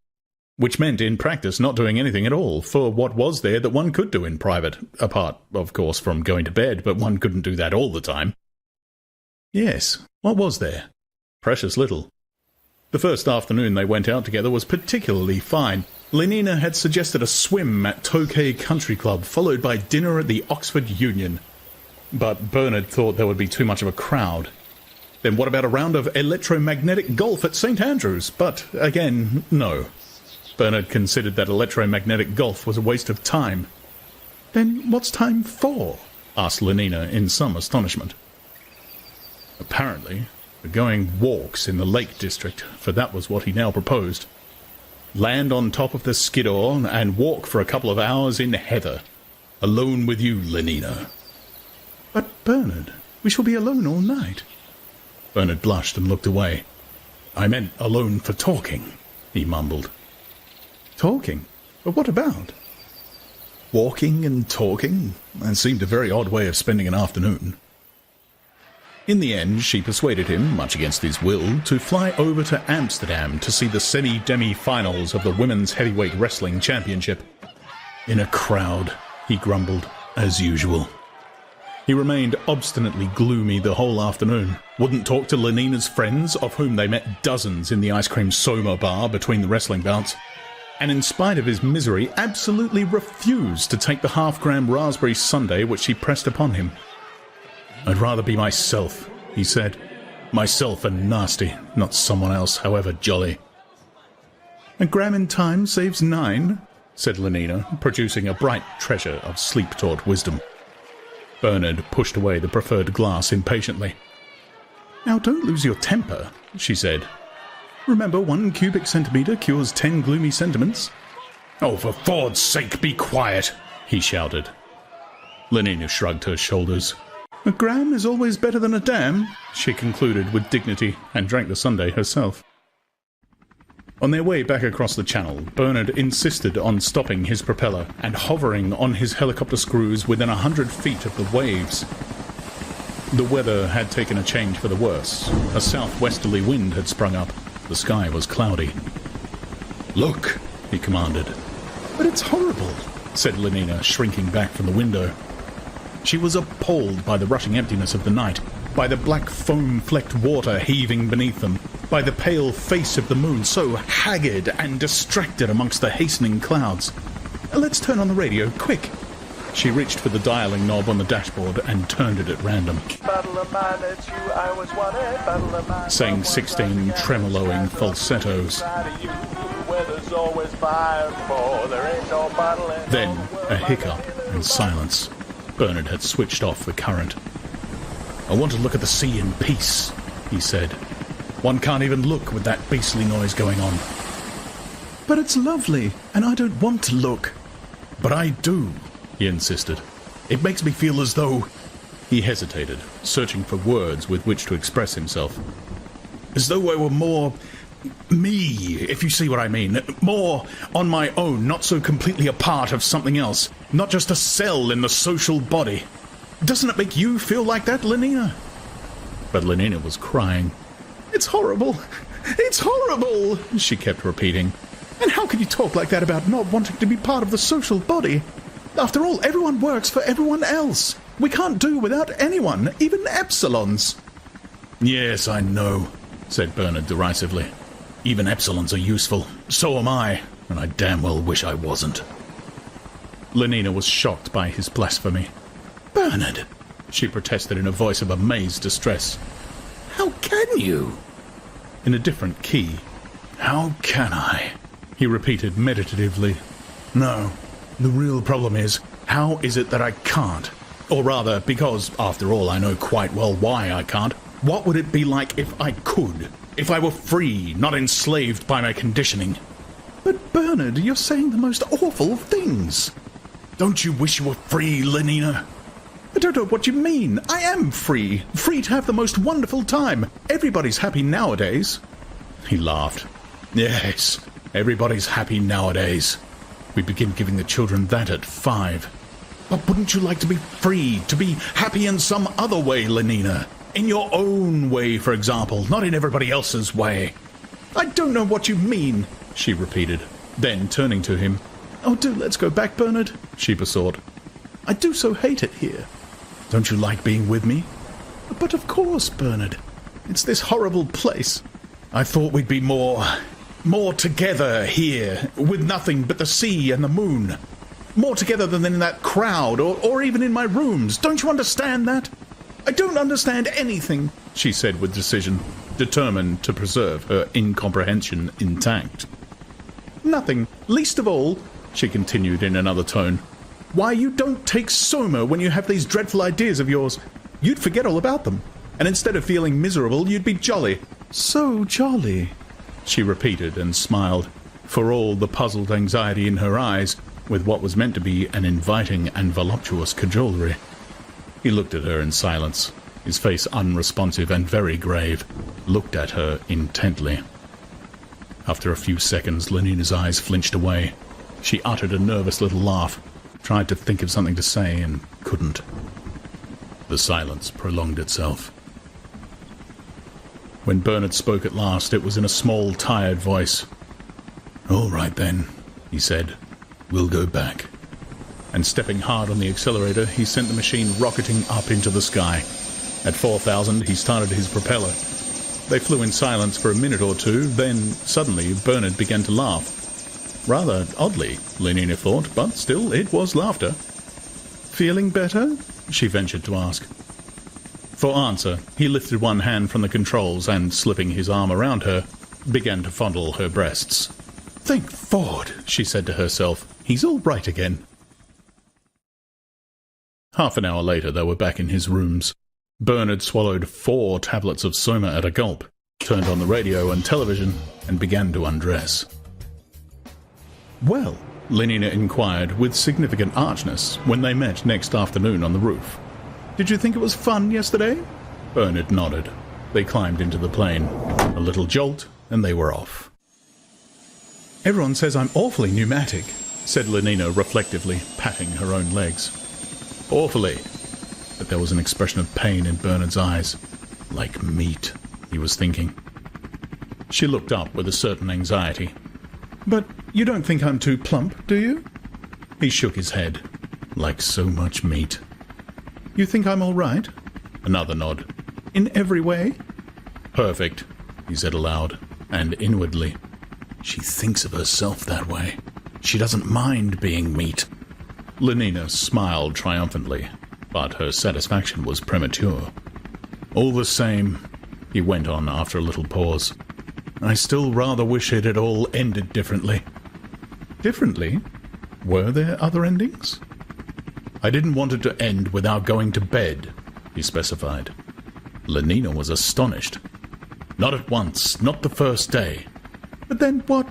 Which meant, in practice, not doing anything at all, for what was there that one could do in private, apart, of course, from going to bed, but one couldn't do that all the time. Yes, what was there? Precious little. The first afternoon they went out together was particularly fine. Lenina had suggested a swim at Tokay Country Club, followed by dinner at the Oxford Union. But Bernard thought there would be too much of a crowd. Then what about a round of electromagnetic golf at St. Andrews? But, again, no. Bernard considered that electromagnetic golf was a waste of time. "Then what's time for?" asked Lenina in some astonishment. Apparently, for going walks in the Lake District, for that was what he now proposed. Land on top of the skidoo and walk for a couple of hours in heather. Alone with you, Lenina. "But, Bernard, we shall be alone all night." Bernard blushed and looked away. "I meant alone for talking." he mumbled. Talking? But what about? Walking and talking? That seemed a very odd way of spending an afternoon. In the end, she persuaded him, much against his will, to fly over to Amsterdam to see the semi-demi-finals of the Women's Heavyweight Wrestling Championship. In a crowd, he grumbled, as usual. He remained obstinately gloomy the whole afternoon, wouldn't talk to Lenina's friends, of whom they met dozens in the ice cream Soma bar between the wrestling bouts, and in spite of his misery, absolutely refused to take the half-gram raspberry sundae which she pressed upon him. "I'd rather be myself," he said. "Myself and nasty, not someone else, however jolly." "A gram in time saves 9, said Lenina, producing a bright treasure of sleep-taught wisdom. Bernard pushed away the preferred glass impatiently. "Now don't lose your temper," she said. "Remember, 1 cubic centimetre cures 10 gloomy sentiments." "Oh, for Ford's sake, be quiet!" he shouted. Lenina shrugged her shoulders. "A gram is always better than a dam," she concluded with dignity, and drank the sundae herself. On their way back across the channel, Bernard insisted on stopping his propeller and hovering on his helicopter screws within 100 feet of the waves. The weather had taken a change for the worse. A southwesterly wind had sprung up. The sky was cloudy. "Look," he commanded. "But it's horrible," said Lenina, shrinking back from the window. She was appalled by the rushing emptiness of the night, by the black foam-flecked water heaving beneath them, by the pale face of the moon, so haggard and distracted amongst the hastening clouds. "Let's turn on the radio, quick!" She reached for the dialing knob on the dashboard and turned it at random. Sang 16 tremoloing falsettos. Then a hiccup and silence. Bernard had switched off the current. "I want to look at the sea in peace," he said. "One can't even look with that beastly noise going on." "But it's lovely, and I don't want to look." "But I do," he insisted. "It makes me feel as though—" He hesitated, searching for words with which to express himself. "As though I were more me, if you see what I mean. More on my own, not so completely a part of something else. Not just a cell in the social body. Doesn't it make you feel like that, Lenina?" But Lenina was crying. "It's horrible! It's horrible!" she kept repeating. "And how can you talk like that about not wanting to be part of the social body? After all, everyone works for everyone else. We can't do without anyone, even epsilons." "Yes, I know," said Bernard derisively. "Even epsilons are useful. So am I, and I damn well wish I wasn't." Lenina was shocked by his blasphemy. "Bernard," she protested in a voice of amazed distress. "How can you?" In a different key. "How can I?" he repeated meditatively. "No, the real problem is, how is it that I can't? Or rather, because, after all, I know quite well why I can't. What would it be like if I could? If I were free, not enslaved by my conditioning?" "But Bernard, you're saying the most awful things." "Don't you wish you were free, Lenina?" "I don't know what you mean. I am free. Free to have the most wonderful time. Everybody's happy nowadays." He laughed. "Yes, everybody's happy nowadays. We begin giving the children that at 5. But wouldn't you like to be free, to be happy in some other way, Lenina? In your own way, for example, not in everybody else's way." "I don't know what you mean," she repeated. Then, turning to him, "Oh, do let's go back, Bernard," she besought. "I do so hate it here." "Don't you like being with me?" "But of course, Bernard. It's this horrible place." "I thought we'd be more together here, with nothing but the sea and the moon. More together than in that crowd, or even in my rooms. Don't you understand that?" "I don't understand anything," she said with decision, determined to preserve her incomprehension intact. "Nothing, least of all," she continued in another tone, "why you don't take Soma when you have these dreadful ideas of yours. You'd forget all about them, and instead of feeling miserable, you'd be jolly." "So jolly," she repeated and smiled, for all the puzzled anxiety in her eyes, with what was meant to be an inviting and voluptuous cajolery. He looked at her in silence, his face unresponsive and very grave, looked at her intently. After a few seconds, Lenina's eyes flinched away. She uttered a nervous little laugh, tried to think of something to say, and couldn't. The silence prolonged itself. When Bernard spoke at last, it was in a small, tired voice. "All right then," he said. "We'll go back." And stepping hard on the accelerator, he sent the machine rocketing up into the sky. At 4,000, he started his propeller. They flew in silence for a minute or two, then suddenly Bernard began to laugh. Rather oddly, Lenina thought, but still it was laughter. "Feeling better?" she ventured to ask. For answer, he lifted one hand from the controls and, slipping his arm around her, began to fondle her breasts. "Thank Ford," she said to herself. "He's all right again." Half an hour later, they were back in his rooms. Bernard swallowed 4 tablets of Soma at a gulp, turned on the radio and television, and began to undress. "Well," Lenina inquired with significant archness when they met next afternoon on the roof. "Did you think it was fun yesterday?" Bernard nodded. They climbed into the plane. A little jolt, and they were off. "Everyone says I'm awfully pneumatic," said Lenina reflectively, patting her own legs. "Awfully." But there was an expression of pain in Bernard's eyes. "Like meat," he was thinking. She looked up with a certain anxiety. "But you don't think I'm too plump, do you?" He shook his head. "Like so much meat." "You think I'm all right?" Another nod. "In every way?" "Perfect," he said aloud, and inwardly. She thinks of herself that way. She doesn't mind being meat. Lenina smiled triumphantly, but her satisfaction was premature. "All the same," he went on after a little pause, "I still rather wish it had all ended differently." "Differently? Were there other endings?" "I didn't want it to end without going to bed," he specified. Lenina was astonished. "Not at once, not the first day." "But then what?"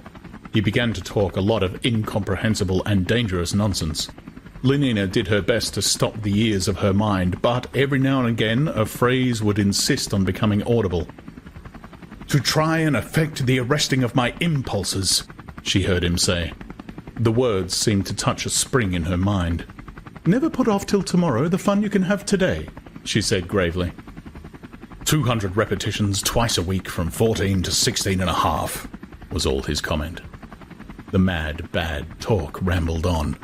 He began to talk a lot of incomprehensible and dangerous nonsense. Lenina did her best to stop the ears of her mind, but every now and again a phrase would insist on becoming audible. "To try and effect the arresting of my impulses," she heard him say. The words seemed to touch a spring in her mind. "Never put off till tomorrow the fun you can have today," she said gravely. 200 repetitions twice a week from 14 to 16 and a half, was all his comment. The mad, bad talk rambled on.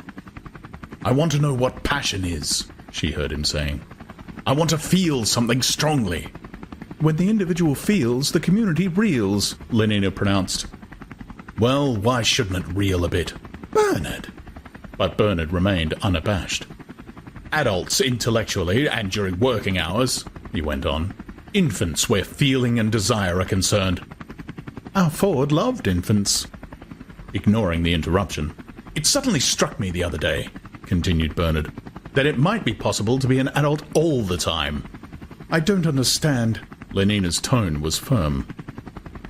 "I want to know what passion is," she heard him saying. "I want to feel something strongly." "When the individual feels, the community reels," Lenina pronounced. "Well, why shouldn't it reel a bit?" "Bernard!" But Bernard remained unabashed. "Adults intellectually and during working hours," he went on. "Infants where feeling and desire are concerned." "Our Ford loved infants." Ignoring the interruption, "It suddenly struck me the other day," continued Bernard, "that it might be possible to be an adult all the time." "I don't understand." Lenina's tone was firm.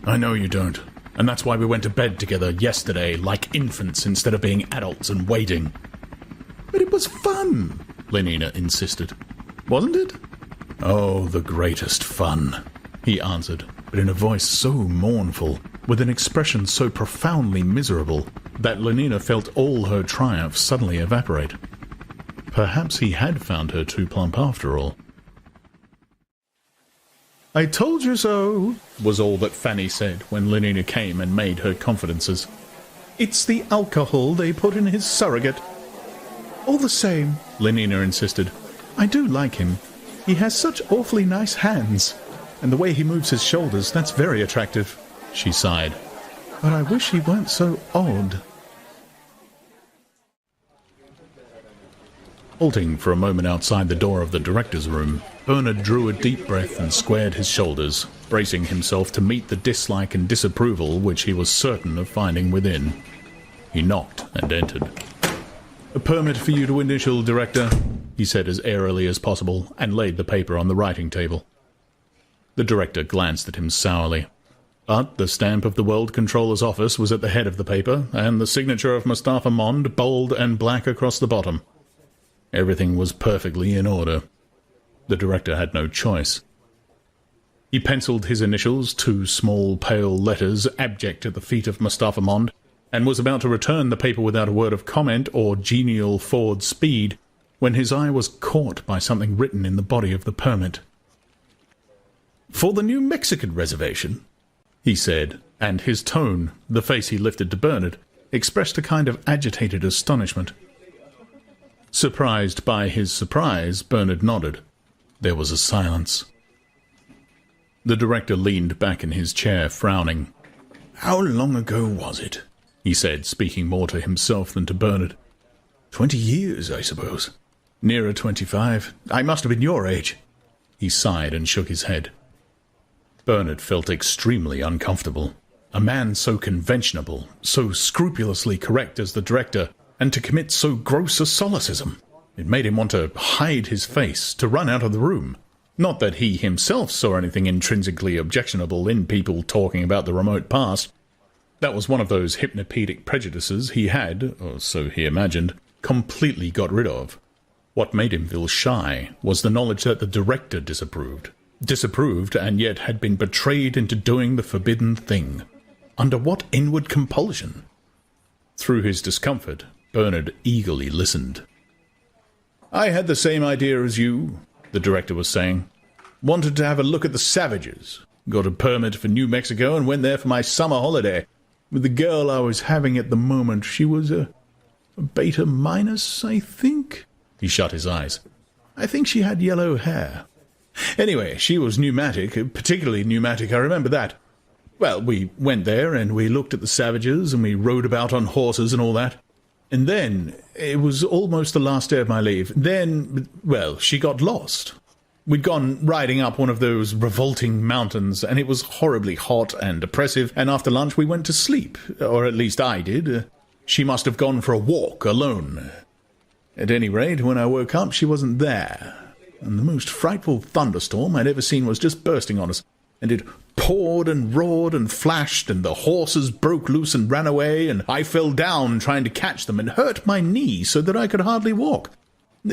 "I know you don't, and that's why we went to bed together yesterday like infants instead of being adults and waiting." "But it was fun," Lenina insisted. "Wasn't it?" "Oh, the greatest fun," he answered, but in a voice so mournful, with an expression so profoundly miserable, that Lenina felt all her triumph suddenly evaporate. Perhaps he had found her too plump after all. "I told you so," was all that Fanny said when Lenina came and made her confidences. "It's the alcohol they put in his surrogate." "All the same," Lenina insisted, "I do like him. He has such awfully nice hands. And the way he moves his shoulders, that's very attractive." She sighed. "But I wish he weren't so odd." Halting for a moment outside the door of the director's room, Bernard drew a deep breath and squared his shoulders, bracing himself to meet the dislike and disapproval which he was certain of finding within. He knocked and entered. "A permit for you to initial, Director," he said as airily as possible, and laid the paper on the writing table. The Director glanced at him sourly. But the stamp of the World Controller's office was at the head of the paper, and the signature of Mustafa Mond bold and black across the bottom. Everything was perfectly in order. The Director had no choice. He penciled his initials, 2 small pale letters, abject at the feet of Mustafa Mond, and was about to return the paper without a word of comment or genial forward speed when his eye was caught by something written in the body of the permit. "For the New Mexican reservation," he said, and his tone, the face he lifted to Bernard, expressed a kind of agitated astonishment. Surprised by his surprise, Bernard nodded. There was a silence. The director leaned back in his chair, frowning. "How long ago was it?" he said, speaking more to himself than to Bernard. 20 years, I suppose. Nearer 25. I must have been your age." He sighed and shook his head. Bernard felt extremely uncomfortable. A man so conventional, so scrupulously correct as the director, and to commit so gross a solecism. It made him want to hide his face, to run out of the room. Not that he himself saw anything intrinsically objectionable in people talking about the remote past. That was one of those hypnopedic prejudices he had, or so he imagined, completely got rid of. What made him feel shy was the knowledge that the director disapproved. Disapproved, and yet had been betrayed into doing the forbidden thing. Under what inward compulsion? Through his discomfort, Bernard eagerly listened. "I had the same idea as you," the director was saying. "Wanted to have a look at the Savages. Got a permit for New Mexico and went there for my summer holiday. With the girl I was having at the moment, she was a beta minus, I think?" He shut his eyes. "I think she had yellow hair. Anyway, she was pneumatic, particularly pneumatic, I remember that. Well, we went there and we looked at the Savages and we rode about on horses and all that. And then, it was almost the last day of my leave, then, well, she got lost. We'd gone riding up one of those revolting mountains, and it was horribly hot and oppressive, and after lunch we went to sleep, or at least I did. She must have gone for a walk alone. At any rate, when I woke up, she wasn't there, and the most frightful thunderstorm I'd ever seen was just bursting on us, and it poured and roared and flashed, and the horses broke loose and ran away, and I fell down trying to catch them and hurt my knee so that I could hardly walk.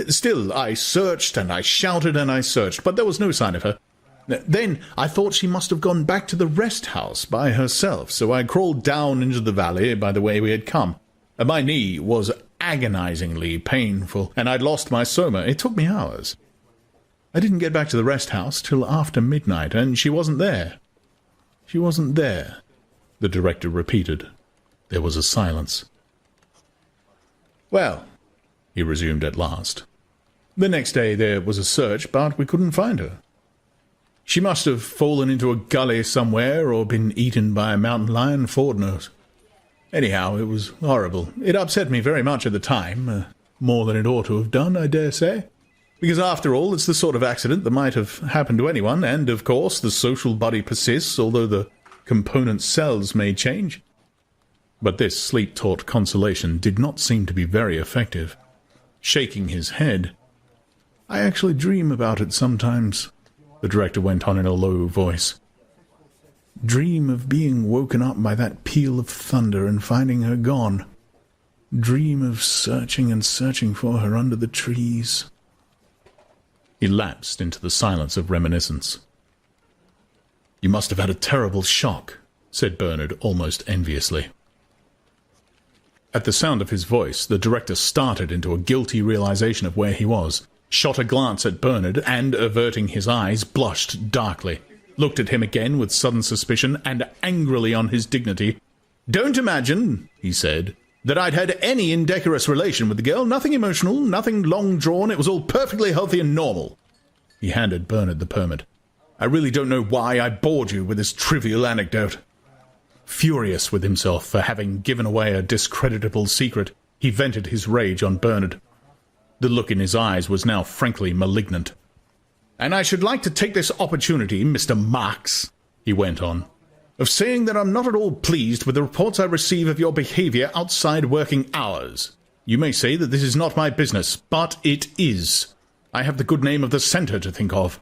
Still, I searched and I shouted and I searched, but there was no sign of her. Then I thought she must have gone back to the rest house by herself, so I crawled down into the valley by the way we had come. My knee was agonizingly painful, and I'd lost my soma. It took me hours. I didn't get back to the rest house till after midnight, and she wasn't there. She wasn't there, the director repeated. There was a silence. "Well," he resumed at last, "the next day there was a search, but we couldn't find her. She must have fallen into a gully somewhere or been eaten by a mountain lion, Ford knows. Anyhow, it was horrible. It upset me very much at the time, more than it ought to have done, I dare say. Because after all, it's the sort of accident that might have happened to anyone, and of course the social body persists, although the component cells may change." But this sleep-taught consolation did not seem to be very effective. Shaking his head, "I actually dream about it sometimes," the director went on in a low voice. "Dream of being woken up by that peal of thunder and finding her gone. Dream of searching and searching for her under the trees." He lapsed into the silence of reminiscence. "You must have had a terrible shock," said Bernard almost enviously. At the sound of his voice, the director started into a guilty realization of where he was, shot a glance at Bernard, and, averting his eyes, blushed darkly, looked at him again with sudden suspicion, and angrily on his dignity. "Don't imagine," he said, "that I'd had any indecorous relation with the girl. Nothing emotional, nothing long-drawn. It was all perfectly healthy and normal." He handed Bernard the permit. "I really don't know why I bored you with this trivial anecdote." Furious with himself for having given away a discreditable secret, he vented his rage on Bernard. The look in his eyes was now frankly malignant. "And I should like to take this opportunity, Mr. Marx," he went on, "of saying that I'm not at all pleased with the reports I receive of your behavior outside working hours. You may say that this is not my business, but it is. I have the good name of the center to think of.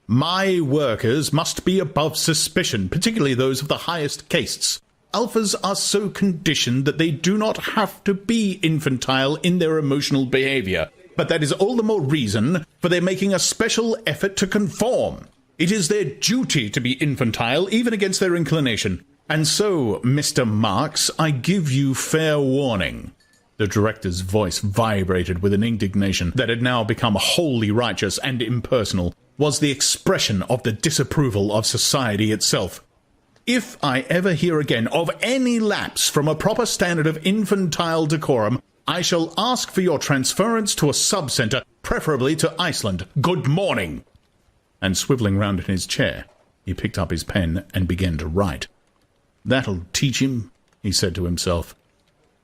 My workers must be above suspicion, particularly those of the highest castes. Alphas are so conditioned that they do not have to be infantile in their emotional behavior, but that is all the more reason for their making a special effort to conform. It is their duty to be infantile, even against their inclination. And so, Mr. Marx, I give you fair warning. The director's voice vibrated with an indignation that had now become wholly righteous and impersonal, was the expression of the disapproval of society itself. If I ever hear again of any lapse from a proper standard of infantile decorum, I shall ask for your transference to a sub-centre, preferably to Iceland. Good morning!" And swivelling round in his chair, he picked up his pen and began to write. "That'll teach him," he said to himself.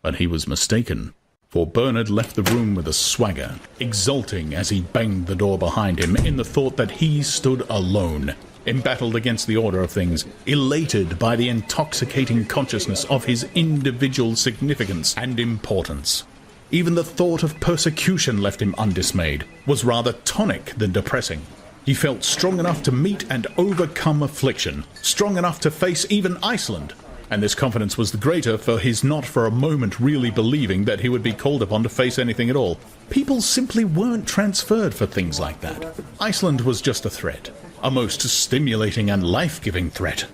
But he was mistaken, for Bernard left the room with a swagger, exulting as he banged the door behind him in the thought that he stood alone, embattled against the order of things, elated by the intoxicating consciousness of his individual significance and importance. Even the thought of persecution left him undismayed, was rather tonic than depressing. He felt strong enough to meet and overcome affliction, strong enough to face even Iceland, and this confidence was the greater for his not for a moment really believing that he would be called upon to face anything at all. People simply weren't transferred for things like that. Iceland was just a threat, a most stimulating and life-giving threat.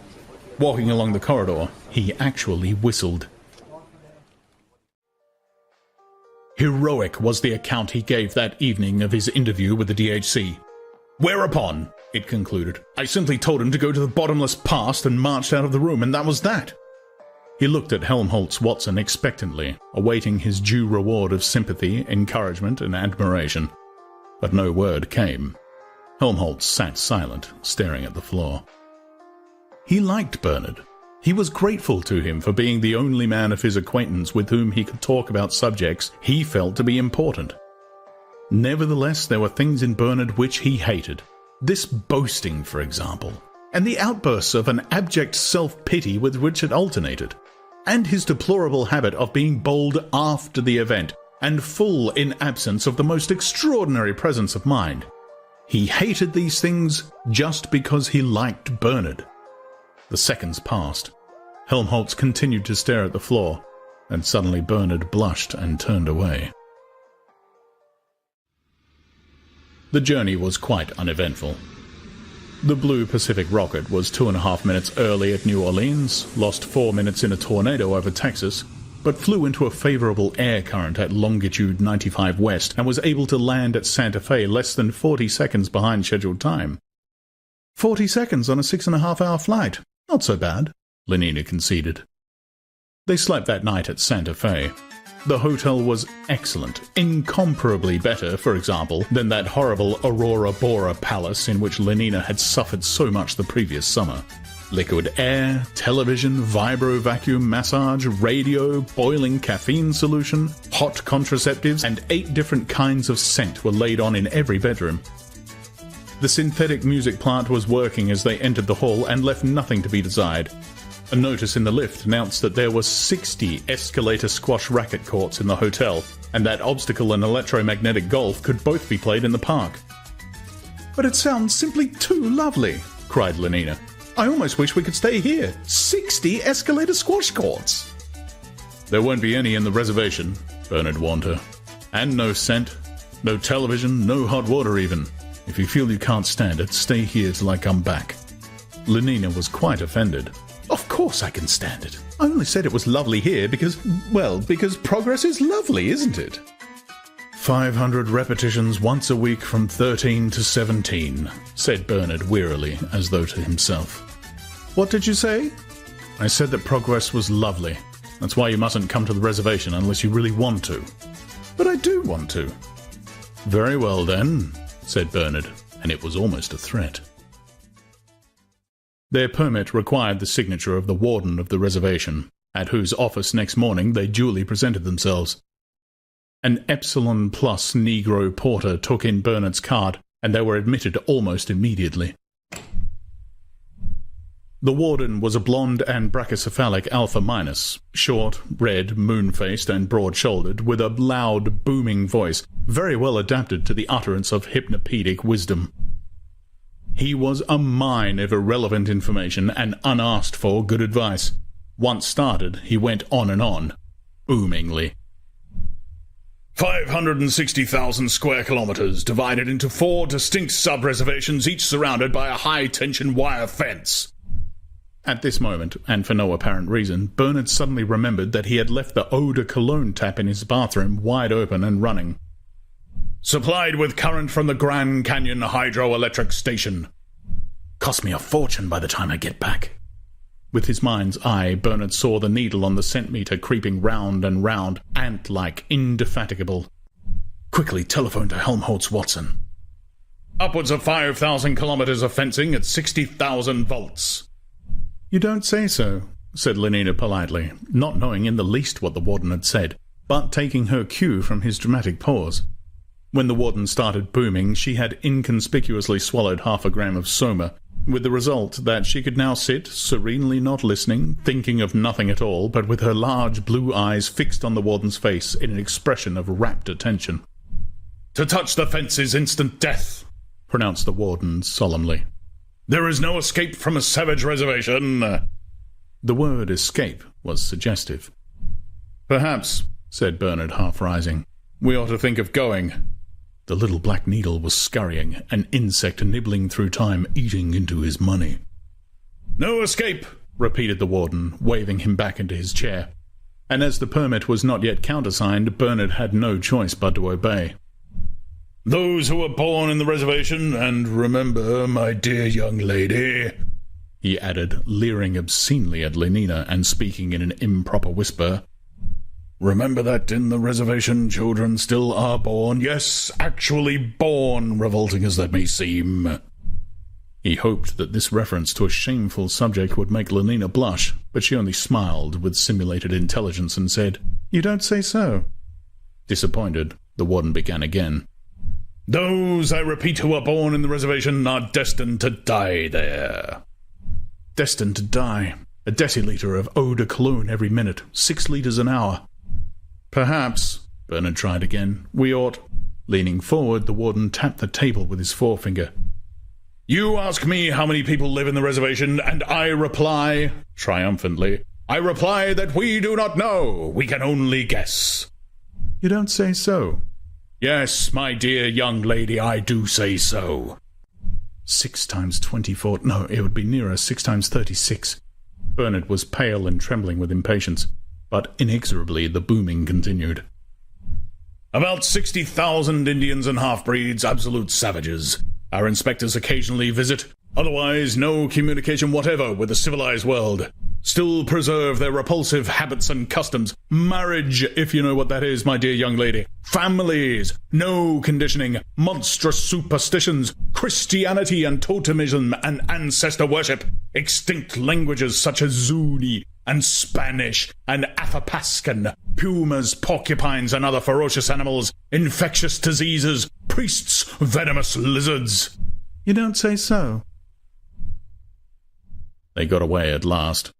Walking along the corridor, he actually whistled. Heroic was the account he gave that evening of his interview with the DHC. Whereupon, it concluded, I simply told him to go to the bottomless past and marched out of the room, and that was that. He looked at Helmholtz Watson expectantly, awaiting his due reward of sympathy, encouragement, and admiration. But no word came. Helmholtz sat silent, staring at the floor. He liked Bernard. He was grateful to him for being the only man of his acquaintance with whom he could talk about subjects he felt to be important. Nevertheless, there were things in Bernard which he hated. This boasting, for example, and the outbursts of an abject self-pity with which it alternated, and his deplorable habit of being bold after the event, and full in absence of the most extraordinary presence of mind. He hated these things just because he liked Bernard. The seconds passed. Helmholtz continued to stare at the floor, and suddenly Bernard blushed and turned away. The journey was quite uneventful. The Blue Pacific rocket was 2.5 minutes early at New Orleans, lost 4 minutes in a tornado over Texas, but flew into a favorable air current at longitude 95 west and was able to land at Santa Fe less than 40 seconds behind scheduled time. 40 seconds on a 6.5-hour flight. Not so bad, Lenina conceded. They slept that night at Santa Fe. The hotel was excellent, incomparably better, for example, than that horrible Aurora Bora palace in which Lenina had suffered so much the previous summer. Liquid air, television, vibro-vacuum massage, radio, boiling caffeine solution, hot contraceptives, and 8 different kinds of scent were laid on in every bedroom. The synthetic music plant was working as they entered the hall and left nothing to be desired. A notice in the lift announced that there were 60 escalator squash racket courts in the hotel, and that obstacle and electromagnetic golf could both be played in the park. "But it sounds simply too lovely," cried Lenina. "I almost wish we could stay here. 60 escalator squash courts!" "There won't be any in the reservation," Bernard warned her. "And no scent, no television, no hot water even. If you feel you can't stand it, stay here till I come back." Lenina was quite offended. "Of course I can stand it. I only said it was lovely here because progress is lovely, isn't it?" 500 repetitions once a week from 13 to 17, said Bernard wearily, as though to himself. "What did you say?" "I said that progress was lovely. That's why you mustn't come to the reservation unless you really want to." "But I do want to." "Very well then," said Bernard, and it was almost a threat. Their permit required the signature of the warden of the reservation, at whose office next morning they duly presented themselves. An Epsilon Plus Negro porter took in Bernard's card, and they were admitted almost immediately. The warden was a blonde and brachycephalic Alpha Minus, short, red, moon-faced, and broad-shouldered, with a loud, booming voice, very well adapted to the utterance of hypnopedic wisdom. He was a mine of irrelevant information and unasked-for good advice. Once started, he went on and on, boomingly. 560,000 square kilometers, divided into 4 distinct sub-reservations, each surrounded by a high-tension wire fence. At this moment, and for no apparent reason, Bernard suddenly remembered that he had left the eau de cologne tap in his bathroom wide open and running. Supplied with current from the Grand Canyon Hydroelectric Station. Cost me a fortune by the time I get back. With his mind's eye, Bernard saw the needle on the cent meter creeping round and round, ant-like, indefatigable. Quickly telephoned to Helmholtz Watson. Upwards of 5,000 kilometers of fencing at 60,000 volts. You don't say so, said Lenina politely, not knowing in the least what the warden had said, but taking her cue from his dramatic pause. When the warden started booming, she had inconspicuously swallowed 1/2 gram of Soma, with the result that she could now sit, serenely not listening, thinking of nothing at all, but with her large blue eyes fixed on the warden's face in an expression of rapt attention. To touch the fence is instant death, pronounced the warden solemnly. There is no escape from a savage reservation. The word escape was suggestive. Perhaps, said Bernard, half rising, we ought to think of going. The little black needle was scurrying, an insect nibbling through time, eating into his money. No escape, repeated the warden, waving him back into his chair. And as the permit was not yet countersigned, Bernard had no choice but to obey. Those who were born in the reservation, and remember, my dear young lady, he added, leering obscenely at Lenina and speaking in an improper whisper, remember that in the reservation children still are born, yes, actually born, revolting as that may seem. He hoped that this reference to a shameful subject would make Lenina blush, but she only smiled with simulated intelligence and said, You don't say so. Disappointed, the warden began again. Those, I repeat, who are born in the reservation are destined to die there. Destined to die. A deciliter of eau de cologne every minute, 6 liters an hour. Perhaps, Bernard tried again, we ought... Leaning forward, the warden tapped the table with his forefinger. You ask me how many people live in the reservation, and I reply, triumphantly, I reply that we do not know. We can only guess. You don't say so. Yes, my dear young lady, I do say so. 6 times 24... No, it would be nearer 6 times 36. Bernard was pale and trembling with impatience, but inexorably the booming continued. About 60,000 Indians and half-breeds, absolute savages. Our inspectors occasionally visit, otherwise no communication whatever with the civilized world. Still preserve their repulsive habits and customs. Marriage, if you know what that is, my dear young lady. Families, no conditioning, monstrous superstitions, Christianity and totemism and ancestor worship, extinct languages such as Zuni and Spanish and Athapascan, pumas, porcupines and other ferocious animals, infectious diseases, priests, venomous lizards. You don't say so. They got away at last.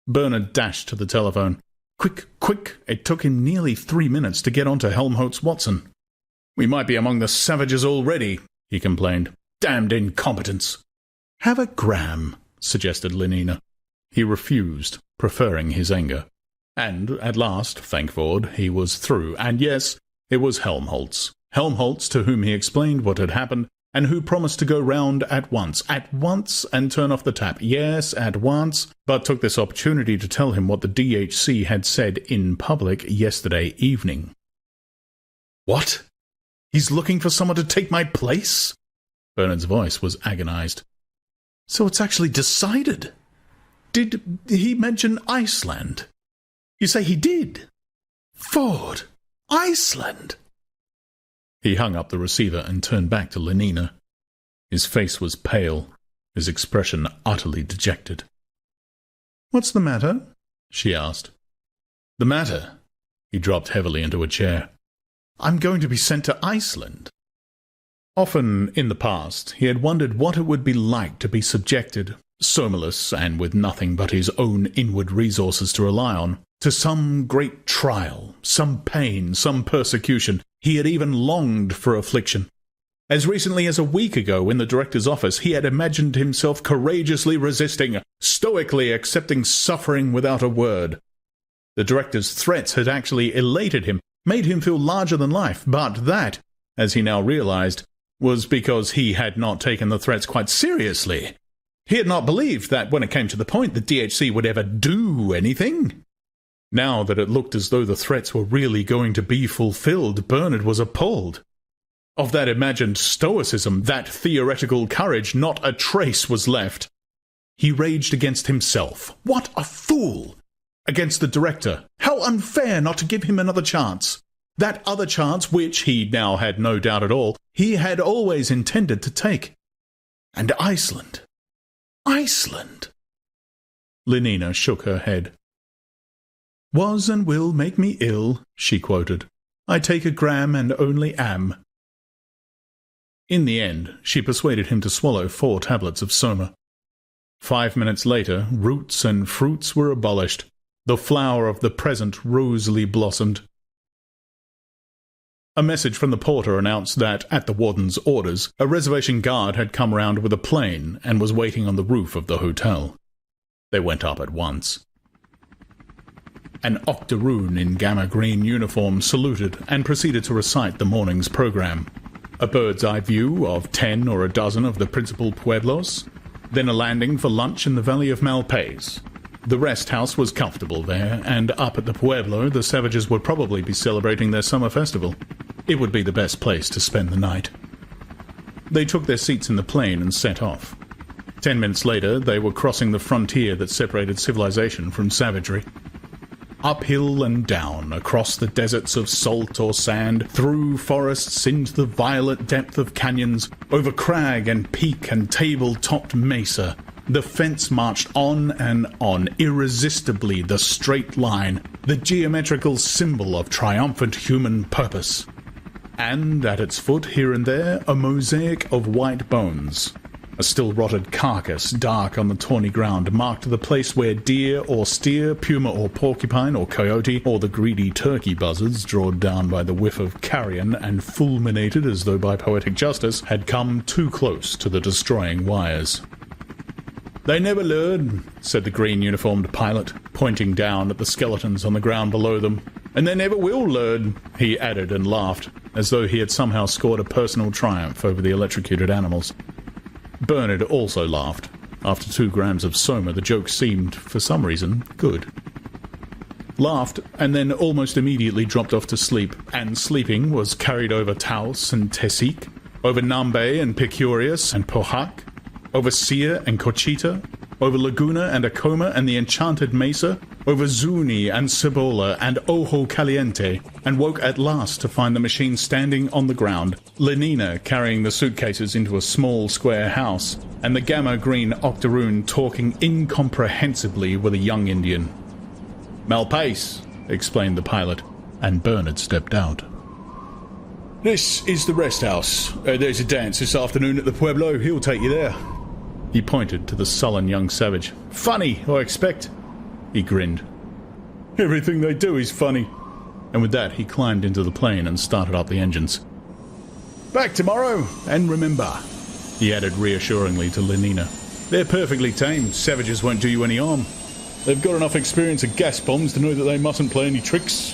Bernard dashed to the telephone. Quick, quick! It took him nearly 3 minutes to get onto Helmholtz Watson. We might be among the savages already, he complained. Damned incompetence. Have a gram, suggested Lenina. He refused, preferring his anger. And, at last, thank God, he was through. And yes, it was Helmholtz. Helmholtz, to whom he explained what had happened, and who promised to go round at once, and turn off the tap. Yes, at once, but took this opportunity to tell him what the DHC had said in public yesterday evening. What? He's looking for someone to take my place? Bernard's voice was agonized. So it's actually decided. Did he mention Iceland? You say he did? Ford, Iceland? He hung up the receiver and turned back to Lenina. His face was pale, his expression utterly dejected. What's the matter? She asked. The matter? He dropped heavily into a chair. I'm going to be sent to Iceland. Often in the past he had wondered what it would be like to be subjected, somaless and with nothing but his own inward resources to rely on, to some great trial, some pain, some persecution. He had even longed for affliction. As recently as a week ago in the director's office, he had imagined himself courageously resisting, stoically accepting suffering without a word. The director's threats had actually elated him, made him feel larger than life, but that, as he now realized, was because he had not taken the threats quite seriously. He had not believed that when it came to the point, the DHC would ever do anything. Now that it looked as though the threats were really going to be fulfilled, Bernard was appalled. Of that imagined stoicism, that theoretical courage, not a trace was left. He raged against himself. What a fool! Against the director. How unfair not to give him another chance. That other chance, which he now had no doubt at all, he had always intended to take. And Iceland. Iceland! Lenina shook her head. "Was and will make me ill," she quoted. "I take a gram and only am." In the end, she persuaded him to swallow 4 tablets of Soma. 5 minutes later, roots and fruits were abolished. The flower of the present rosily blossomed. A message from the porter announced that, at the warden's orders, a reservation guard had come round with a plane and was waiting on the roof of the hotel. They went up at once. An octoroon in gamma green uniform saluted and proceeded to recite the morning's program. A bird's-eye view of 10 or a dozen of the principal pueblos, then a landing for lunch in the valley of Malpais. The rest house was comfortable there, and up at the pueblo the savages would probably be celebrating their summer festival. It would be the best place to spend the night. They took their seats in the plane and set off. 10 minutes later, they were crossing the frontier that separated civilization from savagery. Uphill and down, across the deserts of salt or sand, through forests into the violet depth of canyons, over crag and peak and table-topped mesa, the fence marched on and on, irresistibly the straight line, the geometrical symbol of triumphant human purpose. And at its foot, here and there, a mosaic of white bones. A still-rotted carcass, dark on the tawny ground, marked the place where deer or steer, puma or porcupine or coyote, or the greedy turkey buzzards, drawn down by the whiff of carrion and fulminated as though by poetic justice, had come too close to the destroying wires. "They never learn," said the green-uniformed pilot, pointing down at the skeletons on the ground below them. "And they never will learn," he added and laughed, as though he had somehow scored a personal triumph over the electrocuted animals. Bernard also laughed. After 2 grams of Soma, the joke seemed, for some reason, good. Laughed, and then almost immediately dropped off to sleep, and sleeping was carried over Taos and Tesic, over Nambe and Picurius and Pohac, over Sia and Cochita, over Laguna and Acoma and the Enchanted Mesa, over Zuni and Cibola and Ojo Caliente, and woke at last to find the machine standing on the ground, Lenina carrying the suitcases into a small square house, and the gamma-green octoroon talking incomprehensibly with a young Indian. "Malpais," explained the pilot, and Bernard stepped out. "This is the rest house. There's a dance this afternoon at the Pueblo. He'll take you there." He pointed to the sullen young savage. "Funny, I expect." He grinned. "Everything they do is funny." And with that, he climbed into the plane and started up the engines. "Back tomorrow, and remember," he added reassuringly to Lenina, "they're perfectly tame. Savages won't do you any harm. They've got enough experience of gas bombs to know that they mustn't play any tricks."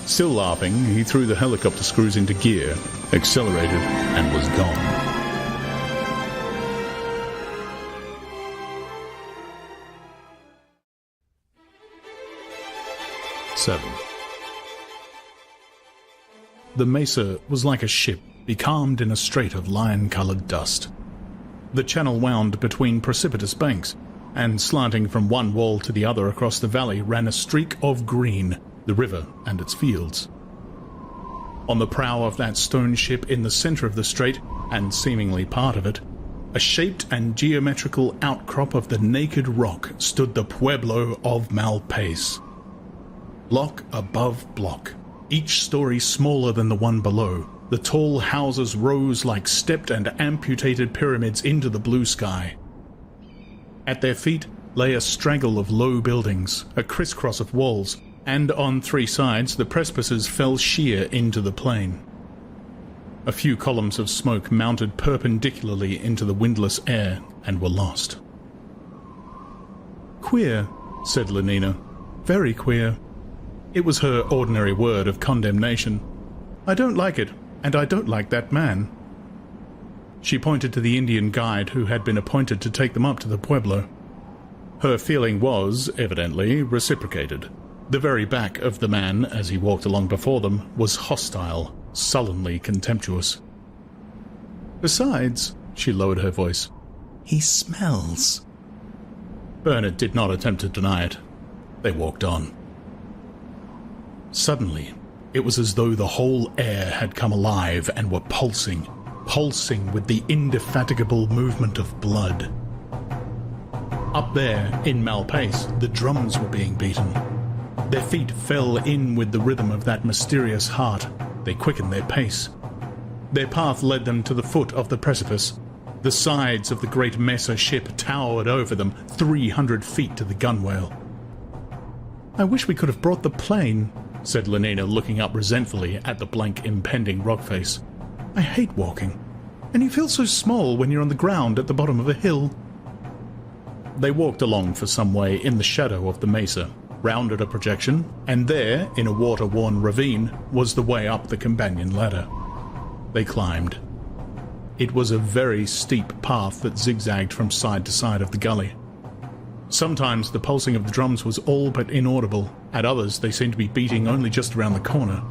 Still laughing, he threw the helicopter screws into gear, accelerated, and was gone. The mesa was like a ship becalmed in a strait of lion-coloured dust. The channel wound between precipitous banks, and slanting from one wall to the other across the valley ran a streak of green, the river and its fields. On the prow of that stone ship in the centre of the strait, and seemingly part of it, a shaped and geometrical outcrop of the naked rock stood the Pueblo of Malpais. Block above block, each story smaller than the one below, the tall houses rose like stepped and amputated pyramids into the blue sky. At their feet lay a straggle of low buildings, a crisscross of walls, and on 3 sides the precipices fell sheer into the plain. A few columns of smoke mounted perpendicularly into the windless air and were lost. "Queer," said Lenina. "Very queer." It was her ordinary word of condemnation. "I don't like it, and I don't like that man." She pointed to the Indian guide who had been appointed to take them up to the pueblo. Her feeling was, evidently, reciprocated. The very back of the man, as he walked along before them, was hostile, sullenly contemptuous. "Besides," she lowered her voice, "he smells." Bernard did not attempt to deny it. They walked on. Suddenly, it was as though the whole air had come alive and were pulsing with the indefatigable movement of blood. Up there, in Malpace, the drums were being beaten. Their feet fell in with the rhythm of that mysterious heart. They quickened their pace. Their path led them to the foot of the precipice. The sides of the great Mesa ship towered over them, 300 feet to the gunwale. "I wish we could have brought the plane," said Lenina, looking up resentfully at the blank, impending rock face. "I hate walking, and you feel so small when you're on the ground at the bottom of a hill." They walked along for some way in the shadow of the mesa, rounded a projection, and there, in a water-worn ravine, was the way up the companion ladder. They climbed. It was a very steep path that zigzagged from side to side of the gully. Sometimes the pulsing of the drums was all but inaudible, at others they seemed to be beating only just around the corner.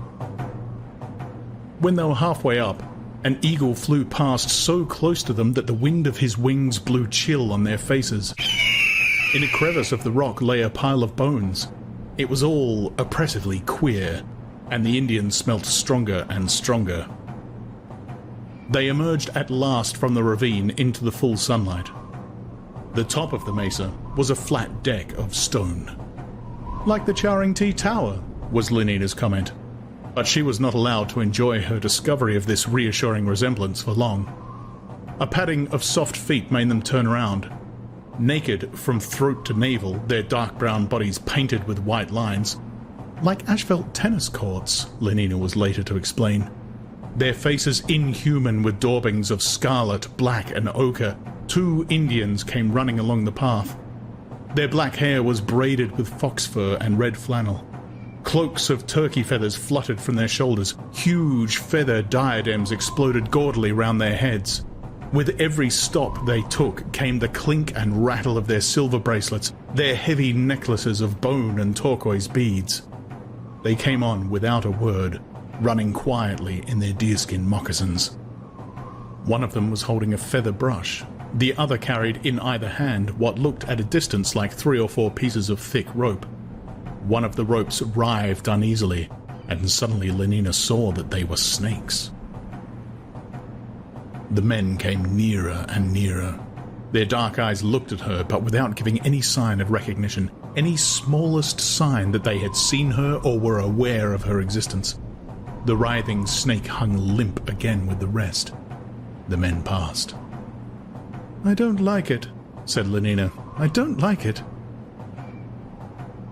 When they were halfway up, an eagle flew past so close to them that the wind of his wings blew chill on their faces. In a crevice of the rock lay a pile of bones. It was all oppressively queer, and the Indians smelt stronger and stronger. They emerged at last from the ravine into the full sunlight. The top of the mesa was a flat deck of stone. "Like the Charing T Tower," was Lenina's comment, but she was not allowed to enjoy her discovery of this reassuring resemblance for long. A padding of soft feet made them turn around. Naked from throat to navel, their dark brown bodies painted with white lines. "Like asphalt tennis courts," Lenina was later to explain. Their faces inhuman with daubings of scarlet, black, and ochre. 2 Indians came running along the path. Their black hair was braided with fox fur and red flannel. Cloaks of turkey feathers fluttered from their shoulders. Huge feather diadems exploded gaudily round their heads. With every stop they took came the clink and rattle of their silver bracelets, their heavy necklaces of bone and turquoise beads. They came on without a word, running quietly in their deerskin moccasins. One of them was holding a feather brush. The other carried in either hand what looked at a distance like 3 or 4 pieces of thick rope. One of the ropes writhed uneasily, and suddenly Lenina saw that they were snakes. The men came nearer and nearer. Their dark eyes looked at her, but without giving any sign of recognition, any smallest sign that they had seen her or were aware of her existence. The writhing snake hung limp again with the rest. The men passed. "I don't like it," said Lenina. "I don't like it."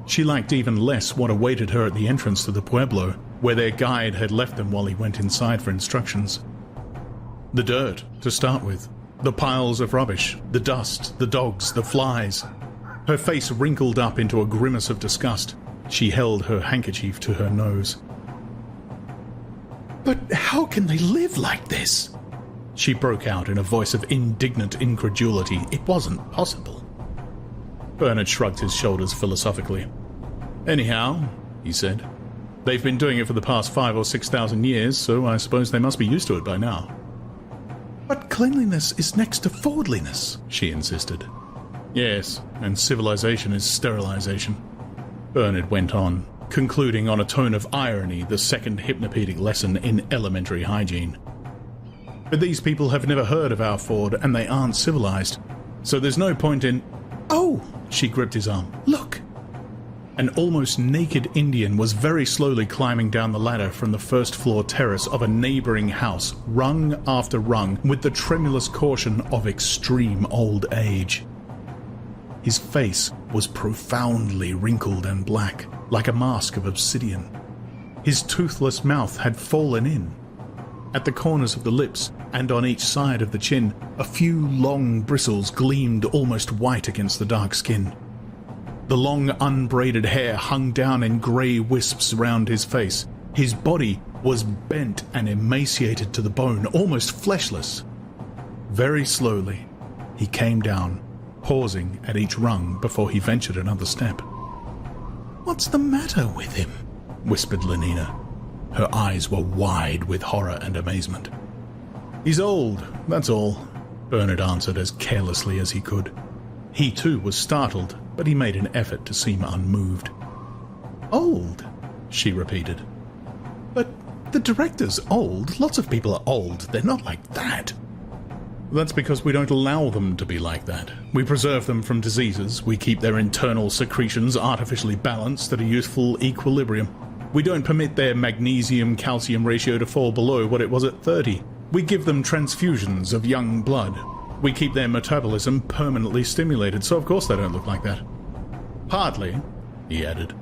She liked even less what awaited her at the entrance to the pueblo, where their guide had left them while he went inside for instructions. The dirt, to start with. The piles of rubbish, the dust, the dogs, the flies. Her face wrinkled up into a grimace of disgust. She held her handkerchief to her nose. "But how can they live like this?" she broke out in a voice of indignant incredulity. It wasn't possible. Bernard shrugged his shoulders philosophically. "Anyhow," he said, "they've been doing it for the past 5,000 or 6,000 years, so I suppose they must be used to it by now." "But cleanliness is next to forwardliness," she insisted. "Yes, and civilization is sterilization," Bernard went on, concluding on a tone of irony the second hypnopedic lesson in elementary hygiene. "But these people have never heard of our Ford, and they aren't civilized, so there's no point in—" "Oh!" she gripped his arm. "Look!" An almost naked Indian was very slowly climbing down the ladder from the first-floor terrace of a neighboring house, rung after rung, with the tremulous caution of extreme old age. His face was profoundly wrinkled and black, like a mask of obsidian. His toothless mouth had fallen in. At the corners of the lips, and on each side of the chin, a few long bristles gleamed almost white against the dark skin. The long, unbraided hair hung down in grey wisps around his face. His body was bent and emaciated to the bone, almost fleshless. Very slowly, he came down, pausing at each rung before he ventured another step. "What's the matter with him?" whispered Lenina. Her eyes were wide with horror and amazement. "He's old, that's all," Bernard answered as carelessly as he could. He too was startled, but he made an effort to seem unmoved. "Old?" she repeated. "But the director's old. Lots of people are old. They're not like that." "That's because we don't allow them to be like that. We preserve them from diseases. We keep their internal secretions artificially balanced at a youthful equilibrium. We don't permit their magnesium-calcium ratio to fall below what it was at 30. We give them transfusions of young blood. We keep their metabolism permanently stimulated, so of course they don't look like that. Partly," he added,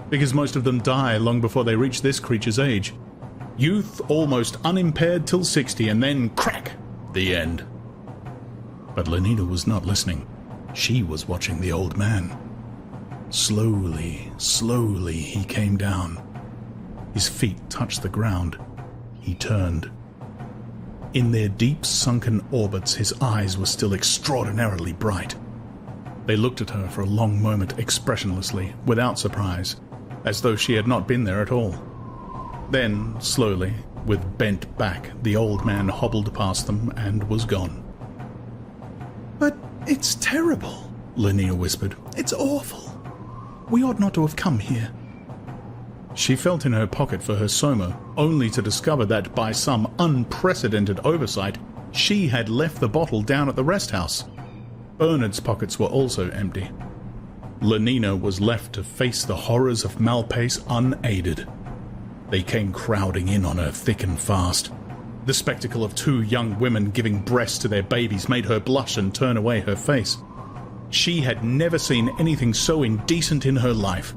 "because most of them die long before they reach this creature's age. Youth almost unimpaired till 60, and then crack! The end." But Lenina was not listening. She was watching the old man. Slowly, slowly he came down. His feet touched the ground. He turned. In their deep sunken orbits, his eyes were still extraordinarily bright. They looked at her for a long moment expressionlessly, without surprise, as though she had not been there at all. Then, slowly, with bent back, the old man hobbled past them and was gone. "But it's terrible," Lenina whispered. "It's awful. We ought not to have come here." She felt in her pocket for her soma, only to discover that by some unprecedented oversight, she had left the bottle down at the rest house. Bernard's pockets were also empty. Lenina was left to face the horrors of Malpace unaided. They came crowding in on her thick and fast. The spectacle of two young women giving breast to their babies made her blush and turn away her face. She had never seen anything so indecent in her life.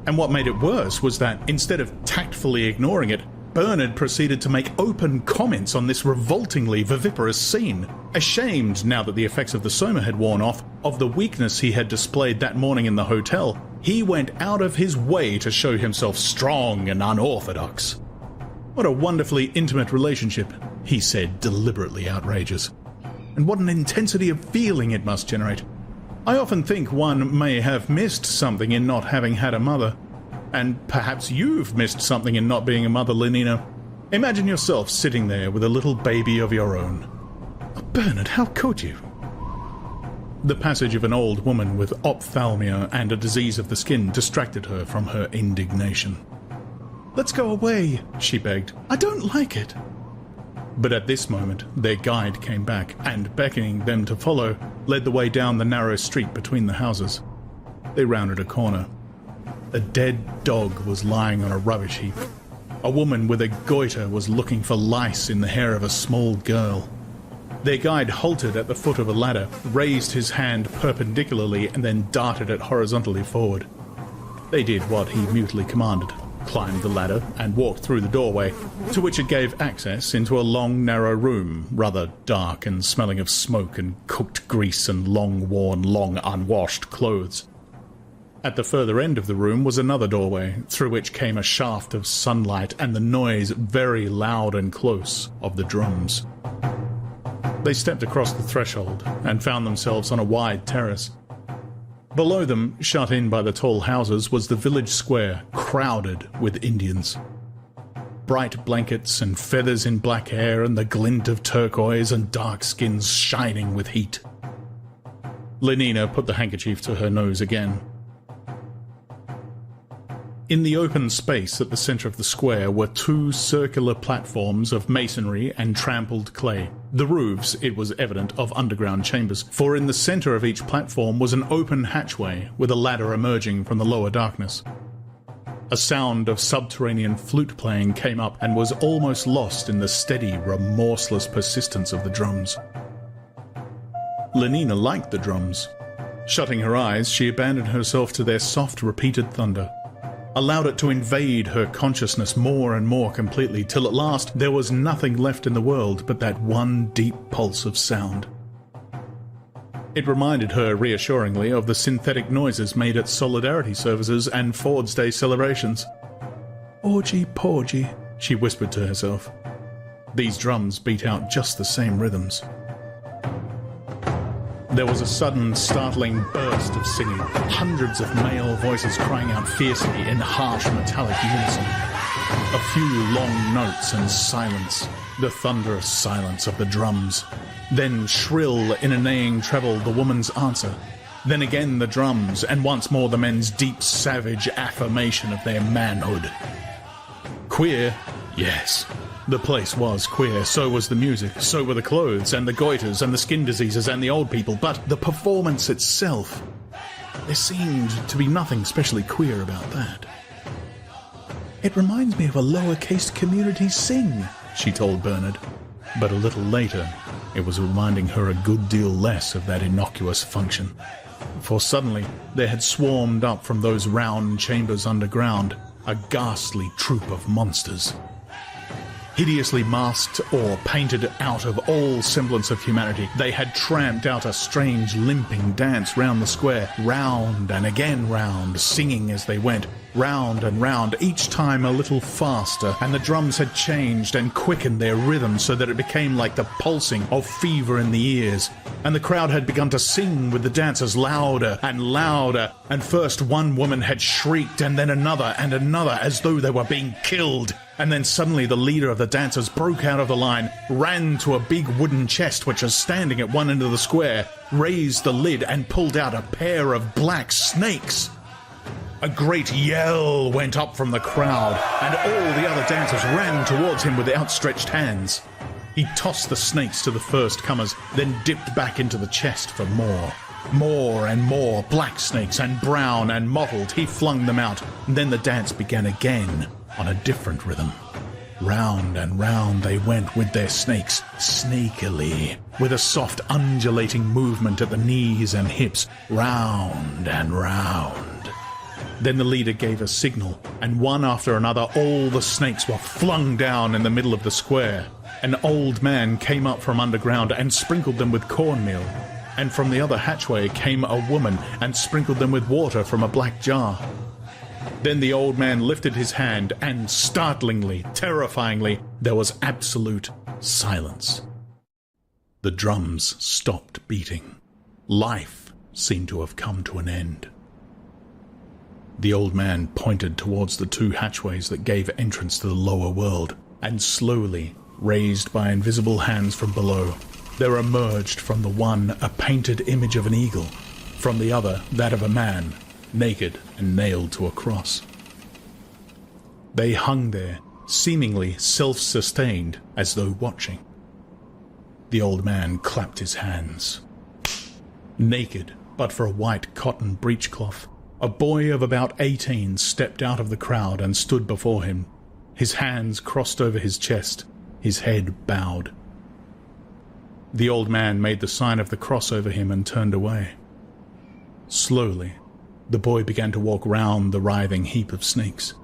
And what made it worse was that, instead of tactfully ignoring it, Bernard proceeded to make open comments on this revoltingly viviparous scene. Ashamed, now that the effects of the soma had worn off, of the weakness he had displayed that morning in the hotel, he went out of his way to show himself strong and unorthodox. "What a wonderfully intimate relationship," he said, deliberately outrageous. "And what an intensity of feeling it must generate. I often think one may have missed something in not having had a mother. And perhaps you've missed something in not being a mother, Lenina. Imagine yourself sitting there with a little baby of your own." "Oh, Bernard, how could you?" The passage of an old woman with ophthalmia and a disease of the skin distracted her from her indignation. "Let's go away," she begged. "I don't like it." But at this moment, their guide came back and, beckoning them to follow, led the way down the narrow street between the houses. They rounded a corner. A dead dog was lying on a rubbish heap. A woman with a goiter was looking for lice in the hair of a small girl. Their guide halted at the foot of a ladder, raised his hand perpendicularly, and then darted it horizontally forward. They did what he mutely commanded, climbed the ladder, and walked through the doorway, to which it gave access into a long, narrow room, rather dark and smelling of smoke and cooked grease and long-worn, long-unwashed clothes. At the further end of the room was another doorway, through which came a shaft of sunlight and the noise, very loud and close, of the drums. They stepped across the threshold and found themselves on a wide terrace. Below them, shut in by the tall houses, was the village square, crowded with Indians. Bright blankets and feathers in black hair and the glint of turquoise and dark skins shining with heat. Lenina put the handkerchief to her nose again. In the open space at the center of the square were two circular platforms of masonry and trampled clay. The roofs, it was evident, of underground chambers, for in the center of each platform was an open hatchway with a ladder emerging from the lower darkness. A sound of subterranean flute playing came up and was almost lost in the steady, remorseless persistence of the drums. Lenina liked the drums. Shutting her eyes, she abandoned herself to their soft, repeated thunder, allowed it to invade her consciousness more and more completely, till at last there was nothing left in the world but that one deep pulse of sound. It reminded her reassuringly of the synthetic noises made at solidarity services and Ford's Day celebrations. Orgy porgy, she whispered to herself. These drums beat out just the same rhythms. There was a sudden, startling burst of singing, hundreds of male voices crying out fiercely in harsh, metallic unison. A few long notes and silence, the thunderous silence of the drums. Then shrill in a neighing treble the woman's answer. Then again the drums, and once more the men's deep, savage affirmation of their manhood. Queer? Yes. The place was queer, so was the music, so were the clothes, and the goiters, and the skin diseases, and the old people, but the performance itself, there seemed to be nothing specially queer about that. It reminds me of a lower-caste community sing, she told Bernard. But a little later, it was reminding her a good deal less of that innocuous function. For suddenly, there had swarmed up from those round chambers underground a ghastly troop of monsters. Hideously masked or painted out of all semblance of humanity, they had tramped out a strange limping dance round the square, round and again round, singing as they went, round and round, each time a little faster, and the drums had changed and quickened their rhythm so that it became like the pulsing of fever in the ears, and the crowd had begun to sing with the dancers louder and louder, and first one woman had shrieked and then another and another as though they were being killed. And then suddenly the leader of the dancers broke out of the line, ran to a big wooden chest which was standing at one end of the square, raised the lid and pulled out a pair of black snakes. A great yell went up from the crowd, and all the other dancers ran towards him with outstretched hands. He tossed the snakes to the first comers, then dipped back into the chest for more. More and more black snakes, and brown and mottled, he flung them out, and then the dance began again, on a different rhythm. Round and round they went with their snakes, sneakily, with a soft undulating movement at the knees and hips, round and round. Then the leader gave a signal, and one after another all the snakes were flung down in the middle of the square. An old man came up from underground and sprinkled them with cornmeal, and from the other hatchway came a woman and sprinkled them with water from a black jar. Then the old man lifted his hand, and startlingly, terrifyingly, there was absolute silence. The drums stopped beating. Life seemed to have come to an end. The old man pointed towards the two hatchways that gave entrance to the lower world, and slowly, raised by invisible hands from below, there emerged from the one a painted image of an eagle, from the other that of a man, naked and nailed to a cross. They hung there, seemingly self-sustained, as though watching. The old man clapped his hands. Naked, but for a white cotton breechcloth, a boy of about 18 stepped out of the crowd and stood before him, his hands crossed over his chest, his head bowed. The old man made the sign of the cross over him and turned away. Slowly, the boy began to walk round the writhing heap of snakes.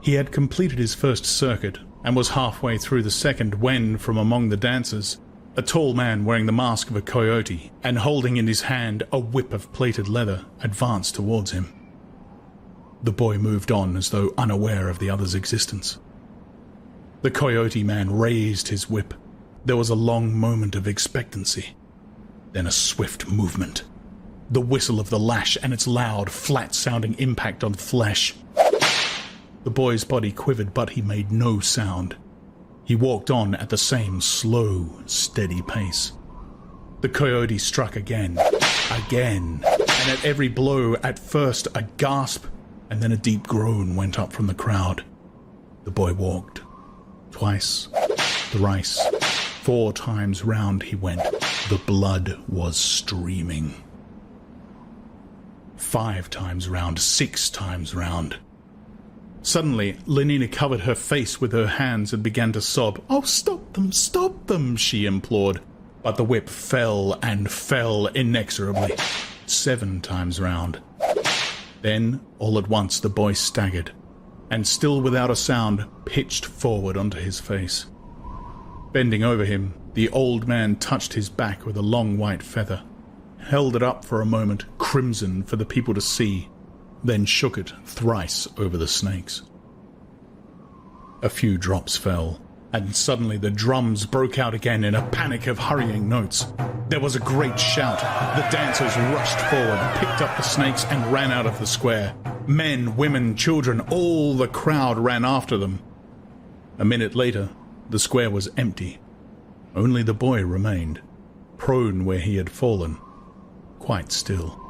He had completed his first circuit and was halfway through the second when, from among the dancers, a tall man wearing the mask of a coyote and holding in his hand a whip of plaited leather advanced towards him. The boy moved on as though unaware of the other's existence. The coyote man raised his whip. There was a long moment of expectancy, then a swift movement. The whistle of the lash and its loud, flat-sounding impact on flesh. The boy's body quivered, but he made no sound. He walked on at the same slow, steady pace. The coyote struck again, and at every blow, at first a gasp, and then a deep groan went up from the crowd. The boy walked. Twice, thrice, 4 times round he went. The blood was streaming. 5 times round, 6 times round. Suddenly, Lenina covered her face with her hands and began to sob. "Oh, stop them," she implored. But the whip fell and fell inexorably. 7 times round. Then, all at once, the boy staggered, and still without a sound, pitched forward onto his face. Bending over him, the old man touched his back with a long white feather. held it up for a moment, crimson for the people to see, then shook it thrice over the snakes. A few drops fell, and suddenly the drums broke out again in a panic of hurrying notes. There was a great shout. The dancers rushed forward, picked up the snakes, and ran out of the square. Men, women, children, all the crowd ran after them. A minute later, the square was empty. Only the boy remained, prone where he had fallen, quite still.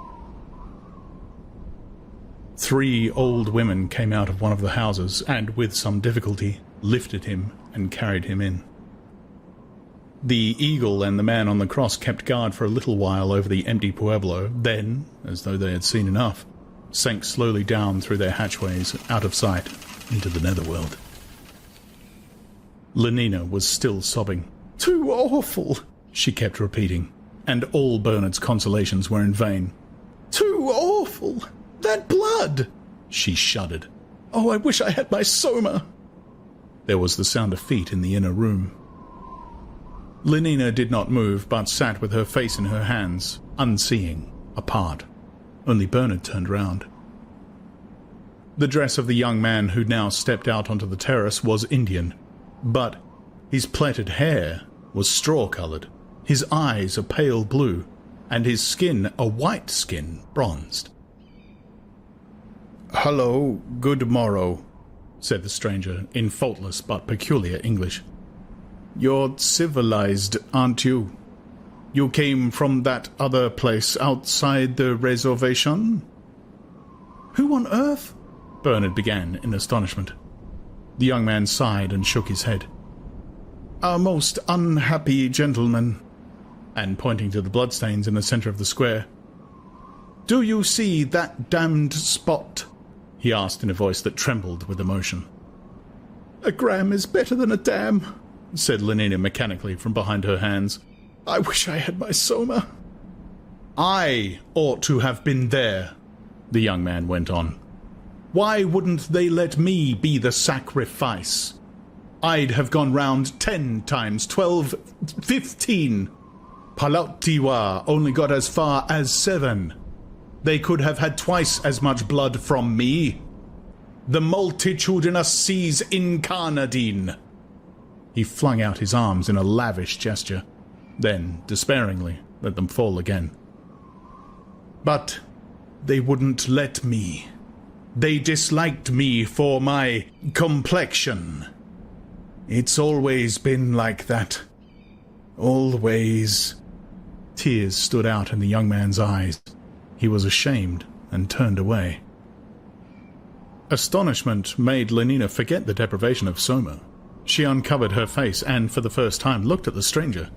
3 old women came out of one of the houses and, with some difficulty, lifted him and carried him in. The eagle and the man on the cross kept guard for a little while over the empty pueblo, then, as though they had seen enough, sank slowly down through their hatchways, out of sight, into the netherworld. Lenina was still sobbing. "Too awful," she kept repeating, and all Bernard's consolations were in vain. "Too awful! That blood!" She shuddered. "Oh, I wish I had my Soma!" There was the sound of feet in the inner room. Lenina did not move, but sat with her face in her hands, unseeing, apart. Only Bernard turned round. The dress of the young man who now stepped out onto the terrace was Indian, but his plaited hair was straw-coloured, his eyes a pale blue, and his skin a white skin, bronzed. "Hello, good morrow," said the stranger, in faultless but peculiar English. "You're civilized, aren't you? You came from that other place outside the reservation?" "Who on earth?" Bernard began in astonishment. The young man sighed and shook his head. "A most unhappy gentleman," and pointing to the bloodstains in the centre of the square. "Do you see that damned spot?" he asked in a voice that trembled with emotion. "A gram is better than a dam," said Lenina mechanically from behind her hands. "I wish I had my Soma." "I ought to have been there," the young man went on. "Why wouldn't they let me be the sacrifice? I'd have gone round 10 times, 12, 15. Palautewa only got as far as 7. They could have had twice as much blood from me. The multitudinous seas incarnadine." He flung out his arms in a lavish gesture, then, despairingly, let them fall again. "But they wouldn't let me. They disliked me for my complexion. It's always been like that. Always." Tears stood out in the young man's eyes. He was ashamed and turned away. Astonishment made Lenina forget the deprivation of Soma. She uncovered her face and, for the first time, looked at the stranger.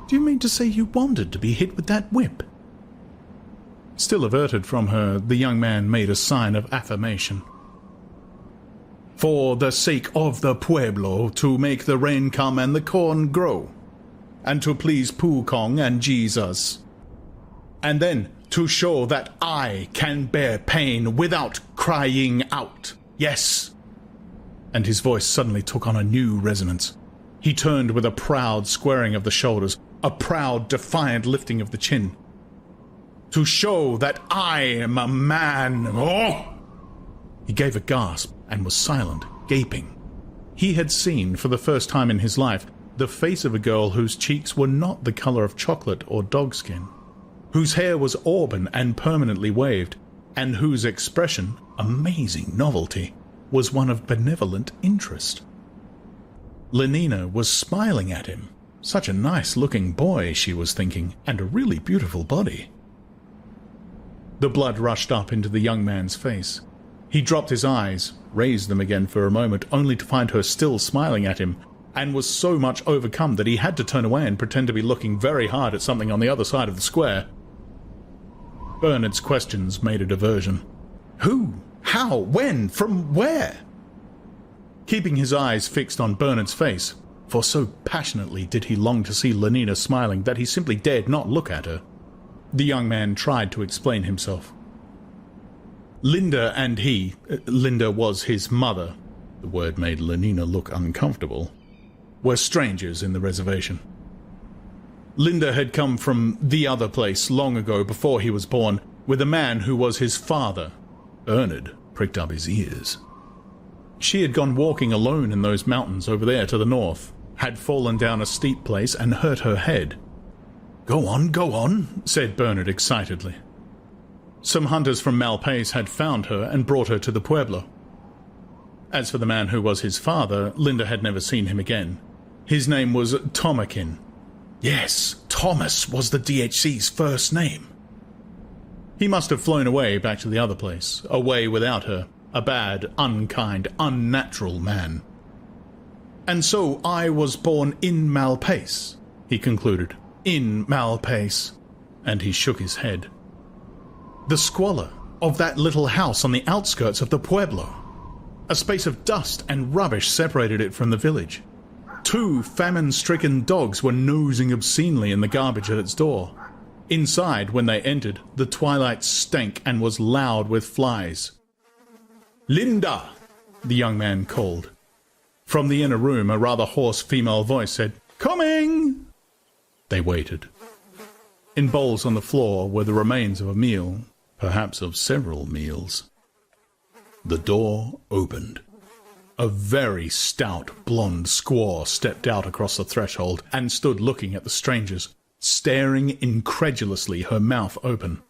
"Do you mean to say you wanted to be hit with that whip?" Still averted from her, the young man made a sign of affirmation. "For the sake of the pueblo, to make the rain come and the corn grow, and to please Pukong and Jesus. And then to show that I can bear pain without crying out. Yes." And his voice suddenly took on a new resonance. He turned with a proud squaring of the shoulders, a proud, defiant lifting of the chin. "To show that I am a man." Oh! He gave a gasp and was silent, gaping. He had seen, for the first time in his life, the face of a girl whose cheeks were not the colour of chocolate or dogskin, whose hair was auburn and permanently waved, and whose expression, amazing novelty, was one of benevolent interest. Lenina was smiling at him. Such a nice-looking boy, she was thinking, and a really beautiful body. The blood rushed up into the young man's face. He dropped his eyes, raised them again for a moment, only to find her still smiling at him, and was so much overcome that he had to turn away and pretend to be looking very hard at something on the other side of the square. Bernard's questions made a diversion. Who? How? When? From where? Keeping his eyes fixed on Bernard's face, for so passionately did he long to see Lenina smiling that he simply dared not look at her, the young man tried to explain himself. Linda and he, Linda was his mother, the word made Lenina look uncomfortable, were strangers in the reservation. Linda had come from the other place long ago before he was born, with a man who was his father. Bernard pricked up his ears. She had gone walking alone in those mountains over there to the north, had fallen down a steep place and hurt her head. Go on, said Bernard excitedly. Some hunters from Malpais had found her and brought her to the Pueblo. As for the man who was his father, Linda had never seen him again. His name was Tomakin. Yes, Thomas was the DHC's first name. He must have flown away back to the other place, away without her, a bad, unkind, unnatural man. And so I was born in Malpais, he concluded. In Malpais. And he shook his head. The squalor of that little house on the outskirts of the Pueblo. A space of dust and rubbish separated it from the village. 2 famine-stricken dogs were nosing obscenely in the garbage at its door. Inside, when they entered, the twilight stank and was loud with flies. "Linda!" the young man called. From the inner room, a rather hoarse female voice said, "Coming!" They waited. In bowls on the floor were the remains of a meal, perhaps of several meals. The door opened. A very stout, blonde squaw stepped out across the threshold and stood looking at the strangers, staring incredulously, her mouth open.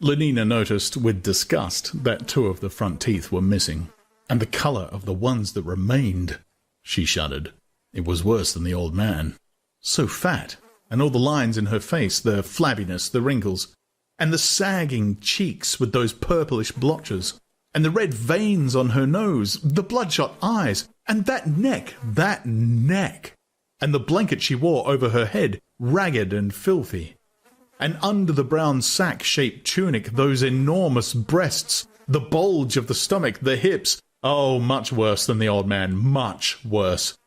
Lenina noticed with disgust that 2 of the front teeth were missing, and the colour of the ones that remained. She shuddered. It was worse than the old man. So fat, and all the lines in her face, the flabbiness, the wrinkles, and the sagging cheeks with those purplish blotches, and the red veins on her nose, the bloodshot eyes, and that neck, and the blanket she wore over her head, ragged and filthy. And under the brown sack-shaped tunic, those enormous breasts, the bulge of the stomach, the hips. Oh, much worse than the old man, much worse.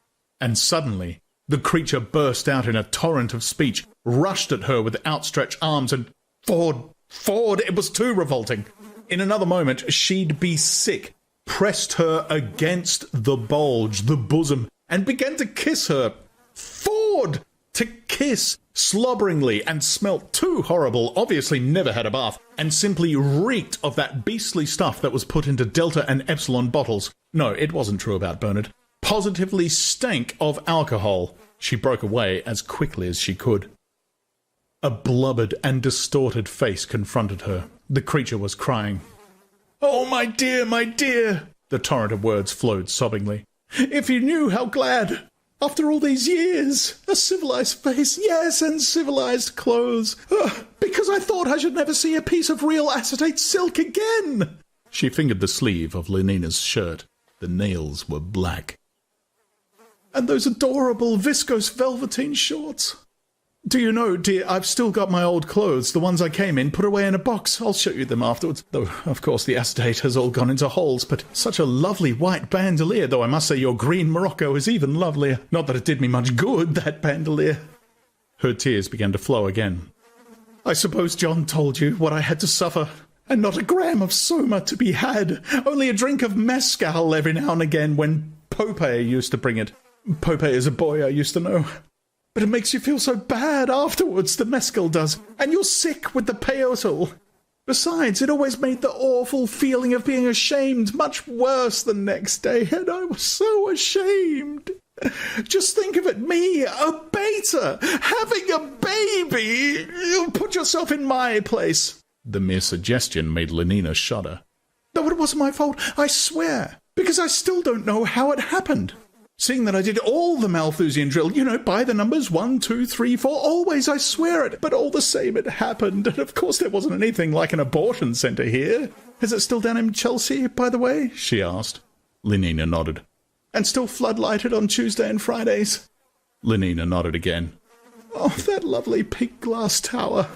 And suddenly, the creature burst out in a torrent of speech, rushed at her with outstretched arms, and Ford, it was too revolting. In another moment, she'd be sick, pressed her against the bulge, the bosom, and began to kiss her. Ford! To kiss, slobberingly, and smelt too horrible, obviously never had a bath, and simply reeked of that beastly stuff that was put into Delta and Epsilon bottles. No, it wasn't true about Bernard. Positively stank of alcohol. She broke away as quickly as she could. A blubbered and distorted face confronted her. The creature was crying. "Oh, my dear, my dear!" The torrent of words flowed sobbingly. "If you knew how glad! After all these years! A civilized face, yes, and civilized clothes! Because I thought I should never see a piece of real acetate silk again!" She fingered the sleeve of Lenina's shirt. The nails were black. "And those adorable viscose velveteen shorts! Do you know, dear, I've still got my old clothes, the ones I came in, put away in a box. I'll show you them afterwards. Though, of course, the acetate has all gone into holes, but such a lovely white bandolier, though I must say your green Morocco is even lovelier. Not that it did me much good, that bandolier." Her tears began to flow again. "I suppose John told you what I had to suffer, and not a gram of soma to be had, only a drink of mescal every now and again when Pope used to bring it. Pope is a boy I used to know. But it makes you feel so bad afterwards, the mescal does, and you're sick with the peyote. Besides, it always made the awful feeling of being ashamed much worse the next day, and I was so ashamed. Just think of it, me, a beta, having a baby. Put yourself in my place." The mere suggestion made Lenina shudder. "No, it wasn't my fault, I swear, because I still don't know how it happened. Seeing that I did all the Malthusian drill, by the numbers 1, 2, 3, 4, always, I swear it. But all the same, it happened. And of course there wasn't anything like an abortion centre here. Is it still down in Chelsea, by the way?" she asked. Lenina nodded. "And still floodlighted on Tuesday and Fridays?" Lenina nodded again. "Oh, that lovely pink glass tower."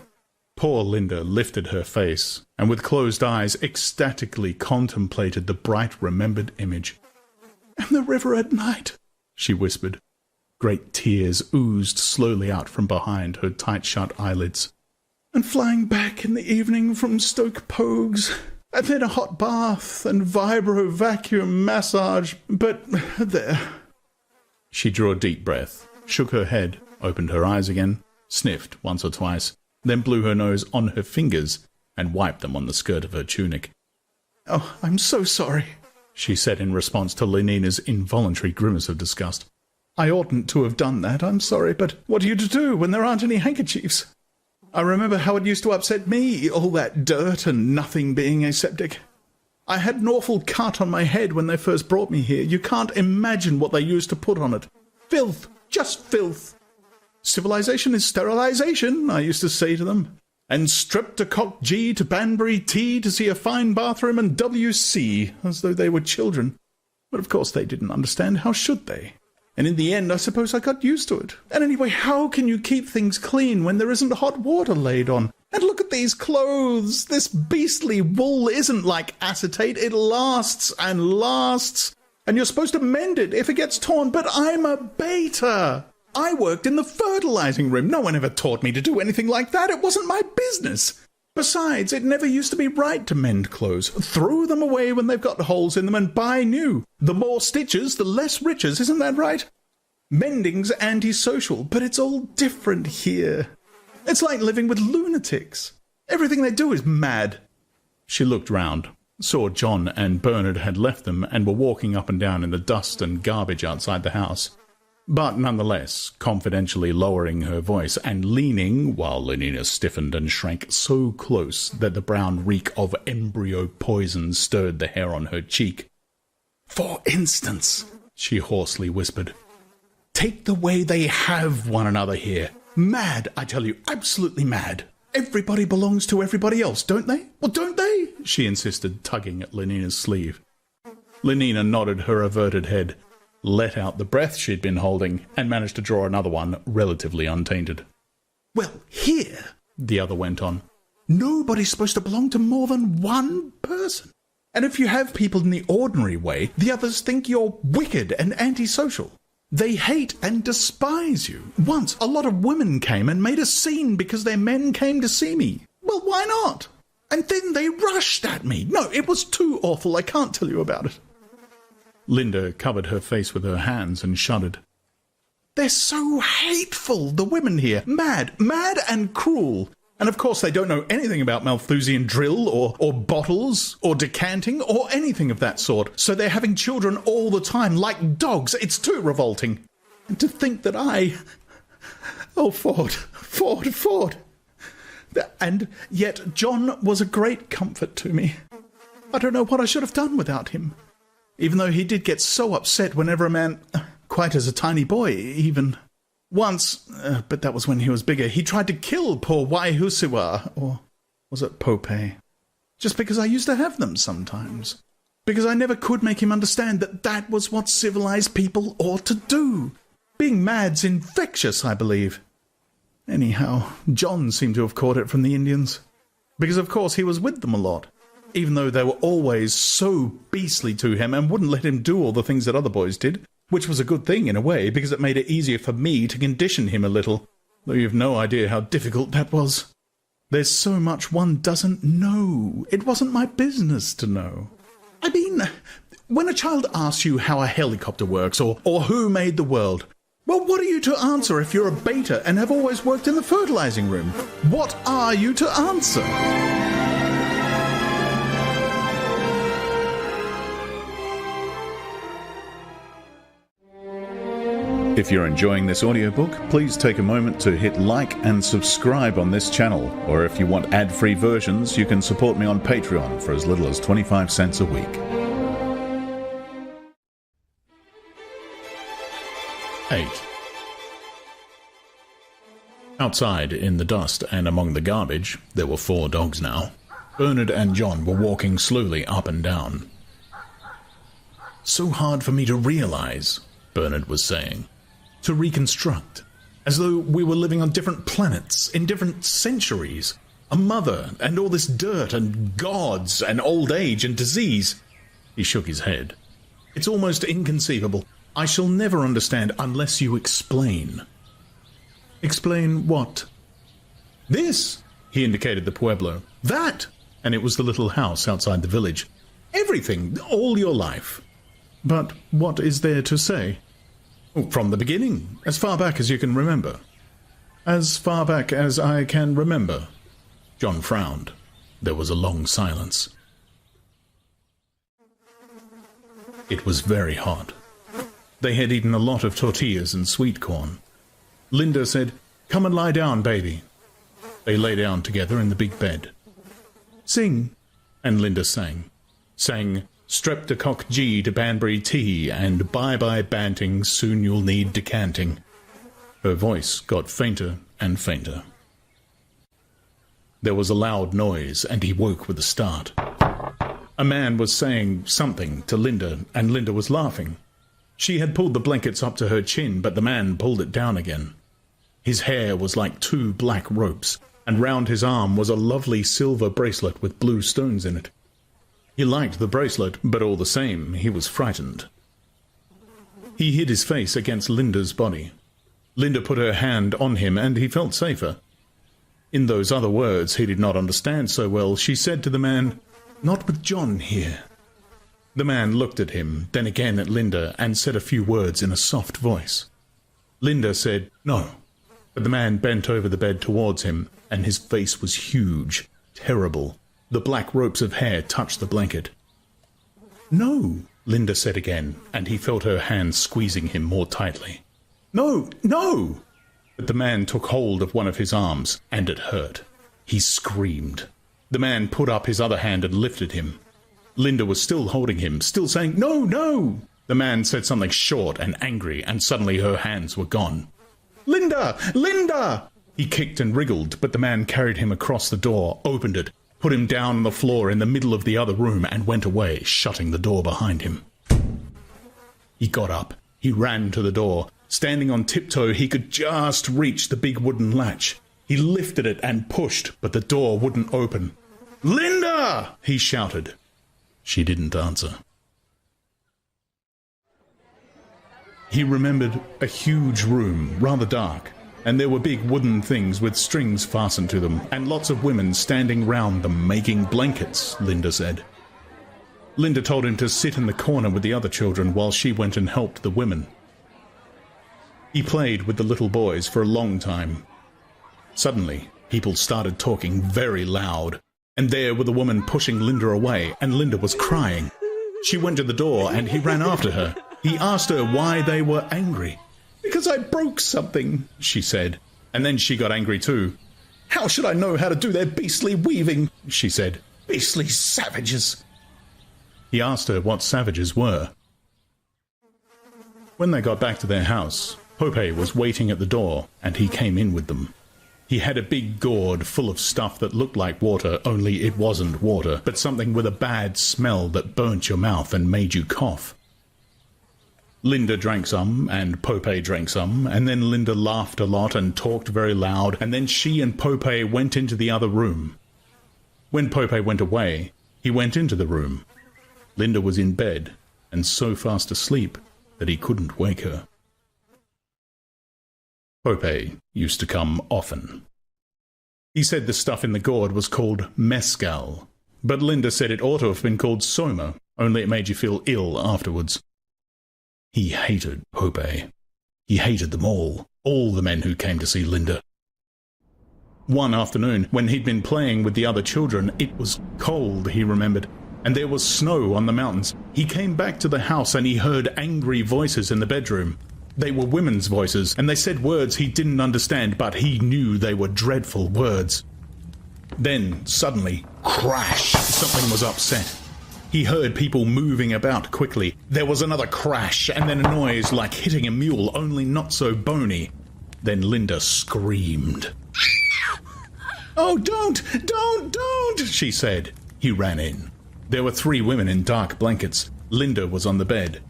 Poor Linda lifted her face, and with closed eyes ecstatically contemplated the bright remembered image. "And the river at night," she whispered. Great tears oozed slowly out from behind her tight-shut eyelids. "And flying back in the evening from Stoke Pogues, and then a hot bath and vibro-vacuum massage, but there." She drew a deep breath, shook her head, opened her eyes again, sniffed once or twice, then blew her nose on her fingers and wiped them on the skirt of her tunic. "Oh, I'm so sorry," she said in response to Lenina's involuntary grimace of disgust. "I oughtn't to have done that, I'm sorry, but what are you to do when there aren't any handkerchiefs? I remember how it used to upset me, all that dirt and nothing being aseptic. I had an awful cut on my head when they first brought me here. You can't imagine what they used to put on it. Filth, just filth. Civilization is sterilization, I used to say to them. And Streptococcus G to Banbury T to see a fine bathroom and WC, as though they were children. But of course they didn't understand, how should they? And in the end, I suppose I got used to it. And anyway, how can you keep things clean when there isn't hot water laid on? And look at these clothes. This beastly wool isn't like acetate. It lasts and lasts. And you're supposed to mend it if it gets torn. But I'm a beta. I worked in the fertilizing room. No one ever taught me to do anything like that. It wasn't my business. Besides, it never used to be right to mend clothes. Throw them away when they've got holes in them and buy new. The more stitches, the less riches, isn't that right? Mending's antisocial, but it's all different here. It's like living with lunatics. Everything they do is mad. She looked round, saw John and Bernard had left them and were walking up and down in the dust and garbage outside the house. But nonetheless, confidentially lowering her voice and leaning, while Lenina stiffened and shrank so close that the brown reek of embryo poison stirred the hair on her cheek. "For instance," she hoarsely whispered, "take the way they have one another here. Mad, I tell you, absolutely mad. Everybody belongs to everybody else, don't they? Well, don't they?" she insisted, tugging at Lenina's sleeve. Lenina nodded her averted head, let out the breath she'd been holding, and managed to draw another one relatively untainted. "Well, here," the other went on, "nobody's supposed to belong to more than one person. And if you have people in the ordinary way, the others think you're wicked and antisocial. They hate and despise you. Once, a lot of women came and made a scene because their men came to see me. Well, why not? And then they rushed at me. No, it was too awful. I can't tell you about it." Linda covered her face with her hands and shuddered. "They're so hateful, the women here. Mad and cruel. And of course they don't know anything about Malthusian drill or bottles or decanting or anything of that sort. So they're having children all the time like dogs. It's too revolting. And to think that Oh, Ford. And yet John was a great comfort to me. I don't know what I should have done without him. Even though he did get so upset whenever a man, quite as a tiny boy even. Once, but that was when he was bigger, he tried to kill poor Waihusiwa, or was it Pope? Just because I used to have them sometimes. Because I never could make him understand that that was what civilized people ought to do. Being mad's infectious, I believe. Anyhow, John seemed to have caught it from the Indians. Because of course he was with them a lot. Even though they were always so beastly to him and wouldn't let him do all the things that other boys did, which was a good thing in a way, because it made it easier for me to condition him a little, though you've no idea how difficult that was. There's so much one doesn't know. It wasn't my business to know. I mean, when a child asks you how a helicopter works, or who made the world, well, what are you to answer if you're a beta and have always worked in the fertilizing room? What are you to answer? If you're enjoying this audiobook, please take a moment to hit like and subscribe on this channel, or if you want ad-free versions, you can support me on Patreon for as little as 25 cents a week. 8. Outside, in the dust and among the garbage, there were 4 dogs now. Bernard and John were walking slowly up and down. "So hard for me to realize," Bernard was saying. "To reconstruct, as though we were living on different planets, in different centuries. A mother, and all this dirt, and gods, and old age, and disease." He shook his head. "It's almost inconceivable. I shall never understand unless you explain." "Explain what?" "This," he indicated the pueblo. "That," and it was the little house outside the village. "Everything, all your life." "But what is there to say?" "From the beginning, as far back as you can remember." As far back as I can remember. John frowned. There was a long silence. It was very hot. They had eaten a lot of tortillas and sweet corn. Linda said, "Come and lie down, baby." They lay down together in the big bed. "Sing," and Linda sang. Sang Streptocock G to Banbury T and Bye-bye Banting, soon you'll need decanting. Her voice got fainter and fainter. There was a loud noise, and he woke with a start. A man was saying something to Linda, and Linda was laughing. She had pulled the blankets up to her chin, but the man pulled it down again. His hair was like 2 black ropes, and round his arm was a lovely silver bracelet with blue stones in it. He liked the bracelet, but all the same, he was frightened. He hid his face against Linda's body. Linda put her hand on him, and he felt safer. In those other words he did not understand so well, she said to the man, "Not with John here." The man looked at him, then again at Linda, and said a few words in a soft voice. Linda said, "No," but the man bent over the bed towards him, and his face was huge, terrible. The black ropes of hair touched the blanket. "No," Linda said again, and he felt her hand squeezing him more tightly. "No, no!" But the man took hold of one of his arms, and it hurt. He screamed. The man put up his other hand and lifted him. Linda was still holding him, still saying, "No, no!" The man said something short and angry, and suddenly her hands were gone. "Linda! Linda!" He kicked and wriggled, but the man carried him across the door, opened it, put him down on the floor in the middle of the other room, and went away, shutting the door behind him. He got up. He ran to the door. Standing on tiptoe, he could just reach the big wooden latch. He lifted it and pushed, but the door wouldn't open. "Linda!" he shouted. She didn't answer. He remembered a huge room, rather dark, and there were big wooden things with strings fastened to them, and lots of women standing round them making blankets, Linda said. Linda told him to sit in the corner with the other children while she went and helped the women. He played with the little boys for a long time. Suddenly, people started talking very loud, and there were the woman pushing Linda away, and Linda was crying. She went to the door, and he ran after her. He asked her why they were angry. "Because I broke something," she said, and then she got angry too. "How should I know how to do their beastly weaving?" she said. "Beastly savages." He asked her what savages were. When they got back to their house, Pope was waiting at the door, and he came in with them. He had a big gourd full of stuff that looked like water, only it wasn't water, but something with a bad smell that burnt your mouth and made you cough. Linda drank some, and Pope drank some, and then Linda laughed a lot and talked very loud, and then she and Pope went into the other room. When Pope went away, he went into the room. Linda was in bed, and so fast asleep that he couldn't wake her. Pope used to come often. He said the stuff in the gourd was called mescal, but Linda said it ought to have been called soma, only it made you feel ill afterwards. He hated Pope. He hated them all the men who came to see Linda. One afternoon, when he'd been playing with the other children, it was cold, he remembered, and there was snow on the mountains. He came back to the house and he heard angry voices in the bedroom. They were women's voices, and they said words he didn't understand, but he knew they were dreadful words. Then, suddenly, crash! Something was upset. He heard people moving about quickly. There was another crash, and then a noise like hitting a mule, only not so bony. Then Linda screamed. "Oh, don't! She said. He ran in. There were 3 women in dark blankets. Linda was on the bed.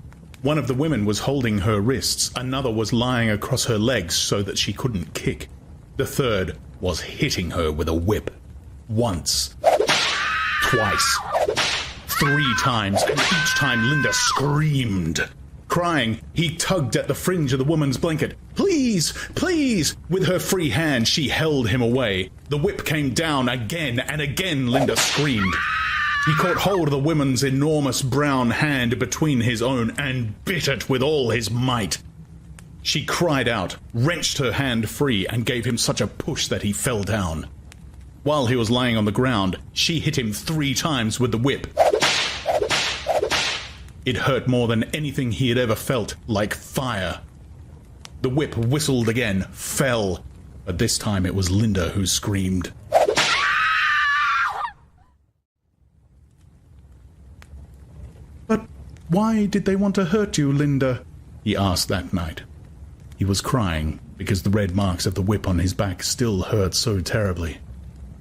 One of the women was holding her wrists, another was lying across her legs so that she couldn't kick. The third was hitting her with a whip. Once. Twice. 3 times, and each time Linda screamed. Crying, he tugged at the fringe of the woman's blanket. "Please, please!" With her free hand, she held him away. The whip came down again, and again Linda screamed. He caught hold of the woman's enormous brown hand between his own and bit it with all his might. She cried out, wrenched her hand free, and gave him such a push that he fell down. While he was lying on the ground, she hit him 3 times with the whip. It hurt more than anything he had ever felt, like fire. The whip whistled again, fell, but this time it was Linda who screamed. But why did they want to hurt you, Linda? He asked that night. He was crying because the red marks of the whip on his back still hurt so terribly.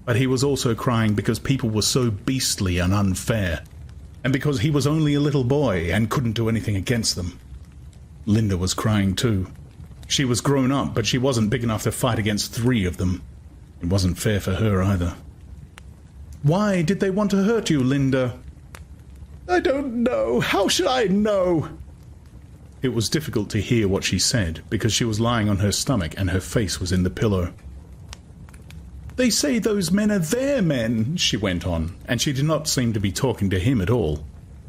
But he was also crying because people were so beastly and unfair, and because he was only a little boy and couldn't do anything against them. Linda was crying too. She was grown up, but she wasn't big enough to fight against 3 of them. It wasn't fair for her either. Why did they want to hurt you, Linda? I don't know. How should I know? It was difficult to hear what she said because she was lying on her stomach and her face was in the pillow. They say those men are their men, she went on, and she did not seem to be talking to him at all.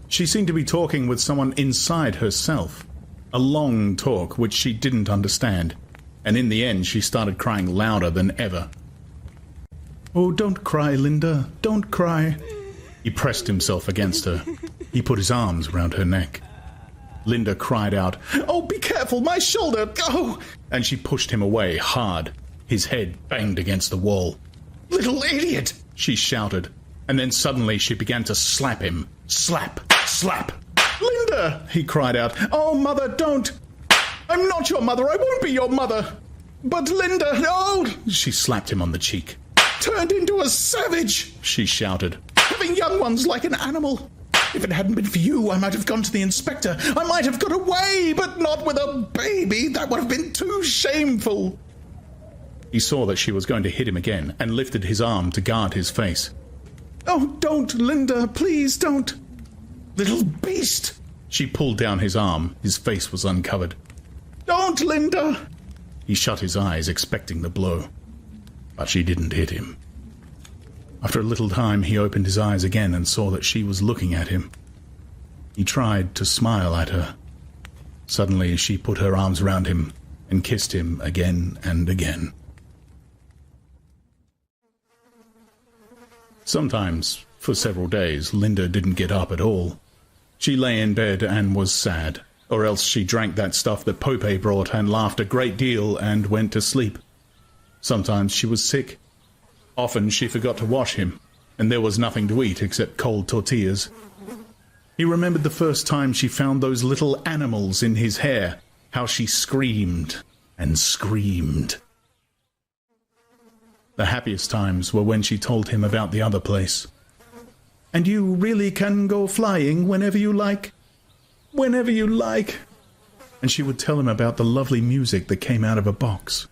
She seemed to be talking with someone inside herself. A long talk which she didn't understand, and in the end she started crying louder than ever. Oh, don't cry, Linda, don't cry. He pressed himself against her. He put his arms around her neck. Linda cried out, "Oh, be careful, my shoulder! Oh!" And she pushed him away hard. His head banged against the wall. "Little idiot!" she shouted, and then suddenly she began to slap him. Slap! Slap! "Linda!" he cried out. "Oh, Mother, don't! I'm not your mother, I won't be your mother! But Linda, no!" She slapped him on the cheek. "Turned into a savage!" she shouted. "Having young ones like an animal! If it hadn't been for you, I might have gone to the inspector. I might have got away, but not with a baby. That would have been too shameful." He saw that she was going to hit him again and lifted his arm to guard his face. "Oh, don't, Linda, please don't." "Little beast!" She pulled down his arm. His face was uncovered. "Don't, Linda!" He shut his eyes, expecting the blow. But she didn't hit him. After a little time, he opened his eyes again and saw that she was looking at him. He tried to smile at her. Suddenly, she put her arms around him and kissed him again and again. Sometimes, for several days, Linda didn't get up at all. She lay in bed and was sad, or else she drank that stuff that Pope brought and laughed a great deal and went to sleep. Sometimes she was sick. Often she forgot to wash him, and there was nothing to eat except cold tortillas. He remembered the first time she found those little animals in his hair, how she screamed and screamed. The happiest times were when she told him about the other place. "And you really can go flying whenever you like? Whenever you like." And she would tell him about the lovely music that came out of a box,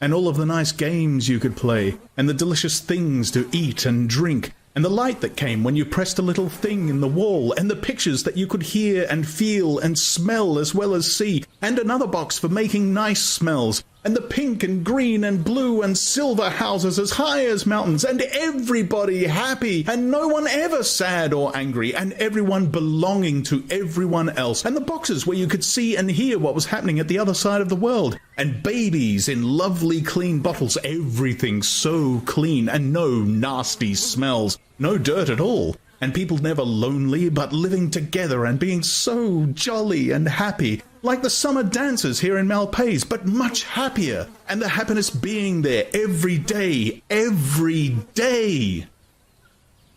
and all of the nice games you could play, and the delicious things to eat and drink, and the light that came when you pressed a little thing in the wall, and the pictures that you could hear and feel and smell as well as see, and another box for making nice smells, and the pink and green and blue and silver houses as high as mountains, and everybody happy, and no one ever sad or angry, and everyone belonging to everyone else, and the boxes where you could see and hear what was happening at the other side of the world, and babies in lovely clean bottles, everything so clean, and no nasty smells, no dirt at all, and people never lonely, but living together and being so jolly and happy, like the summer dances here in Malpais, but much happier, and the happiness being there every day, every day.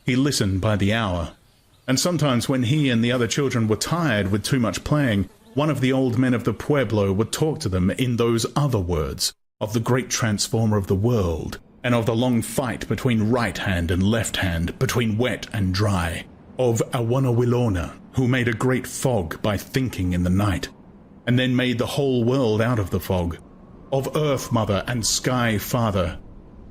He listened by the hour, and sometimes when he and the other children were tired with too much playing, one of the old men of the Pueblo would talk to them in those other words, of the great transformer of the world, and of the long fight between right hand and left hand, between wet and dry, of Awanawilona, who made a great fog by thinking in the night, and then made the whole world out of the fog, of Earth Mother and Sky Father,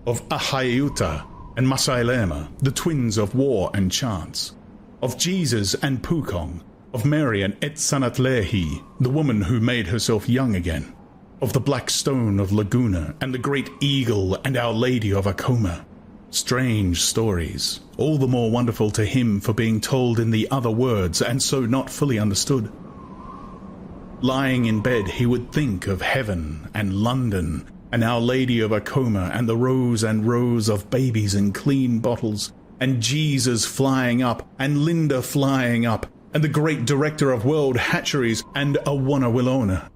of Ahayuta and Masailema, the twins of war and chance, of Jesus and Pukong, of Mary and Etzanatlehi, the woman who made herself young again, of the Black Stone of Laguna and the Great Eagle and Our Lady of Acoma. Strange stories, all the more wonderful to him for being told in the other words and so not fully understood. Lying in bed, he would think of heaven and London and Our Lady of Acoma and the rows and rows of babies in clean bottles and Jesus flying up and Linda flying up and the great director of World Hatcheries and Awanawilona.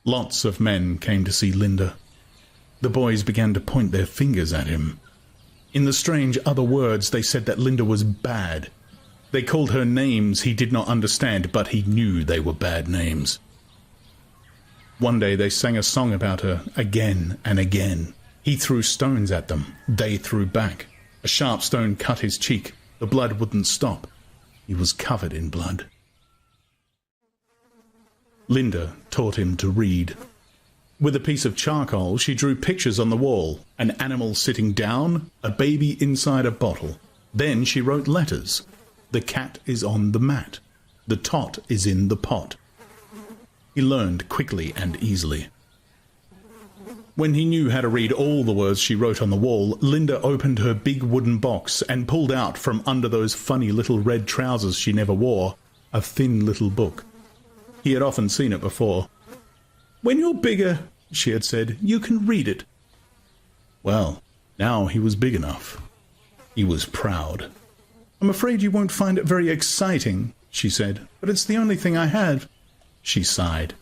Lots of men came to see Linda. The boys began to point their fingers at him. In the strange other words, they said that Linda was bad. They called her names he did not understand, but he knew they were bad names. One day they sang a song about her again and again. He threw stones at them. They threw back. A sharp stone cut his cheek. The blood wouldn't stop. He was covered in blood. Linda taught him to read. With a piece of charcoal, she drew pictures on the wall. An animal sitting down, a baby inside a bottle. Then she wrote letters. The cat is on the mat. The tot is in the pot. He learned quickly and easily. When he knew how to read all the words she wrote on the wall, Linda opened her big wooden box and pulled out from under those funny little red trousers she never wore a thin little book. He had often seen it before. "When you're bigger," she had said, "you can read it." Well, now he was big enough. He was proud. "I'm afraid you won't find it very exciting," she said, "but it's the only thing I have." She sighed.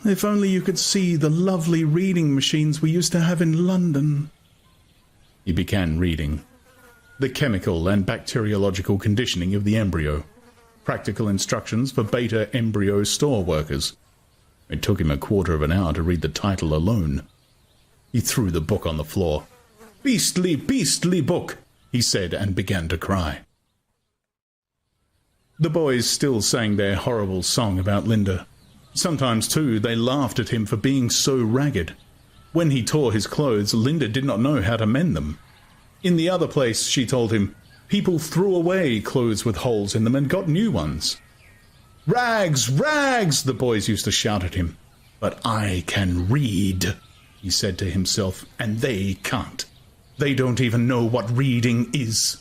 "If only you could see the lovely reading machines we used to have in London." He began reading. The chemical and bacteriological conditioning of the embryo. Practical instructions for beta embryo store workers. It took him a quarter of an hour to read the title alone. He threw the book on the floor. "Beastly, beastly book," he said, and began to cry. The boys still sang their horrible song about Linda. Sometimes, too, they laughed at him for being so ragged. When he tore his clothes, Linda did not know how to mend them. In the other place, she told him, people threw away clothes with holes in them and got new ones. "Rags, rags," the boys used to shout at him. "But I can read," he said to himself, "and they can't. They don't even know what reading is."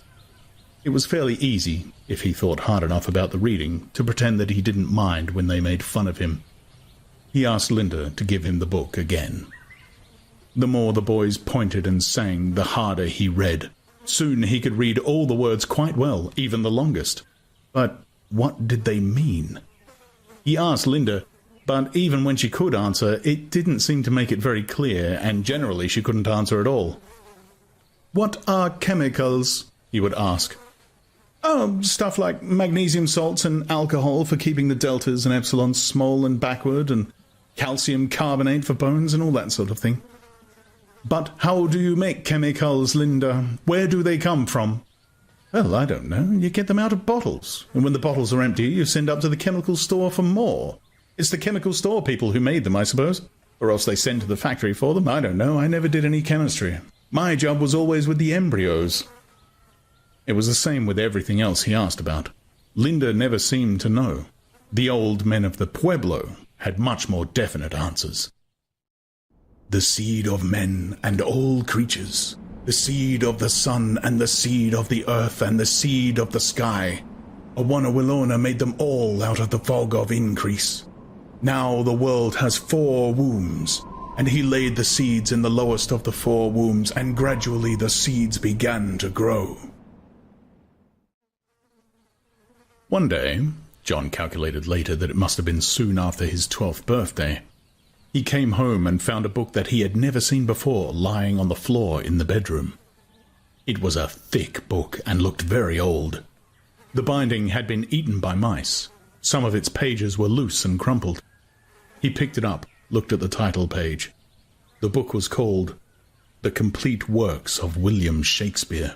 It was fairly easy, if he thought hard enough about the reading, to pretend that he didn't mind when they made fun of him. He asked Linda to give him the book again. The more the boys pointed and sang, the harder he read. Soon he could read all the words quite well, even the longest. But what did they mean? He asked Linda, but even when she could answer, it didn't seem to make it very clear, and generally she couldn't answer at all. "What are chemicals?" he would ask. "Oh, stuff like magnesium salts and alcohol for keeping the deltas and epsilons small and backward, and calcium carbonate for bones and all that sort of thing." "But how do you make chemicals, Linda? Where do they come from?" "Well, I don't know. You get them out of bottles. And when the bottles are empty, you send up to the chemical store for more. It's the chemical store people who made them, I suppose. Or else they send to the factory for them. I don't know. I never did any chemistry. My job was always with the embryos." It was the same with everything else he asked about. Linda never seemed to know. The old men of the Pueblo had much more definite answers. "The seed of men and all creatures, the seed of the sun and the seed of the earth and the seed of the sky. Awanawilona made them all out of the fog of increase. Now the world has 4 wombs, and he laid the seeds in the lowest of the 4 wombs, and gradually the seeds began to grow." One day, John calculated later that it must have been soon after his 12th birthday, he came home and found a book that he had never seen before lying on the floor in the bedroom. It was a thick book and looked very old. The binding had been eaten by mice. Some of its pages were loose and crumpled. He picked it up, looked at the title page. The book was called The Complete Works of William Shakespeare.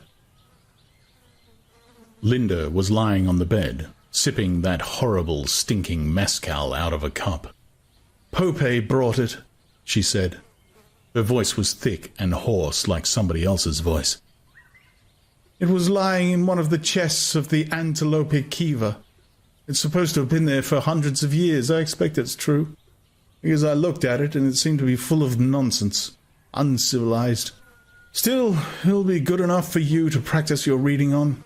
Linda was lying on the bed, sipping that horrible, stinking mezcal out of a cup. "Pope brought it," she said. Her voice was thick and hoarse like somebody else's voice. "It was lying in one of the chests of the Antilope Kiva. It's supposed to have been there for hundreds of years. I expect it's true, because I looked at it and it seemed to be full of nonsense, uncivilized. Still, it'll be good enough for you to practice your reading on."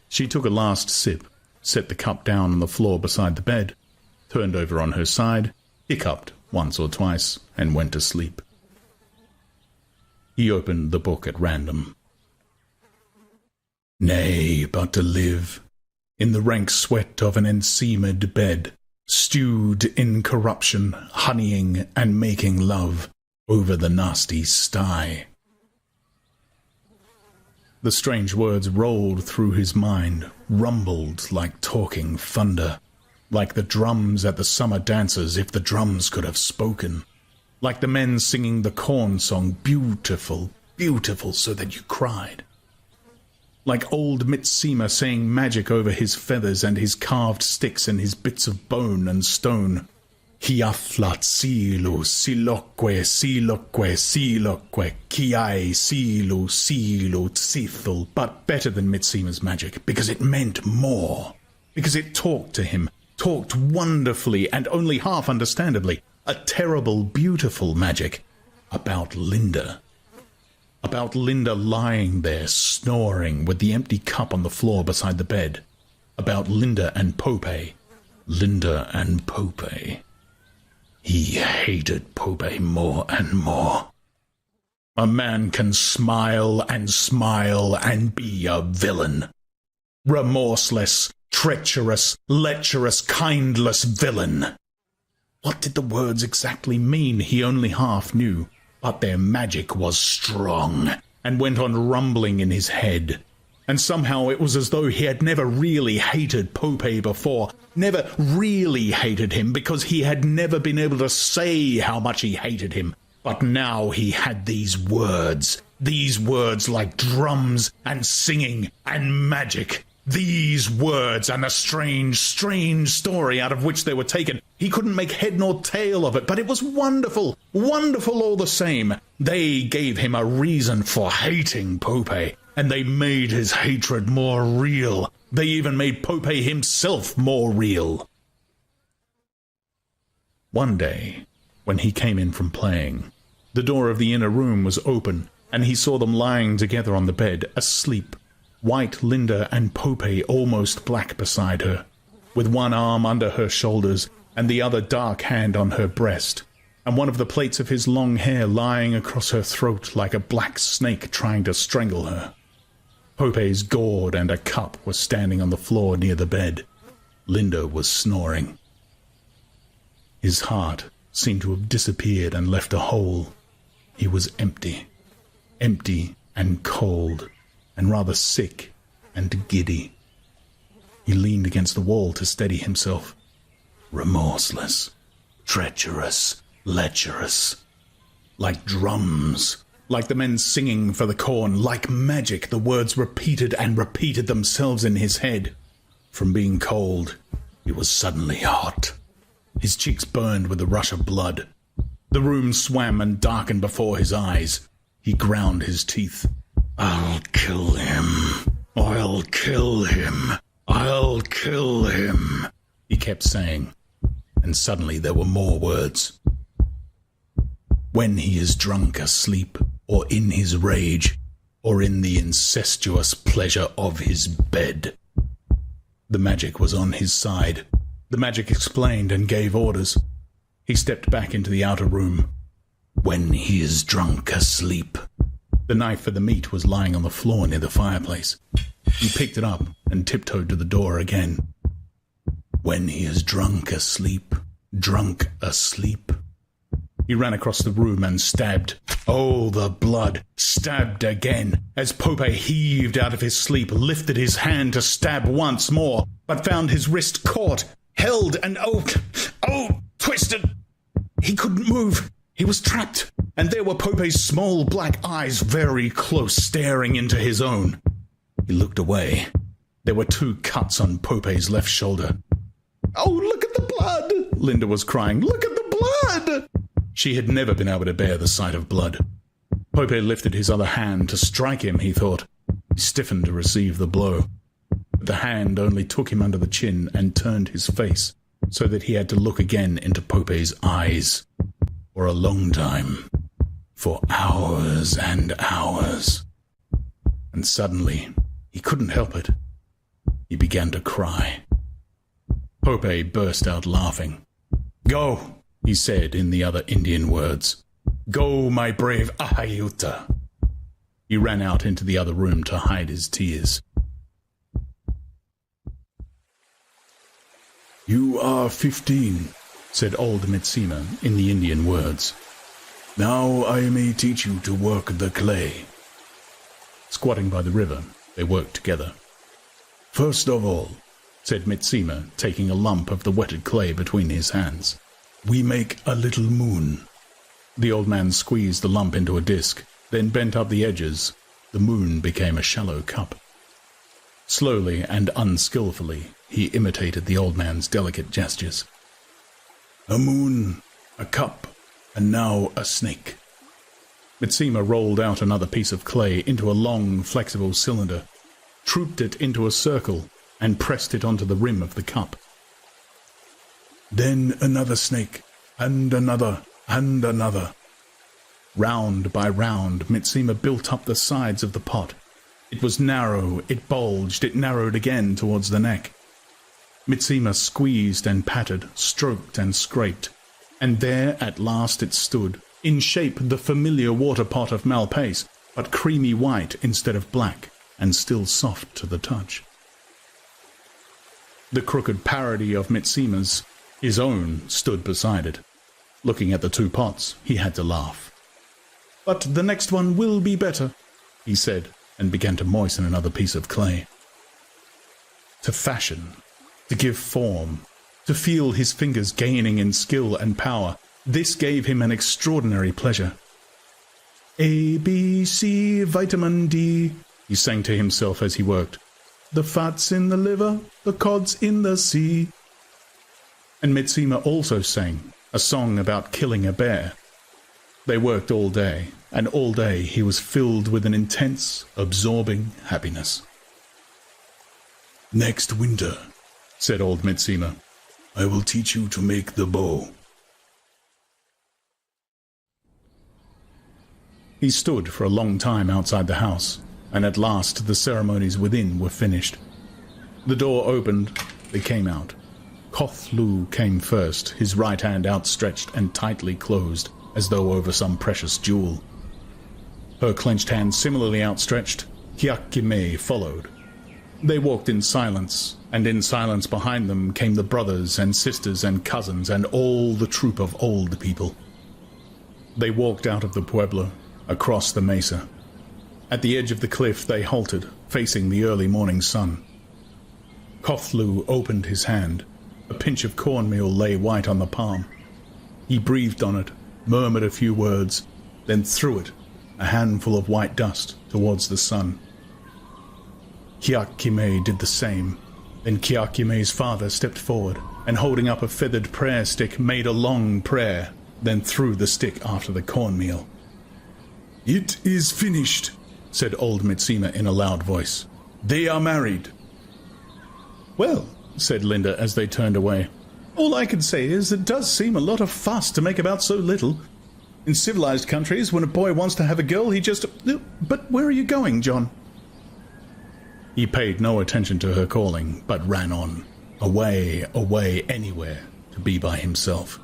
She took a last sip, set the cup down on the floor beside the bed, turned over on her side, hiccuped once or twice, and went to sleep. He opened the book at random. Nay, but to live in the rank sweat of an enseamed bed, stewed in corruption, honeying and making love over the nasty sty. The strange words rolled through his mind, rumbled like talking thunder, like the drums at the summer dances if the drums could have spoken, like the men singing the corn song, beautiful, beautiful, so that you cried. Like old Mitsima saying magic over his feathers and his carved sticks and his bits of bone and stone. Hiaflat silu, siloque, siloque, siloque, kiai, silu, silu, tsithul. But better than Mitsima's magic, because it meant more. Because it talked to him, talked wonderfully and only half understandably. A terrible, beautiful magic about Linda. About Linda lying there, snoring, with the empty cup on the floor beside the bed. About Linda and Pope. Linda and Pope. He hated Pope more and more. A man can smile and be a villain. Remorseless, treacherous, lecherous, kindless villain. What did the words exactly mean? He only half knew. But their magic was strong, and went on rumbling in his head. And somehow it was as though he had never really hated Pope before, never really hated him, because he had never been able to say how much he hated him. But now he had these words like drums and singing and magic. These words and a strange, strange story out of which they were taken. He couldn't make head nor tail of it, but it was wonderful, wonderful all the same. They gave him a reason for hating Pope, and they made his hatred more real. They even made Pope himself more real. One day, when he came in from playing, the door of the inner room was open, and he saw them lying together on the bed, asleep. White Linda and Pope almost black beside her, with one arm under her shoulders and the other dark hand on her breast, and one of the plaits of his long hair lying across her throat like a black snake trying to strangle her. Pope's gourd and a cup were standing on the floor near the bed. Linda was snoring. His heart seemed to have disappeared and left a hole. He was empty, empty and cold, and rather sick and giddy. He leaned against the wall to steady himself. Remorseless, treacherous, lecherous. Like drums, like the men singing for the corn, like magic, the words repeated and repeated themselves in his head. From being cold, he was suddenly hot. His cheeks burned with the rush of blood. The room swam and darkened before his eyes. He ground his teeth. I'll kill him. I'll kill him. I'll kill him, he kept saying. And suddenly there were more words. When he is drunk asleep, or in his rage, or in the incestuous pleasure of his bed. The magic was on his side. The magic explained and gave orders. He stepped back into the outer room. When he is drunk asleep. The knife for the meat was lying on the floor near the fireplace. He picked it up and tiptoed to the door again. When he is drunk asleep, drunk asleep. He ran across the room and stabbed. Oh, the blood! Stabbed again, as Pope heaved out of his sleep, lifted his hand to stab once more, but found his wrist caught, held, and twisted. He couldn't move. He was trapped, and there were Pope's small black eyes very close, staring into his own. He looked away. There were 2 cuts on Pope's left shoulder. Oh, look at the blood! Linda was crying. Look at the blood! She had never been able to bear the sight of blood. Pope lifted his other hand to strike him, he thought. He stiffened to receive the blow. But the hand only took him under the chin and turned his face, so that he had to look again into Pope's eyes. For a long time. For hours and hours. And suddenly, he couldn't help it. He began to cry. Pope burst out laughing. "Go," he said in the other Indian words. "Go, my brave Ahayuta." He ran out into the other room to hide his tears. "You are 15, said old Mitsima in the Indian words. "Now I may teach you to work the clay." Squatting by the river, they worked together. "First of all," said Mitsima, taking a lump of the wetted clay between his hands, "we make a little moon." The old man squeezed the lump into a disc, then bent up the edges. The moon became a shallow cup. Slowly and unskillfully, he imitated the old man's delicate gestures. "A moon, a cup, and now a snake." Mitsima rolled out another piece of clay into a long, flexible cylinder, trooped it into a circle, and pressed it onto the rim of the cup. "Then another snake, and another, and another." Round by round, Mitsima built up the sides of the pot. It was narrow, it bulged, it narrowed again towards the neck. Mitsima squeezed and patted, stroked and scraped, and there at last it stood, in shape the familiar water pot of Malpais, but creamy white instead of black, and still soft to the touch. The crooked parody of Mitsima's, his own, stood beside it. Looking at the two pots, he had to laugh. "But the next one will be better," he said, and began to moisten another piece of clay. To fashion, to give form, to feel his fingers gaining in skill and power, this gave him an extraordinary pleasure. "A, B, C, vitamin D," he sang to himself as he worked. "The fat's in the liver, the cod's in the sea." And Mitsima also sang a song about killing a bear. They worked all day, and all day he was filled with an intense, absorbing happiness. "Next winter," said old Mitsima, "I will teach you to make the bow." He stood for a long time outside the house, and at last the ceremonies within were finished. The door opened, they came out. Koth Lu came first, his right hand outstretched and tightly closed, as though over some precious jewel. Her clenched hand similarly outstretched, Hyakkime followed. They walked in silence, and in silence behind them came the brothers and sisters and cousins and all the troop of old people. They walked out of the pueblo, across the mesa. At the edge of the cliff they halted, facing the early morning sun. Koth Lu opened his hand. A pinch of cornmeal lay white on the palm. He breathed on it, murmured a few words, then threw it, a handful of white dust, towards the sun. Hyakkime did the same. Then Kyakkime's father stepped forward, and holding up a feathered prayer stick, made a long prayer, then threw the stick after the cornmeal. "It is finished," said old Mitsima in a loud voice. "They are married." "Well," said Linda as they turned away, "all I can say is it does seem a lot of fuss to make about so little. In civilized countries, when a boy wants to have a girl, he just... But where are you going, John?" He paid no attention to her calling, but ran on, away, away, anywhere, to be by himself.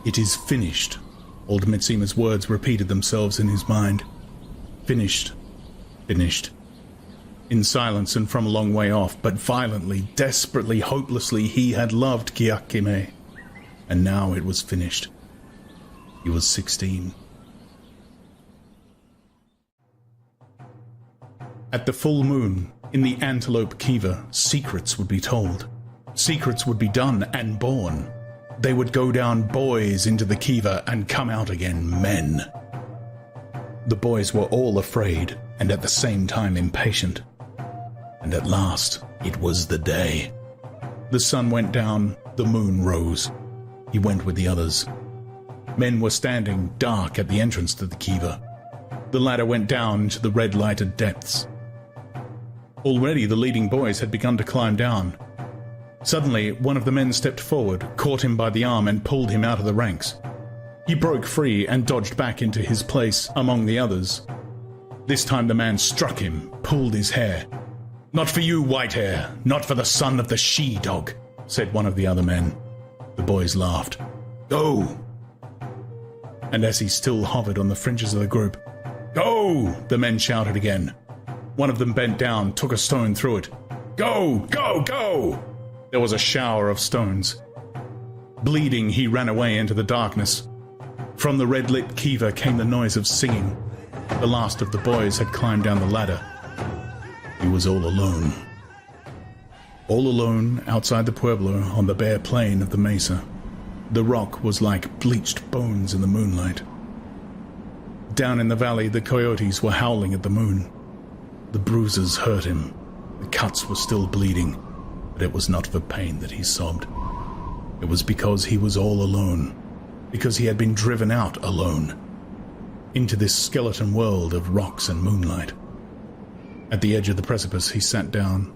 "It is finished." Old Mitsima's words repeated themselves in his mind. Finished. Finished. In silence and from a long way off, but violently, desperately, hopelessly, he had loved Kyakkime. And now it was finished. He was 16. At the full moon, in the Antelope Kiva, secrets would be told. Secrets would be done and born. They would go down boys into the Kiva and come out again men. The boys were all afraid and at the same time impatient. And at last, it was the day. The sun went down, the moon rose. He went with the others. Men were standing dark at the entrance to the Kiva. The ladder went down into the red-lighted depths. Already the leading boys had begun to climb down. Suddenly, one of the men stepped forward, caught him by the arm and pulled him out of the ranks. He broke free and dodged back into his place among the others. This time the man struck him, pulled his hair. Not for you, Whitehair. Not for the son of the she-dog, said one of the other men. The boys laughed. Go! And as he still hovered on the fringes of the group, go! The men shouted again. One of them bent down, took a stone through it. Go! Go! Go! There was a shower of stones. Bleeding, he ran away into the darkness. From the red-lit kiva came the noise of singing. The last of the boys had climbed down the ladder. He was all alone. All alone outside the pueblo on the bare plain of the mesa. The rock was like bleached bones in the moonlight. Down in the valley, the coyotes were howling at the moon. The bruises hurt him. The cuts were still bleeding, but it was not for pain that he sobbed. It was because he was all alone, because he had been driven out alone, into this skeleton world of rocks and moonlight. At the edge of the precipice, he sat down.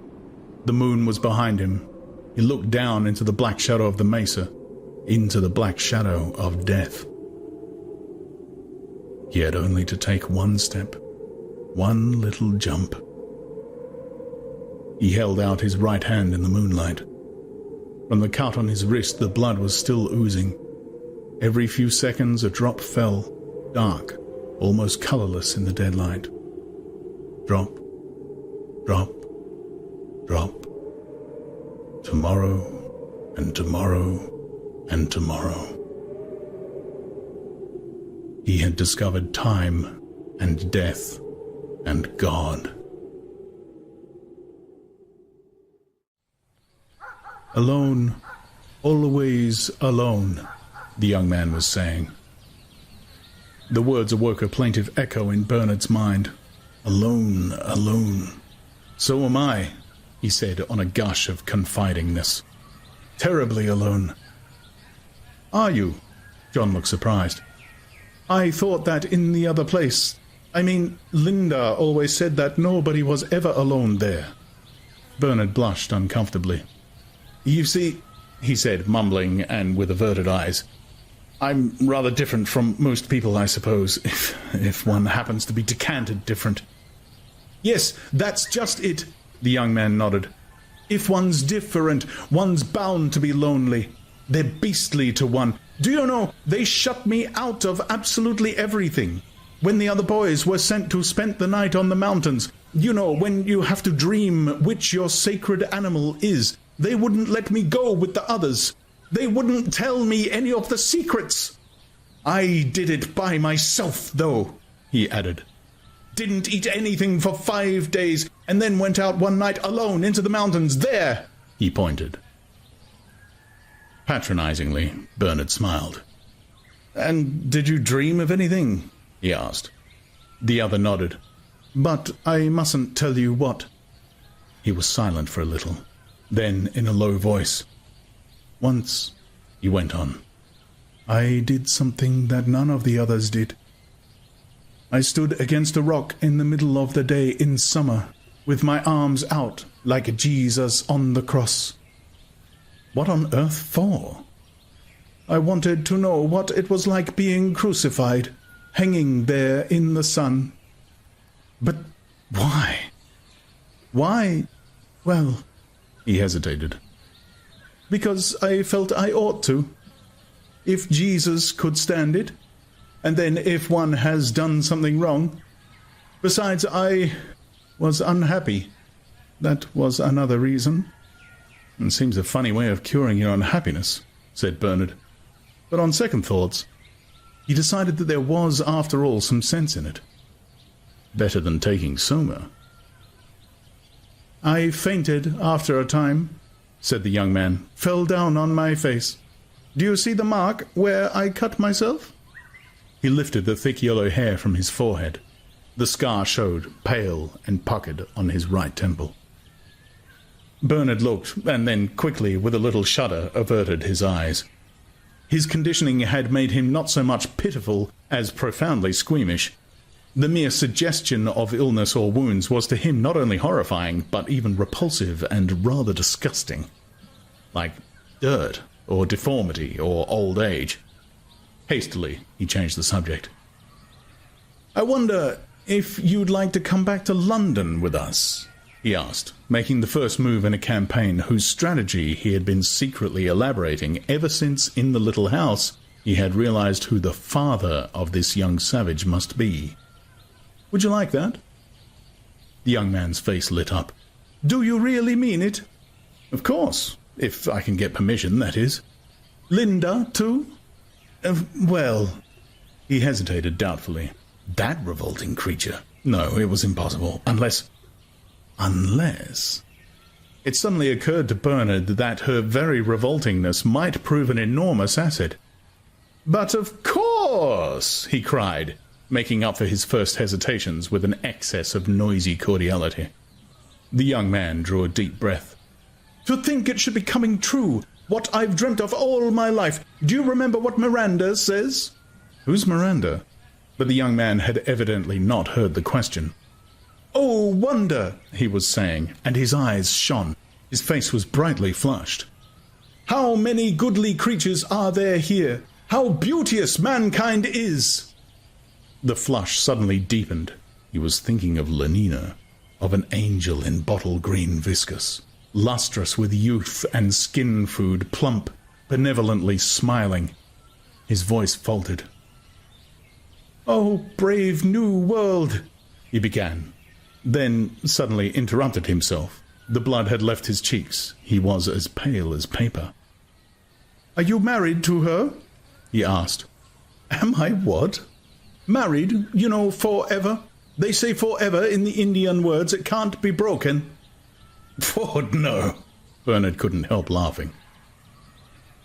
The moon was behind him. He looked down into the black shadow of the mesa, into the black shadow of death. He had only to take one step, one little jump. He held out his right hand in the moonlight. From the cut on his wrist, the blood was still oozing. Every few seconds, a drop fell, dark, almost colorless in the dead light. Drop, drop, drop. Tomorrow, and tomorrow, and tomorrow. He had discovered time and death and God. Alone, always alone, the young man was saying. The words awoke a plaintive echo in Bernard's mind. Alone, alone. So am I, he said on a gush of confidingness. Terribly alone. Are you? John looked surprised. I thought that in the other place. I mean, Linda always said that nobody was ever alone there. Bernard blushed uncomfortably. You see, he said, mumbling and with averted eyes, I'm rather different from most people, I suppose, if one happens to be decanted different. Yes, that's just it, the young man nodded. If one's different, one's bound to be lonely. They're beastly to one. Do you know, they shut me out of absolutely everything. When the other boys were sent to spend the night on the mountains, you know, when you have to dream which your sacred animal is, they wouldn't let me go with the others. They wouldn't tell me any of the secrets. I did it by myself, though, he added. Didn't eat anything for 5 days, and then went out one night alone into the mountains. There, he pointed. Patronizingly, Bernard smiled. And did you dream of anything? He asked. The other nodded. But I mustn't tell you what. He was silent for a little. Then, in a low voice, once, he went on, I did something that none of the others did. I stood against a rock in the middle of the day in summer, with my arms out like Jesus on the cross. What on earth for? I wanted to know what it was like being crucified, hanging there in the sun. But why? Why? Well, he hesitated. Because I felt I ought to. If Jesus could stand it, and then if one has done something wrong. Besides, I was unhappy. That was another reason. It seems a funny way of curing your unhappiness, said Bernard. But on second thoughts, he decided that there was, after all, some sense in it. Better than taking soma. I fainted after a time, said the young man, fell down on my face. Do you see the mark where I cut myself? He lifted the thick yellow hair from his forehead. The scar showed, pale and puckered, on his right temple. Bernard looked, and then quickly, with a little shudder, averted his eyes. His conditioning had made him not so much pitiful as profoundly squeamish. The mere suggestion of illness or wounds was to him not only horrifying, but even repulsive and rather disgusting. Like dirt, or deformity, or old age. Hastily, he changed the subject. I wonder if you'd like to come back to London with us. he asked, making the first move in a campaign whose strategy he had been secretly elaborating ever since in the little house he had realized who the father of this young savage must be. Would you like that? The young man's face lit up. Do you really mean it? Of course, if I can get permission, that is. Linda, too? Well, he hesitated doubtfully. That revolting creature. No, it was impossible. Unless... It suddenly occurred to Bernard that her very revoltingness might prove an enormous asset. But of course, he cried, making up for his first hesitations with an excess of noisy cordiality. The young man drew a deep breath. To think it should be coming true, what I've dreamt of all my life. Do you remember what Miranda says? Who's Miranda? But the young man had evidently not heard the question. Oh, wonder, he was saying, and his eyes shone. His face was brightly flushed. How many goodly creatures are there here? How beauteous mankind is! The flush suddenly deepened. He was thinking of Lenina, of an angel in bottle-green viscous, lustrous with youth and skin food, plump, benevolently smiling. His voice faltered. Oh, brave new world, he began, then suddenly interrupted himself. The blood had left his cheeks. He was as pale as paper. Are you married to her? He asked. Am I what? Married, you know, forever. They say forever in the Indian words. It can't be broken. Oh, no. Bernard couldn't help laughing.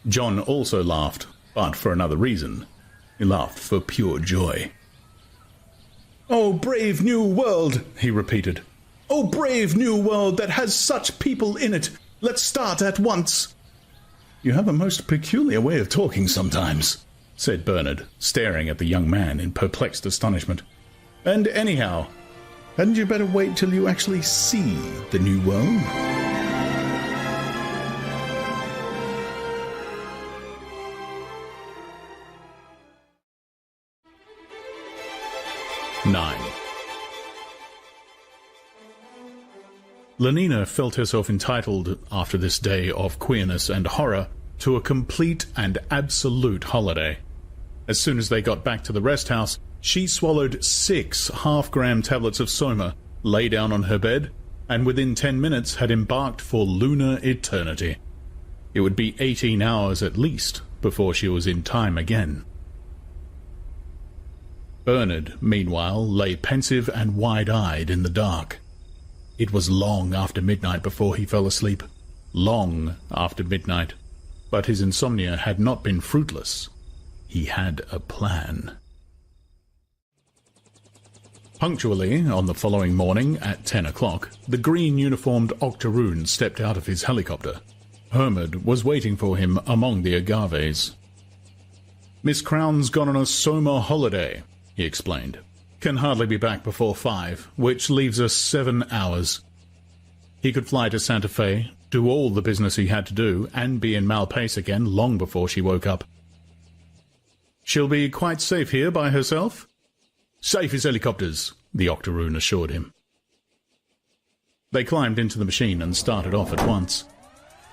John also laughed, but for another reason. He laughed for pure joy. Oh, brave new world, he repeated. Oh, brave new world that has such people in it. Let's start at once. You have a most peculiar way of talking sometimes, said Bernard, staring at the young man in perplexed astonishment. And anyhow, hadn't you better wait till you actually see the new world? Lenina felt herself entitled, after this day of queerness and horror, to a complete and absolute holiday. As soon as they got back to the rest house, she swallowed 6 half-gram tablets of Soma, lay down on her bed, and within 10 minutes had embarked for lunar eternity. It would be 18 hours at least before she was in time again. Bernard, meanwhile, lay pensive and wide-eyed in the dark. It was long after midnight before he fell asleep. Long after midnight. But his insomnia had not been fruitless. He had a plan. Punctually, on the following morning at 10 o'clock, the green-uniformed Octoroon stepped out of his helicopter. Hermod was waiting for him among the agaves. Miss Crown's gone on a Soma holiday, he explained. Can hardly be back before 5, which leaves us 7 hours. He could fly to Santa Fe, do all the business he had to do, and be in Malpais again long before she woke up. She'll be quite safe here by herself? Safe as helicopters, the Octoroon assured him. They climbed into the machine and started off at once.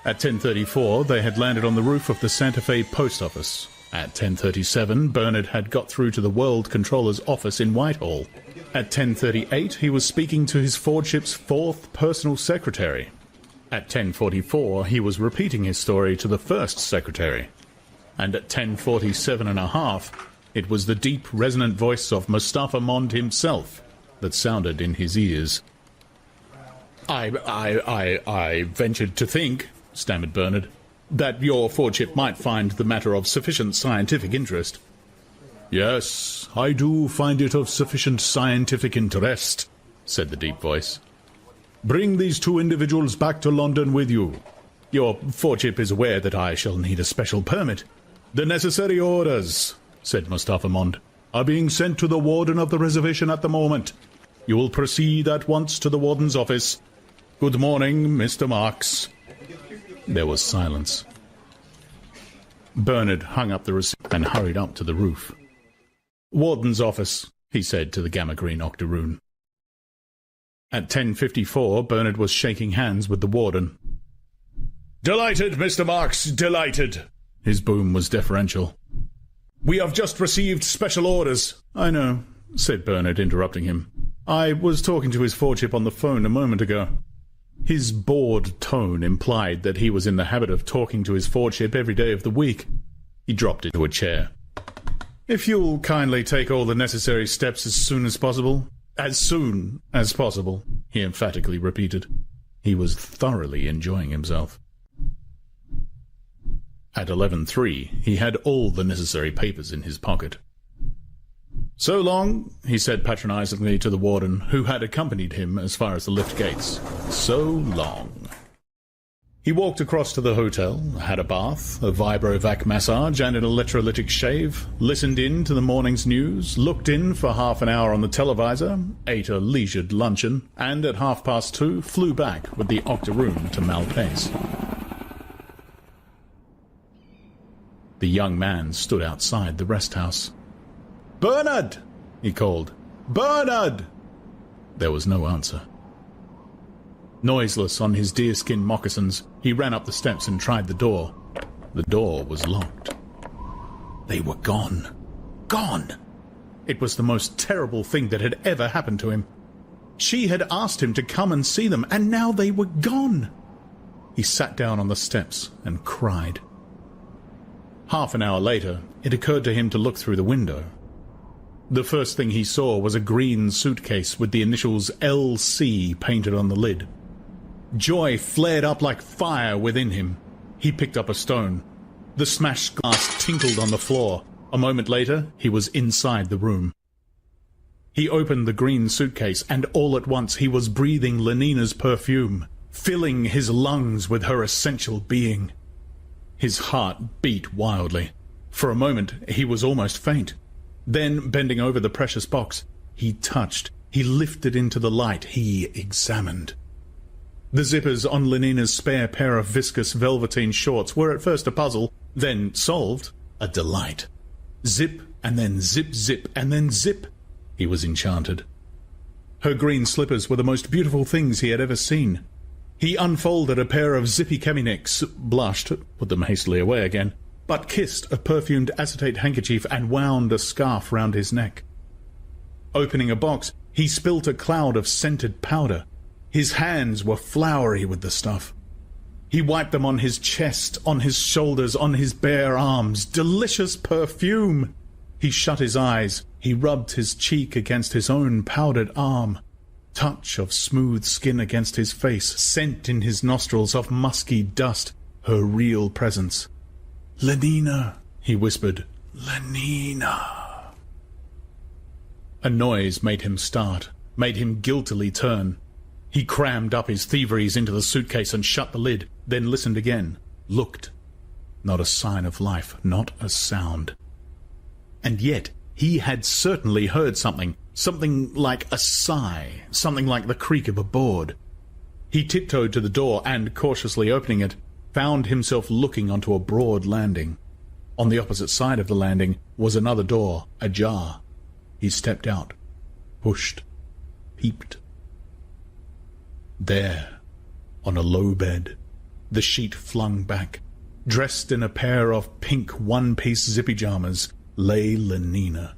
At 10:34, they had landed on the roof of the Santa Fe post office. At 10:37, Bernard had got through to the World Controller's office in Whitehall. At 10:38, he was speaking to his Fordship's 4th personal secretary. At 10:44, he was repeating his story to the 1st secretary. And at 10:47.5, it was the deep, resonant voice of Mustafa Mond himself that sounded in his ears. I ventured to think, stammered Bernard, that your Fordship might find the matter of sufficient scientific interest. Yes, I do find it of sufficient scientific interest, said the deep voice. Bring these 2 individuals back to London with you. Your Fordship is aware that I shall need a special permit. The necessary orders, said Mustafa Mond, are being sent to the warden of the reservation at the moment. You will proceed at once to the warden's office. Good morning, Mr. Marks. There was silence. Bernard hung up the receiver and hurried up to the roof. Warden's office, he said to the Gamma Green Octoroon. At 10:54, Bernard was shaking hands with the warden. "Delighted, Mr. Marks, delighted." His boom was deferential. "We have just received special orders." "I know," said Bernard, interrupting him. "I was talking to his Fordship on the phone a moment ago." His bored tone implied that he was in the habit of talking to his Fordship every day of the week. He dropped into a chair. "If you'll kindly take all the necessary steps as soon as possible." "As soon as possible," he emphatically repeated. He was thoroughly enjoying himself. At 11:03, he had all the necessary papers in his pocket. "So long," he said patronizingly to the warden, who had accompanied him as far as the lift gates. "So long." He walked across to the hotel, had a bath, a vibrovac massage, and an electrolytic shave, listened in to the morning's news, looked in for half an hour on the televisor, ate a leisured luncheon, and at 2:30 flew back with the octoroon to Malpais. The young man stood outside the rest house. "Bernard!" he called. "Bernard!" There was no answer. Noiseless on his deerskin moccasins, he ran up the steps and tried the door. The door was locked. They were gone. Gone! It was the most terrible thing that had ever happened to him. She had asked him to come and see them, and now they were gone. He sat down on the steps and cried. Half an hour later, it occurred to him to look through the window. The first thing he saw was a green suitcase with the initials LC painted on the lid. Joy flared up like fire within him. He picked up a stone. The smashed glass tinkled on the floor. A moment later, he was inside the room. He opened the green suitcase, and all at once he was breathing Lenina's perfume, filling his lungs with her essential being. His heart beat wildly. For a moment, he was almost faint. Then, bending over the precious box, he touched, he lifted into the light, he examined. The zippers on Lenina's spare pair of viscous velveteen shorts were at first a puzzle, then solved, a delight. Zip, and then zip, zip, and then zip. He was enchanted. Her green slippers were the most beautiful things he had ever seen. He unfolded a pair of zippy Kaminex, blushed, put them hastily away again, but kissed a perfumed acetate handkerchief and wound a scarf round his neck. Opening a box, he spilt a cloud of scented powder. His hands were floury with the stuff. He wiped them on his chest, on his shoulders, on his bare arms. Delicious perfume! He shut his eyes. He rubbed his cheek against his own powdered arm. Touch of smooth skin against his face, scent in his nostrils of musky dust, her real presence. "Lenina," he whispered. "Lenina." A noise made him start, made him guiltily turn. He crammed up his thieveries into the suitcase and shut the lid, then listened again, looked. Not a sign of life, not a sound. And yet he had certainly heard something, something like a sigh, something like the creak of a board. He tiptoed to the door and, cautiously opening it, found himself looking onto a broad landing. On the opposite side of the landing was another door, ajar. He stepped out, pushed, peeped. There, on a low bed, the sheet flung back, dressed in a pair of pink one-piece zippy pajamas, lay Lenina,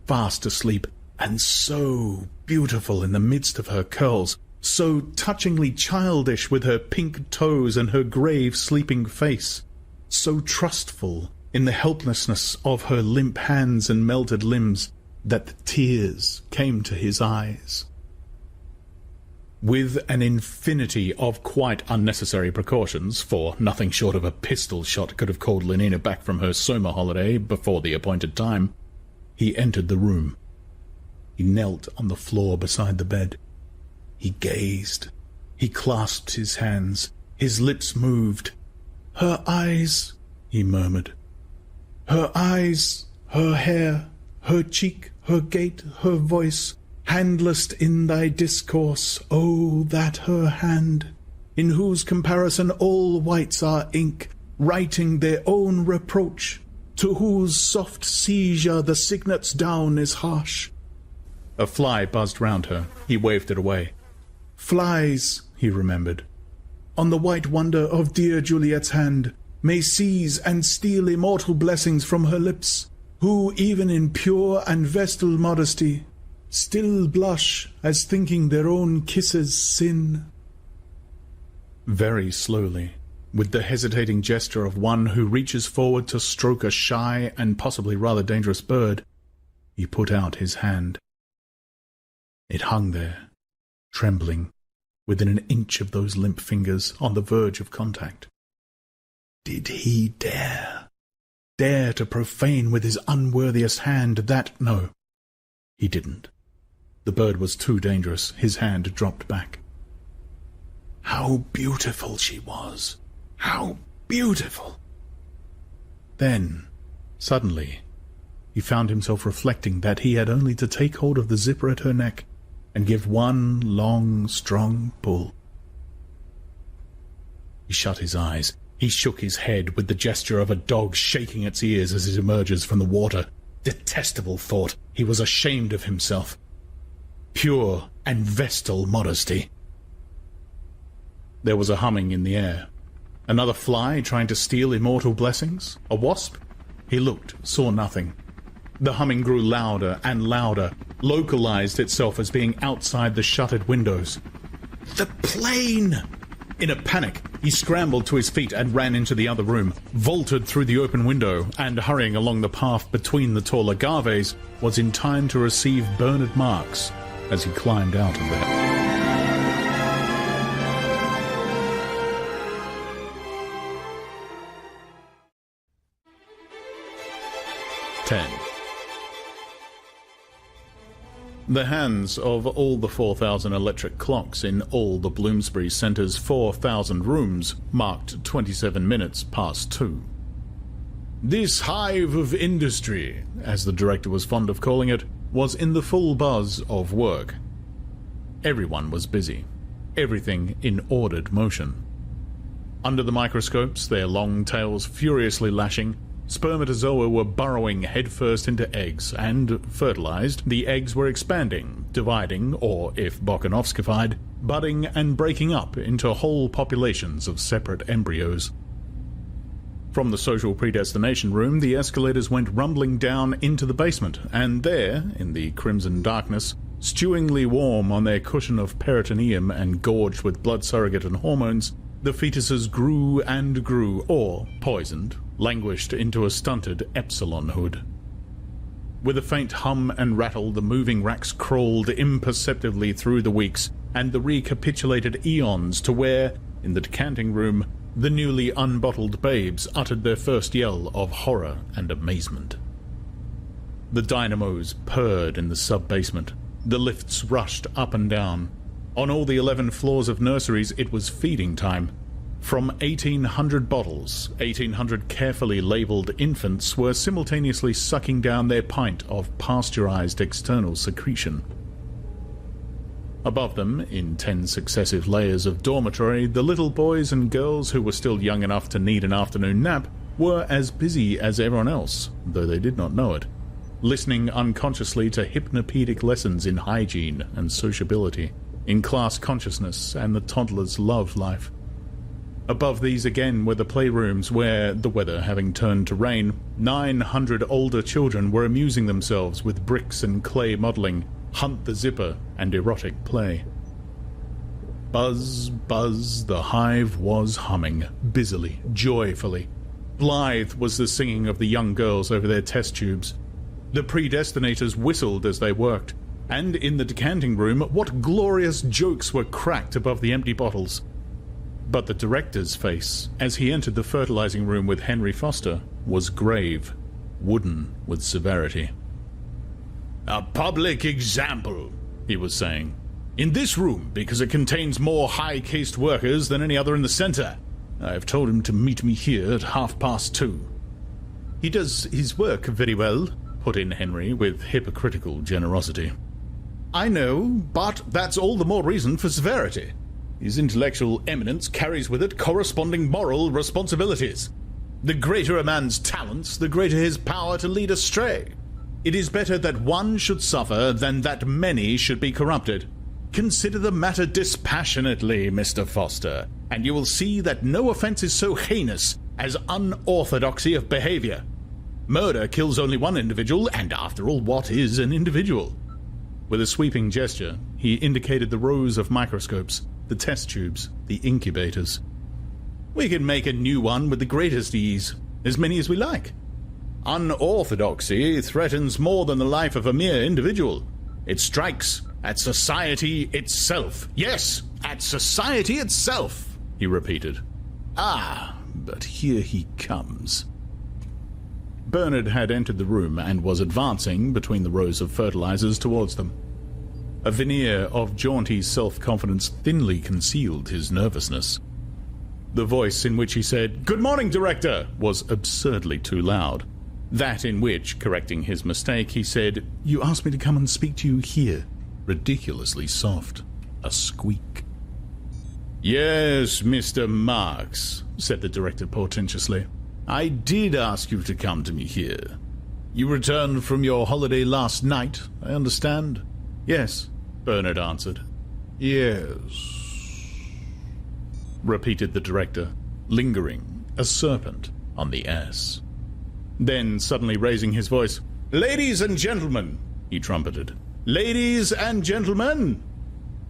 fast asleep, and so beautiful in the midst of her curls, so touchingly childish with her pink toes and her grave sleeping face, so trustful in the helplessness of her limp hands and melted limbs that the tears came to his eyes. With an infinity of quite unnecessary precautions, for nothing short of a pistol shot could have called Lenina back from her summer holiday before the appointed time, he entered the room. He knelt on the floor beside the bed. He gazed. He clasped his hands. His lips moved. "Her eyes," he murmured. "Her eyes, her hair, her cheek, her gait, her voice, handless in thy discourse, oh, that her hand, in whose comparison all whites are ink, writing their own reproach, to whose soft seizure the signet's down is harsh." A fly buzzed round her. He waved it away. Flies, he remembered, on the white wonder of dear Juliet's hand, may seize and steal immortal blessings from her lips, who, even in pure and vestal modesty, still blush as thinking their own kisses sin. Very slowly, with the hesitating gesture of one who reaches forward to stroke a shy and possibly rather dangerous bird, he put out his hand. It hung there, trembling, within an inch of those limp fingers on the verge of contact. Did he dare to profane with his unworthiest hand that? No, he didn't. The bird was too dangerous. His hand dropped back. How beautiful she was! How beautiful! Then, suddenly, he found himself reflecting that he had only to take hold of the zipper at her neck and give one long, strong pull. He shut his eyes. He shook his head with the gesture of a dog shaking its ears as it emerges from the water. Detestable thought. He was ashamed of himself. Pure and vestal modesty. There was a humming in the air. Another fly trying to steal immortal blessings? A wasp? He looked, saw nothing. The humming grew louder and louder, localized itself as being outside the shuttered windows. The plane! In a panic, he scrambled to his feet and ran into the other room, vaulted through the open window, and hurrying along the path between the tall agaves, was in time to receive Bernard Marks as he climbed out of there. The hands of all the 4,000 electric clocks in all the Bloomsbury Centre's 4,000 rooms marked 27 minutes past 2. This hive of industry, as the director was fond of calling it, was in the full buzz of work. Everyone was busy, everything in ordered motion. Under the microscopes, their long tails furiously lashing, spermatozoa were burrowing headfirst into eggs, and, fertilized, the eggs were expanding, dividing, or, if Bokanovskified, budding and breaking up into whole populations of separate embryos. From the social predestination room, the escalators went rumbling down into the basement, and there, in the crimson darkness, stewingly warm on their cushion of peritoneum and gorged with blood surrogate and hormones, the fetuses grew and grew, or, poisoned, languished into a stunted epsilonhood. With a faint hum and rattle, the moving racks crawled imperceptibly through the weeks and the recapitulated eons to where, in the decanting room, the newly unbottled babes uttered their first yell of horror and amazement. The dynamos purred in the sub-basement. The lifts rushed up and down. On all the 11 floors of nurseries, it was feeding time. From 1,800 bottles, 1,800 carefully labelled infants were simultaneously sucking down their pint of pasteurized external secretion. Above them, in 10 successive layers of dormitory, the little boys and girls who were still young enough to need an afternoon nap were as busy as everyone else, though they did not know it, listening unconsciously to hypnopedic lessons in hygiene and sociability, in class consciousness and the toddler's love life. Above these again were the playrooms where, the weather having turned to rain, 900 older children were amusing themselves with bricks and clay modelling, hunt the zipper, and erotic play. Buzz, buzz, the hive was humming, busily, joyfully. Blithe was the singing of the young girls over their test tubes. The predestinators whistled as they worked, and in the decanting room, what glorious jokes were cracked above the empty bottles. But the director's face, as he entered the fertilizing room with Henry Foster, was grave, wooden with severity. "A public example," he was saying. "In this room, because it contains more high-caste workers than any other in the center. I have told him to meet me here at 2:30. "He does his work very well," put in Henry with hypocritical generosity. "I know, but that's all the more reason for severity. His intellectual eminence carries with it corresponding moral responsibilities. The greater a man's talents, the greater his power to lead astray. It is better that one should suffer than that many should be corrupted. Consider the matter dispassionately, Mr. Foster, and you will see that no offense is so heinous as unorthodoxy of behavior. Murder kills only one individual, and after all, what is an individual? With a sweeping gesture, he indicated the rows of microscopes, the test tubes, the incubators. We can make a new one with the greatest ease, as many as we like. Unorthodoxy threatens more than the life of a mere individual. It strikes at society itself. Yes, at society itself, he repeated. Ah, but here he comes. Bernard had entered the room and was advancing between the rows of fertilizers towards them. A veneer of jaunty self-confidence thinly concealed his nervousness. The voice in which he said, "Good morning, Director," was absurdly too loud. That in which, correcting his mistake, he said, "You asked me to come and speak to you here," ridiculously soft. A squeak. "Yes, Mr. Marks," said the Director portentously. "I did ask you to come to me here. You returned from your holiday last night, I understand?" "Yes," Bernard answered. "Yes," repeated the Director, lingering, a serpent, on the S. Then, suddenly raising his voice, "Ladies and gentlemen," he trumpeted. "Ladies and gentlemen!"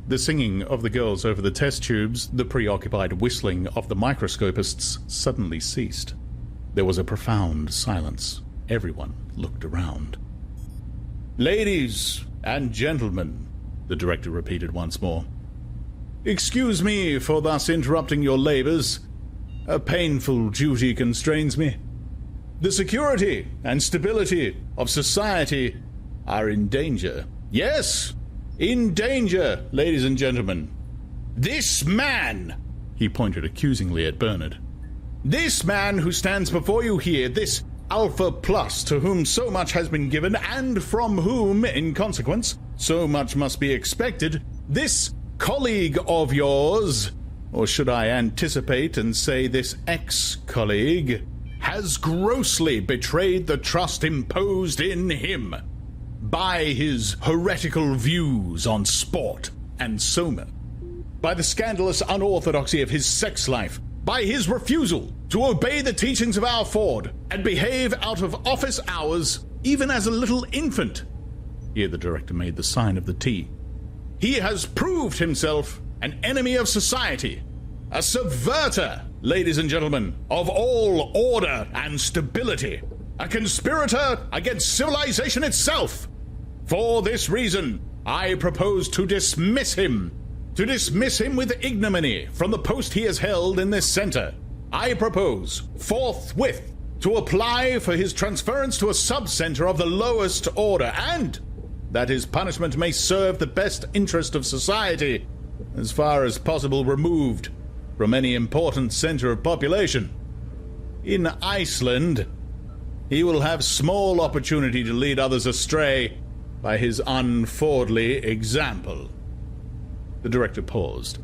The singing of the girls over the test tubes, the preoccupied whistling of the microscopists suddenly ceased. There was a profound silence. Everyone looked around. "Ladies and gentlemen," the Director repeated once more. "Excuse me for thus interrupting your labors. A painful duty constrains me. The security and stability of society are in danger. Yes, in danger, ladies and gentlemen. This man," he pointed accusingly at Bernard, "this man who stands before you here, this Alpha Plus to whom so much has been given and from whom, in consequence, so much must be expected, this colleague of yours, or should I anticipate and say this ex-colleague, has grossly betrayed the trust imposed in him by his heretical views on sport and soma, by the scandalous unorthodoxy of his sex life, by his refusal to obey the teachings of our Ford and behave out of office hours even as a little infant." Here the Director made the sign of the T. "He has proved himself an enemy of society, a subverter, ladies and gentlemen, of all order and stability, a conspirator against civilization itself. For this reason, I propose to dismiss him with ignominy from the post he has held in this center. I propose forthwith to apply for his transference to a sub-center of the lowest order, and that his punishment may serve the best interest of society, as far as possible removed from any important center of population. In Iceland, he will have small opportunity to lead others astray by his unfordly example." The Director paused.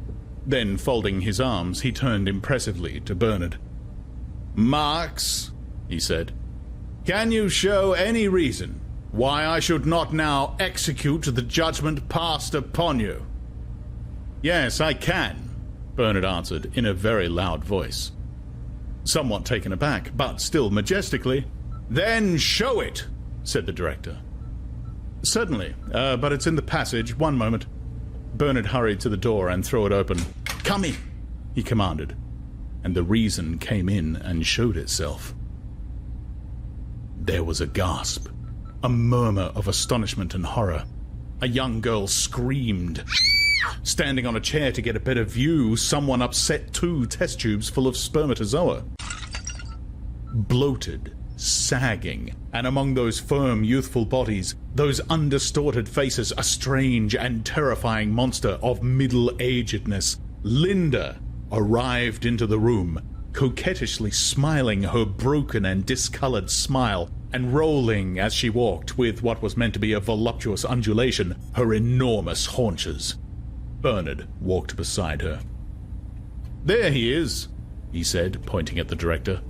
Then, folding his arms, he turned impressively to Bernard. "Marks," he said, "can you show any reason why I should not now execute the judgment passed upon you?" "Yes, I can," Bernard answered in a very loud voice. Somewhat taken aback, but still majestically, "Then show it," said the Director. "Certainly, but it's in the passage. One moment." Bernard hurried to the door and threw it open. "Come in," he commanded, and the reason came in and showed itself. There was a gasp, a murmur of astonishment and horror. A young girl screamed. Standing on a chair to get a better view, someone upset 2 test tubes full of spermatozoa. Bloated, sagging, and among those firm, youthful bodies, those undistorted faces, a strange and terrifying monster of middle-agedness, Linda arrived into the room, coquettishly smiling her broken and discolored smile, and rolling as she walked with what was meant to be a voluptuous undulation, her enormous haunches. Bernard walked beside her. "There he is," he said, pointing at the Director.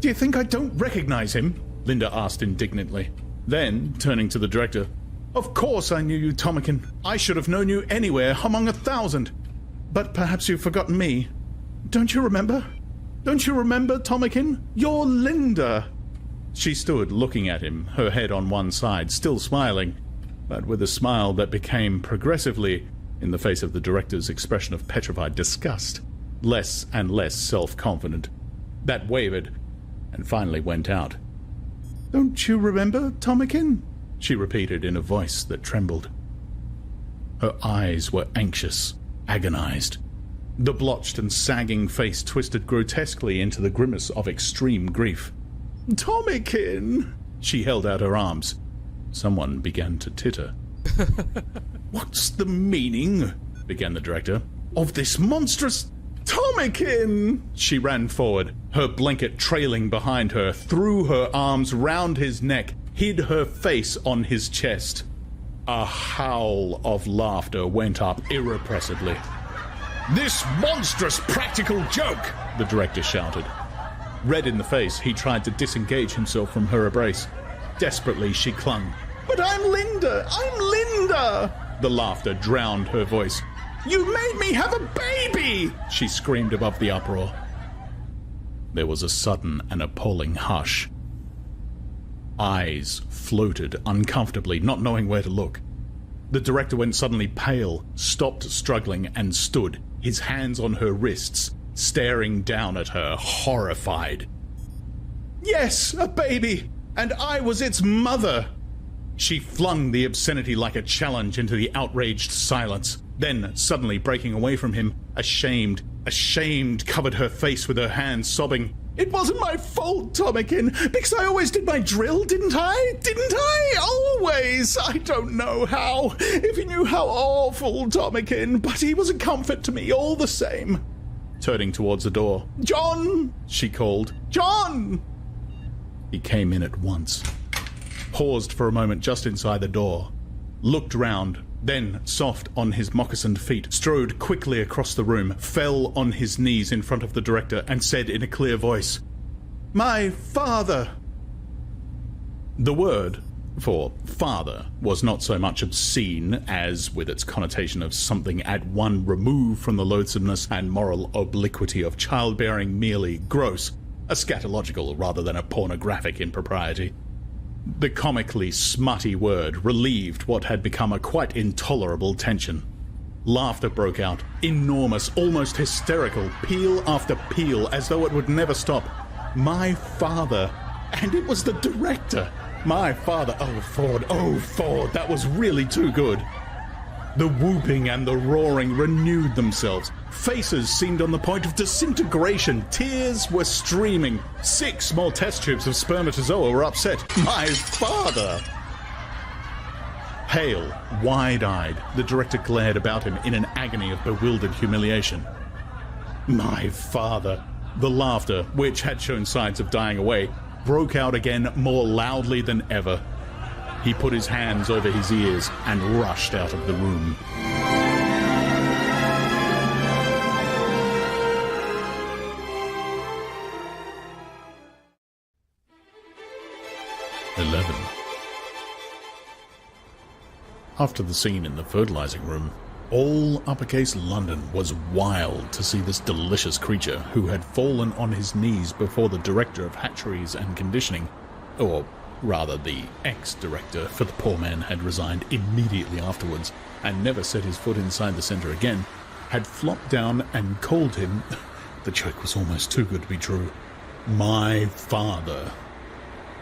"Do you think I don't recognize him?" Linda asked indignantly. Then, turning to the Director, Of course I knew you, Tomikin. I should have known you anywhere among 1,000. But perhaps you've forgotten me. Don't you remember? Don't you remember, Tomikin? You're Linda. She stood looking at him, her head on one side, still smiling, but with a smile that became progressively, in the face of the director's expression of petrified disgust, less and less self-confident. That wavered, and finally went out. Don't you remember, Tomikin? She repeated in a voice that trembled. Her eyes were anxious, agonized. The blotched and sagging face twisted grotesquely into the grimace of extreme grief. Tomikin! She held out her arms. Someone began to titter. What's the meaning, began the director, of this monstrous... Tomikin! She ran forward, her blanket trailing behind her, threw her arms round his neck, hid her face on his chest. A howl of laughter went up irrepressibly. This monstrous practical joke! The director shouted. Red in the face, he tried to disengage himself from her embrace. Desperately, she clung. But I'm Linda! I'm Linda! The laughter drowned her voice. You made me have a baby! She screamed above the uproar. There was a sudden and appalling hush. Eyes floated uncomfortably, not knowing where to look. The director went suddenly pale, stopped struggling, and stood, his hands on her wrists, staring down at her, horrified. Yes, a baby! And I was its mother! She flung the obscenity like a challenge into the outraged silence, then, suddenly breaking away from him, ashamed, covered her face with her hands, sobbing, It wasn't my fault, Tomikin, because I always did my drill, didn't I? Didn't I? Always! I don't know how. If you knew how awful, Tomikin, but he was a comfort to me all the same. Turning towards the door. John! She called. John! He came in at once. Paused for a moment just inside the door. Looked round. Then, soft on his moccasined feet, strode quickly across the room, fell on his knees in front of the director, and said in a clear voice, My father! The word for father was not so much obscene as, with its connotation of something at one remove from the loathsomeness and moral obliquity of childbearing, merely gross, a scatological rather than a pornographic impropriety. The comically smutty word relieved what had become a quite intolerable tension. Laughter broke out, enormous, almost hysterical, peal after peal, as though it would never stop. My father! And it was the director! My father! Oh, Ford, that was really too good. The whooping and the roaring renewed themselves. Faces seemed on the point of disintegration. Tears were streaming. 6 more test tubes of spermatozoa were upset. My father! Pale, wide-eyed, the director glared about him in an agony of bewildered humiliation. My father! The laughter, which had shown signs of dying away, broke out again more loudly than ever. He put his hands over his ears and rushed out of the room. After the scene in the fertilizing room, all uppercase London was wild to see this delicious creature who had fallen on his knees before the director of hatcheries and conditioning, or rather the ex-director, for the poor man had resigned immediately afterwards and never set his foot inside the centre again, had flopped down and called him, the joke was almost too good to be true, my father.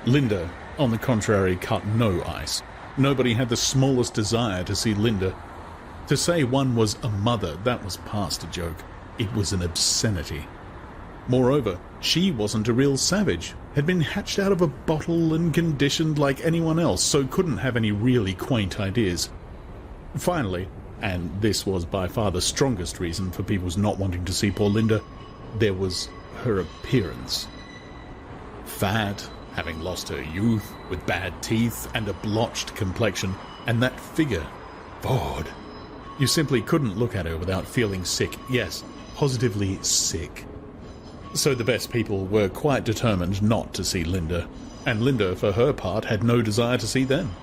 Linda, on the contrary, cut no ice. Nobody had the smallest desire to see Linda. To say one was a mother, that was past a joke. It was an obscenity. Moreover, she wasn't a real savage, had been hatched out of a bottle and conditioned like anyone else, so couldn't have any really quaint ideas. Finally, and this was by far the strongest reason for people's not wanting to see poor Linda, there was her appearance. Fat, having lost her youth, with bad teeth and a blotched complexion, and that figure, Ford. You simply couldn't look at her without feeling sick, yes, positively sick. So the best people were quite determined not to see Linda, and Linda, for her part, had no desire to see them.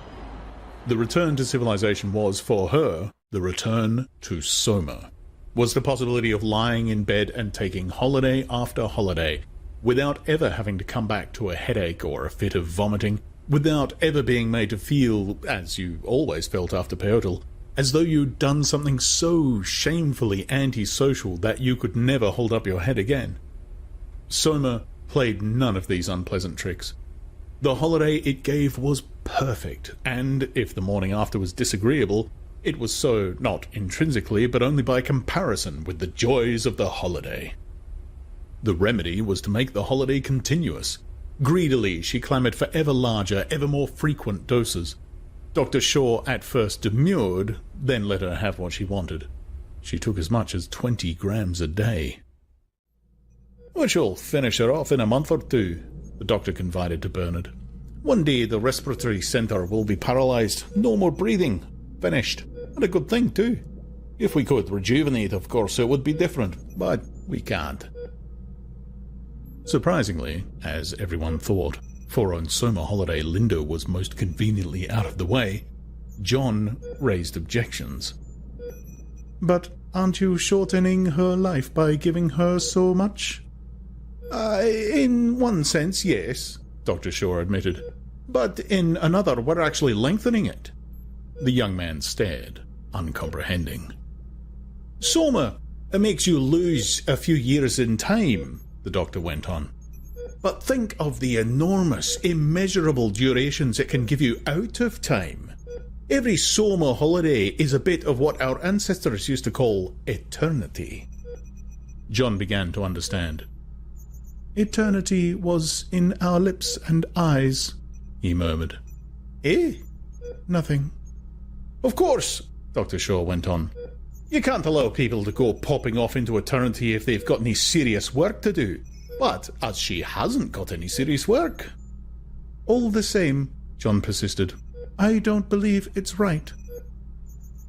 The return to civilization was, for her, the return to Soma. Was the possibility of lying in bed and taking holiday after holiday, without ever having to come back to a headache or a fit of vomiting, without ever being made to feel, as you always felt after peyote, as though you'd done something so shamefully antisocial that you could never hold up your head again. Soma played none of these unpleasant tricks. The holiday it gave was perfect, and if the morning after was disagreeable, it was so not intrinsically, but only by comparison with the joys of the holiday. The remedy was to make the holiday continuous. Greedily she clamoured for ever larger, ever more frequent doses. Dr. Shaw at first demurred, then let her have what she wanted. She took as much as 20 grams a day. "Which will finish her off in a month or two," the doctor confided to Bernard. "One day the respiratory centre will be paralysed, no more breathing, finished. And a good thing, too. If we could rejuvenate, of course, it would be different, but we can't." Surprisingly, as everyone thought, for on Soma holiday Linda was most conveniently out of the way, John raised objections. "But aren't you shortening her life by giving her so much?" In one sense, yes," Dr. Shaw admitted. "But in another, we're actually lengthening it." The young man stared, uncomprehending. "Soma, it makes you lose a few years in time," the doctor went on. "But think of the enormous, immeasurable durations it can give you out of time. Every Soma holiday is a bit of what our ancestors used to call eternity." John began to understand. "Eternity was in our lips and eyes," he murmured. "Eh?" "Nothing." "Of course," Dr. Shaw went on. "You can't allow people to go popping off into eternity if they've got any serious work to do. But as she hasn't got any serious work." "All the same," John persisted, "I don't believe it's right."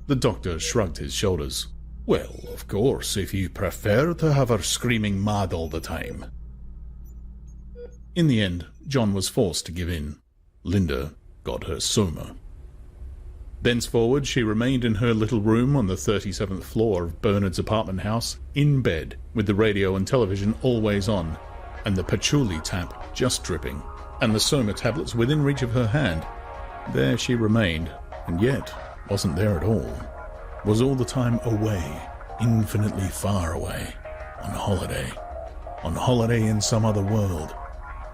The doctor shrugged his shoulders. "Well, of course, if you prefer to have her screaming mad all the time." In the end, John was forced to give in. Linda got her Soma. Thenceforward, she remained in her little room on the 37th floor of Bernard's apartment house, in bed, with the radio and television always on, and the patchouli tap just dripping, and the Soma tablets within reach of her hand. There she remained, and yet wasn't there at all. Was all the time away, infinitely far away, on holiday. On holiday in some other world,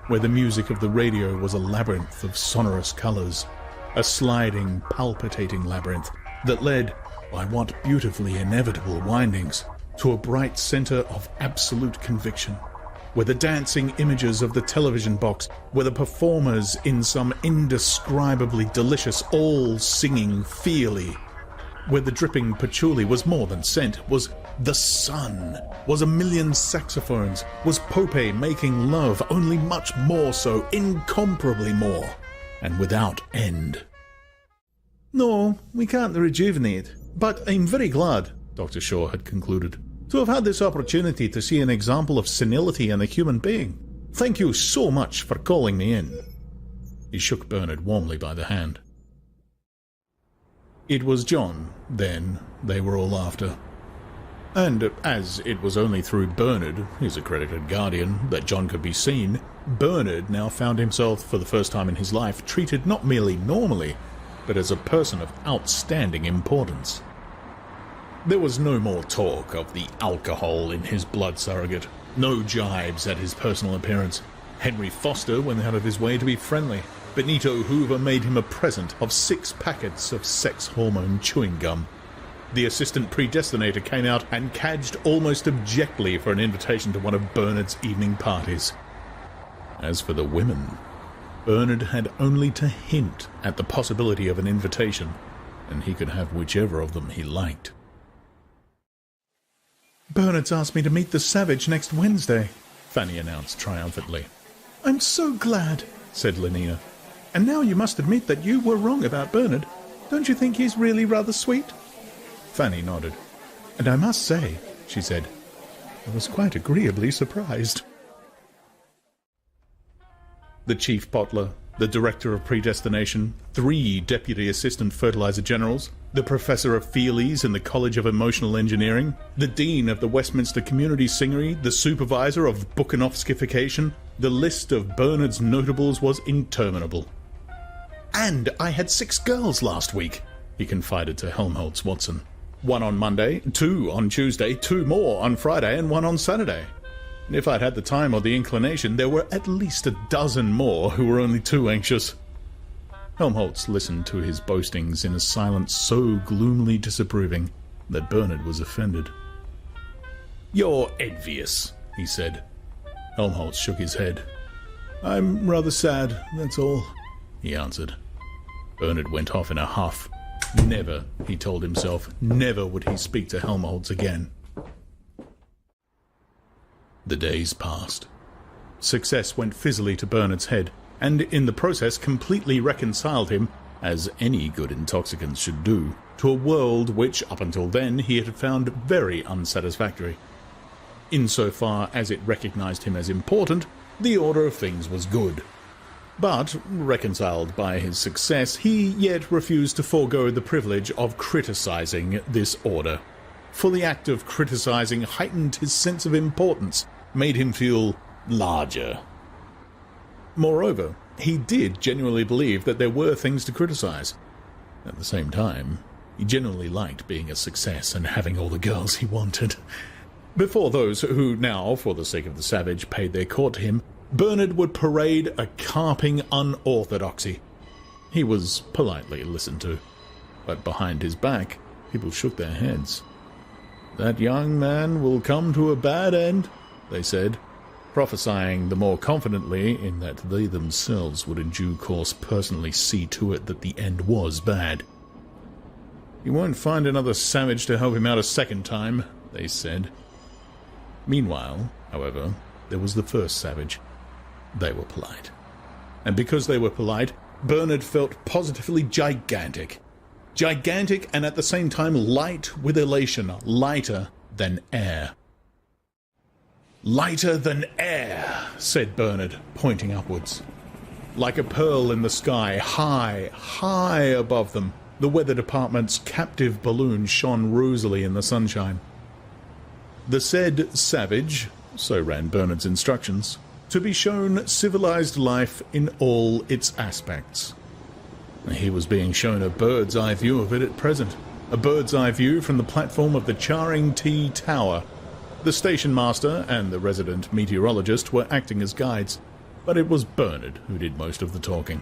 where the music of the radio was a labyrinth of sonorous colours, a sliding, palpitating labyrinth that led, by what beautifully inevitable windings, to a bright centre of absolute conviction, where the dancing images of the television box were the performers in some indescribably delicious all-singing feelie, where the dripping patchouli was more than scent, was the sun, was a million saxophones, was Pope making love, only much more so, incomparably more, and without end. "No, we can't rejuvenate, but I'm very glad," Dr. Shaw had concluded, "to have had this opportunity to see an example of senility in a human being. Thank you so much for calling me in." He shook Bernard warmly by the hand. It was John, then, they were all after. And as it was only through Bernard, his accredited guardian, that John could be seen, Bernard now found himself, for the first time in his life, treated not merely normally, but as a person of outstanding importance. There was no more talk of the alcohol in his blood surrogate, no jibes at his personal appearance. Henry Foster went out of his way to be friendly. Benito Hoover made him a present of 6 packets of sex hormone chewing gum. The assistant predestinator came out and cadged almost abjectly for an invitation to one of Bernard's evening parties. As for the women, Bernard had only to hint at the possibility of an invitation, and he could have whichever of them he liked. "Bernard's asked me to meet the Savage next Wednesday," Fanny announced triumphantly. "I'm so glad," said Lenina. "And now you must admit that you were wrong about Bernard. Don't you think he's really rather sweet?" Fanny nodded. "And I must say," she said, "I was quite agreeably surprised." The chief bottler, the Director of Predestination, 3 Deputy Assistant Fertilizer Generals, the Professor of Feelies in the College of Emotional Engineering, the Dean of the Westminster Community Singery, the Supervisor of Buchanovskification. The list of Bernard's notables was interminable. "And I had 6 girls last week," he confided to Helmholtz Watson. 1 on Monday, 2 on Tuesday, 2 more on Friday, and 1 on Saturday. If I'd had the time or the inclination, there were at least a dozen more who were only too anxious. Helmholtz listened to his boastings in a silence so gloomily disapproving that Bernard was offended. "You're envious," he said. Helmholtz shook his head. "I'm rather sad, that's all," he answered. Bernard went off in a huff. Never, he told himself, never would he speak to Helmholtz again. The days passed. Success went fizzily to Bernard's head, and in the process completely reconciled him, as any good intoxicant should do, to a world which, up until then, he had found very unsatisfactory. Insofar as it recognized him as important, the order of things was good. But, reconciled by his success, he yet refused to forego the privilege of criticizing this order. For the act of criticizing heightened his sense of importance, made him feel larger. Moreover, he did genuinely believe that there were things to criticize. At the same time, he genuinely liked being a success and having all the girls he wanted. Before those who now, for the sake of the savage, paid their court to him, Bernard would parade a carping unorthodoxy. He was politely listened to, but behind his back, people shook their heads. "That young man will come to a bad end," they said, prophesying the more confidently in that they themselves would in due course personally see to it that the end was bad. "He won't find another savage to help him out a second time," they said. Meanwhile, however, there was the first savage. They were polite. And because they were polite, Bernard felt positively gigantic. Gigantic and at the same time light with elation, lighter than air. "Lighter than air," said Bernard, pointing upwards. Like a pearl in the sky, high, high above them, the weather department's captive balloon shone rosily in the sunshine. The said savage, so ran Bernard's instructions, to be shown civilized life in all its aspects. He was being shown a bird's-eye view of it at present, a bird's-eye view from the platform of the Charing T Tower. The station master and the resident meteorologist were acting as guides, but it was Bernard who did most of the talking.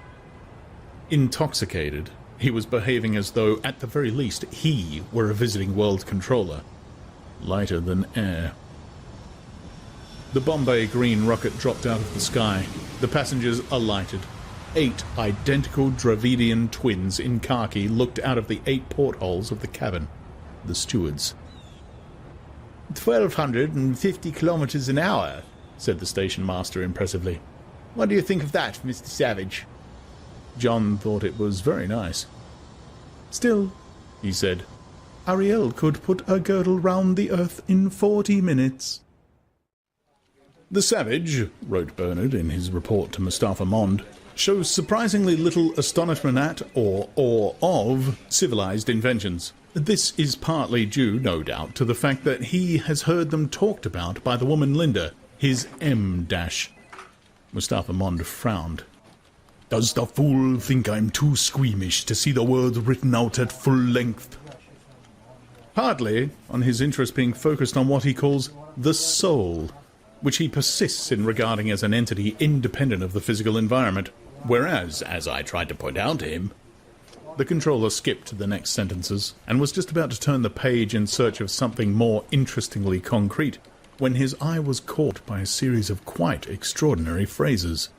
Intoxicated, he was behaving as though, at the very least, he were a visiting world controller. Lighter than air. The Bombay green rocket dropped out of the sky. The passengers alighted. 8 identical Dravidian twins in khaki looked out of the 8 portholes of the cabin. The stewards. 1,250 kilometers an hour, said the station master impressively. "What do you think of that, Mr. Savage?" John thought it was very nice. "Still," he said, "Ariel could put a girdle round the earth in 40 minutes. The Savage, wrote Bernard in his report to Mustafa Mond, shows surprisingly little astonishment at, or awe of, civilized inventions. This is partly due, no doubt, to the fact that he has heard them talked about by the woman Linda, his M-. Mustafa Mond frowned. "Does the fool think I'm too squeamish to see the words written out at full length?" Partly on his interest being focused on what he calls the soul, which he persists in regarding as an entity independent of the physical environment, whereas, as I tried to point out to him... The controller skipped the next sentences, and was just about to turn the page in search of something more interestingly concrete, when his eye was caught by a series of quite extraordinary phrases.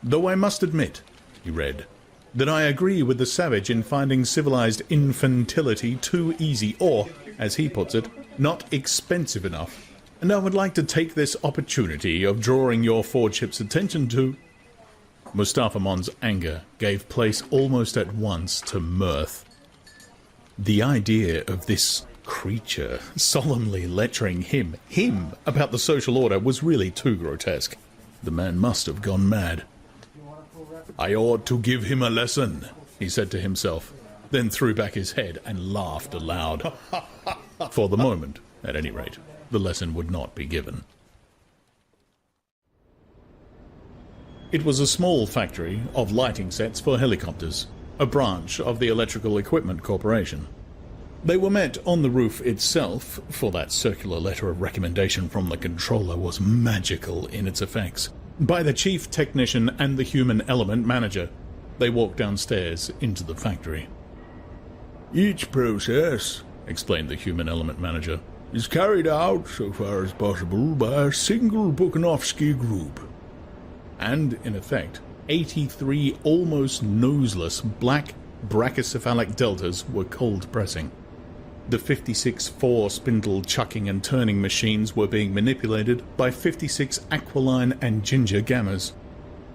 "Though I must admit," he read, "that I agree with the Savage in finding civilized infantility too easy or, as he puts it, not expensive enough, and I would like to take this opportunity of drawing your Fordship's attention to..." Mustafa Mond's anger gave place almost at once to mirth. The idea of this creature solemnly lecturing him, about the social order was really too grotesque. The man must have gone mad. I ought to give him a lesson, he said to himself, then threw back his head and laughed aloud. For the moment, at any rate, the lesson would not be given. It was a small factory of lighting sets for helicopters, a branch of the Electrical Equipment Corporation. They were met on the roof itself, for that circular letter of recommendation from the controller was magical in its effects, by the chief technician and the human element manager. They walked downstairs into the factory. Each process, explained the human element manager, is carried out, so far as possible, by a single Bukhanovsky group. And, in effect, 83 almost noseless black brachycephalic deltas were cold pressing. The 56 four-spindle chucking and turning machines were being manipulated by 56 aquiline and ginger gammas.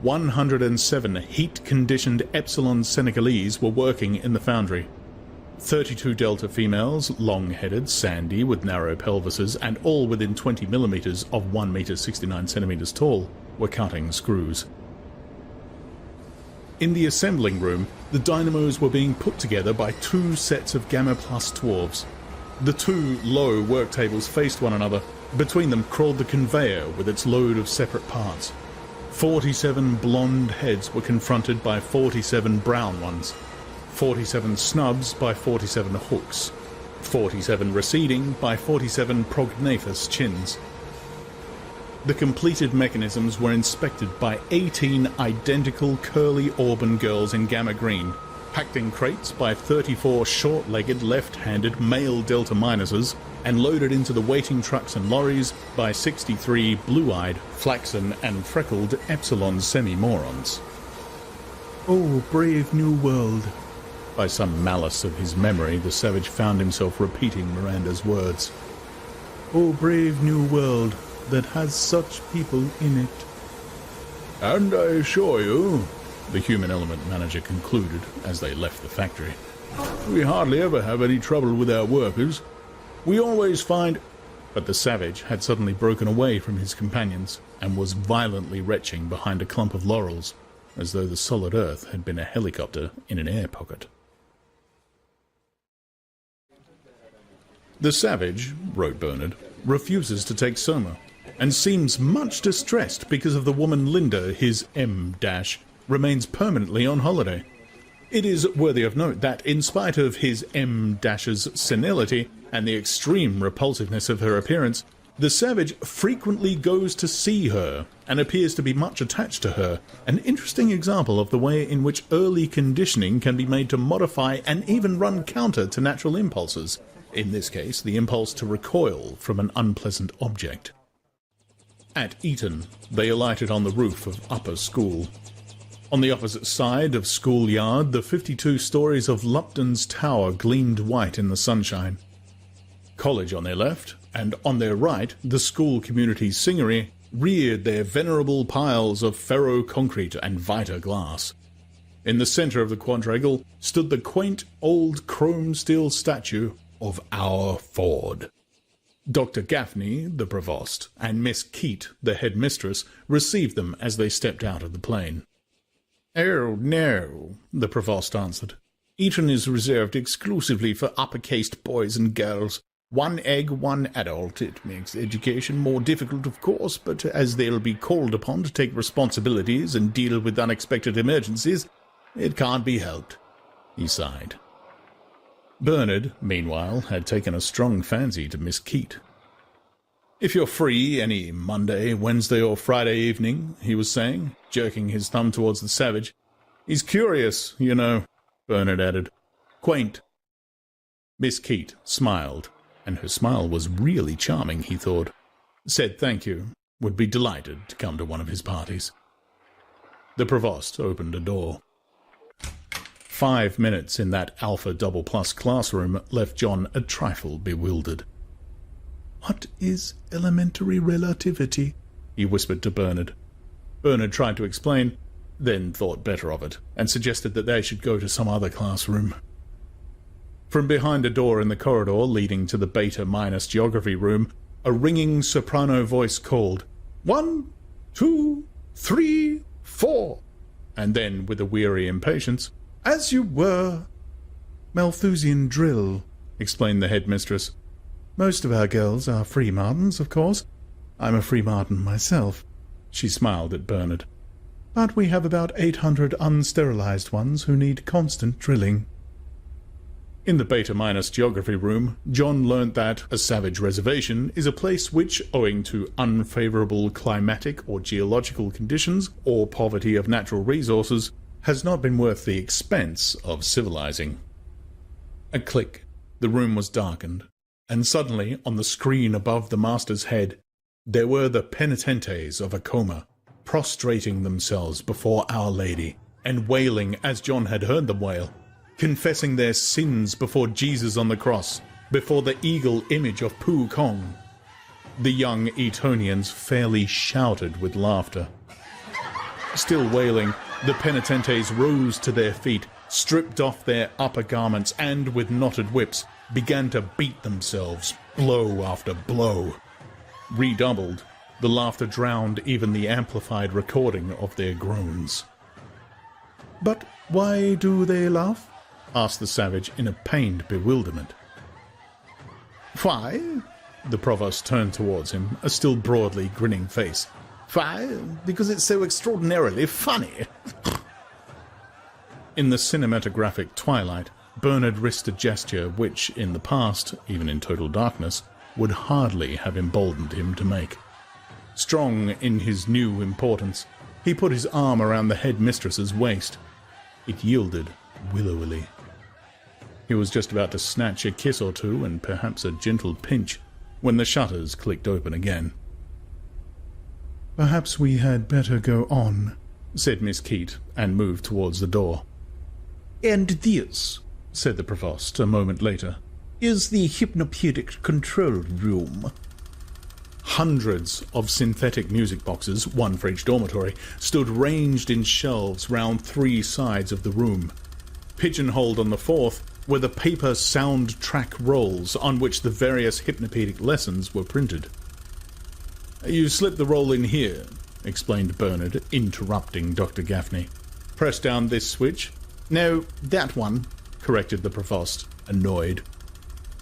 107 heat-conditioned epsilon Senegalese were working in the foundry. 32 delta females, long-headed, sandy, with narrow pelvises, and all within 20 millimeters of 1 meter 69 centimeters tall, were cutting screws. In the assembling room, the dynamos were being put together by 2 sets of Gamma Plus 12s. The 2 low work tables faced one another. Between them crawled the conveyor with its load of separate parts. 47 blonde heads were confronted by 47 brown ones. 47 snubs by 47 hooks. 47 receding by 47 prognathous chins. The completed mechanisms were inspected by 18 identical curly auburn girls in gamma green, packed in crates by 34 short-legged left-handed male Delta Minuses, and loaded into the waiting trucks and lorries by 63 blue-eyed, flaxen and freckled Epsilon semi-morons. Oh, brave new world. By some malice of his memory, the savage found himself repeating Miranda's words. Oh, brave new world that has such people in it. And I assure you, the human element manager concluded as they left the factory, we hardly ever have any trouble with our workers. We always find... But the savage had suddenly broken away from his companions and was violently retching behind a clump of laurels, as though the solid earth had been a helicopter in an air pocket. The savage, wrote Bernard, refuses to take Soma, and seems much distressed because of the woman Linda, his M- remains permanently on holiday. It is worthy of note that, in spite of his M-'s senility and the extreme repulsiveness of her appearance, the savage frequently goes to see her and appears to be much attached to her, an interesting example of the way in which early conditioning can be made to modify and even run counter to natural impulses, in this case the impulse to recoil from an unpleasant object. At Eton, they alighted on the roof of Upper School. On the opposite side of School Yard, the 52 stories of Lupton's Tower gleamed white in the sunshine. College on their left, and on their right, the school community's singery reared their venerable piles of ferro-concrete and vita glass. In the centre of the quadrangle stood the quaint old chrome-steel statue of our Ford. Dr. Gaffney, the provost, and Miss Keat, the headmistress, received them as they stepped out of the plane. "Oh, no," the provost answered. "Eton is reserved exclusively for upper-caste boys and girls. 1 egg, 1 adult. It makes education more difficult, of course, but as they'll be called upon to take responsibilities and deal with unexpected emergencies, it can't be helped." He sighed. Bernard, meanwhile, had taken a strong fancy to Miss Keat. "If you're free any Monday, Wednesday, or Friday evening," he was saying, jerking his thumb towards the savage. "He's curious, you know," Bernard added. "Quaint." Miss Keat smiled, and her smile was really charming, he thought. Said thank you, would be delighted to come to one of his parties. The provost opened a door. 5 minutes in that Alpha Double Plus classroom left John a trifle bewildered. "What is elementary relativity?" he whispered to Bernard. Bernard tried to explain, then thought better of it, and suggested that they should go to some other classroom. From behind a door in the corridor leading to the Beta- geography room, a ringing soprano voice called, 1, 2, 3, 4, And then, with a weary impatience, "As you were." "Malthusian drill," explained the headmistress. "Most of our girls are free martins, of course. I'm a free martin myself." She smiled at Bernard. "But we have about 800 unsterilized ones who need constant drilling." In the Beta-Minus geography room, John learnt that a savage reservation is a place which, owing to unfavorable climatic or geological conditions or poverty of natural resources, has not been worth the expense of civilizing. A click. The room was darkened, and suddenly, on the screen above the master's head, there were the penitentes of Acoma, prostrating themselves before Our Lady, and wailing as John had heard them wail, confessing their sins before Jesus on the cross, before the eagle image of Pu Kong. The young Etonians fairly shouted with laughter. Still wailing, the penitentes rose to their feet, stripped off their upper garments, and, with knotted whips, began to beat themselves, blow after blow. Redoubled, the laughter drowned even the amplified recording of their groans. "But why do they laugh?" asked the savage in a pained bewilderment. "Why?" The provost turned towards him, a still broadly grinning face. "Why? Because it's so extraordinarily funny." In the cinematographic twilight, Bernard risked a gesture which, in the past, even in total darkness, would hardly have emboldened him to make. Strong in his new importance, he put his arm around the headmistress's waist. It yielded willowily. He was just about to snatch a kiss or two and perhaps a gentle pinch when the shutters clicked open again. "Perhaps we had better go on," said Miss Keat, and moved towards the door. "And this," said the provost a moment later, "is the hypnopedic control room." Hundreds of synthetic music boxes, one for each dormitory, stood ranged in shelves round three sides of the room. Pigeonholed on the fourth were the paper sound-track rolls on which the various hypnopedic lessons were printed. "You slip the roll in here," explained Bernard, interrupting Dr. Gaffney. "Press down this switch." "No, that one," corrected the provost, annoyed.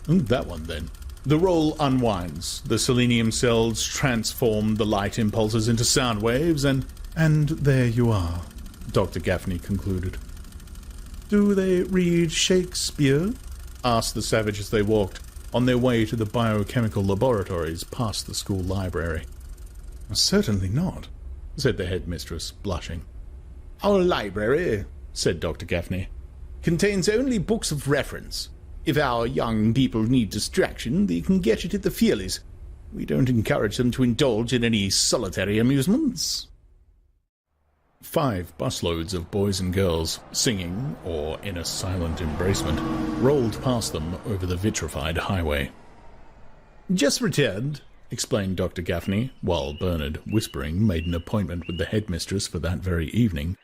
"That one, then." The roll unwinds. The selenium cells transform the light impulses into sound waves, and there you are, Dr. Gaffney concluded. "Do they read Shakespeare?" asked the savage as they walked, on their way to the biochemical laboratories past the school library. "Certainly not," said the headmistress, blushing. "Our library," said Dr. Gaffney, "contains only books of reference. If our young people need distraction, they can get it at the Fearleys. We don't encourage them to indulge in any solitary amusements." 5 busloads of boys and girls, singing, or in a silent embracement, rolled past them over the vitrified highway. "Just returned," explained Dr. Gaffney, while Bernard, whispering, made an appointment with the headmistress for that very evening.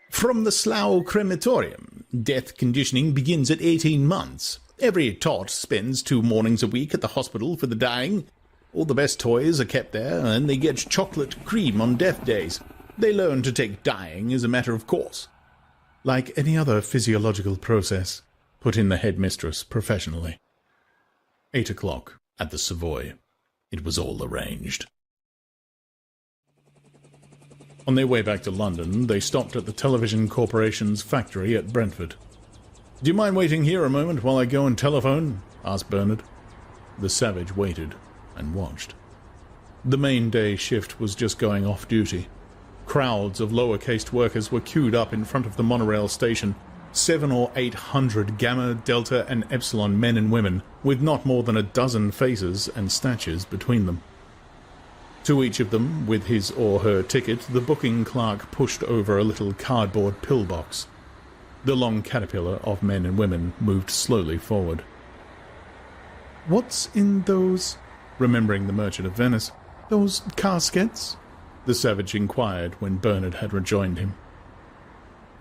"From the Slough Crematorium. Death conditioning begins at 18 months. Every tot spends 2 mornings a week at the hospital for the dying. All the best toys are kept there, and they get chocolate cream on death days. They learn to take dying as a matter of course." "Like any other physiological process," put in the headmistress professionally. 8 o'clock at the Savoy. It was all arranged. On their way back to London, they stopped at the Television Corporation's factory at Brentford. "Do you mind waiting here a moment while I go and telephone?" asked Bernard. The savage waited and watched. The main day shift was just going off duty. Crowds of lower-caste workers were queued up in front of the monorail station, 700 or 800 Gamma, Delta, and Epsilon men and women, with not more than a dozen faces and statues between them. To each of them, with his or her ticket, the booking clerk pushed over a little cardboard pillbox. The long caterpillar of men and women moved slowly forward. "What's in those," remembering the Merchant of Venice, "those caskets?" the savage inquired when Bernard had rejoined him.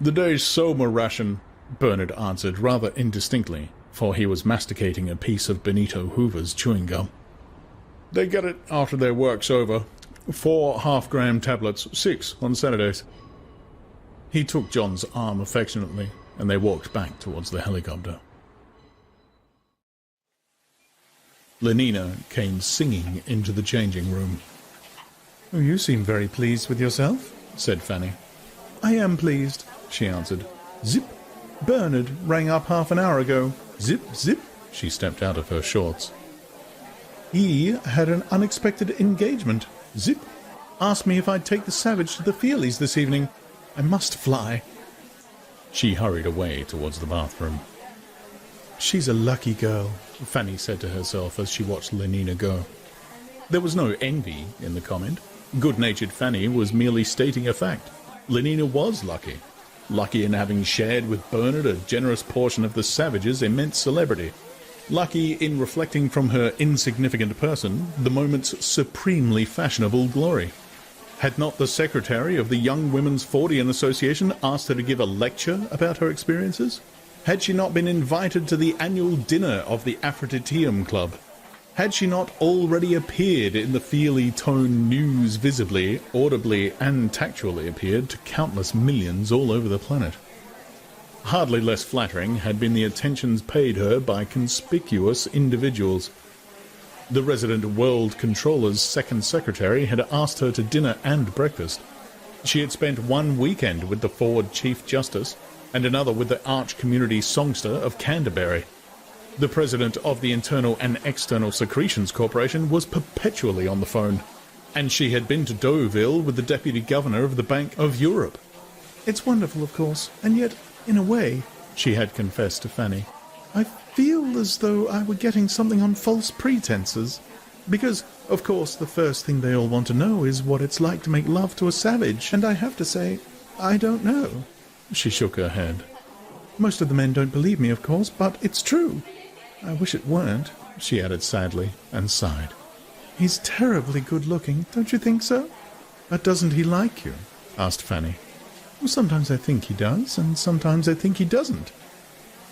"The day's Soma ration," Bernard answered rather indistinctly, for he was masticating a piece of Benito Hoover's chewing gum. "They get it after their work's over. 4 half-gram tablets, 6 on Saturdays." He took John's arm affectionately, and they walked back towards the helicopter. Lenina came singing into the changing room. "Oh, you seem very pleased with yourself," said Fanny. "I am pleased," she answered. "Zip! Bernard rang up half an hour ago. Zip, zip!" She stepped out of her shorts. "He had an unexpected engagement. Zip! Asked me if I'd take the Savage to the Feelies this evening. I must fly." She hurried away towards the bathroom. "She's a lucky girl," Fanny said to herself as she watched Lenina go. There was no envy in the comment. Good-natured Fanny was merely stating a fact. Lenina was lucky. Lucky in having shared with Bernard a generous portion of the Savage's immense celebrity. Lucky in reflecting from her insignificant person the moment's supremely fashionable glory. Had not the secretary of the Young Women's Fortean Association asked her to give a lecture about her experiences? Had she not been invited to the annual dinner of the Aphroditeum Club? Had she not already appeared in the Feely Tone news visibly, audibly, and tactually appeared to countless millions all over the planet? Hardly less flattering had been the attentions paid her by conspicuous individuals. The resident World Controller's second secretary had asked her to dinner and breakfast. She had spent one weekend with the Ford Chief Justice, and another with the arch-community songster of Canterbury. The president of the Internal and External Secretions Corporation was perpetually on the phone, and she had been to Deauville with the deputy governor of the Bank of Europe. "It's wonderful, of course, and yet, in a way," she had confessed to Fanny, "I feel as though I were getting something on false pretenses. Because, of course, the first thing they all want to know is what it's like to make love to a savage, and I have to say, I don't know." She shook her head. "Most of the men don't believe me, of course, but it's true. I wish it weren't," she added sadly, and sighed. "He's terribly good-looking, don't you think so?" "But doesn't he like you?" asked Fanny. "Well, sometimes I think he does, and sometimes I think he doesn't.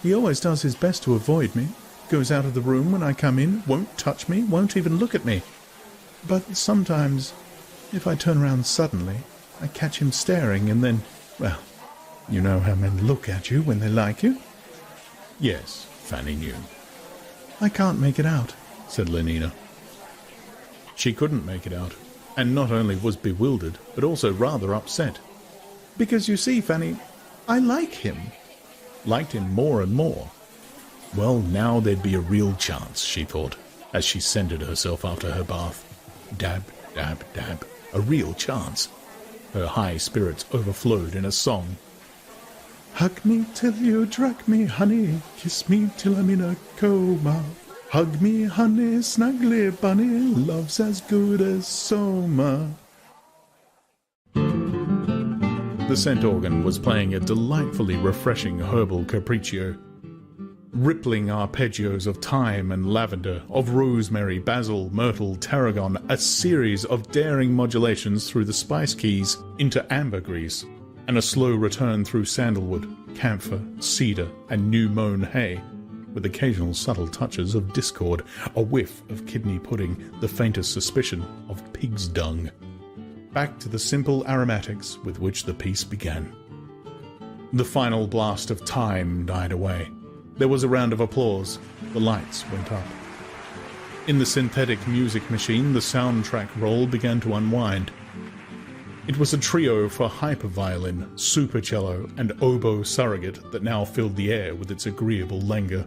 He always does his best to avoid me, goes out of the room when I come in, won't touch me, won't even look at me. But sometimes, if I turn around suddenly, I catch him staring, and then, well, you know how men look at you when they like you." Yes, Fanny knew. "I can't make it out," said Lenina. She couldn't make it out, and not only was bewildered, but also rather upset. "Because you see, Fanny, I like him." Liked him more and more. Well, now there'd be a real chance, she thought, as she centered herself after her bath. Dab, dab, dab. A real chance. Her high spirits overflowed in a song. "Hug me till you drug me, honey, kiss me till I'm in a coma. Hug me, honey, snugly, bunny, love's as good as soma." The scent organ was playing a delightfully refreshing herbal capriccio. Rippling arpeggios of thyme and lavender, of rosemary, basil, myrtle, tarragon, a series of daring modulations through the spice keys into ambergris, and a slow return through sandalwood, camphor, cedar, and new-mown hay, with occasional subtle touches of discord, a whiff of kidney pudding, the faintest suspicion of pig's dung. Back to the simple aromatics with which the piece began. The final blast of time died away. There was a round of applause. The lights went up. In the synthetic music machine, the soundtrack roll began to unwind. It was a trio for hyperviolin, supercello, and oboe surrogate that now filled the air with its agreeable languor.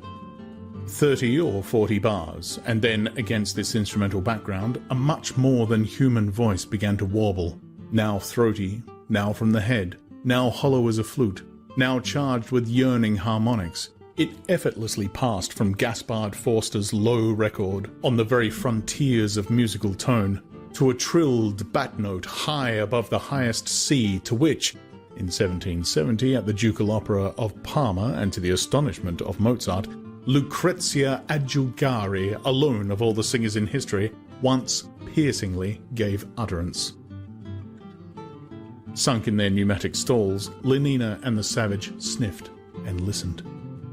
30 or 40 bars, and then, against this instrumental background, a much more than human voice began to warble, now throaty, now from the head, now hollow as a flute, now charged with yearning harmonics. It effortlessly passed from Gaspard Forster's low record, on the very frontiers of musical tone, to a trilled bat note high above the highest C, to which, in 1770 at the Ducal Opera of Parma, and to the astonishment of Mozart, Lucrezia Adjugari, alone of all the singers in history, once piercingly gave utterance. Sunk in their pneumatic stalls, Lenina and the Savage sniffed and listened.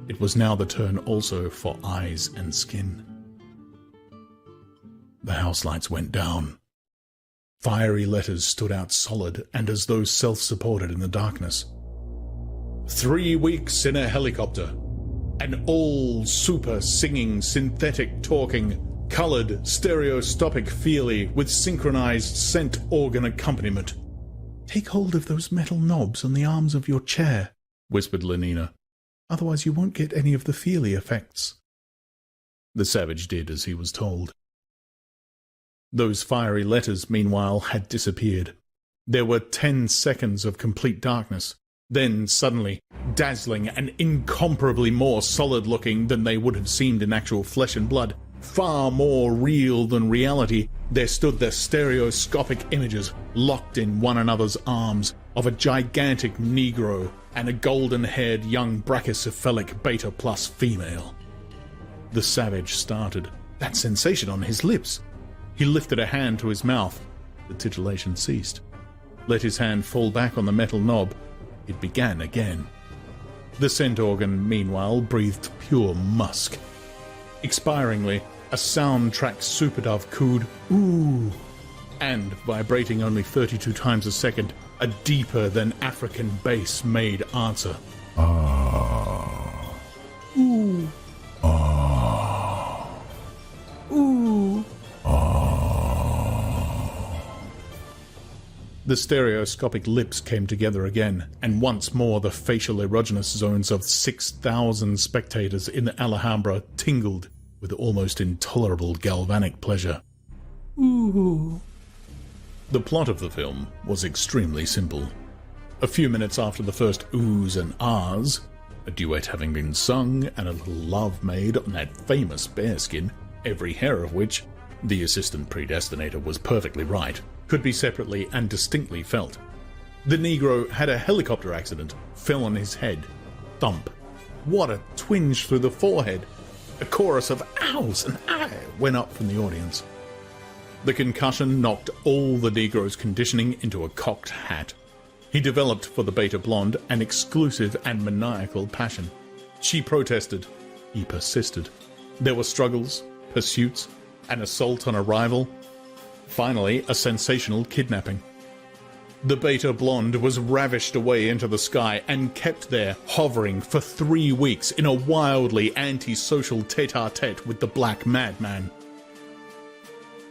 It was now the turn also for eyes and skin. The house lights went down. Fiery letters stood out solid and as though self-supported in the darkness. 3 weeks in a helicopter. An all super singing, synthetic talking, colored, stereoscopic feely with synchronized scent organ accompaniment. Take hold of those metal knobs on the arms of your chair, whispered Lenina. Otherwise you won't get any of the feely effects. The savage did as he was told. Those fiery letters, meanwhile, had disappeared. There were 10 seconds of complete darkness. Then, suddenly, dazzling and incomparably more solid-looking than they would have seemed in actual flesh and blood, far more real than reality, there stood the stereoscopic images, locked in one another's arms, of a gigantic Negro and a golden-haired young brachycephalic Beta Plus female. The savage started, that sensation on his lips. He lifted a hand to his mouth. The titillation ceased. Let his hand fall back on the metal knob. It began again. The scent organ, meanwhile, breathed pure musk. Expiringly, a soundtrack superdove cooed, "Ooh," and, vibrating only 32 times a second, a deeper-than-African bass made answer. Ah. Ooh. Ah. Ooh. The stereoscopic lips came together again, and once more the facial erogenous zones of 6,000 spectators in the Alhambra tingled with almost intolerable galvanic pleasure. Ooh. The plot of the film was extremely simple. A few minutes after the first oohs and ahs, a duet having been sung and a little love made on that famous bearskin, every hair of which, the assistant predestinator was perfectly right, could be separately and distinctly felt. The Negro had a helicopter accident, fell on his head. Thump. What a twinge through the forehead. A chorus of ows and ah went up from the audience. The concussion knocked all the Negro's conditioning into a cocked hat. He developed for the Beta Blonde an exclusive and maniacal passion. She protested. He persisted. There were struggles, pursuits, an assault on a rival. Finally, a sensational kidnapping. The Beta Blonde was ravished away into the sky and kept there, hovering for 3 weeks in a wildly antisocial tete-a-tete with the Black Madman.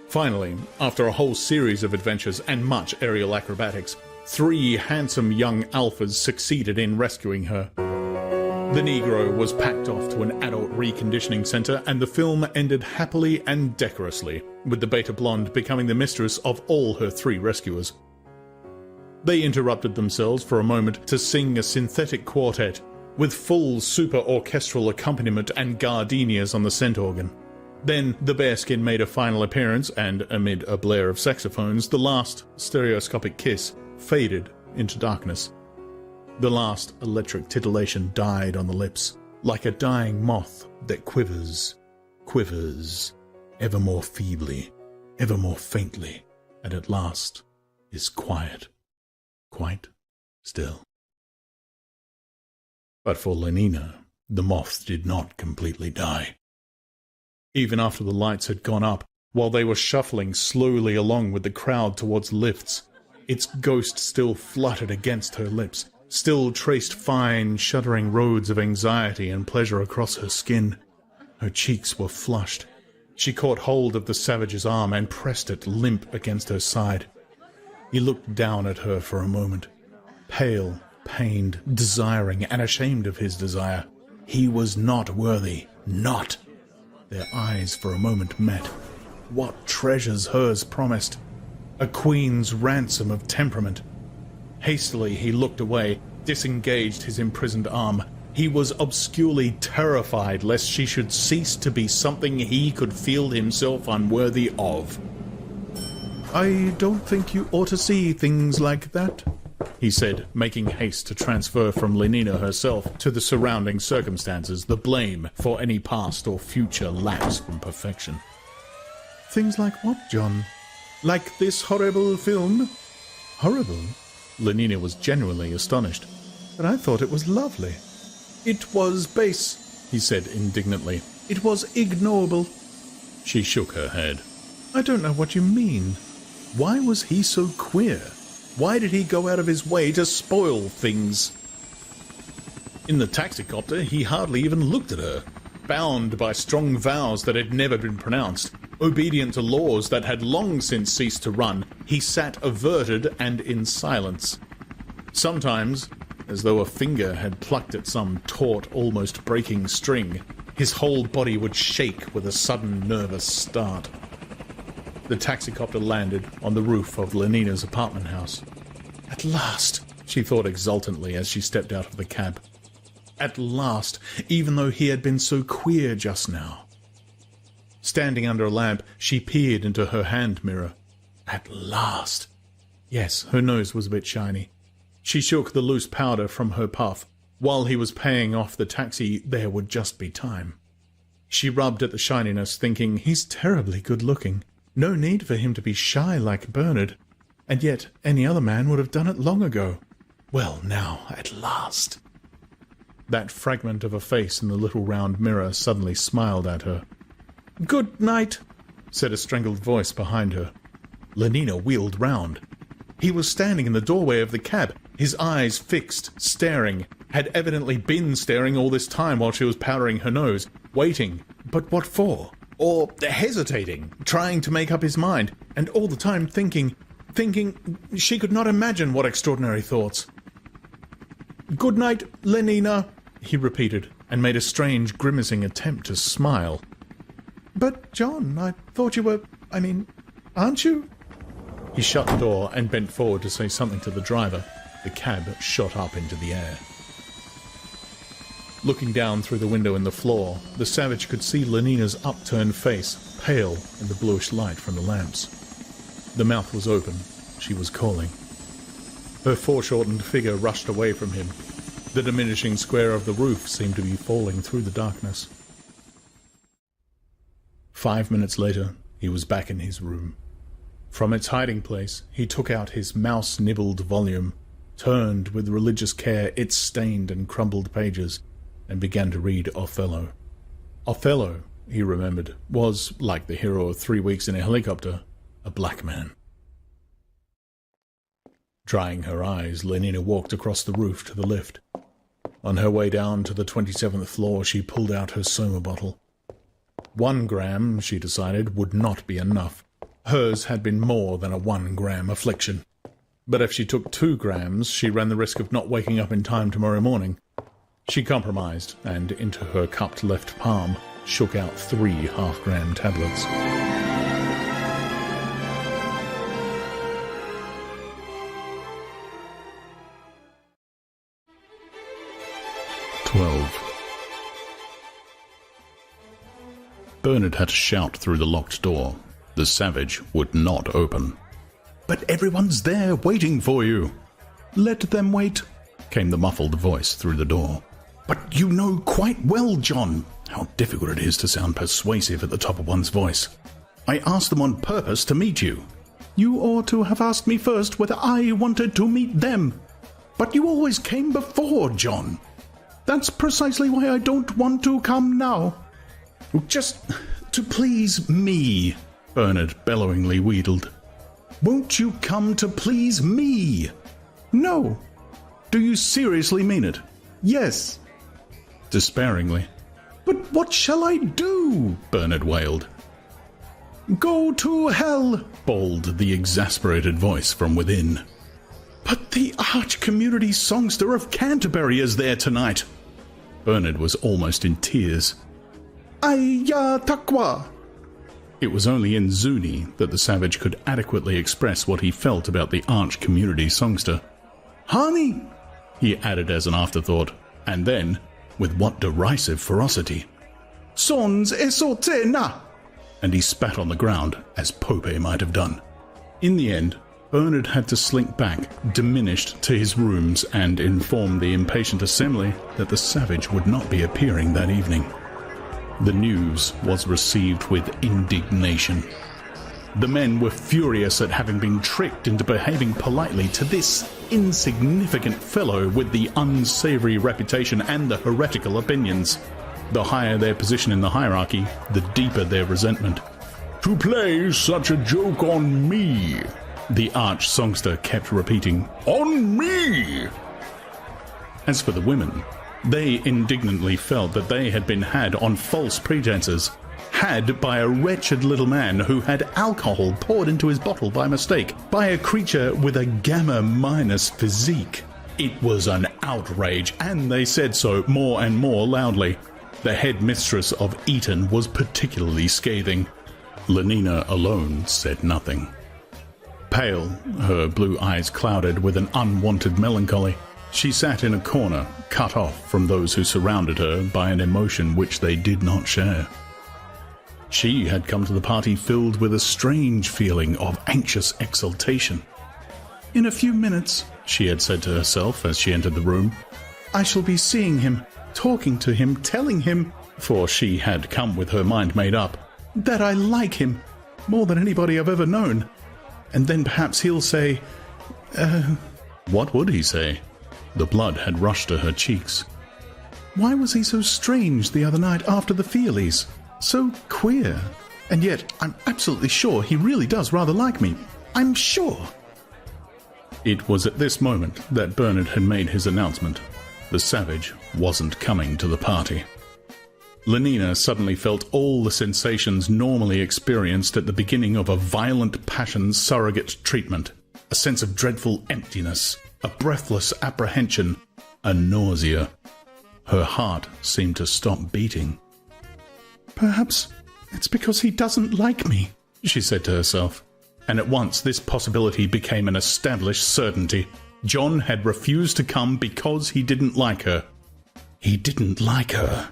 Finally, after a whole series of adventures and much aerial acrobatics, 3 handsome young alphas succeeded in rescuing her. The Negro was packed off to an adult reconditioning center, and the film ended happily and decorously, with the Beta Blonde becoming the mistress of all her 3 rescuers. They interrupted themselves for a moment to sing a synthetic quartet, with full super-orchestral accompaniment and gardenias on the scent organ. Then the bearskin made a final appearance, and amid a blare of saxophones, the last stereoscopic kiss faded into darkness. The last electric titillation died on the lips, like a dying moth that quivers, ever more feebly, ever more faintly, and at last is quiet, quite still. But for Lenina, the moth did not completely die. Even after the lights had gone up, while they were shuffling slowly along with the crowd towards lifts, its ghost still fluttered against her lips, still traced fine, shuddering roads of anxiety and pleasure across her skin. Her cheeks were flushed. She caught hold of the savage's arm and pressed it limp against her side. He looked down at her for a moment, pale, pained, desiring, and ashamed of his desire. He was not worthy. Not. Their eyes for a moment met. What treasures hers promised! A queen's ransom of temperament. Hastily he looked away, disengaged his imprisoned arm. He was obscurely terrified lest she should cease to be something he could feel himself unworthy of. "I don't think you ought to see things like that," he said, making haste to transfer from Lenina herself to the surrounding circumstances the blame for any past or future lapse from perfection. "Things like what, John? Like this horrible film?" "Horrible?" Lenina was genuinely astonished. "But I thought it was lovely." "It was base," he said indignantly. "It was ignoble." She shook her head. "I don't know what you mean. Why was he so queer? Why did he go out of his way to spoil things?" In the taxicopter, he hardly even looked at her. Bound by strong vows that had never been pronounced, obedient to laws that had long since ceased to run, he sat averted and in silence. Sometimes, as though a finger had plucked at some taut, almost breaking string, his whole body would shake with a sudden nervous start. The taxicopter landed on the roof of Lenina's apartment house. At last, she thought exultantly as she stepped out of the cab. At last, even though he had been so queer just now. Standing under a lamp, she peered into her hand mirror. At last. Yes, her nose was a bit shiny. She shook the loose powder from her puff. While he was paying off the taxi, there would just be time. She rubbed at the shininess, thinking, he's terribly good-looking. No need for him to be shy like Bernard. And yet, any other man would have done it long ago. Well, now, at last. That fragment of a face in the little round mirror suddenly smiled at her. "Good night," said a strangled voice behind her. Lenina wheeled round. He was standing in the doorway of the cab, his eyes fixed, staring, had evidently been staring all this time while she was powdering her nose, waiting. But what for? Or hesitating, trying to make up his mind, and all the time thinking she could not imagine what extraordinary thoughts. "Good night, Lenina," he repeated, and made a strange, grimacing attempt to smile. "But, John, I thought you were... aren't you?" He shut the door and bent forward to say something to the driver. The cab shot up into the air. Looking down through the window in the floor, the savage could see Lenina's upturned face, pale in the bluish light from the lamps. The mouth was open. She was calling. Her foreshortened figure rushed away from him. The diminishing square of the roof seemed to be falling through the darkness. 5 minutes later, he was back in his room. From its hiding place, he took out his mouse-nibbled volume, turned with religious care its stained and crumbled pages, and began to read Othello. Othello, he remembered, was, like the hero of 3 Weeks in a Helicopter, a black man. Drying her eyes, Lenina walked across the roof to the lift. On her way down to the 27th floor, she pulled out her Soma bottle. 1 gram, she decided, would not be enough. Hers had been more than a 1 gram affliction. But if she took 2 grams, she ran the risk of not waking up in time tomorrow morning. She compromised, and into her cupped left palm shook out 3 half-gram tablets. Bernard had to shout through the locked door. The savage would not open. "But everyone's there waiting for you." "Let them wait," came the muffled voice through the door. "But you know quite well, John." How difficult it is to sound persuasive at the top of one's voice. "I asked them on purpose to meet you." "You ought to have asked me first whether I wanted to meet them." "But you always came before, John." "That's precisely why I don't want to come now." "Just to please me," Bernard bellowingly wheedled. "Won't you come to please me?" "No." "Do you seriously mean it?" "Yes." Despairingly. "But what shall I do?" Bernard wailed. "Go to hell," bawled the exasperated voice from within. "But the arch-community songster of Canterbury is there tonight." Bernard was almost in tears. "Ayya Takwa." It was only in Zuni that the savage could adequately express what he felt about the arch-community songster. "Honey," he added as an afterthought, and then, with what derisive ferocity, "Sons esotena," and he spat on the ground, as Pope might have done. In the end, Bernard had to slink back, diminished, to his rooms and inform the impatient assembly that the savage would not be appearing that evening. The news was received with indignation. The men were furious at having been tricked into behaving politely to this insignificant fellow with the unsavory reputation and the heretical opinions. The higher their position in the hierarchy, the deeper their resentment. "To play such a joke on me," the arch-songster kept repeating. "On me!" As for the women, They indignantly felt that they had been had on false pretenses, had by a wretched little man who had alcohol poured into his bottle by mistake, by a creature with a gamma-minus physique. It was an outrage, and they said so more and more loudly. The headmistress of Eton was particularly scathing. Lenina alone said nothing. Pale, her blue eyes clouded with an unwanted melancholy, she sat in a corner, cut off from those who surrounded her by an emotion which they did not share. She had come to the party filled with a strange feeling of anxious exultation. "In a few minutes," she had said to herself as she entered the room, "I shall be seeing him, talking to him, telling him," for she had come with her mind made up, "that I like him more than anybody I've ever known. And then perhaps he'll say, What would he say? The blood had rushed to her cheeks. Why was he so strange the other night after the Feelies? So queer. And yet I'm absolutely sure he really does rather like me. I'm sure." It was at this moment that Bernard had made his announcement. The savage wasn't coming to the party. Lenina suddenly felt all the sensations normally experienced at the beginning of a violent passion surrogate treatment. A sense of dreadful emptiness, a breathless apprehension, a nausea. Her heart seemed to stop beating. "Perhaps it's because he doesn't like me," she said to herself. And at once this possibility became an established certainty. John had refused to come because he didn't like her. He didn't like her.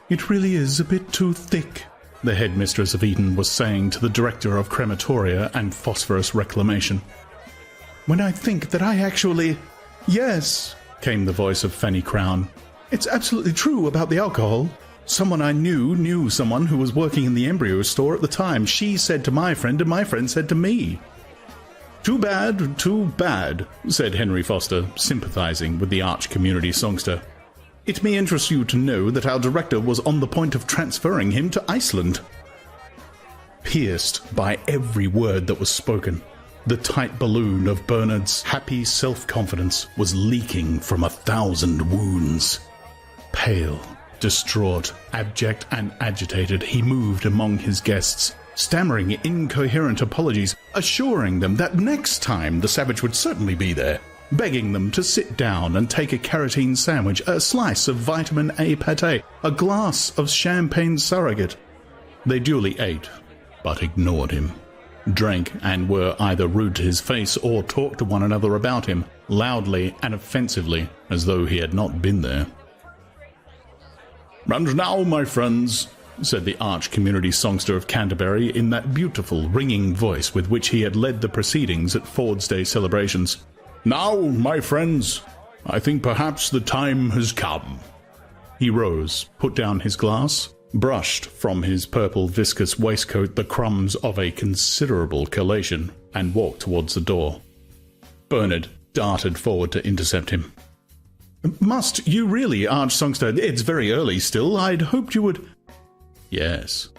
"It really is a bit too thick," the headmistress of Eton was saying to the director of crematoria and phosphorus reclamation. "When I think that I actually—" "Yes," came the voice of Fanny Crown. "It's absolutely true about the alcohol. Someone I knew someone who was working in the embryo store at the time. She said to my friend, and my friend said to me." Too bad," said Henry Foster, sympathizing with the arch community songster. "It may interest you to know that our director was on the point of transferring him to Iceland." Pierced by every word that was spoken, the tight balloon of Bernard's happy self-confidence was leaking from 1,000 wounds. Pale, distraught, abject and agitated, he moved among his guests, stammering incoherent apologies, assuring them that next time the savage would certainly be there, begging them to sit down and take a carotene sandwich, a slice of vitamin A pâté, a glass of champagne surrogate. They duly ate, but ignored him, drank and were either rude to his face or talked to one another about him, loudly and offensively, as though he had not been there. "And now, my friends," said the arch community songster of Canterbury in that beautiful, ringing voice with which he had led the proceedings at Ford's Day celebrations. "Now, my friends, I think perhaps the time has come." He rose, put down his glass, brushed from his purple viscous waistcoat the crumbs of a considerable collation, and walked towards the door. Bernard darted forward to intercept him. "Must you really, Arch Songster? It's very early still. I'd hoped you would—" Yes,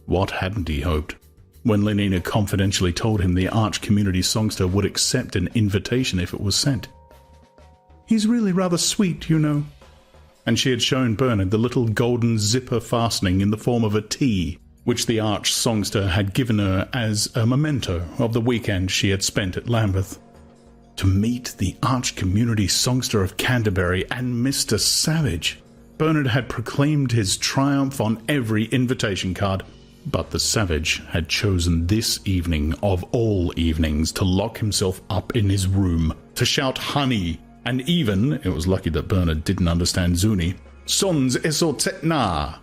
what hadn't he hoped? When Lenina confidentially told him the arch community songster would accept an invitation if it was sent. "He's really rather sweet, you know." And she had shown Bernard the little golden zipper fastening in the form of a T, which the arch songster had given her as a memento of the weekend she had spent at Lambeth. To meet the arch community songster of Canterbury and Mr. Savage. Bernard had proclaimed his triumph on every invitation card, but the savage had chosen this evening of all evenings to lock himself up in his room, to shout honey, and even, it was lucky that Bernard didn't understand Zuni, sons esotetna.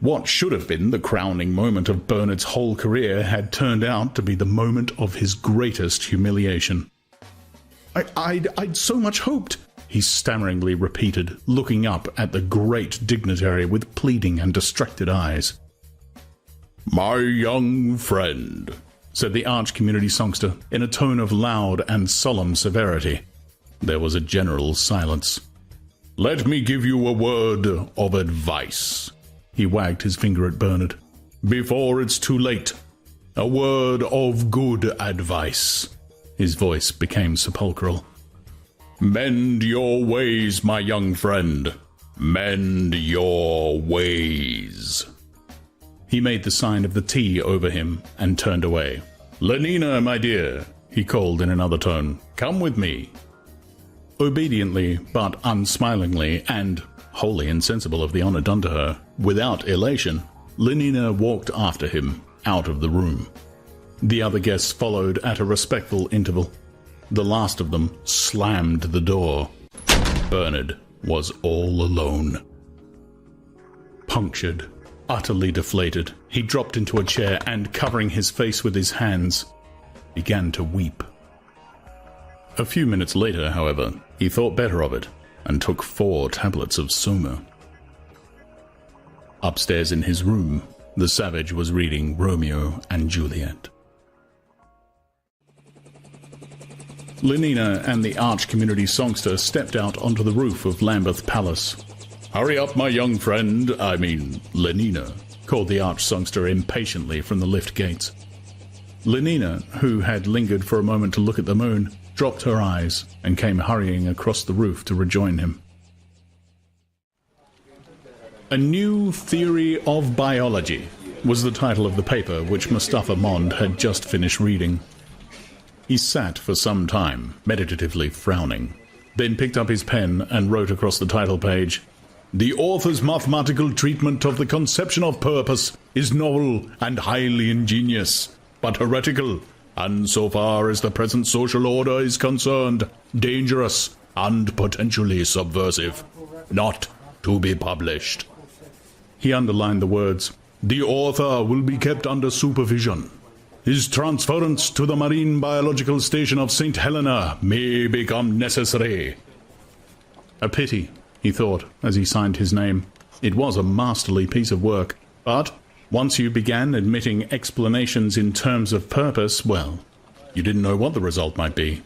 What should have been the crowning moment of Bernard's whole career had turned out to be the moment of his greatest humiliation. I'd so much hoped, he stammeringly repeated, looking up at the great dignitary with pleading and distracted eyes. "My young friend," said the arch community songster, in a tone of loud and solemn severity. There was a general silence. "Let me give you a word of advice." He wagged his finger at Bernard. "Before it's too late. A word of good advice." His voice became sepulchral. Mend your ways, my young friend. Mend your ways. He made the sign of the T over him and turned away. Lenina, my dear, he called in another tone, come with me. Obediently, but unsmilingly, and wholly insensible of the honor done to her, without elation, Lenina walked after him out of the room. The other guests followed at a respectful interval. The last of them slammed the door. Bernard was all alone. Punctured, utterly deflated, he dropped into a chair and, covering his face with his hands, began to weep. A few minutes later, however, he thought better of it and took 4 tablets of Soma. Upstairs in his room, the savage was reading Romeo and Juliet. Lenina and the arch-community songster stepped out onto the roof of Lambeth Palace. Hurry up, my young friend, Lenina, called the arch-songster impatiently from the lift gates. Lenina, who had lingered for a moment to look at the moon, dropped her eyes and came hurrying across the roof to rejoin him. A New Theory of Biology was the title of the paper which Mustafa Mond had just finished reading. He sat for some time, meditatively frowning, then picked up his pen and wrote across the title page, "The author's mathematical treatment of the conception of purpose is novel and highly ingenious, but heretical, and so far as the present social order is concerned, dangerous and potentially subversive. Not to be published." He underlined the words, "The author will be kept under supervision. His transference to the Marine Biological Station of St. Helena may become necessary." A pity, he thought, as he signed his name. It was a masterly piece of work, but once you began admitting explanations in terms of purpose, well, you didn't know what the result might be.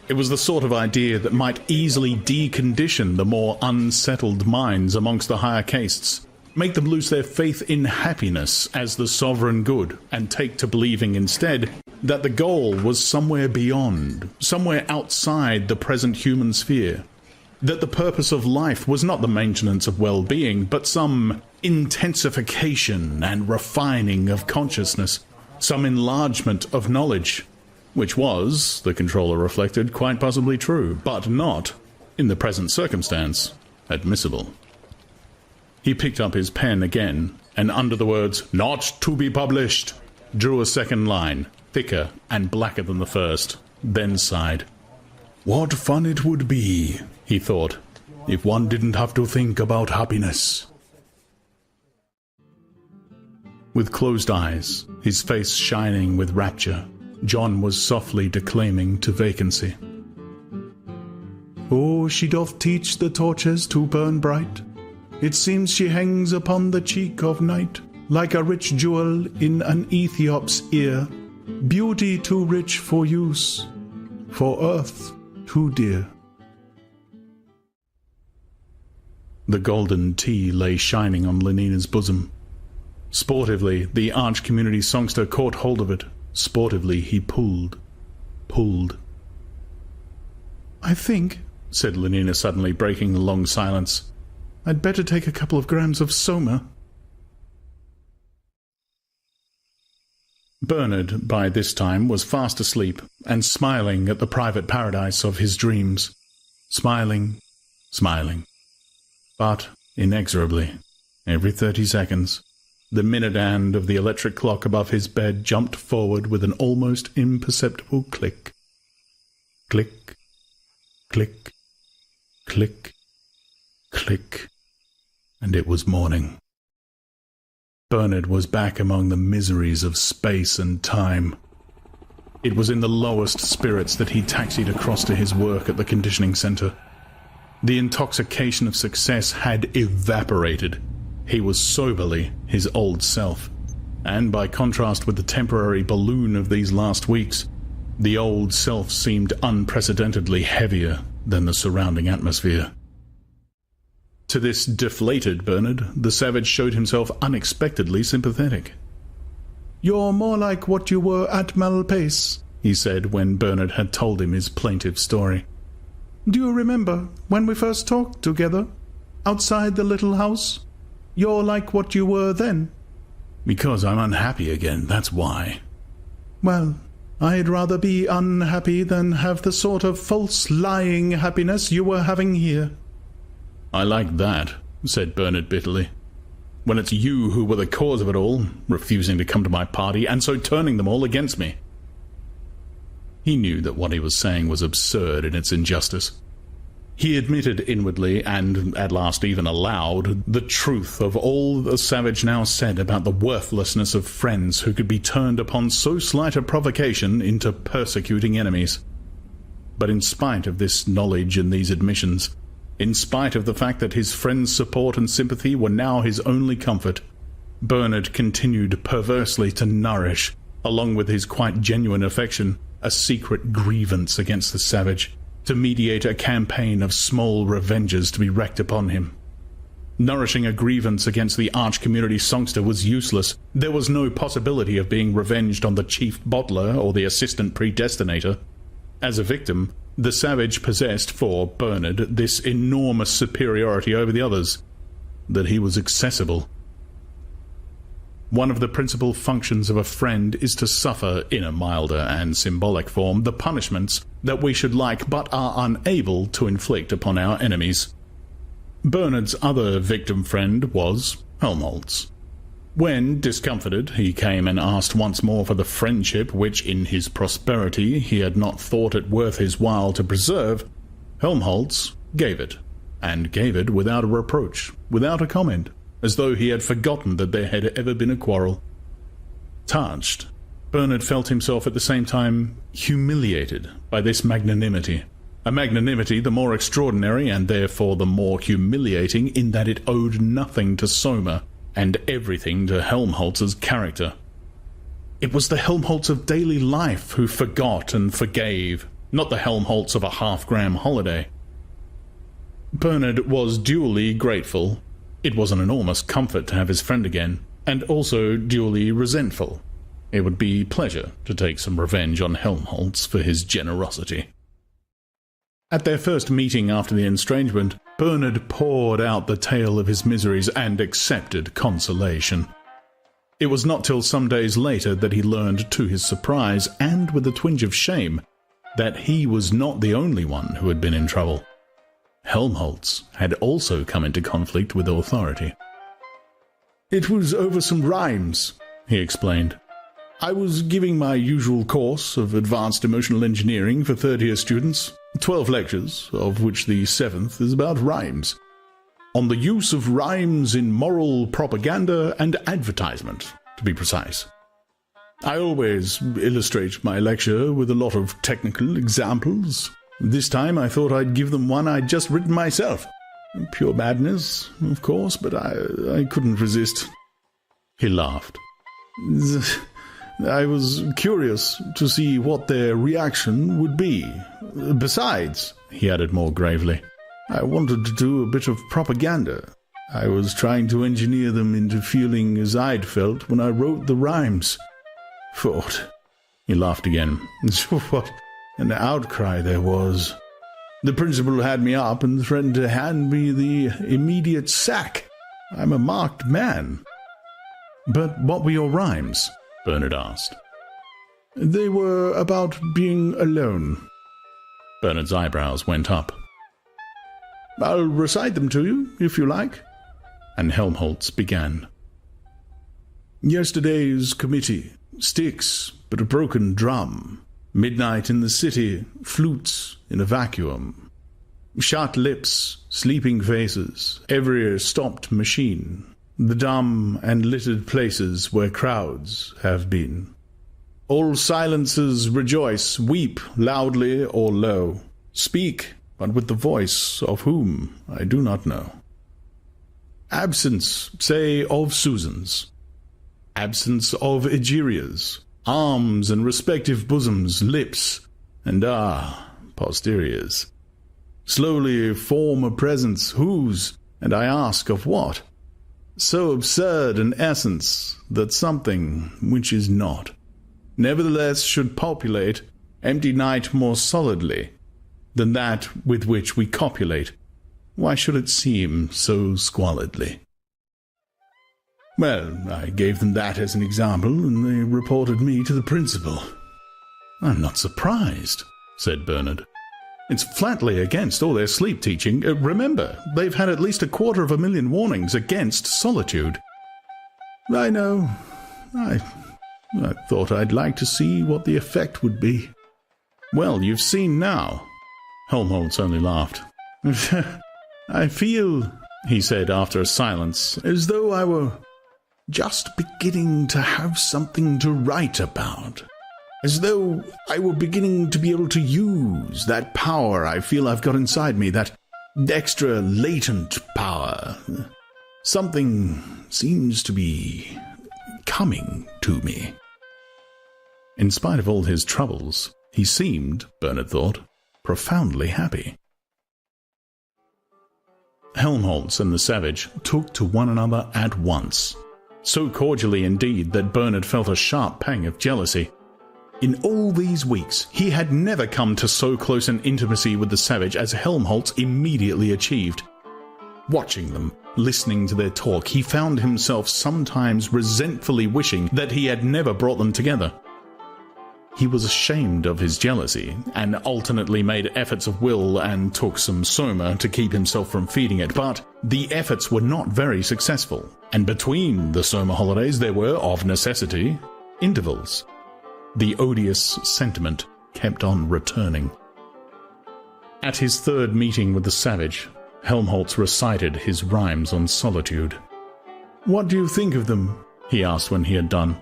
It was the sort of idea that might easily decondition the more unsettled minds amongst the higher castes, make them lose their faith in happiness as the sovereign good, and take to believing instead that the goal was somewhere beyond, somewhere outside the present human sphere, that the purpose of life was not the maintenance of well-being, but some intensification and refining of consciousness, some enlargement of knowledge, which was, the controller reflected, quite possibly true, but not, in the present circumstance, admissible. He picked up his pen again, and under the words, "Not to be published," drew a second line, thicker and blacker than the first, then sighed. What fun it would be, he thought, if one didn't have to think about happiness. With closed eyes, his face shining with rapture, John was softly declaiming to vacancy. Oh, she doth teach the torches to burn bright. It seems she hangs upon the cheek of night, like a rich jewel in an Ethiop's ear, beauty too rich for use, for earth too dear. The golden tea lay shining on Lenina's bosom. Sportively, the arch-community songster caught hold of it. Sportively, he pulled. I think, said Lenina suddenly, breaking the long silence, I'd better take a couple of grams of Soma. Bernard, by this time, was fast asleep and smiling at the private paradise of his dreams. Smiling. But, inexorably, every 30 seconds, the minute hand of the electric clock above his bed jumped forward with an almost imperceptible click. Click, click, click, click, and it was morning. Bernard was back among the miseries of space and time. It was in the lowest spirits that he taxied across to his work at the conditioning center. The intoxication of success had evaporated. He was soberly his old self, and by contrast with the temporary balloon of these last weeks, the old self seemed unprecedentedly heavier than the surrounding atmosphere. To this deflated Bernard, the savage showed himself unexpectedly sympathetic. "You're more like what you were at Malpace," he said when Bernard had told him his plaintive story. Do you remember when we first talked together? Outside the little house? You're like what you were then. Because I'm unhappy again, that's why. Well, I'd rather be unhappy than have the sort of false lying happiness you were having here. I like that, said Bernard bitterly. When it's you who were the cause of it all, refusing to come to my party, and so turning them all against me. He knew that what he was saying was absurd in its injustice. He admitted inwardly, and at last even aloud, the truth of all the Savage now said about the worthlessness of friends who could be turned upon so slight a provocation into persecuting enemies. But in spite of this knowledge and these admissions, in spite of the fact that his friends' support and sympathy were now his only comfort, Bernard continued perversely to nourish, along with his quite genuine affection, a secret grievance against the Savage, to mediate a campaign of small revenges to be wreaked upon him. Nourishing a grievance against the arch-community songster was useless. There was no possibility of being revenged on the chief bottler or the assistant predestinator. As a victim, the Savage possessed for Bernard this enormous superiority over the others, that he was accessible. One of the principal functions of a friend is to suffer, in a milder and symbolic form, the punishments that we should like but are unable to inflict upon our enemies. Bernard's other victim friend was Helmholtz. When, discomfited, he came and asked once more for the friendship which, in his prosperity, he had not thought it worth his while to preserve, Helmholtz gave it, and gave it without a reproach, without a comment, as though he had forgotten that there had ever been a quarrel. Touched, Bernard felt himself at the same time humiliated by this magnanimity, a magnanimity the more extraordinary and therefore the more humiliating in that it owed nothing to Soma and everything to Helmholtz's character. It was the Helmholtz of daily life who forgot and forgave, not the Helmholtz of a half-gram holiday. Bernard was duly grateful. It was an enormous comfort to have his friend again, and also duly resentful. It would be pleasure to take some revenge on Helmholtz for his generosity. At their first meeting after the estrangement, Bernard poured out the tale of his miseries and accepted consolation. It was not till some days later that he learned, to his surprise and with a twinge of shame, that he was not the only one who had been in trouble. Helmholtz had also come into conflict with authority. "It was over some rhymes," he explained. "I was giving my usual course of advanced emotional engineering for third-year students, 12 lectures, of which the 7th is about rhymes. On the use of rhymes in moral propaganda and advertisement, to be precise. I always illustrate my lecture with a lot of technical examples. This time I thought I'd give them one I'd just written myself. Pure madness, of course, but I couldn't resist." He laughed. "I was curious to see what their reaction would be. Besides," he added more gravely, "I wanted to do a bit of propaganda. I was trying to engineer them into feeling as I'd felt when I wrote the rhymes. Thought." He laughed again. "What an outcry there was. The principal had me up and threatened to hand me the immediate sack. I'm a marked man." "But what were your rhymes?" Bernard asked. "They were about being alone." Bernard's eyebrows went up. "I'll recite them to you, if you like." And Helmholtz began. "Yesterday's committee, sticks but a broken drum. Midnight in the city, flutes in a vacuum. Shut lips, sleeping faces, every stopped machine. The dumb and littered places where crowds have been. All silences rejoice, weep loudly or low. Speak, but with the voice of whom I do not know. Absence, say, of Susans. Absence of Egeria's. Arms and respective bosoms, lips, and posteriors. Slowly form a presence whose, and I ask of what? So absurd an essence that something which is not, nevertheless should populate empty night more solidly. than that with which we copulate. Why should it seem so squalidly? Well, I gave them that as an example, and they reported me to the principal. I'm not surprised, said Bernard. It's flatly against all their sleep teaching. Remember, they've had at least 250,000 warnings against solitude. I know. I thought I'd like to see what the effect would be. Well, you've seen now. Helmholtz only laughed. I feel, he said after a silence, as though I were just beginning to have something to write about. As though I were beginning to be able to use that power I feel I've got inside me, that extra latent power. Something seems to be coming to me. In spite of all his troubles, he seemed, Bernard thought, profoundly happy. Helmholtz and the Savage took to one another at once, so cordially indeed that Bernard felt a sharp pang of jealousy. In all these weeks, he had never come to so close an intimacy with the Savage as Helmholtz immediately achieved. Watching them, listening to their talk, he found himself sometimes resentfully wishing that he had never brought them together. He was ashamed of his jealousy, and alternately made efforts of will and took some soma to keep himself from feeding it, but the efforts were not very successful, and between the soma holidays there were, of necessity, intervals. The odious sentiment kept on returning. At his third meeting with the Savage, Helmholtz recited his rhymes on solitude. "What do you think of them?" he asked when he had done.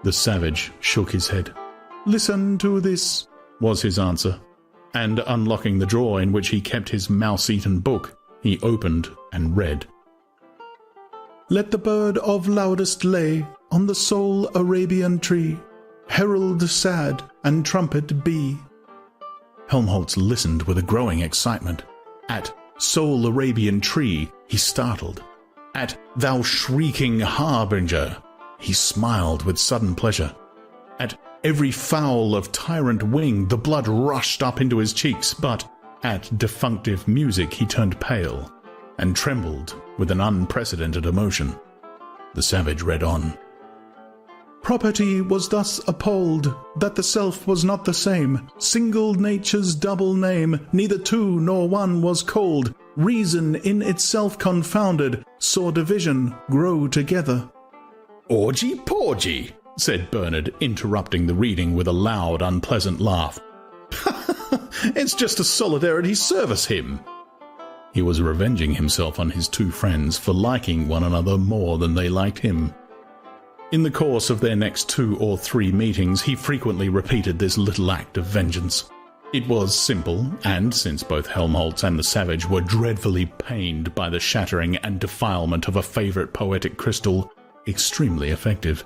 The Savage shook his head. "Listen to this," was his answer, and unlocking the drawer in which he kept his mouse-eaten book, he opened and read. "Let the bird of loudest lay on the sole Arabian tree, herald sad and trumpet be." Helmholtz listened with a growing excitement. At "sole Arabian tree" he startled. At "thou shrieking harbinger" he smiled with sudden pleasure. At "every fowl of tyrant wing" the blood rushed up into his cheeks, but at defunctive music he turned pale and trembled with an unprecedented emotion. The Savage read on. "Property was thus appalled, that the self was not the same, single nature's double name, neither two nor one was cold, reason in itself confounded, saw division grow together." "Orgy porgy," said Bernard, interrupting the reading with a loud, unpleasant laugh. "It's just a solidarity service hymn." He was revenging himself on his two friends for liking one another more than they liked him. In the course of their next 2 or 3 meetings, he frequently repeated this little act of vengeance. It was simple, and since both Helmholtz and the Savage were dreadfully pained by the shattering and defilement of a favourite poetic crystal, extremely effective.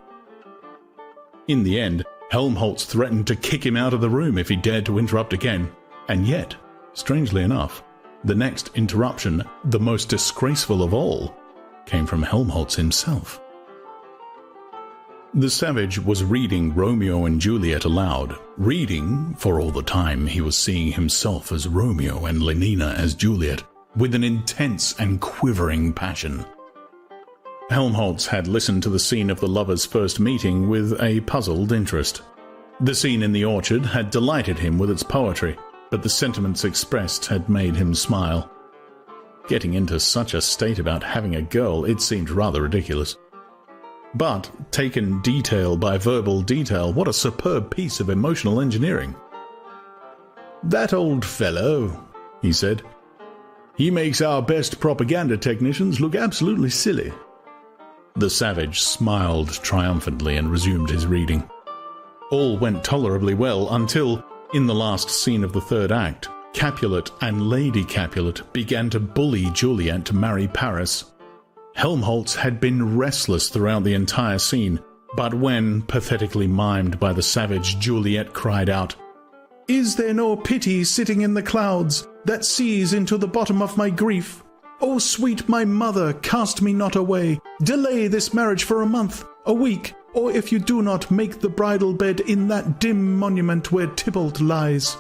In the end, Helmholtz threatened to kick him out of the room if he dared to interrupt again, and yet, strangely enough, the next interruption, the most disgraceful of all, came from Helmholtz himself. The Savage was reading Romeo and Juliet aloud, reading, for all the time he was seeing himself as Romeo and Lenina as Juliet, with an intense and quivering passion. Helmholtz had listened to the scene of the lovers' first meeting with a puzzled interest. The scene in the orchard had delighted him with its poetry, but the sentiments expressed had made him smile. Getting into such a state about having a girl, it seemed rather ridiculous. But, taken detail by verbal detail, what a superb piece of emotional engineering. "That old fellow," he said, "he makes our best propaganda technicians look absolutely silly." The Savage smiled triumphantly and resumed his reading. All went tolerably well until, in the last scene of the third act, Capulet and Lady Capulet began to bully Juliet to marry Paris. Helmholtz had been restless throughout the entire scene, but when, pathetically mimed by the Savage, Juliet cried out, "Is there no pity sitting in the clouds, that sees into the bottom of my grief? O sweet my mother, cast me not away, delay this marriage for a month, a week, or if you do not, make the bridal bed in that dim monument where Tybalt lies."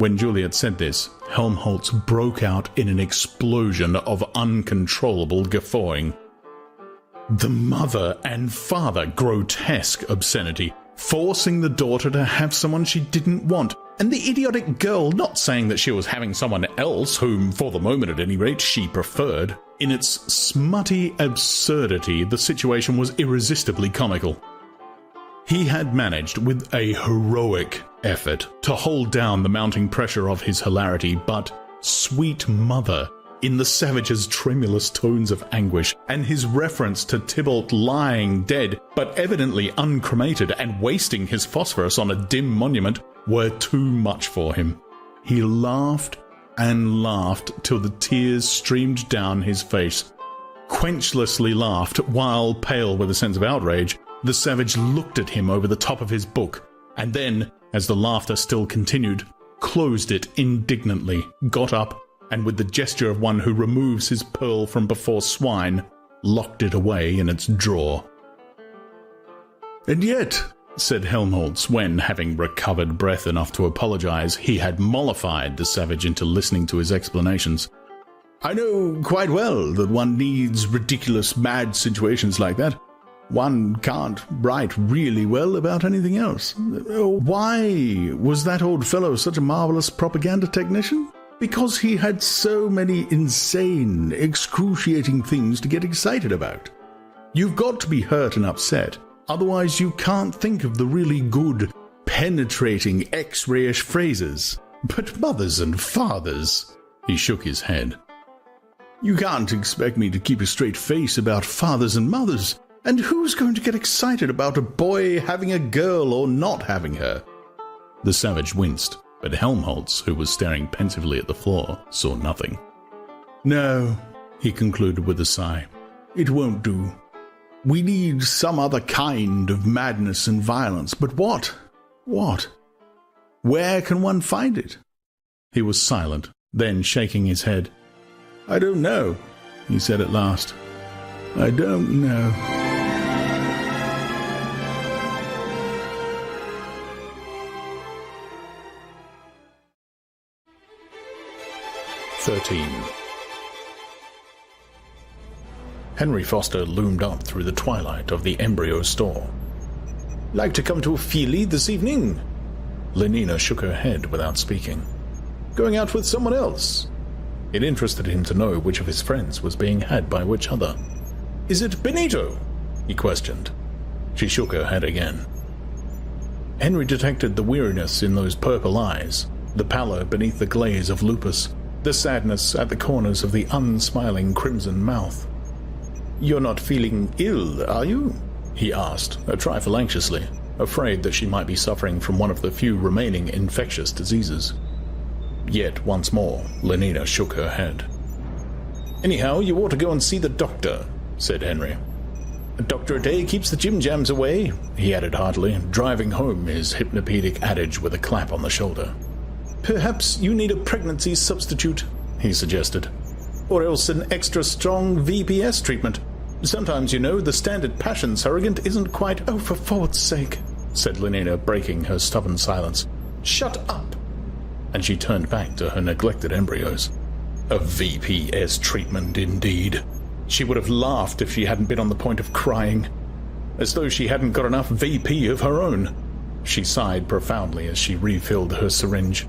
When Juliet said this, Helmholtz broke out in an explosion of uncontrollable guffawing. The mother and father grotesque obscenity, forcing the daughter to have someone she didn't want, and the idiotic girl not saying that she was having someone else whom, for the moment at any rate, she preferred. In its smutty absurdity, the situation was irresistibly comical. He had managed, with a heroic effort, to hold down the mounting pressure of his hilarity, but sweet mother, in the savage's tremulous tones of anguish, and his reference to Tybalt lying dead, but evidently uncremated and wasting his phosphorus on a dim monument, were too much for him. He laughed and laughed till the tears streamed down his face. Quenchlessly laughed, while, pale with a sense of outrage, the savage looked at him over the top of his book, and then, as the laughter still continued, closed it indignantly, got up, and with the gesture of one who removes his pearl from before swine, locked it away in its drawer. "And yet," said Helmholtz, when, having recovered breath enough to apologize, he had mollified the savage into listening to his explanations, "I know quite well that one needs ridiculous, mad situations like that. One can't write really well about anything else. Why was that old fellow such a marvelous propaganda technician? Because he had so many insane, excruciating things to get excited about. You've got to be hurt and upset, otherwise you can't think of the really good, penetrating, X-rayish phrases. But mothers and fathers," he shook his head. "You can't expect me to keep a straight face about fathers and mothers. And who's going to get excited about a boy having a girl or not having her?" The savage winced, but Helmholtz, who was staring pensively at the floor, saw nothing. "No," he concluded with a sigh, "it won't do. We need some other kind of madness and violence. But what? What? Where can one find it?" He was silent, then shaking his head. "I don't know," he said at last. "I don't know." Henry Foster loomed up through the twilight of the embryo store. "Like to come to a feelie this evening?" Lenina shook her head without speaking. "Going out with someone else?" It interested him to know which of his friends was being had by which other. "Is it Benito?" he questioned. She shook her head again. Henry detected the weariness in those purple eyes, the pallor beneath the glaze of lupus, the sadness at the corners of the unsmiling crimson mouth. "You're not feeling ill, are you?" he asked, a trifle anxiously, afraid that she might be suffering from one of the few remaining infectious diseases. Yet once more, Lenina shook her head. "Anyhow, you ought to go and see the doctor," said Henry. "A doctor a day keeps the Jim Jams away," he added heartily, driving home his hypnopedic adage with a clap on the shoulder. "Perhaps you need a pregnancy substitute," he suggested. "Or else an extra strong VPS treatment. Sometimes, you know, the standard passion surrogate isn't quite—" "Oh, for Ford's sake," said Lenina, breaking her stubborn silence. "Shut up!" And she turned back to her neglected embryos. A VPS treatment, indeed. She would have laughed if she hadn't been on the point of crying. As though she hadn't got enough VP of her own. She sighed profoundly as she refilled her syringe.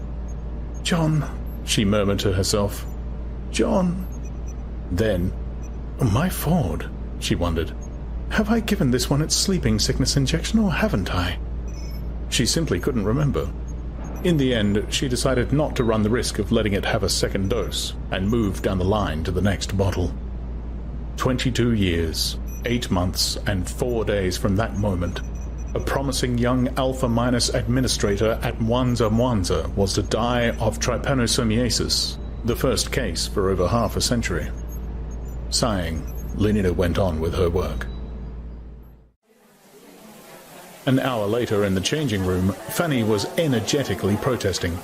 "John," she murmured to herself. "John." Then, "My Ford," she wondered. "Have I given this one its sleeping sickness injection, or haven't I?" She simply couldn't remember. In the end, she decided not to run the risk of letting it have a second dose, and moved down the line to the next bottle. 22 years, 8 months, and 4 days from that moment, a promising young Alpha-Minus administrator at Mwanza was to die of trypanosomiasis, the first case for over half a century. Sighing, Lenina went on with her work. An hour later in the changing room, Fanny was energetically protesting.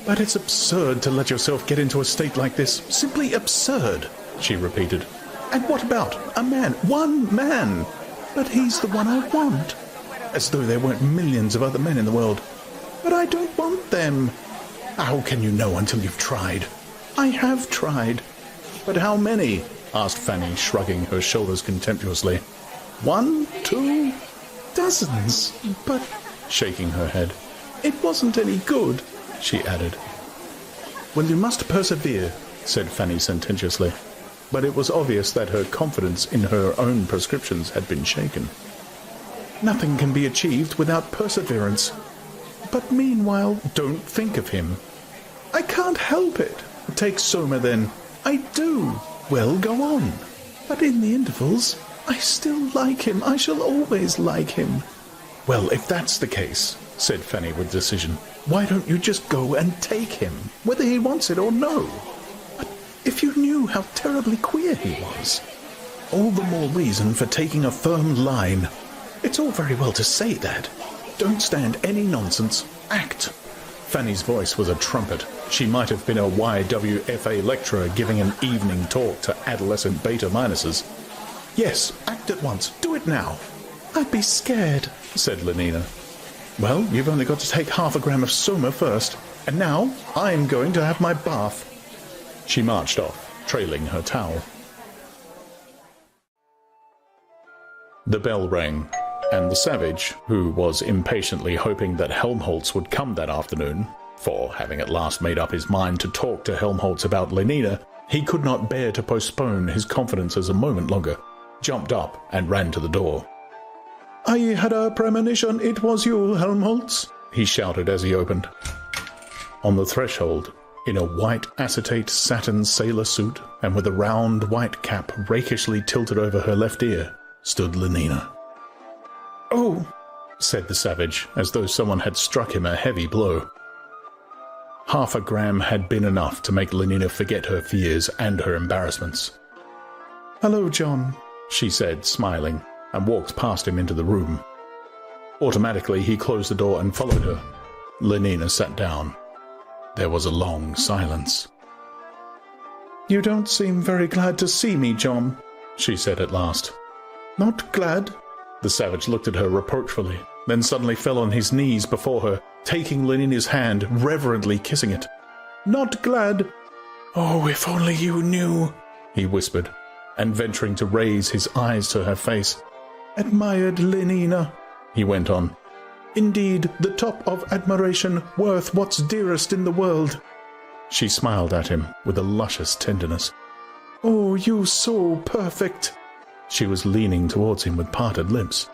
"But it's absurd to let yourself get into a state like this. Simply absurd," she repeated. "And what about a man? One man! But he's the one I want. As though there weren't millions of other men in the world. But I don't want them. How can you know until you've tried? I have tried. But how many? Asked Fanny, shrugging her shoulders contemptuously. 1, 2, dozens. But, shaking her head, it wasn't any good, she added. Well, you must persevere, said Fanny sententiously. But it was obvious that her confidence in her own prescriptions had been shaken. Nothing can be achieved without perseverance. But meanwhile, don't think of him. I can't help it. Take Soma then. I do. Well, go on. But in the intervals, I still like him. I shall always like him. Well, if that's the case, said Fanny with decision, why don't you just go and take him, whether he wants it or no? But if you knew how terribly queer he was, all the more reason for taking a firm line. It's all very well to say that. Don't stand any nonsense. Act. Fanny's voice was a trumpet. She might have been a YWFA lecturer giving an evening talk to adolescent beta minuses. Yes, act at once. Do it now. I'd be scared, said Lenina. Well, you've only got to take 0.5 gram of Soma first, and now I'm going to have my bath. She marched off, trailing her towel. The bell rang, and the savage, who was impatiently hoping that Helmholtz would come that afternoon, for having at last made up his mind to talk to Helmholtz about Lenina, he could not bear to postpone his confidences a moment longer, jumped up and ran to the door. I had a premonition it was you, Helmholtz, he shouted as he opened. On the threshold, in a white acetate satin sailor suit and with a round white cap rakishly tilted over her left ear, stood Lenina. Oh, said the savage, as though someone had struck him a heavy blow. 0.5 gram had been enough to make Lenina forget her fears and her embarrassments. Hello, John, she said, smiling, and walked past him into the room. Automatically, he closed the door and followed her. Lenina sat down. There was a long silence. You don't seem very glad to see me, John, she said at last. Not glad? The savage looked at her reproachfully, then suddenly fell on his knees before her, taking Lenina's hand, reverently kissing it. Not glad? Oh, if only you knew, he whispered, and venturing to raise his eyes to her face. Admired Lenina, he went on. Indeed, the top of admiration, worth what's dearest in the world. She smiled at him with a luscious tenderness. Oh, you so perfect. She was leaning towards him with parted lips.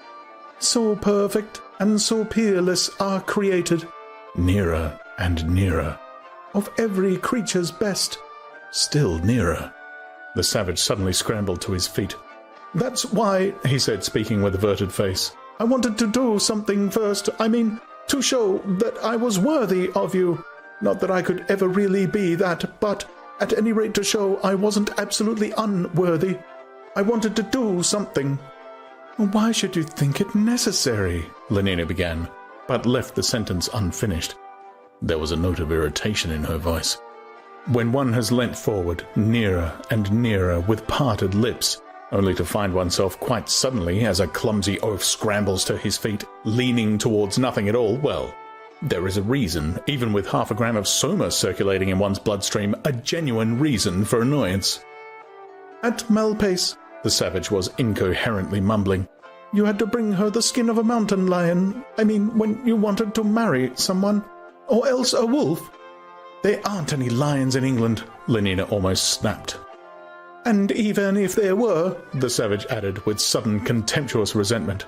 So perfect and so peerless are created, nearer and nearer, of every creature's best, still nearer. The savage suddenly scrambled to his feet. That's why, he said, speaking with averted face, I wanted to do something first. I mean, to show that I was worthy of you. Not that I could ever really be that, but at any rate to show I wasn't absolutely unworthy. I wanted to do something. Why should you think it necessary? Lenina began, but left the sentence unfinished. There was a note of irritation in her voice. When one has leant forward, nearer and nearer with parted lips, only to find oneself quite suddenly, as a clumsy oaf scrambles to his feet, leaning towards nothing at all, well, there is a reason, even with 0.5 gram of Soma circulating in one's bloodstream, a genuine reason for annoyance. At Malpace, the savage was incoherently mumbling, you had to bring her the skin of a mountain lion. I mean, when you wanted to marry someone, or else a wolf. There aren't any lions in England, Lenina almost snapped. And even if there were, the savage added with sudden contemptuous resentment,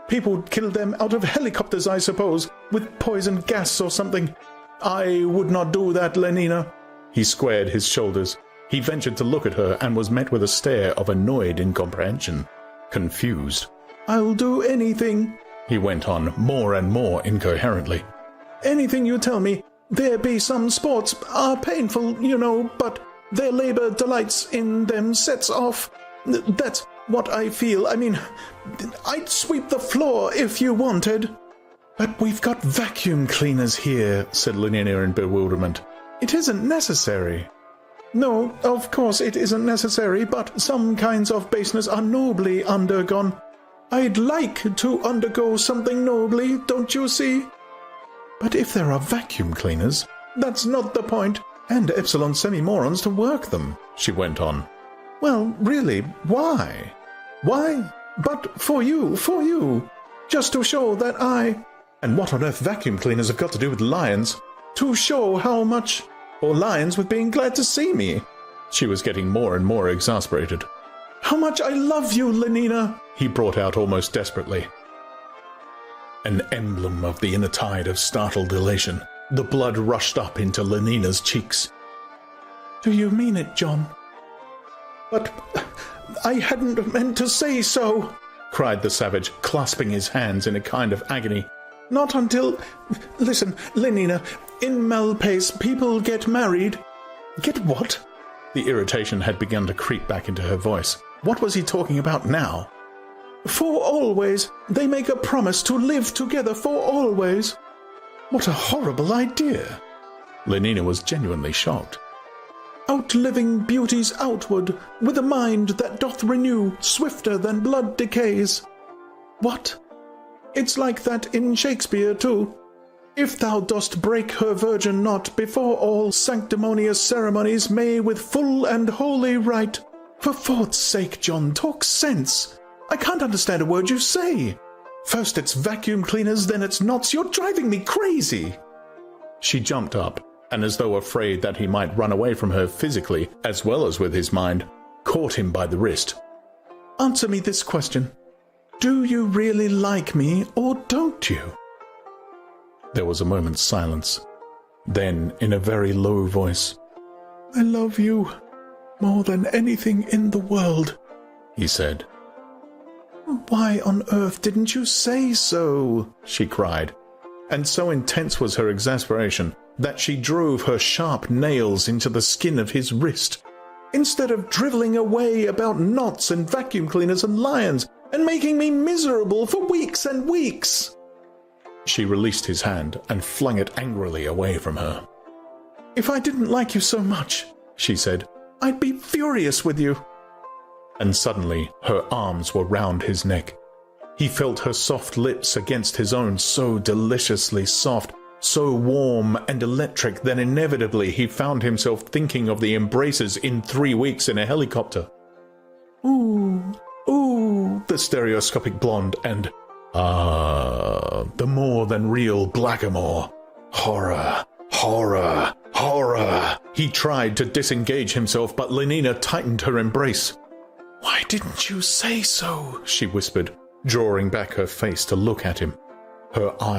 people kill them out of helicopters, I suppose, with poison gas or something. I would not do that, Lenina. He squared his shoulders. He ventured to look at her and was met with a stare of annoyed incomprehension, confused. I'll do anything, he went on more and more incoherently. Anything you tell me. There be some sports are painful, you know, but their labor delights in them sets off. That's what I feel. I mean, I'd sweep the floor if you wanted. But we've got vacuum cleaners here, said Lenina in bewilderment. It isn't necessary. No, of course it isn't necessary, but some kinds of baseness are nobly undergone. I'd like to undergo something nobly, don't you see? But if there are vacuum cleaners, That's not the point. And Epsilon semi-morons to work them, she went on. Well, really, why? Why? But for you. Just to show that I... And what on earth vacuum cleaners have got to do with lions? To show how much... Or lions with being glad to see me. She was getting more and more exasperated. How much I love you, Lenina, he brought out almost desperately. An emblem of the inner tide of startled elation. The blood rushed up into Lenina's cheeks. Do you mean it, John? But I hadn't meant to say so, cried the savage, clasping his hands in a kind of agony. Not until... Listen, Lenina, in Malpace, people get married. Get what? The irritation had begun to creep back into her voice. What was he talking about now? For always. They make a promise to live together for always. What a horrible idea. Lenina was genuinely shocked. Outliving beauties outward, with a mind that doth renew swifter than blood decays. What? It's like that in Shakespeare, too. If thou dost break her virgin knot before all sanctimonious ceremonies may with full and holy rite. For God's sake, John, talk sense. I can't understand a word you say. First it's vacuum cleaners, then it's knots. You're driving me crazy. She jumped up, and as though afraid that he might run away from her physically as well as with his mind, caught him by the wrist. Answer me this question. Do you really like me, or don't you? There was a moment's silence. Then, in a very low voice, I love you more than anything in the world, he said. Why on earth didn't you say so? She cried, and so intense was her exasperation that she drove her sharp nails into the skin of his wrist. Instead of drivelling away about knots and vacuum cleaners and lions, and making me miserable for weeks and weeks. She released his hand and flung it angrily away from her. If I didn't like you so much, she said, I'd be furious with you. And suddenly her arms were round his neck. He felt her soft lips against his own, so deliciously soft, so warm and electric that inevitably he found himself thinking of the embraces in 3 weeks in a helicopter. Ooh, ooh, the stereoscopic blonde, and the more than real blackamoor. Horror, horror, horror. He tried to disengage himself, but Lenina tightened her embrace. Why didn't you say so? She whispered, drawing back her face to look at him. Her eyes